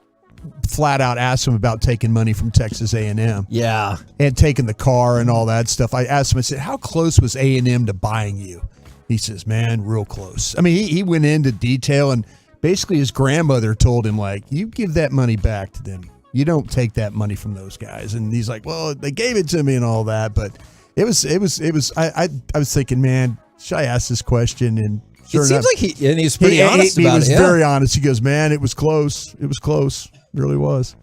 J: flat out asked him about taking money from Texas A&M.
D: Yeah.
J: And taking the car and all that stuff. I asked him, I said, how close was A&M to buying you? He says, man, real close. I mean, he went into detail, and basically his grandmother told him, like, you give that money back to them. You don't take that money from those guys. And he's like, well, they gave it to me and all that, but It was. I was thinking, man, should I ask this question? And sure
D: it
J: enough,
D: seems like he's pretty honest about it.
J: He was very honest. He goes, man, it was close. It was close. It really was.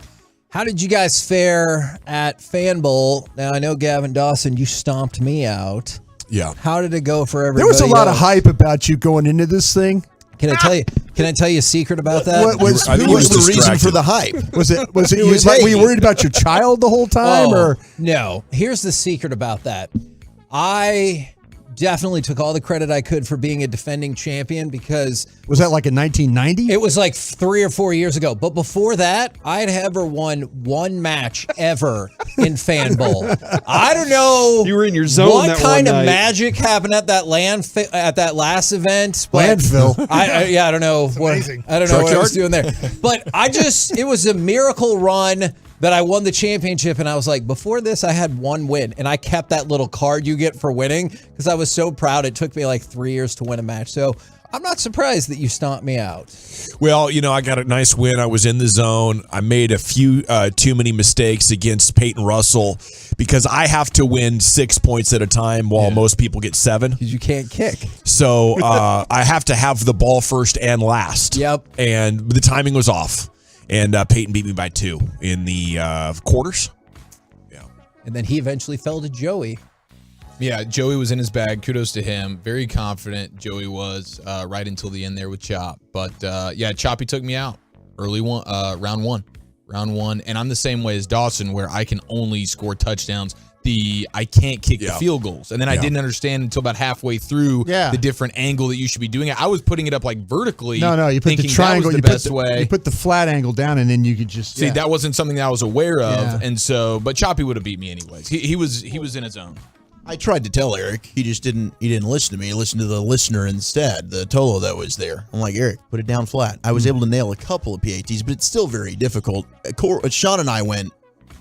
D: How did you guys fare at Fan Bowl? Now, I know, Gavin Dawson, you stomped me out.
V: Yeah.
D: How did it go for everybody?
J: There was a lot of
D: else?
J: hype about you going into this thing.
D: Can I tell you? Can I tell you a secret about that?
J: What was
V: the reason for the hype?
J: Was it were you worried about your child the whole time, or
D: no? Here's the secret about that. I definitely took all the credit I could for being a defending champion because
J: was that like in 1990?
D: It was like 3 or 4 years ago. But before that, I had ever won one match ever in Fan Bowl. I don't know.
R: You were in your zone.
D: What
R: that
D: kind
R: one
D: of
R: night.
D: magic happened at that at that last event? But
J: Landfill.
D: I don't know.
S: Amazing.
D: I don't know what I was doing there. But it was a miracle run that I won the championship, and I was like, before this, I had one win, and I kept that little card you get for winning because I was so proud. It took me like 3 years to win a match, so I'm not surprised that you stomped me out.
V: Well, I got a nice win. I was in the zone. I made a few too many mistakes against Peyton Russell because I have to win 6 points at a time while most people get 7.
D: Because you can't kick.
V: So I have to have the ball first and last.
D: Yep.
V: And the timing was off. And Peyton beat me by 2 in the quarters. Yeah.
D: And then he eventually fell to Joey.
U: Yeah, Joey was in his bag. Kudos to him. Very confident Joey was right until the end there with Chop. But yeah, Choppy took me out early round one. And I'm the same way as Dawson where I can only score touchdowns. I can't kick the field goals. And then I didn't understand until about halfway through the different angle that you should be doing it. I was putting it up like vertically.
J: No, you put the triangle.
V: You
J: put the flat angle down, and then you could just
V: see. That wasn't something that I was aware of, and so. But Choppy would have beat me anyways. He was in his own.
M: I tried to tell Eric. He just didn't. He didn't listen to me. He listened to the listener instead, the Tolo that was there. I'm like, Eric, put it down flat. I was able to nail a couple of PATs, but it's still very difficult. Sean and I went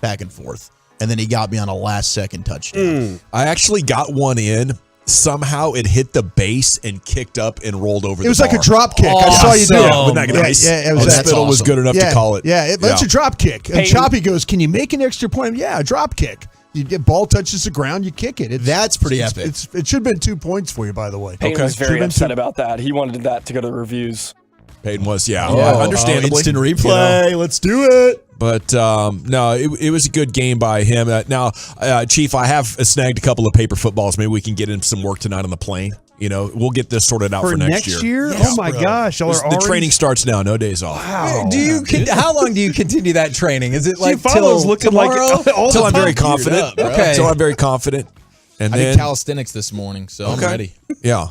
M: back and forth. And then he got me on a last-second touchdown.
V: I actually got one in. Somehow it hit the base and kicked up and rolled over the bar.
J: It was like a drop kick. I saw you do it.
V: Wasn't that nice?
J: Yeah, it was.
V: Spittle was good enough to call it.
J: Yeah, it's a drop kick. And Choppy goes, can you make an extra point? Yeah, a drop kick. You get ball touches the ground, you kick it.
M: That's pretty epic.
J: It should have been 2 points for you, by the way.
F: Peyton was very upset about that. He wanted that to go to the reviews.
V: Peyton was, understandably.
M: Instant replay. Let's do it.
V: But no, it was a good game by him. Now, Chief, I have snagged a couple of paper footballs. Maybe we can get in some work tonight on the plane. We'll get this sorted out for next year.
J: Yes, oh my gosh!
V: The training starts now. No days off.
J: Wow.
D: How long do you continue that training? Is it like till
R: looking
D: tomorrow?
V: Until I'm very confident.
D: Okay.
V: Until I'm very confident. And
U: I
V: then
U: did calisthenics this morning, so I'm ready.
V: Yeah.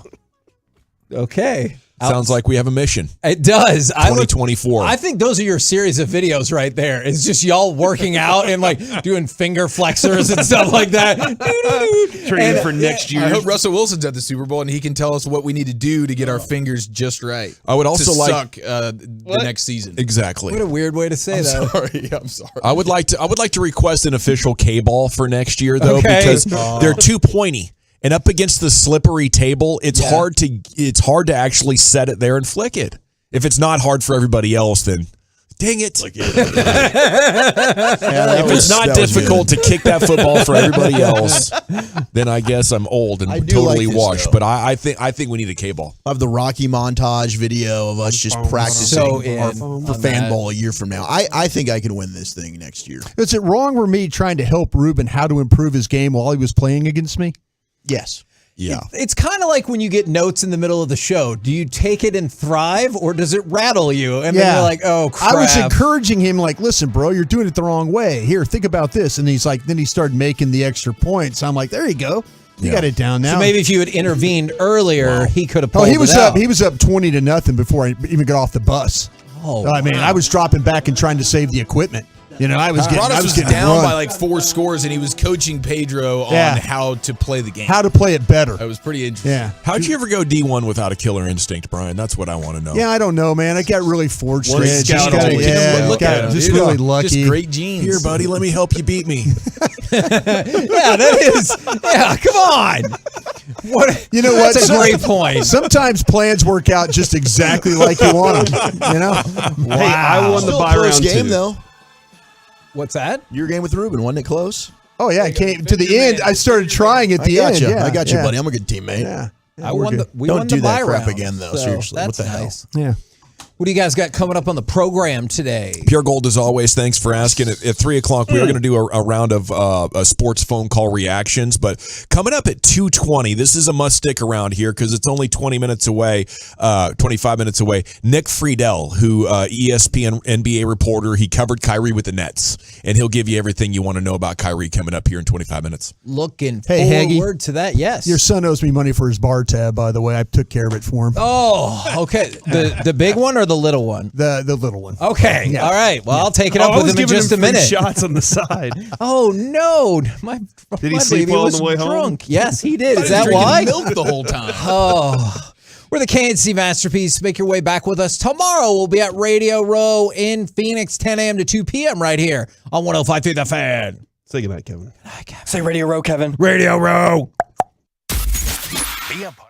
D: Okay.
V: Sounds like we have a mission.
D: It does.
V: 2024.
D: I think those are your series of videos right there. It's just y'all working out and like doing finger flexors and stuff like that.
R: Training for next year.
U: I hope Russell Wilson's at the Super Bowl and he can tell us what we need to do to get our fingers just right.
V: I would also
U: suck the next season.
V: Exactly.
D: What a weird way to say that.
U: I'm sorry.
V: I would like to request an official K-ball for next year though, because they're too pointy. And up against the slippery table, it's hard to actually set it there and flick it. If it's not hard for everybody else, then dang it. If it's not difficult to kick that football for everybody else, then I guess I'm old and totally washed. But I think we need a K-ball.
M: I have the Rocky montage video of us just practicing for Fan Bowl a year from now. I think I can win this thing next year.
J: Is it wrong for me trying to help Ruben how to improve his game while he was playing against me?
M: Yes.
V: Yeah.
D: It's kind of like when you get notes in the middle of the show. Do you take it and thrive, or does it rattle you? And then you're like, oh, crap.
J: I was encouraging him, like, listen, bro, you're doing it the wrong way. Here, think about this. And he's like, then he started making the extra points. I'm like, there you go. You got it down now.
D: So maybe if you had intervened earlier, he could have pulled
J: he was
D: it out.
J: He was up 20-0 before I even got off the bus. I mean, I was dropping back and trying to save the equipment. I was getting
U: down
J: run
U: by like 4 scores, and he was coaching Pedro on how to play the game.
J: How to play it better.
U: It was pretty interesting.
J: Yeah.
V: How'd you ever go D1 without a killer instinct, Brian? That's what I want to know.
J: Yeah, I don't know, man. I got really forged.
U: Look at him.
J: Just really lucky.
U: Just great genes.
V: Here, buddy, let me help you beat me.
D: That is. Yeah, come on. What?
J: You know what?
D: That's a great point.
J: Sometimes plans work out just exactly like you want them.
D: Wow.
R: Hey, I won the
M: Still
R: buy
M: a close
R: round
M: game,
R: too.
M: though.
D: What's that?
M: Your game with Ruben, wasn't it close?
J: Oh yeah, it came to the end. I started trying at the end. Yeah,
M: I got you,
J: yeah.
M: buddy. I'm a good teammate.
J: Yeah.
D: I won the we
M: Don't
D: won
M: do
D: the
M: that
D: bye
M: crap
D: round,
M: again, though.
D: so
M: Seriously, what
D: that's
M: the hell?
D: nice.
J: Yeah.
D: What do you guys got coming up on the program today?
V: Pure Gold, as always. Thanks for asking. At 3 o'clock, we are going to do a round of sports phone call reactions. But coming up at 2:20, this is a must stick around here because it's only 25 minutes away. Nick Friedel, who ESPN NBA reporter, he covered Kyrie with the Nets, and he'll give you everything you want to know about Kyrie coming up here in 25 minutes.
D: Looking
J: Hey,
D: forward to that. Yes.
J: Your son owes me money for his bar tab, by the way. I took care of it for him.
D: Oh, okay. The big one or the little one?
J: The little one.
D: Okay.
J: Yeah.
D: All right. Well, I'll take it up with him in just a minute.
R: Shots on the side.
D: Oh no, my
R: Did he
D: my
R: sleep
D: baby
R: well on
D: was
R: the way home?
D: drunk. Yes, he did.
U: I
D: Is
U: was
D: that
U: drinking
D: why?
U: milk the whole time.
D: Oh. We're the KNC Masterpiece. Make your way back with us tomorrow. We'll be at Radio Row in Phoenix, 10 a.m. to 2 p.m. right here on 105.3 The Fan.
R: Say goodnight, Kevin.
F: Say Radio Row, Kevin.
D: Radio Row.
A: Be a part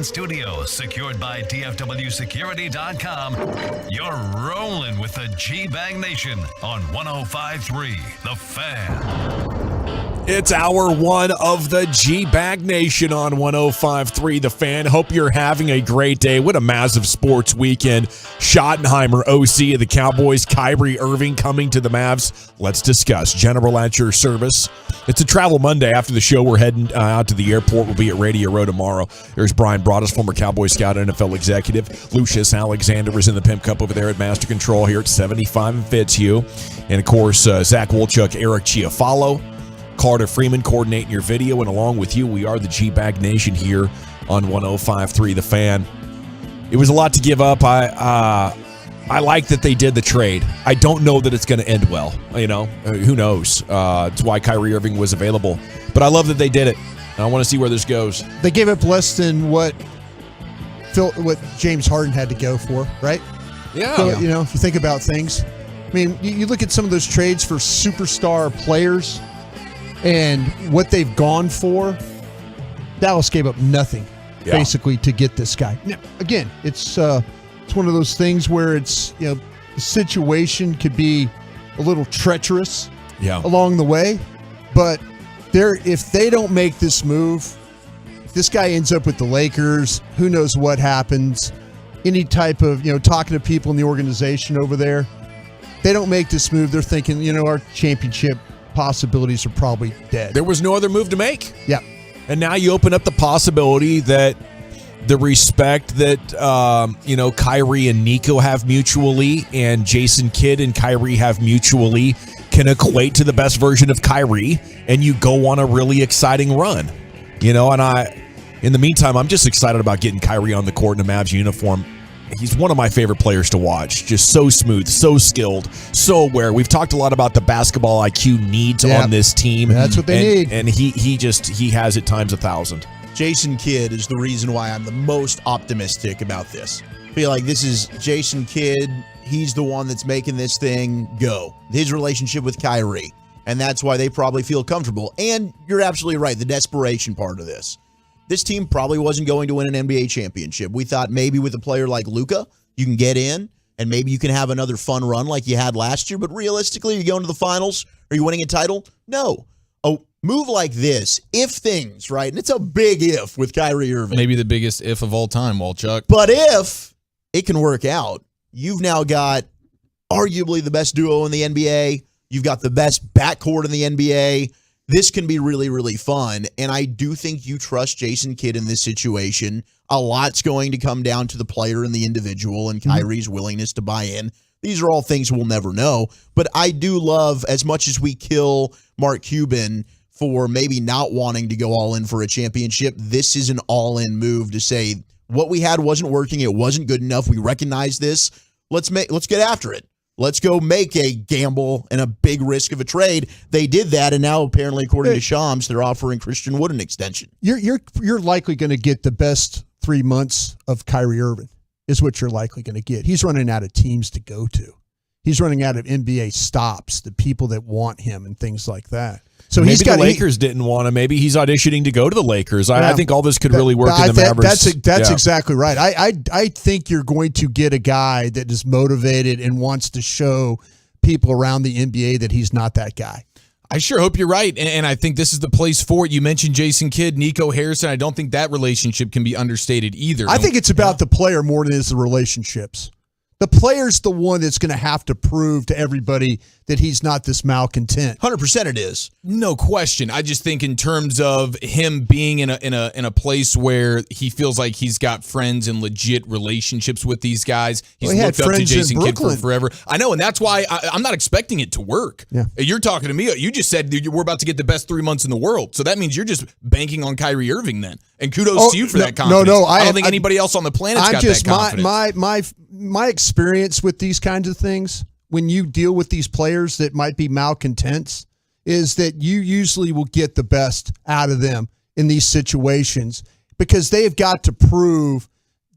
A: Fan Studios, secured by DFWSecurity.com. You're rolling with the G-Bag Nation on 105.3 The Fan.
V: It's hour one of the G-Bag Nation on 105.3 The Fan. Hope you're having a great day. What a massive sports weekend. Schottenheimer, OC of the Cowboys, Kyrie Irving coming to the Mavs. Let's discuss. General at your service. It's a travel Monday. After the show, we're heading out to the airport. We'll be at Radio Row tomorrow. There's Brian Broaddus, former Cowboy scout and NFL executive. Lucius Alexander is in the Pimp Cup over there at Master Control here at 75 and Fitzhugh. And, of course, Zach Wolchuk, Eric Chiafalo, Carter Freeman coordinating your video, and along with you, we are the G-Bag Nation here on 105.3 The Fan. It was a lot to give up. I like that they did the trade. I don't know that it's going to end well. You know, who knows? It's why Kyrie Irving was available. But I love that they did it. I want to see where this goes.
J: They gave up less than what James Harden had to go for, right?
V: Yeah.
J: So, you know, if you think about things. I mean, you look at some of those trades for superstar players and what they've gone for. Dallas gave up nothing, basically, to get this guy. Now, again, it's one of those things where it's, you know, the situation could be a little treacherous along the way, but if they don't make this move, if this guy ends up with the Lakers, who knows what happens. Any type of, you know, talking to people in the organization over there, they don't make this move, they're thinking, you know, our championship possibilities are probably dead.
V: There was no other move to make.
J: Yeah.
V: And now you open up the possibility that the respect that, Kyrie and Nico have mutually and Jason Kidd and Kyrie have mutually can equate to the best version of Kyrie, and you go on a really exciting run. You know, and in the meantime, I'm just excited about getting Kyrie on the court in a Mavs uniform. He's one of my favorite players to watch. Just so smooth, so skilled, so aware. We've talked a lot about the basketball IQ needs on this team.
J: That's what they need.
V: And he has it times 1,000.
M: Jason Kidd is the reason why I'm the most optimistic about this. I feel like this is Jason Kidd. He's the one that's making this thing go. His relationship with Kyrie. And that's why they probably feel comfortable. And you're absolutely right, the desperation part of this. This team probably wasn't going to win an NBA championship. We thought maybe with a player like Luka, you can get in and maybe you can have another fun run like you had last year. But realistically, you going to the finals? Are you winning a title? No. A move like this, if things, right? And it's a big if with Kyrie Irving.
G: Maybe the biggest if of all time, Walchuk.
M: But if it can work out, you've now got arguably the best duo in the NBA. You've got the best backcourt in the NBA. This can be really, really fun, and I do think you trust Jason Kidd in this situation. A lot's going to come down to the player and the individual and Kyrie's willingness to buy in. These are all things we'll never know, but I do love, as much as we kill Mark Cuban for maybe not wanting to go all in for a championship, this is an all-in move to say what we had wasn't working, it wasn't good enough, we recognize this, let's get after it. Let's go make a gamble and a big risk of a trade. They did that, and now apparently, according to Shams, they're offering Christian Wood an extension.
J: You're likely going to get the best 3 months of Kyrie Irving, is what you're likely going to get. He's running out of teams to go to. He's running out of NBA stops, the people that want him and things like that. So
V: maybe the Lakers didn't want him. Maybe he's auditioning to go to the Lakers. I think all this could really work in the Mavericks.
J: That's exactly right. I think you're going to get a guy that is motivated and wants to show people around the NBA that he's not that guy.
G: I sure hope you're right, and I think this is the place for it. You mentioned Jason Kidd, Nico Harrison. I don't think that relationship can be understated either.
J: I think it's about the player more than it is the relationships. The player's the one that's going to have to prove to everybody that he's not this malcontent.
M: 100% it is.
G: No question. I just think in terms of him being in a place where he feels like he's got friends and legit relationships with these guys. He's looked up to Jason Kidd for forever. I know, and that's why I'm not expecting it to work.
J: Yeah.
G: You're talking to me. You just said we're about to get the best 3 months in the world. So that means you're just banking on Kyrie Irving then. And kudos to you for that confidence.
J: No,
G: I don't think anybody else on the planet's got that confidence.
J: My experience with these kinds of things, when you deal with these players that might be malcontents, is that you usually will get the best out of them in these situations because they have got to prove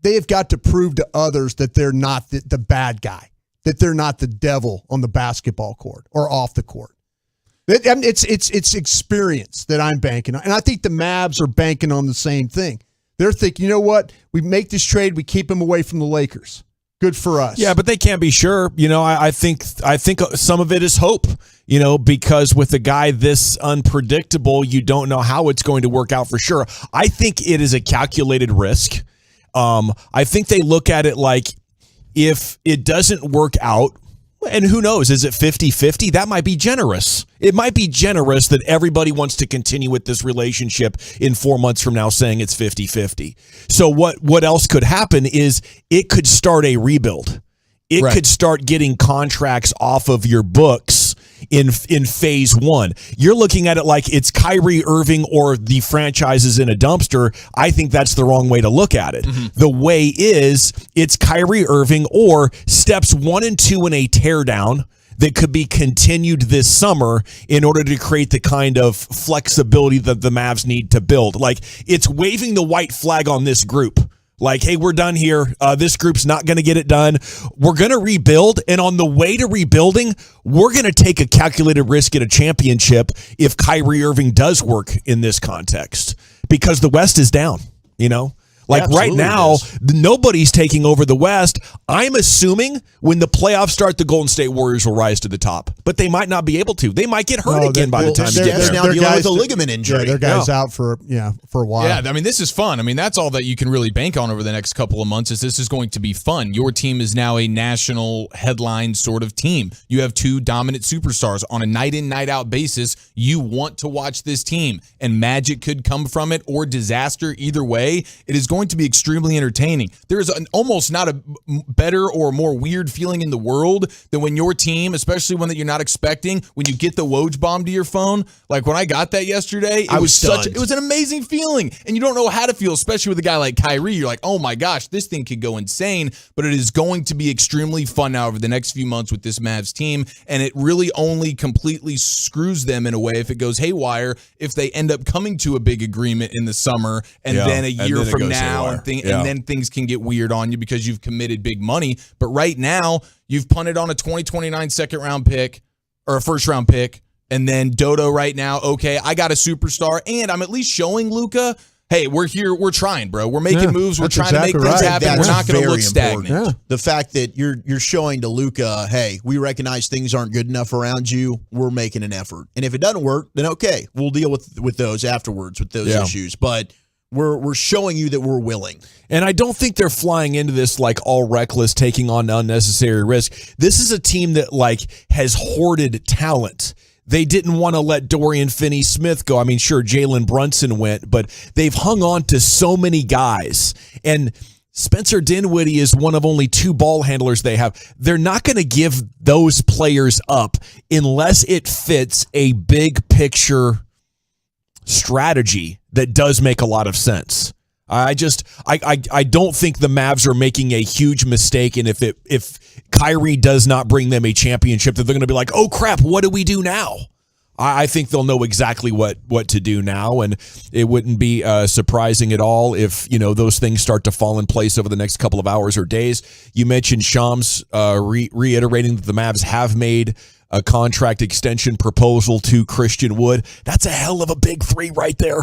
J: to others that they're not the bad guy, that they're not the devil on the basketball court or off the court. It's experience that I'm banking on, and I think the Mavs are banking on the same thing. They're thinking, you know what? We make this trade. We keep him away from the Lakers. Good for us.
V: Yeah, but they can't be sure. I think some of it is hope, because with a guy this unpredictable, you don't know how it's going to work out for sure. I think it is a calculated risk. I think they look at it like if it doesn't work out, and who knows, is it 50-50? That might be generous. It might be generous that everybody wants to continue with this relationship in 4 months from now saying it's 50-50. So what else could happen is it could start a rebuild. It could start getting contracts off of your books in phase one. You're looking at it like it's Kyrie Irving or the franchise is in a dumpster. I think that's the wrong way to look at it. Mm-hmm. The way is it's Kyrie Irving or steps 1 and 2 in a teardown that could be continued this summer in order to create the kind of flexibility that the Mavs need to build. Like, it's waving the white flag on this group. Like, hey, we're done here. This group's not going to get it done. We're going to rebuild. And on the way to rebuilding, we're going to take a calculated risk at a championship if Kyrie Irving does work in this context. Because the West is down, Like right now, nobody's taking over the West. I'm assuming when the playoffs start, the Golden State Warriors will rise to the top. But they might not be able to. They might get hurt again by the time you get there.
M: Now dealing with a ligament injury.
J: Yeah, their guys out for a while.
U: Yeah, I mean, this is fun. I mean, that's all that you can really bank on over the next couple of months is this is going to be fun. Your team is now a national headline sort of team. You have 2 dominant superstars on a night-in, night-out basis. You want to watch this team, and magic could come from it or disaster. Either way, it is going to be extremely entertaining. There is almost not a better or more weird feeling in the world than when your team, especially one that you're not expecting, when you get the Woj bomb to your phone. Like when I got that yesterday, it was an amazing feeling. And you don't know how to feel, especially with a guy like Kyrie. You're like, oh my gosh, this thing could go insane. But it is going to be extremely fun now over the next few months with this Mavs team. And it really only completely screws them in a way if it goes haywire, if they end up coming to a big agreement in the summer and then a year from now and then things can get weird on you because you've committed big money. But right now, you've punted on a 2029 second-round pick or a first-round pick, and then Dodo right now, okay, I got a superstar, and I'm at least showing Luka, hey, we're here, we're trying, bro. We're making moves, we're trying to make things happen. We're not going to look stagnant.
M: Yeah. The fact that you're showing to Luka, hey, we recognize things aren't good enough around you, we're making an effort. And if it doesn't work, then okay, we'll deal with those afterwards, with those issues. But we're showing you that we're willing.
V: And I don't think they're flying into this like all reckless, taking on unnecessary risk. This is a team that has hoarded talent. They didn't want to let Dorian Finney-Smith go. I mean, sure, Jalen Brunson went, but they've hung on to so many guys. And Spencer Dinwiddie is one of only 2 ball handlers they have. They're not going to give those players up unless it fits a big picture strategy that does make a lot of sense. I don't think the Mavs are making a huge mistake, and if Kyrie does not bring them a championship, that they're going to be like, oh crap, what do we do now? I think they'll know exactly what to do now, and it wouldn't be surprising at all if those things start to fall in place over the next couple of hours or days. You mentioned Shams reiterating that the Mavs have made a contract extension proposal to Christian Wood. That's a hell of a big 3 right there.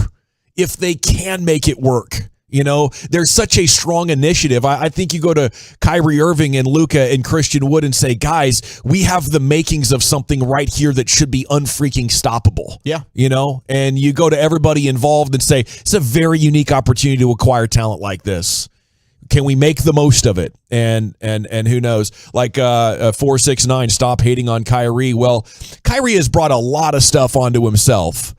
V: If they can make it work, there's such a strong initiative. I think you go to Kyrie Irving and Luka and Christian Wood and say, guys, we have the makings of something right here that should be unfreaking stoppable.
M: Yeah.
V: And you go to everybody involved and say, it's a very unique opportunity to acquire talent like this. Can we make the most of it? And who knows? Like 469, stop hating on Kyrie. Well, Kyrie has brought a lot of stuff onto himself,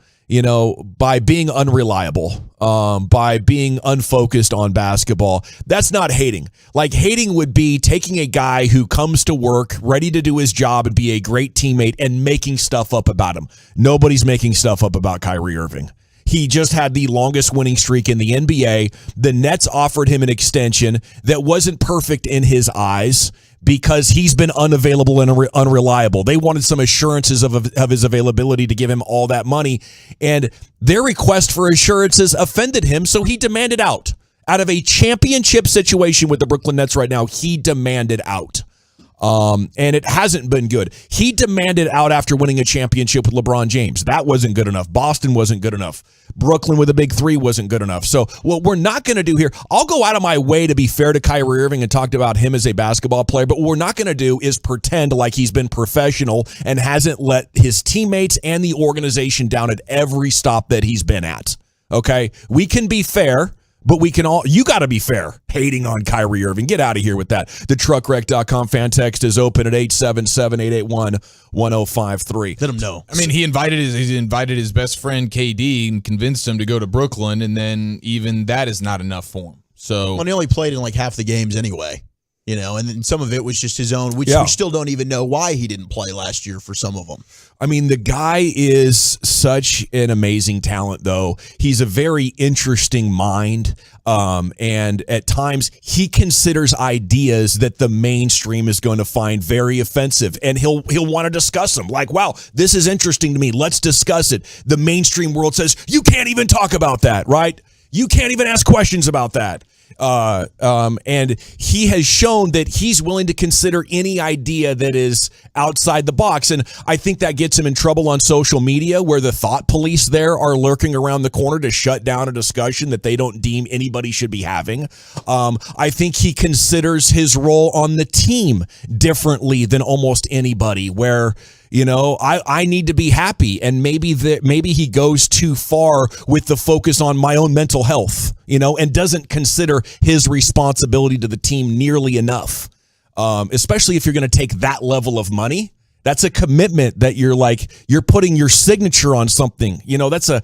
V: by being unreliable, by being unfocused on basketball. That's not hating. Like, hating would be taking a guy who comes to work, ready to do his job and be a great teammate, and making stuff up about him. Nobody's making stuff up about Kyrie Irving. He just had the longest winning streak in the NBA. The Nets offered him an extension that wasn't perfect in his eyes because he's been unavailable and unreliable. They wanted some assurances of his availability to give him all that money, and their request for assurances offended him, so he demanded out. Out of a championship situation with the Brooklyn Nets right now, he demanded out. And it hasn't been good. He demanded out after winning a championship with LeBron James. That wasn't good enough. Boston wasn't good enough. Brooklyn with a big three wasn't good enough. So what we're not going to do here, I'll go out of my way to be fair to Kyrie Irving and talk about him as a basketball player, but what we're not going to do is pretend like he's been professional and hasn't let his teammates and the organization down at every stop that he's been at. Okay? We can be fair. But we can all, you got to be fair, hating on Kyrie Irving. Get out of here with that. The truckwreck.com fan text is open at 877-881-1053.
M: Let him know.
U: I mean, he invited his best friend KD and convinced him to go to Brooklyn, and then even that is not enough for him. So,
M: well, he only played in like half the games anyway. You know, and then some of it was just his own, which we still don't even know why he didn't play last year for some of them.
V: I mean, the guy is such an amazing talent, though. He's a very interesting mind, and at times he considers ideas that the mainstream is going to find very offensive, and he'll want to discuss them. Like, wow, this is interesting to me. Let's discuss it. The mainstream world says, you can't even talk about that, right? You can't even ask questions about that. And he has shown that he's willing to consider any idea that is outside the box. And I think that gets him in trouble on social media, where the thought police there are lurking around the corner to shut down a discussion that they don't deem anybody should be having. I think he considers his role on the team differently than almost anybody, where, you know, I need to be happy, and maybe he goes too far with the focus on my own mental health, you know, and doesn't consider his responsibility to the team nearly enough. Especially if you're going to take that level of money. That's a commitment that you're putting your signature on something. You know, that's a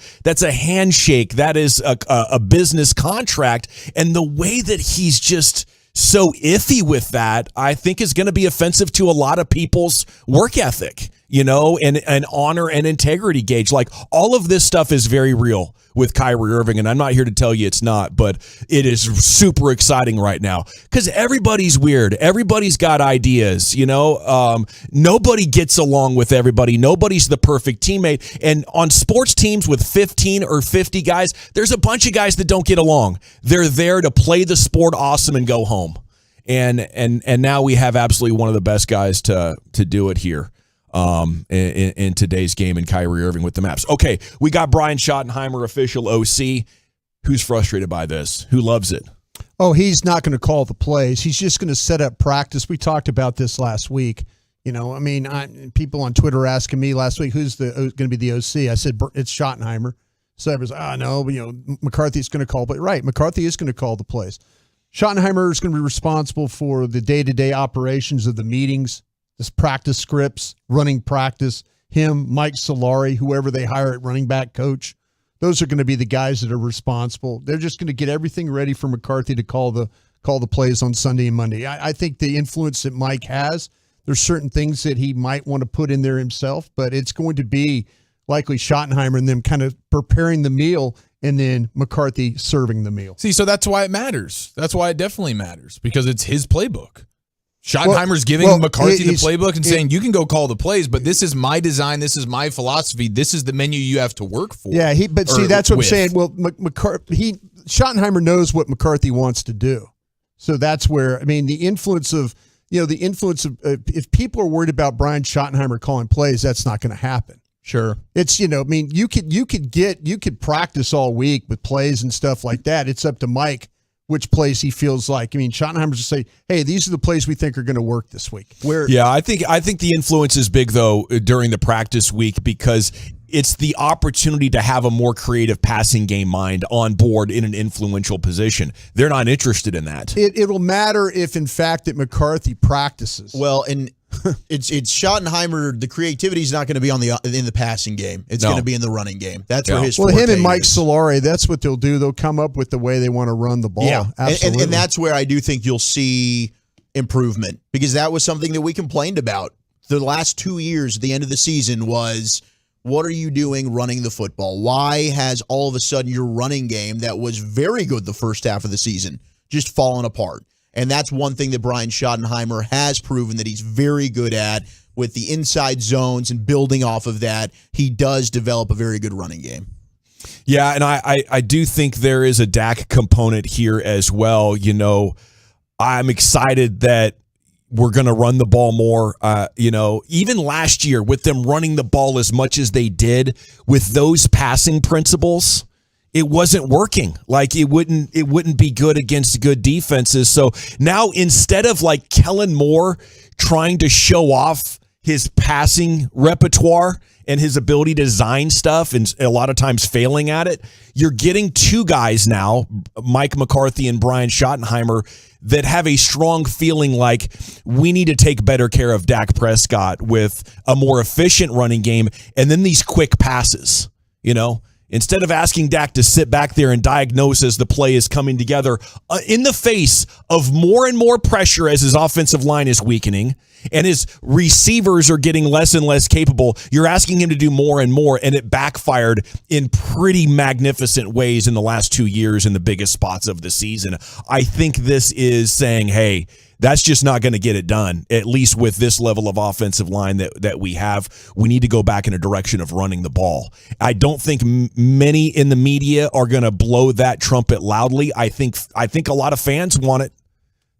V: handshake. That is a business contract, and the way that he's just so iffy with that, I think, is going to be offensive to a lot of people's work ethic, you know, and honor and integrity gauge. Like, all of this stuff is very real with Kyrie Irving, and I'm not here to tell you it's not, but it is super exciting right now because everybody's weird. Everybody's got ideas, you know. Nobody gets along with everybody. Nobody's the perfect teammate. And on sports teams with 15 or 50 guys, there's a bunch of guys that don't get along. They're there to play the sport awesome and go home. And now we have absolutely one of the best guys to do it here. In today's game in Kyrie Irving with the Mavs. Okay, we got Brian Schottenheimer, official OC. Who's frustrated by this? Who loves it?
J: Oh, he's not going to call the plays. He's just going to set up practice. We talked about this last week. You know, I mean, people on Twitter asking me last week, who's going to be the OC? I said, it's Schottenheimer. So everyone's like, no, you know, McCarthy's going to call. But right, McCarthy is going to call the plays. Schottenheimer is going to be responsible for the day-to-day operations of the meetings, this practice scripts, running practice, him, Mike Solari, whoever they hire at running back coach. Those are going to be the guys that are responsible. They're just going to get everything ready for McCarthy to call the plays on Sunday and Monday. I think the influence that Mike has, there's certain things that he might want to put in there himself, but it's going to be likely Schottenheimer and them kind of preparing the meal and then McCarthy serving the meal.
U: See, so that's why it matters. That's why it definitely matters, because it's his playbook. Schottenheimer's giving McCarthy the playbook and saying, you can go call the plays, but this is my design. This is my philosophy. This is the menu you have to work for.
J: Yeah, that's what I'm saying. Well, Schottenheimer knows what McCarthy wants to do. So that's where, I mean, the influence of if people are worried about Brian Schottenheimer calling plays, that's not going to happen.
U: Sure.
J: It's, you know, I mean, you could practice all week with plays and stuff like that. It's up to Mike which plays he feels like. I mean, Schottenheimer's just say, hey, these are the plays we think are going to work this week.
V: I think the influence is big, though, during the practice week, because it's the opportunity to have a more creative passing game mind on board in an influential position. They're not interested in that.
J: It'll matter if, in fact, that McCarthy practices.
M: Well, and it's Schottenheimer. The creativity is not going to be in the passing game. It's going to be in the running game. That's where his forte
J: him and Mike Solari, that's what they'll do. They'll come up with the way they want to run the ball.
M: Yeah,
J: absolutely.
M: And that's where I do think you'll see improvement, because that was something that we complained about the last 2 years at the end of the season was, what are you doing running the football? Why has all of a sudden your running game that was very good the first half of the season just fallen apart? And that's one thing that Brian Schottenheimer has proven that he's very good at with the inside zones, and building off of that, he does develop a very good running game.
V: Yeah, and I do think there is a Dak component here as well. You know, I'm excited that we're going to run the ball more. Even last year with them running the ball as much as they did with those passing principles, it wasn't working. Like it wouldn't be good against good defenses. So now instead of like Kellen Moore trying to show off his passing repertoire and his ability to design stuff and a lot of times failing at it, you're getting two guys now, Mike McCarthy and Brian Schottenheimer, that have a strong feeling like we need to take better care of Dak Prescott with a more efficient running game and then these quick passes, Instead of asking Dak to sit back there and diagnose as the play is coming together in the face of more and more pressure as his offensive line is weakening and his receivers are getting less and less capable, you're asking him to do more and more, and it backfired in pretty magnificent ways in the last 2 years in the biggest spots of the season. I think this is saying, hey, that's just not going to get it done, at least with this level of offensive line that we have. We need to go back in a direction of running the ball. I don't think many in the media are going to blow that trumpet loudly. I think a lot of fans want it.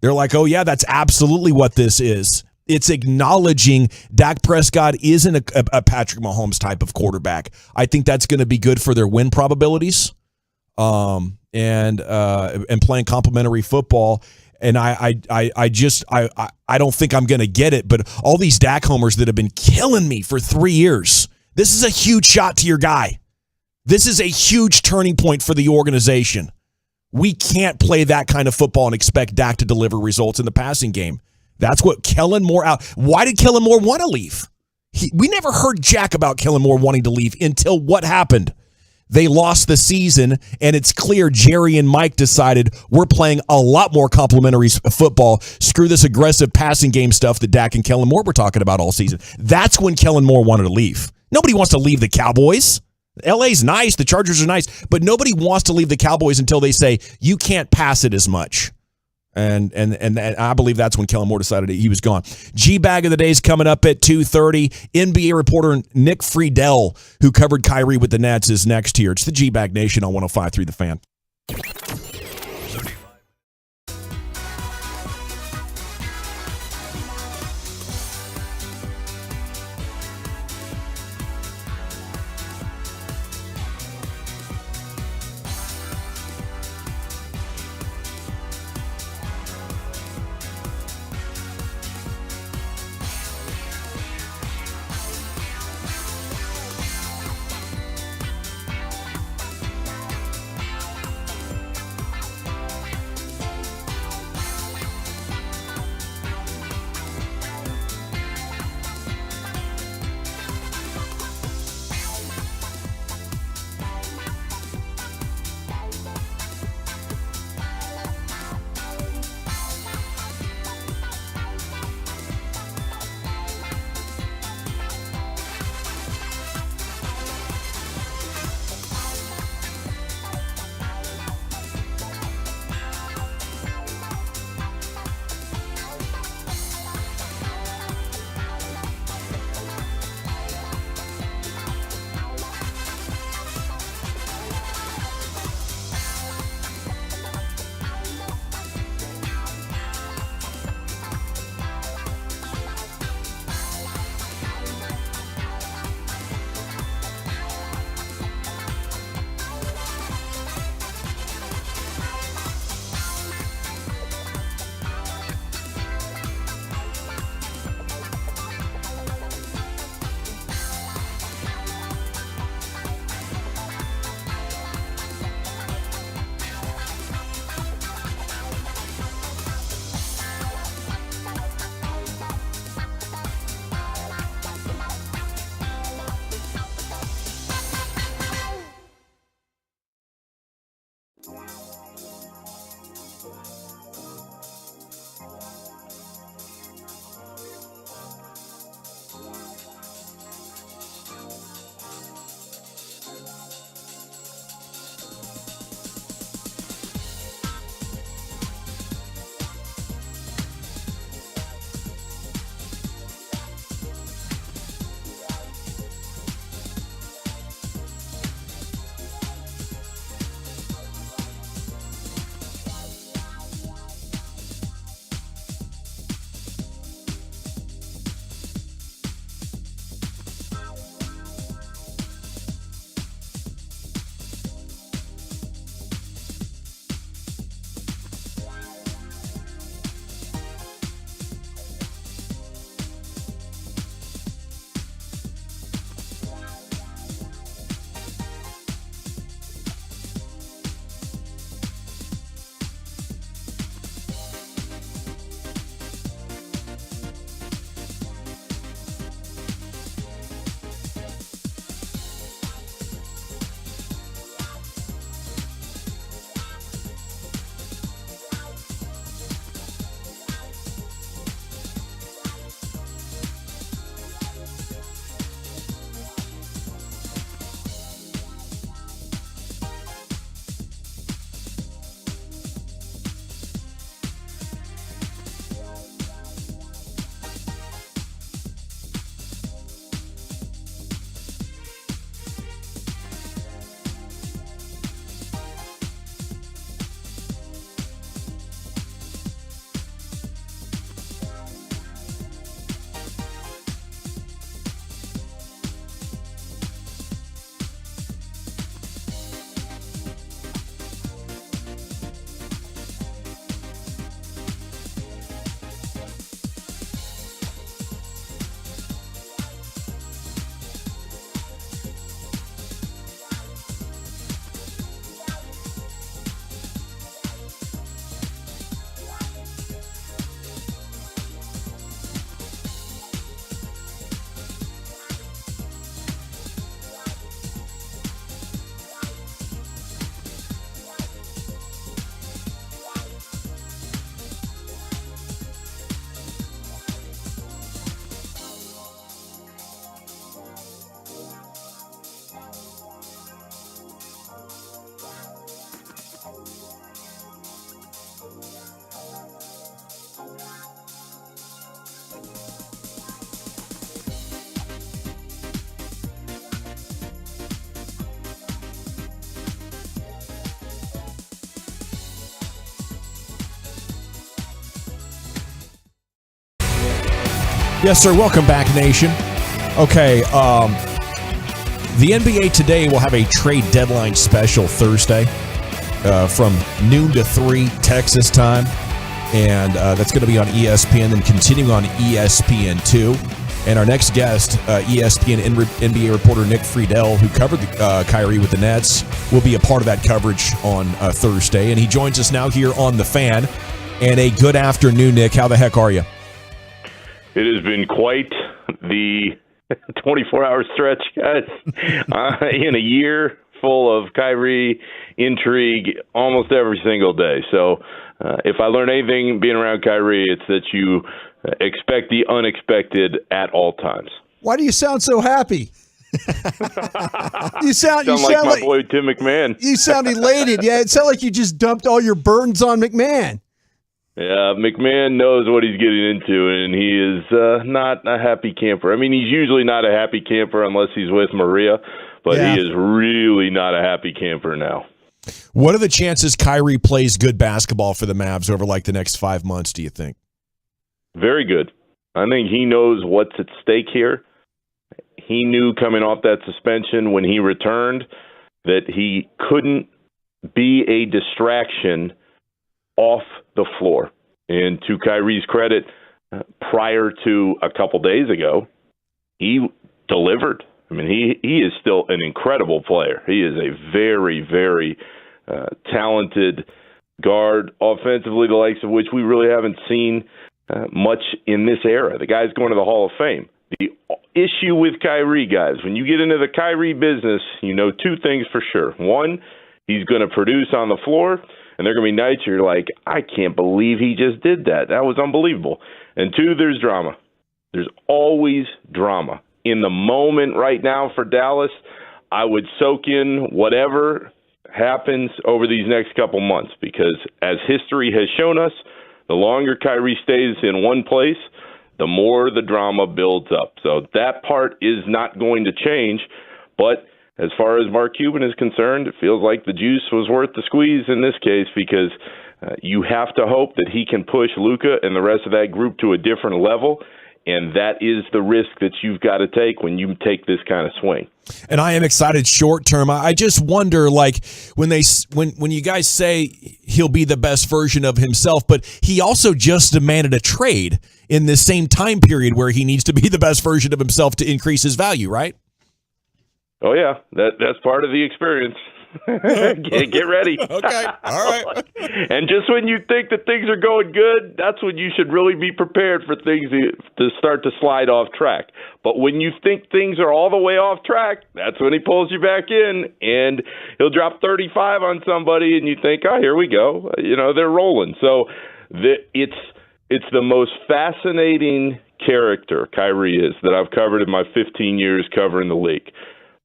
V: They're like, oh, yeah, that's absolutely what this is. It's acknowledging Dak Prescott isn't a Patrick Mahomes type of quarterback. I think that's going to be good for their win probabilities and playing complementary football. And I don't think I'm going to get it, but all these Dak homers that have been killing me for 3 years, this is a huge shot to your guy. This is a huge turning point for the organization. We can't play that kind of football and expect Dak to deliver results in the passing game. That's what Kellen Moore out. Why did Kellen Moore want to leave? We never heard jack about Kellen Moore wanting to leave until what happened? They lost the season, and it's clear Jerry and Mike decided we're playing a lot more complimentary football. Screw this aggressive passing game stuff that Dak and Kellen Moore were talking about all season. That's when Kellen Moore wanted to leave. Nobody wants to leave the Cowboys. LA's nice. The Chargers are nice. But nobody wants to leave the Cowboys until they say, you can't pass it as much. And I believe that's when Kellen Moore decided he was gone. G-Bag of the Day is coming up at 2:30. NBA reporter Nick Friedel, who covered Kyrie with the Nets, is next here. It's the G-Bag Nation on 105.3 The Fan. Yes, sir. Welcome back, nation. Okay, the NBA today will have a trade deadline special Thursday from noon to 3 Texas time, and that's going to be on ESPN and continuing on ESPN2. And our next guest, ESPN NBA reporter Nick Friedel, who covered Kyrie with the Nets, will be a part of that coverage on Thursday. And he joins us now here on The Fan. And a good afternoon, Nick. How the heck are you?
N: It has been quite the 24-hour stretch, guys. In a year full of Kyrie intrigue almost every single day. So if I learn anything being around Kyrie, it's that you expect the unexpected at all times.
J: Why do you sound so happy? You sound
N: like my boy Tim McMahon.
J: You sound elated. Yeah, it sounds like you just dumped all your burdens on McMahon.
N: Yeah, McMahon knows what he's getting into, and he is not a happy camper. I mean, he's usually not a happy camper unless he's with Maria, but he is really not a happy camper now.
V: What are the chances Kyrie plays good basketball for the Mavs over like the next 5 months, do you think?
N: Very good. I think he knows what's at stake here. He knew coming off that suspension when he returned that he couldn't be a distraction off the floor. And to Kyrie's credit, prior to a couple days ago, he delivered. I mean, he is still an incredible player. He is a very, very talented guard offensively, the likes of which we really haven't seen much in this era. The guy's going to the Hall of Fame. The issue with Kyrie, guys, when you get into the Kyrie business, you know two things for sure. One, he's going to produce on the floor, and there are going to be nights you're like, I can't believe he just did that. That was unbelievable. And two, there's drama. There's always drama. In the moment right now for Dallas, I would soak in whatever happens over these next couple months because as history has shown us, the longer Kyrie stays in one place, the more the drama builds up. So that part is not going to change. But as far as Mark Cuban is concerned, it feels like the juice was worth the squeeze in this case because you have to hope that he can push Luka and the rest of that group to a different level. And that is the risk that you've got to take when you take this kind of swing.
V: And I am excited short term. I just wonder, like, when you guys say he'll be the best version of himself, but he also just demanded a trade in this same time period where he needs to be the best version of himself to increase his value, right?
N: Oh, yeah. That's part of the experience. Get ready.
V: Okay. All right.
N: And just when you think that things are going good, that's when you should really be prepared for things to start to slide off track. But when you think things are all the way off track, that's when he pulls you back in and he'll drop 35 on somebody and you think, oh, here we go. You know, they're rolling. So it's the most fascinating character, Kyrie is, that I've covered in my 15 years covering the league.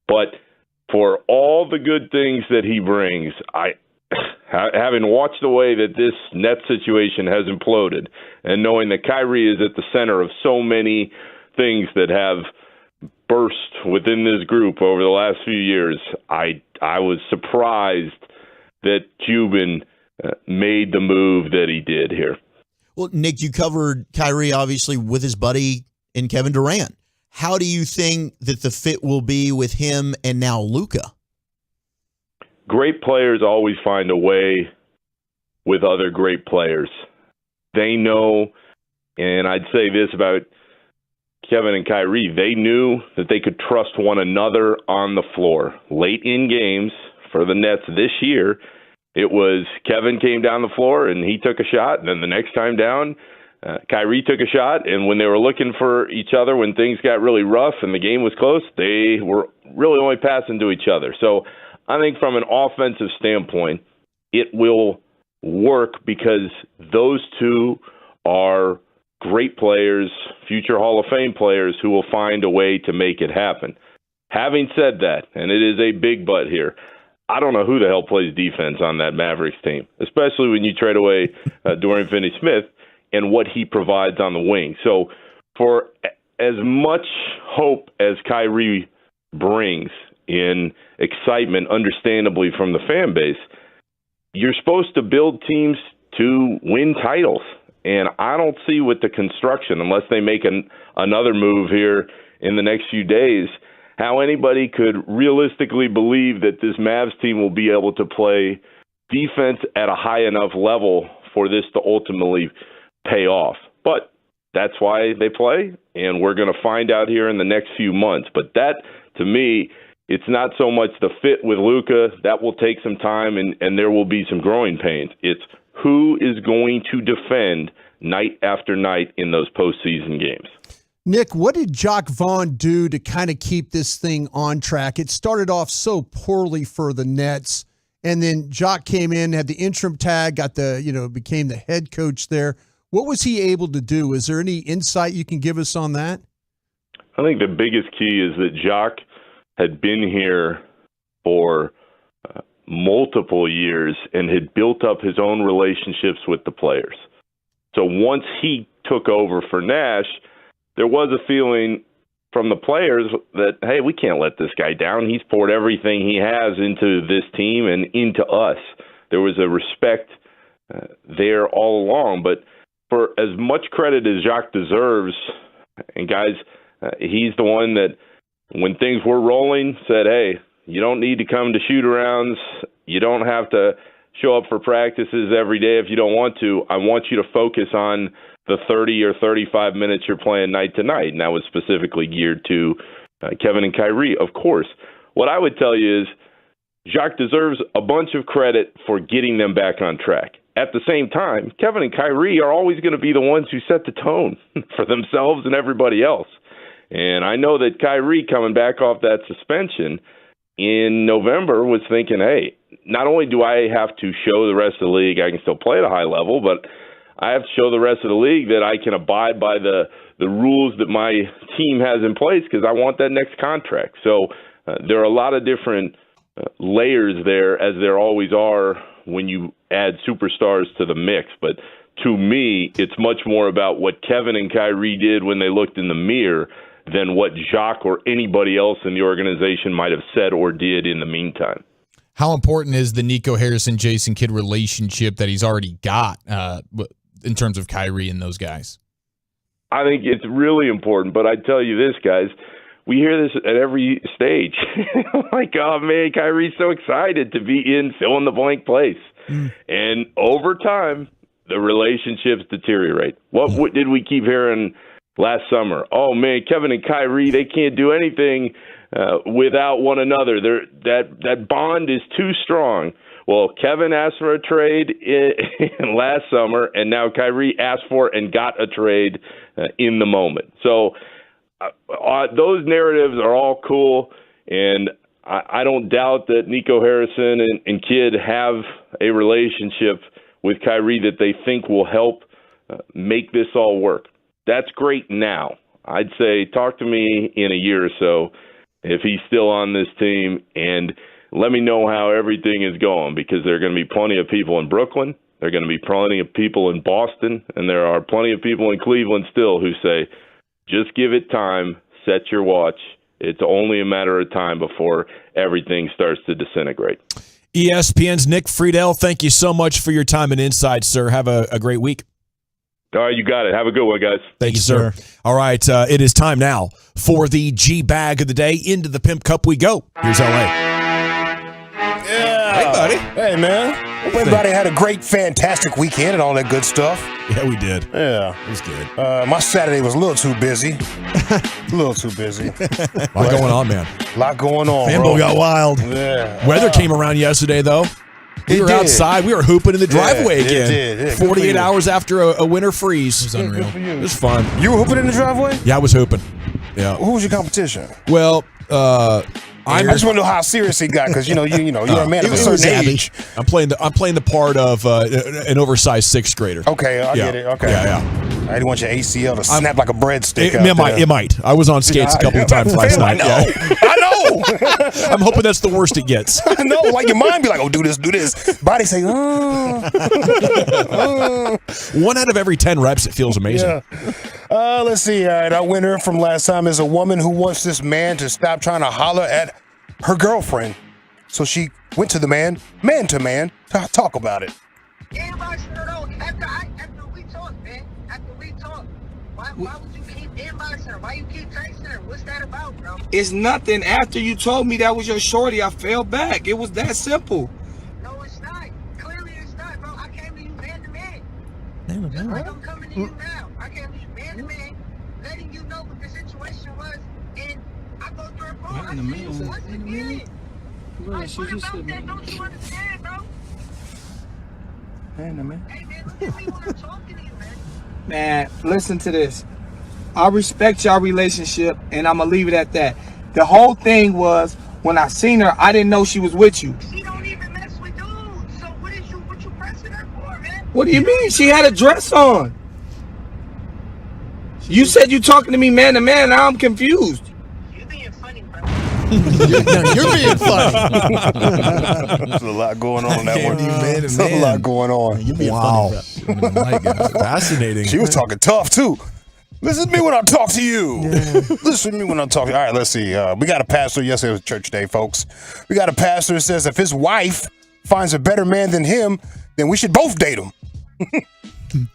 N: But for all the good things that he brings, having watched the way that this Nets situation has imploded and knowing that Kyrie is at the center of so many things that have burst within this group over the last few years, I was surprised that Cuban made the move that he did here.
M: Well, Nick, you covered Kyrie obviously with his buddy in Kevin Durant. How do you think that the fit will be with him and now Luka?
N: Great players always find a way with other great players. They know, and I'd say this about Kevin and Kyrie, they knew that they could trust one another on the floor. Late in games for the Nets this year, it was Kevin came down the floor and he took a shot, and then the next time down, Kyrie took a shot, and when they were looking for each other, when things got really rough and the game was close, they were really only passing to each other. So I think from an offensive standpoint, it will work because those two are great players, future Hall of Fame players who will find a way to make it happen. Having said that, and it is a big but here, I don't know who the hell plays defense on that Mavericks team, especially when you trade away Dorian Finney-Smith and what he provides on the wing. So for as much hope as Kyrie brings in excitement, understandably, from the fan base, you're supposed to build teams to win titles. And I don't see with the construction, unless they make another move here in the next few days, how anybody could realistically believe that this Mavs team will be able to play defense at a high enough level for this to ultimately pay off. But that's why they play, and we're going to find out here in the next few months. But that, to me, it's not so much the fit with Luka. That will take some time, and there will be some growing pains. It's who is going to defend night after night in those postseason games.
J: Nick, what did Jacques Vaughn do to kind of keep this thing on track? It started off so poorly for the Nets, and then Jacques came in, had the interim tag, became the head coach there. What was he able to do? Is there any insight you can give us on that?
N: I think the biggest key is that Jacques had been here for multiple years and had built up his own relationships with the players. So once he took over for Nash, there was a feeling from the players that, hey, we can't let this guy down. He's poured everything he has into this team and into us. There was a respect there all along. But for as much credit as Jacques deserves, and guys, he's the one that when things were rolling said, hey, you don't need to come to shoot-arounds. You don't have to show up for practices every day if you don't want to. I want you to focus on the 30 or 35 minutes you're playing night to night. And that was specifically geared to Kevin and Kyrie, of course. What I would tell you is Jacques deserves a bunch of credit for getting them back on track. At the same time, Kevin and Kyrie are always going to be the ones who set the tone for themselves and everybody else. And I know that Kyrie, coming back off that suspension in November, was thinking, hey, not only do I have to show the rest of the league I can still play at a high level, but I have to show the rest of the league that I can abide by the rules that my team has in place because I want that next contract. So there are a lot of different layers there, as there always are when you add superstars to the mix. But to me, it's much more about what Kevin and Kyrie did when they looked in the mirror than what Jacques or anybody else in the organization might have said or did in the meantime.
U: How important is the Nico Harrison-Jason Kidd relationship that he's already got in terms of Kyrie and those guys?
N: I think it's really important, but I tell you this, guys, we hear this at every stage. Like, oh, man, Kyrie's so excited to be in fill-in-the-blank place. And over time, the relationships deteriorate. What did we keep hearing last summer? Oh, man, Kevin and Kyrie, they can't do anything without one another. That bond is too strong. Well, Kevin asked for a trade in last summer, and now Kyrie asked for and got a trade in the moment. So those narratives are all cool, and I don't doubt that Nico Harrison and Kidd have a relationship with Kyrie that they think will help make this all work. That's great now. I'd say talk to me in a year or so if he's still on this team, and let me know how everything is going, because there are going to be plenty of people in Brooklyn, there are going to be plenty of people in Boston, and there are plenty of people in Cleveland still who say, just give it time, set your watch. It's only a matter of time before everything starts to disintegrate.
V: ESPN's Nick Friedel, thank you so much for your time and insight, sir. Have a great week.
N: All right, you got it. Have a good one, guys.
V: Thank you, sir. All right, it is time now for the G-Bag of the day. Into the Pimp Cup we go. Here's LA.
O: Yeah.
V: Hey, buddy.
O: Hey, man. Hope everybody had a great, fantastic weekend and all that good stuff.
V: Yeah, we did.
O: Yeah.
V: It was good.
O: My Saturday was a little too busy. A little too busy.
V: A lot going on, man.
O: A lot going on,
V: Fanboy
O: bro.
V: got wild.
O: Yeah.
V: Weather came around yesterday, though. We were outside. We were hooping in the driveway again.
O: It did.
V: 48 hours after a winter freeze. It was
O: unreal.
V: It was fun.
O: You were hooping in the driveway?
V: Yeah, I was hooping. Yeah.
O: Who was your competition?
V: Well,
O: I just want to know how serious he got, because you're a man of a certain age.
V: I'm playing the part of an oversized sixth grader.
O: Okay, I get it. Okay.
V: Yeah.
O: I didn't want your ACL to snap like a breadstick.
V: It might. I was on skates a couple of times last night.
O: I know.
V: I'm hoping that's the worst it gets.
O: I know. Like your mind be like, oh, do this. Body say,
V: 1 out of every 10 reps, it feels amazing.
O: Yeah. Let's see. All right, our winner from last time is a woman who wants this man to stop trying to holler at her girlfriend. So she went to the man to man, to talk about it.
L: Everybody should know after we talk, man. After we talk, why would you keep inboxing her? Why you keep texting her? What's that about, bro?
P: It's nothing. After you told me that was your shorty, I fell back. It was that simple.
L: No, it's not. Clearly it's not, bro. I came to you man to man. Just like I'm coming to you now. I came to you man to man, letting you know what the situation was, and I go through a phone. I see you once again. Like, what about that? Don't you understand, bro? Hey, man, look at me when I'm talking to you, man.
P: Man, listen to this. I respect y'all relationship, and I'm gonna leave it at that. The whole thing was when I seen her, I didn't know she was with you.
L: She don't even mess with dudes. So what you pressing her for, man?
P: What do you mean? She had a dress on. You said you talking to me man to man. Now I'm confused.
L: You're being funny, bro.
P: You're being funny.
O: There's a lot going on that one. There's a lot going on.
V: Wow. Fascinating.
O: She was talking tough, too. Listen to me when I talk to you. Listen to me when I talk to you. All right, let's see. We got a pastor. Yesterday was church day, folks. We got a pastor who says if his wife finds a better man than him, then we should both date him.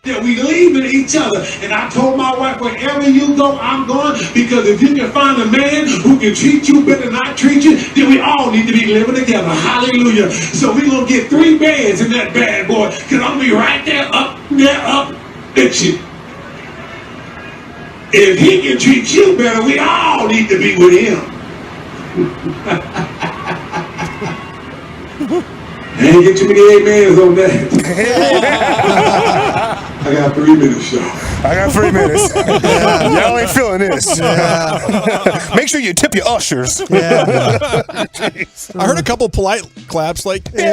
Q: That we leaving each other. And I told my wife, wherever you go, I'm going. Because if you can find a man who can treat you better than I treat you, then we all need to be living together. Hallelujah. So we're going to get 3 beds in that bad boy. Because I'm going to be right there, up with you. If he can treat you better, we all need to be with him. I ain't get too many amens on that. I got 3 minutes, y'all.
O: I got 3 minutes. Y'all ain't feeling this. Make sure you tip your ushers.
V: I heard a couple polite claps like,
O: okay,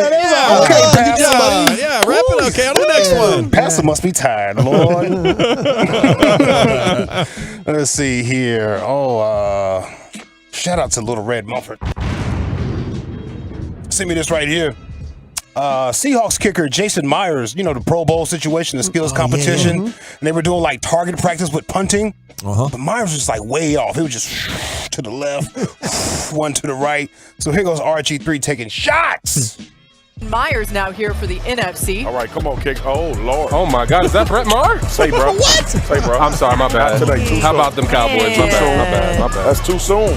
V: wrap it. Okay, on to the next one.
O: Pastor must be tired, Lord. Let's see here. Shout out to Little Red Mumford. Send me this right here. Seahawks kicker Jason Myers, you know, the Pro Bowl situation, the skills competition, and they were doing like target practice with punting. But Myers was just like way off. He was just to the left, one to the right. So here goes RG3 taking shots.
X: Myers now here for the NFC.
I: All right, come on, kick. Oh, Lord. Oh, my God. Is that Brett Maher? Say, bro.
X: What?
I: Say, bro. I'm sorry. My bad. How about them Cowboys? My bad. That's too soon.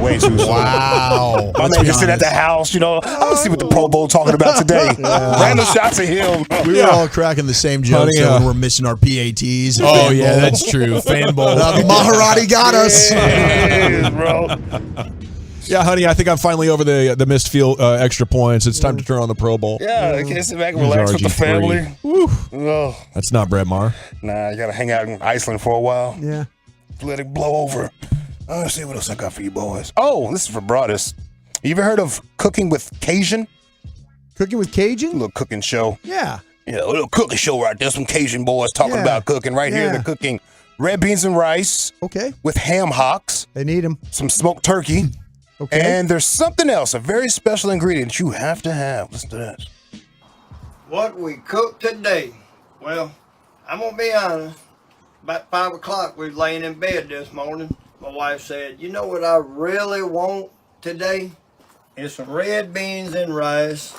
O: Way too soon.
V: Wow.
O: My man just sitting at the house, you know. I want to see what the Pro Bowl talking about today. Random shots at him.
M: We were all cracking the same jokes when we're missing our PATs.
V: Oh, yeah, that's true. Fan Bowl.
M: Maharati got us.
O: Yeah, bro.
V: Yeah, honey, I think I'm finally over the missed field extra points. It's time to turn on the Pro Bowl.
O: Yeah, I can sit back and relax with the family.
V: Woo.
O: Oh.
V: That's not Brett Maher.
O: Nah, you got to hang out in Iceland for a while.
J: Yeah.
O: Let it blow over. Let's see what else I got for you boys. Oh, this is for Broadus. You ever heard of Cooking with Cajun?
J: Cooking with Cajun?
O: A little cooking show.
J: Yeah.
O: Yeah, a little cooking show right there. Some Cajun boys talking about cooking. Right here, they're cooking red beans and rice.
J: Okay.
O: With ham hocks.
J: They need them.
O: Some smoked turkey.
J: Okay.
O: And there's something else, a very special ingredient you have to have. Listen to this.
Y: What we cooked today? Well, I'm going to be honest. About 5 o'clock, we was laying in bed this morning. My wife said, you know what I really want today? Is some red beans and rice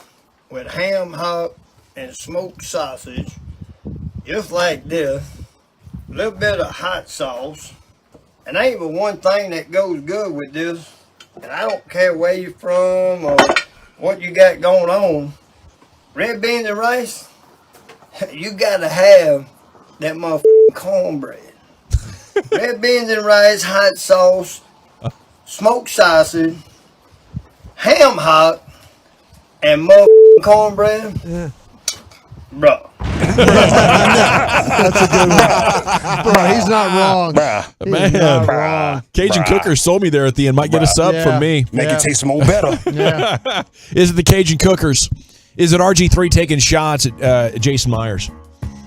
Y: with ham hock and smoked sausage. Just like this. A little bit of hot sauce. And ain't but one thing that goes good with this. And I don't care where you're from or what you got going on. Red beans and rice, you gotta have that motherfucking cornbread. Red beans and rice, hot sauce, smoked sausage, ham hock, and motherfucking cornbread.
J: Yeah.
Y: Bro.
J: That's a good one. Bro, he's not wrong.
V: Man,
J: not wrong.
V: Cajun Cooker sold me there at the end. Might get a sub from me.
O: Make it taste more better.
V: Is it the Cajun Cookers? Is it RG3 taking shots at Jason Myers?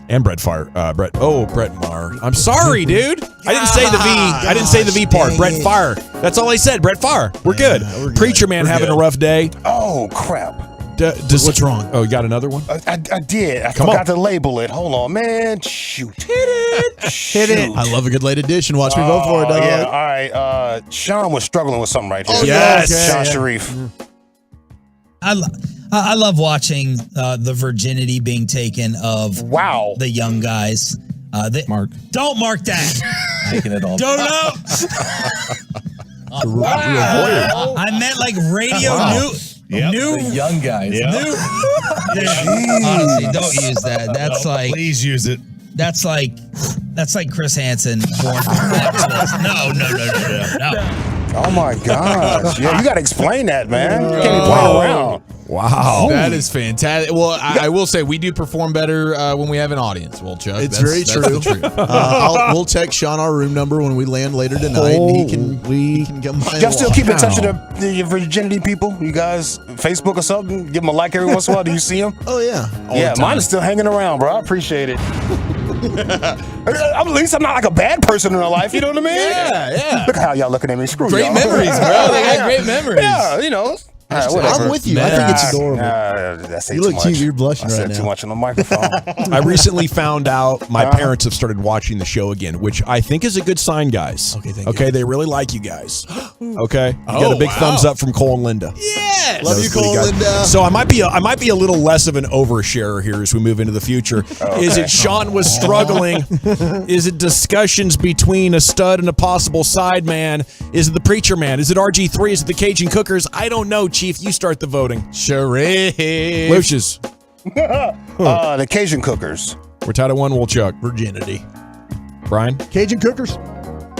V: And Brett Maher. I'm sorry, dude. I didn't say the V. I didn't say the V part. Brett Favre. That's all I said. Brett Favre. We're good. Preacher man having a rough day.
O: Oh, crap.
V: What's wrong? Oh, you got another one?
O: I did. I forgot to label it. Hold on, man. Shoot. Hit it.
M: I love a good late edition. Watch me vote for it, dog.
O: Yeah, all right. Sean was struggling with something right here.
V: Oh, yes.
O: Sean Sharif.
B: I love watching the virginity being taken of the young guys. Mark. Don't mark that.
U: Making it all.
B: Don't know. I meant like radio new
U: the young guys.
B: New. Honestly, don't use that. That's like.
U: Please use it.
B: That's like Chris Hansen. No.
O: Oh my gosh. Yeah, you got to explain that, man. You can't even play around.
V: Wow.
U: That is fantastic. Well, I will say we do perform better when we have an audience. Well, Chuck,
M: It's
U: that's
M: true.
U: the truth.
M: We'll text Sean our room number when we land later tonight, and he can come by.
O: Y'all still keep in touch with the virginity people? You guys, Facebook or something? Give them a like every once in a while. Do you see them?
M: Oh, yeah.
O: Yeah, mine is still hanging around, bro. I appreciate it. At least I'm not like a bad person in their life. You know what I mean?
U: Yeah.
O: Look at how y'all looking at me. Screw
U: Great
O: y'all.
U: memories, bro. They got great memories.
O: Yeah, you know.
M: I'm with you. I think it's adorable. You look cute. You're blushing right now.
O: I said too much on the microphone.
V: I recently found out my parents have started watching the show again, which I think is a good sign, guys.
M: Okay, thank you.
V: They really like you guys. Okay, you got a big thumbs up from Cole and Linda.
U: Yes,
M: love you, Cole and Linda.
V: So I might be a little less of an oversharer here as we move into the future.
O: Okay.
V: Is it Sean was struggling? Is it discussions between a stud and a possible side man? Is it the preacher man? Is it RG3? Is it the Cajun Cookers? I don't know, Chief. You start the voting.
U: Sharif.
V: Lucius.
O: The Cajun Cookers.
V: We're tied at 1. We'll Chuck.
M: Virginity.
V: Brian.
J: Cajun Cookers.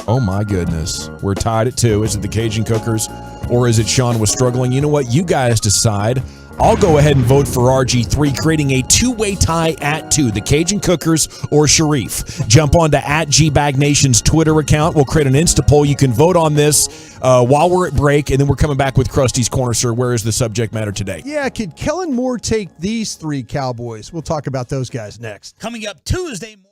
V: Oh my goodness. We're tied at 2. Is it the Cajun Cookers or is it Sean was struggling? You know what? You guys decide. I'll go ahead and vote for RG3, creating a two-way tie at 2, the Cajun Cookers or Sharif. Jump on to @GBagNation's Twitter account. We'll create an Insta poll. You can vote on this while we're at break, and then we're coming back with Krusty's Corner, sir. Where is the subject matter today?
J: Yeah, could Kellen Moore take these 3 Cowboys? We'll talk about those guys next.
B: Coming up Tuesday morning.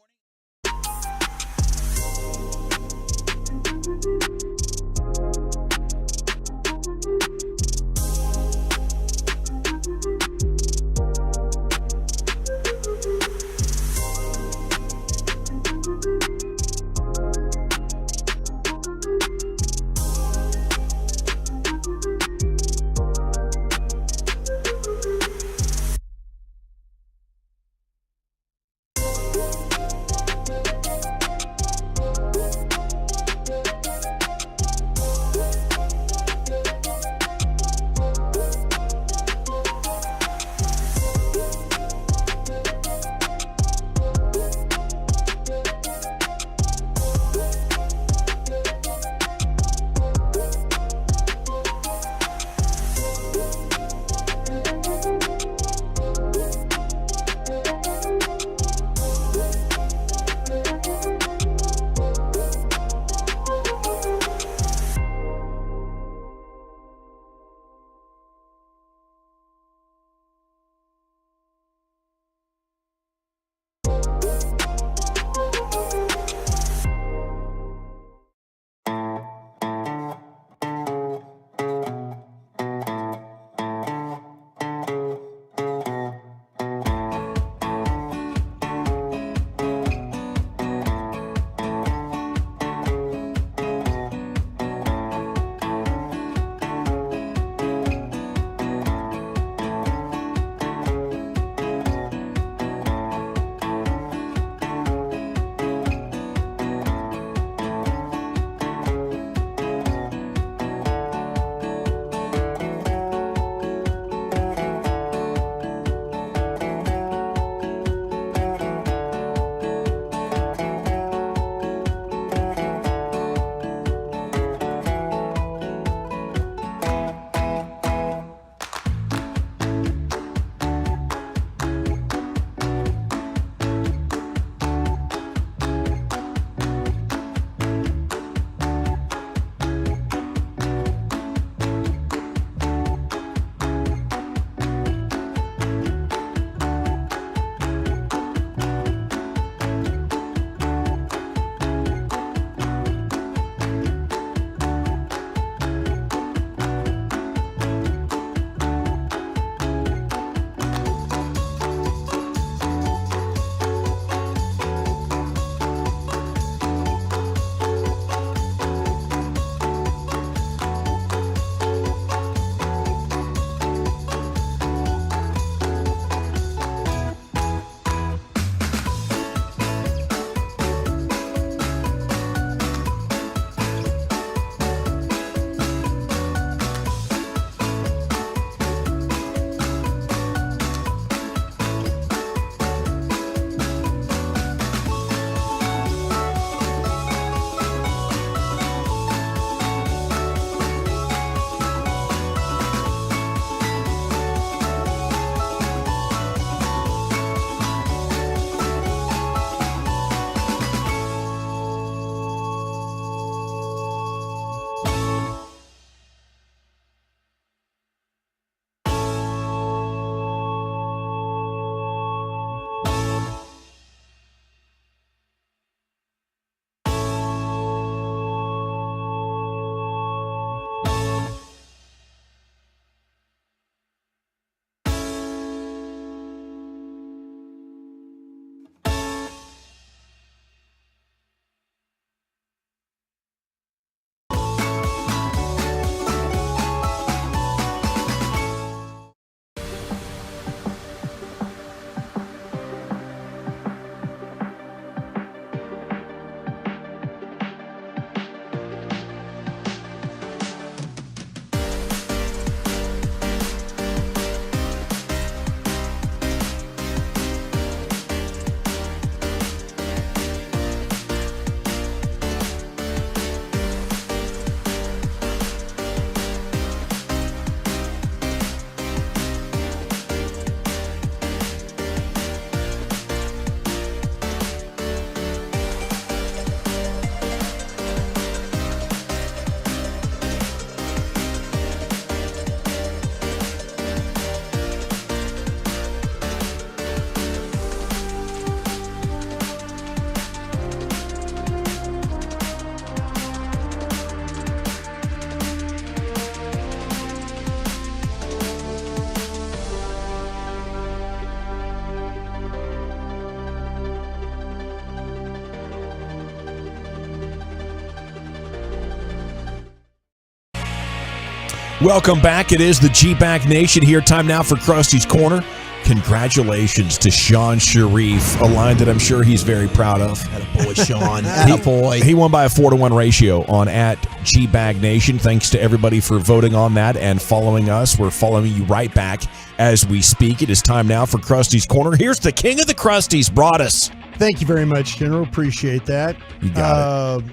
V: Welcome back. It is the G-Back Nation here. Time now for Krusty's Corner. Congratulations to Sean Sharif, a line that I'm sure he's very proud of.
M: Attaboy, Sean. Attaboy.
V: He won by a 4-to-1 ratio on @GBagNation. Thanks to everybody for voting on that and following us. We're following you right back as we speak. It is time now for Krusty's Corner. Here's the king of the Krusties, Broadus.
J: Thank you very much, General. Appreciate that.
V: You got it.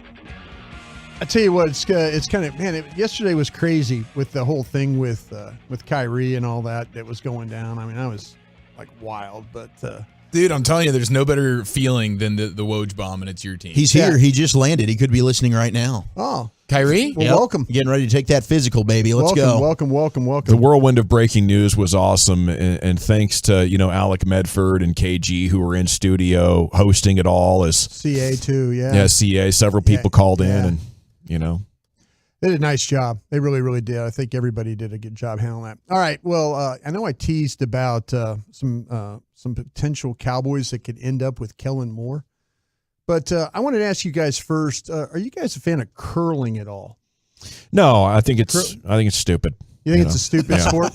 J: I tell you what, it's kind of, man, yesterday was crazy with the whole thing with Kyrie and all that was going down. I mean, I was like wild, but
U: dude, I'm telling you, there's no better feeling than the Woj bomb, and it's your team.
M: He's here. He just landed. He could be listening right now.
J: Oh,
U: Kyrie?
J: Well, welcome.
M: Getting ready to take that physical, baby. Let's go.
J: Welcome.
V: The whirlwind of breaking news was awesome, and thanks to Alec Medford and KG who were in studio hosting it all as
J: CA too.
V: Yeah, CA. Several people called in, and
J: they did a nice job. They really, really did. I think everybody did a good job handling that. All right. Well, I know I teased about some potential Cowboys that could end up with Kellen Moore, but I wanted to ask you guys first: are you guys a fan of curling at all?
V: No, I think it's stupid.
J: You think it's a stupid sport?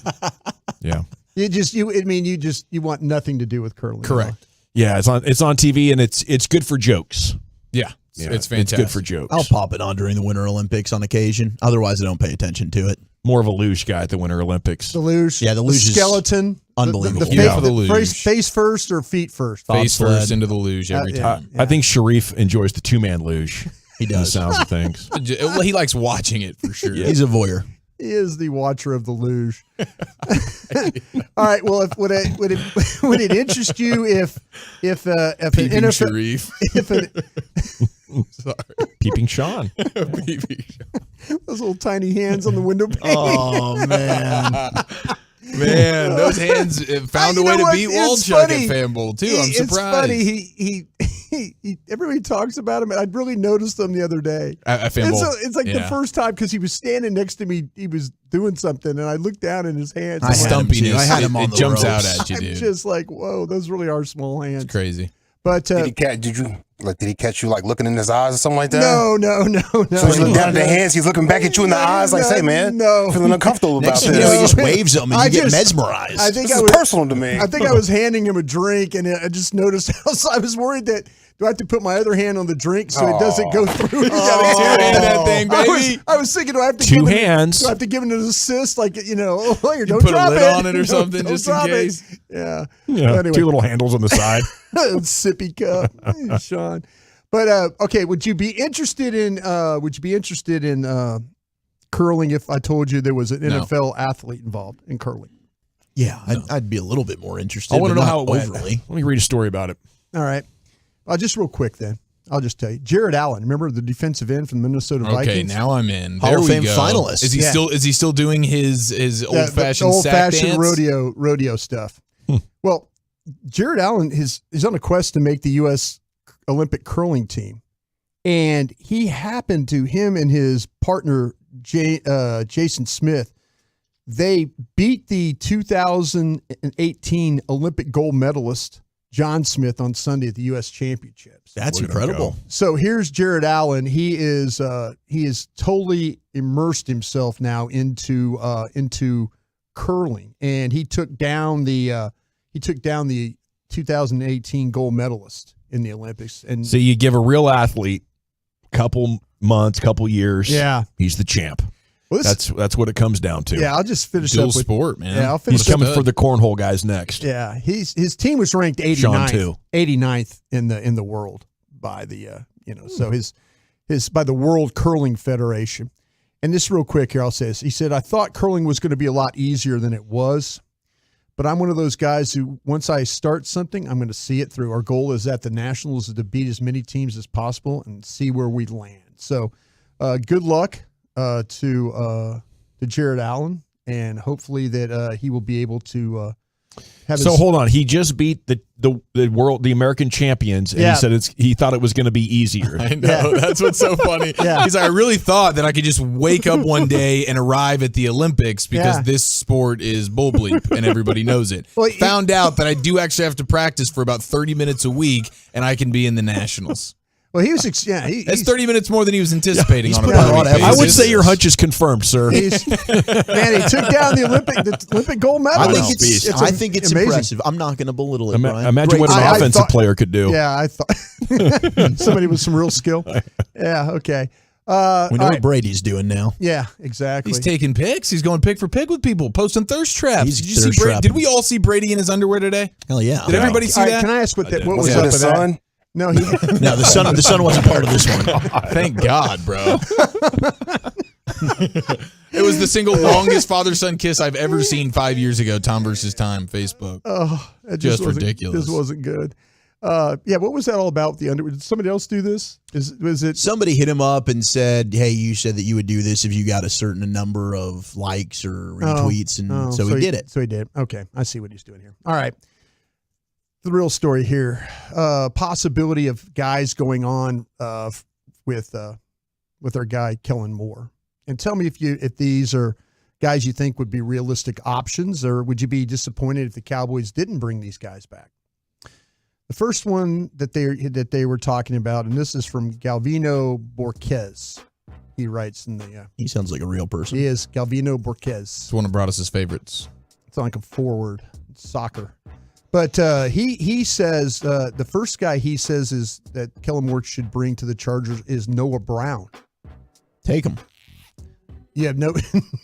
V: Yeah.
J: You want nothing to do with curling.
U: Correct.
V: Yeah, it's on TV and it's good for jokes.
U: Yeah. It's fantastic.
V: It's good for jokes.
M: I'll pop it on during the Winter Olympics on occasion. Otherwise, I don't pay attention to it.
V: More of a luge guy at the Winter Olympics.
J: The luge.
M: Yeah, the luge is
J: skeleton.
M: Unbelievable.
J: Face first or feet first?
U: Face first into the luge every time.
V: I think Sharif enjoys the two-man luge.
M: He does.
V: The sounds of things.
U: Well, he likes watching it for sure.
M: Yeah. He's a voyeur.
J: He is the watcher of the luge. All right. Well, would it interest you if an NFL
U: Sharif.
V: Sorry. Peeping Sean.
J: Those little tiny hands on the window pane.
M: Oh man.
U: Man, those hands found a way to beat Walchuk at Fanbowl too. I'm surprised.
J: It's funny. He everybody talks about him, and I'd really noticed him the other day.
U: At Fanbowl.
J: It's like the first time because he was standing next to me. He was doing something, and I looked down in his hands.
U: Stumpiness.
M: I had him on
U: it
M: the
U: jumps
M: ropes.
U: out at you, dude.
J: I'm just like, whoa, those really are small hands.
U: It's crazy.
J: But
O: did he catch you like looking in his eyes or something like that?
J: No.
O: So you look down at the hands, he's looking back at you in the eyes like, say, man, feeling uncomfortable about this.
M: He just waves them and you get mesmerized.
J: I think
O: this is personal to me.
J: I think I was handing him a drink, and I just noticed I was worried that do I have to put my other hand on the drink so it doesn't go through?
U: That thing, baby.
J: I was thinking, do I have to
V: Two hands.
J: Do I have to give him an assist? Like, don't
U: put
J: drop
U: a lid
J: it
U: on it or something just in case.
J: Yeah.
V: Anyway. Two little handles on the side.
J: Sippy cup, Sean. But okay, would you be interested in curling if I told you there was an NFL athlete involved in curling?
M: Yeah, I'd be a little bit more interested.
V: I want to know
M: but
V: how
M: not
V: it went.
M: overly.
V: Let me read a story about it.
J: All right. Just real quick then. I'll just tell you. Jared Allen, remember the defensive end from the Minnesota Vikings?
U: Okay, now I'm in.
M: Hall of Fame finalist.
U: Is he still doing his old-fashioned sack dance?
J: rodeo stuff. Well, Jared Allen is on a quest to make the U.S. Olympic curling team. And him and his partner, Jason Smith, they beat the 2018 Olympic gold medalist, John Smith, on Sunday at the U.S. Championships.
M: That's incredible.
J: So here's Jared Allen. He is totally immersed himself now into curling, and he took down the 2018 gold medalist in the Olympics. And
V: so you give a real athlete couple months, couple years.
J: Yeah,
V: he's the champ. Well, that's what it comes down to.
J: Yeah, I'll just finish
U: Dual
J: up with
U: sport, man.
J: Yeah, I'll finish.
V: He's coming for the cornhole guys next.
J: Yeah, his team was ranked 89th in the world by the so his by the World Curling Federation. And this real quick here, I'll say this. He said, I thought curling was going to be a lot easier than it was, but I'm one of those guys who once I start something, I'm going to see it through. Our goal is at the Nationals is to beat as many teams as possible and see where we land. So good luck to Jared Allen, and hopefully that he will be able to have
V: So hold on, he just beat the American champions, and he said he thought it was going to be easier.
U: I know, that's what's so funny.
J: Yeah.
U: He's like, I really thought that I could just wake up one day and arrive at the Olympics because this sport is bull bleep and everybody knows it.
J: Well,
U: Found out that I do actually have to practice for about 30 minutes a week, and I can be in the Nationals.
J: Well, he was,
U: That's 30 minutes more than he was anticipating.
V: He's
U: on a
V: put a lot of
U: basis.
V: I would say your hunch is confirmed, sir.
J: Man, he took down the Olympic gold medal.
M: I think it's
J: amazing.
M: impressive. I'm not going to belittle it, Brian.
V: Imagine
M: Great
V: what
M: stuff.
V: an offensive player could do.
J: Yeah, I thought somebody with some real skill. Yeah, okay.
M: We know
J: all
M: what Brady's doing now.
J: Yeah, exactly.
U: He's taking pics. He's going pick for pick with people, posting thirst traps.
M: He's
U: Did you see
M: thirst
U: Brady?
M: trapping.
U: Did we all see Brady in his underwear today?
M: Hell yeah.
U: Did everybody see
J: All right,
U: that?
J: can I ask what
U: did.
J: was
O: Was
J: up
O: it
J: with
O: the
J: that?
O: sun?
J: No,
M: No, the sun wasn't part of this one.
U: Thank God, bro. It was the single longest father-son kiss I've ever seen 5 years ago. Tom versus Time, Facebook.
J: Oh, it
U: just
J: wasn't-
U: ridiculous.
J: This wasn't good. Yeah, what was that all about? The underwear? Did somebody else do this? Was it
M: Somebody hit him up and said, "Hey, you said that you would do this if you got a certain number of likes or retweets," and so he did it.
J: So he did. Okay, I see what he's doing here. All right. The real story here: possibility of guys going on with our guy Kellen Moore. And tell me if these are guys you think would be realistic options, or would you be disappointed if the Cowboys didn't bring these guys back? The first one that they were talking about, and this is from Galvino Borquez. He writes in the.
M: He sounds like a real person.
J: He is Galvino Borquez.
U: It's one of Broadus' favorites.
J: It's like a forward. It's soccer. But he says the first guy he says is that Kellen Moore should bring to the Chargers is Noah Brown.
M: Take him.
J: Yeah,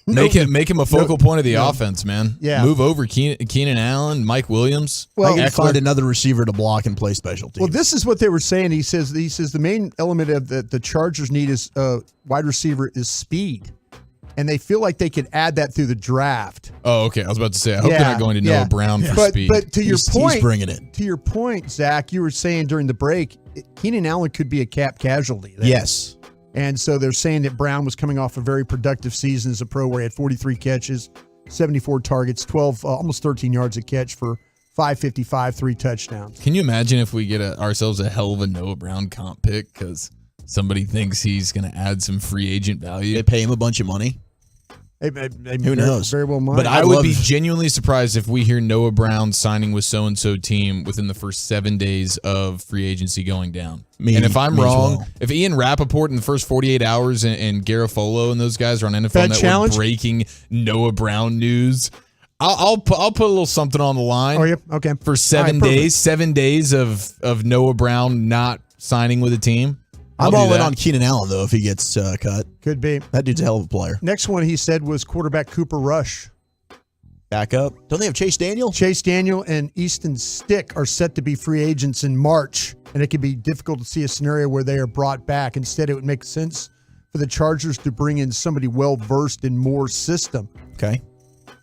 U: Make him a focal point of the offense, man.
J: Yeah.
U: Move over Keenan Allen, Mike Williams.
J: Well,
M: I can find another receiver to block and play special teams.
J: Well, this is what they were saying. He says the main element of the Chargers need is wide receiver is speed, and they feel like they could add that through the draft.
U: Oh, okay. I was about to say, I hope they're not going to Noah Brown for speed.
J: But to your point,
M: he's bringing it.
J: To your point, Zach, you were saying during the break, Keenan Allen could be a cap casualty there.
M: Yes.
J: And so they're saying that Brown was coming off a very productive season as a pro where he had 43 catches, 74 targets, 12, almost 13 yards a catch for 555, 3 touchdowns.
U: Can you imagine if we get ourselves a hell of a Noah Brown comp pick because somebody thinks he's going to add some free agent value?
M: They pay him a bunch of money.
J: Who
M: knows?
J: Very well might.
U: But I would be genuinely surprised if we hear Noah Brown signing with so-and-so team within the first 7 days of free agency going down. And if I'm wrong, if Ian Rappaport in the first 48 hours and Garofolo and those guys are on NFL Network breaking Noah Brown news, I'll put a little something on the line.
J: Oh, yeah, okay.
U: For 7 days, 7 days of Noah Brown not signing with a team.
M: I'm all in on Keenan Allen, though, if he gets cut.
J: Could be.
M: That dude's a hell of a player.
J: Next one he said was quarterback Cooper Rush.
M: Back up. Don't they have Chase Daniel?
J: Chase Daniel and Easton Stick are set to be free agents in March, and it could be difficult to see a scenario where they are brought back. Instead, it would make sense for the Chargers to bring in somebody well-versed in Moore's system.
M: Okay.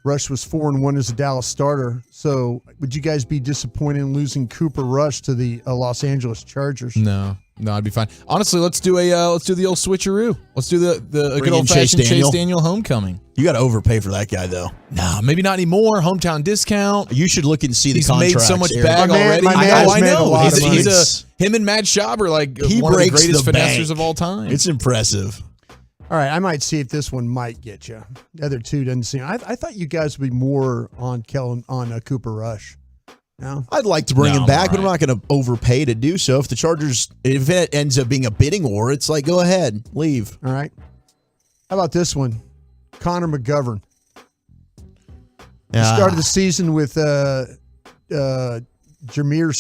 J: Rush was 4-1 as a Dallas starter. So would you guys be disappointed in losing Cooper Rush to the Los Angeles Chargers?
U: No, I'd be fine. Honestly, let's do the old switcheroo. Let's do the good old fashioned Chase Daniel homecoming.
M: You got to overpay for that guy, though.
U: Nah, maybe not anymore. Hometown discount.
M: You should look and see the
U: He's
M: contracts.
U: made so much
M: Eric.
U: bag already. I know. Him and Mad Shab are like
M: he
U: one of the
M: breaks
U: greatest
M: the bank.
U: finessers of all time.
M: It's impressive.
J: All right, I might see if this one might get you. The other two doesn't seem. I thought you guys would be more on Cooper Rush. No,
M: I'd like to bring him back, but I'm not going to overpay to do so. If the Chargers, if it ends up being a bidding war, it's like, go ahead, leave.
J: All right. How about this one? Connor McGovern. He started the season with Jameer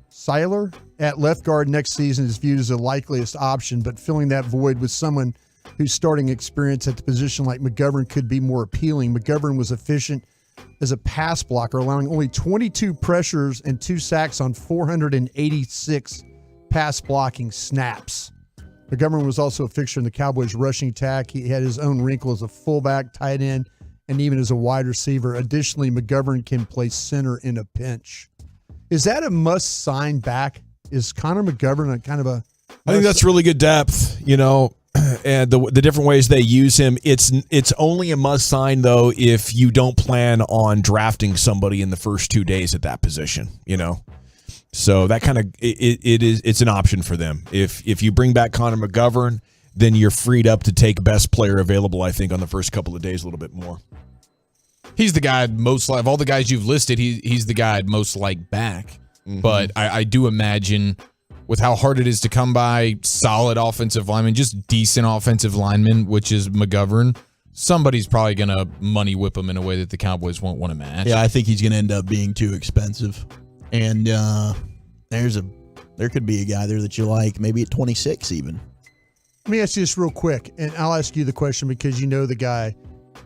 J: Seiler at left guard. Next season is viewed as the likeliest option, but filling that void with someone whose starting experience at the position like McGovern could be more appealing. McGovern was efficient as a pass blocker, allowing only 22 pressures and 2 sacks on 486 pass blocking snaps. McGovern was also a fixture in the Cowboys' rushing attack. He had his own wrinkle as a fullback, tight end, and even as a wide receiver. Additionally, McGovern can play center in a pinch. Is that a must sign back? Is Connor McGovern a kind of a?
V: I think that's really good depth, and the different ways they use him. It's only a must sign though if you don't plan on drafting somebody in the first 2 days at that position. So that kind of it's an option for them. If you bring back Connor McGovern, then you're freed up to take best player available. I think on the first couple of days a little bit more.
U: He's the guy I'd most like. Of all the guys you've listed, he's the guy I'd most like back. Mm-hmm. But I do imagine with how hard it is to come by solid offensive linemen, just decent offensive linemen, which is McGovern, somebody's probably going to money whip him in a way that the Cowboys won't want to match.
M: Yeah, I think he's going to end up being too expensive. And there could be a guy there that you like, maybe at 26 even.
J: Let me ask you this real quick, and I'll ask you the question because you know the guy.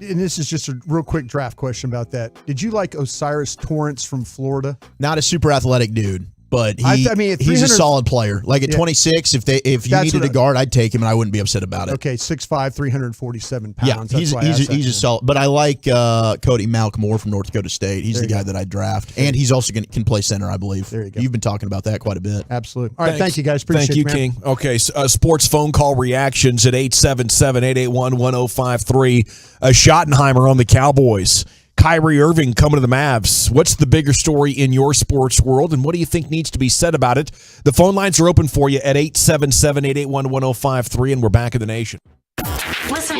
J: And this is just a real quick draft question about that. Did you like Osiris Torrance from Florida?
M: Not a super athletic dude, but
J: I mean,
M: he's a solid player. Like at 26, if you needed a guard, I'd take him, and I wouldn't be upset about it.
J: Okay, 6'5", 347 pounds.
M: Yeah, he's a solid. But I like Cody Malcolm from North Dakota State. He's the guy that I'd draft, and he's also can play center, I believe. There you go. You've been talking about that quite a bit.
J: Absolutely. All right, thank you guys. Appreciate it, man.
V: King. Okay, sports phone call reactions at 877-881-1053. Schottenheimer on the Cowboys. Kyrie Irving coming to the Mavs. What's the bigger story in your sports world, and what do you think needs to be said about it? The phone lines are open for you at 877-881-1053, and we're back in the nation.
C: Listen.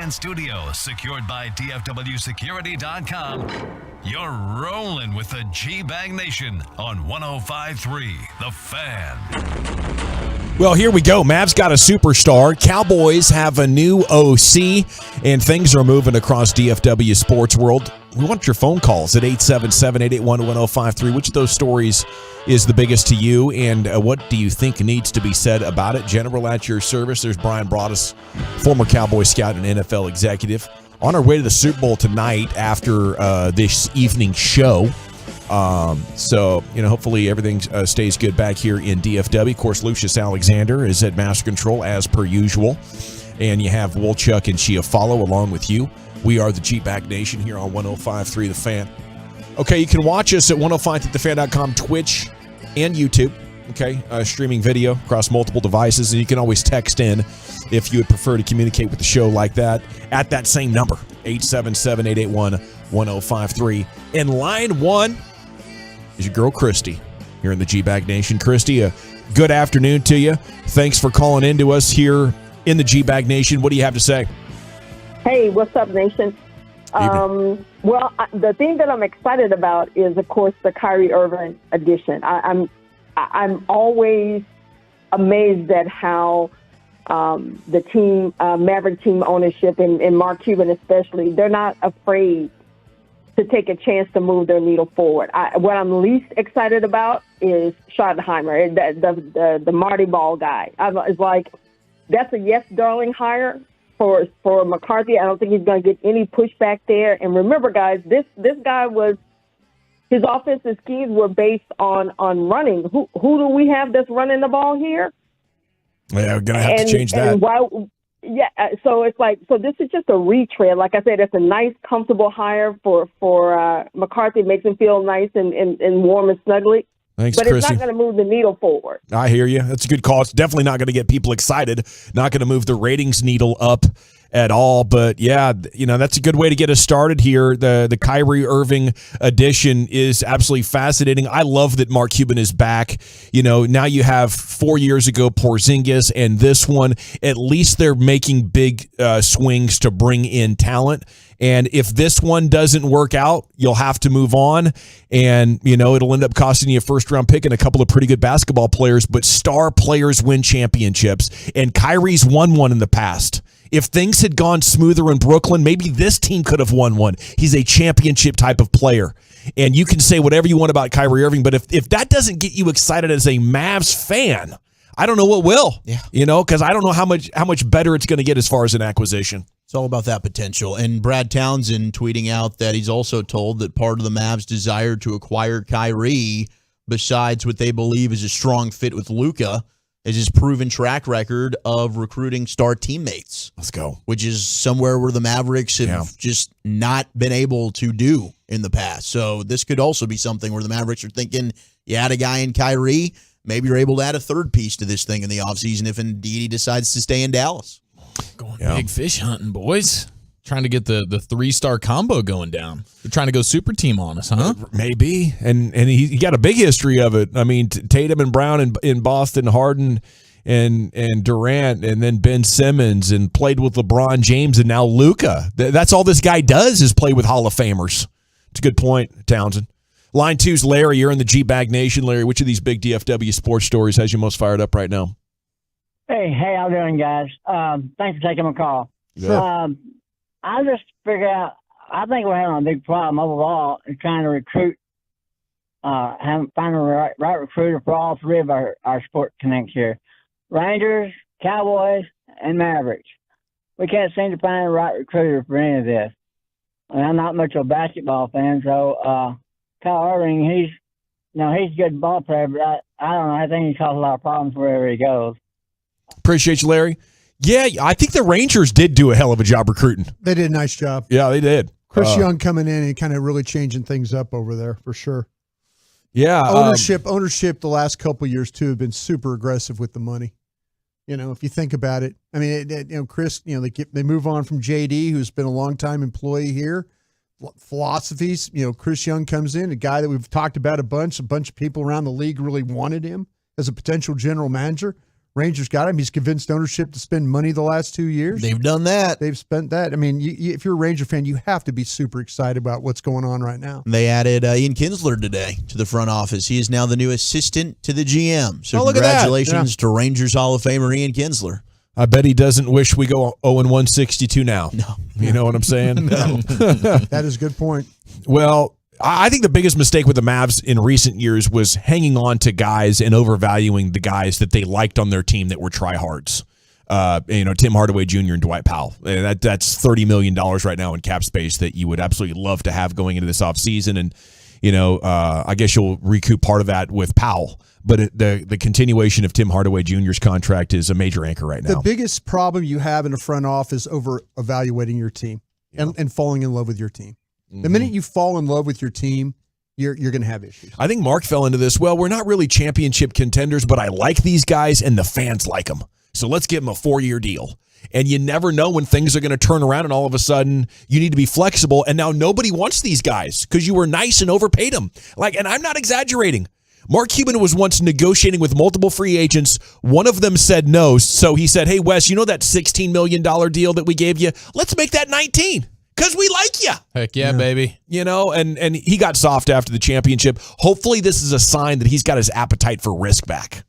A: Fan Studios, secured by DFWSecurity.com. You're rolling with the G-Bag Nation on 105.3 The Fan.
V: Well, here we go. Mavs got a superstar. Cowboys have a new OC, and things are moving across DFW sports world. We want your phone calls at 877-881-1053. Which of those stories is the biggest to you, and what do you think needs to be said about it? General at your service. There's Brian Broaddus, former Cowboy scout and NFL executive. On our way to the Super Bowl tonight after this evening show. So, hopefully everything stays good back here in DFW. Of course, Lucius Alexander is at Master Control as per usual. And you have Wolchuk and Chiafalo along with you. We are the G-Bag Nation here on 105.3 The Fan. Okay, you can watch us at 105.3thefan.com, Twitch, and YouTube. Okay, streaming video across multiple devices. And you can always text in if you would prefer to communicate with the show like that at that same number, 877-881-1053. In line one is your girl, Krusty, here in the G-Bag Nation. Krusty, a good afternoon to you. Thanks for calling in to us here in the G-Bag Nation. What do you have to say?
C: Hey, what's up, Nation? The thing that I'm excited about is, of course, the Kyrie Irving addition. I'm always amazed at how the team, Maverick team ownership, and Mark Cuban especially, they're not afraid to take a chance to move their needle forward. What I'm least excited about is Schottenheimer, the Marty Ball guy. It's like, that's a yes, darling hire for McCarthy. I don't think he's going to get any pushback there. And remember, guys, this guy his offensive schemes were based on running. Who do we have that's running the ball here?
V: Yeah, we're going to have to change that.
C: So it's like, this is just a retread. Like I said, it's a nice, comfortable hire for McCarthy. It makes him feel nice and warm and snuggly.
V: Thanks,
C: but
V: Krusty.
C: It's not going to move the needle forward.
V: I hear you. That's a good call. It's definitely not going to get people excited. Not going to move the ratings needle up at all. But yeah, that's a good way to get us started here. The Kyrie Irving addition is absolutely fascinating. I love that Mark Cuban is back. Now you have 4 years ago Porzingis, and this one, at least they're making big swings to bring in talent. And if this one doesn't work out, you'll have to move on. And, it'll end up costing you a first-round pick and a couple of pretty good basketball players. But star players win championships. And Kyrie's won one in the past. If things had gone smoother in Brooklyn, maybe this team could have won one. He's a championship type of player. And you can say whatever you want about Kyrie Irving, but if that doesn't get you excited as a Mavs fan, I don't know what will. Yeah. Because I don't know how much better it's going to get as far as an acquisition.
M: It's all about that potential. And Brad Townsend tweeting out that he's also told that part of the Mavs' desire to acquire Kyrie, besides what they believe is a strong fit with Luka, is his proven track record of recruiting star teammates.
V: Let's go.
M: Which is somewhere where the Mavericks have just not been able to do in the past. So this could also be something where the Mavericks are thinking, you add a guy in Kyrie, maybe you're able to add a third piece to this thing in the offseason if indeed he decides to stay in Dallas.
U: Going big fish hunting, boys. Trying to get the 3-star combo going down. They're trying to go super team on us, huh?
V: Maybe. And he got a big history of it. I mean, Tatum and Brown in Boston, Harden and Durant, and then Ben Simmons, and played with LeBron James, and now Luka. That's all this guy does is play with Hall of Famers. It's a good point, Townsend. Line 2's Larry. You're in the G-Bag Nation. Larry, which of these big DFW sports stories has you most fired up right now?
E: Hey, how you doing, guys? Thanks for taking my call.
V: Sure.
E: I just figured out, I think we're having a big problem overall in trying to recruit, find the right recruiter for all three of our sport connects here. Rangers, Cowboys, and Mavericks. We can't seem to find the right recruiter for any of this. And I'm not much of a basketball fan, so Kyle Irving, he's a good ball player, but I don't know. I think he causes a lot of problems wherever he goes.
V: Appreciate you, Larry. Yeah, I think the Rangers did do a hell of a job recruiting.
J: They did a nice job.
V: Yeah, they did.
J: Chris Young coming in and kind of really changing things up over there for sure.
V: Yeah.
J: Ownership the last couple of years too have been super aggressive with the money. If you think about it, I mean, Chris, they move on from JD, who's been a long time employee here. Philosophies, Chris Young comes in, a guy that we've talked about a bunch of people around the league really wanted him as a potential general manager. Rangers got him. He's convinced ownership to spend money the last 2 years.
M: They've done that.
J: They've spent that. I mean, if you're a Ranger fan, you have to be super excited about what's going on right now.
M: They added Ian Kinsler today to the front office. He is now the new assistant to the GM. So congratulations to Rangers Hall of Famer Ian Kinsler.
V: I bet he doesn't wish we go 0-162 now.
M: No.
V: You know what I'm saying?
M: No.
J: That is a good point.
V: Well, I think the biggest mistake with the Mavs in recent years was hanging on to guys and overvaluing the guys that they liked on their team that were tryhards. Tim Hardaway Jr. and Dwight Powell. That's $30 million right now in cap space that you would absolutely love to have going into this offseason. And, I guess you'll recoup part of that with Powell. But the continuation of Tim Hardaway Jr.'s contract is a major anchor right now.
J: The biggest problem you have in the front office is over-evaluating your team and falling in love with your team. The minute you fall in love with your team, you're going to have issues.
V: I think Mark fell into this. Well, we're not really championship contenders, but I like these guys and the fans like them. So let's give them a 4-year deal. And you never know when things are going to turn around and all of a sudden you need to be flexible. And now nobody wants these guys because you were nice and overpaid them. And I'm not exaggerating. Mark Cuban was once negotiating with multiple free agents. One of them said no. So he said, hey, Wes, you know that $16 million deal that we gave you? Let's make that 19. Because we like you.
U: Heck yeah, baby.
V: And he got soft after the championship. Hopefully this is a sign that he's got his appetite for risk back.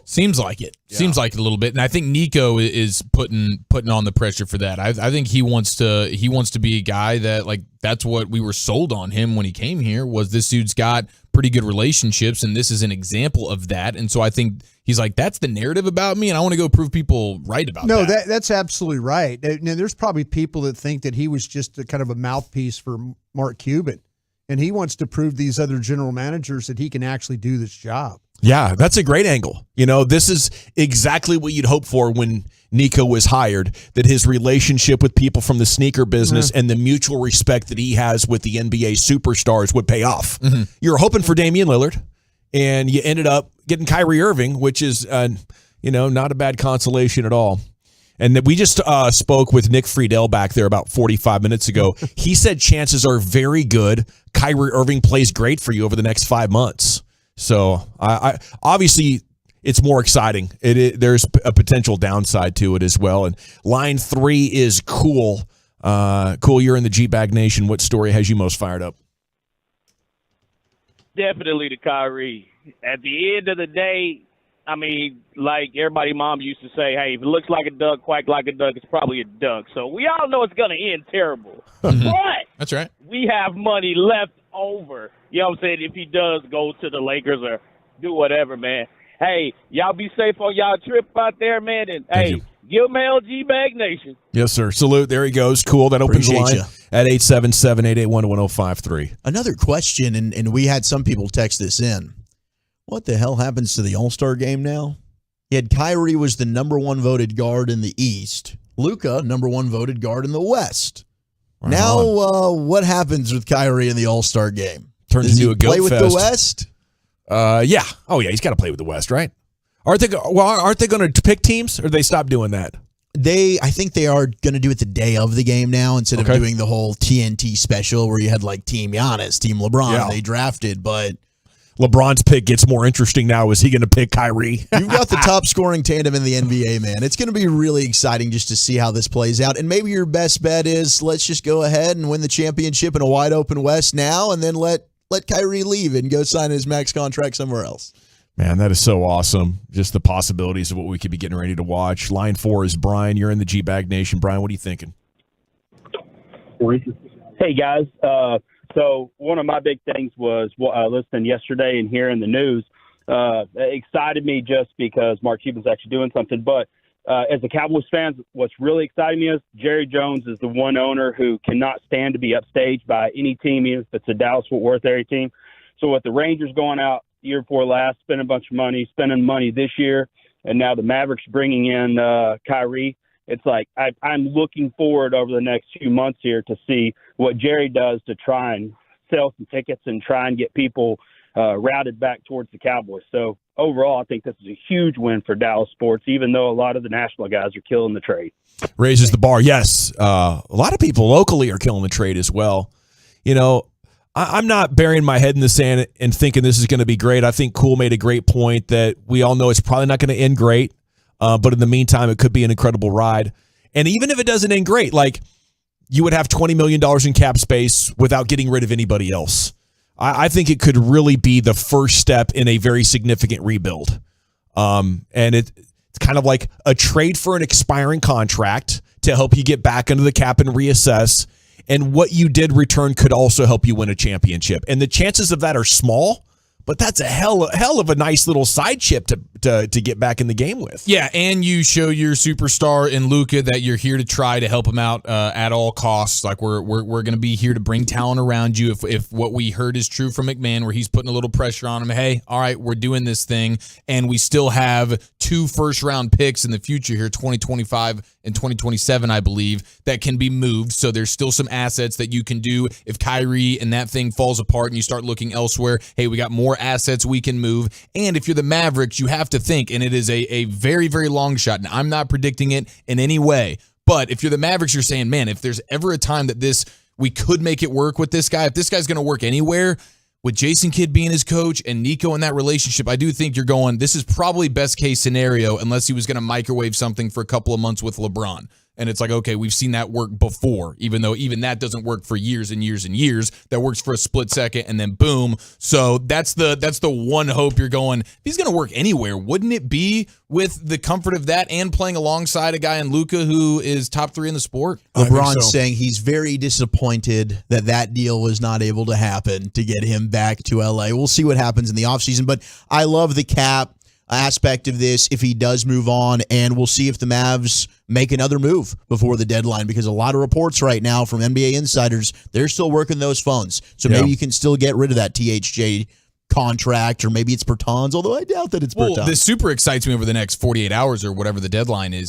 U: Seems like it. Yeah. Seems like it a little bit. And I think Nico is putting on the pressure for that. I think he wants to be a guy that, that's what we were sold on him when he came here, was this dude's got pretty good relationships, and this is an example of that. And so I think he's like, that's the narrative about me, and I want to go prove people right about that.
J: No, that's absolutely right. Now, there's probably people that think that he was just a kind of a mouthpiece for Mark Cuban, and he wants to prove these other general managers that he can actually do this job.
V: Yeah, that's a great angle. This is exactly what you'd hope for when Nico was hired, that his relationship with people from the sneaker business and the mutual respect that he has with the NBA superstars would pay off. Mm-hmm. You're hoping for Damian Lillard, and you ended up getting Kyrie Irving, which is, not a bad consolation at all. And we just spoke with Nick Friedel back there about 45 minutes ago. He said chances are very good Kyrie Irving plays great for you over the next 5 months. So I obviously it's more exciting. There's a potential downside to it as well. And line 3 is cool. Cool, you're in the G-Bag Nation. What story has you most fired up?
H: Definitely the Kyrie. At the end of the day, I mean, like everybody mom used to say, hey, if it looks like a duck, quack like a duck, it's probably a duck. So we all know it's going to end terrible. But
U: that's right.
H: We have money left over. You know what I'm saying? If he does go to the Lakers or do whatever, man. Hey, y'all be safe on y'all trip out there, man. And, hey, give him LG Bag Nation.
V: Yes, sir. Salute. There he goes. Cool. That opens the line at 877-881-1053.
M: Another question, and we had some people text this in. What the hell happens to the All-Star game now? You had Kyrie was the number 1 voted guard in the East. Luka, number 1 voted guard in the West.
V: Right
M: now, what happens with Kyrie in the All-Star game?
V: Turns into a goat
M: play with
V: fest.
M: the West?
V: Yeah. Oh, yeah. He's got to play with the West, right? Aren't they going to pick teams, or did they stop doing that?
M: I think they are going to do it the day of the game now instead of doing the whole TNT special where you had like Team Giannis, Team LeBron. They drafted, but
V: LeBron's pick gets more interesting now. Is he going to pick Kyrie?
M: You've got the top scoring tandem in the NBA, man. It's going to be really exciting just to see how this plays out. And maybe your best bet is let's just go ahead and win the championship in a wide open West now, and then let Kyrie leave and go sign his max contract somewhere else.
V: Man, that is so awesome. Just the possibilities of what we could be getting ready to watch. Line 4 is Brian. You're in the G-Bag Nation. Brian, what are you thinking?
K: Hey, guys. So one of my big things was listening yesterday and hearing the news. It excited me just because Mark Cuban's actually doing something. But as a Cowboys fan, what's really exciting me is Jerry Jones is the one owner who cannot stand to be upstaged by any team, even if it's a Dallas-Fort Worth area team. So with the Rangers going out year before last, spending a bunch of money, spending money this year, and now the Mavericks bringing in Kyrie, it's like I'm looking forward over the next few months here to see what Jerry does to try and sell some tickets and try and get people routed back towards the Cowboys. So overall, I think this is a huge win for Dallas sports, even though a lot of the national guys are killing the trade.
V: Raises the bar. Yes. A lot of people locally are killing the trade as well. I'm not burying my head in the sand and thinking this is going to be great. I think Cool made a great point that we all know it's probably not going to end great. But in the meantime, it could be an incredible ride. And even if it doesn't end great, like you would have $20 million in cap space without getting rid of anybody else. I think it could really be the first step in a very significant rebuild. And it's kind of like a trade for an expiring contract to help you get back under the cap and reassess. And what you did return could also help you win a championship. And the chances of that are small, but that's a hell of a nice little side chip to get back in the game with.
U: Yeah, and you show your superstar in Luka that you're here to try to help him out at all costs. Like we're going to be here to bring talent around you. If what we heard is true from McMahon, where he's putting a little pressure on him, hey, all right, we're doing this thing, and we still have 2 first-round picks in the future here, 2025 and 2027, I believe, that can be moved. So there's still some assets that you can do if Kyrie and that thing falls apart and you start looking elsewhere. Hey, we got more assets we can move. And if you're the Mavericks, you have to think, and it is a very, very long shot, and I'm not predicting it in any way, but if you're the Mavericks, you're saying, man, if there's ever a time that we could make it work with this guy, if this guy's going to work anywhere, with Jason Kidd being his coach and Nico in that relationship, I do think you're going, this is probably best case scenario, unless he was going to microwave something for a couple of months with LeBron. And it's like, okay, we've seen that work before, even though even that doesn't work for years and years and years. That works for a split second and then boom. So that's the one hope you're going, if he's going to work anywhere, wouldn't it be with the comfort of that and playing alongside a guy in Luka who is top 3 in the sport?
M: LeBron's saying he's very disappointed that deal was not able to happen to get him back to LA. We'll see what happens in the offseason, but I love the cap aspect of this if he does move on, and we'll see if the Mavs make another move before the deadline, because a lot of reports right now from NBA insiders, they're still working those phones. So maybe you can still get rid of that THJ contract, or maybe it's Bertans, although I doubt that it's Bertans.
U: Well, this super excites me over the next 48 hours or whatever the deadline is.